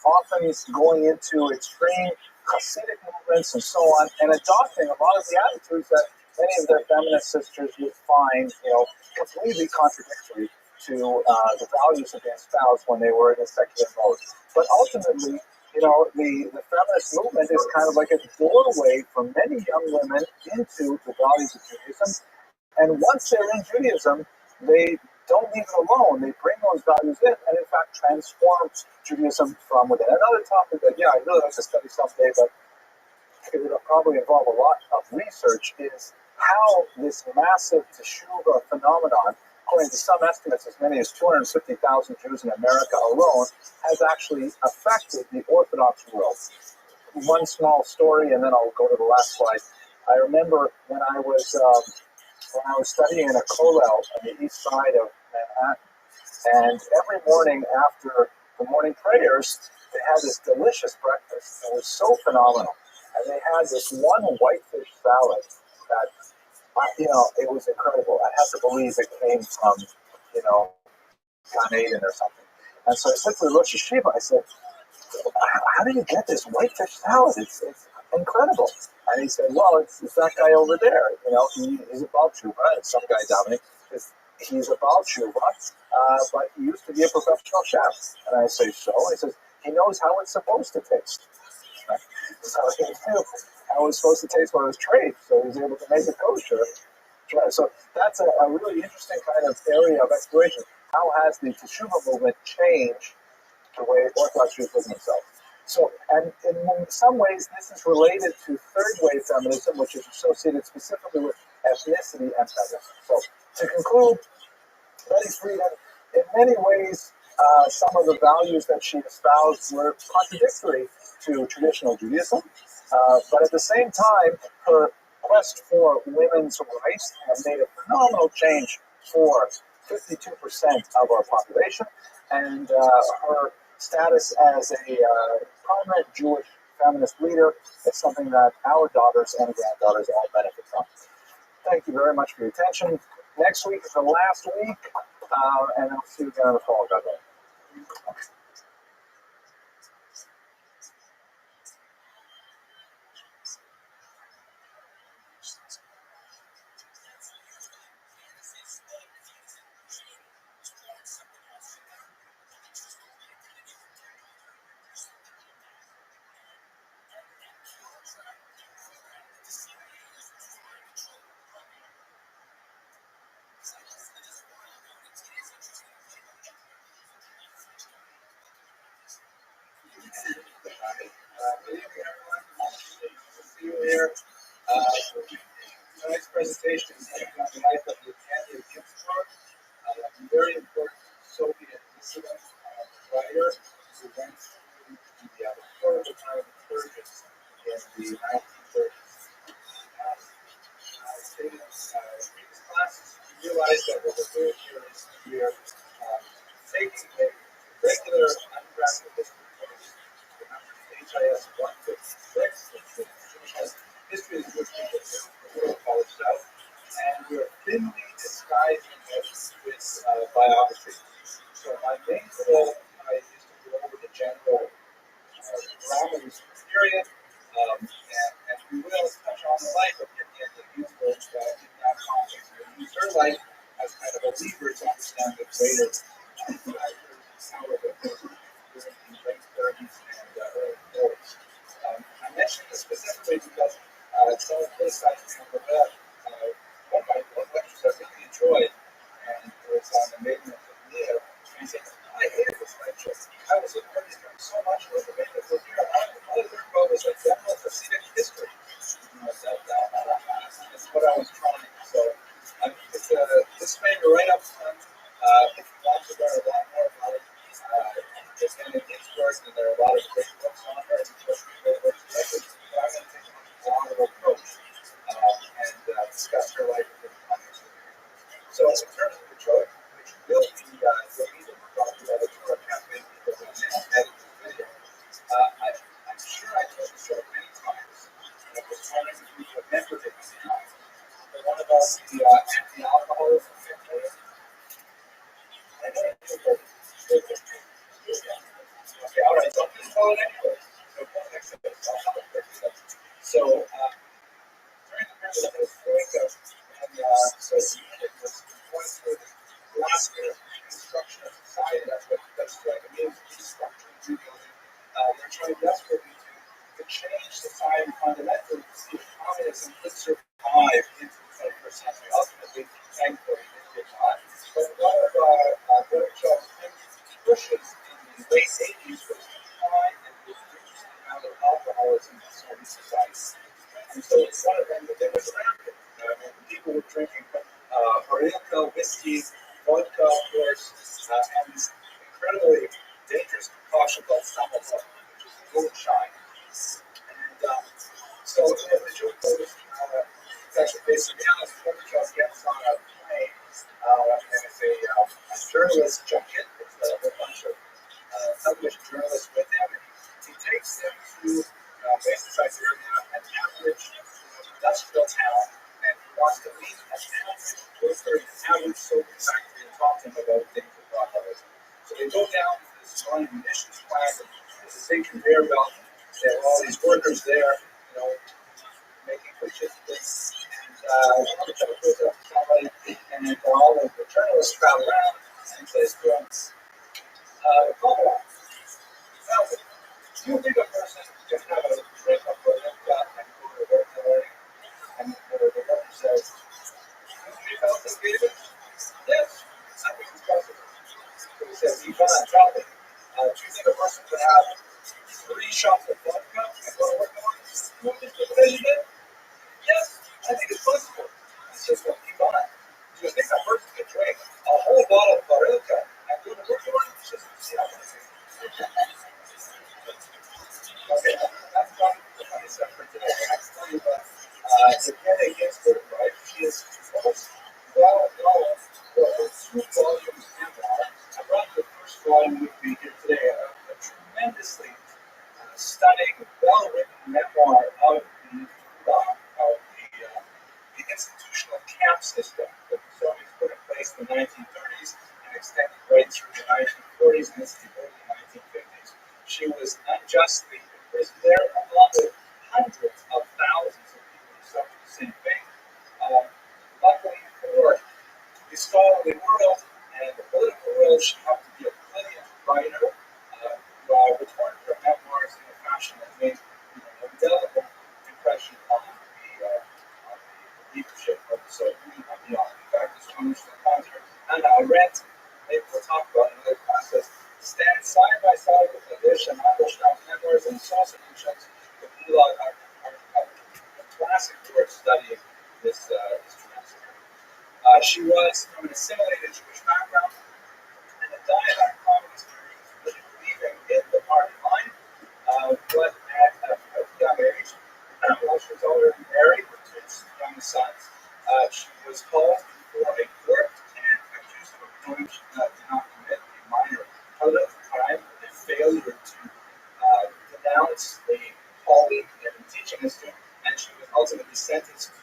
often going into extreme Hasidic movements and so on, and adopting a lot of the attitudes that many of their feminist sisters would find, completely contradictory to the values that they espoused when they were in a secular mode. But ultimately, the feminist movement is kind of like a doorway for many young women into the values of Judaism. And once they're in Judaism, they don't leave it alone. They bring those values in and, in fact, transform Judaism from within. Another topic that, I'd really like to study someday, but it'll probably involve a lot of research, is how this massive teshuvah phenomenon, according to some estimates, as many as 250,000 Jews in America alone, has actually affected the Orthodox world. One small story, and then I'll go to the last slide. I remember when I was studying in a kollel on the east side of Manhattan, and every morning after the morning prayers, they had this delicious breakfast. It was so phenomenal. And they had this one whitefish salad that, it was incredible. I have to believe it came from, Gan Eden or something. And so I said to the Rosh Yeshiva, I said, how do you get this whitefish salad? It's incredible. And he said, well, it's that guy over there. He's about Tshuva. It's some guy dominating. He's about Tshuva, but he used to be a professional chef. And I say, so? He says, he knows how it's supposed to taste. Right? So he knew how it was supposed to taste when it was trade, so he was able to make it kosher. So that's a really interesting kind of area of exploration. How has the Teshuvah movement changed the way Orthodox Jews live themselves? So, and in some ways, this is related to third wave feminism, which is associated specifically with ethnicity and feminism. So, to conclude, Betty Friedan, in many ways, some of the values that she espoused were contradictory to traditional Judaism, but at the same time, her quest for women's rights has made a phenomenal change for 52% of our population, and her status as a prominent Jewish feminist leader is something that our daughters and granddaughters all benefit from. Thank you very much for your attention. Next week is the last week, and I'll see you again on the fall. God willing. presentation is on the life of the Candy Ginsburg, a very important Soviet dissident writer who went through the horrible time of purges in the 1930s. In previous classes, we realized that what we're doing here is we are taking a regular undergraduate history course, HIS 156, which has history of the Jewish people in college south, and we're thinly disguising it with biography. So my main goal is to go over the general parameters of the period, and we will touch on the life of Candy Ginsburg in that context. We use her life as kind of a lever to understand the greater power of the during the late 30s and early 40s. I mentioned this specifically because some of this I remember one of my lectures I really enjoyed, and it was on the maiden of Leah. And he said, I hated this lecture. I was learning so much about the maiden of Leah. All I learned about was like general Hasidic history. That's what I was trying. So I put the disclaimer right up front. If you want to learn a lot more about it, there's going to be Ginsburg, and there are a lot of great books on her, especially the books directly. But I'm going to take a broader approach and discuss her life in the context of the period. So in terms of the joke, which will be the leader of the editorial campaign because I'm now editing the video, I'm sure I told the joke many times, and I was trying to remember it now. The one about the anti-alcoholism campaign. I know it's okay, all right, so I'm just calling anyway. So, next up, so during the period of this breakup, and so it was going through the last year of reconstruction of society. That's like a means of restructuring, rebuilding. They're trying desperately to change society fundamentally to see if communism could survive into the 21st century. Ultimately, thankfully, it did not. But one of Gorbachev's pushes in the late 80s was to try and reduce the amount of alcoholism in Soviet society. And so it's one of them that there was rampant. People were drinking Horilka, whiskey, vodka, of course, and this incredibly dangerous concoction called Samovar, which is moonshine. And so the joke was actually basically Alice Gorbachev gets on a plane, and it's a journalist junket. It's a whole bunch of television journalists with him, and he takes them to basic Siberia, an average industrial town, and he wants to meet an average worker in an average Soviet factory and talk to him about things with alcoholism. So they go down to this one munitions plant, and there's a big conveyor belt. There are all these workers there, making purchases. And Gorbachev goes up to somebody, and all of the journalists crowd around and says to him, Gorbachev, now, do you think a person can have a drink of vodka and go to work in the morning? And the worker says, do you think I'll think David? Yes, I think it's possible. So he says, Ivan, tell me, do you think a person could have 3 shots of vodka and go to work in the morning? Do you think the president? Yes, I think it's possible. He says, well, Ivan, do you think a person could drink a whole bottle of Horilka and go to work in the morning? He says, yeah, okay, that's not the funny stuff for today. I have to tell you about Candy Ginsburg, right? She is most well known for her 2 volumes memoir. I brought the first volume with me here today, a tremendously stunning, well-written memoir of the institutional camp system that the Soviets put in place in the 1930s and extended right through the 1940s and into the early 1950s. She was unjustly imprisoned there, along with hundreds of thousands of people who suffered the same fate. Luckily for the scholarly world and the political world, she happened to be a brilliant writer who recorded her memoirs in a fashion that made an indelible impression on the leadership of the Soviet Union and beyond. In fact, this one was from concert, and I read, maybe we'll talk about in another class, that stand side by side with the Dish and Mandelstam's memoirs and Saucer Solutions, the Gulag are a classic for studying this tremendous She was from an assimilated Jewish background and a diehard communist who was really believing in the party line, but at a young age, while she was already married with two young sons, she was called before a court and accused of a crime she did not commit, a minor political crime, a failure to denounce a colleague in a teaching institute, and she was ultimately sentenced to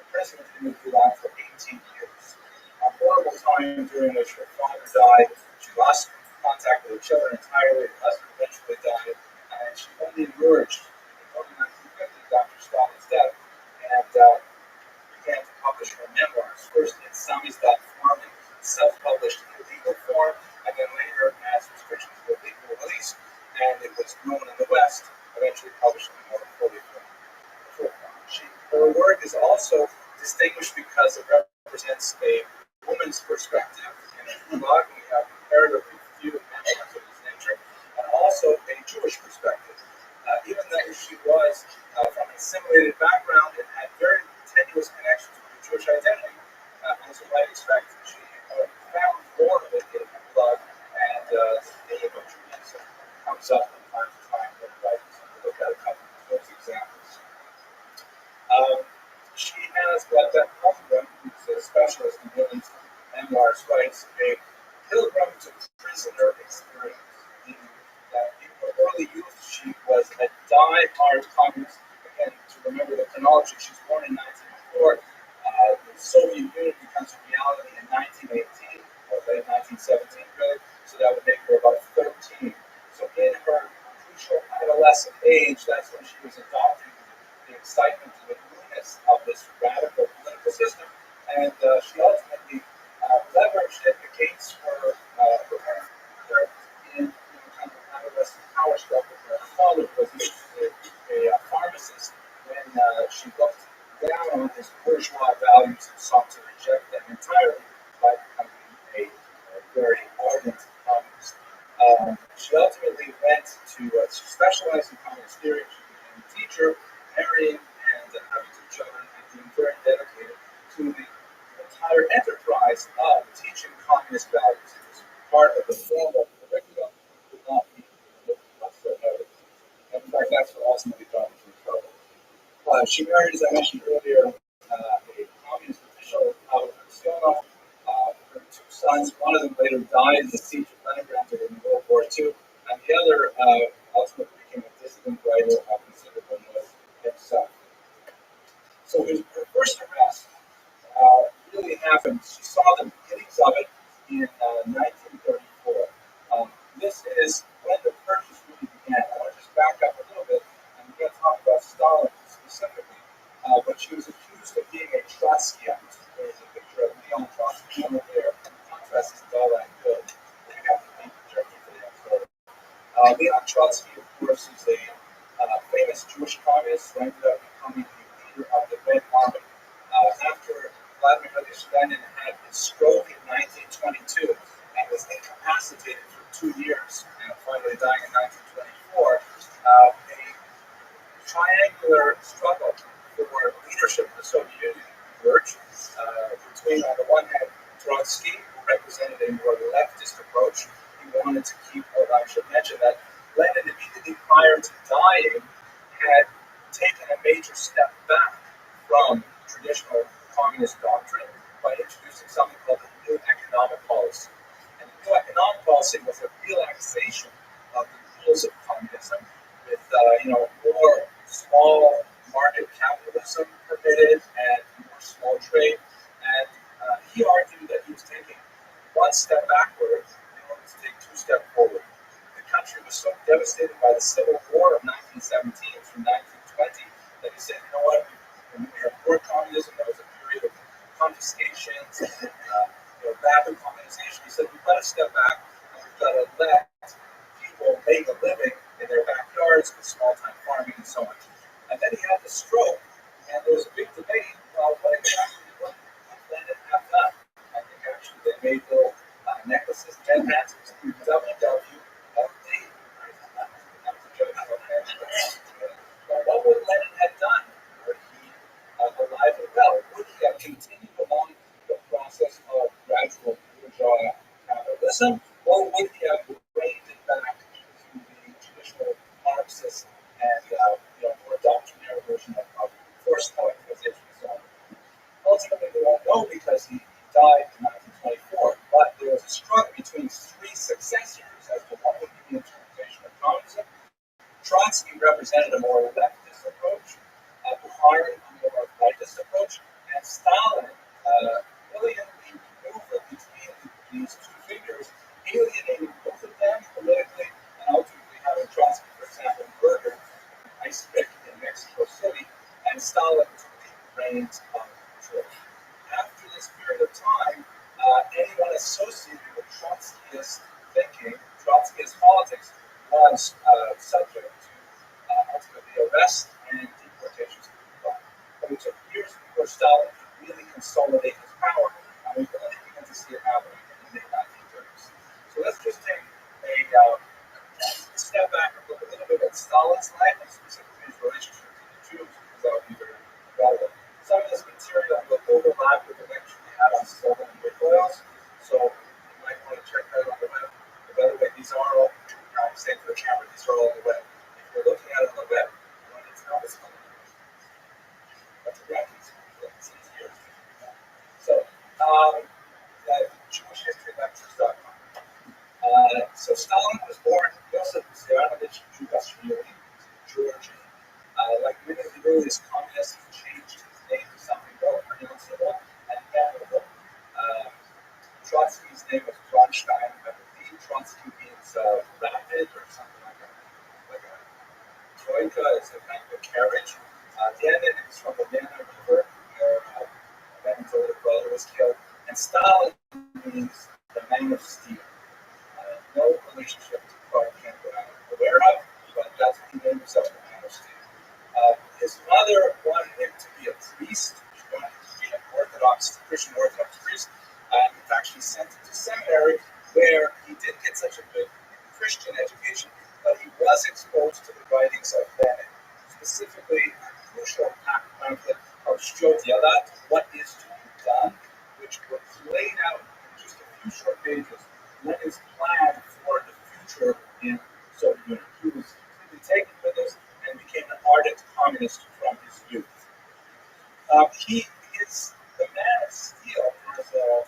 imprisonment in the Gulag for 18 years. A horrible time during which her father died. She lost contact with her children entirely. Her husband eventually died, and she only emerged in the early 1950s after Stalin's death and began to publish her memoirs, first in samizdat form, in self-published illegal form, and then later as restrictions were legally released, and it was known in the West, eventually published in more fully form. Her work is also distinguished because it represents a woman's perspective. In the blog, we have comparatively few memoirs of this nature, and also a Jewish perspective. Even though she was from an assimilated background and had very tenuous connections with the Jewish identity, as you might expect, she found more of it in the blog, and the name of Judaism comes up from time to time when writers look at a couple of those examples. She has what that Hoffman, who's a specialist in women's memoirs, writes a pilgrim to prisoner experience. Meaning that in her early youth, she was a die-hard communist. Again, to remember the chronology, she's born in 1904. The Soviet Union becomes a reality in 1918, or late 1917, really. So that would make her about 13. So in her crucial adolescent age, that's when she was adopting the excitement and the newness of this radical political system, and she ultimately leveraged it against her in kind of adolescent power struggle. Her father was a pharmacist when she looked down on his bourgeois values and sought to reject them entirely by becoming a very ardent communist. She ultimately went to specialize in communist theory. She became a teacher, marrying and having two children, and being very dedicated to the entire enterprise of teaching communist values. It was part of the formal curriculum, it would not be whatsoever. And in fact, that's what ultimately got her into trouble. She married, as I mentioned earlier, a communist official out of Arizona. Her two sons, one of them later died in the siege of Leningrad in World War II, and the other ultimately became a dissident writer of considerable note himself. So her first arrest really happened. She saw the beginnings of it in 1934. This is when the purges really began. I want to just back up a little bit, and we're going to talk about Stalin specifically. But she was accused of being a Trotskyite. There's a picture of Leon Trotsky over there. The contrast isn't all that good. We have to be careful for that photo. Leon Trotsky, of course, is a famous Jewish communist who ended up becoming the leader of the Red Army. After Vladimir Ilyich Lenin had his stroke in 1922 and was incapacitated for 2 years and finally dying in 1924, a triangular struggle for leadership in the Soviet Union emerged between, on the one hand, Trotsky, who represented a more leftist approach. He wanted to keep, I should mention that Lenin, immediately prior to dying, had taken a major step back from traditional communist doctrine by introducing something called the New Economic Policy. And the New Economic Policy was a relaxation of the rules of communism, with more small market capitalism permitted and more small trade. And he argued that he was taking one step backward in order to take 2 steps forward. The country was so devastated by the Civil War of 1917 through 1920 that he said, you know what, when we had war communism, there was a period of confiscations and rapid communization. He said, we've got to step back and we've got to let people make a living in their backyards with small-time farming and so on. And then he had the stroke, and there was a big debate about what exactly what Lenin had done. I think actually they made little necklaces, and hats, WWLD. What would Lenin have done were he alive and well? Would he have continued along the Trotsky represented a more leftist approach, Bukharin a more rightist approach, and Stalin, really in the maneuver between these two figures, alienating both of them politically and ultimately having Trotsky, for example, murdered an ice pick in Mexico City, and Stalin took the reins of control. After this period of time, anyone associated with Trotskyist thinking, Trotskyist politics, was subject to ultimately arrest and deportation to Cuba. But it took years before Stalin could really consolidate his power, and we only begin to see it happening in the 1930s. So let's just take a step back and look a little bit at Stalin's life, and specifically his relationship to the Jews, because that would be very relevant. Some of this material will overlap with the lecture we had on Slogan and Wick oils, so you might want to check that on the web. But by the way, these are all, I'm saying to the camera, these are all on the web. If you're looking at it on the web, you don't need to know what's on the web. But the records, it's easier. So, JewishHistoryLectures.com. So Stalin was born Joseph Vissarionovich Jugashvili, Georgian. Like many of the earliest communists, he changed his name to something more pronounceable and memorable. Trotsky's name was Bronstein. I believe Trotsky means rapid or something like a troika is a kind of a carriage. Lenin is from the Lena River, where Lenin's older brother was killed. And Stalin means the man of steel. No relationship to Clark Kent that I'm aware of, but that's what he named himself, the man of steel. His mother wanted him to be a priest. She wanted him to be an Orthodox, Christian Orthodox priest. In fact, she sent him to seminary where he didn't get such a good Christian education, but he was exposed to the writings of Lenin, specifically a crucial pamphlet of Shtodyelat, What is to be Done, which was laid out in just a few short pages Lenin's plan for the future in the Soviet Union. He was completely taken with this and became an ardent communist from his youth. The man of steel as a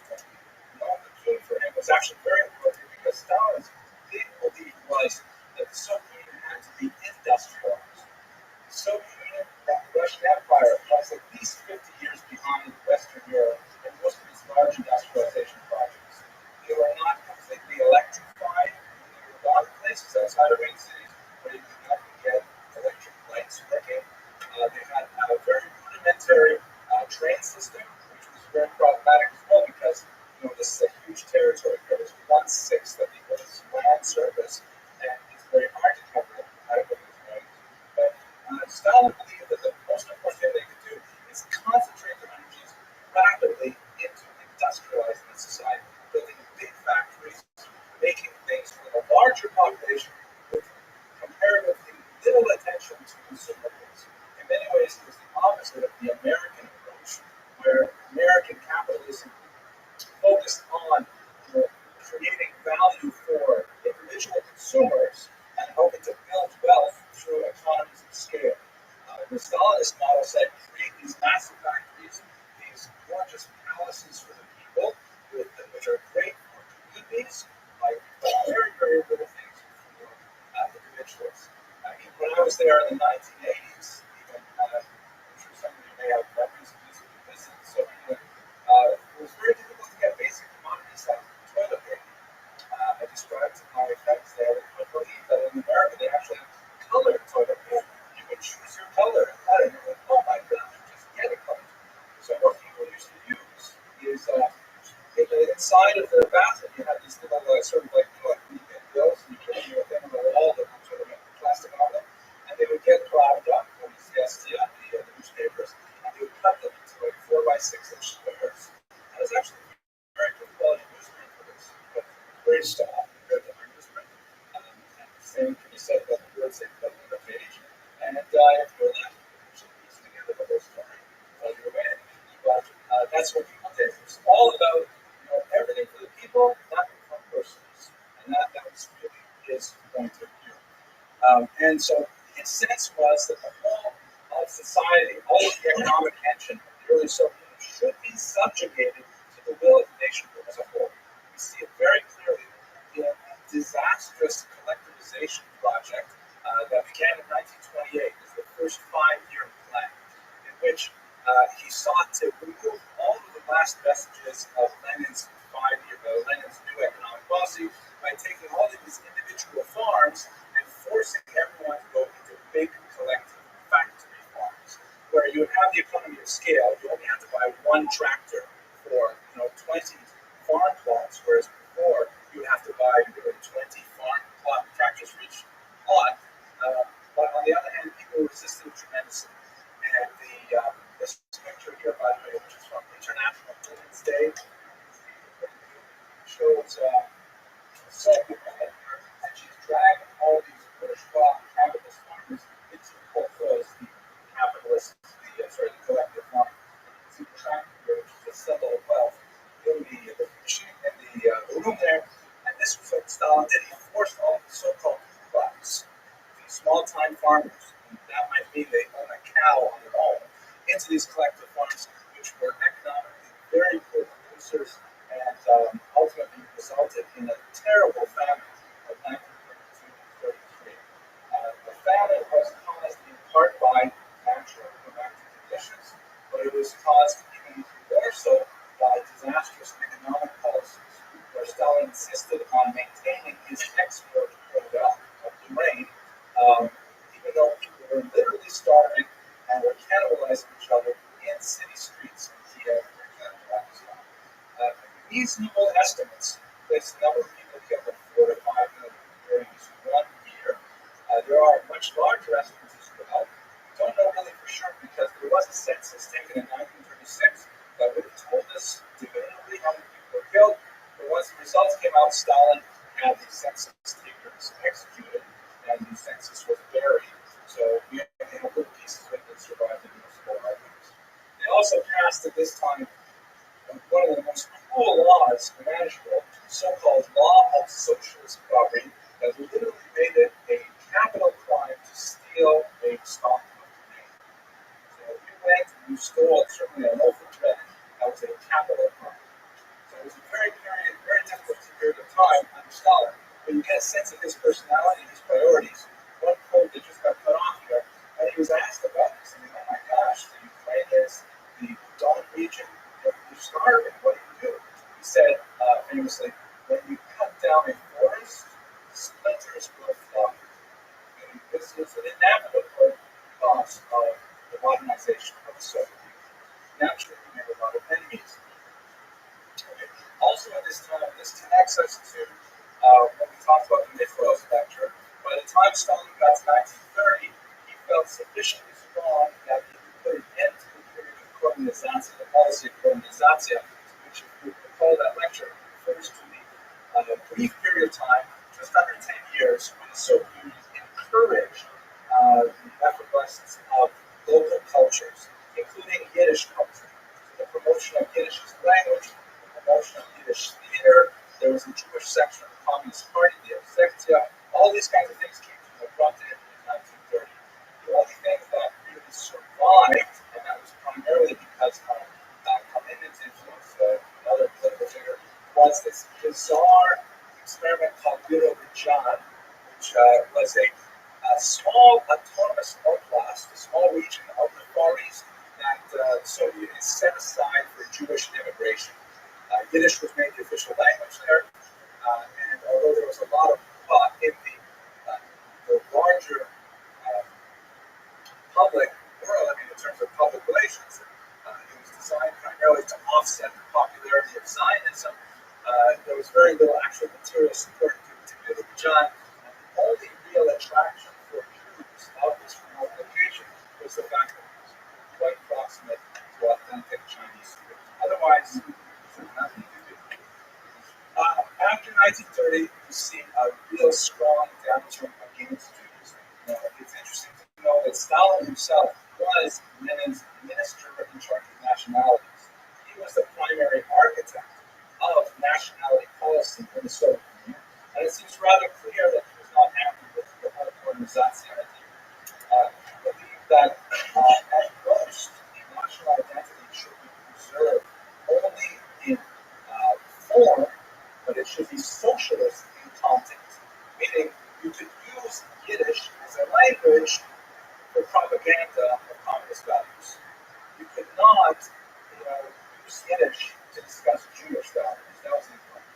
nomenclature for him was actually very important because Stalin's big belief was that the Soviet Union had to be industrialized. The Soviet Union, the Russian Empire, was at least 50 years behind Western Europe in most of its large industrialization projects. They were not completely electrified. There were a lot of places outside of main cities where you could not get electric lights working. They had a very rudimentary train system, which was very problematic as well because this is a huge territory. There was 1/6 of the Earth's land surface, and it's very hard to cover it adequately. Right? But Stalin believed that the most important thing they could do is concentrate their energies rapidly into industrializing the society, building big factories, making things for the larger population with comparatively little attention to consumer goods. In many ways, it was the opposite of the American approach, where American capitalism focused on creating value for individual consumers and hoping to build wealth through economies of scale. The Stalinist model said create these massive factories, these gorgeous palaces for the people, which are great for communities, like very, very little things for individuals. When I was there in the 1980s, even, I'm sure some of you may have memories of this visit. So it was very difficult to get basic commodities like toilet paper. I described to my friends there that I believe that in America they actually have colored toilet paper. You can choose your color, and you're like, oh my God, just get a color. So what people used to use is inside of the bathroom you have these little sort of like bills, and you put them within the wall that sort of plastic on them, and they would get clogged up when you see the newspapers, and they would cut them into like 4x6-inch squares. And it's actually very good quality newsprint for this, but very soft compared to our newsprint. And the same can be said about the words they put on the page. And if you're left, you should piece together the whole story while you're waiting. But that's what people did. It's all about everything for the people, nothing for persons. And that was really his point of view. And so his sense was that the whole of society, all of the economic tension of the early Soviet Union should be subjugated to the will of the nation as a whole. We see it very clearly in a disastrous collectivization project that began in 1928 as the first 5-year plan, in which he sought to remove all of the last vestiges of Lenin's Lenin's new economic policy by taking all of these individual farms and forcing everyone to go into big collective factory farms, where you would have the economy of scale. You only had to buy one tractor for 20 farm plots, whereas before you would have to buy 20 farm plot tractors for each plot. But on the other hand, people resisted tremendously. And this picture here, by the way, which is from International Women's Day, shows Sophie, and she's dragging all these bourgeois capitalist farmers into what was the capitalist, the collective farm. See the tractor here, which is a symbol of wealth, in the machine in the room there. And this was what Stalin did. He forced all the so-called blacks, these small-time farmers, and that might mean they own a cow on their own, into these collective farms, which were economically very poor producers, and ultimately resulted in a terrible famine of 1932-33. The famine was caused in part by natural climatic conditions, but it was caused even more so by disastrous economic policies, where Stalin insisted on maintaining his export quota of grain, even though people were literally starving and were cannibalizing each other in city streets in Kiev, for example, at this time. Reasonable estimates place the number of people killed at 4 to 5 million during this 1 year. There are much larger estimates as well. We don't know really for sure because there was a census taken in 1936 that would have told us definitively how many people were killed. But once the results came out, Stalin had the census takers executed, and the census was buried. So we only have little pieces of it that survived in municipal archives. They also passed at this time one of the most cruel laws imaginable, so-called Law of Socialist Property, that literally made it a capital crime to steal a stock of grain. So if you went and you stole certainly a loaf of bread, that was a capital crime. So it was a very difficult period of time under Stalin. But you get a sense of his personality and his priorities. One quote that just got cut off here, and he was asked about this. I mean, oh my gosh, the Ukrainians, the Don region, you're starving. What do? He said famously, when you cut down a forest, splinters will fly. And this is an inevitable cost of the modernization of the Soviet Union. Naturally, we made a lot of enemies. Okay. Also at this time, this connects us to what we talked about in the Nicholas lecture. By the time Stalin got to 1930, he felt sufficiently strong that he could put an end to the period of colonization, the policy of colonization, which, if you recall that lecture, refers to the brief period of time, just under 10 years, when the Soviet Union encouraged the effervescence of local cultures, including Yiddish culture. So the promotion of Yiddish as a language, the promotion of Yiddish theater. There was a Jewish section of the Communist Party, the Sektia. All these kinds of things came to the front end in 1930. The only thing that really survived, and that was primarily because of commitment influence, another political figure, was this bizarre experiment called Eurovision, which was a small autonomous oblast, a small region of the Far East that the Soviet Union set aside for Jewish immigration. Yiddish was made the official language there, and although there was a lot of in the larger public world, I mean, in terms of public relations, it was designed primarily to offset the popularity of Zionism. There was very little actual material support to John. The only real attraction for Jews of this remote location was the fact that it was quite proximate to authentic Chinese food. Otherwise, nothing to do. After 1930, we see a real strong downturn against Jews. It's interesting to know that Stalin himself was Lenin's minister in charge of nationalities. He was the primary architect of nationality policy in the Soviet Union, and it seems rather clear that he was not happy with the whole colonization idea. He believed that at most, the national identity should be preserved only in form, but it should be socialist in content, meaning you could use Yiddish as a propaganda of communist values. You could not, use Yiddish to discuss Jewish values. That was incorrect.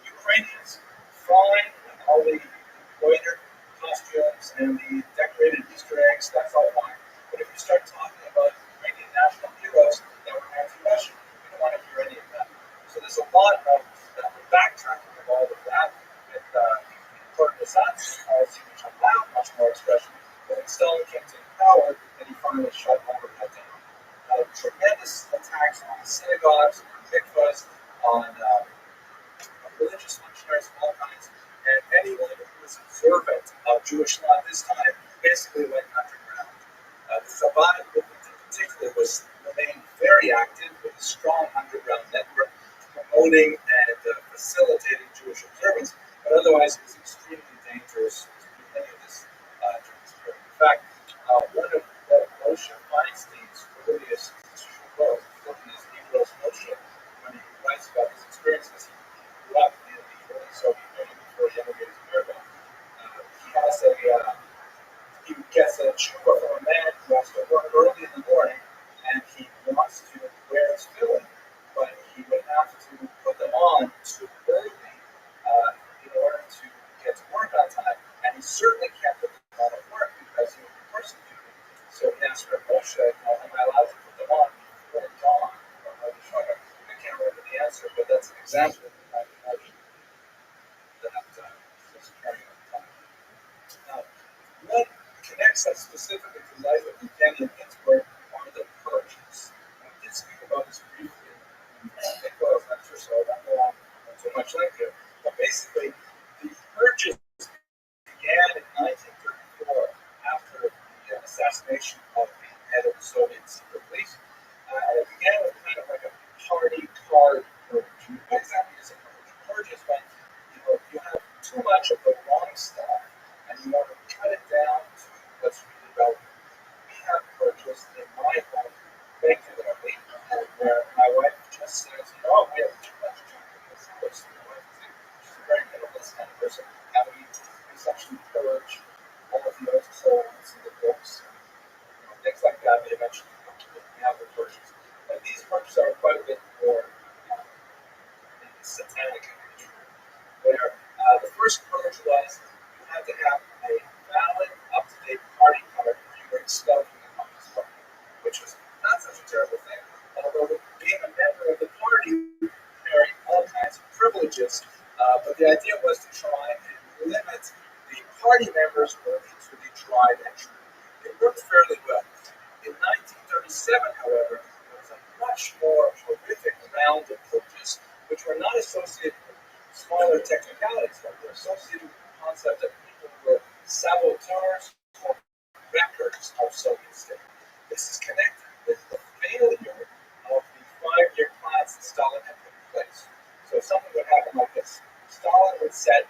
Ukrainians, fine, and all the embroidered costumes and the decorated Easter eggs, that's all fine. But if you start talking about Ukrainian national heroes that were anti-Russian, we don't want to hear any of that. So there's a lot of backtracking of all of that with Kurdizatsky policy, which allowed much more expression. But when Stalin came to power, and he finally shut all of that down. Tremendous attacks on synagogues, on mikvahs, on religious functionaries of all kinds, and anyone who was observant of Jewish law at this time basically went underground. The Chabad movement in particular remained very active with a strong underground network promoting and facilitating Jewish observance, but otherwise it was extremely dangerous to do any of this during this period. In fact, one of Moshe Feinstein's earliest books, his Negro's Moshe, when he writes about his experiences, he grew up in the early Soviet Union before he emigrated to America. He gets a tshuva from a man who has to work early in the morning, and he wants to wear his filling, but he would have to put them on too early in order to get to work on time. And he certainly can't put them on at work because he would be persecuted. So he asked Rabbi Moshe, am I allowed to put them on before dawn? I can't remember the answer, but that's an example of the kind of emotion that was carrying on time. Now, what connects us specifically to the life of Evgeny Ginsburg are the purges. I did speak about this briefly in the Nicholas lecture, so I don't go on too much length here. But basically, the purges began in 1934 after the assassination of the head of the Soviet secret police. It began with kind of like a party card purge. What exactly is a purge? Purge is when you have too much of the wrong stuff and you want to cut it down to what's really relevant. We have purchased in my home regularly, where my wife just says, we have too much junk in this house. She's a very minimalist kind of person, and we essentially purge all of the old clothes and the books, things like that. They eventually we have the purges. But these purges are quite a bit more satanic in nature, where the first purge was you had to have a valid, up-to-date party card or you were expelled from the Communist Party, which was not such a terrible thing, although being a member of the party carried all kinds of privileges, but the idea was to try and limit the party members only to the tried and true. It worked fairly well. In 1937, however, there was a much more horrific round of purges, which were not associated with smaller technicalities, but were associated with the concept that people were saboteurs or wreckers of Soviet state. This is connected with the failure of the 5-year plans that Stalin had put in place. So something would happen like this. Stalin would set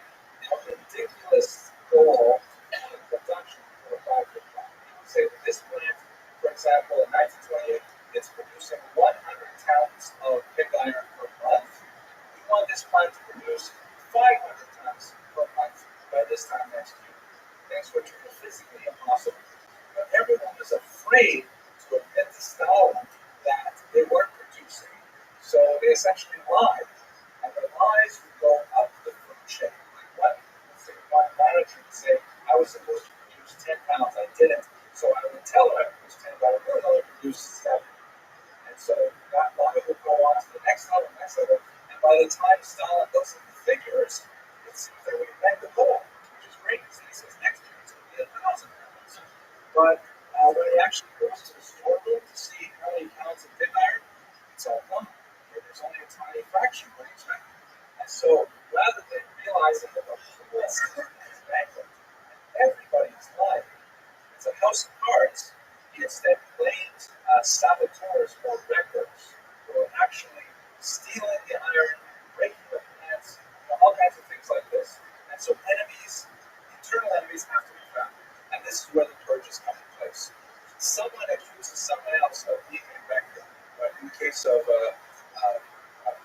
a ridiculous goal of production for a 5-year plan. He would say that this plant, for example, in 1928, it's producing 100 tons of pig iron per month. We want this plant to produce 500 tons per month by this time next year. Things which are physically impossible. But everyone was afraid to admit to Stalin that they weren't producing, so they essentially lied. And their lies would go up the food chain. Like what? Let's say one manager would say, I was supposed to produce 10 pounds, I didn't, so I would tell her I produced 10, but I really only produced 7. And so that lie would go on to the next level, and by the time Stalin looks at the figures, it seems that we met the goal, which is great, because he says next year it's going to be 1,000 pounds. But when he actually goes to the storeroom to see how many pounds of pig iron, it's all gone. There's only a tiny fraction what he expected. And so rather than realizing that the whole system is bankrupt and everybody's lying, it's a house of cards, he instead blames saboteurs or wreckers who are actually stealing the iron, breaking the plants, all kinds of things like this. And so internal enemies have to be found. And this is where the purges come in place. Someone accuses someone else of being a wrecker. Right? In the case of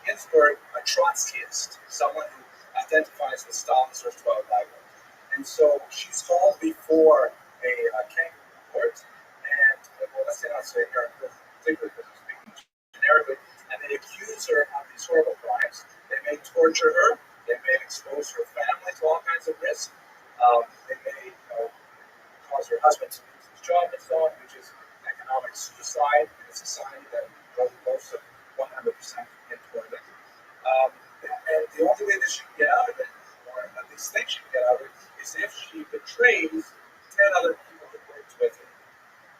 Ginsburg, a Trotskyist, someone who identifies with Stalin's erstwhile rival. And so she's called before a kangaroo court, and I'll say her particularly because I'm speaking generically, and they accuse her of these horrible crimes. They may torture her. They may expose her family to all kinds of risk. They may cause her husband to lose his job and so on, which is economic suicide in a society that doesn't boast of 100% employment. And the only way that she can get out of it, or at least think she can get out of it, is if she betrays 10 other people who worked with her.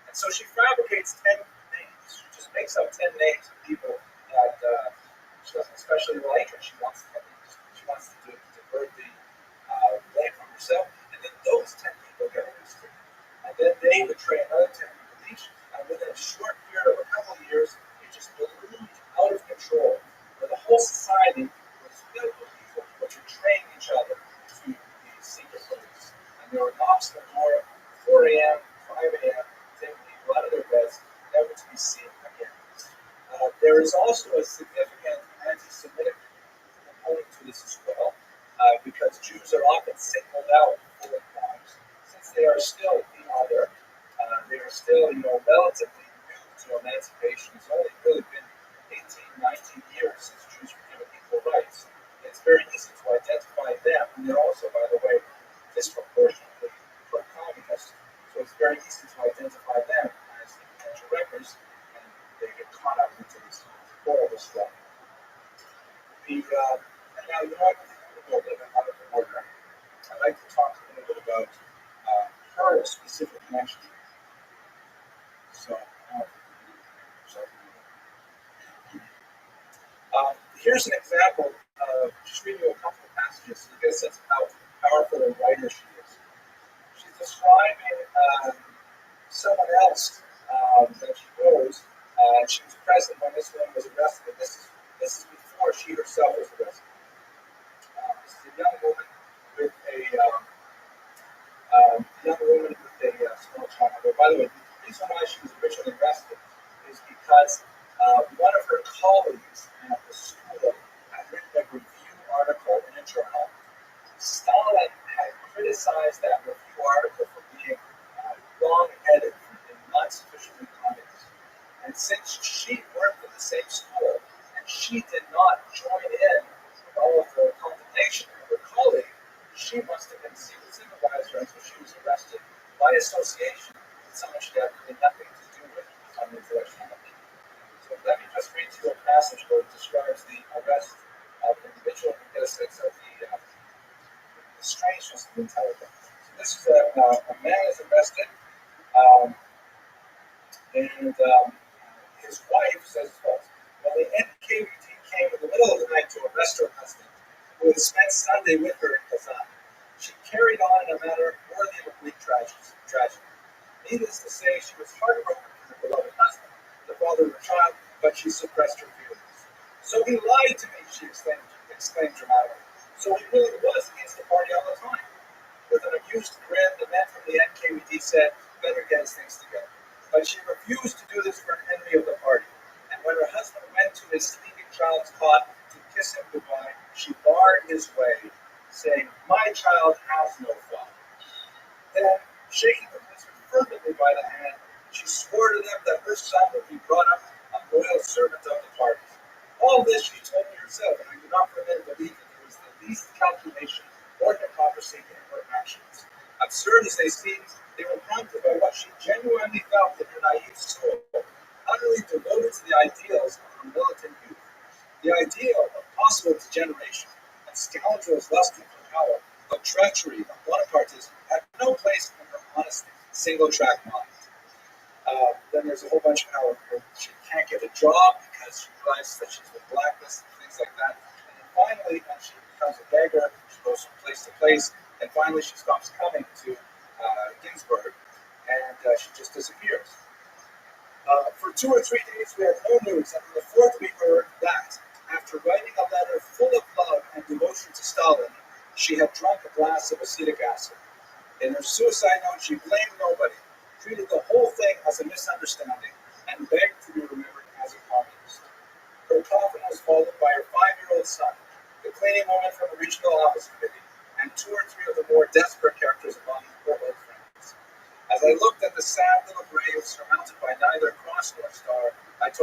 And so she fabricates 10 names. She just makes up 10 names of people that she doesn't especially like, and she wants to divert the blame from herself. And then those 10 people get arrested. And then they betray another 10 people each. And within a short period of a couple of years, it just ballooned out of control, where the whole society was filled with people betraying each other to the secret police. And there were knocks on the door at 4 a.m., 5 a.m., taking people out of their beds, never to be seen again. There is also a significant anti-Semitic component to this as well, because Jews are often singled out for their crimes, since they are still the other. They are still, relatively new to emancipation. It's only really been 18, 19 years since Jews were given equal rights. It's very easy to identify them, and they're also, by the way, disproportionately pro-communist. So it's very easy to identify them as the potential wreckers, and they get caught up into this horrible stuff. And now, I'm going to go a little bit out of order. I'd like to talk a little bit about her specific connection. Here's an example of just reading you a couple of passages so you get a sense of how powerful a writer she is. She's describing someone else that she knows. She was present when this woman was arrested. And this is before she herself was arrested. This is a young woman with a small child. By the way, the reason why she was originally arrested is because one of her colleagues at the school had written a review article in a journal. Stalin had criticized that review article for being wrong-headed and not sufficiently communist. And since she worked in the same school and she did not join in with all of the condemnation of her colleague, she must have been seen as sympathizer until she was arrested by association with someone she had really nothing to do with on the intellectual level. So let me just read you a passage where it describes the arrest of an individual and get a sense of the strangeness of the entire thing. So this is a man is arrested, and his wife says, well, the NKVD came in the middle of the night to arrest her husband, who had spent Sunday with her in Kazan. She carried on in a manner worthy of a Greek tragedy. Needless to say, she was heartbroken for her beloved husband, the father of her child, but she suppressed her feelings. So he lied to me, she exclaimed dramatically. So he really was against the party all the time. With an amused grin, the man from the NKVD said, better get his things together. But she refused to do this for an enemy of the party. And when her husband went to his sleeping child's cot to kiss him goodbye, she barred his way, saying, my child has no father. Then, shaking the prisoner fervently by the hand, she swore to them that her son would be brought up a loyal servant of the party. All this she told me herself, and I do not for a minute believe that there was the least calculation or hypocrisy in her actions. Absurd as they seemed, they were prompted by what she genuinely felt in her naive soul, utterly devoted to the ideals of her militant youth. The ideal of possible degeneration, of scoundrels lusting for power, of treachery, of Bonapartism, had no place in her honest, single-track mind. Then there's a whole bunch of how she can't get a job because she realizes that she's been blacklisted and things like that. And then finally, when she becomes a beggar, she goes from place to place, and finally she stops coming to Ginsburg, and she just disappears. For 2 or 3 days, we had no news, and on the 4th we heard that, after writing a letter full of love and devotion to Stalin, she had drunk a glass of acetic acid. In her suicide note, she blamed nobody, treated the whole thing as a misunderstanding, and begged to be remembered as a communist. Her coffin was followed by her 5-year-old son, the cleaning woman from the regional office committee, and 2 or 3 of the more desperate characters among her old friends. As I looked at the sad little grave surmounted by neither cross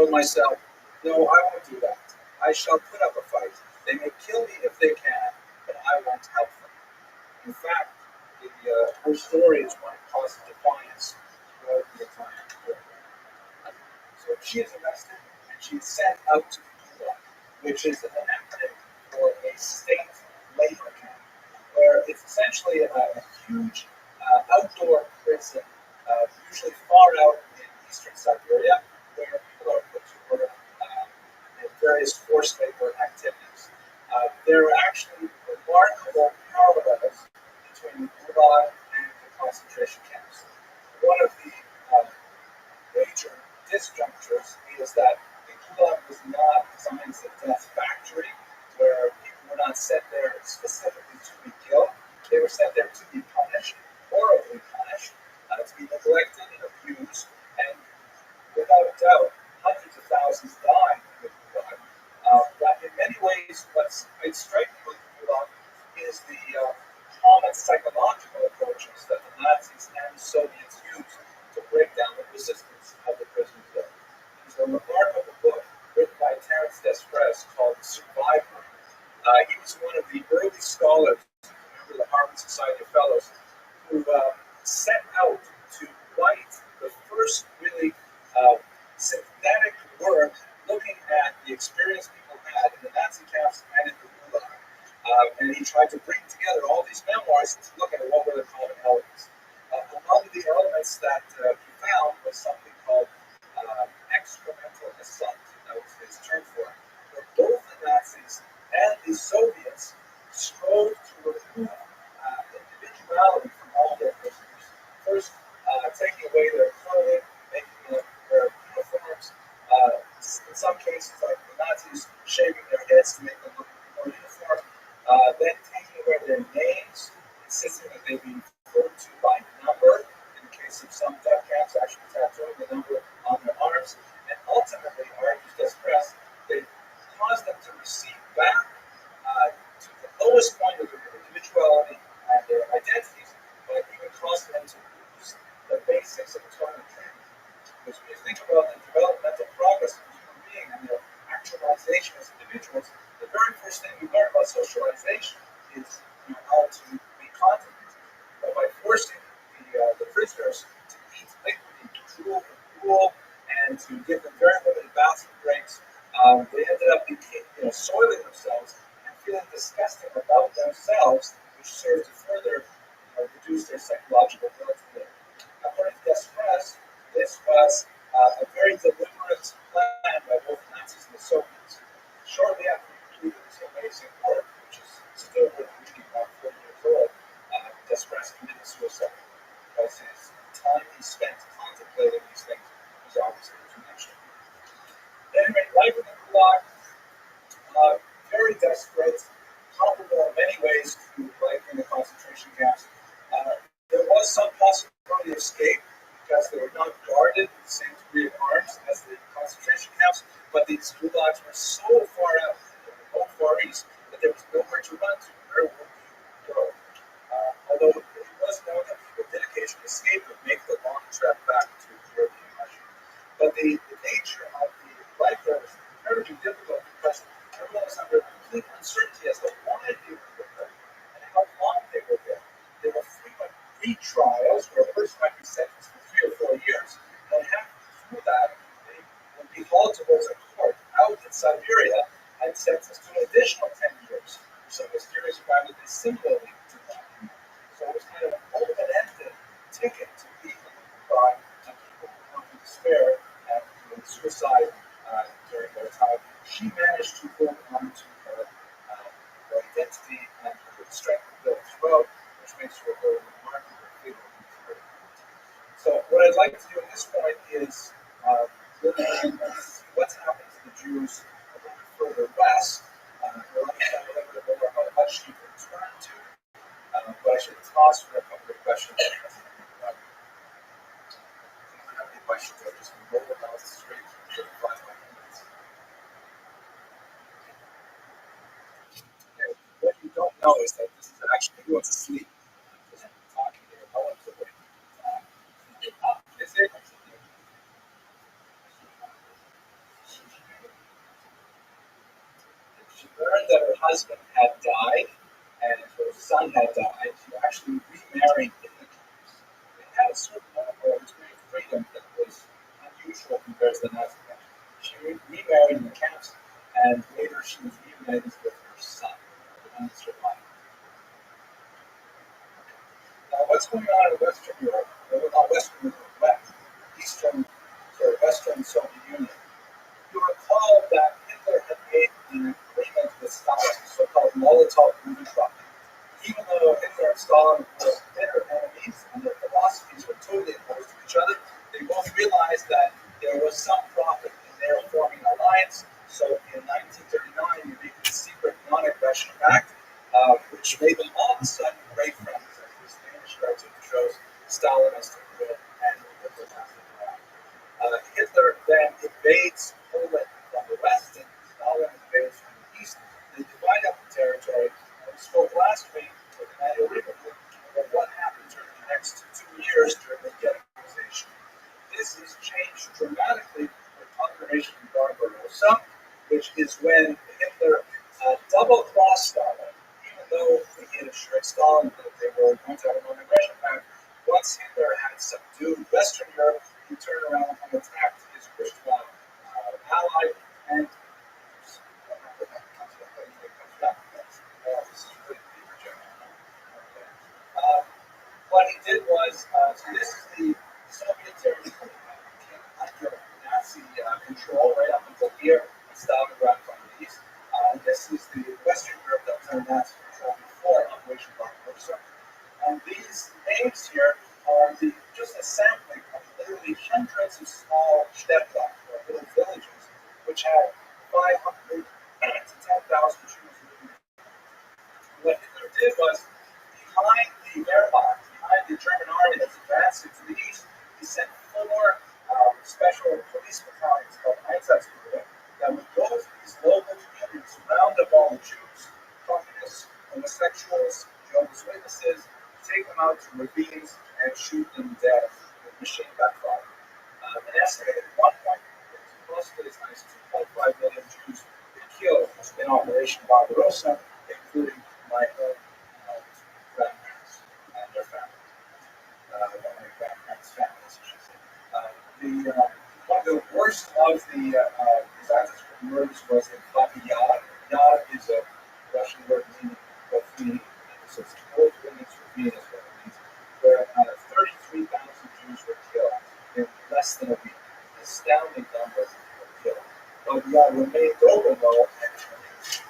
told myself, no, I won't do that. I shall put up a fight. They may kill me if they can, but I won't help them. In fact, her story is one of constant defiance throughout the entire program. So she is arrested and she's sent out to the gulag, which is an acronym for a state labor camp, where it's essentially a huge outdoor prison, usually far out in eastern Siberia, where people are put to work in various forced labor activities. There are actually remarkable parallels between the gulag and the concentration camps. One of the major disjunctures is that the gulag was not designed as a death factory where people were not sent there specifically to be killed. They were sent there to be punished, horribly punished, to be neglected and abused, and without a doubt, hundreds of thousands died in the gulag. But in many ways, what's quite striking with the gulag is the common psychological approaches that the Nazis and the Soviets used to break down the resistance of the prisoners there. There's a remarkable book written by Terence Desprez called The Survivor. He was one of the early scholars, remember the Harvard Society of Fellows, who set out to write the first really synthetic work looking at the experience people had in the Nazi camps and in the gulag. And he tried to bring together all these memoirs to look at what were the common elements. Among the elements that he found was something called excremental assault. That was his term for it. Where both the Nazis and the Soviets strove to remove individuality from all their prisoners. First, taking away their clothing, making them wear uniforms. In some cases, like the Nazis shaving their heads to make them look more uniform. Then taking away their names, insisting that they be referred to by number. In the case of some death camps, actually tattooing the number on their arms. And ultimately, argues Desprez, they caused them to receive back to the lowest point of their individuality and their identities, but even caused them to lose the basics of atonement training. Because when you think about the developmental progress of a human being and their actualization as individuals, the very first thing we learn about socialization is how to be continent. But by forcing the prisoners to eat liquidly, to drool and drool, and to give them very limited baths and breaks, they ended up soiling themselves and feeling disgusting about themselves, which served to further reduce their psychological growth. According to Desprez, this was a very deliberate plan by both the Nazis and the Soviets. Shortly after he completed this amazing work, which is still worth reading about 40 years old, Desprez committed suicide because his time he spent contemplating these things was obviously too much. At any rate, life in the gulag, very desperate, comparable in many ways to life in the concentration camps. There was some possibility of escape because they were not guarded with the same degree of arms as the concentration camps, but these gulags were so far out in the remote Far East that there was nowhere to run to. Where would you go? Although it was known that people did occasionally escape and make the long trek back to the European Russia. But the nature of the life there was incredibly difficult because everyone was under complete uncertainty as to why they were there and how long they were there. There were frequent retrials where a person might be sentenced for 3 or 4 years, and halfway through that, they would be hauled towards a court out in Siberia and sentenced to an additional 10 years for some mysterious crime that they similarly did not do. So it was kind of an open-ended ticket to leave the crime, and people who come to despair and commit suicide during their time. She managed to hold on to her identity and her strength built throughout, which makes her a very remarkable figure. So what I'd like to do at this point is really see what's happened to the Jews a little bit further west. We'll understand a little bit more about what she returned to, but I should toss for a couple of questions. Anyone have any questions? I'll just roll them out straight for 5 minutes. Okay. What you don't know is that this is actually going to sleep. Because I'm talking here. No one's awake. Is it? husband had died and her son had died, she actually remarried in the camps. It had a certain level of degree of freedom that was unusual compared to the Nazi camps. She remarried in the camps, and later she was reunited with her son, the one that survived. Now, what's going on in Western Europe? Well, not Western Europe, Western Soviet Union. You recall that Hitler had made an agreement with Stalin, so-called Molotov-Ribbentrop. Even though Hitler and Stalin were bitter enemies and their philosophies were totally opposed to each other, they both realized that there was some profit in their forming an alliance. So in 1939, they made the secret non-aggression pact, which made them all of a sudden great friends. As this famous cartoon shows, Stalin has to quit and Hitler has to go out. Hitler then invades Poland from the west and Stalin invades from the east. They divide up the territory. We spoke last week with Emmanuel Riverwood about what happened during the next 2 years during the Ghettoization. This has changed dramatically with Operation Barbarossa, which is when Hitler double-crossed Stalin, even though he had assured Stalin that they were going to have a non-aggression pact. Once Hitler had subdued Western Europe, he turned around and attacked his Christian ally, and what he did was, so this is the Soviet territory under Nazi control right up until here, and Stalingrad from the east. This is the Western Europe that was under Nazi control before Operation Barbarossa. And these names here are just a sampling of literally hundreds of small städte, or little villages, which had 500 to 10,000 Jews living. What Hitler did was, behind the Wehrmacht, behind the German army that's advancing to the east, he sent 4 special police battalions called Einsatzgruppen that would go to these local communities, round up all the Jews, communists, homosexuals, Jehovah's Witnesses, take them out to ravines and shoot them dead with machine gun fire. An estimated 1.2 plus as high as 2.5 million Jews were killed in Operation Barbarossa, including my own grandparents and their families. My grandparents' families, I should say. One of the worst of the disasters from murders was in Babi Yar. Yar is a Russian word meaning ravine, so it's old women's ravine is what it means, where 33,000 Jews were killed in less than a week. Astounding numbers were killed. Babi Yar remained open though, and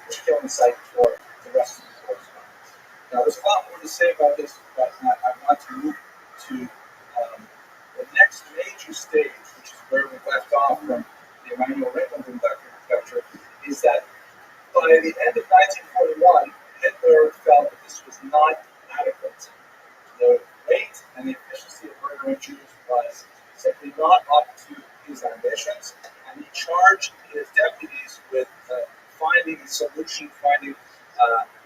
the killing site for the rest of the correspondence. Now, there's a lot more to say about this, but I want to move to the next major stage, which is where we left off from the Emmanuel Ringelblum lecture, is that by the end of 1941, Hitler felt that this was not adequate. The rate and the efficiency of murdering Jews was simply not up to his ambitions, and he charged his deputies with finding a solution,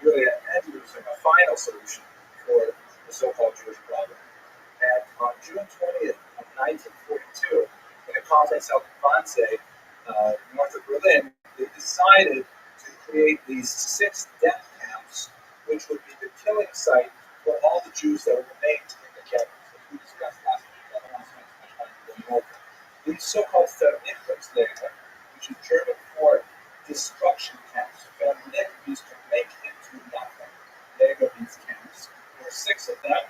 really an end-user, a final solution for the so-called Jewish problem. And on June 20th of 1942, in a conference held in Wannsee, north of Berlin, they decided to create these 6 death camps, which would be the killing site for all the Jews that remained in the ghettos, as we discussed last week. I don't want to spend too much time going over. These so-called Vernichtungslager, which is German for destruction camps. Vernicht means to make into nothing. Lager means camps. There were 6 of them.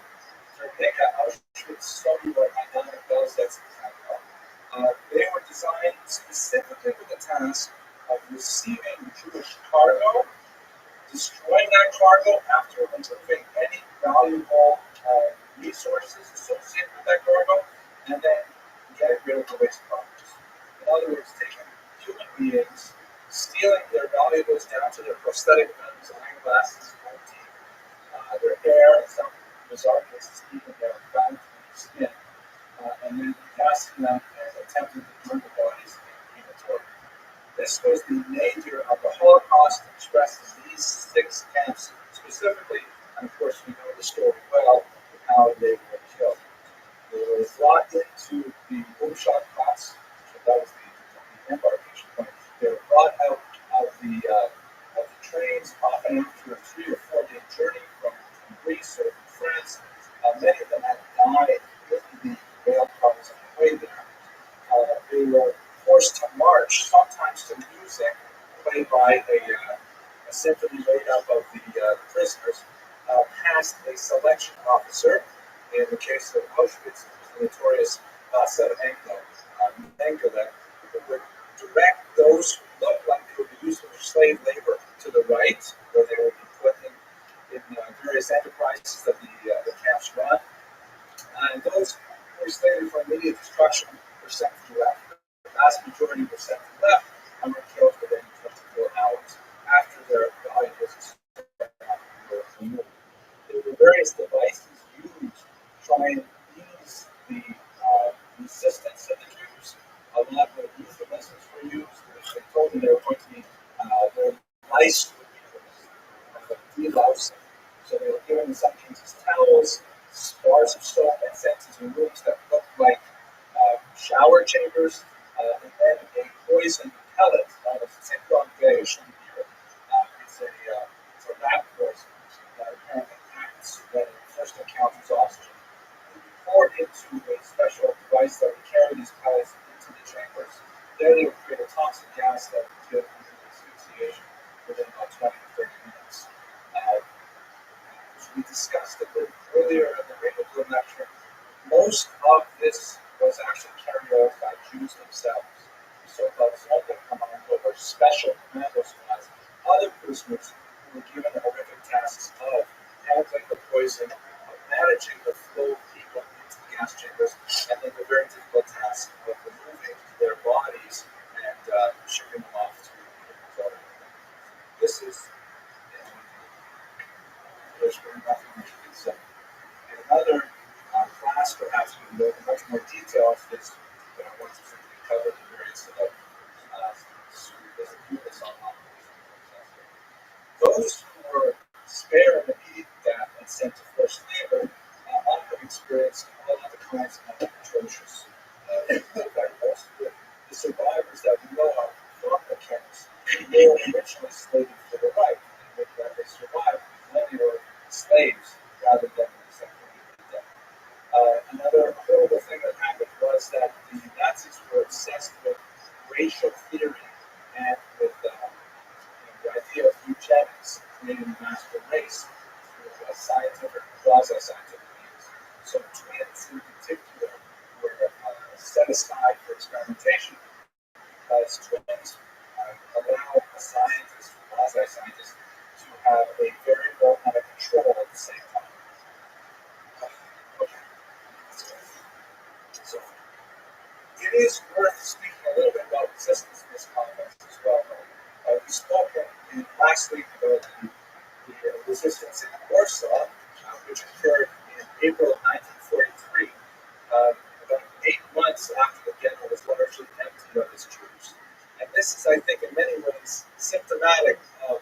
Auschwitz, Sobibor, Majdanek, Belzec, etc. They were designed specifically with the task of receiving Jewish cargo, destroying that cargo after removing any valuable resources associated with that cargo, and then getting rid of the waste products. In other words, taking human beings, stealing their valuables down to their prosthetic limbs, eyeglasses, teeth, their hair, in some bizarre cases, even their fat and skin, and then casting them and attempting to burn the bodies in crematoria. This was the nature of the Holocaust expressed in these 6 camps specifically, and of course we know the story well of how they were killed. They were brought into the Umschlagplatz, so that was the embarkation point. They were brought out of the trains, often after a 3 or 4 day journey from Greece or from France. Many of them had died in the rail cars on the way there. They were forced to march, sometimes to music played by a symphony made up of the prisoners, past a selection officer. In the case of Auschwitz, the notorious Mengele, who would direct those who looked like they would be used for slave labor to the right, where they would be put in various enterprises that the camps run. And those who were slated for immediate destruction were sent to the left. The vast majority were sent to the left and were killed within 24 hours after their body was removed. There were various devices used to try and ease the resistance of the Jews. A lot of euphemisms were used. They told them they were going to be their lice would be delousing. So they were given in some cases towels, bars of soap, and sent into rooms that looked like shower chambers, and then a poison pellet known as Zinc beige here. It's a rat poison that apparently acts when it first encounters oxygen. It would be poured into a special device that would carry these pellets into the chambers. There they would create a toxic gas that would kill from asphyxiation within about 20 to 30 minutes. As we discussed a bit earlier in the Rainbow Bloom lecture, most of this was actually carried out by Jews themselves. The so-called Sonderkommando or special commando squads, other prisoners who were given the horrific tasks of handling the poison, of managing the flow of people into the gas chambers, and then the very difficult task of removing their bodies and shipping them off to the authorities. This is there's very nothing much you can say. In another class, perhaps we can go into much more detail of this, but I want to simply cover the various units on those who were spared immediate death and sent to forced labor often experienced all other kinds of atrocious most of the survivors that we know of from the camps, they were originally slated for the right, and with that they survived, many were slaves rather than death. Another horrible thing that happened was that the Nazis were obsessed with racial theory and with the idea of eugenics, creating a master race through scientific, quasi-scientific means. So twins in particular were set aside for experimentation because twins allow a scientist, quasi-scientist, to have a variable and a control at the same time. Okay. So it is worth speaking a little bit about resistance in this context as well. We spoke last week about the resistance in Warsaw, which occurred in April of 1943, about 8 months after the ghetto was largely emptied of its Jews. And this is, I think, in many ways symptomatic of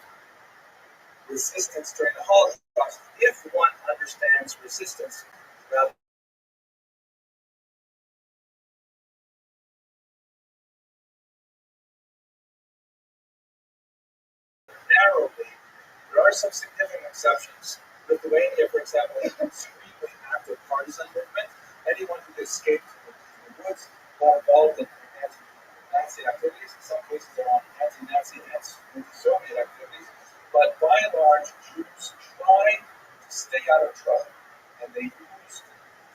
resistance during the Holocaust, if one understands resistance rather narrowly. There are some significant exceptions. Lithuania, for example, is an extremely active partisan movement. Anyone who escaped the woods got involved in anti-Nazi activities. In some cases, they're on anti-Nazi and anti-Soviet activities. But by and large, Jews try to stay out of trouble, and they use,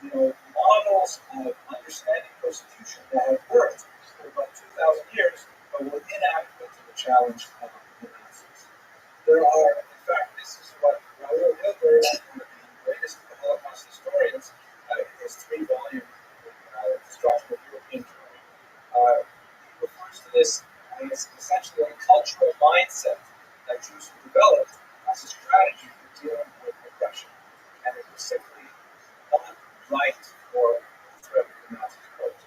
models of understanding persecution that have worked for about 2,000 years, but were inadequate to the challenge of the Nazis. There are, in fact, this is what Raoul Hilberg, one of the greatest Holocaust historians, in his 3-volume Destruction of European Jewry, he refers to this as essentially a cultural mindset that Jews developed as a strategy for dealing with oppression. And it was simply not right for the threat of the Nazis posed.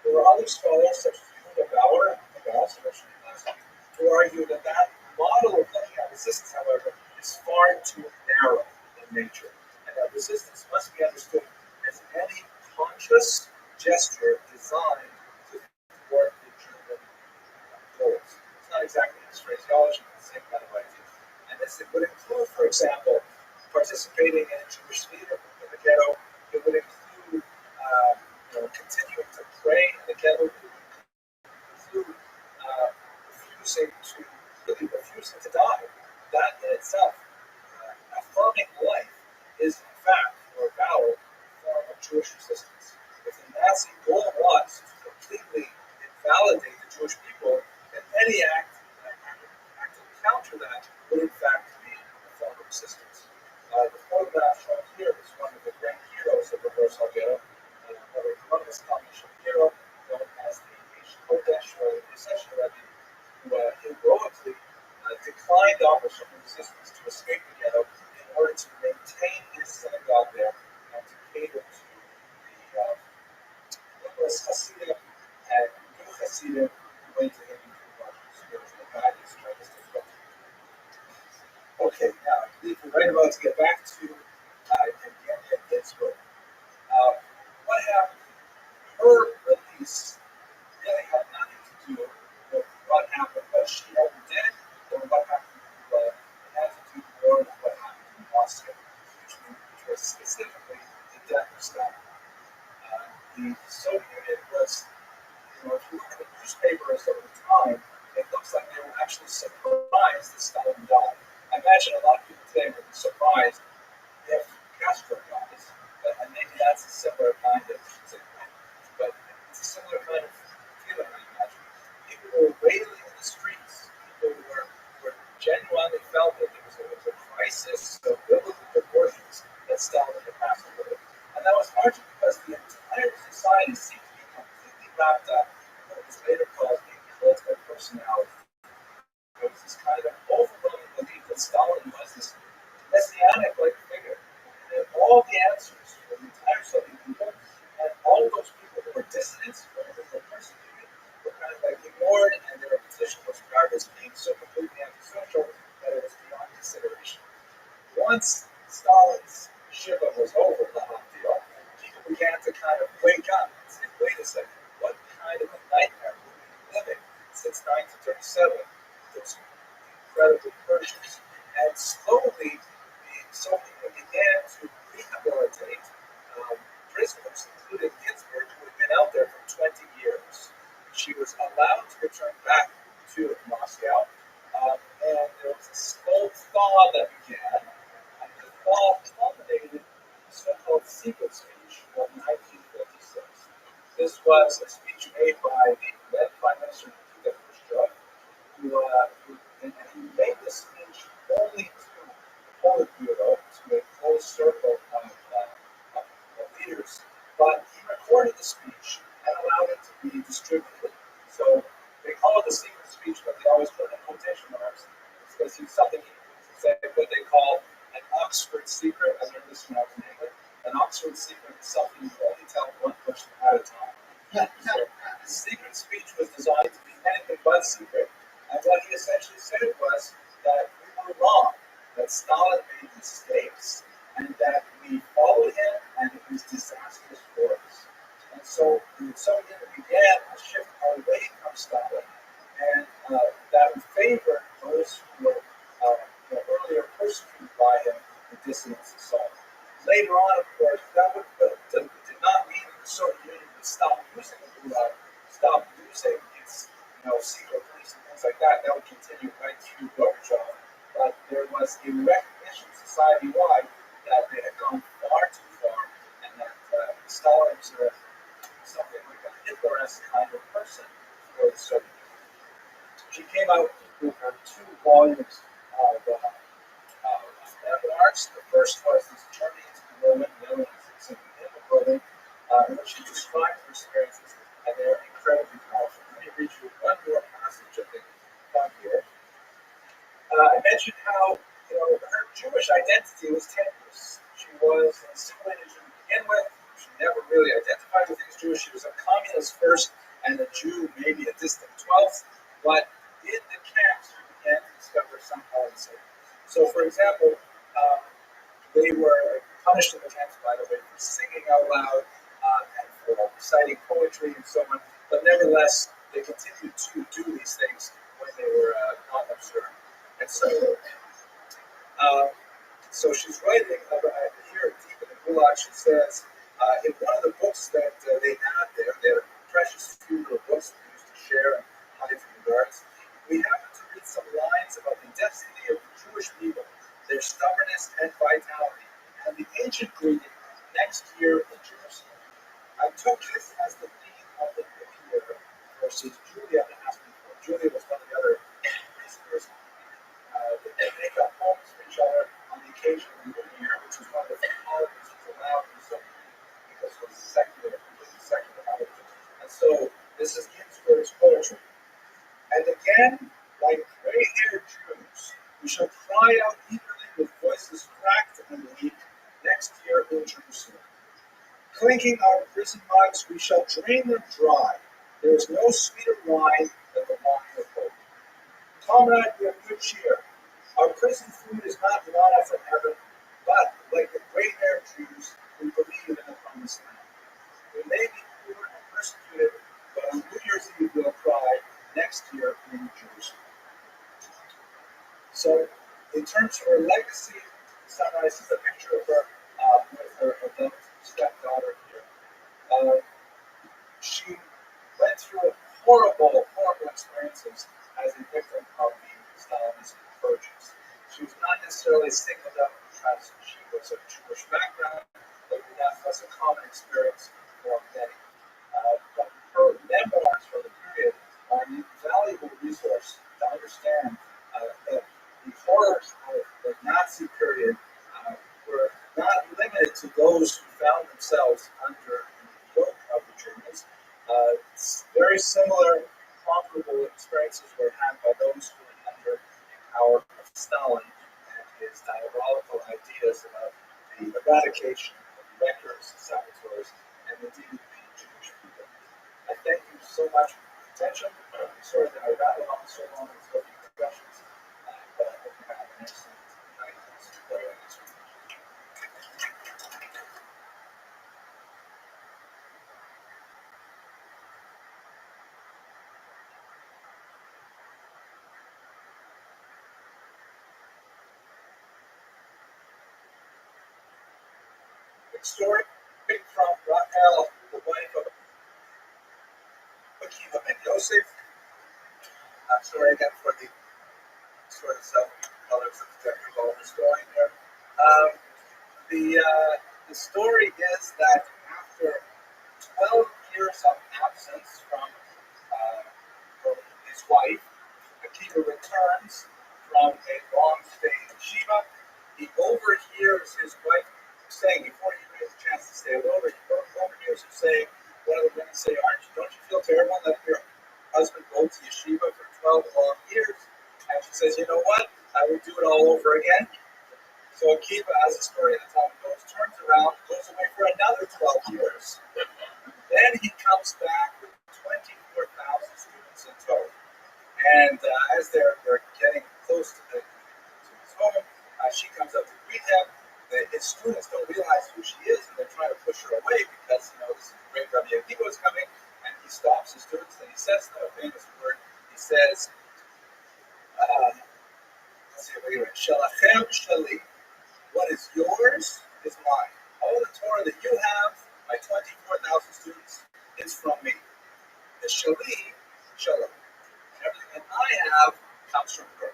There were other scholars, such as Judah Bauer, I think I also mentioned him last week, who argue that model of looking at resistance, however, is far too narrow in nature, and that resistance must be understood as any conscious gesture designed to thwart the German goals. It's not exactly his phraseology, but the same kind of idea. participating in Jewish theater in the ghetto. It would include continuing to pray in the ghetto. It would include refusing to die. That in itself, affirming life, is in fact or a valid form of Jewish resistance. If the Nazi goal was to completely invalidate the Jewish people, then any act to counter that would in fact be a form of resistance. The photograph shown here is one of the great heroes of the Warsaw Ghetto, one of his communist hero known as the Kodesh or the Recession Rabbi, who heroically declined offers from resistance to escape the ghetto in order to maintain his synagogue there and to cater to the numerous Hasidim and new Hasidim who went to him for spiritual guidance during this difficult. Okay, now we're right about to get back to Ginsburg. What happened? Her release really had nothing to do with what happened, what she ever did, or what happened to Cuba. It had to do more with what happened in Moscow, which was specifically the death of Stalin. The Soviet Union was, if you look at the newspapers of the time, it looks like they were actually surprised that Stalin died. I imagine a lot of people today would be surprised if Castro dies, and maybe that's a similar kind of, but it's a similar kind of feeling, I imagine. People were wailing in the streets. People were genuinely felt that there was a crisis of biblical proportions that Stalin had passed away. And that was largely because the entire society seemed to be completely wrapped up in what was later called a cult of personality. There was this kind of overwhelming belief that Stalin was this messianic-like figure. And all the answers for the entire Soviet people, and all of those people who were dissidents, or who were persecuted, were kind of like ignored, and their position was regarded as being so completely antisocial that it was beyond consideration. Once Stalin's Shiva was over, the whole deal, people began to kind of wake up and say, wait a second, what kind of a nightmare were we living since 1937? Those incredibly pernicious. And slowly, the Soviet Union began to rehabilitate prisoners, including Ginsburg, who had been out there for 20 years. She was allowed to return back to Moscow, and there was a slow thaw that began, and the thaw culminated in the so-called secret speech of 1956. This was a speech made by the then Prime Minister Nikita Khrushchev, and he made this speech only to the Politburo, to a close circle of leaders, but he recorded the speech and allowed it to be distributed. So they call it a secret speech, but they always put it in quotation marks because it's something he said what they call an Oxford secret, as our listener knows in English. An Oxford secret is something you only tell one person at a time. So the secret speech was designed to be anything but secret, and what he essentially said was that we were wrong, that Stalin made mistakes, and that we followed him, and it was disastrous for us. And so the Soviet Union began a shift away from Stalin, and that would favor those who were earlier persecuted by him, the dissidents and so on. Later on, of course, that did not mean that the Soviet Union would stop using the Gulag, stop using its secret police and things like that. That would continue right through Gorbachev. But there was a recognition society-wide that they had gone far too far, and that Stalin was something like a Hitler-esque kind of person for the Soviet Union. She came out with her 2 volumes of memoirs. The first was this journey into the moment, the other one is simply in the building, in which she described her experiences, and they're incredibly powerful. Let me read you one more passage of the down here. I mentioned how her Jewish identity was tenuous. She was assimilated to begin with. She never really identified with things Jewish. She was a communist first, and a Jew maybe a distant 12th. But in the camps, she began to discover some elements. So, for example, they were punished in the camps, by the way, for singing out loud and for reciting poetry and so on. But nevertheless, they continued to do these things when they were not observed. And so So she's writing about here deep in the Gulag. She says in one of the books that they had there, their precious few little books they used to share and hide from the guards. We happen to read some lines about the destiny of the Jewish people, their stubbornness and vitality, and the ancient greeting next year in Jerusalem. I took this as the theme of the year versus Julia asked me for. Julia was one of the other listeners. They make up homes for each other on the occasion of the New Year, which is one of the few holidays that's allowed in so because it was secular, completely secular holiday. And so this is Ginsburg's poetry. And again, like gray-haired Jews, we shall cry out eagerly with voices cracked and weak next year in Jerusalem. Clinking our prison mugs, we shall drain them dry. There is no sweeter wine than the wine of hope. Comrade, we have good cheer. Our prison food is not manna from heaven, but like the gray-haired Jews, we believe in the promised land. We may be poor and persecuted, but on New Year's Eve we'll cry next year in Jerusalem. So, in terms of her legacy, Sunrise is a picture of her with her adult stepdaughter here. She went through horrible experiences as a victim of the Stalinist purges. She was not necessarily singled out because she was of Jewish background, but that was a common experience for many. But her memoirs from the period are an invaluable resource to understand that the horrors of the Nazi period were not limited to those who found themselves under the yoke of the Germans. Very similar, comparable experiences were had by those who were under the power of Stalin and his diabolical ideas about the eradication of wreckers, saboteurs, and indeed the Jewish people. I thank you so much for your attention. I'm sorry that I rattled on so long with so few questions, but I hope you have an excellent night. Quick story from Rachel, the wife of Akiva ben Yosef. Sorry again for the sort of self-colors of the technical story there. The story is that after 12 years of absence from his wife, Akiva returns from a long stay in Shiva. He overhears his wife saying, before he gets a chance to stay over, he overhears her saying, one of the women say, don't you feel terrible that your husband go to yeshiva for 12 long years? And she says, you know what? I would do it all over again. So Akiva, as the story at the time goes, turns around, goes away for another 12 years. Then he comes back with 24,000 students in total. And as they're getting close to his home, she comes up to greet him. His students don't realize who she is, and they're trying to push her away because, this is the great Rabbi Akiva is coming, and he stops his students and he says the famous word. He says, let's see if I get it right. Shalachem shali. What is yours is mine. All the Torah that you have, my 24,000 students, is from me. The shali, shalom. Everything that I have comes from her.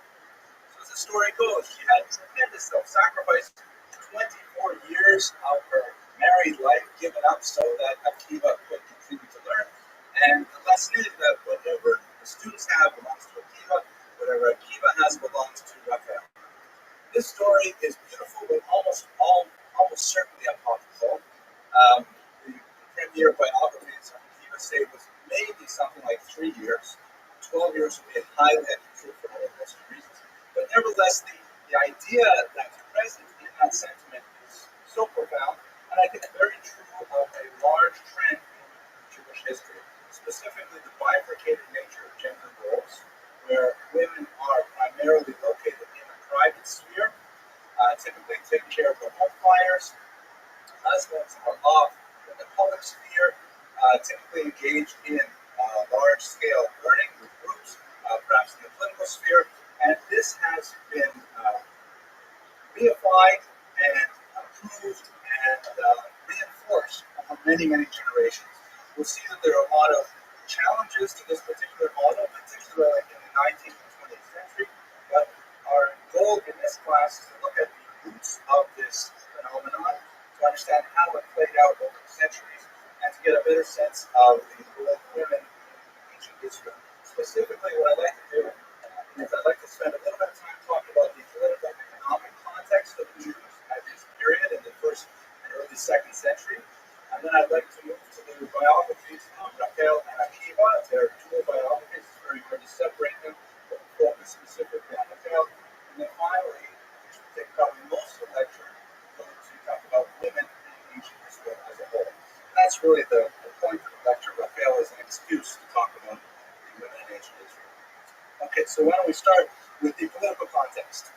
So as the story goes, she had tremendous self-sacrifice, 24 years of her married life given up so that Akiva could continue to learn. And the lesson is that whatever the students have belongs to Akiva, whatever Akiva has belongs to Raphael. This story is beautiful, but almost certainly apocryphal. The premier biography of Akiva say was maybe something like 3 years. 12 years would be highly unusual for all of those reasons. But nevertheless, the idea that's present in that sentiment is so profound, and I think very true of a large trend in Jewish history, specifically the bifurcated nature of gender roles, where women are primarily located in the private sphere, typically taking care of the home fires. Husbands are off in the public sphere, typically engaged in large-scale learning with groups, perhaps in the political sphere, and this has been reified many, many generations. We'll see that there are a lot of challenges to this particular model, particularly in the 19th and 20th century. But our goal in this class is to look at the roots of this phenomenon, to understand how it played out over the centuries, and to get a better sense of the role of women in ancient Israel. Specifically, what I'd like to do is I'd like to spend a little bit of time talking about the political and economic context of the Jews at this period in the first and early second century. And then I'd like to move to the biographies of Rachel and Akiva. They're dual biographies. It's very hard to separate them, but we'll focus specifically on Rachel. And then finally, which will take probably most of the lecture, we're going to talk about women in ancient Israel as a whole. And that's really the point of the lecture. Rachel is an excuse to talk about women in ancient Israel. Okay, so why don't we start with the political context.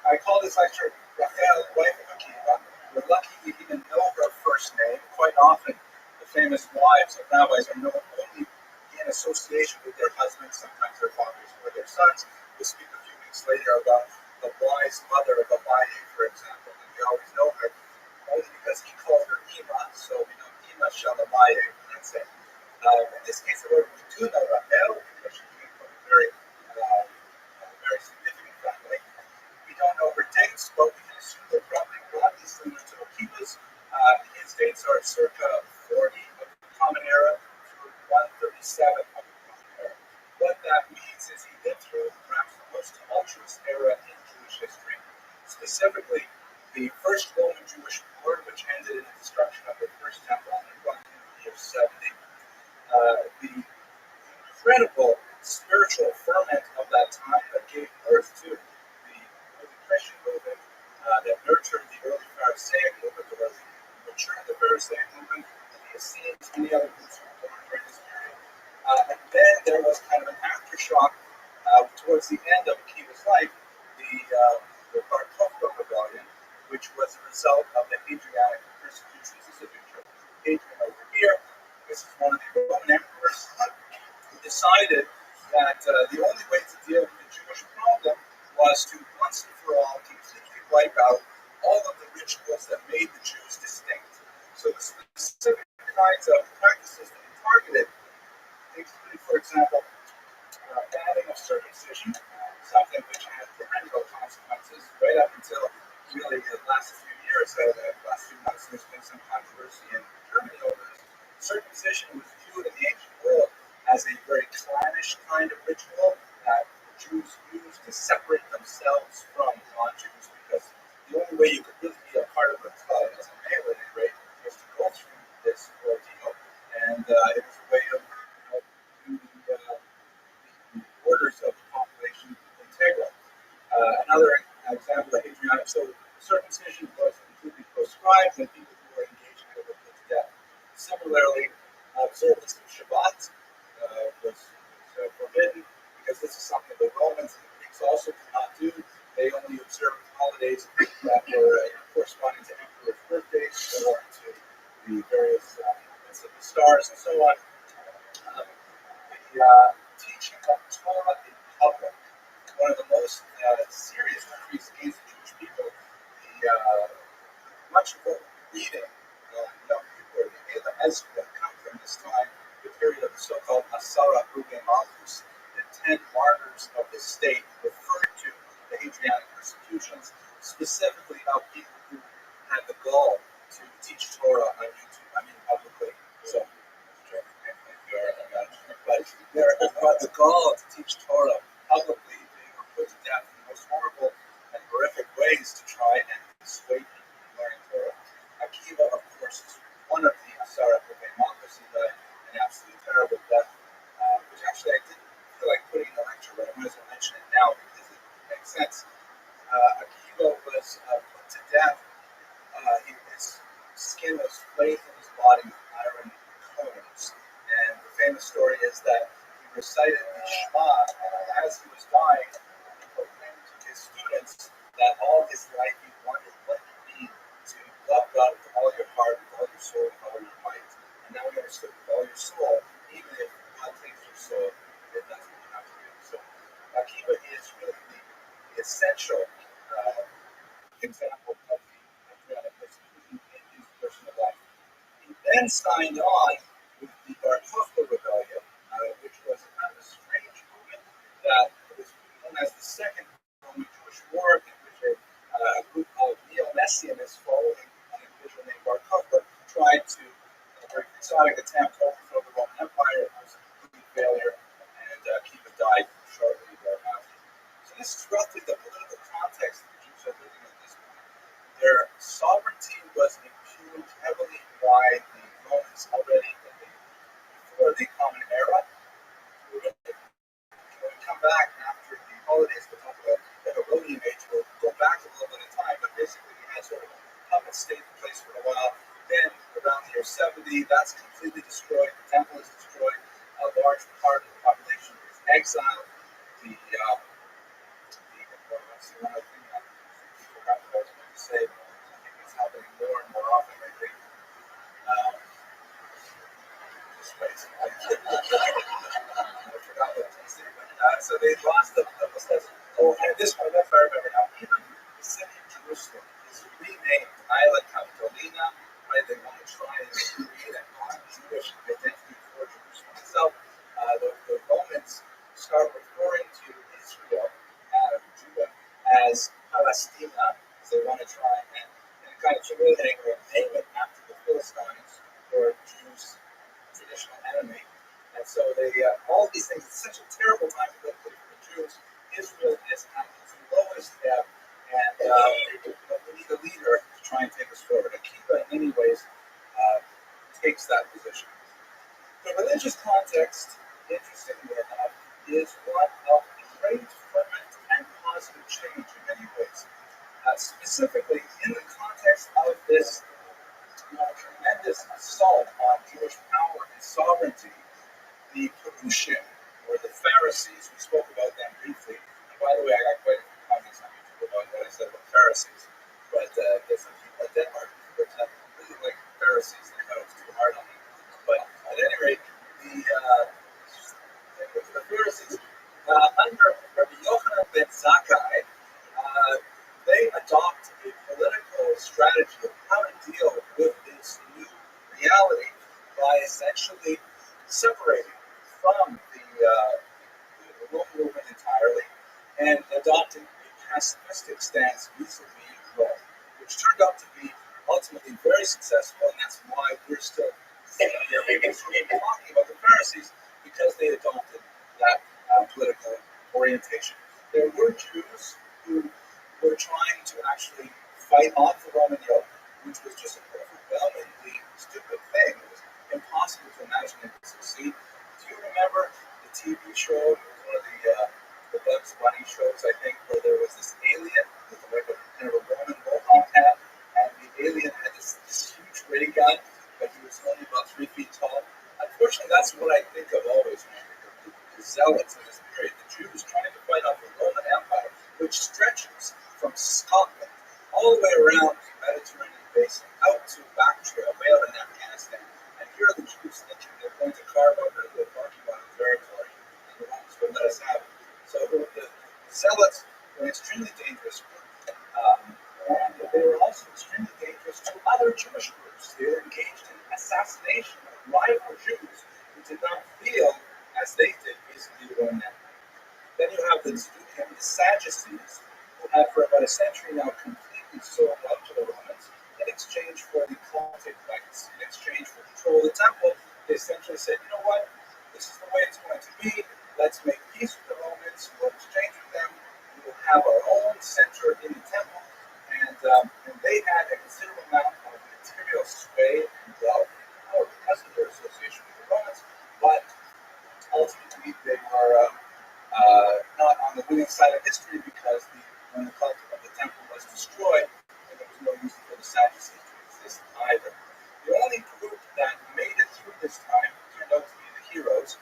I call this lecture Rachel, wife of Akiva. We're lucky we even know her first name. Quite often, the famous wives of rabbis are known only in association with their husbands, sometimes their fathers or their sons. We'll speak a few weeks later about the wise mother of Rabbi, for example, and we always know her only because he called her Ima, so we know Ima Shalamaye, that's it. In this case, however, we do know Rachel because she came from a very significant family. We don't know her dates, but we can assume they're probably broadly similar to Akiva's. His dates are circa 40 of the Common Era through 137 of the Common Era. What that means is he lived through perhaps the most tumultuous era in Jewish history, specifically the First Roman Jewish War, which ended in the destruction of the First Temple in 170. The incredible spiritual ferment of that time that gave birth to the early Christian movement, that nurtured the early Pharisaic movement, or matured the Pharisaic movement, and the Essenes, and the other groups who were born during this period. And then there was kind of an aftershock towards the end of Akiva's life, the Bar Kokhba rebellion, which was a result of the Hadrianic persecutions. This is a picture of Hadrian over here. This is one of the Roman emperors who decided that the only way to deal with the Jewish problem was to once and for all completely wipe out all of the rituals that made the Jews distinct. So the specific kinds of practices that he targeted included, for example, banning of circumcision, something which had perennial consequences right up until really the last few years, the last few months. There's been some controversy in Germany over this. Circumcision was viewed in the ancient world as a very clannish kind of ritual that Jews used to separate themselves from non-Jews, because the only way you could really be a part of the club as a male at any rate was to go through this ordeal, and it was a way of doing the borders of the population integral. Another example of Hadrianic, so circumcision was completely proscribed, and people who were engaged in it were put to death. Similarly, observance of Shabbat was forbidden, because this is something the Romans and the Greeks also could not do. They only observed holidays that were corresponding to emperors' birthdays or to the various movements of the stars and so on. The teaching of Torah in public, one of the most serious decrees against the Jewish people. Much of what we're reading, young people, the Ela Ezra, come from this time, the period of the so-called Asara Ruge Malchus, the 10 martyrs of the state, referred to the Hadrianic persecutions, specifically of people who had the gall to teach Torah on YouTube, publicly. So, but they're the gall to teach Torah publicly. They were put to death in the most horrible and horrific ways to try and dissuade people from learning Torah. Akiva, of course, is one of the Asara Ruge Malchus. He died an absolutely terrible death, which actually I didn't feel like putting in the lecture, but I might as well mention it now because it makes sense. Akiva was put to death. His skin was flayed from his body with iron cones. And the famous story is that he recited the Shema, and as he was dying, he proclaimed to his students that all his life he wondered what it would mean to love God with all your heart, with all your soul, with all your might. And now he understood with all your soul, even if God takes your soul, that's what you have to do. So Akiva is really the essential example of the Hadrianic persecution in his personal then signed on with the Bar Kokhba rebellion, which was a kind of a strange movement that was known as the Second Roman-Jewish War, in which a group of neo-messianists following an individual named Bar Kokhba tried to, a very exotic attempt to overthrow the Roman Empire. It was a complete failure, and Kiva died shortly thereafter. So this is roughly the political context that the Jews are living in at this point. Their sovereignty was impugned heavily by the Romans already before the Common Era. When we come back after the holidays, we'll talk about the Herodian age. We'll go back a little bit in time, but basically we had sort of a puppet state in place for a while. Then around the year 70, that's completely destroyed. The temple is destroyed. A large part of the population is exiled. That's the one other thing I forgot what I was going to say. I think it's happening more and more often lately. This place. I forgot what I was going to say. But, so they lost the oh, and this one, if I remember now, even the city of Jerusalem is renamed Isla Capitolina, right? They want to try and create a non-Jewish identity for Jerusalem itself. The Romans start referring to Israel, Judah, as Palestina, because they want to try and kind of humiliate or name it after the Philistines, or Jews' traditional enemy. And so they, all of these things, it's such a terrible time politically for the Jews. Israel is at its lowest ebb, and we need a leader to try and take us forward. Akiva, in many ways, takes that position. The religious context, interestingly enough, is one of great ferment and positive change in many ways. Specifically, in the context of this tremendous assault on Jewish power and sovereignty, the Perushim, or the Pharisees, we spoke about them briefly. And by the way, I got quite a few comments on YouTube about what I said about Pharisees. But there's some people in Denmark who really like Pharisees. They thought it was too hard on them. But at any rate, the Pharisees, under Rabbi Yochanan ben Zakkai, they adopt a political strategy of how to deal with this new reality by essentially separating from the Roman movement entirely and adopting a pacifistic stance vis-a-vis Rome, which turned out to be ultimately very successful, and that's why we're still sitting here talking about the Pharisees, because they adopted that political orientation. There were Jews who were trying to actually fight off the Roman yoke, which was just an overwhelmingly stupid thing. It was impossible to imagine it would succeed. Do you remember the TV show, one of the Bugs Bunny shows, I think, where there was this alien with like a kind of a Roman mohawk hat, and the alien had this huge ray gun, but he was only about 3 feet tall? Unfortunately, that's what I think of always when I think of the zealots in this period, the Jews trying to fight off the Roman Empire, which stretches from Scotland all the way around the Mediterranean basin out to Bactria, way out in Afghanistan. And here are the Jews thinking they're going to carve out their little parking lot of territory, and the Romans would let us have it. So the zealots were an extremely dangerous group. And they were also extremely dangerous to other Jewish groups. They were engaged in assassination of rival Jews who did not feel as they did vis-a-vis the Roman Empire. Then you have the Sadducees, who have for about a century now completely sold out to the Romans in exchange for the cultic rights, in exchange for control of the temple. They essentially said, you know what, this is the way it's going to be. Let's make peace with the Romans. We'll exchange with them. We will have our own center in the temple. And they had a considerable amount of material sway and wealth because of their association with the Romans. But ultimately, they were not on the winning side of history, because when the cult of the temple was destroyed, and there was no reason for the Sadducees to exist either. The only group that made it through this time turned out to be the heroes,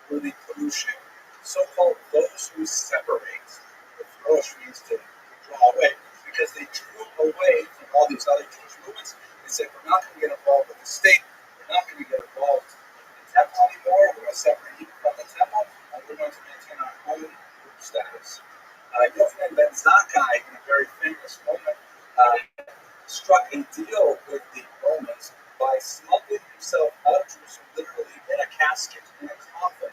were the Perushim, so-called those who separate. The Perush means to draw away, because they drew away from all these other Jewish movements. They said, we're not going to get involved with the state, we're not going to get involved in the temple anymore, we're going to separate even from the temple, and we're going to maintain our own group status. Yochanan ben Zakkai, in a very famous moment, struck a deal with the Romans by smuggling interconnect often,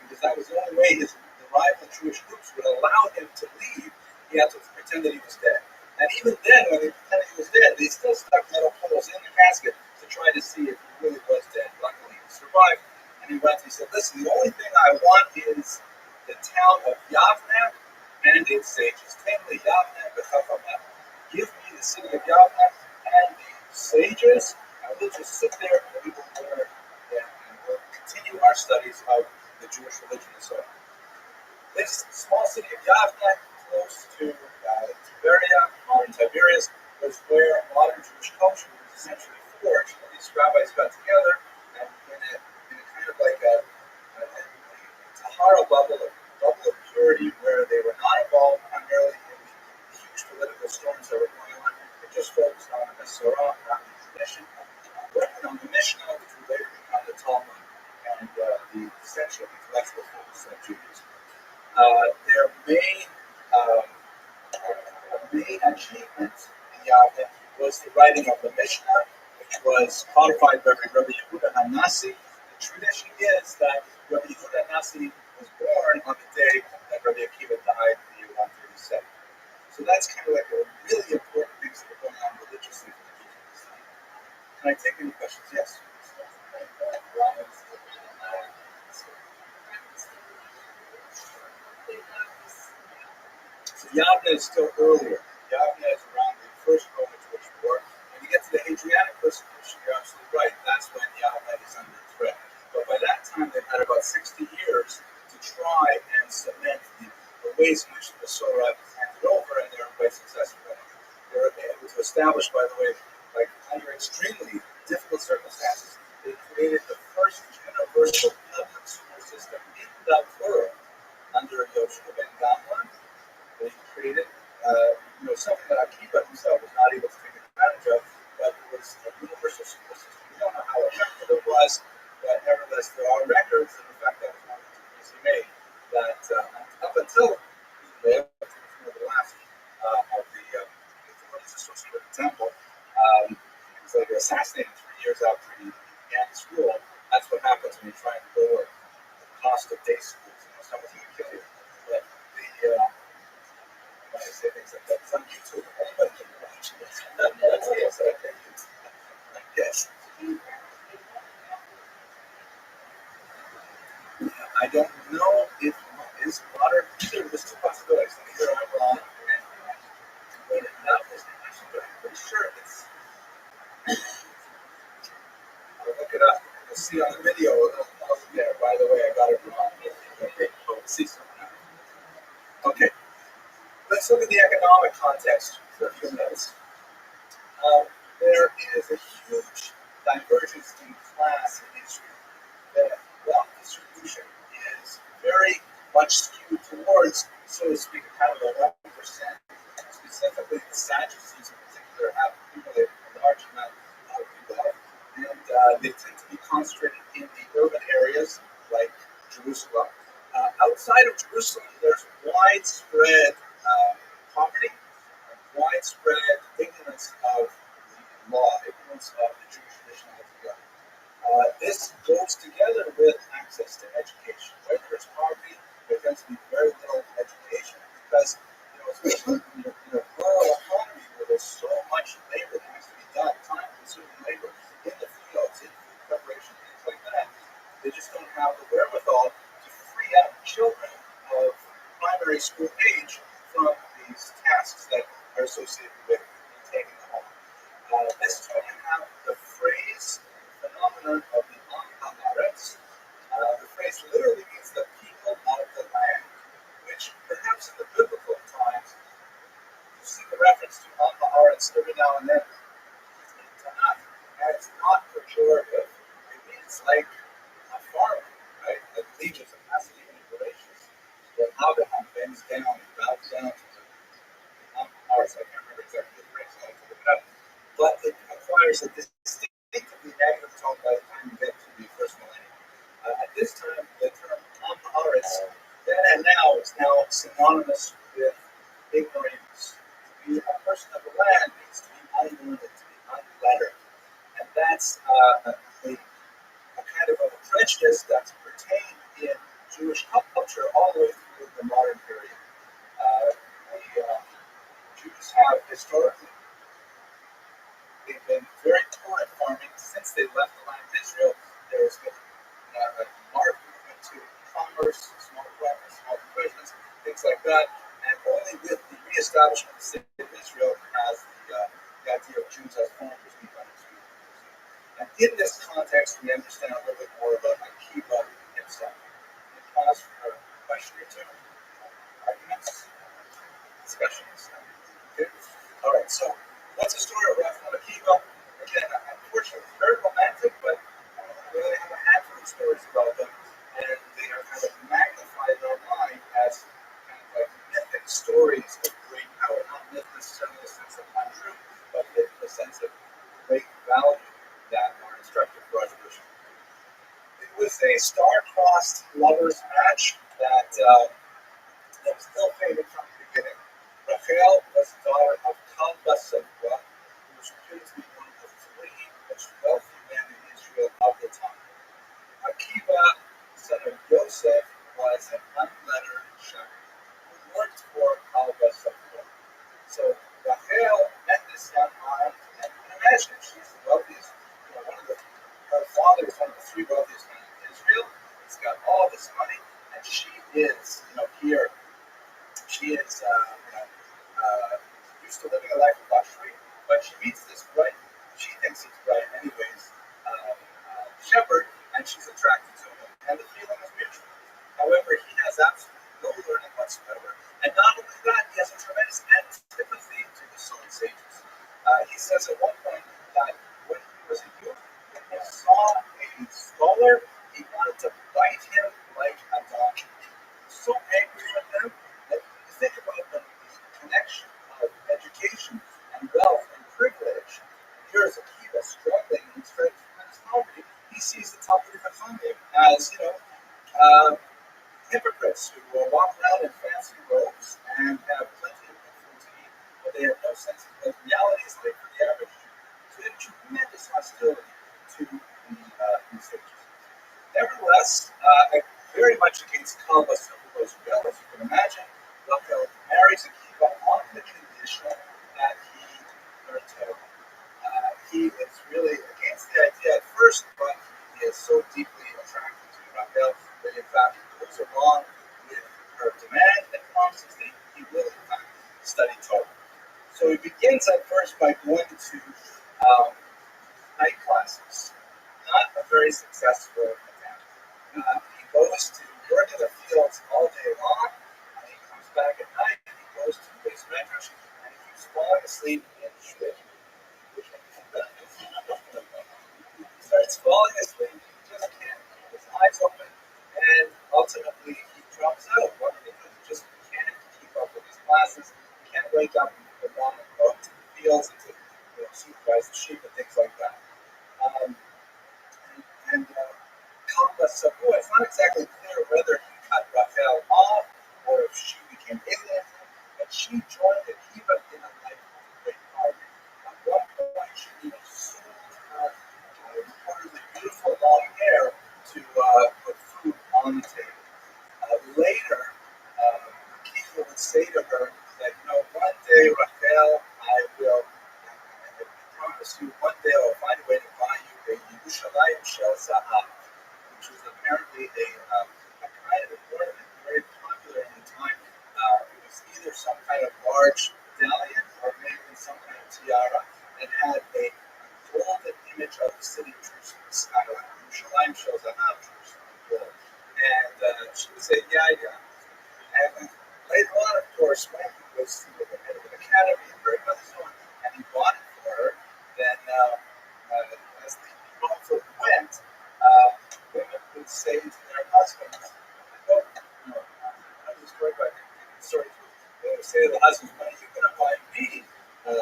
because that was the only way the rival Jewish groups would allow him to leave. He had to pretend that he was dead. And even then, when they pretended he was dead, they still stuck metal poles in the casket to try to see if he really was dead. Luckily, he survived. And he went, he said, listen, the only thing I want is the town of Yavne and its sages. Tamely Yavne v'chachameh. Give me the city of Yavne and the sages, and we'll just sit there and we will learn them, and we'll continue our studies of the Jewish religion and so on. This small city of Yavne, close to Tiberia, modern Tiberias, was where modern Jewish culture was essentially forged. These rabbis got together and in a kind of like a Tahara bubble of purity, where they were not involved primarily in the huge political storms that were going on. They just focused on the Masorah, on the tradition, working on the Mishnah, which would later become the Talmud, and the essential intellectual focus of Judaism. Their main achievement in Yavne was the writing of the Mishnah, which was codified by Rabbi Yehuda Hanassi. The tradition is that Rabbi Yehuda Hanassi was born on the day that Rabbi Akiva died in the year 137. So that's kind of like a really important things that are going on religiously for the Jews at this time. Can I take any questions? Yes. So Yavne is still earlier. Yavne is around the First Roman-Jewish War. When you get to the Hadrianic persecution, you're absolutely right. That's when Yavne is under threat. But by that time, they've had about 60 years to try and cement the ways in which the Masorah handed over, and they were quite successful. They were able to establish, by the way, like under extremely difficult circumstances, they created the first universal public school system in the world under Yoshua ben Gamliel. They created, something that Akiva himself was not able to take advantage of, but it was a universal school system. We don't know how effective it was, but nevertheless, there are records, and in fact, that was one of the decrees he made, that up until he lived, the last of the authorities associated with the temple, he was later assassinated 3 years after he began school. That's what happens when you try and lower the cost of day schools. Someone's going to kill you. But when I say things like that, it's on YouTube. Anybody can watch this. That's the inside thing. Yes. I don't know if is water. There's two possibilities. Either I'm wrong and made enough is the question, but I'm pretty sure it's. I'll look it up. You'll see on the video. There. By the way, I got it wrong. Okay, we'll see something now. Okay. Let's look at the economic context for a few minutes. There is a huge divergence in class in Israel. The wealth distribution is very much skewed towards, so to speak, kind of a 1%. Specifically, the Sadducees in particular have accumulated a large amount of wealth, and they tend to be concentrated in the urban areas like Jerusalem. Outside of Jerusalem, there's widespread poverty, widespread ignorance of the law, ignorance of the Jewish tradition altogether. This goes together with access to education. Where there's poverty, there tends to be very little education because, especially in a rural economy where there's so much labor that has to be done, time-consuming labor in the fields, in food preparation, things like that, they just don't have the wherewithal to free up children of primary school age from these tasks that are associated with maintaining the home. This is when you have the phrase, phenomenon of the Haaretz. The phrase literally means the people of the land, which perhaps in the biblical times, you see the reference to Haaretz every now and then in Tanakh, and it's not pejorative. It means like a farmer, right? Like legions of passive manipulations. That Abraham bends down and bows down to the Haaretz. I can't remember exactly the phrase, so I have to look it up. But it acquires a distinctively negative tone by the time you get to the first millennium. At this time, the term Haaretz, then and now, is now synonymous with ignorance. To be a person of the land means to be unlearned, to be unlettered. And that's a kind of a richness that's pertained in Jewish culture all the way through the modern period. The Jews have historically they've been very poor at farming since they left the land of Israel. There's been a marked movement to commerce, small business, things like that. And only with the reestablishment of the state of Israel has the idea of Jews as farmers become extremely. And in this context, we understand a little bit more about Akiva himself. In pause for a question or two, arguments, discussions. Okay. All right. So, what's the story of Rabbi Akiva? Again, unfortunately, it's very romantic, but we only have a handful of stories about them, and they are kind of magnified in our mind as kind of like mythic stories of great power. Not myth necessarily in the sense of untrue, but myth in the sense of great value that are instructive for us Christians. It was a star-crossed lovers match that was ill-fated from the beginning. Rachel was the daughter of Kalba Silva, who was reputed to be one of the three most wealthy men in Israel of the time. Akiva, son of Yosef, was an unlettered shepherd who worked for Kalba Silva. So Rachel met this young man, and you can imagine she's the wealthiest, her father is one of the three wealthiest men in Israel. He's got all this money, and she is, here. She is used to living a life of luxury, but she meets this bright, she thinks he's bright anyways, shepherd, and she's attracted to him, and the feeling is mutual. However, he has absolutely no learning whatsoever, and not only that, he has a tremendous antipathy to the Son sages. He says at one point that when he was a youth, when he saw a scholar, he wanted to bite him like a donkey. So angry with him that you think about the connection of education and wealth and privilege. Here's Akiva struggling in tremendous poverty. He sees the top of the economy as, hypocrites who walk around in fancy robes and have plenty of good food to eat, but they have no sense of what reality is like for the average Jew. So they have tremendous hostility to the sages. Nevertheless, very much against Kalba Silva's will, as you can imagine, Rachel marries Akiva on the condition that he learned Torah. He is really against the idea at first, but he is so deeply attracted to Rachel that in fact he goes along with her demand and promises that he will in fact study Torah. So he begins at first by going to night classes. Not a very successful attempt. He goes to work in the fields all day long, and he comes back at night, and he goes to his medrash, and he keeps falling asleep in shul. He starts falling asleep, he just can't keep his eyes open, and ultimately he drops out. One because he just can't keep up with his classes, he can't wake up in the morning and go to the fields and to supervise the sheep and things like that. And Kalba Sabu, it's not exactly clear whether he cut Rachel off or if she became alien to him, but she joined Akiva in a life of great poverty. At one point, she even sold her reportedly beautiful long hair to put food on the table. Later, Akiva would say to her that, one day, Rachel, I promise you, one day I'll find a way to buy you a Yerushalayim Shel Zahav, which was apparently a kind of ornament very popular in the time. It was either some kind of large medallion or maybe some kind of tiara, and had a golden image of the city of Jerusalem skyline. Yerushalayim Shel Zahav, Jerusalem gold. And she would say, yeah. And later on, of course, when he was the head of an academy and very well known, and he bought it for her, then as the months went, women would say to their husbands, I was destroyed by the they would say to the husbands, when are you going to buy me a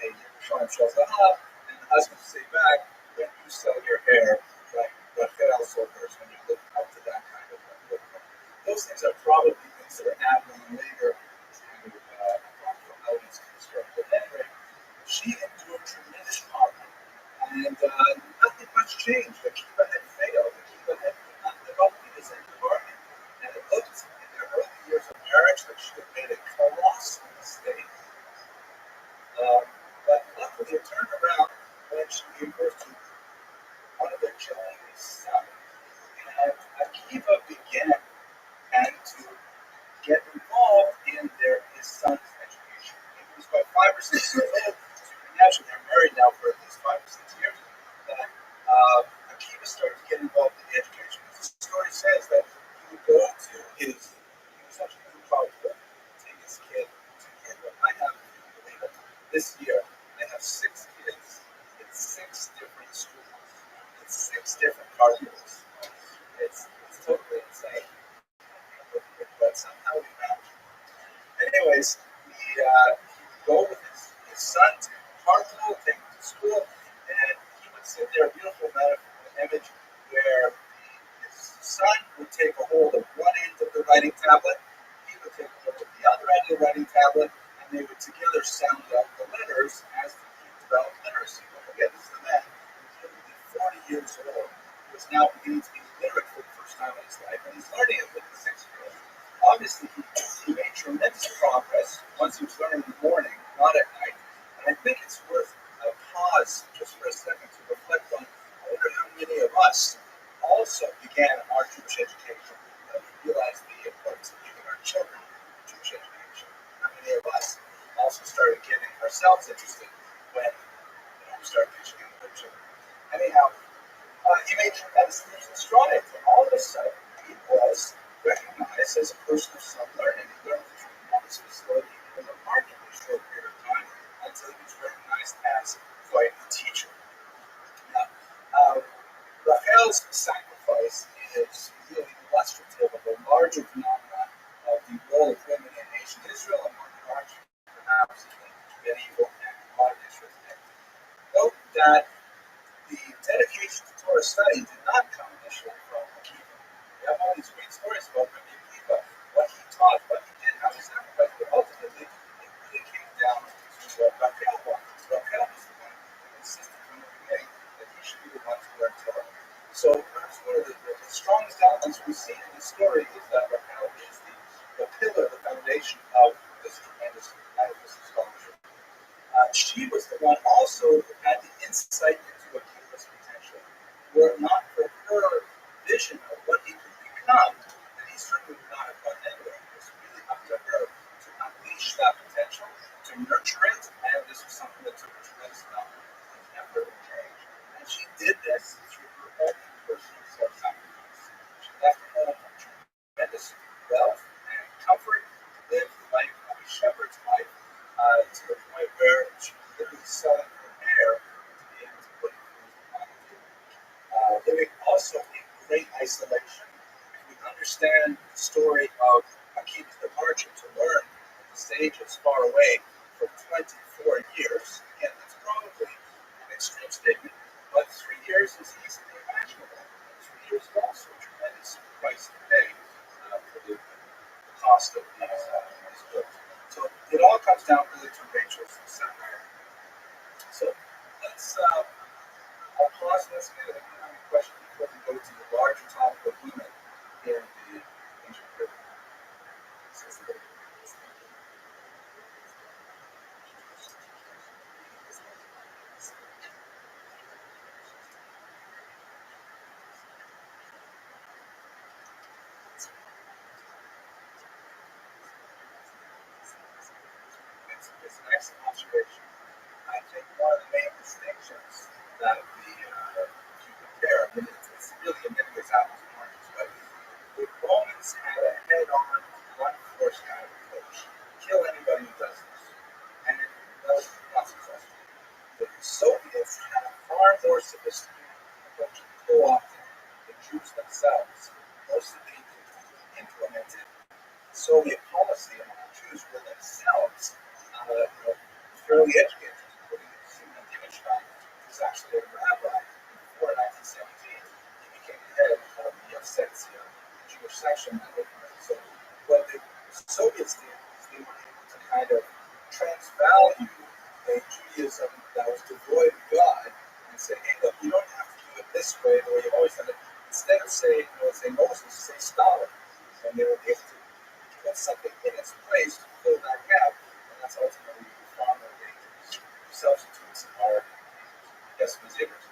Yerushalayim Shel Zahav? And the husband would say back, when you sell your hair, like Rachel sold hers, when you live up to that kind of look. Those things are probably things that are happening later to talk about how it's constructed. Anyway, she endured tremendous poverty, and nothing much changed. Akiva had failed. Akiva had son would take a hold of one end of the writing tablet, he would take a hold of the other end of the writing tablet, and they would together sound out the letters as he developed literacy. Don't forget, this is a man who's literally 40 years old, who is now beginning to be literate for the first time in his life, and he's learning it with the 6-year-old. Obviously, he made tremendous progress once he was learning in the morning, not at night. And I think it's worth a pause just for a second to reflect on, I wonder how many of us also began our Jewish education, realized the importance of giving our children Jewish education. How many of us also started getting ourselves interested when we started teaching our children? Anyhow, he made tremendous strides, and all of a sudden, he was recognized as a person of some learning. He learned with tremendous facility in a remarkably short period of time until he was recognized as quite a teacher. Now, Rachel's sacrifice is really illustrative of a larger phenomenon of the role of women in ancient Israel and more largely, perhaps, in medieval and modern Israel today. Note that the dedication to Torah study did not come initially from Akiva. We have all these great stories about Rabbi Akiva, what he taught, what he did, how he sacrificed, but ultimately it really came down to what Rachel wanted. Rachel was the one who insisted from the beginning that he should be the one to learn Torah. So perhaps one of the strongest elements we see in this story is that Rachel is the pillar, the foundation of this tremendous edifice of scholarship. She was the one also who had the insight into Akiva's potential. Were it not for her vision of what he could become, then he certainly would not have gone anywhere. It was really up to her to unleash that potential, to nurture it, and this was something that took a tremendous amount of effort and change. And she did this through her own personal self-sacrifice. She left home with tremendous wealth and comfort to live the life of a shepherd's life, to the point where she was literally selling her hair to be able to put food on the table. Living also in great isolation. If we understand the story of Akiva's departure to learn at the stage of far away for 24 years, again, that's probably an extreme statement, but 3 years is easily imaginable. 3 years is also a tremendous price to pay for the cost of these books. So it all comes down really to Rachel's sacrifice. So I'll pause this and if you have any questions before we go to the larger topic of women in the ancient period. It's an excellent observation. I think one of the main distinctions that if you compare, I mean, it's really in many ways apples and oranges, but the Romans had a head-on, one-force kind of approach. Kill anybody who does this. And that was not successful. The Soviets had a far more sophisticated approach to co-opting the Jews themselves. Most of the implemented Soviet policy among the Jews were themselves fairly educated, including Simon Dimenstein, who's actually a rabbi. Before 1917, he became the head of the Ossetia, the Jewish section of the So what the Soviets did is they were able to kind of transvalue a Judaism that was devoid of God and say, hey, look, you don't have to do it this way the way you've always done it. Instead of saying, say Moses, say Stalin. And they were able to put something in its place to fill that gap, and that's ultimately far more dangerous. Substitutes are, yes, Ms. Abrams.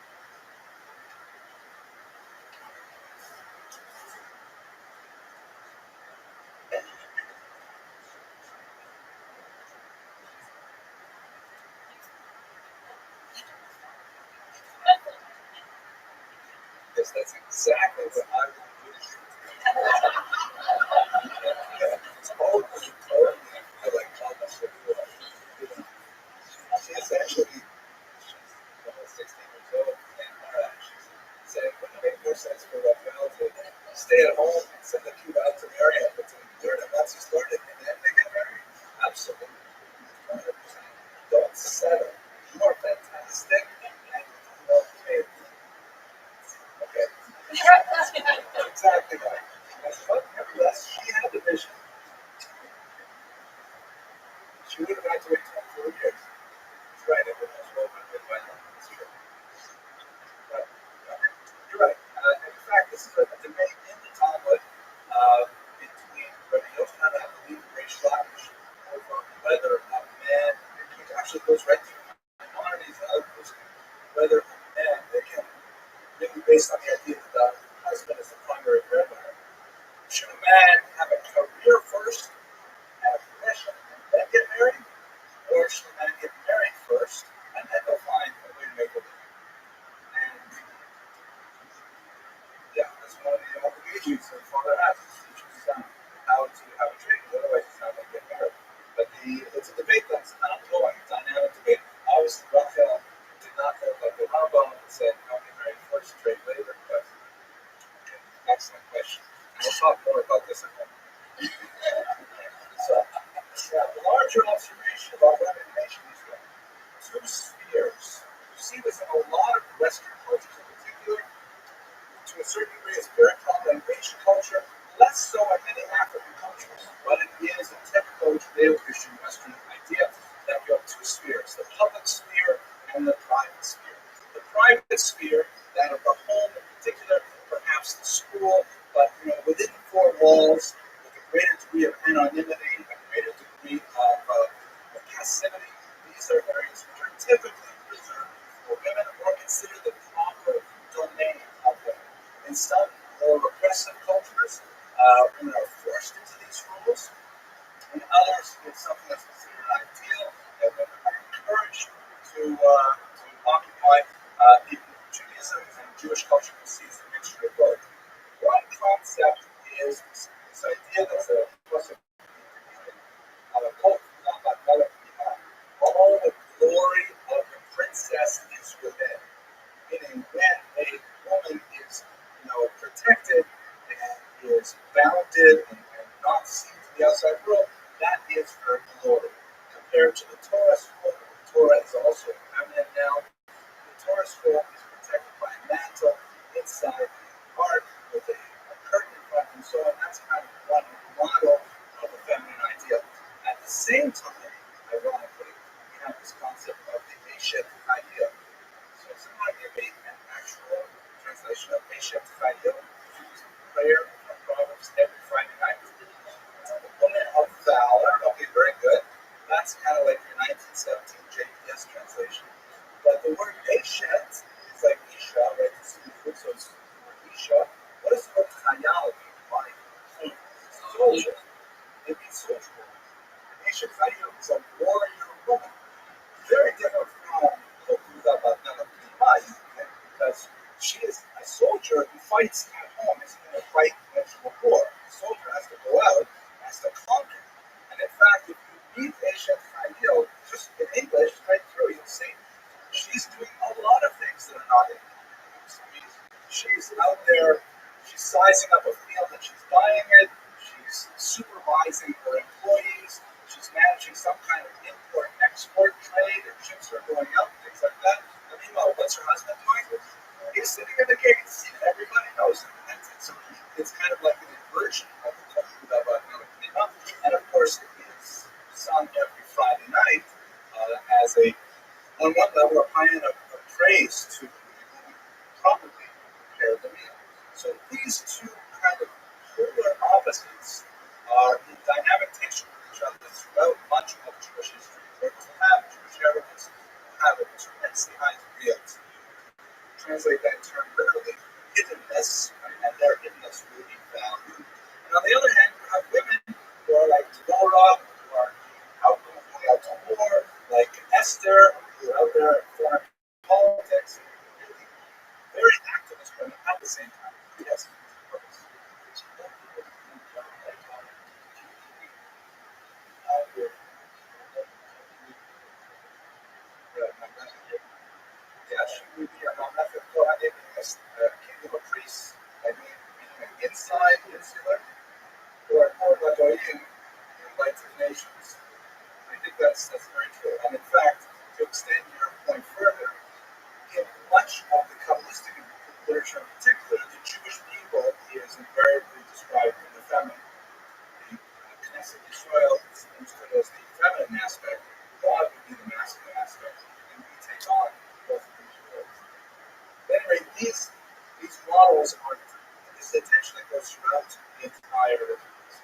Yes, that's exactly what I would do. Totally, I feel like almost she's actually 16 years old, and she's saying, wouldn't it make more sense for Raphael to stay at home and send the kid out to marry him, but to learn it once he's learned it, and then they get married? Absolutely. 100%. Don't settle. You are fantastic, and you don't pay. Okay. Exactly that. But nevertheless, she had the vision. She would have had to wait 24 years. That's right, everyone was well by now. That's true. But you're right. In fact, this is a debate in the Talmud between Rabbi Yochanan and the Reish Lakish over whether a man, it actually goes right through minorities and other groups, whether a man, again, really based on the idea that the husband is the primary breadwinner, should a man have a career first, have a profession, and then get married? Or should a man get married first, and then go find a way to make a living? And yeah, that's one of the obligations that a father has to teach his son how to have a trade. Otherwise, he's not going to get married. But it's a debate that's ongoing, a dynamic debate. Obviously, Rachel did not hold like the Rambam and said, "I'll get married first, trade later." But okay, excellent question. And we'll talk more about this in a moment. So, yeah, the larger observation about women in ancient Israel, two spheres. You see this in a lot of Western cultures in particular. To a certain degree, it's very common in Asian culture, less so in many African cultures. But it is a typical Judeo-Christian Western idea that you have two spheres, the public sphere and the private sphere. The private sphere, that of the home in particular, perhaps the school, but within the four walls, with a greater degree of anonymity, a greater degree of passivity. These are areas which are typically reserved for women or considered the proper domain of women. In some more repressive cultures, women are forced into these roles. In others, it's something that's considered an ideal that women are encouraged to occupy. In Judaism and Jewish culture, we see a mixture of both. One concept is this idea that's a all the glory of the princess is within. Meaning when a woman is, protected and is bounded and not seen to the outside world, that is her glory. Compared to the Torah scroll, the Torah is also a feminine noun. The Torah scroll is protected by a mantle inside the heart with a curtain in front, and so on. That's kind of one model of a feminine ideal. At the same time, ironically, we have this concept of the Eshet ideal. So someone give me an actual translation of Eshet ideal, which is prayer from Proverbs every Friday night. The woman of valor. Okay, very good. That's kind of like your 1917 JPS translation. But the word Eshet is like Isha, right? It's so it's the word Isha. What does the word Chayal mean? Like soldier. It means soldier woman. Eshet Chayil is a warrior woman. Very different from because she is a soldier who fights at home. Isn't going to fight when she's a war. The soldier has to go out, has to conquer. And in fact, if you read Eshet Chayil, just in English, right through, you'll see she's doing a lot of things that are not in English. She's out there, she's sizing up a field and she's buying it, she's supervising her employees, she's managing some kind of import-export trade, her ships are going out, things like that. And meanwhile, what's her husband doing? He's sitting at the gates, and everybody knows him. And so it's kind of like an inversion of the culture of and of course, it is sung every Friday night as on one level, a paean of praise to probably prepare the meal. So these two kind of polar opposites are in dynamic tension with each other throughout much of Jewish history. Where to have Jewish heritage, have a tremendously high degree of, translate that term literally, hiddenness, and their hiddenness will be valued. And on the other hand, you have women who are like Deborah, who are going out to war, like Esther, who are out there in foreign politics, really very activist women at the same time. Yes. Yeah, she would be a method Kohanim, a kingdom of priests, I mean, inside, insular, or Lagoyim, invite to the nations. I think that's very true. And in fact, to extend your point further, in much of the Kabbalistic literature in particular, the Jewish people is invariably described in the feminine. The Knesset Yisrael is understood as the feminine aspect, God would be the masculine aspect, and we take on both of these roles. At any rate, these models are this attention that goes throughout the entire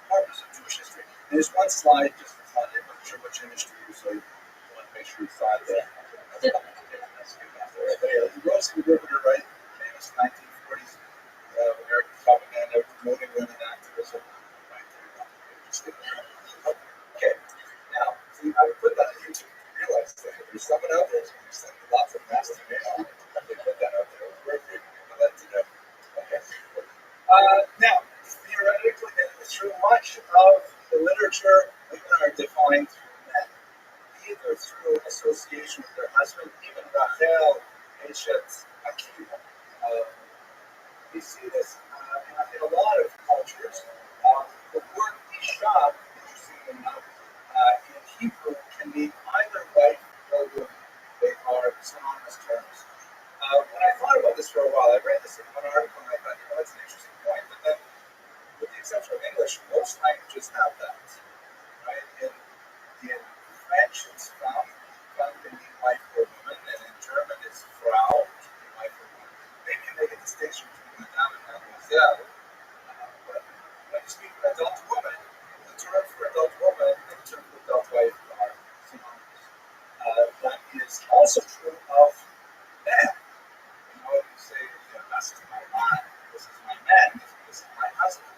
corpus of Jewish history. And there's one slide, just for fun, I'm not sure which image to use, so you want to make sure you find that. The Rose of the Riveter, right? Famous 1940s American propaganda promoting women activism. Right there. Okay, now, see, I would put that on YouTube. Realize that there's someone out there who's sending lots of nasty mail. They put that out there. We're let you know. Okay. Now, theoretically, through much of the literature, women are defined through men, either through association with their husband, even Rachel, Eshet, Akiva. We see this in a lot of cultures. The word Isha, interestingly enough, in Hebrew can mean either wife or woman. They are synonymous terms. When I thought about this for a while, I read this in one article and I thought, that's an interesting point. But then, with the exception of English, most languages have that. Right? In French, it's femme can mean wife or woman, and in German, it's Frau, which can mean wife or woman. Maybe you make a distinction between madame and mademoiselle, but when you speak of adult woman, the term for adult woman and the term for adult wife are synonymous. That is also true of man. You say, this is my man, this is my man, this is my husband.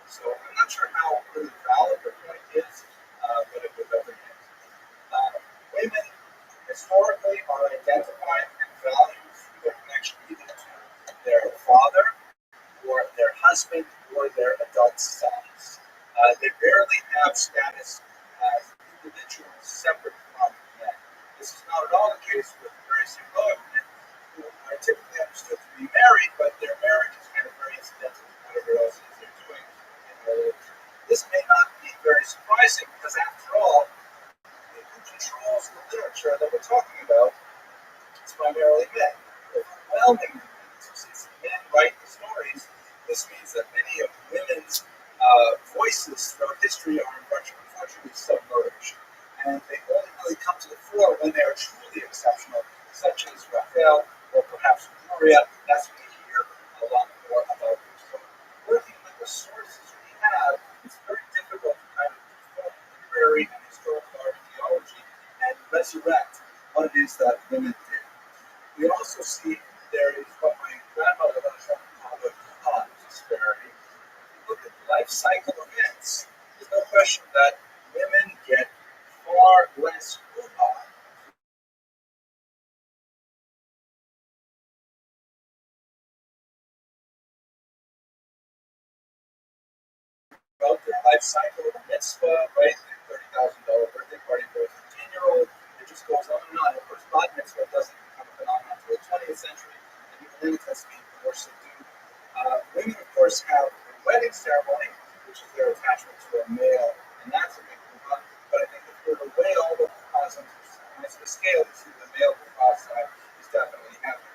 So I'm not sure how really valid the point is, but it would represent. Women historically are identified and valued through their connection either to their father or their husband or their adult sons. They rarely have status as individuals separate from men. This is not at all the case with very symbolic men who are typically understood to be married, but their marriage is kind of very incidental to whatever else it is they're doing in their lives. This may not be very surprising because, after all, who controls the literature that we're talking about? It's primarily men. Overwhelmingly men. So since men write the stories, this means that many of women's voices throughout history are unfortunately submerged. And they only really come to the fore when they are truly exceptional, such as Raphael or perhaps Gloria. That's when we hear a lot more about them. So working with the sources we have, it's very difficult to kind of develop literary and historical archaeology and resurrect what it is that women did. We also see there is what my grandmother was called the Khan disparity. If you look at life cycle events, there's no question that women get far less hoo-ha about their life cycle. A mitzvah, right? $30,000 birthday party for a 15-year-old. It just goes on and on. Of course, bat mitzvah doesn't become a phenomenon until the 20th century, and even then it has to be more subdued. Women, of course, have a wedding ceremony, which is their attachment to a male, and that's a big hoo-ha. But I think if we were to weigh all the hoo-has onto the scale, you see the male hoo-ha side is definitely heavier.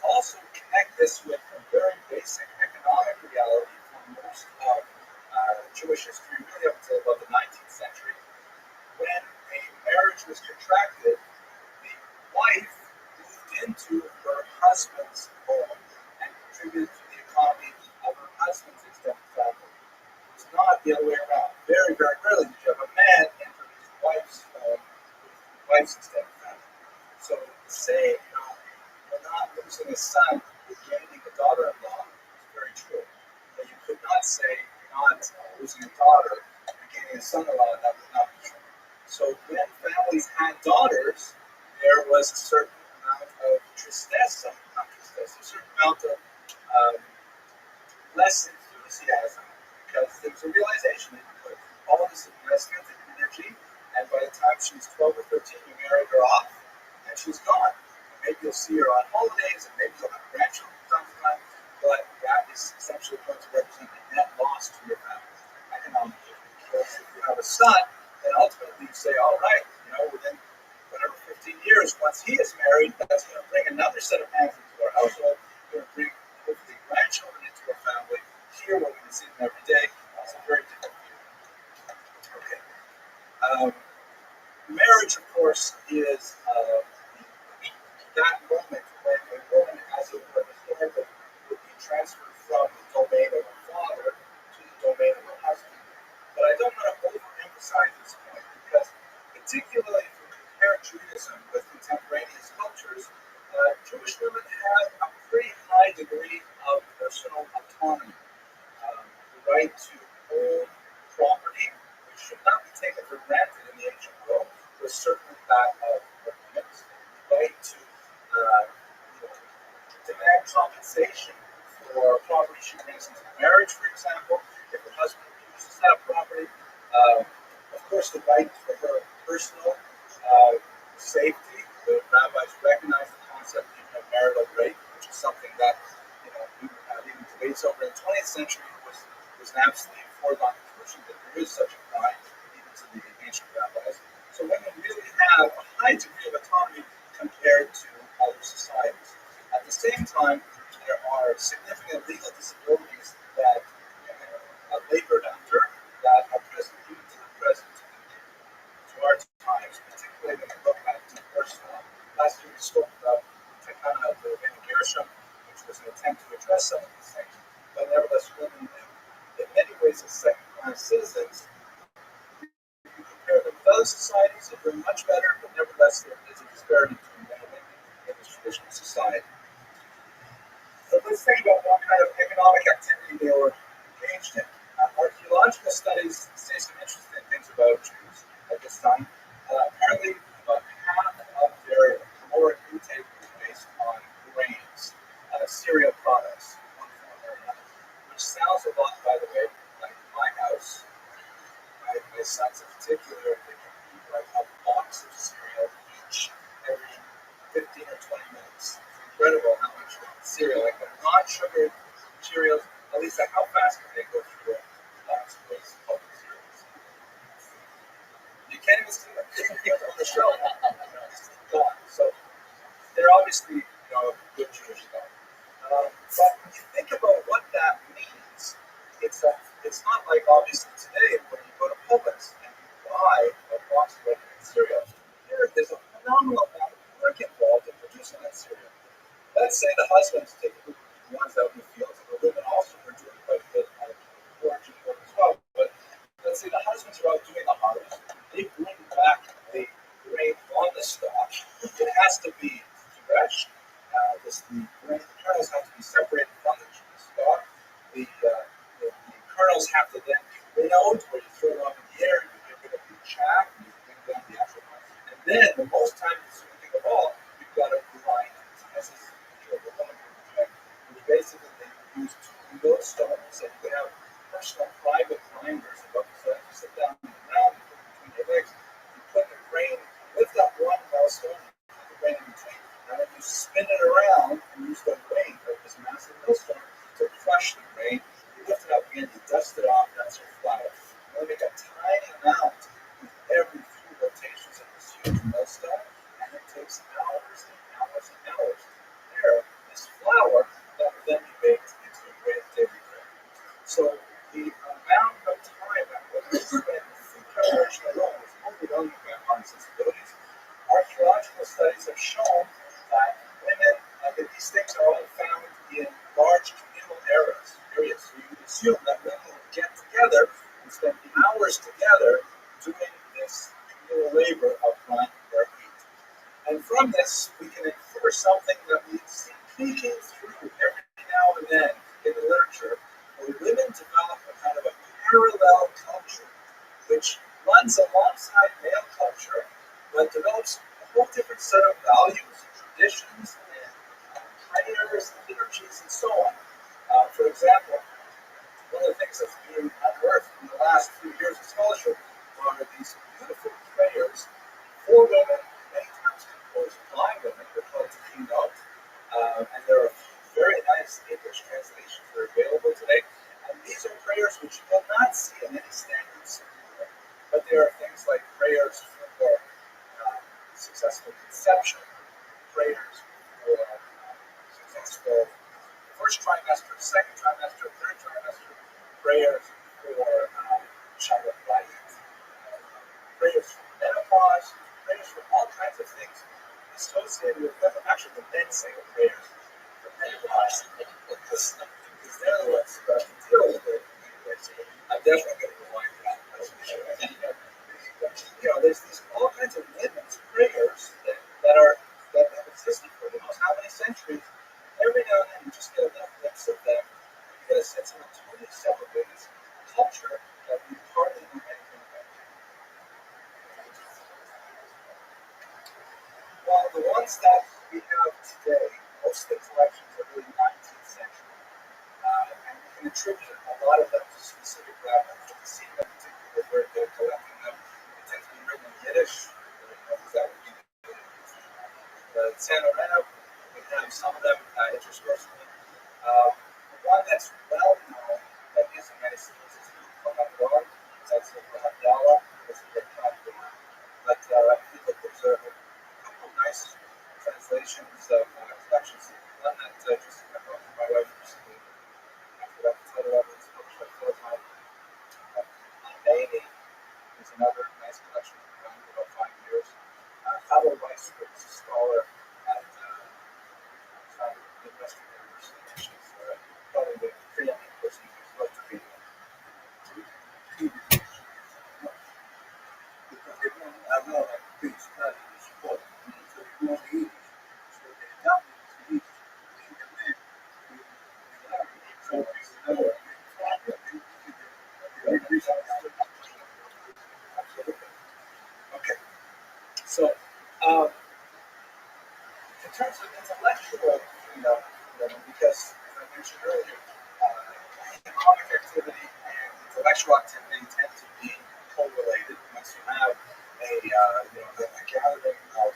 Also connect this with a very basic economic reality for most of Jewish history, really up until about the 19th century. When a marriage was contracted, the wife moved into her husband's home and contributed to the economy of her husband's extended family. It's not the other way around. Very, very rarely did you have a man enter his wife's home with his wife's extended family. So to say, you're not losing a son, you're gaining a daughter-in-law is very true. But you could not say you're not losing a daughter, you're gaining a son-in-law, that would not be true. So when families had daughters, there was a certain amount of tristesse, not tristesse, a certain amount of less enthusiasm, because there was a realization that you put all this investment and energy, and by the time she was 12 or 13, you married her off, and she's gone. Maybe you'll see her on holidays, and maybe you'll have grandchildren from time to time, but that is essentially going to represent a net loss to your family economically. Because if you have a son, then ultimately you say, all right, within whatever 15 years, once he is married, that's going to bring another set of hands into our household, going to bring hopefully grandchildren into our family, every day. It's a very different view. Okay. Marriage, of course, is that moment when a woman, as it were, historically, would be transferred from the domain of her father to the domain of her husband. But I don't want to overemphasize this point because, particularly if you compare Judaism with contemporaneous cultures, Jewish women have a pretty high degree of personal autonomy. The right to own property, which should not be taken for granted in the ancient world, was certainly that of women's. The right to demand compensation for property she brings into marriage, for example, if her husband uses that property. Of course, the right for her personal safety. The rabbis recognize the concept even of marital rape, which is something that we have even debates over in the 20th century was an absolutely foregone conclusion that there is such a crime, even to the ancient rabbis. So women really have a high degree of autonomy compared to other societies. At the same time, there are significant legal disabilities that women have labored under that are present even to the present to our times, particularly when we look at divorce law. Last year we spoke about Takana of the Gershom, which was an attempt to address some of these things. But nevertheless, women, in many ways, as second-class citizens, if you compare them with other societies, they're doing much better, but nevertheless, there is a disparity between men and women in this traditional society. So let's think about what kind of economic activity they were engaged in. Archaeological studies say some interesting things about Jews at this time. Apparently, about half of their caloric intake was based on grains, cereal products, one form or another, which sounds a lot, by the way, like my house. My sons in particular, they can eat like a box of cereal each every 15 or 20 minutes. It's incredible how much cereal, like the non-sugared cereals, at least like how fast can they go through it? Those public cereals. You can't even see them on the shelf. It's gone. So they're obviously, good Jewish stuff. But when you think about what that means, it's not like obviously today when you go to Publix and you buy a box of cereal. There's a phenomenal amount of work involved in producing that cereal. Let's say the husband's taking the ones out in the fields, and the women also are doing quite a bit of foraging work as well. But let's say the husbands are out doing the harvest. They bring back the grain on the stalk. It has to be fresh. The grain kernels have to be separated from the stalk. The kernels have to then be winnowed, where you throw them up in the air, you get rid of the chaff, and you bring down the actual one. And then, the most time-consuming thing of all, you've got to grind it. This is the woman doing, which basically they use two millstones, and you can have personal private grinders above the size. You sit down on the ground, you put it between your legs, you put the grain, lift up one millstone, you put the grain in between, and then you spin it around and use the grain, like this massive millstone, to crush the grain. You lift it up again, you dust it off, that's your flour. You only make a tiny amount with every few rotations of this huge millstone, and it takes hours and hours and hours to prepare this flour that will then be baked into a great daily bread. So the amount of time that women spend in food preparation alone is overwhelming by modern sensibilities. Archaeological studies have shown that women, that these things are all found in large communal areas. So you would assume that women would get together and spend hours together doing this communal labor of grinding their wheat. And from this, we can infer something that we see peeking through every now and then in the literature, where women develop a kind of a parallel culture, which runs alongside male culture, but develops a whole different set of values, traditions, and prayers, liturgies, and so on. For example, one of the things that's being unearthed in the last few years of scholarship are these beautiful prayers for women, many times composed by women. They're called tefillot, and there are a few very nice English translations that are available today. And these are prayers which you will not see in any standard secular, but there are things like prayers for successful conception, prayers for successful first trimester, second trimester, third trimester, prayers for Shabbat light, prayers for menopause, prayers for all kinds of things associated with them. Actually, the men say the prayers for menopause because they're the ones who have to deal with it. Anyway, so I'm definitely going to rewind that. There's all kinds of women's prayers that have existed for who knows how many centuries. Every now and then you just get enough glimpse of them, you get a sense of a totally separate women's culture that we hardly know anything about. Well, the ones that we have today, most of the collections are really 19th century. And we can attribute a lot of them to specific rabbis. You can see them particularly where they're collecting them. They tend to be written in Yiddish, because that would be the Tzanorev. We have some of them interspersed. The one that's well known that is in many cities is the Hamdallah. That's the Hamdallah. It's a bit popular. But I think that there's a couple of nice translations of collections. One that just came out from my wife recently. I forgot the title of it. It's published by Philippi. Maybe is another nice collection we've done for about 5 years. Chava Weiss was a scholar at Midwestern University. She's probably the preeminent person who's supposed to be there. Because they don't allow like big study to support. So they go on the English. So they adapt it to English. They can then so it's another big problem. Absolutely. Okay. So, in terms of intellectual freedom, because as I mentioned earlier, economic activity and intellectual activity tend to be correlated. Once you have a gathering of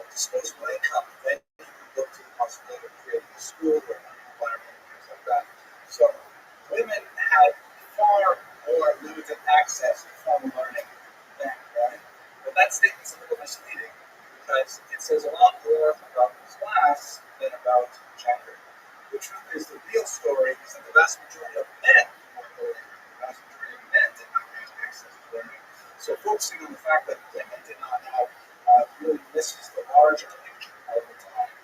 disposable income, then you can look to the possibility of creating a school or an environment and things like that. So women had far more limited access to formal learning then, right? But that statement's a little misleading because it says a lot more about class than about gender. The truth is, the real story is that the vast majority of men were learning. The vast majority of men did not have access to learning. So focusing on the fact that women did not have really misses the larger picture of the time.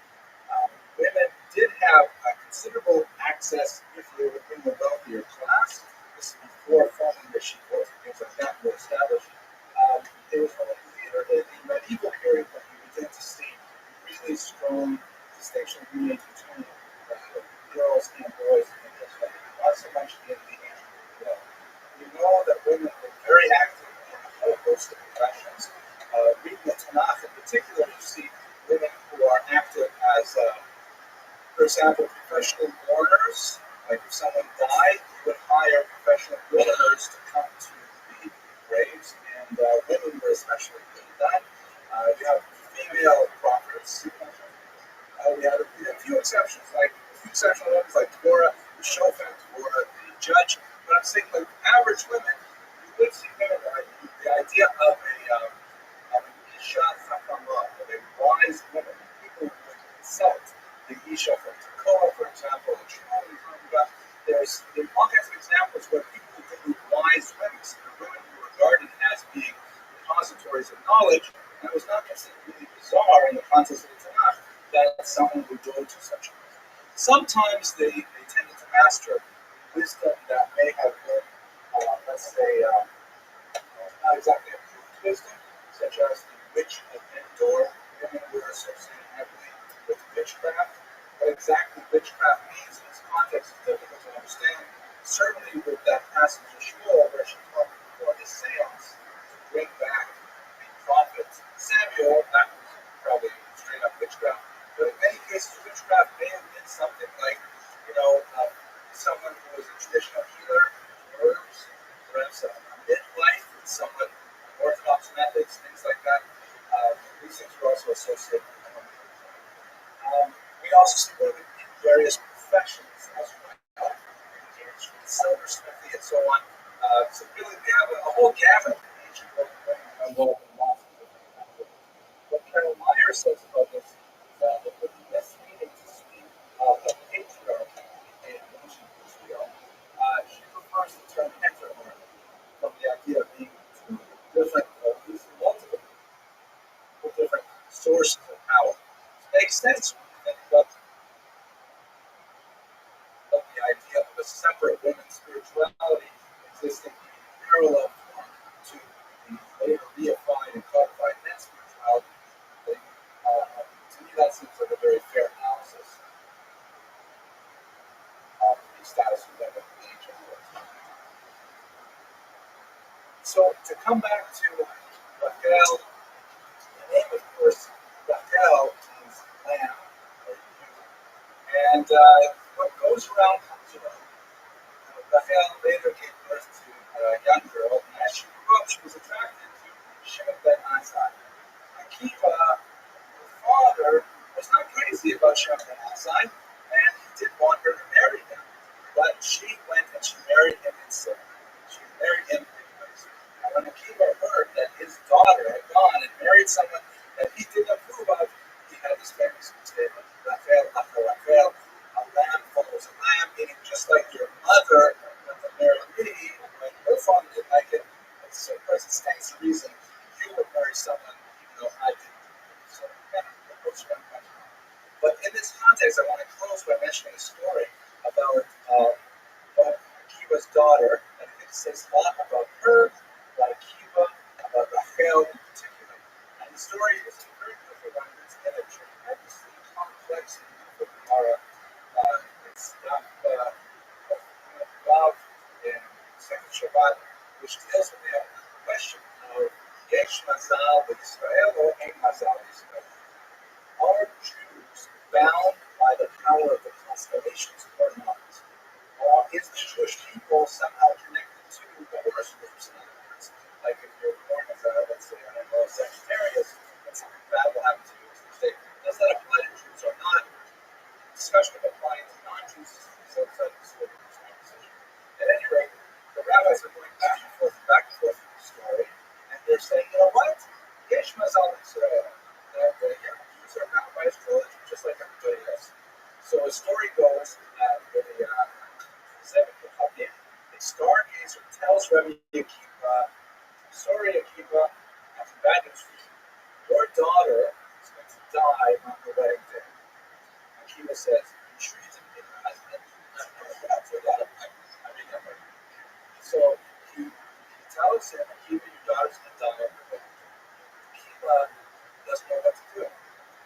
Women did have considerable access if they were in the wealthier class. This is before formal yeshivot and things like that were established. It was only later in the medieval period that we began to see really strong distinction being made between girls and boys in this way. Not so much in the ancient world. We know that women were very active in a whole host of professions. Reading the Tanakh in particular, you see women who are active as, for example, professional mourners. Like if someone died, you would hire professional mourners to come to the graves, and women were especially good at that. You have female prophets. We had a few exceptions, like a few exceptional ones like Torah, the Shofet, Torah, the judge. But I'm saying, like average women, you would see women. The idea of an Isha Chachama, of a wise woman, people would consult the Isha from Tekoa, for example, and Shimon. There's all kinds of examples where people would think of wise women, so the women were regarded as being repositories of knowledge. And it was not considered really bizarre in the context of the Tanakh that someone would go to such a place. Sometimes they tended to master wisdom that may have been, let's say, not exactly approved wisdom, such as the witch of Endor. Women were associated heavily with witchcraft. What exactly witchcraft means in this context is difficult to understand. Certainly with that passage of Shmuel where she talked before the seance to bring back the prophet Samuel, that was probably straight up witchcraft. But in many cases, witchcraft may have been something like, someone who was a traditional healer of herbs, perhaps a midwife with somewhat orthodox methods, things like that. These things were also associated with women. We also see women in various professions as well, silversmithy and so on. So really, we have a whole gamut of ancient women involved in lots of different methods. What Carol Meyer says about this is that it would be misleading to speak of a patriarchy in ancient Israel. She prefers sense when you think about the idea of a separate women's spirituality existing in parallel form to the later reified and codified men's spirituality. To me, that seems like a very fair analysis of the status of women in the ancient world. So, to come back to Rachel, the name, of course, Rachel means lamb or ewe. And what goes around comes around. Rachel later gave birth to a young girl, and as she grew up, she was attracted to Shimon ben Azai. Akiva, her father, was not crazy about Shimon ben Azai, and he did want her to marry him. But she went and she married him instead. She married him anyways. And when Akiva heard that his daughter had gone and married someone that he didn't approve of, he had this famous statement, Rachel, Rachel, a lamb follows a lamb, meaning just like your mother went to marry me, when her father didn't like it, it's because it stands to reason you would marry someone even though I didn't. So kind of approach that question. But in this context, I want to close by mentioning a story about Akiva's daughter. I think it says a lot about her, about Akiva, about Rachel in particular. And the story is a very beautiful one. It's in a tremendously complex and beautiful Gemara. It's Vav in Second Shabbat, which deals with the question of Yesh Mazal B'Yisrael or Ein Mazal B'Yisrael. Are Jews bound by the power of the constellations or not? Or is the Jewish people somehow connected to the horoscopes? In other words, like if you're born as a, let's say, I don't know, a Sagittarius, and something bad will happen to you as a does that apply to Jews or not? Discussion of applying to non-Jews is outside the scope of this conversation. At any rate, the rabbis are going back and forth with the story, and they're saying, you know what? Yesh Mazal Israel. That Jews are bound by astrology just like everybody else. So a story goes that a stargazer tells Rabbi Akiva, sorry Akiva, I have some bad news for you. Your daughter is going to die on her wedding day. Akiva says, you sure you didn't get her husband? I remember. So he tells him, Akiva, your daughter's going to die on her wedding day. Akiva doesn't know what to do.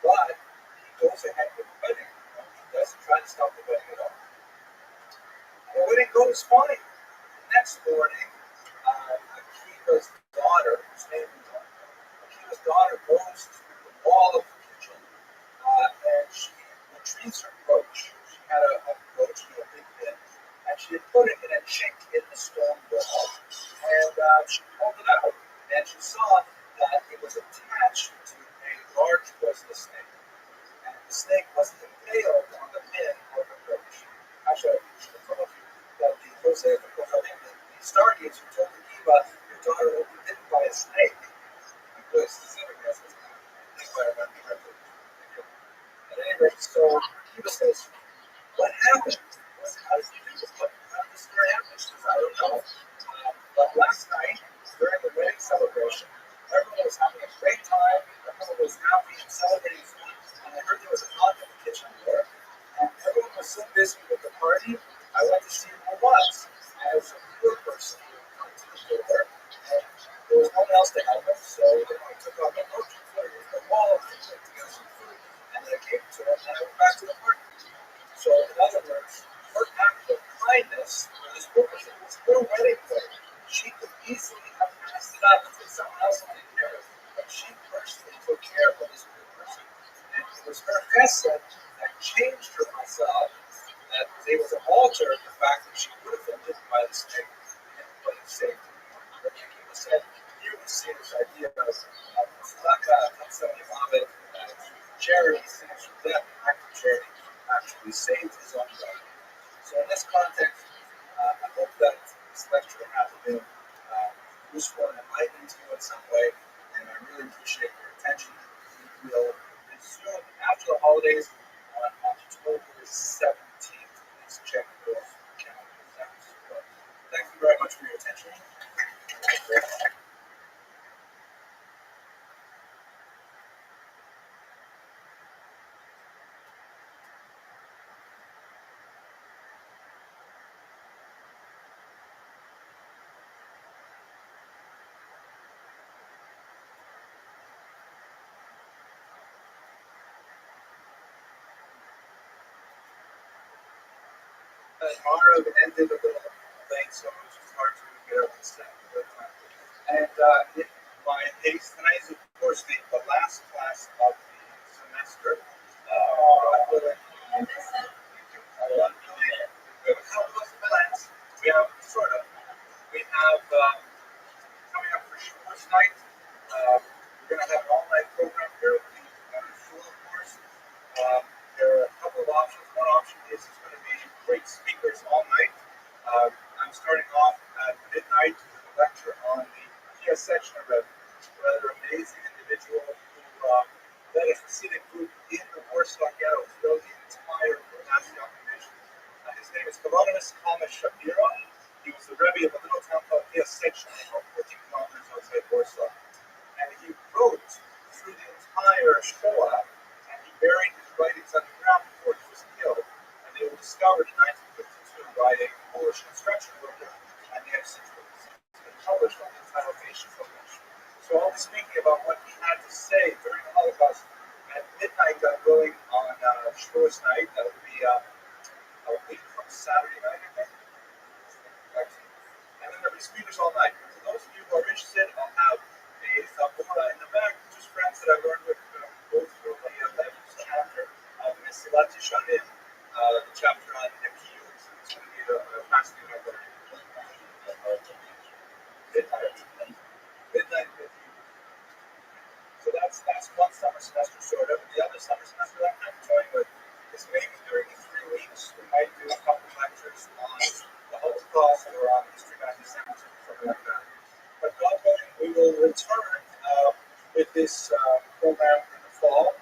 But he goes ahead with the wedding. He doesn't try to stop the wedding at all. The wedding goes fine. The next morning, Akiva's daughter, whose name is Akiva's daughter, goes to the wall of the kitchen and she retrieves her brooch. She had a brooch in a big pin, and she had put it in a chink in the stone wall. And she pulled it out, and she saw that it was attached to a large poisonous snake. And the snake was impaled on the pin of the brooch. Actually, I should have told you that the stargazer told Akiva, your daughter will be bitten by a snake. I'm really specific as this now. I think I remember correctly. At any rate, so Akiva says, what happened? How did you do this? How did this story happen? She says, I don't know. But last night, during the wedding celebration, everyone was having a great time. Everyone was happy and celebrating food. And I heard there was a knock at the kitchen door. And everyone was so busy with the party, I went to see who it was. As a poor person who went to the door, and there was no one else to help him, so I took off my coat and put it in the wall and put together some food, and then I gave it to him, and I went back to the party. So, in other words, her act of kindness for this woman, it was her wedding day. She could easily have passed it up and said someone else will take care of it, but she personally took care of this poor person. And it was her hesed that changed her myself, that was able to alter the fact that she would have been bitten by the snake, but it saved her. But Akiva said, here we see this idea of charity, since death, act of charity, actually saved his own life. So in this context, I hope that this lecture has been useful and enlightening to you in some way, and I really appreciate your attention. We will resume after the holidays on October 17th. Please check your calendars. Thank you very much for your attention. Mara ended a little late, so it was just hard to get up and stuff. And my haste tonight is, of course, the last class of the semester. I will how was the plans? We have sort of. We have coming up for Shavuos night. We're going to have an all-night program here at the school, of course. There are a couple of options. One option is it's going to be great speakers all night. I'm starting off at midnight with a lecture on the PS section of Rabbi, a rather amazing individual who led a Hasidic group in the Warsaw Ghetto throughout the entire Nazi occupation. His name is Hieronymus Shapiro. He was the Rabbi of a little town called PS section, about 14 kilometers outside Warsaw. And he wrote through the entire Shoah, and he buried his writings underground before he was killed. And they were discovered in 1952 by a Polish construction worker, and they have since been published on the entire nation published. So I'll be speaking about what he had to say during the Holocaust at midnight, God willing, on Shavuos night. That will be a week from Saturday night, I think. And then there'll be speakers all night. For those of you who are interested, I'll have a Tabora in the back, just friends that I learned with go through the 11th chapter of Mesilat Yesharim, the chapter on Nekiyut. It's going to be a fascinating learning. Midnight. So that's one summer semester sort of. The other summer semester that I'm toying with is maybe during the 3 weeks we might do a couple of lectures on the Holocaust or on history of anti-Semitism, something like that. But God willing, we will return with this program in the fall.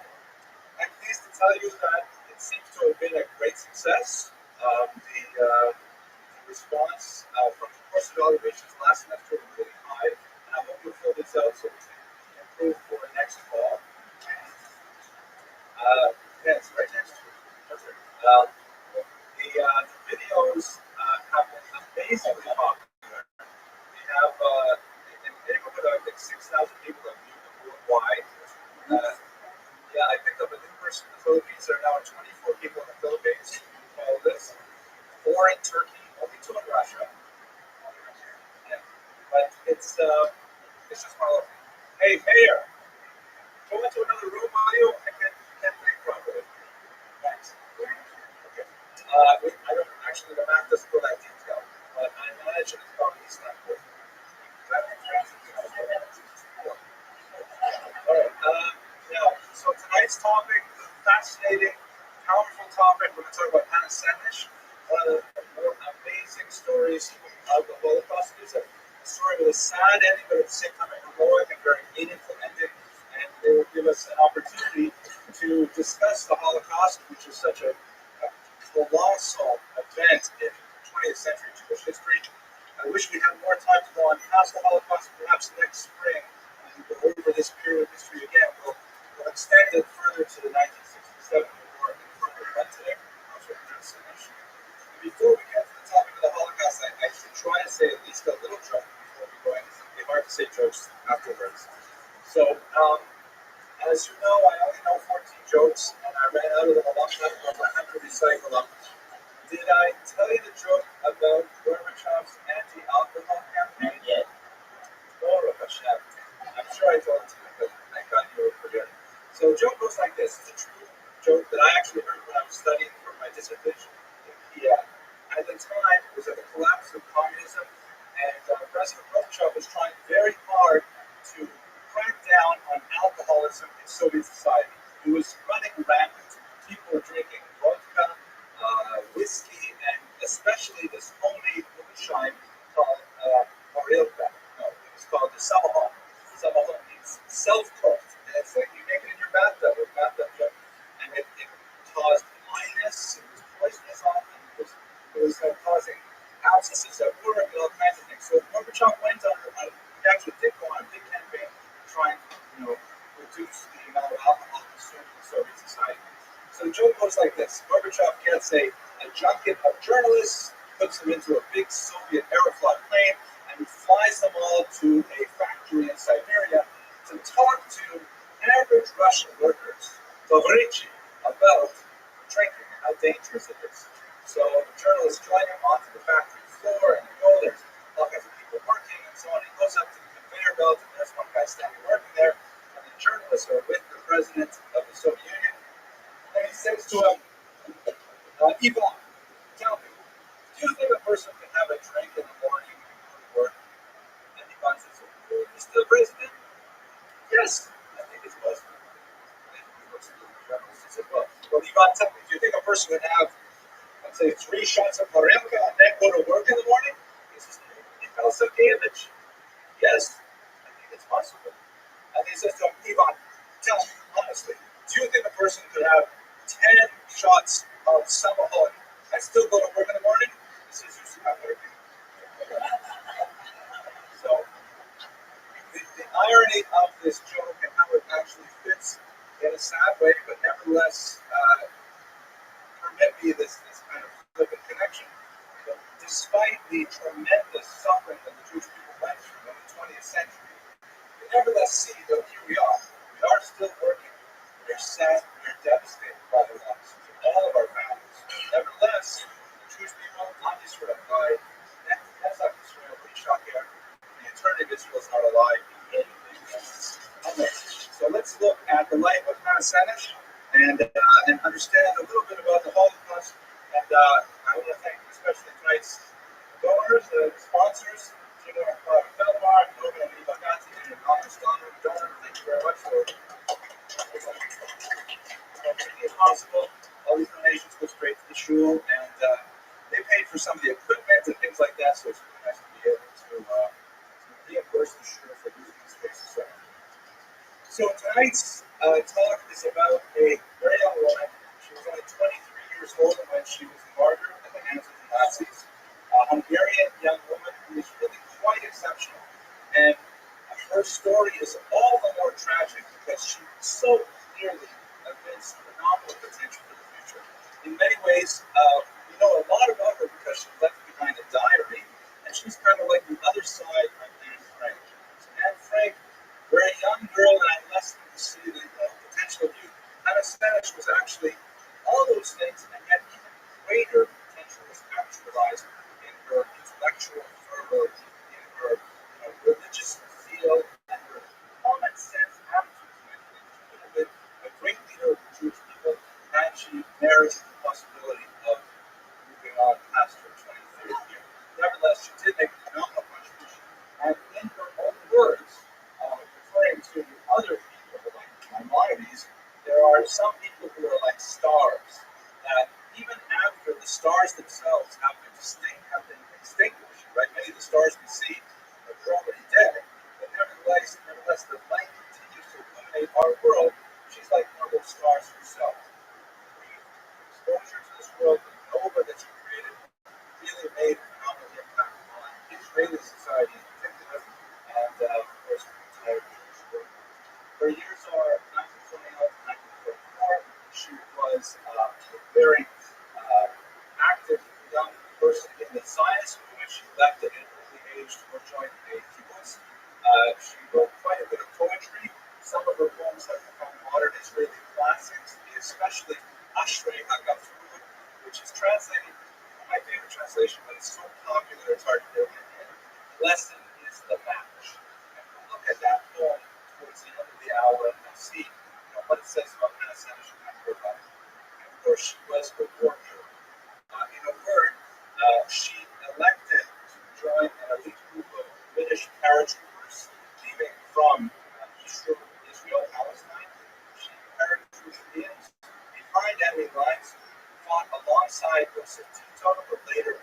I'm pleased to tell you that it seems to have been a great success. The response from the course evaluations last semester was really high, and I hope you'll fill this out so we can improve for next fall. Yeah, it's right next to it. Perfect. The videos have been amazingly popular. We have in the neighborhood of, I think, 6,000 people have viewed them worldwide. Yeah, I picked up a new person in the Philippines. There are now 24 people in the Philippines who follow this. 4 in Turkey, only 2 in Russia. Yeah. But it's just marvelous. Hey, Mayor, go into another room, will you? I can't think properly. Thanks. Okay. I don't actually, the map doesn't go that detailed, but I imagine it's probably East Lamport. All right. Now, so tonight's topic is a fascinating, powerful topic. We're going to talk about Hannah Senish, one of the more amazing stories of the Holocaust. It's a story with a sad ending, but at the same time a heroic and very meaningful ending. And they will give us an opportunity to discuss the Holocaust, which is such a colossal event in 20th century Jewish history. I wish we had more time to go on past the Holocaust. Perhaps next spring, when we go over this period of history again, we'll extend it further to the 1967 war in front today. Before we get to the topic of the Holocaust, I should try to say at least a little joke before we go in. It's hard to say jokes afterwards. So, as you know, I only know 14 jokes, and I ran out of them a long time ago, so I have to recycle them. Did I tell you the joke about Gorbachev's anti-alcohol campaign? Yes. Baruch Hashem. I'm sure I told it to you, but thank God you were forgetting. So the joke goes like this. It's a true joke that I actually heard when I was studying for my dissertation in Kiev. At the time, it was at the collapse of communism, and President Gorbachev was trying very hard to crack down on alcoholism in Soviet society. It was running rampant. People were drinking vodka, whiskey, and especially this homemade moonshine called Horilka. No, it was called the Samahon. Samahon means self-cooked, and it's like you make it in your bathtub with bathtub joke, and it caused blindness. It was poisonous often. It was causing abscesses at work and all kinds of things. So Gorbachev went on. He actually did go on a big campaign trying to, reduce the amount of alcohol consumed in Soviet society. So the joke goes like this: Gorbachev gets a junket of journalists, puts them into a big Soviet Aeroflot plane, and he flies them all to a factory in Siberia to talk to average Russian workers, Tovarichi, about drinking and how dangerous it is. So the journalists join Palestinian working there, and the journalists are with the president of the Soviet Union. And he says to him, Ivan, tell me, do you think a person can have a drink in the morning and go to work? And Ivan says, Mr. President, yes, I think it's possible. And he looks at the journalist and says, well, Ivan, tell me, do you think a person can have, let's say, 3 shots of Horenka and then go to work in the morning? He says, Mikhail Sergeyevich, yes, I think it's possible. And he says to him, Ivan, tell me, honestly, do you think a person could have 10 shots of Samahon and still go to work in the morning? He says, you see, I'm working. So, the irony of this joke and how it actually fits in a sad way, but nevertheless, permit me this kind of flippant connection. But despite the tremendous suffering that the Jewish people went through in the 20th century, we nevertheless see that here we are. We are still working. We're sad. We're devastated by the loss of all of our families. Nevertheless, the Jewish people, not Israel, by Nezak Israel, Rishaker, the eternity of Israel is not alive. So let's look at the life of Hannah Senesh and understand a little bit about the Holocaust. And I want to thank especially tonight's donors, sponsors, Jimmy Belmar, Logan and Ibagati, and Thomas Donor. Thank you very much for making it possible. All these donations go straight to the shul, and they paid for some of the equipment and things like that, so it's really nice to be able to reimburse the shul for using the space. So tonight's talk is about a very young woman. She was only 23 years old when she was martyred at the hands of the Nazis. A Hungarian young woman who is really quite exceptional. And her story is all the more tragic because she so clearly evinced phenomenal potential for the future. In many ways, we know a lot about her because she left behind a diary, and she's kind of like the other side of Anne Frank. So Anne Frank, very young girl and adolescent, to see the potential of youth. Hannah Senesh was actually all those things, and yet even greater potential was actualized in her intellectual fervor, in her religious zeal, and her common sense attitude. She could have been a great leader of the Jewish people had she merits the possibility of moving on past her 23rd year. Nevertheless, she did make a phenomenal contribution, and in her own words, referring to other people like Maimonides, there are some people who are like stars, that even after the stars themselves have been extinguished, right? Many of the stars we see are already dead, but nevertheless, the light continues to illuminate our world. She's like one of those stars herself. The exposure to this world, the nova that she created, really made a phenomenal impact on Israeli society in particular, and of course, the entire Jewish world. Her years are 1929 to 1944. She was a very active young person in the science movement. She left at an early age to go join a kibbutz. She wrote quite a bit of poetry. Some of her poems have become modern Israeli classics, especially Ashrei HaGafur, which is translated, my favorite translation, but it's so popular it's hard to do it. Blessed is the match. And we'll look at that poem towards the end of the hour and we'll see what it says about Hannah Senesh and her life. And of course, she was a war hero. In a word, she elected to join an elite group of British paratroopers leaving from eastern Israel, Palestine. She paratrooped in behind enemy lines, fought alongside Joseph Tito, the later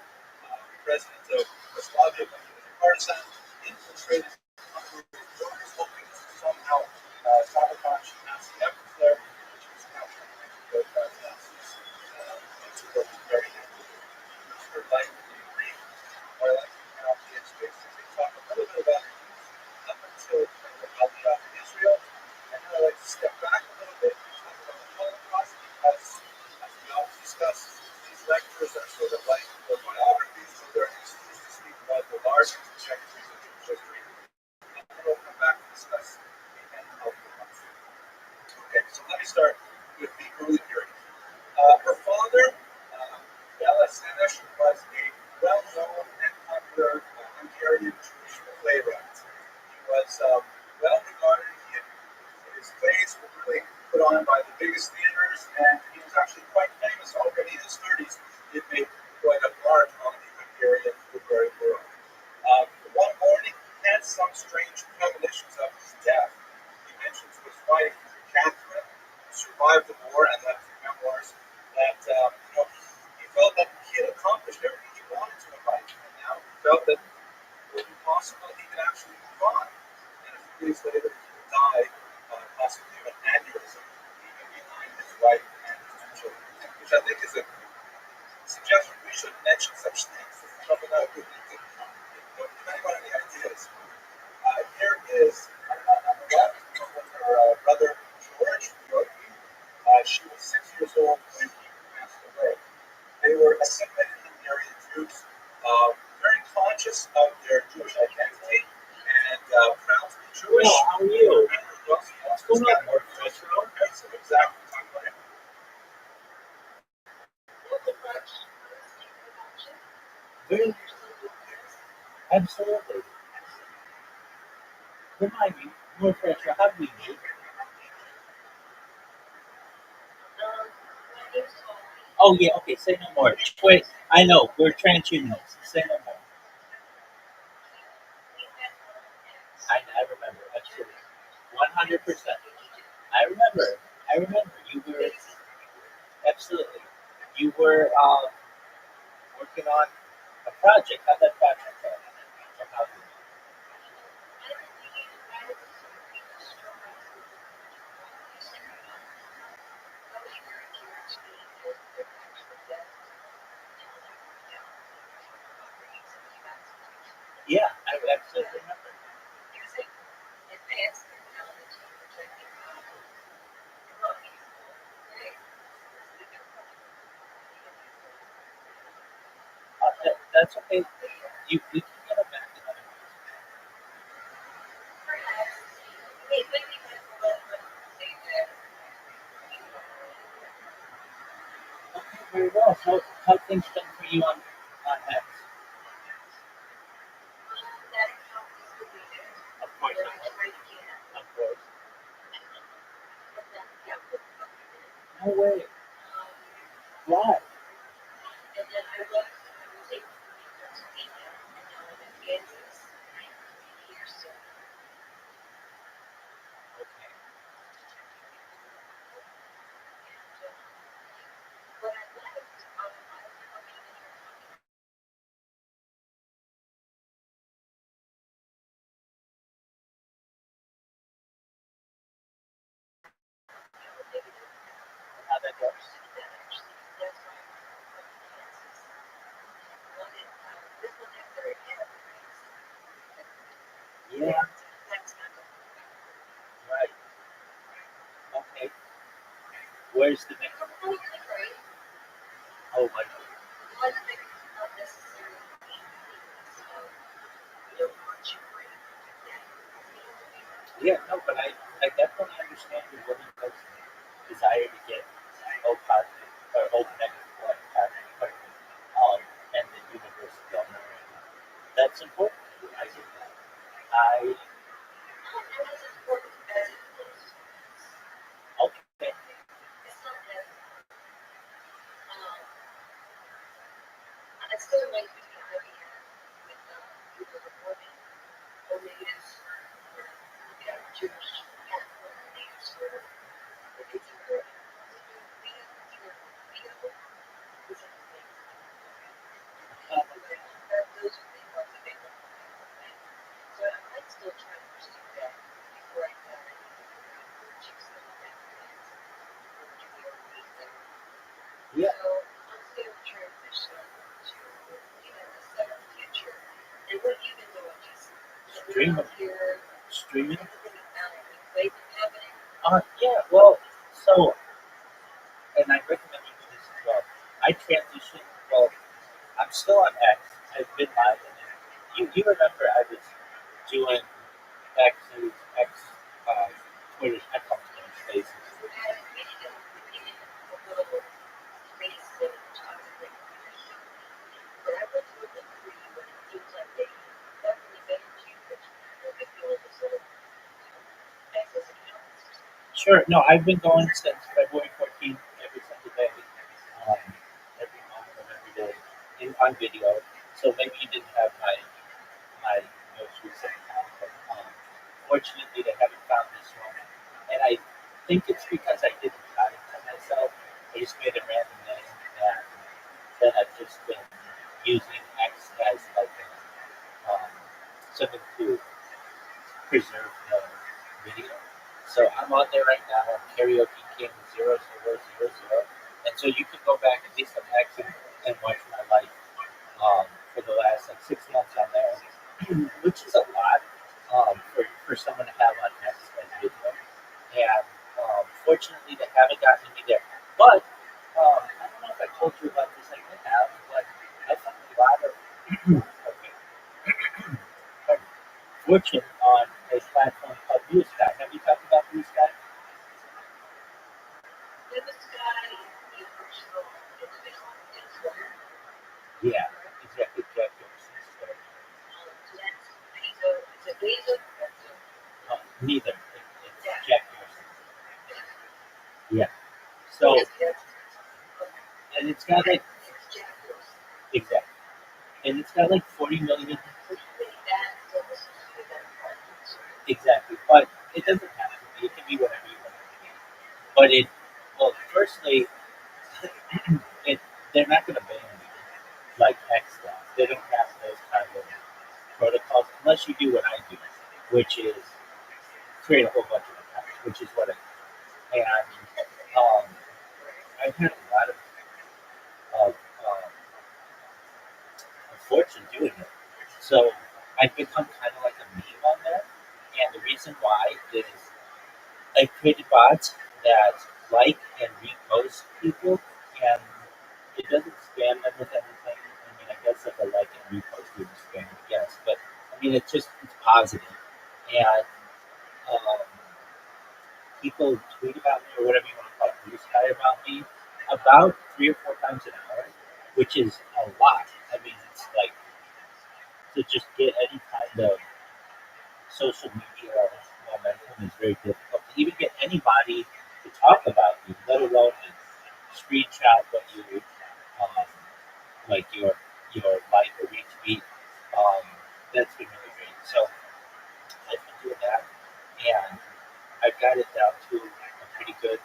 president of Yugoslavia, when he was a partisan, infiltrated Hungary borders, hoping to somehow sabotage Nazi efforts there, which was captured and killed by the Nazis. She was very happy. Her life would be brief. What I'd like to now be in space to talk a little bit about her youth up until the Aliyah in Israel, and then I'd like to step back a little bit and talk about the Holocaust because, as we always discuss, these lectures are sort of like biographies, so they're an excuse to speak about the larger trajectories of Jewish history, and then we'll come back to discuss the end of the month. Okay, so let me start with the early period. Her father, Bela Senesh, was a well-known and popular Hungarian Jewish playwright. He was well regarded put on by the biggest theaters, and he was actually quite famous already in his 30s. It made quite a mark on the Hungarian literary world. One morning, he had some strange premonitions of his death. He mentions his wife, Catherine, who survived the war and left memoirs that he felt that he had accomplished everything he wanted to in life, and now he felt that it would be possible he could actually move on. And a few days later, he would die, possibly of an aneurysm, leaving behind his wife and his two children, which I think is a suggestion we shouldn't mention such things. This is probably not a good thing to do. If anyone have any ideas, here is on the left with her brother George. She was 6 years old when he passed away. They were assimilated Hungarian Jews, very conscious of their Jewish identity and proud to be Jewish. Well, how are you? What's going on, Mark? Exactly. Talk about it. Very, absolutely. Remind me, more pressure. How do we meet? Oh yeah, okay. Say no more. Wait, I know we're transhumanists. Say no more. I remember absolutely, 100%. I remember. I remember. You were absolutely. You were working on a project. How'd that project go? Or how did Yeah, I absolutely remember. That's okay. You can get it back. Okay, very well. How things been for you on X? Of course, of course. No way. Why? Okay. How that goes? Yeah. Right. Okay. Where's the next? Oh my God. Yeah. No, but I definitely understand your woman's desire to get O positive or O negative blood positive, and the universe don't. That's important. I get that. I okay. Yeah. Streaming. Streaming. Yeah. Well, so and I recommend you do this as well. I transitioned. Well, I'm still on X. I've been live in it. You remember I was doing X Twitter. I call it Twitter Spaces. Sure. No, I've been going since February 14th, every single day, um, every moment of every day, on video. So maybe you didn't have my most recent account, but fortunately they haven't found this one. And I think it's because I didn't tie it to myself. I just made a random name, and then I've just been using X as like something to preserve the video. So I'm on there right now. I'm Karaoke King 0000, and so you can go back at least on X and watch my life for the last like 6 months on there, which is a lot for someone to have on X as video. And fortunately, they haven't gotten me there. But I don't know if I told you about this. I may have, but I found a lot of okay, fortune on a platform called Blue Sky. Have you talked about Blue Sky? Then this guy, the original Instagram, Yeah, exactly. Jack Dorsey's story. it's a Visa. Neither. It's Jack Dorsey. Yeah. So, and it's got like exactly, and it's got like 40 million. Exactly, but it doesn't have to be. It can be whatever you want it to be. But well, firstly, they're not going to ban you like X does. They don't have those kind of protocols unless you do what I do, which is create a whole bunch of accounts, which is what I do. And I've had a lot of fortune doing it. So I've become kind of like a meme on there. And the reason why is I created bots that like and repost people, and it doesn't spam them with anything. I mean, I guess like a like and repost would spam, yes, but I mean, it's positive, and um, people tweet about me or whatever you want to call it, blue sky about me, about 3 or 4 times an hour, which is a lot. I mean, it's like to just get any kind of social media momentum is very difficult. To even get anybody to talk about you, let alone to screenshot what you like your like or retweet. Um, that's been really great. So I've been doing that, and I've got it down to a pretty good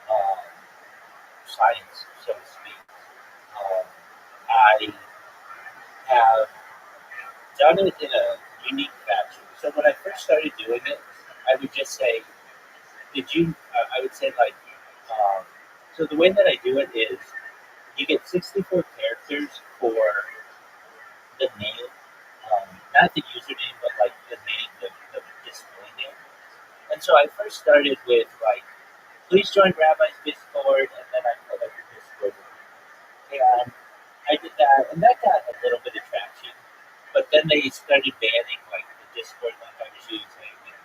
um, science, so to speak. I have done it in a unique fashion. So when I first started doing it, I would just say, "Did you?" I would say like, so the way that I do it is, you get 64 characters for the name, not the username, but like the name, the display name. And so I first started with like, "Please join Rabbi's Discord," and then I put like the Discord. And I did that, and that got a little bit of traction. But then they started banning like the Discord link I was using, and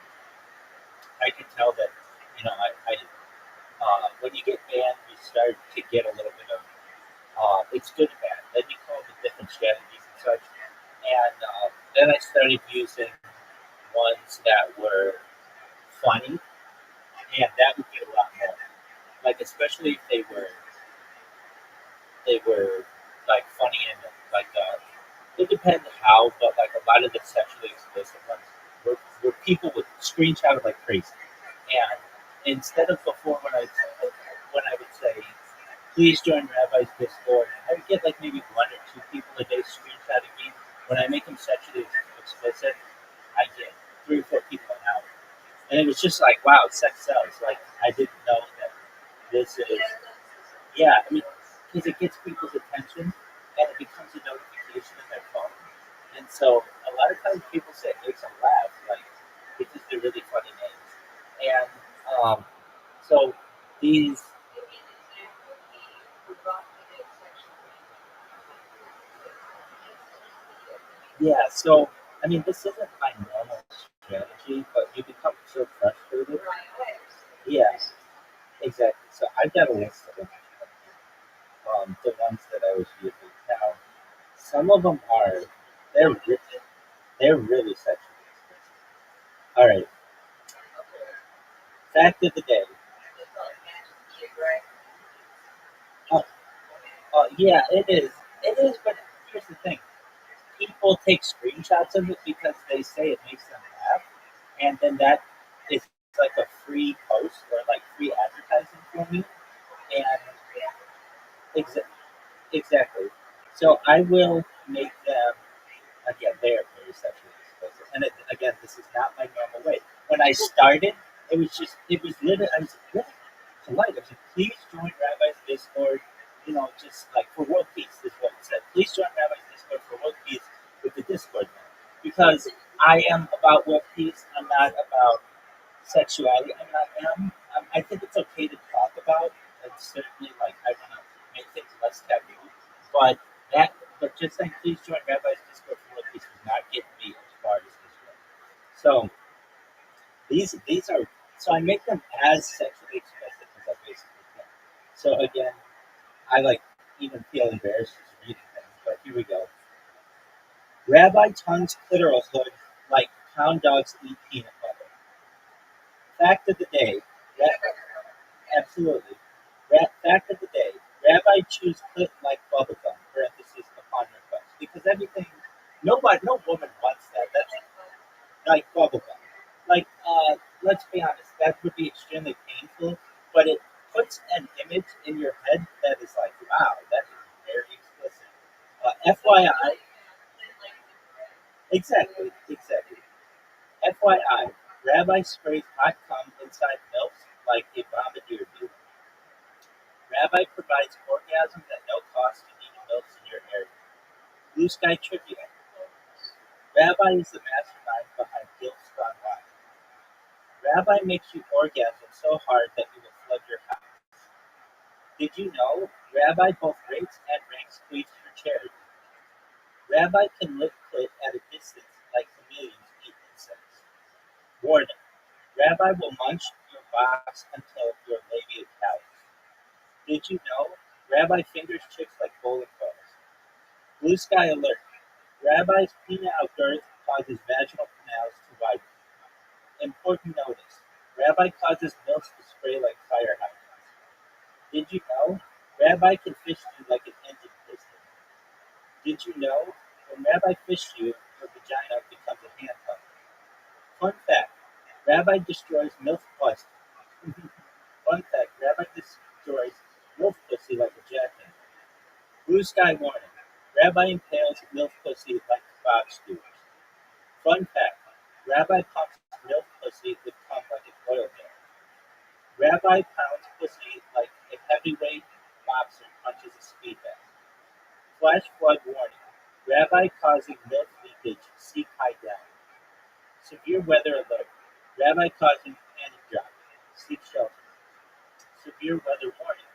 I could tell that, when you get banned, you start to get a little bit of it's good and bad. Then you come up with different strategies and such. And then I started using ones that were funny, and that would get a lot more. Like especially if they were like funny and like it depends how, but like a lot of the sexually explicit ones were people would screenshot it like crazy. And instead of before when I would say, "Please join Rabbi's Discord," I would get like maybe 1 or 2 people a day screenshotting me. When I make them sexually explicit, I get 3 or 4 people an hour. And it was just like, wow, sex sells. Like, I didn't know that this is, yeah, I mean, because it gets people's attention and it becomes a notification in their phone. And so a lot of times people say it makes them laugh, like, because they're really funny names. And so these, yeah, so, I mean, this isn't my normal strategy, but you become so frustrated. Yeah, exactly. So I've got a list of them, the ones that I was using. Now, some of them are, they're really, they're really sexually explicit. All right, Fact of the day. Oh, yeah, it is. It is, but here's the thing. People take screenshots of it because they say it makes them laugh, and then that is like a free post or like free advertising for me. And exa- exactly. So I will make them. Again, they are very sexually explicit. And again, this is not my normal way. When I started, it was literally, I was really polite. I was like, please join Rabbi's Discord, just like for world peace, is what it said. Please join Rabbi's Discord for world peace with the Discord now. Because I am about world peace, I'm not about sexuality. I think it's okay to talk about, and certainly, like, I want to make things less taboo. But that, but just saying, please join Rabbi's Discord for World Peace does not get me as far as this way. So these are, so I make them as sexually explicit as I basically can. So again, I like even feel embarrassed just reading things, but here we go. Rabbi tongues clitoral hood like hound dogs eat peanut butter. Fact of the day. Absolutely. Fact of the day. Rabbi chews clit like bubblegum, parentheses, upon request. Because everything, no woman wants that. That's like bubblegum. Like, let's be honest, that would be extremely painful, but it puts an image in your head that is like, wow, that is very explicit. FYI, exactly. FYI, Rabbi sprays hot cum inside milks like a bombardier do. Rabbi provides orgasms at no cost to needy milks in your area. Blue Sky Trivia. Rabbi is the mastermind behind Guilt's Gone Wild. Rabbi makes you orgasm so hard that you will flood your house. Did you know Rabbi both rates and ranks tweets for charity? Rabbi can lick clit at a distance like chameleons eat insects. Warning. Rabbi will munch your box until your labia callous. Did you know Rabbi fingers chicks like bowling balls? Blue Sky Alert. Rabbi's penile girth causes vaginal canals to widen. Important notice. Rabbi causes milks to spray like fire hydrants. Did you know? Rabbi can fish you like an engine piston. Did you know? When Rabbi fishes you, your vagina becomes a handcuff. Fun fact. Rabbi destroys milk pussy. Fun fact. Rabbi destroys milk pussy like a jackhammer. Blue Sky Warning. Rabbi impales milk pussy like box skewers. Fun fact. Rabbi pumps milk pussy with cum like an oil barrel. Rabbi pounds pussy like a heavyweight boxer punches a speed bag. Flash flood warning. Rabbi causing milk leakage, seek high ground. Severe weather alert. Rabbi causing panic drop, seek shelter. Severe weather warning.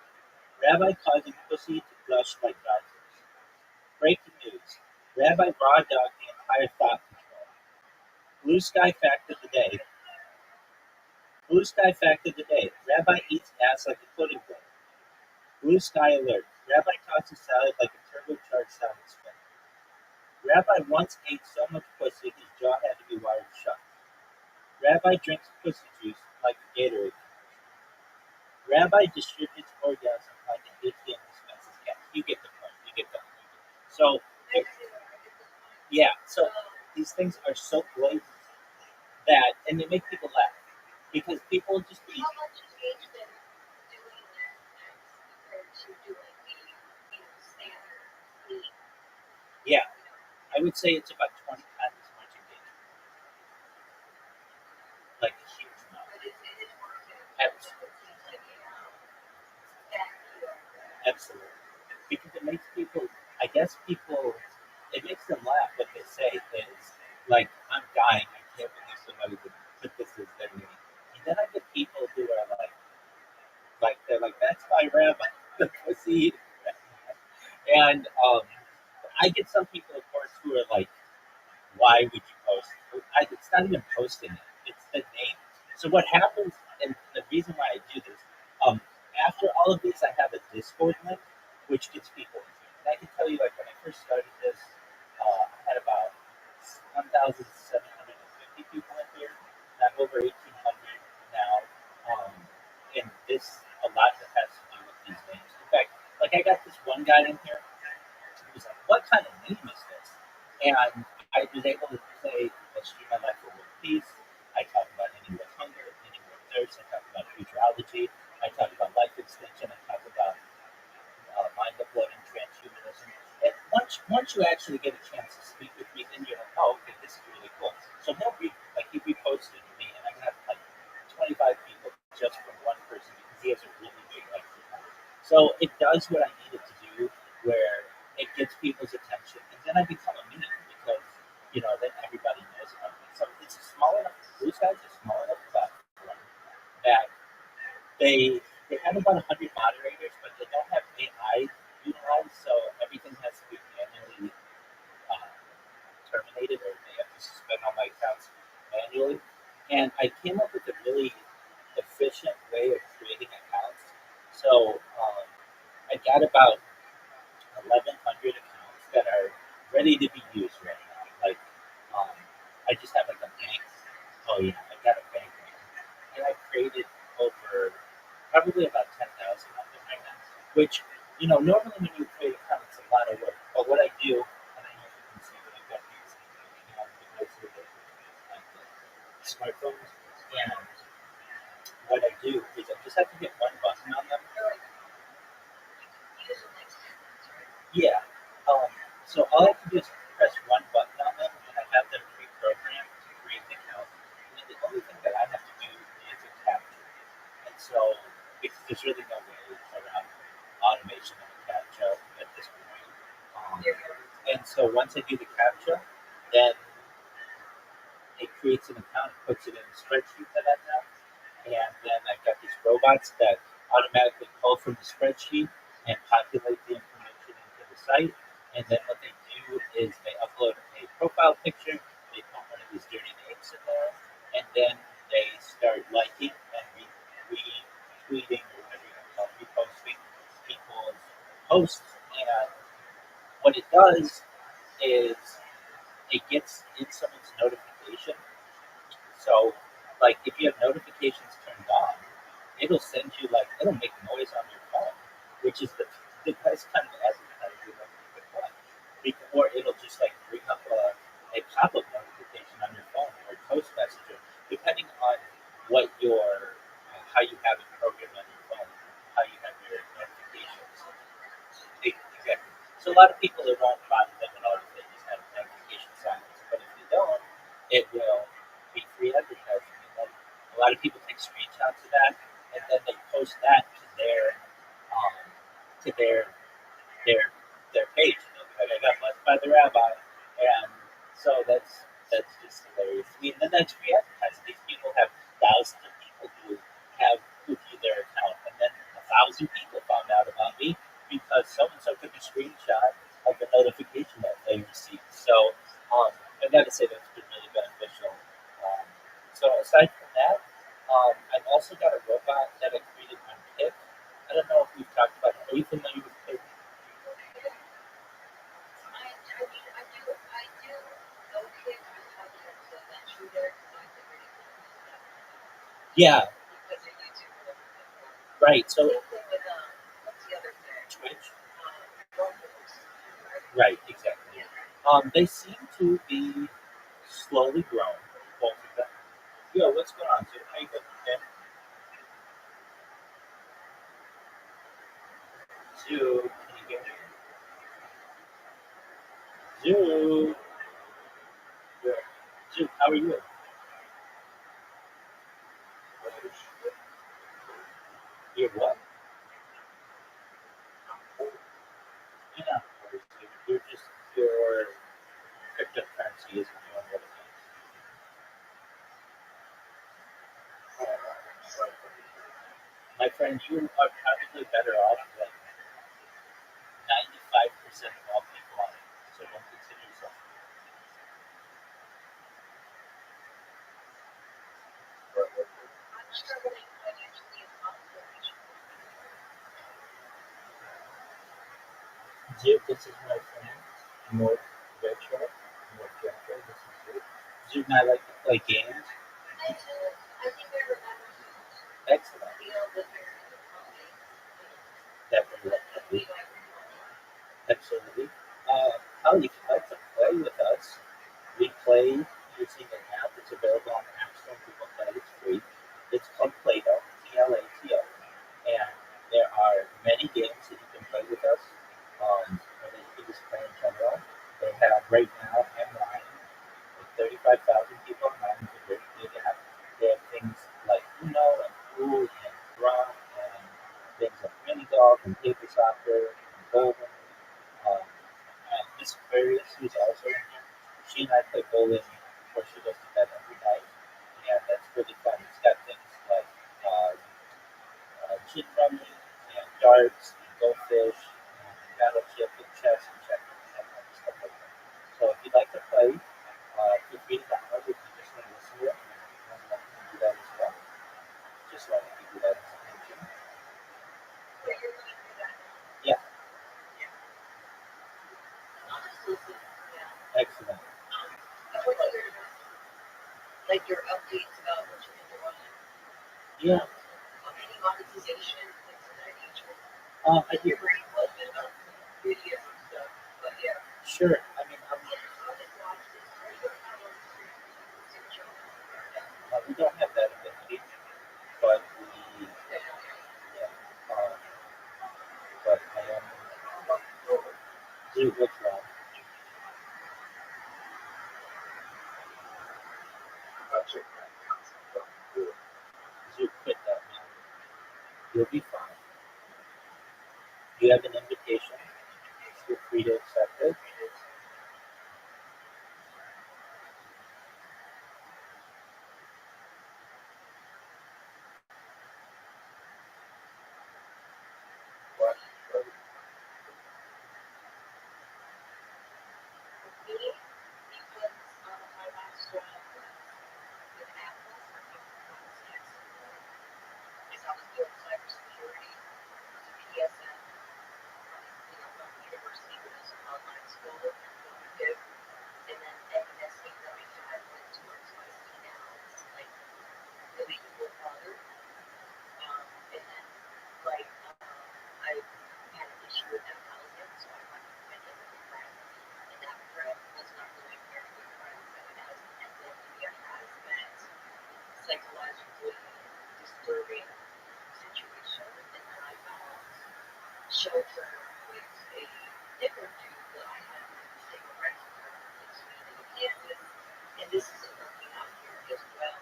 Rabbi causing pussy to gush like geysers. Breaking news. Rabbi raw dog the entire thought control. Blue Sky fact of the day. Blue Sky fact of the day. Rabbi eats ass like a pudding bowl. Blue Sky alert. Rabbi tosses salad like a turbocharged salad spin. Rabbi once ate so much pussy his jaw had to be wired shut. Rabbi drinks pussy juice like a Gatorade. Rabbi distributes orgasm like an ATM dispenses cash. You get the point. So, yeah. So these things are so blatant that, and they make people laugh because people just be. How much engagement doing that compared to doing standard meat? Yeah, I would say it's about 20 times as much engagement, like a huge amount. But it is worth it. Absolutely. Because it makes people, I guess people, it makes them laugh. What they say is, like, I'm dying. I can't believe somebody would put this as their name. And then I get people who are they're like, that's my rabbi, the pussy. And I get some people, of course, who are like, why would you post? It's not even posting it. It's the name. So what happens, and the reason why I do this, after all of these, I have a Discord link, which gets people into it. And I can tell you, like, when I first started this, I had about 1,750 people in here, and I'm over 1,800 now. one guy in here who was like, "What kind of name is this?" And I was able to say, "I stream my life with peace. I talk about ending with hunger, ending with thirst. I talk about futurology. I talk about life extension. I talk about mind uploading, transhumanism." And once you actually get a chance to speak with me, then you're like, "Oh, okay, this is really cool." So he reposted me, and I got like 25 people just from one person because he has a really big extra. So it does what I need it to do, where it gets people's attention, and then I become a meme because then everybody knows about me. So it's a small enough. Blue Sky's a small enough platform that they have about 100 moderators, but they don't have AI utilized, so everything has to be manually uh, terminated, or they have to suspend all my accounts manually. And I came up with a really efficient way of creating accounts. So I got about 1,100 accounts that are ready to be used right now. Like I just have like a bank. Oh yeah, I got a bank name, and I created over probably about 10,000 of them right now. Which normally when you create accounts, it's a lot of work. But what I do, and I know you can see that I've got these devices like the smartphones, and what I do is I just have to hit one button on them. Yeah. So all I have to do is press one button on them, and I have them pre-programmed to create an account. And then the only thing that I have to do is a capture. And so because there's really no way around automation of a captcha at this point. And so once I do the captcha, then it creates an account, puts it in a spreadsheet that I have, and then I've got these robots that automatically pull from the spreadsheet and populate the information into the site. And then what they do is they upload a profile picture, they put one of these dirty names in there, and then they start liking and retweeting or whatever you want to call it, reposting people's posts. And what it does is it gets in someone's notification. So, like, if you have notifications turned on, it'll make noise on your phone, which is the best kind of advertising that you could want. Or it'll just like bring up a pop-up notification on your phone or post messenger, depending on what how you have it programmed on your phone, how you have your notifications. Exactly. So a lot of people, it won't bother them at all if they just have notification silence. But if you don't, it will be free advertising. And then a lot of people take screenshots of that, and then they post that to their um, to their page. Like, I got blessed by the rabbi, and so that's just hilarious to me. And then that's free advertising. These people have thousands of people who view their account, and then 1,000 people found out about me because so and so took a screenshot of the notification that they received. So I got to say that's been really beneficial. So aside from that, I've also got a robot that I created on Taik. I don't know if we've talked about it. Are you familiar with Taik? Yeah, right. So Twitch. Right, exactly. They seem to be slowly growing, both of them. Yo, what's going on, dude? How you doing? Okay. Zoo, can you hear me? Zoo, yeah. Zoo, how are you? You're what? You're not worried, dude. You're just your cryptocurrency isn't doing what it needs. My friend, you are probably better off than 95% of all people on it. So don't consider yourself. Zoo, this is my friend. More retro, more retro. This is Zoo. Zoo and I like to play games. Excellent. Definitely like to do. Absolutely. How you can like to play with us? We play using an app that's available on the App Store. People play it. It's free. It's called Plato, Plato, and there are many games that you can play with us, or that you can just play in general. They have right now online like 35,000 people online. It's a very big app. They have things like Uno and pool and drum and things like mini golf and paper soccer and bowling. Um, and Miss Aquarius, who's also in here, she and I play bowling before she goes to bed every night. And that's really fun. It's got things like gin rummy and darts and goldfish and battleship and chess and checkers and all that stuff like that. So if you'd like to play, feel free to download it if you just want to listen to it. And you can do that as well. Just want to give you that information. Yeah, excellent. Like your updates about what you've been doing, Yeah, any monetization, things of that nature. I do. You're pretty open about videos and stuff, but yeah. Sure. I mean, we don't have that ability, but we, yeah, but I am. Do what's wrong. Do quit that now. You'll be fine. You have an invitation. Feel free to accept it. Me, because my last job was with Apple working on sex. Because I was doing cybersecurity, I was a PSM, from the university, but it was an online school that we did. And then next thing that I had went towards my see now, it's like really cool father. And then like I had an issue with that housing, so I went with a friend, and that friend was not really very good friends, and it has ended to be a hazmat, psychologically disturbing situation. And then I found shelter with a different dude that I had been staying friends with in Sweden and Kansas, and this isn't working out here as well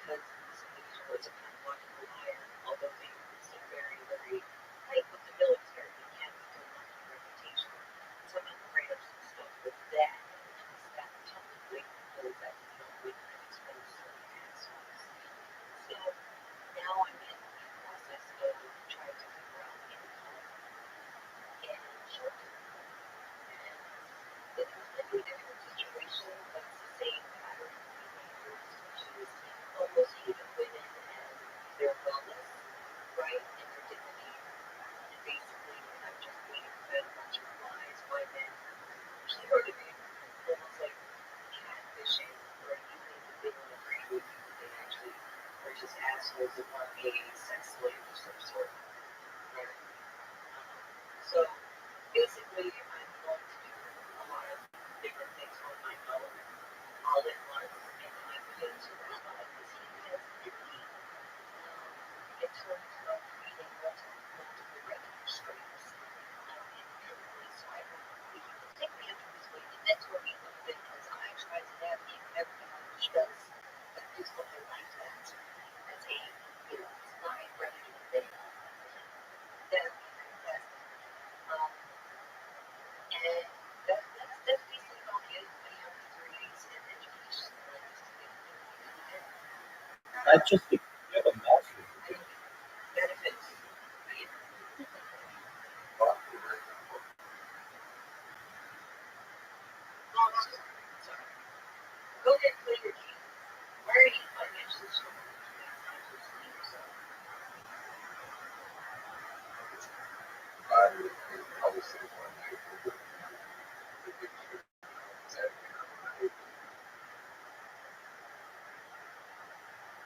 because this individual was a pathological liar, although they seem very, very tight with the military. They can't be doing on their reputation. So I'm afraid of some stuff with that, which is that technically because that wouldn't have exposed certain assholes. So now I'm in the process of trying to figure out income and shelter. And it's a completely different situation, but it's the same pattern of behaviors, which is almost even women and their wellness, right, and their dignity. And basically, I'm just being fed a bunch of lies by men, which they are doing, almost like catfishing, or you think that they don't agree with you, but they actually are just assholes that want a sex slave of some sort. Right? So basically, I'm going to do a lot of different things on my own, all at once, and I'm going to Rabbi because he has empty in terms of creating multiple revenue streams independently. So I hope if you can take me under his wing and mentor me a little bit as I try to navigate everything he does, but do something like that as a side revenue thing. That would be fantastic. Um, and that's basically about it. I have degrees in education that I used to get in. Not just you have a master's degree. Benefits. Sorry. Go ahead and play your game. Why are you financially struggling? You have time to explain yourself.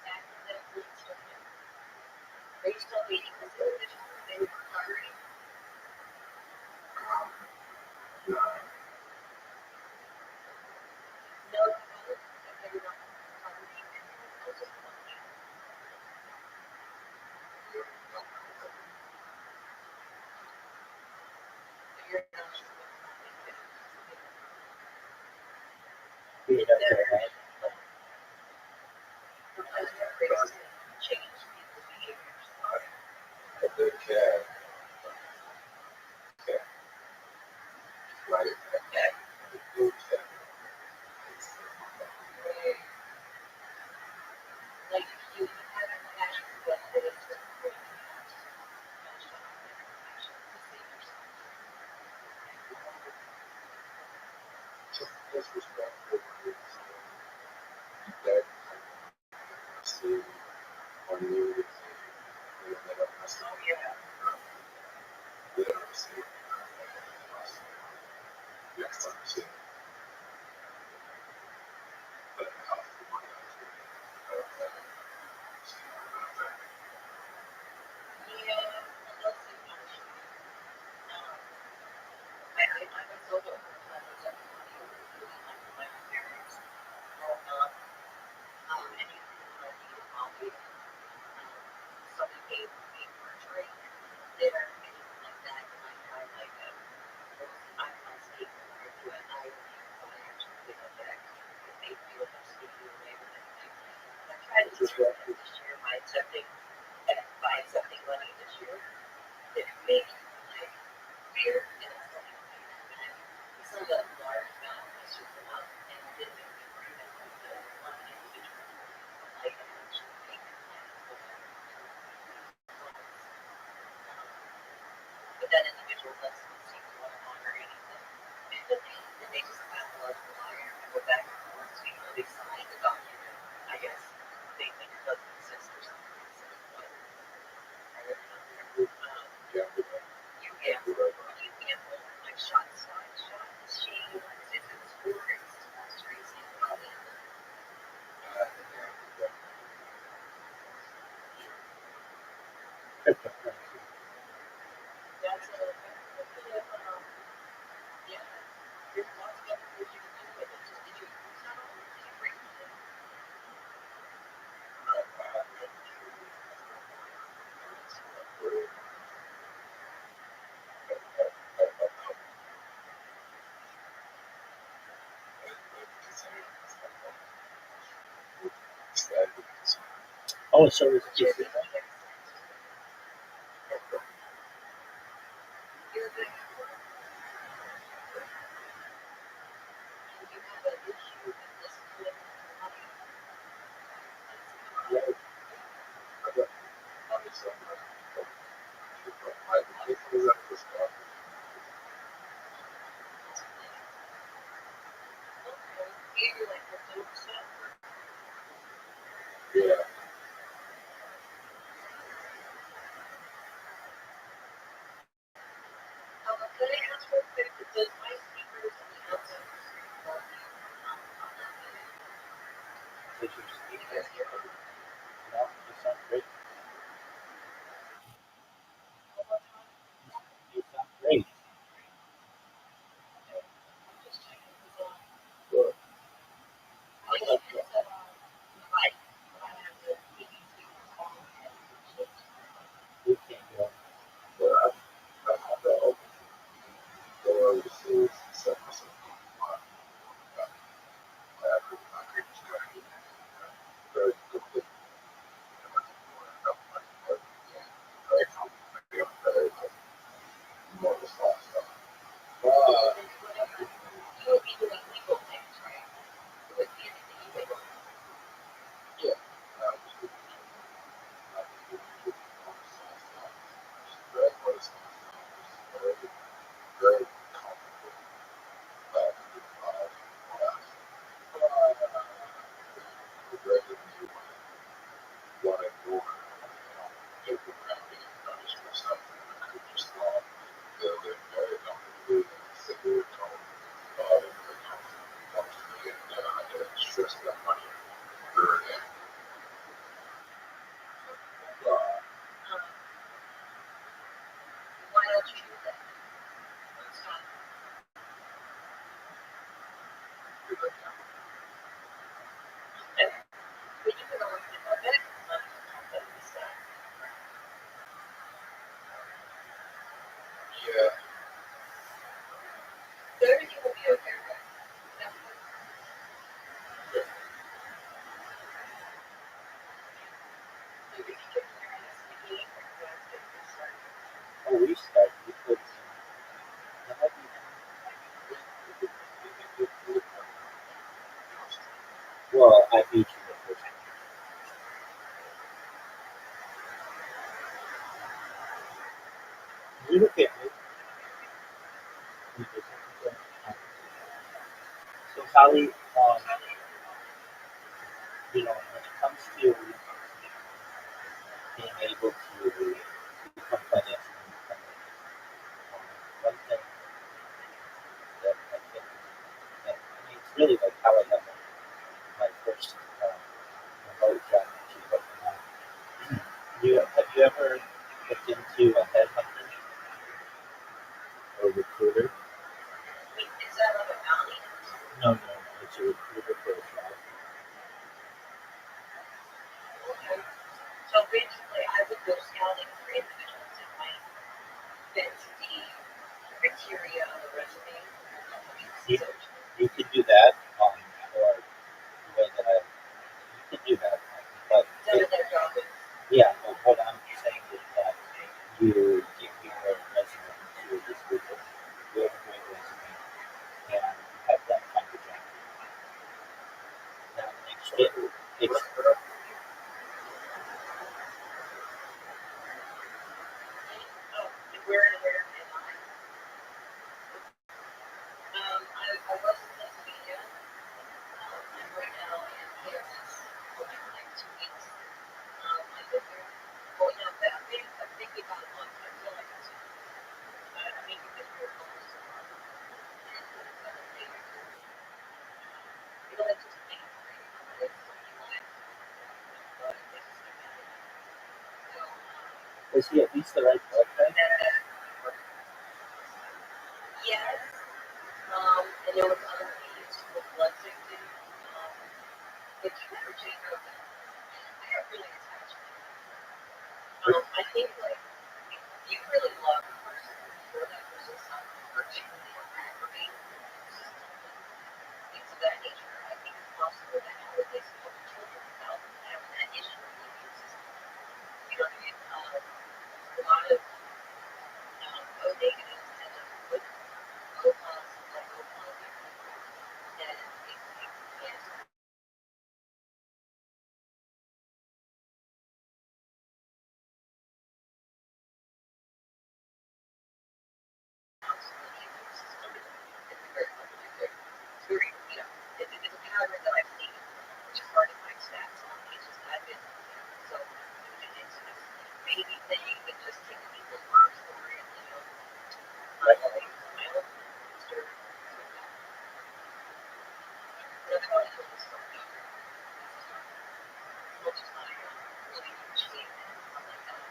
Academically, Being up there, right? Oh, so it's just great. It sounds great. We can't go. You look at me. So, Holly, when it comes to being able to become financially independent, one thing that I think, and I mean, it's really like how I got my first remote job, which is what I'm now. Have you ever looked into a headhunter or recruiter? Is that like a bounty? No, it's a recruiter for a job. Okay. So basically, I would go scouting for individuals that might fit the criteria of a resume. You, you could do that, or the way that you could do that, but Some of their job is yeah, but what I'm saying is that you give your resume to this recruiter, you have a great resume, and have them find a job. Now, it's where am I? I was in Pennsylvania. I'm right now in Kansas for like 2 weeks. I've been there. Well, I'm thinking about a month. I feel like it's, I mean, because we're almost a month. And it's a day or two. You know, it's just a thing. Right? It's something you want. But it's just a matter. So, is he at least the right birthday? yes. And there was other needs with blood safety. But you never change up that. I got really attached. I think like if you really love a person or that person's not particularly aggravating, things of that nature, I think it's possible that how it is for children without having that issue in the immune system. You know what I mean? A lot of O negatives end up with O positive, like O positive people, and it cancer. It's very, it's a pattern that I've seen, which is hard to find stats on. It's just I've been, so it's maybe thing that just takes people first story, my own sister, but I've always told this story as much as I really appreciate it and stuff like that.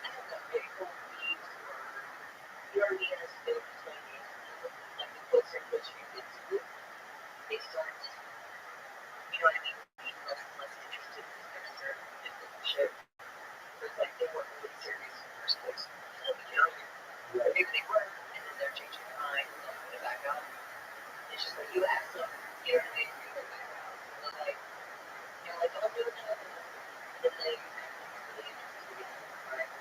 I have that big old need for, you know what I mean, as big as my needs, like the books in which you get to, they start, you know what I mean, being less and less interested because there's certain different shit. It's like they weren't really serious in the first place. They'll be young. Maybe they were, and then they're changing their mind and they'll put it back out. It's just like you ask them, you know what I mean, you put it back out. And they're like, don't do that. And then they act like they're really interested again. Right?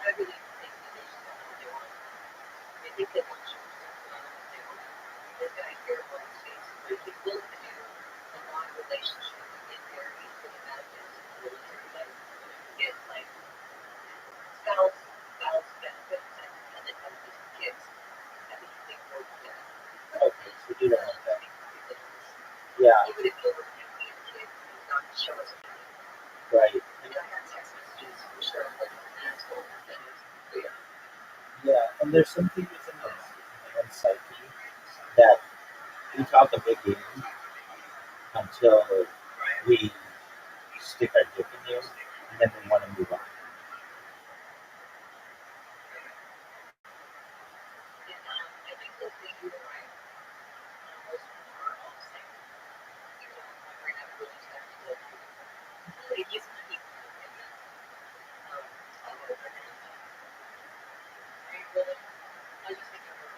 I really think that they just don't know what they want. They think they want you, but they don't know what they want. This guy here in the States is really willing to do a long relationship and get married for the benefits of the military life. Get like spouse benefits and then have these kids. I think they work together. Okay, so you don't want that. Yeah. Even if you were to be a kid, not to show us anything. Right. And I got text messages for sure, like an asshole that is clear. Yeah, and there's something within the human psyche that we talk a big game until we stick our dick in you, and then we want to move on. And I think that you were right. Most people are all the same. We're not really technical. It used to be maybe I would have been are you really? I just think you're really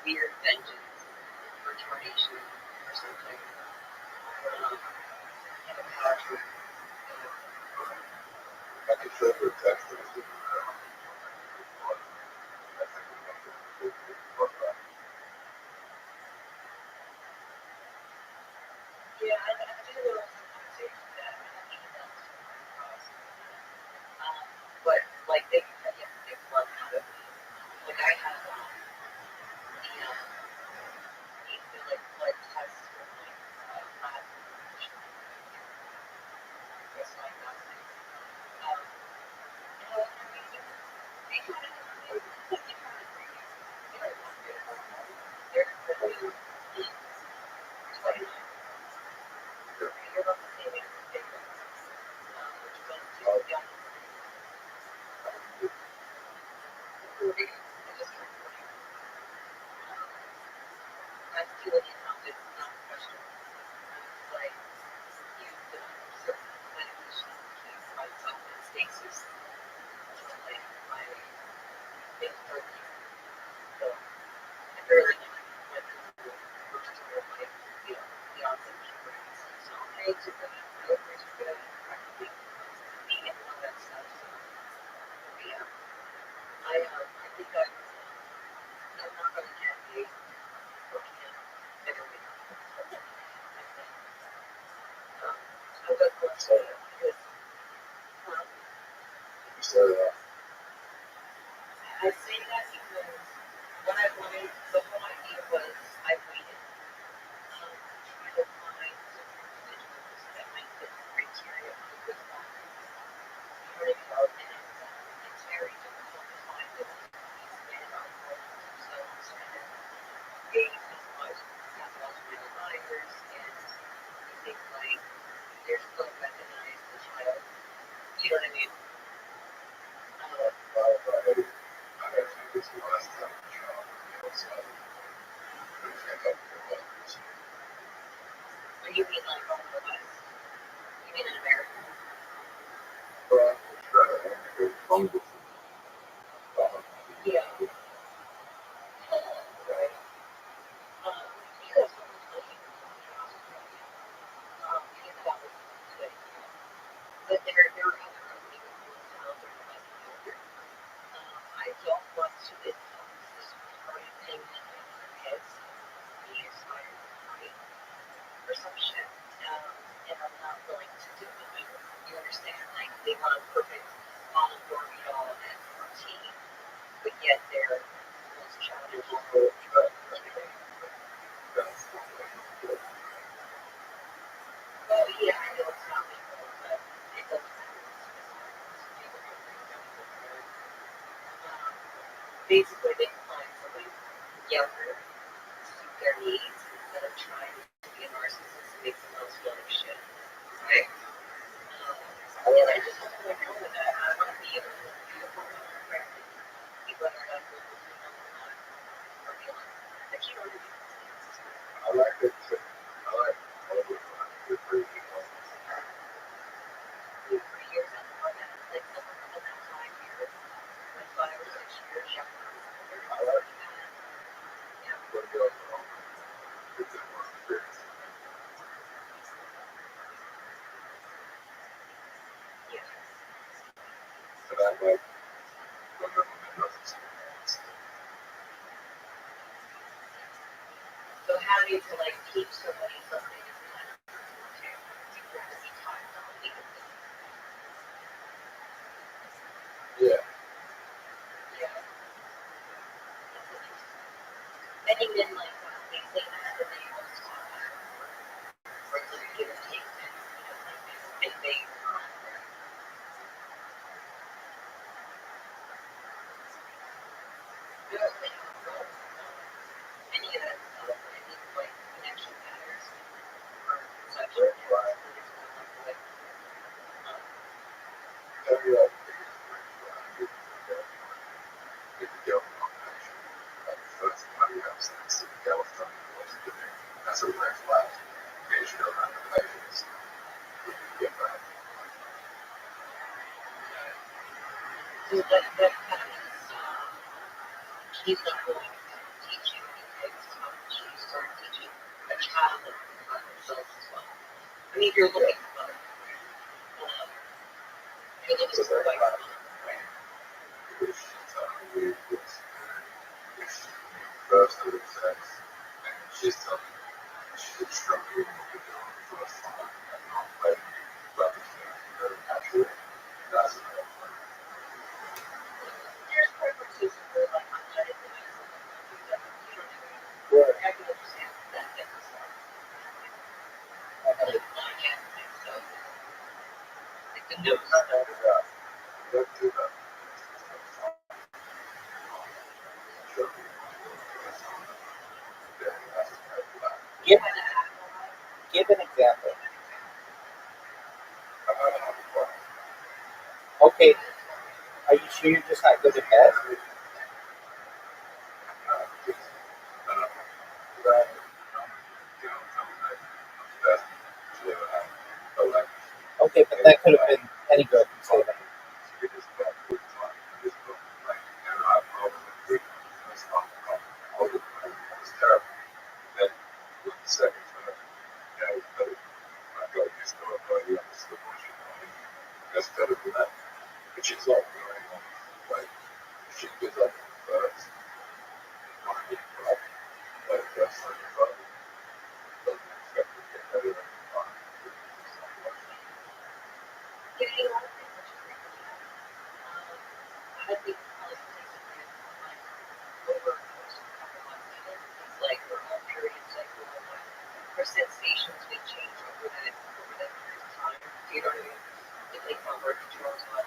weird vengeance or tarnation or something. And a power trip. I can show you a text that is Yeah, I do know sometimes they do that. I have emails across. But like they blood out of me. Like I have the like blood tests from like lab information. Just like that. Um, they kind of they're really twice. You're about the same age as they were. Which was too young. 40. I just turned 40. I'm feeling it now. It's not professional. It's like you've done certain medication to keep myself in stasis for like my mid-30s. So I barely went through first year of like, the onset of pregnancy. So my eggs are good, my ovaries are good, practically vegan and all that stuff. So yeah, I think I'm not going to get a organic better weight. I think. I've got cholesterol because I say that because what I wanted, the whole idea was I waited trying to find different individuals that might fit the criteria of a good doctor. You know what I mean? And it's very difficult to find those these men are going themselves kind of being pathological liars, and you think like they're still recognized the child. You know what I mean? Or you mean like over the West? You mean in America? Yeah. Right. Because someone's looking in Australia, and that was today. But there are other unbelievable out there that might be older. I don't want to become this retarded thing in their heads, be inspired to fight or some shit. And I'm not willing to do it. You understand? Like they want a perfect olive oil and routine, but yet they're most childish. Well, yeah, I know it's not legal, but it doesn't matter. Basically, they can find somebody younger to suit their needs instead of trying to be a narcissist and make someone else feel like shit. Right? And I just want to let go of that. I want to be able to look beautiful when I'm pregnant, whether or not we're not or beyond. Like, you know what I mean? I like it. I like it. 3 years on that, like someone in that 5 years, like 5 or 6 years younger or older. I like it. Yeah. Yeah. And I like So how do you to like teach somebody something is kind of to be taught something? yeah. Yeah. That's interesting. Many men like that, they say that and they always talk back and forth. Or it's like give and take men, like they are out there. They don't really know any of that stuff. I think like connection matters or sexual matters. There's no like what That's a red flag. You should know how to play this. Get back. so that kind of means he's not willing to teach you child and for themselves as well. I mean, you're looking for fun. You're looking for like fun, right? There's preferences for like highlighted things and like you don't even. Right. I can understand that type of stuff. So like the nose stuff. Give give an example. Okay, are you sure you're just not good at math? Okay, but that could have been any girl can say that. Getting a lot of things that you bring to that. I think probably takes a bit like over the course of a couple months even. It's like for all periods, like her sensations may change over that period of time. Do you know what I mean? Depending on where controls on.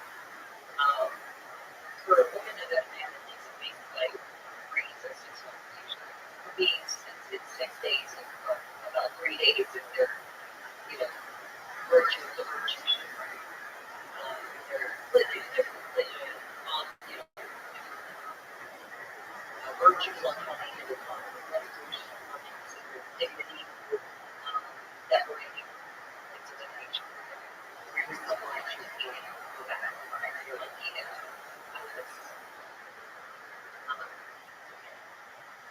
For a woman and a man, it takes a basic like 3 to 6 months usually. For me, it's 6 days and about 3 days if they're, you know, virtue of the virtue shit, right? They're completely different religion, you know, virtues on how they handle conflict resolution, how they consider dignity, decorating, things of that nature. Whereas couple actually being able to go back, right? You're like, yeah, that's,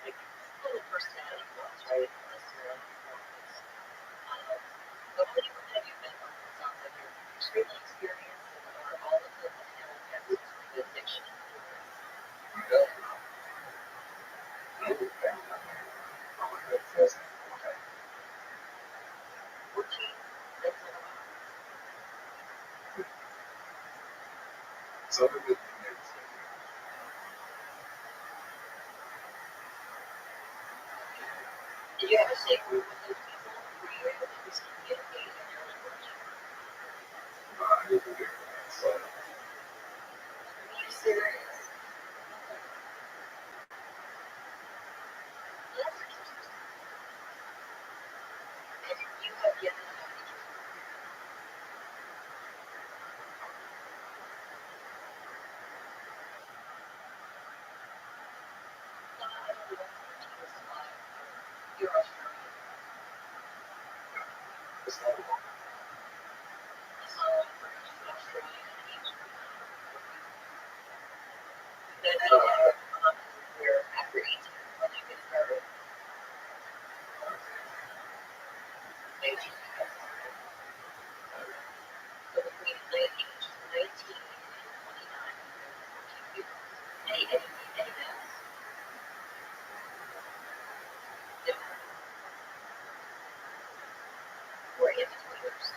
like, little personality flaws, right? Unless they're performance. But how many women have you been with? It sounds like you're extremely experienced and are all of them have the addiction. That's a lot. Did you have a safe group with those people? Were you able to just communicate in your language? Are you serious? Well, that's interesting. And you have yet to have any I don't know if you're alive. You're Australian. That's all I'm British, Australian, and Asian. Then I have where after 18 when I get started, they just have so between 19 and 29, there's 14 people. Any mass? No. We're in betweeners.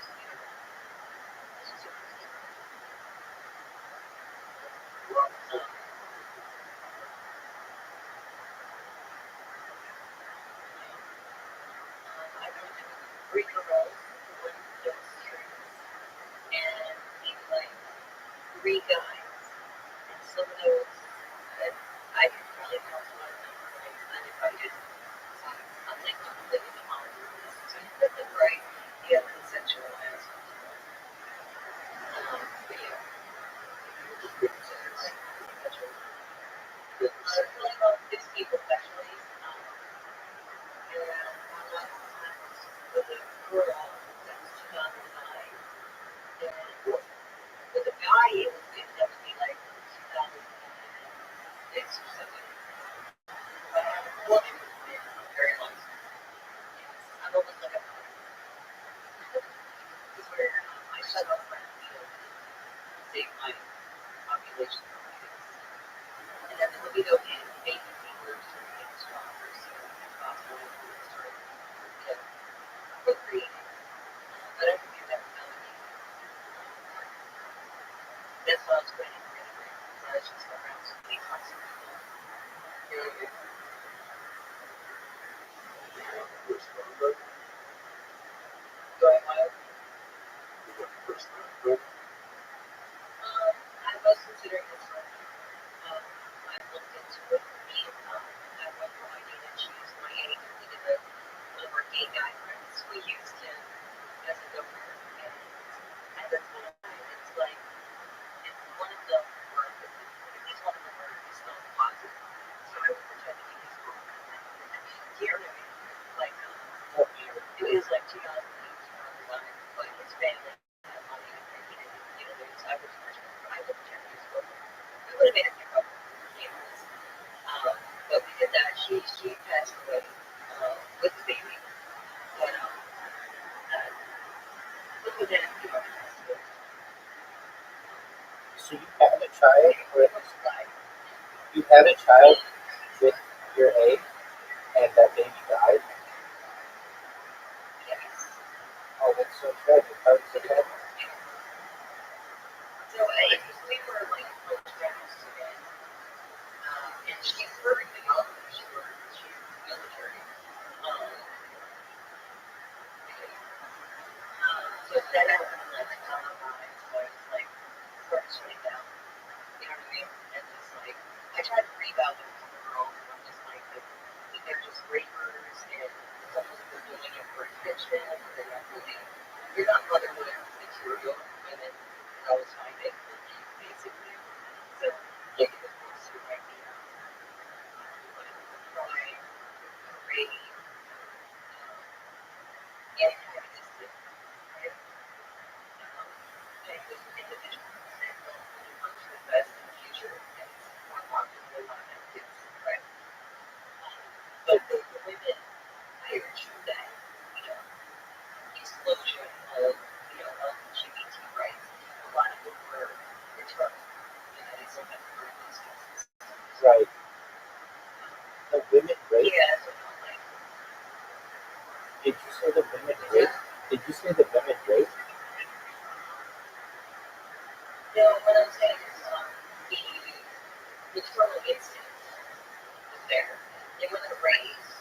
I know 3 girls, one does strings, and maybe like 3 guys. And some of those that I could probably count a lot of them, right? Uninvited. I'm like completely common. Right? Yeah, consensual aspects. But yeah. Really well, 6 people actually. And one last time was with a girl that was 2009. And with a guy, it was ended up to be like 2006 or something. Well, very long time. and making people sort of get stronger so it's possible to start, procreating. But I think that was that's why I was waiting for it. So I was just around so many toxic people. Really, do I want to? I was considering this one. I looked into it for me. I went for my date and she used my age. We did it. One of our gay guy friends. We used him as a governor. And at the time, it's like, if one of them were, at least one of them were still positive. So I would pretend to be his girlfriend. Do you know what I mean? Like, it was like 2008, 2009, but his family had money and he didn't, I was I would pretend to be his girlfriend. We would have made a pickup, you know. But we did that. She passed away with the baby. But look at that, So you had a child with you had a child with your egg, and that baby died. yes. Oh, that's so tragic. How did it happen? So we were like close friends, and she's perfectly young. She's military. Um, so that happened like a couple of times. So I was like, started shutting down. You know what I mean? And just like, I tried to rebound with some girls, and I'm just like, they're just rapers, and it's almost they're doing it for attention. They're not really, they're not motherhood material women that I was finding, basically. So, like, it was more sort of like the crime, rape, antagonistic, right? And with individuals that don't really want to invest in the future, and it's more popular than not have kids, right? But the women hired through that, explosion of, LGBT rights, a lot of them were returned, and they still have to prove these cases. Right. The women rape. Yeah, so like, Did you say the women rape? Did you say the women rape? what I'm saying is, the maternal instinct was there. They were the raised,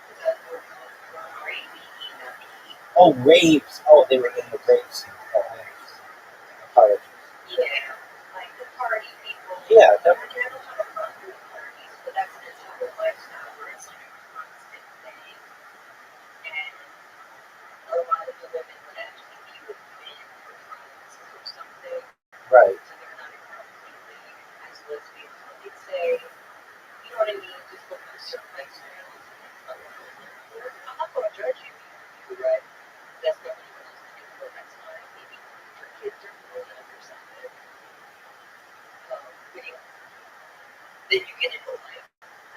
because that's what R-A-B-E, not B-E. Oh, rapes. Oh, they were in the rape scene. Oh, I understand. Apologies. Yeah, like the party people. Yeah, They that, were never talking about the parties, but that's an entire lifestyle where it's like a constant thing. And a lot of the women would actually be with men for friends or something. right. So they're not completely as lesbians, what they'd say. You know what I mean? Just look at certain lifestyles. I'm not going to judge you. You're right. That's not what you're supposed to do for that time. Maybe your kids are growing up or something. But anyway, then you get into life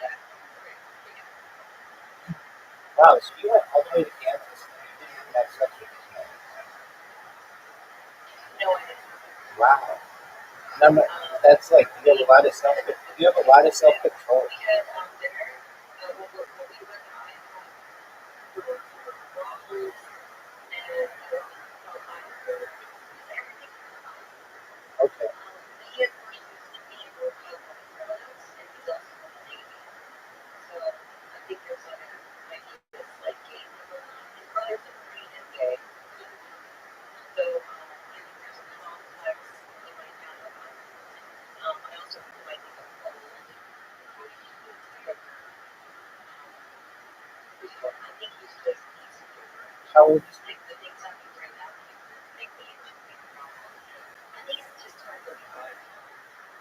that right? Wow. So you went all the way to Kansas and you didn't even have sex with this man. No, I didn't. Wow. Number. That's like you have a lot of self. You have a lot of self control. We had dinner. When we went out, we were waffles and everything. Okay. He had questions that he worked out on the products, and he's also a Navy. So I think there's like this like game going on. His brother's a Marine and gay. So I think there's a complex he might have. I also might think of old. I think he's just insecure. How old is Like the things I can bring out make me into a problem. I think it's just turned 35.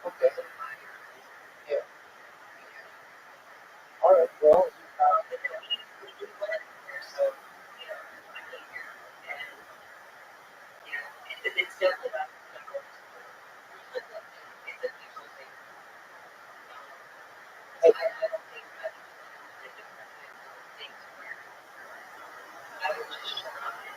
Okay. 35 years old. Yeah. All right. Well. But no, he went there, so I came here, and it's definitely not going to school. It's a mutual thing. I don't think I can do different things where I would just shut up and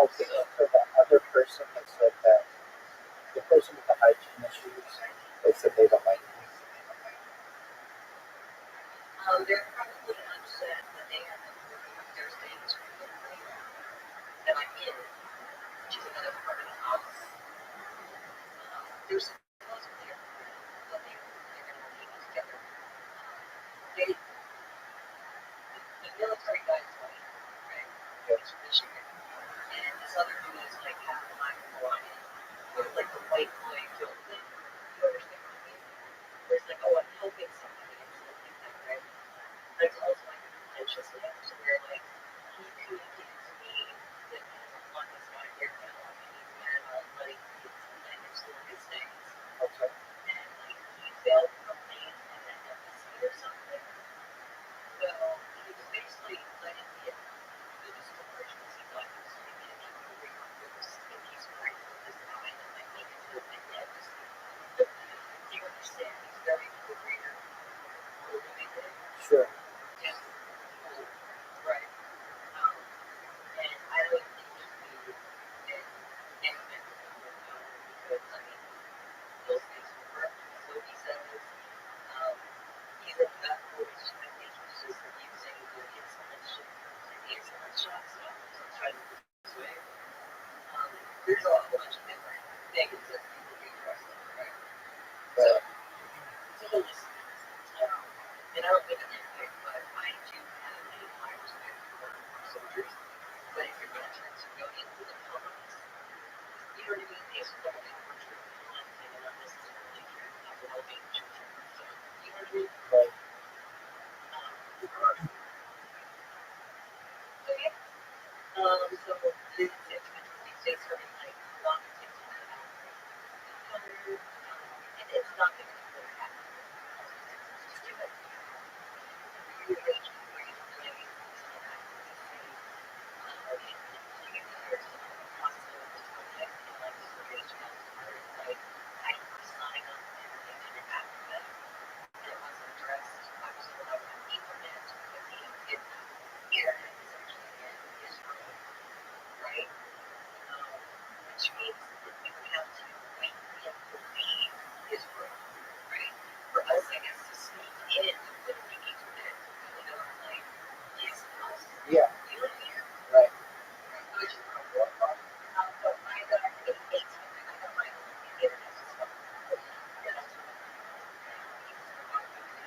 Okay, and for the other person that said that, the person with the hygiene issues, they said they don't like me. They're probably upset that they have to work their things from the playground that I'm in, which is another part of the house. They're supposedly a friend, but they're going to leave together. The military guy's white, right? He's from Michigan. And this other dude is like half black Hawaiian, with like the white boy guilt thing. You understand what I mean? Where it's like, oh, I'm helping somebody and stuff like that, right? That's also like a contentious thing. So where like he communicated to me that on his not here now, and he's mad about letting kids and explore his things. Okay. And like he failed from me and then embassy or something. So he was basically letting me in. It was an emergency doctor, so he made me bring up books in case we're right with this guy that might make it to an embassy. Do you understand? He's very career motivated. Sure. Yeah. Right. And I don't think he knew that anything was going to work out because, I mean, those things will work. So he says, he's a fat boy, so I think he's just using the insulin shot stuff to try to lose weight. There's a whole bunch of different things that people do wrestling, right? So listen, and I don't think I'm anything, but I do have a high respect for soldiers. But if you're going to turn civilians into pawns, you know what I mean? It's a little bit more true than one thing, and not necessarily true about the well-being of children. So, you know what I mean? Right. So yeah. So it's between states having like long takes on an hour and it's not going to be happen. It's too much. You're age where you play still have to be safe. You can hear some hospital disconnect and like dissertation where it's like I sign up and everything and it happened that and it wasn't addressed. I was told I would have Ethernet because he did internet is actually in Israel, right? Which means that we would have to wait for him to leave Israel, right? For us, I guess, to sneak in with the Ethernet, you know, like, his house. Yeah. You know what I mean? Right. Which is a war part. But I got I got my own internet system. Yeah, that's what I he was about to do.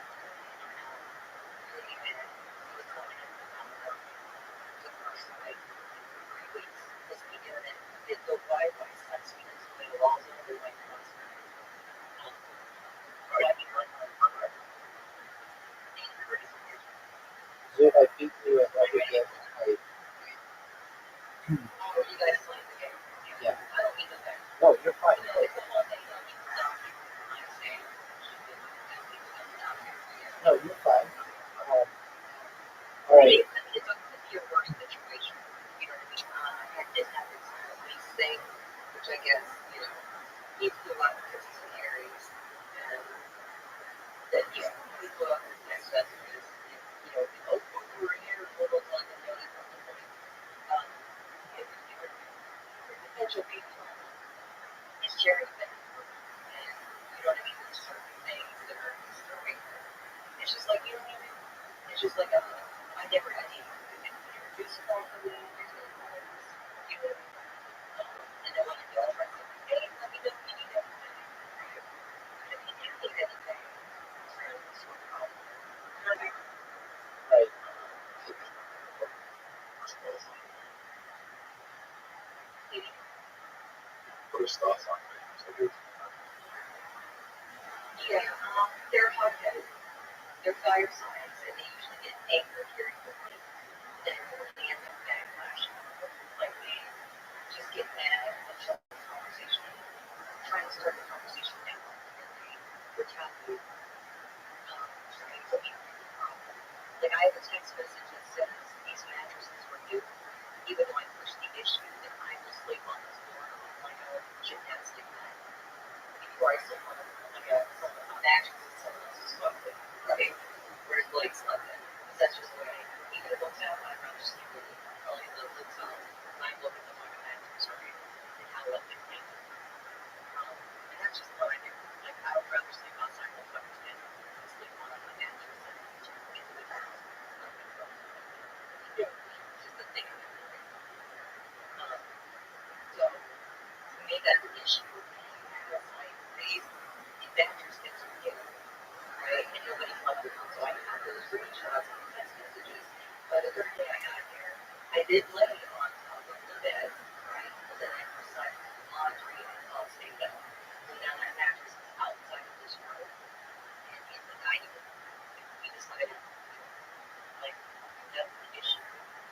Really bad. He was telling him about the first, like, 3 weeks. Because the internet did the Wi-Fi sucks because the walls are really like constant. So I beat you at every game I Oh, you guys playing the game? Yeah. I don't need that. No, you're fine. It's a long day. I'm saying. No, you're fine. All right. It's a your worst situation. You know what I mean? And this happens to me thing, which I guess, you know, he flew out because he's in Aries. And then, you know, we go out with text messages. You know, oh, we're here, little London, you know, that kind of thing. Your potential baby mama is cherry picking. And you know what I mean? There's certain things that are disturbing her. It's just like, you know what I mean? It's just like, I never had to introduce it properly. There's no rules. You know what I mean? And then when the girlfriend said, hey, let me know if you need anything. Right? But if you do need anything, it's really this sort of problem. You know what I mean? Right. First thoughts on it. Yeah, they're hot-headed. They're fire signs, and they usually get angered very quickly. And when they end up backlashing, like they just get mad and shut the conversation, trying to start the conversation now, and they retaliate, trying to make the problem. Like I have a text message that says these mattresses were new, even though I pushed the issue that I will sleep on the floor on like a gymnastic mat before I sleep on like a mattress that someone else is fucking, right? Whereas Blake's like that. That's just the way, even if it's out, I'd rather sleep with it. Probably the top. I look at the fucking did lay on top of the bed, right? And then I decided to do laundry and it's all stayed up. So now my mattress is outside of this room. And in the dining room, we decided, like, that's the issue.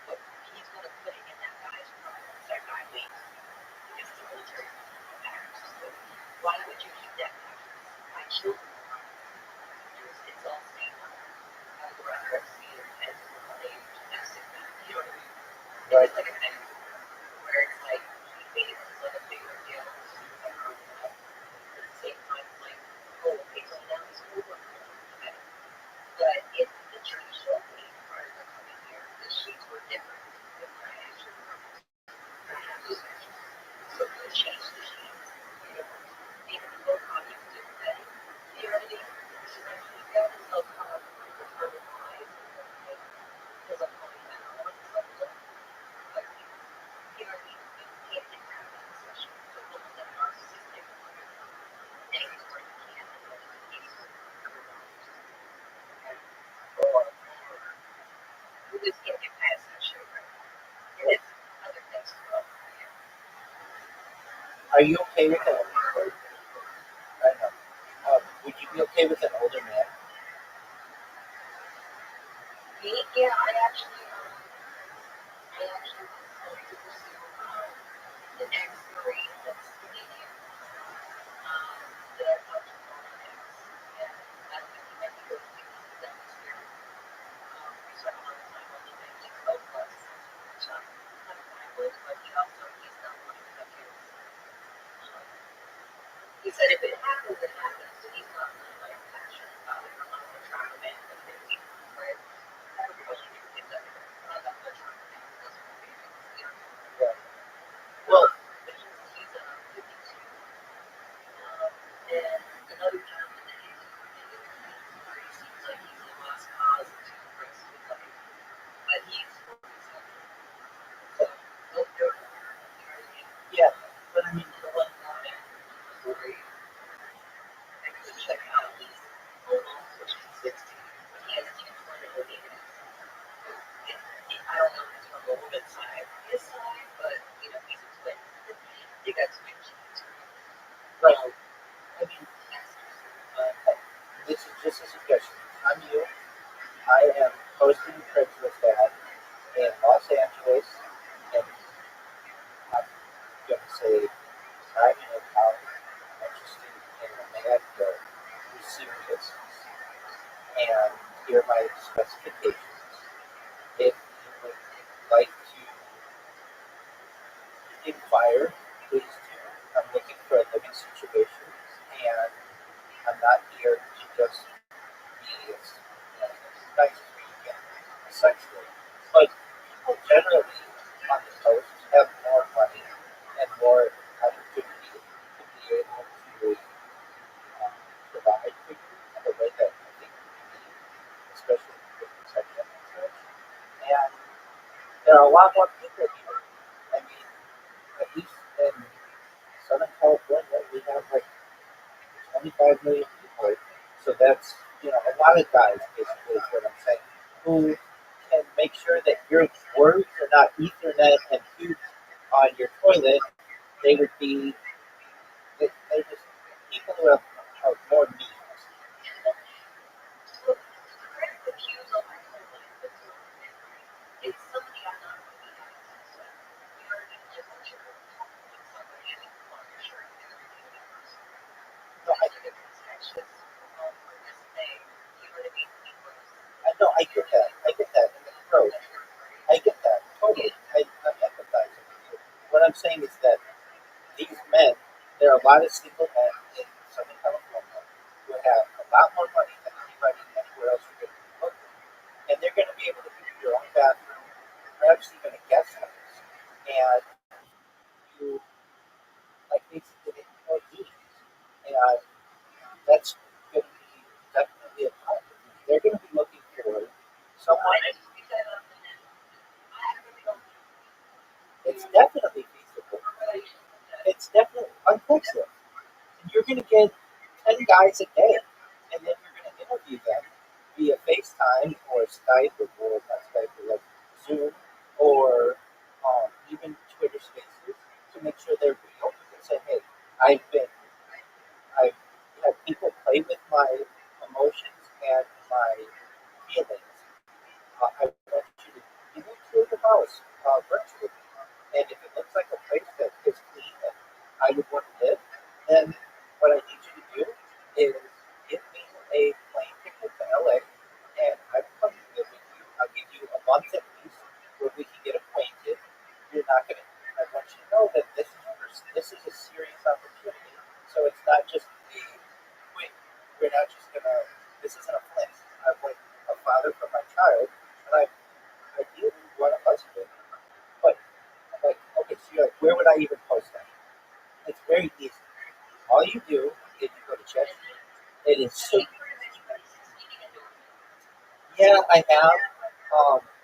But he's going to put it in that guy's room once that guy leaves. Because the military mattress. So why would you keep that mattress? My children it's all staying up. I would rather see it as a domestic matter. You know what I mean? Right. It's like a thing where it's like he made it like a bigger deal. But at the same time, it's like, oh, okay, so now it's over. Okay. But if the church showed me prior to coming here, the sheets were different than what I actually wrote. I have those extras. So we change the sheets. You know, even the book on you do that. You know what I mean? So then he got himself caught up with her eyes because I'm coming back on something. But you know what I mean? You can't have that session. So almost that narcissistic things where you can't handle it. He's or you just can't get past that shit, right? And it's other things as well. Are you okay with that? I know. Would you be okay with an older man? Yeah, I actually was going to pursue an ex-Marine that's Canadian that I talked to on an ex, and I don't think he might be good because he's done this here. We spent a lot of time on the 1912 bus, which I'm kind of fine with, but he's not wanting to have kids. He said if it happens, it happens. He's not really like passionate about it. I'm not going to try to man for 50, right? Everybody can get that. I'm not going to try to man for this one, you know. Yeah. Well, he's 52. And another gentleman that he's where he seems like he's a lost cause to the rest of his life. But he's 47. So, both good. You know what I mean? Yeah. But I mean, The one guy where I could check out, he's almost pushing 60. But he hasn't even started looking at it. I don't know if it's from the woman's side, his side, but, you know, he's a twin. They got twin kids. right. I mean, this is just a suggestion. I'm you. I am posting Craigslist ad in Los Angeles, and I'm going to say I'm in a college. I'm interested in a man who's serious, and here are my specifications. If you would like to inquire, please do. I'm looking for a living situation, and I'm not here to just be as nice as we can sexually. But people generally on the coast have more money and more opportunity to be able to provide for you in a way that I think you need, especially with protection and such. And there are a lot more people here. I mean, at least in Southern California, we have like 25 million people. So that's, a lot of guys, basically, is what I'm saying, who can make sure that your words are not Ethernet and huge on your toilet. They would be, they just, people who have more needs. So, the credit the cues on my phone, it's somebody I'm not going to be having sex with. You know what I mean? Just that you're talking with somebody and you want to make sure you're everything that person. No, Because you're going to be anxious for this thing. You know what I mean? Because I know, I get that. I get that in the approach. that's your party. I get that totally. I'm empathizing with you. What I'm saying is that these men, there are a lot of single men in Southern California who have a lot more money than anybody anywhere else you're going to be looking. And they're going to be able to give you your own bathroom, perhaps even a guest house. And you, like, basically get more needs. And that's going to be definitely a positive. They're going to be looking for someone. I just picked that up and then I really don't It's definitely feasible. It's definitely unflexible. And you're going to get 10 guys a day, and then you're going to interview them via FaceTime or Skype or not Skype, or like Zoom or house virtually. And if it looks like a place that is clean and I would want to live, then what I need you to do is give me a plane ticket to LA and I will come and live with you. I'll give you a month at least where we can get acquainted. You're not gonna I want you to know that this is a serious opportunity. So it's not just a quick we're not just gonna this isn't a fling. I want a father for my child and I ideally want a husband. But like, okay, so you're like, where would I even post that? It's very easy. All you do is you go to check. It is so. Yeah, I have.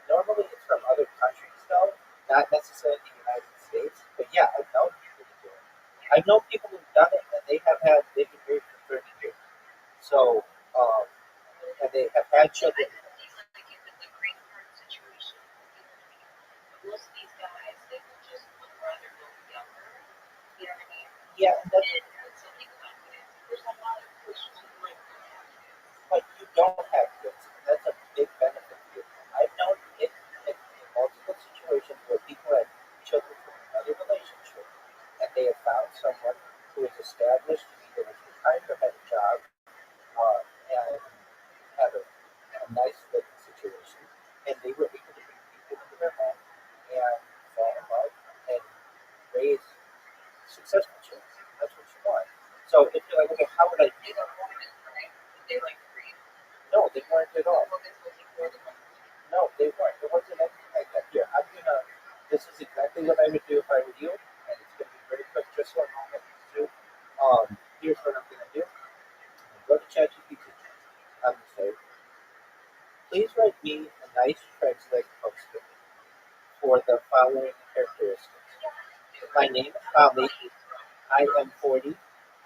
Normally it's from other countries though, not necessarily the United States. But yeah, I've known people to do it. I've known people who've done it and they've been married for 30 years. So, and they have had children. Yeah, and that's but you don't have kids. That's a big benefit to you. I've known in multiple situations where people have children from another relationship and they have found someone who is established, either was retired or had a job, and had a nice living situation, and they were able to bring people into their home and fall in love and raise successful children. That's what you want. So if you're like, okay, how would I do that? No, they weren't at all. No, they weren't. There wasn't anything like that. Here, I'm gonna. This is exactly what I would do if I were you, and it's gonna be very quick, just so I don't have to do. Here's what I'm gonna do. Go to ChatGPT. I'm gonna say, please write me a nice Craigslist posting for the following characteristics. My name is Holly. I am 40.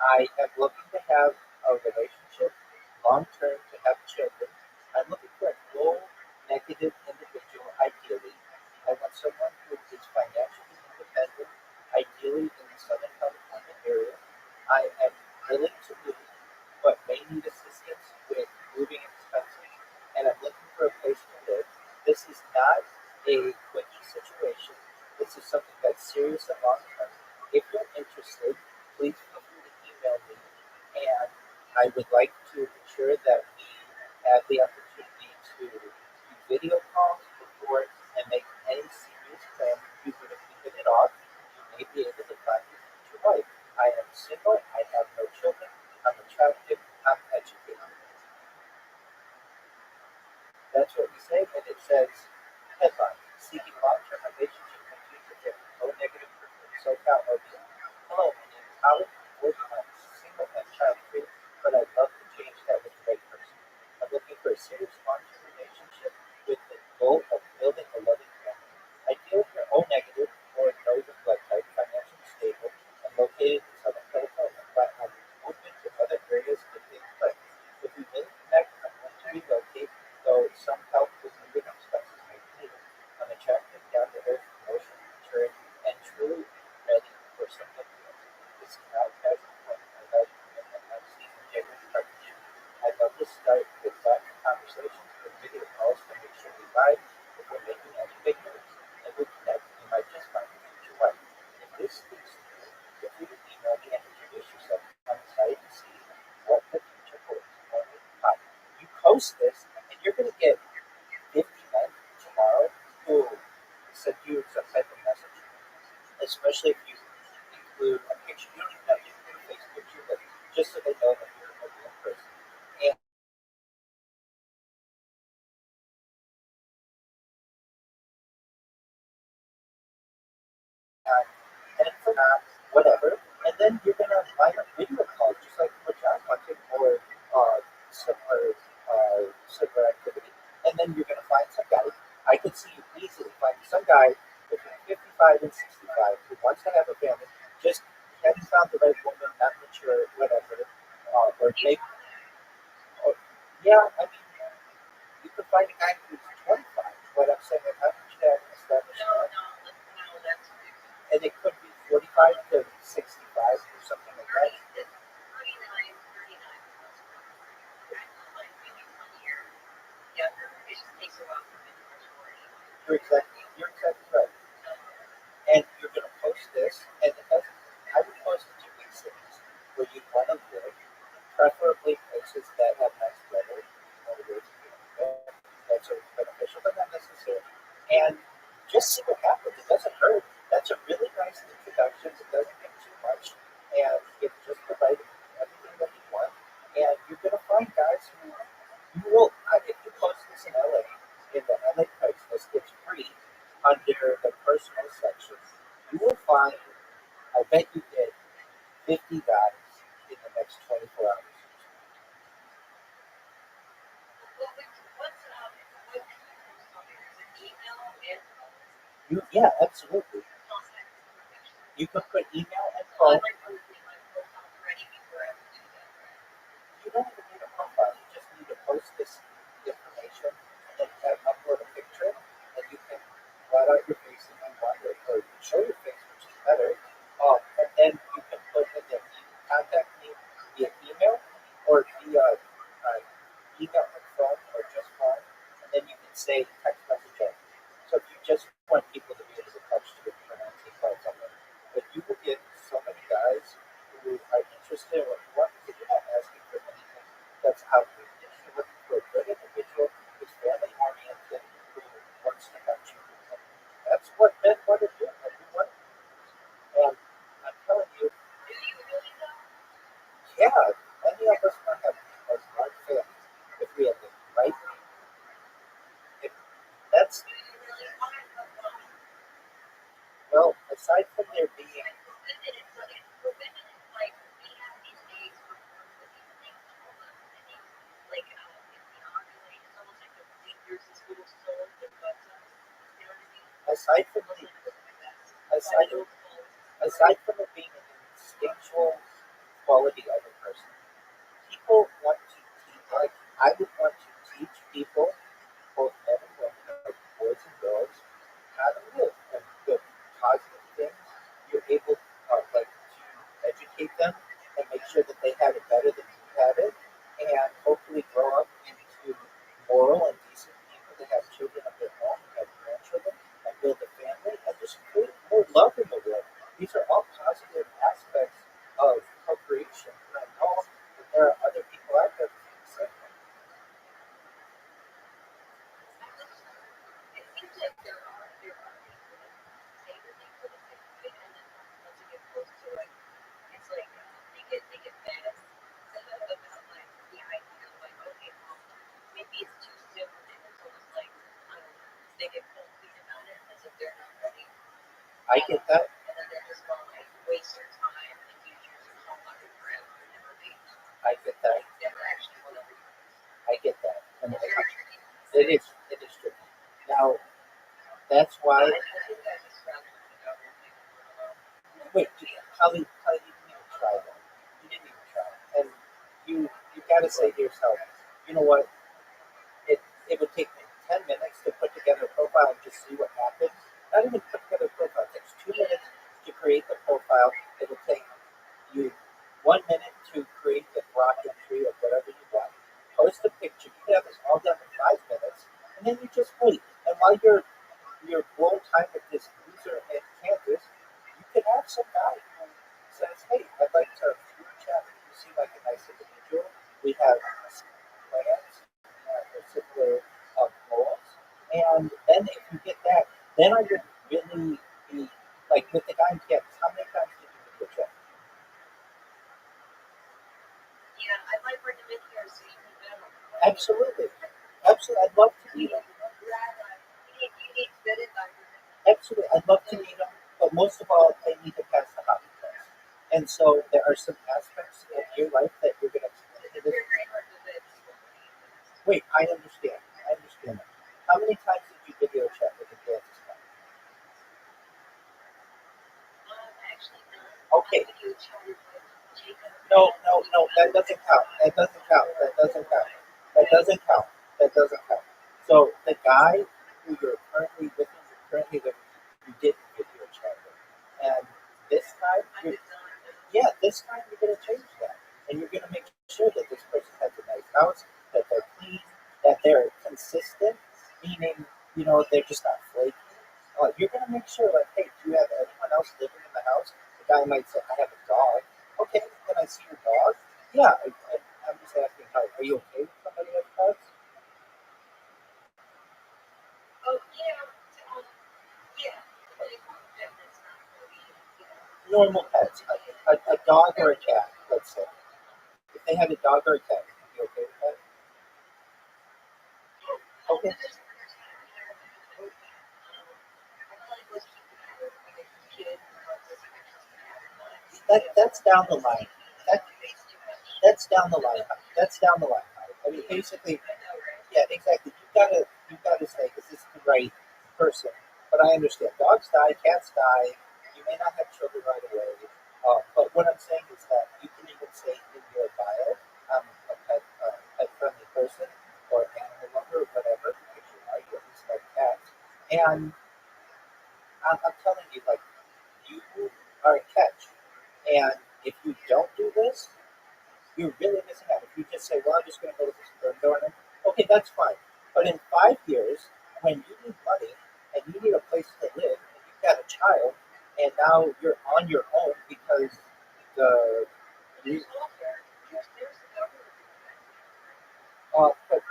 I am looking to have a relationship long term to have children. I'm looking for a low negative individual, ideally. I want someone who is financially independent, ideally in the Southern California area. I am willing to move, but may need assistance with moving expenses, and I'm looking for a place to live. This is not a quickie situation. This is something that's serious and long term. If you're interested, please feel free to email me, and I would like to ensure that we have the opportunity to do video calls before and make any serious plans. You would have given it off. You may be able to find your future wife. I am single. I have no children. I'm attractive. I'm educated. That's what we say, and it says headline: Seeking long-term relationship and future fit. No negative preference. SoCal or beyond. Hello, my name is Howard. I'm single and child-free, but I'd love to change that with the right person. I'm looking for a serious long-term relationship with the goal of building a loving family. Ideally, you're O negative or no the blood type, financially stable, and located in Southern California, but I'm open to other areas if they click. If we really connect, I'm willing to relocate, though some help with moving expenses may be needed. I'm attractive, down to earth, emotionally mature, and truly ready for something new. This is not a casual appointment. I value commitment, honesty, and genuine partnership. I'd love to start with thoughtful conversations with video calls to make sure we vibe before making any big moves. And we'll connect. You might just find your future wife. If this speaks to you, feel free to email me and introduce yourself. I'm excited to see what the future holds for me. Hi. You post this, and you're going to get 50 men tomorrow who send you some type of message, especially if you include a picture. You don't even have to include a face picture, but just so they know that you're a real person. And for not whatever. And then you're gonna line up video calls just like what John wanted or similar activity. And then you're gonna find some guy. I could see you easily finding some guy between 55 and 65 who wants to have a family, just hasn't found the right woman, not mature, whatever. Or maybe, or, yeah, I mean, you could find a guy who's 25. What I'm saying, how much that established? And it could be 45 to 65 or something like that. You're exactly. you're exactly right. And you're going to post this, and I would post it to big cities where you want to live, preferably places that have nice weather, ways to go. That's sort of beneficial, but not necessary. And just see what happens. It doesn't hurt. That's a really nice introduction. It doesn't get too much, and it's just the right everything that you want. And you're going to find guys who you will. If you post this in LA, in the LA price list, it's free under the personal section. You will find. I bet you get 50 guys in the next 24 hours. Yeah, absolutely. You can put email and phone. You don't even need a profile. You just need to post this information and then upload a picture, and you can write out your face if you want, or show your face, which is better. And then you can put in there, you can contact me via email or via email and phone or just phone, and then you can say text messaging. So if you just want people to be able to text you and pronounce your phone something, but you will get so many guys who are interested in what you want because you're not asking for anything that's outrageous. You're looking for a good individual who's family oriented, who wants to help you. And that's what men want to do. Everyone. And I'm telling you, yeah, many of us might have a large family if we have the right. If that's well, aside from there being aside from the aside aside from it being an instinctual quality of a person, people want to teach. Like I would want to teach people, both men and women, like boys and girls, how to live and the positive things. You're able, like, to educate them and make sure that they have it better than you have it, and hopefully grow up into moral and decent people that have children of their own, and have grandchildren, and build a family, and just create more love in the world. These are all positive aspects of procreation, and I know that there are other people out there that think the same way. I get that. I get that. I get that. And it is true. Now that's why. Wait, how you didn't even try that? You didn't even try, and you got to say to yourself, you know what? It would take me 10 minutes to put together a profile and just see what happens. Not even put together a profile. It takes 2 minutes to create the profile. It'll take you 1 minute to create the rocket tree or whatever you want. Post a picture. You can have this all done in 5 minutes, and then you just wait. And while you're blowing time with this loser at Kansas, you can have some guy who says, "Hey, I'd like to chat. You seem like a nice individual. We have plans or similar goals." And then if you get that, then I would really be like with the guy in Kansas. How many times did you video chat? Absolutely. Absolutely. I'd love to meet him. Absolutely. I'd love to meet him. But most of all, they need to pass the hockey test. And so there are some aspects of your life that you're going to explain to this. Wait, I understand. I understand that. How many times did you video chat with the Kansas guy? Okay. No, no, no. That doesn't count. That doesn't count. That doesn't count. That doesn't count. That doesn't count. So the guy who you're currently with, you didn't video chat with, and this time, this time you're going to change that, and you're going to make sure that this person has a nice house, that they're clean, that they're consistent, meaning they're just not flaky, you're gonna make sure, like, hey, do you have anyone else living in the house? The guy might say, I have a dog. Okay, can I see your dog? Yeah, I'm just asking, are you okay with somebody with pets? Oh, yeah, yeah. But it's not that it's not really, Normal pets, a dog or a cat, let's say. If they have a dog or a cat, are you okay with that? Okay. That's down the line. That, that's down the line. That's down the line. I mean, basically, yeah, exactly. You gotta say, is this the right person? But I understand. Dogs die, cats die. You may not have children right away. But what I'm saying is that you can even say in your bio, I'm a pet friendly person or animal lover or whatever, because you are, you at least like cats. And I'm telling you, like, you are a catch. And if you don't do this, you're really missing out. If you just say, well, I'm just going to go to this sperm donor, okay, that's fine. But in 5 years, when you need money and you need a place to live, and you've got a child, and now you're on your own because the but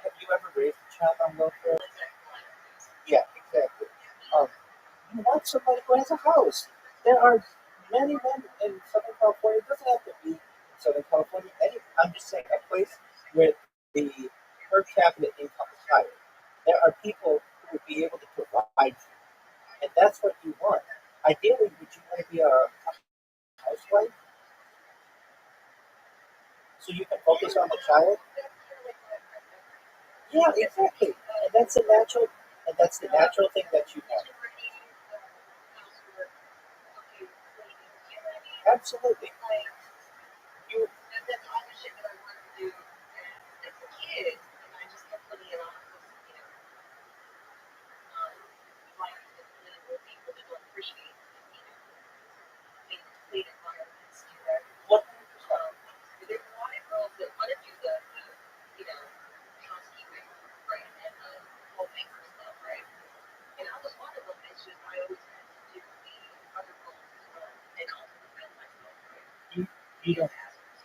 have you ever raised a child on welfare? Yeah, exactly. Um, you want somebody who has a house. There are many men in Southern California. It doesn't have to be Southern California. I'm just saying a place where the per capita income is higher. There are people who would be able to provide for you, and that's what you want. Ideally, would you want to be a housewife so you can focus on the child? Yeah, exactly. And that's the natural thing that you want. Absolutely. You that's all the shit that I wanted to do as a kid, and I just kept putting it off because, life is dealing with people that don't appreciate, clean environments. what There's a lot of girls that want to do housekeeping, right, and homemaker stuff, right? And I was one of them. It's just I always had to do the other roles as well, and also defend myself, right? you you don't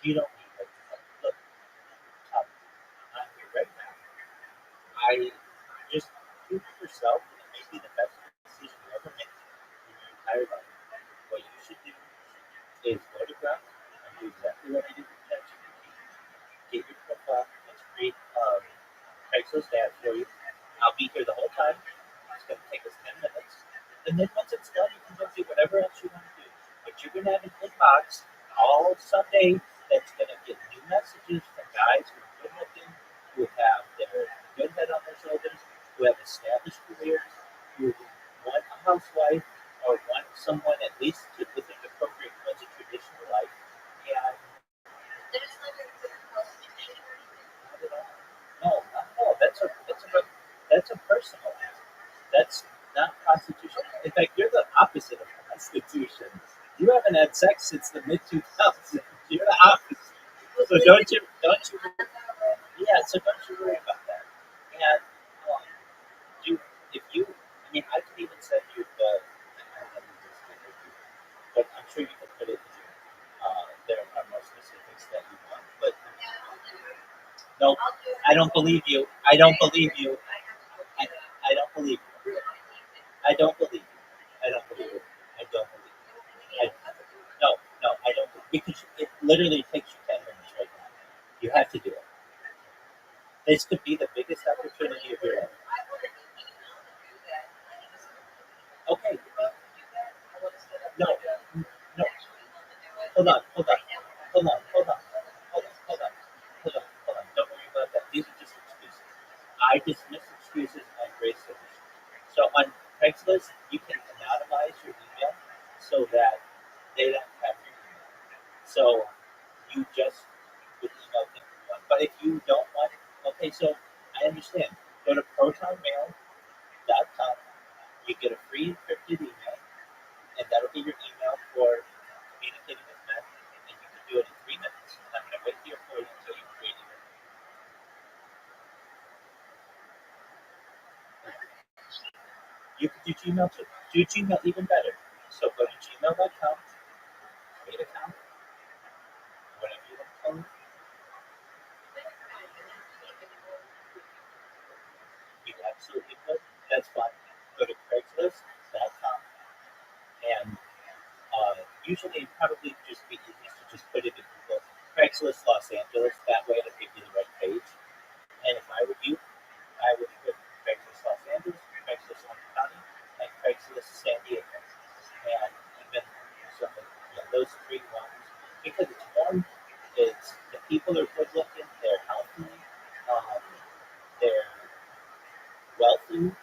you don't need that. Look, um, I'm here right now. I just do it yourself, and it may be the best decision you ever make in your entire life. What you should do is go to ground and do exactly what I did with ChatGPT. Get your profile. Let's create Craigslist ads for you. I'll be here the whole time. It's going to take us 10 minutes. And then once it's done, you can go do whatever else you want to do. But you're going to have an inbox all Sunday that's going to get new messages from guys who are good looking, who have their good head on their shoulders, who have established careers, who want a housewife or want someone at least to live an appropriate bunch of traditional life. And There's nothing to the prostitution or anything. not at all. No, not at all. That's a personal act. That's not prostitution. In fact, you're the opposite of prostitution. You haven't had sex since the mid 2000s. You're the opposite. So don't you yeah, so don't you worry about that. And um, you if you I mean I could even send you the but I'm sure you can put it in your there are more specifics that you want. But no, I don't believe you. I don't believe you. I, I don't believe you. I don't believe you. I don't believe you. I don't believe you. No, no, I don't because it literally takes you 10 minutes right now. You have to do it. This could be the biggest opportunity of your life. Okay. No, no. Hold on, hold on, hold on, hold on, hold on, hold on, hold on, hold on. Don't worry about that. These are just excuses. I dismiss excuses on Grace Solution. So on Craigslist, you can anonymize your email so that they don't have your email. So you just would email them. But if you don't want it, okay, so I understand. Go to protonmail.com. You get a free encrypted email, and that'll be your email for communicating with men, and you can do it in 3 minutes. And I'm going to wait here for you until you've created it. You could do Gmail too. Do Gmail even better. So go to gmail.com, create an account, whatever you want to call it. You absolutely could. That's fine. Go to Craigslist.com and usually it'd probably just be easiest to just put it in Google. Craigslist Los Angeles. That way it'll give you the right page. And if I were you, I would put Craigslist Los Angeles, Craigslist Orange County, and Craigslist San Diego. And even some of those three ones. Because it's one, it's the people are good looking, they're healthy, they're wealthy,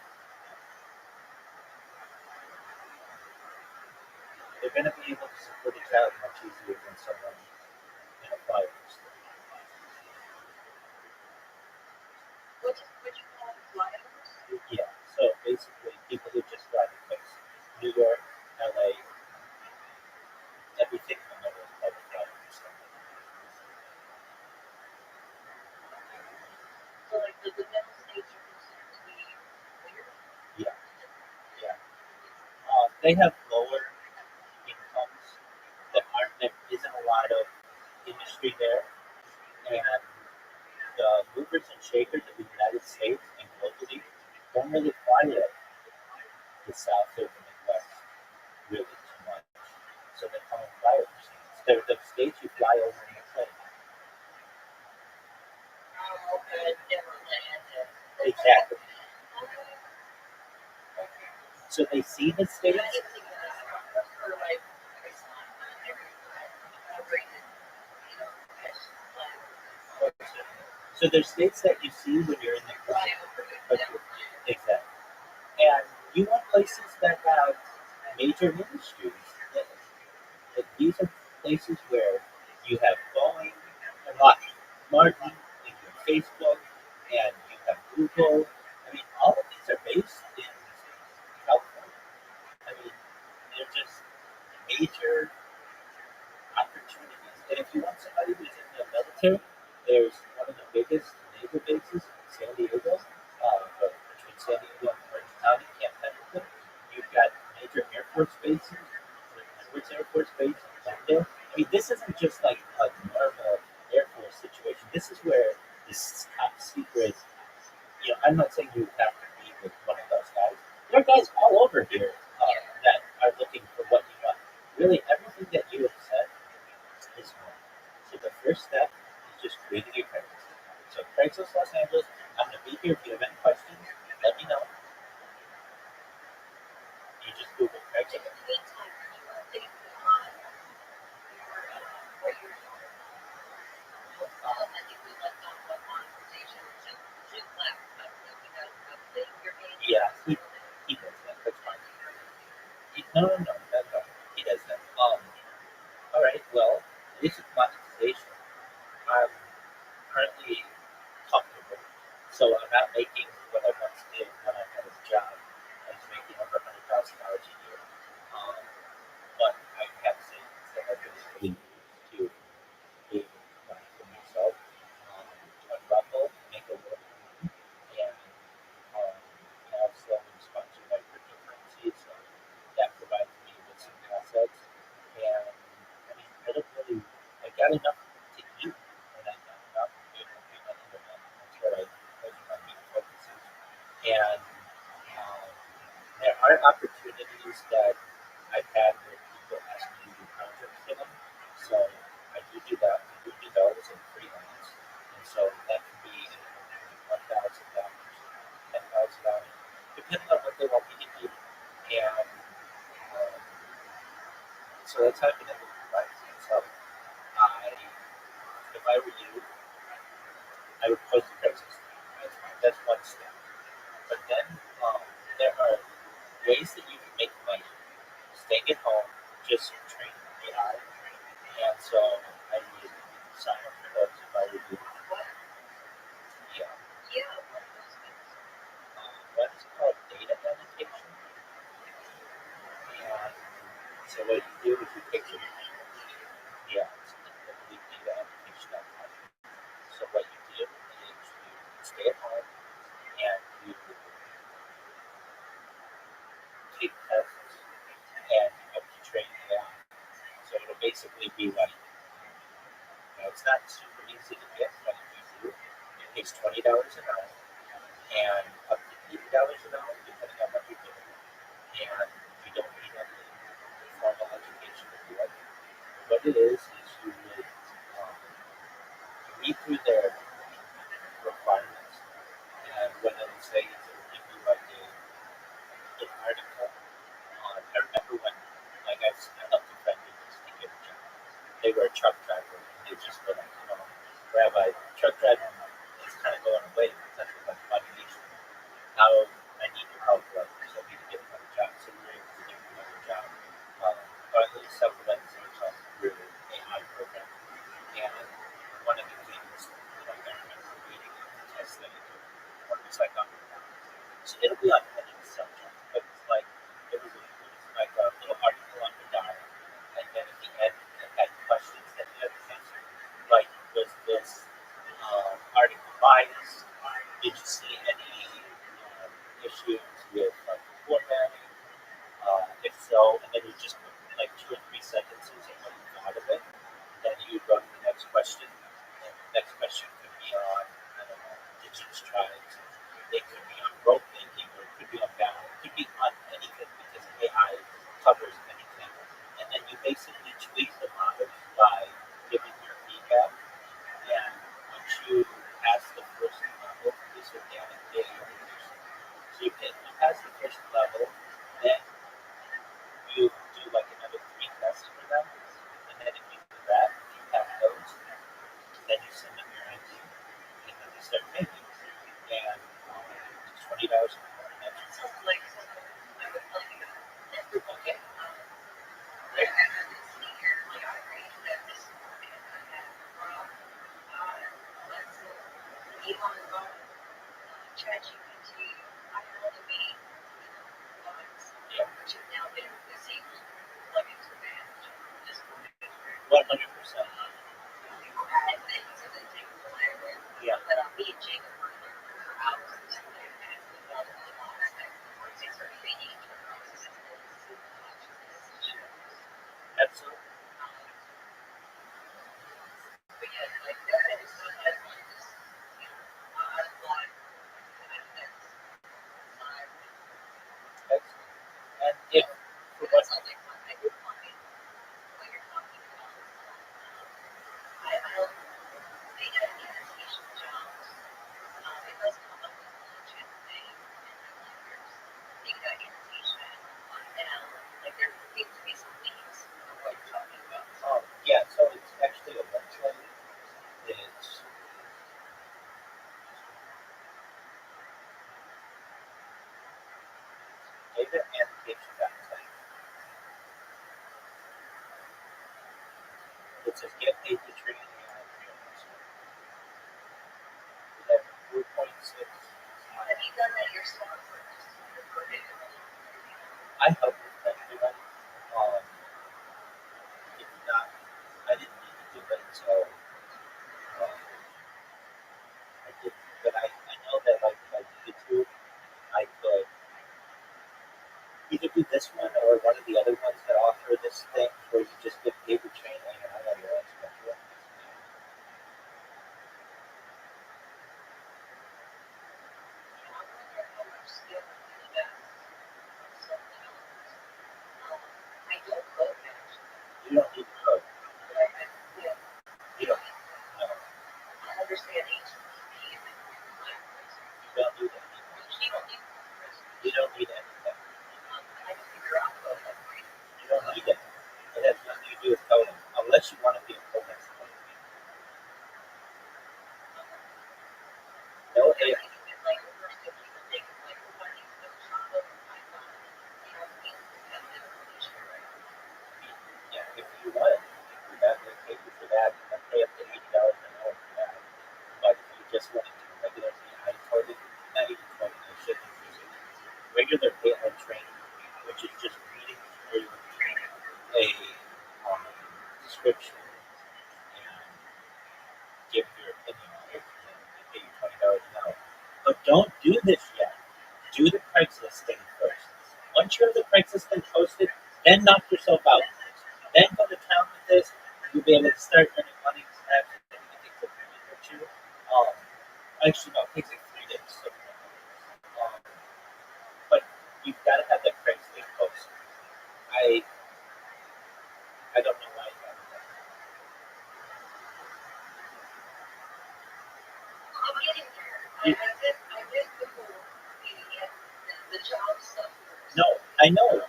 they're going to be able to support a child much easier than someone in a fire. What you call flyovers? Yeah, so basically people who just drive a place. New York, LA, everything in the middle is public flyovers. So like the middle states are considered to be weird. Yeah, yeah. They have lower incomes there isn't a lot of industry there, and the movers and shakers of the United States and globally don't really fly it the South or the Midwest really too much. So they come in flyovers. They're the states you fly over in the plane. Oh, okay, never landed. Exactly. So they see the states. For like, So there's states that you see when you're in the plane. Exactly. And you want places that have major industries. These are places where you have Boeing and Lockheed Martin, and you have Facebook, and you have Google. I mean, all of these are based in California. I mean, they're just major opportunities. And if you want somebody who's in the military, there's one of the biggest naval bases in San Diego, between San Diego and Orange County, Camp Pendleton. You've got major Air Force bases, Edwards Air Force Base in Glendale. I mean, this isn't just like a normal Air Force situation. This is where this top secret, I'm not saying you have to be with one of those guys. There are guys all over here that are looking for what you want. Really, everything that you have said is one. So the first step is just creating your Craigslist account. So Craigslist Los Angeles, I'm going to be here. If you have any questions, let me know. You just Google Craigslist. Yeah, he does that. That's fine. No. He does that. All right. Well, this is monetization. I'm currently comfortable, so I'm not making what I once did when I had a job. I was making over $100,000 a year. But I have savings that I've been able to be able to provide for myself. Unruffle, make a little money, and also sponsor my cryptocurrency, so that provides me with some assets. And I mean, I don't really, I got enough to eat, and I got enough to be able to pay my internet. That's what those are my main focuses. And there are opportunities that I've had where people ask me to do projects for them. So I do that. I do those in freelance. And so that can be anywhere from $1,000, $10,000, depending on what they want me to do. And so that's how I've been able to provide for myself. If I were you, I would post a Craigslist. That's one step. But then there are ways that you can make money staying at home, just training AI. And so I would sign up for those if I were you. Yeah. One is called data annotation. And so what you do is you picture, it's literally data annotation.com. So what you do is you stay at home and you take tests and up to train AI. So it'll basically be like, it's not super easy to get, but if you do, it takes $20 an hour and up to $80 an hour, depending on what you're doing. And you don't need any formal education to do it. What it is you would read through their requirements, and when it'll say it'll give you like an article on. I remember when, like, I helped a friend do this to get a job. They were a truck driver, and they just were like, Rabbi, truck driving is kind of going away because of like automation. How I need your help, like, so I need to get another job. So we were able to get another job, or at least supplement income through AI program. And one of the things, like, I remember reading the test that I took, it was like so it'll be on any subject, but it's like it was like a little article on the diet, and then at the end it had questions that you had to answer. Like, was this article biased? Did you see any issues with like formatting? If so, and then you just put like 2 or 3 sentences of what you thought of it. Then you go to the next question. And the next question could be on, I don't know, indigenous tribes. It could be on rope making, or it could be on balance. It could be on anything because AI covers anything. And then you basically tweak the model by giving your feedback. And once you pass the first level, this organic data generation. So you pass the first level, then you do like another 3 tests for them. And then if you do that, you have those, then you send them your ID, and then they start paying you. And it's $20 an hour. And that's Sounds like something I would like to do. okay. Like, I have this senior, like, I read that this morning, and I had Rob, let's Elon Musk, ChatGPT, I had to be, Yeah. which have now been received, like, into advantage. This morning, 100%. people had things that they take for granted. Yeah. But me and Jacob were there for hours and stuff like that. We felt it was all that. It's sort of being Absolutely. but yeah, like that is what I like this, I like that's Excellent. And if, for what, that's something fun. I do find what you're talking about. I don't think I need to teach jobs. It does come up with legit thing and like there's data annotation now. Like there seems to be some needs of what you're talking about. yeah, so it's actually a website. It's data annotation.taik. It says get paid to train AI trainers. We have 4.6. Have you done that yourself or just I help with that doing. If not, I didn't need to do it, so I did. But I know that like if I needed to, I could either do this one or one of the other ones that offer this thing where you just get paid to train AI on your own schedule. I wonder how much skill you invest in something else. I don't code actually, You don't need to code. but I feel You don't know. I understand HTTP and language. You don't need anything. Which you don't need for You don't need anything. I can figure out code. You don't need it. It has nothing to do with coding. A once you have the Craigslist thing posted, then knock yourself out. Then go to town with this. You'll be able to start earning money. Actually, it takes a week or two. Actually, no, it takes like 3 days. So, but you've got to have that Craigslist post. I don't know why you haven't done that. I'm getting there. I did the whole the job stuff. No, I know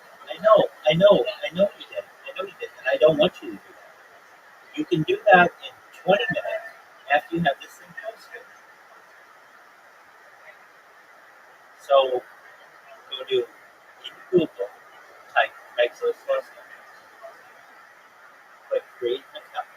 you did. And I don't want you to do that. You can do that in 20 minutes after you have this thing posted. So go to in Google, type Craigslist list, click create an account.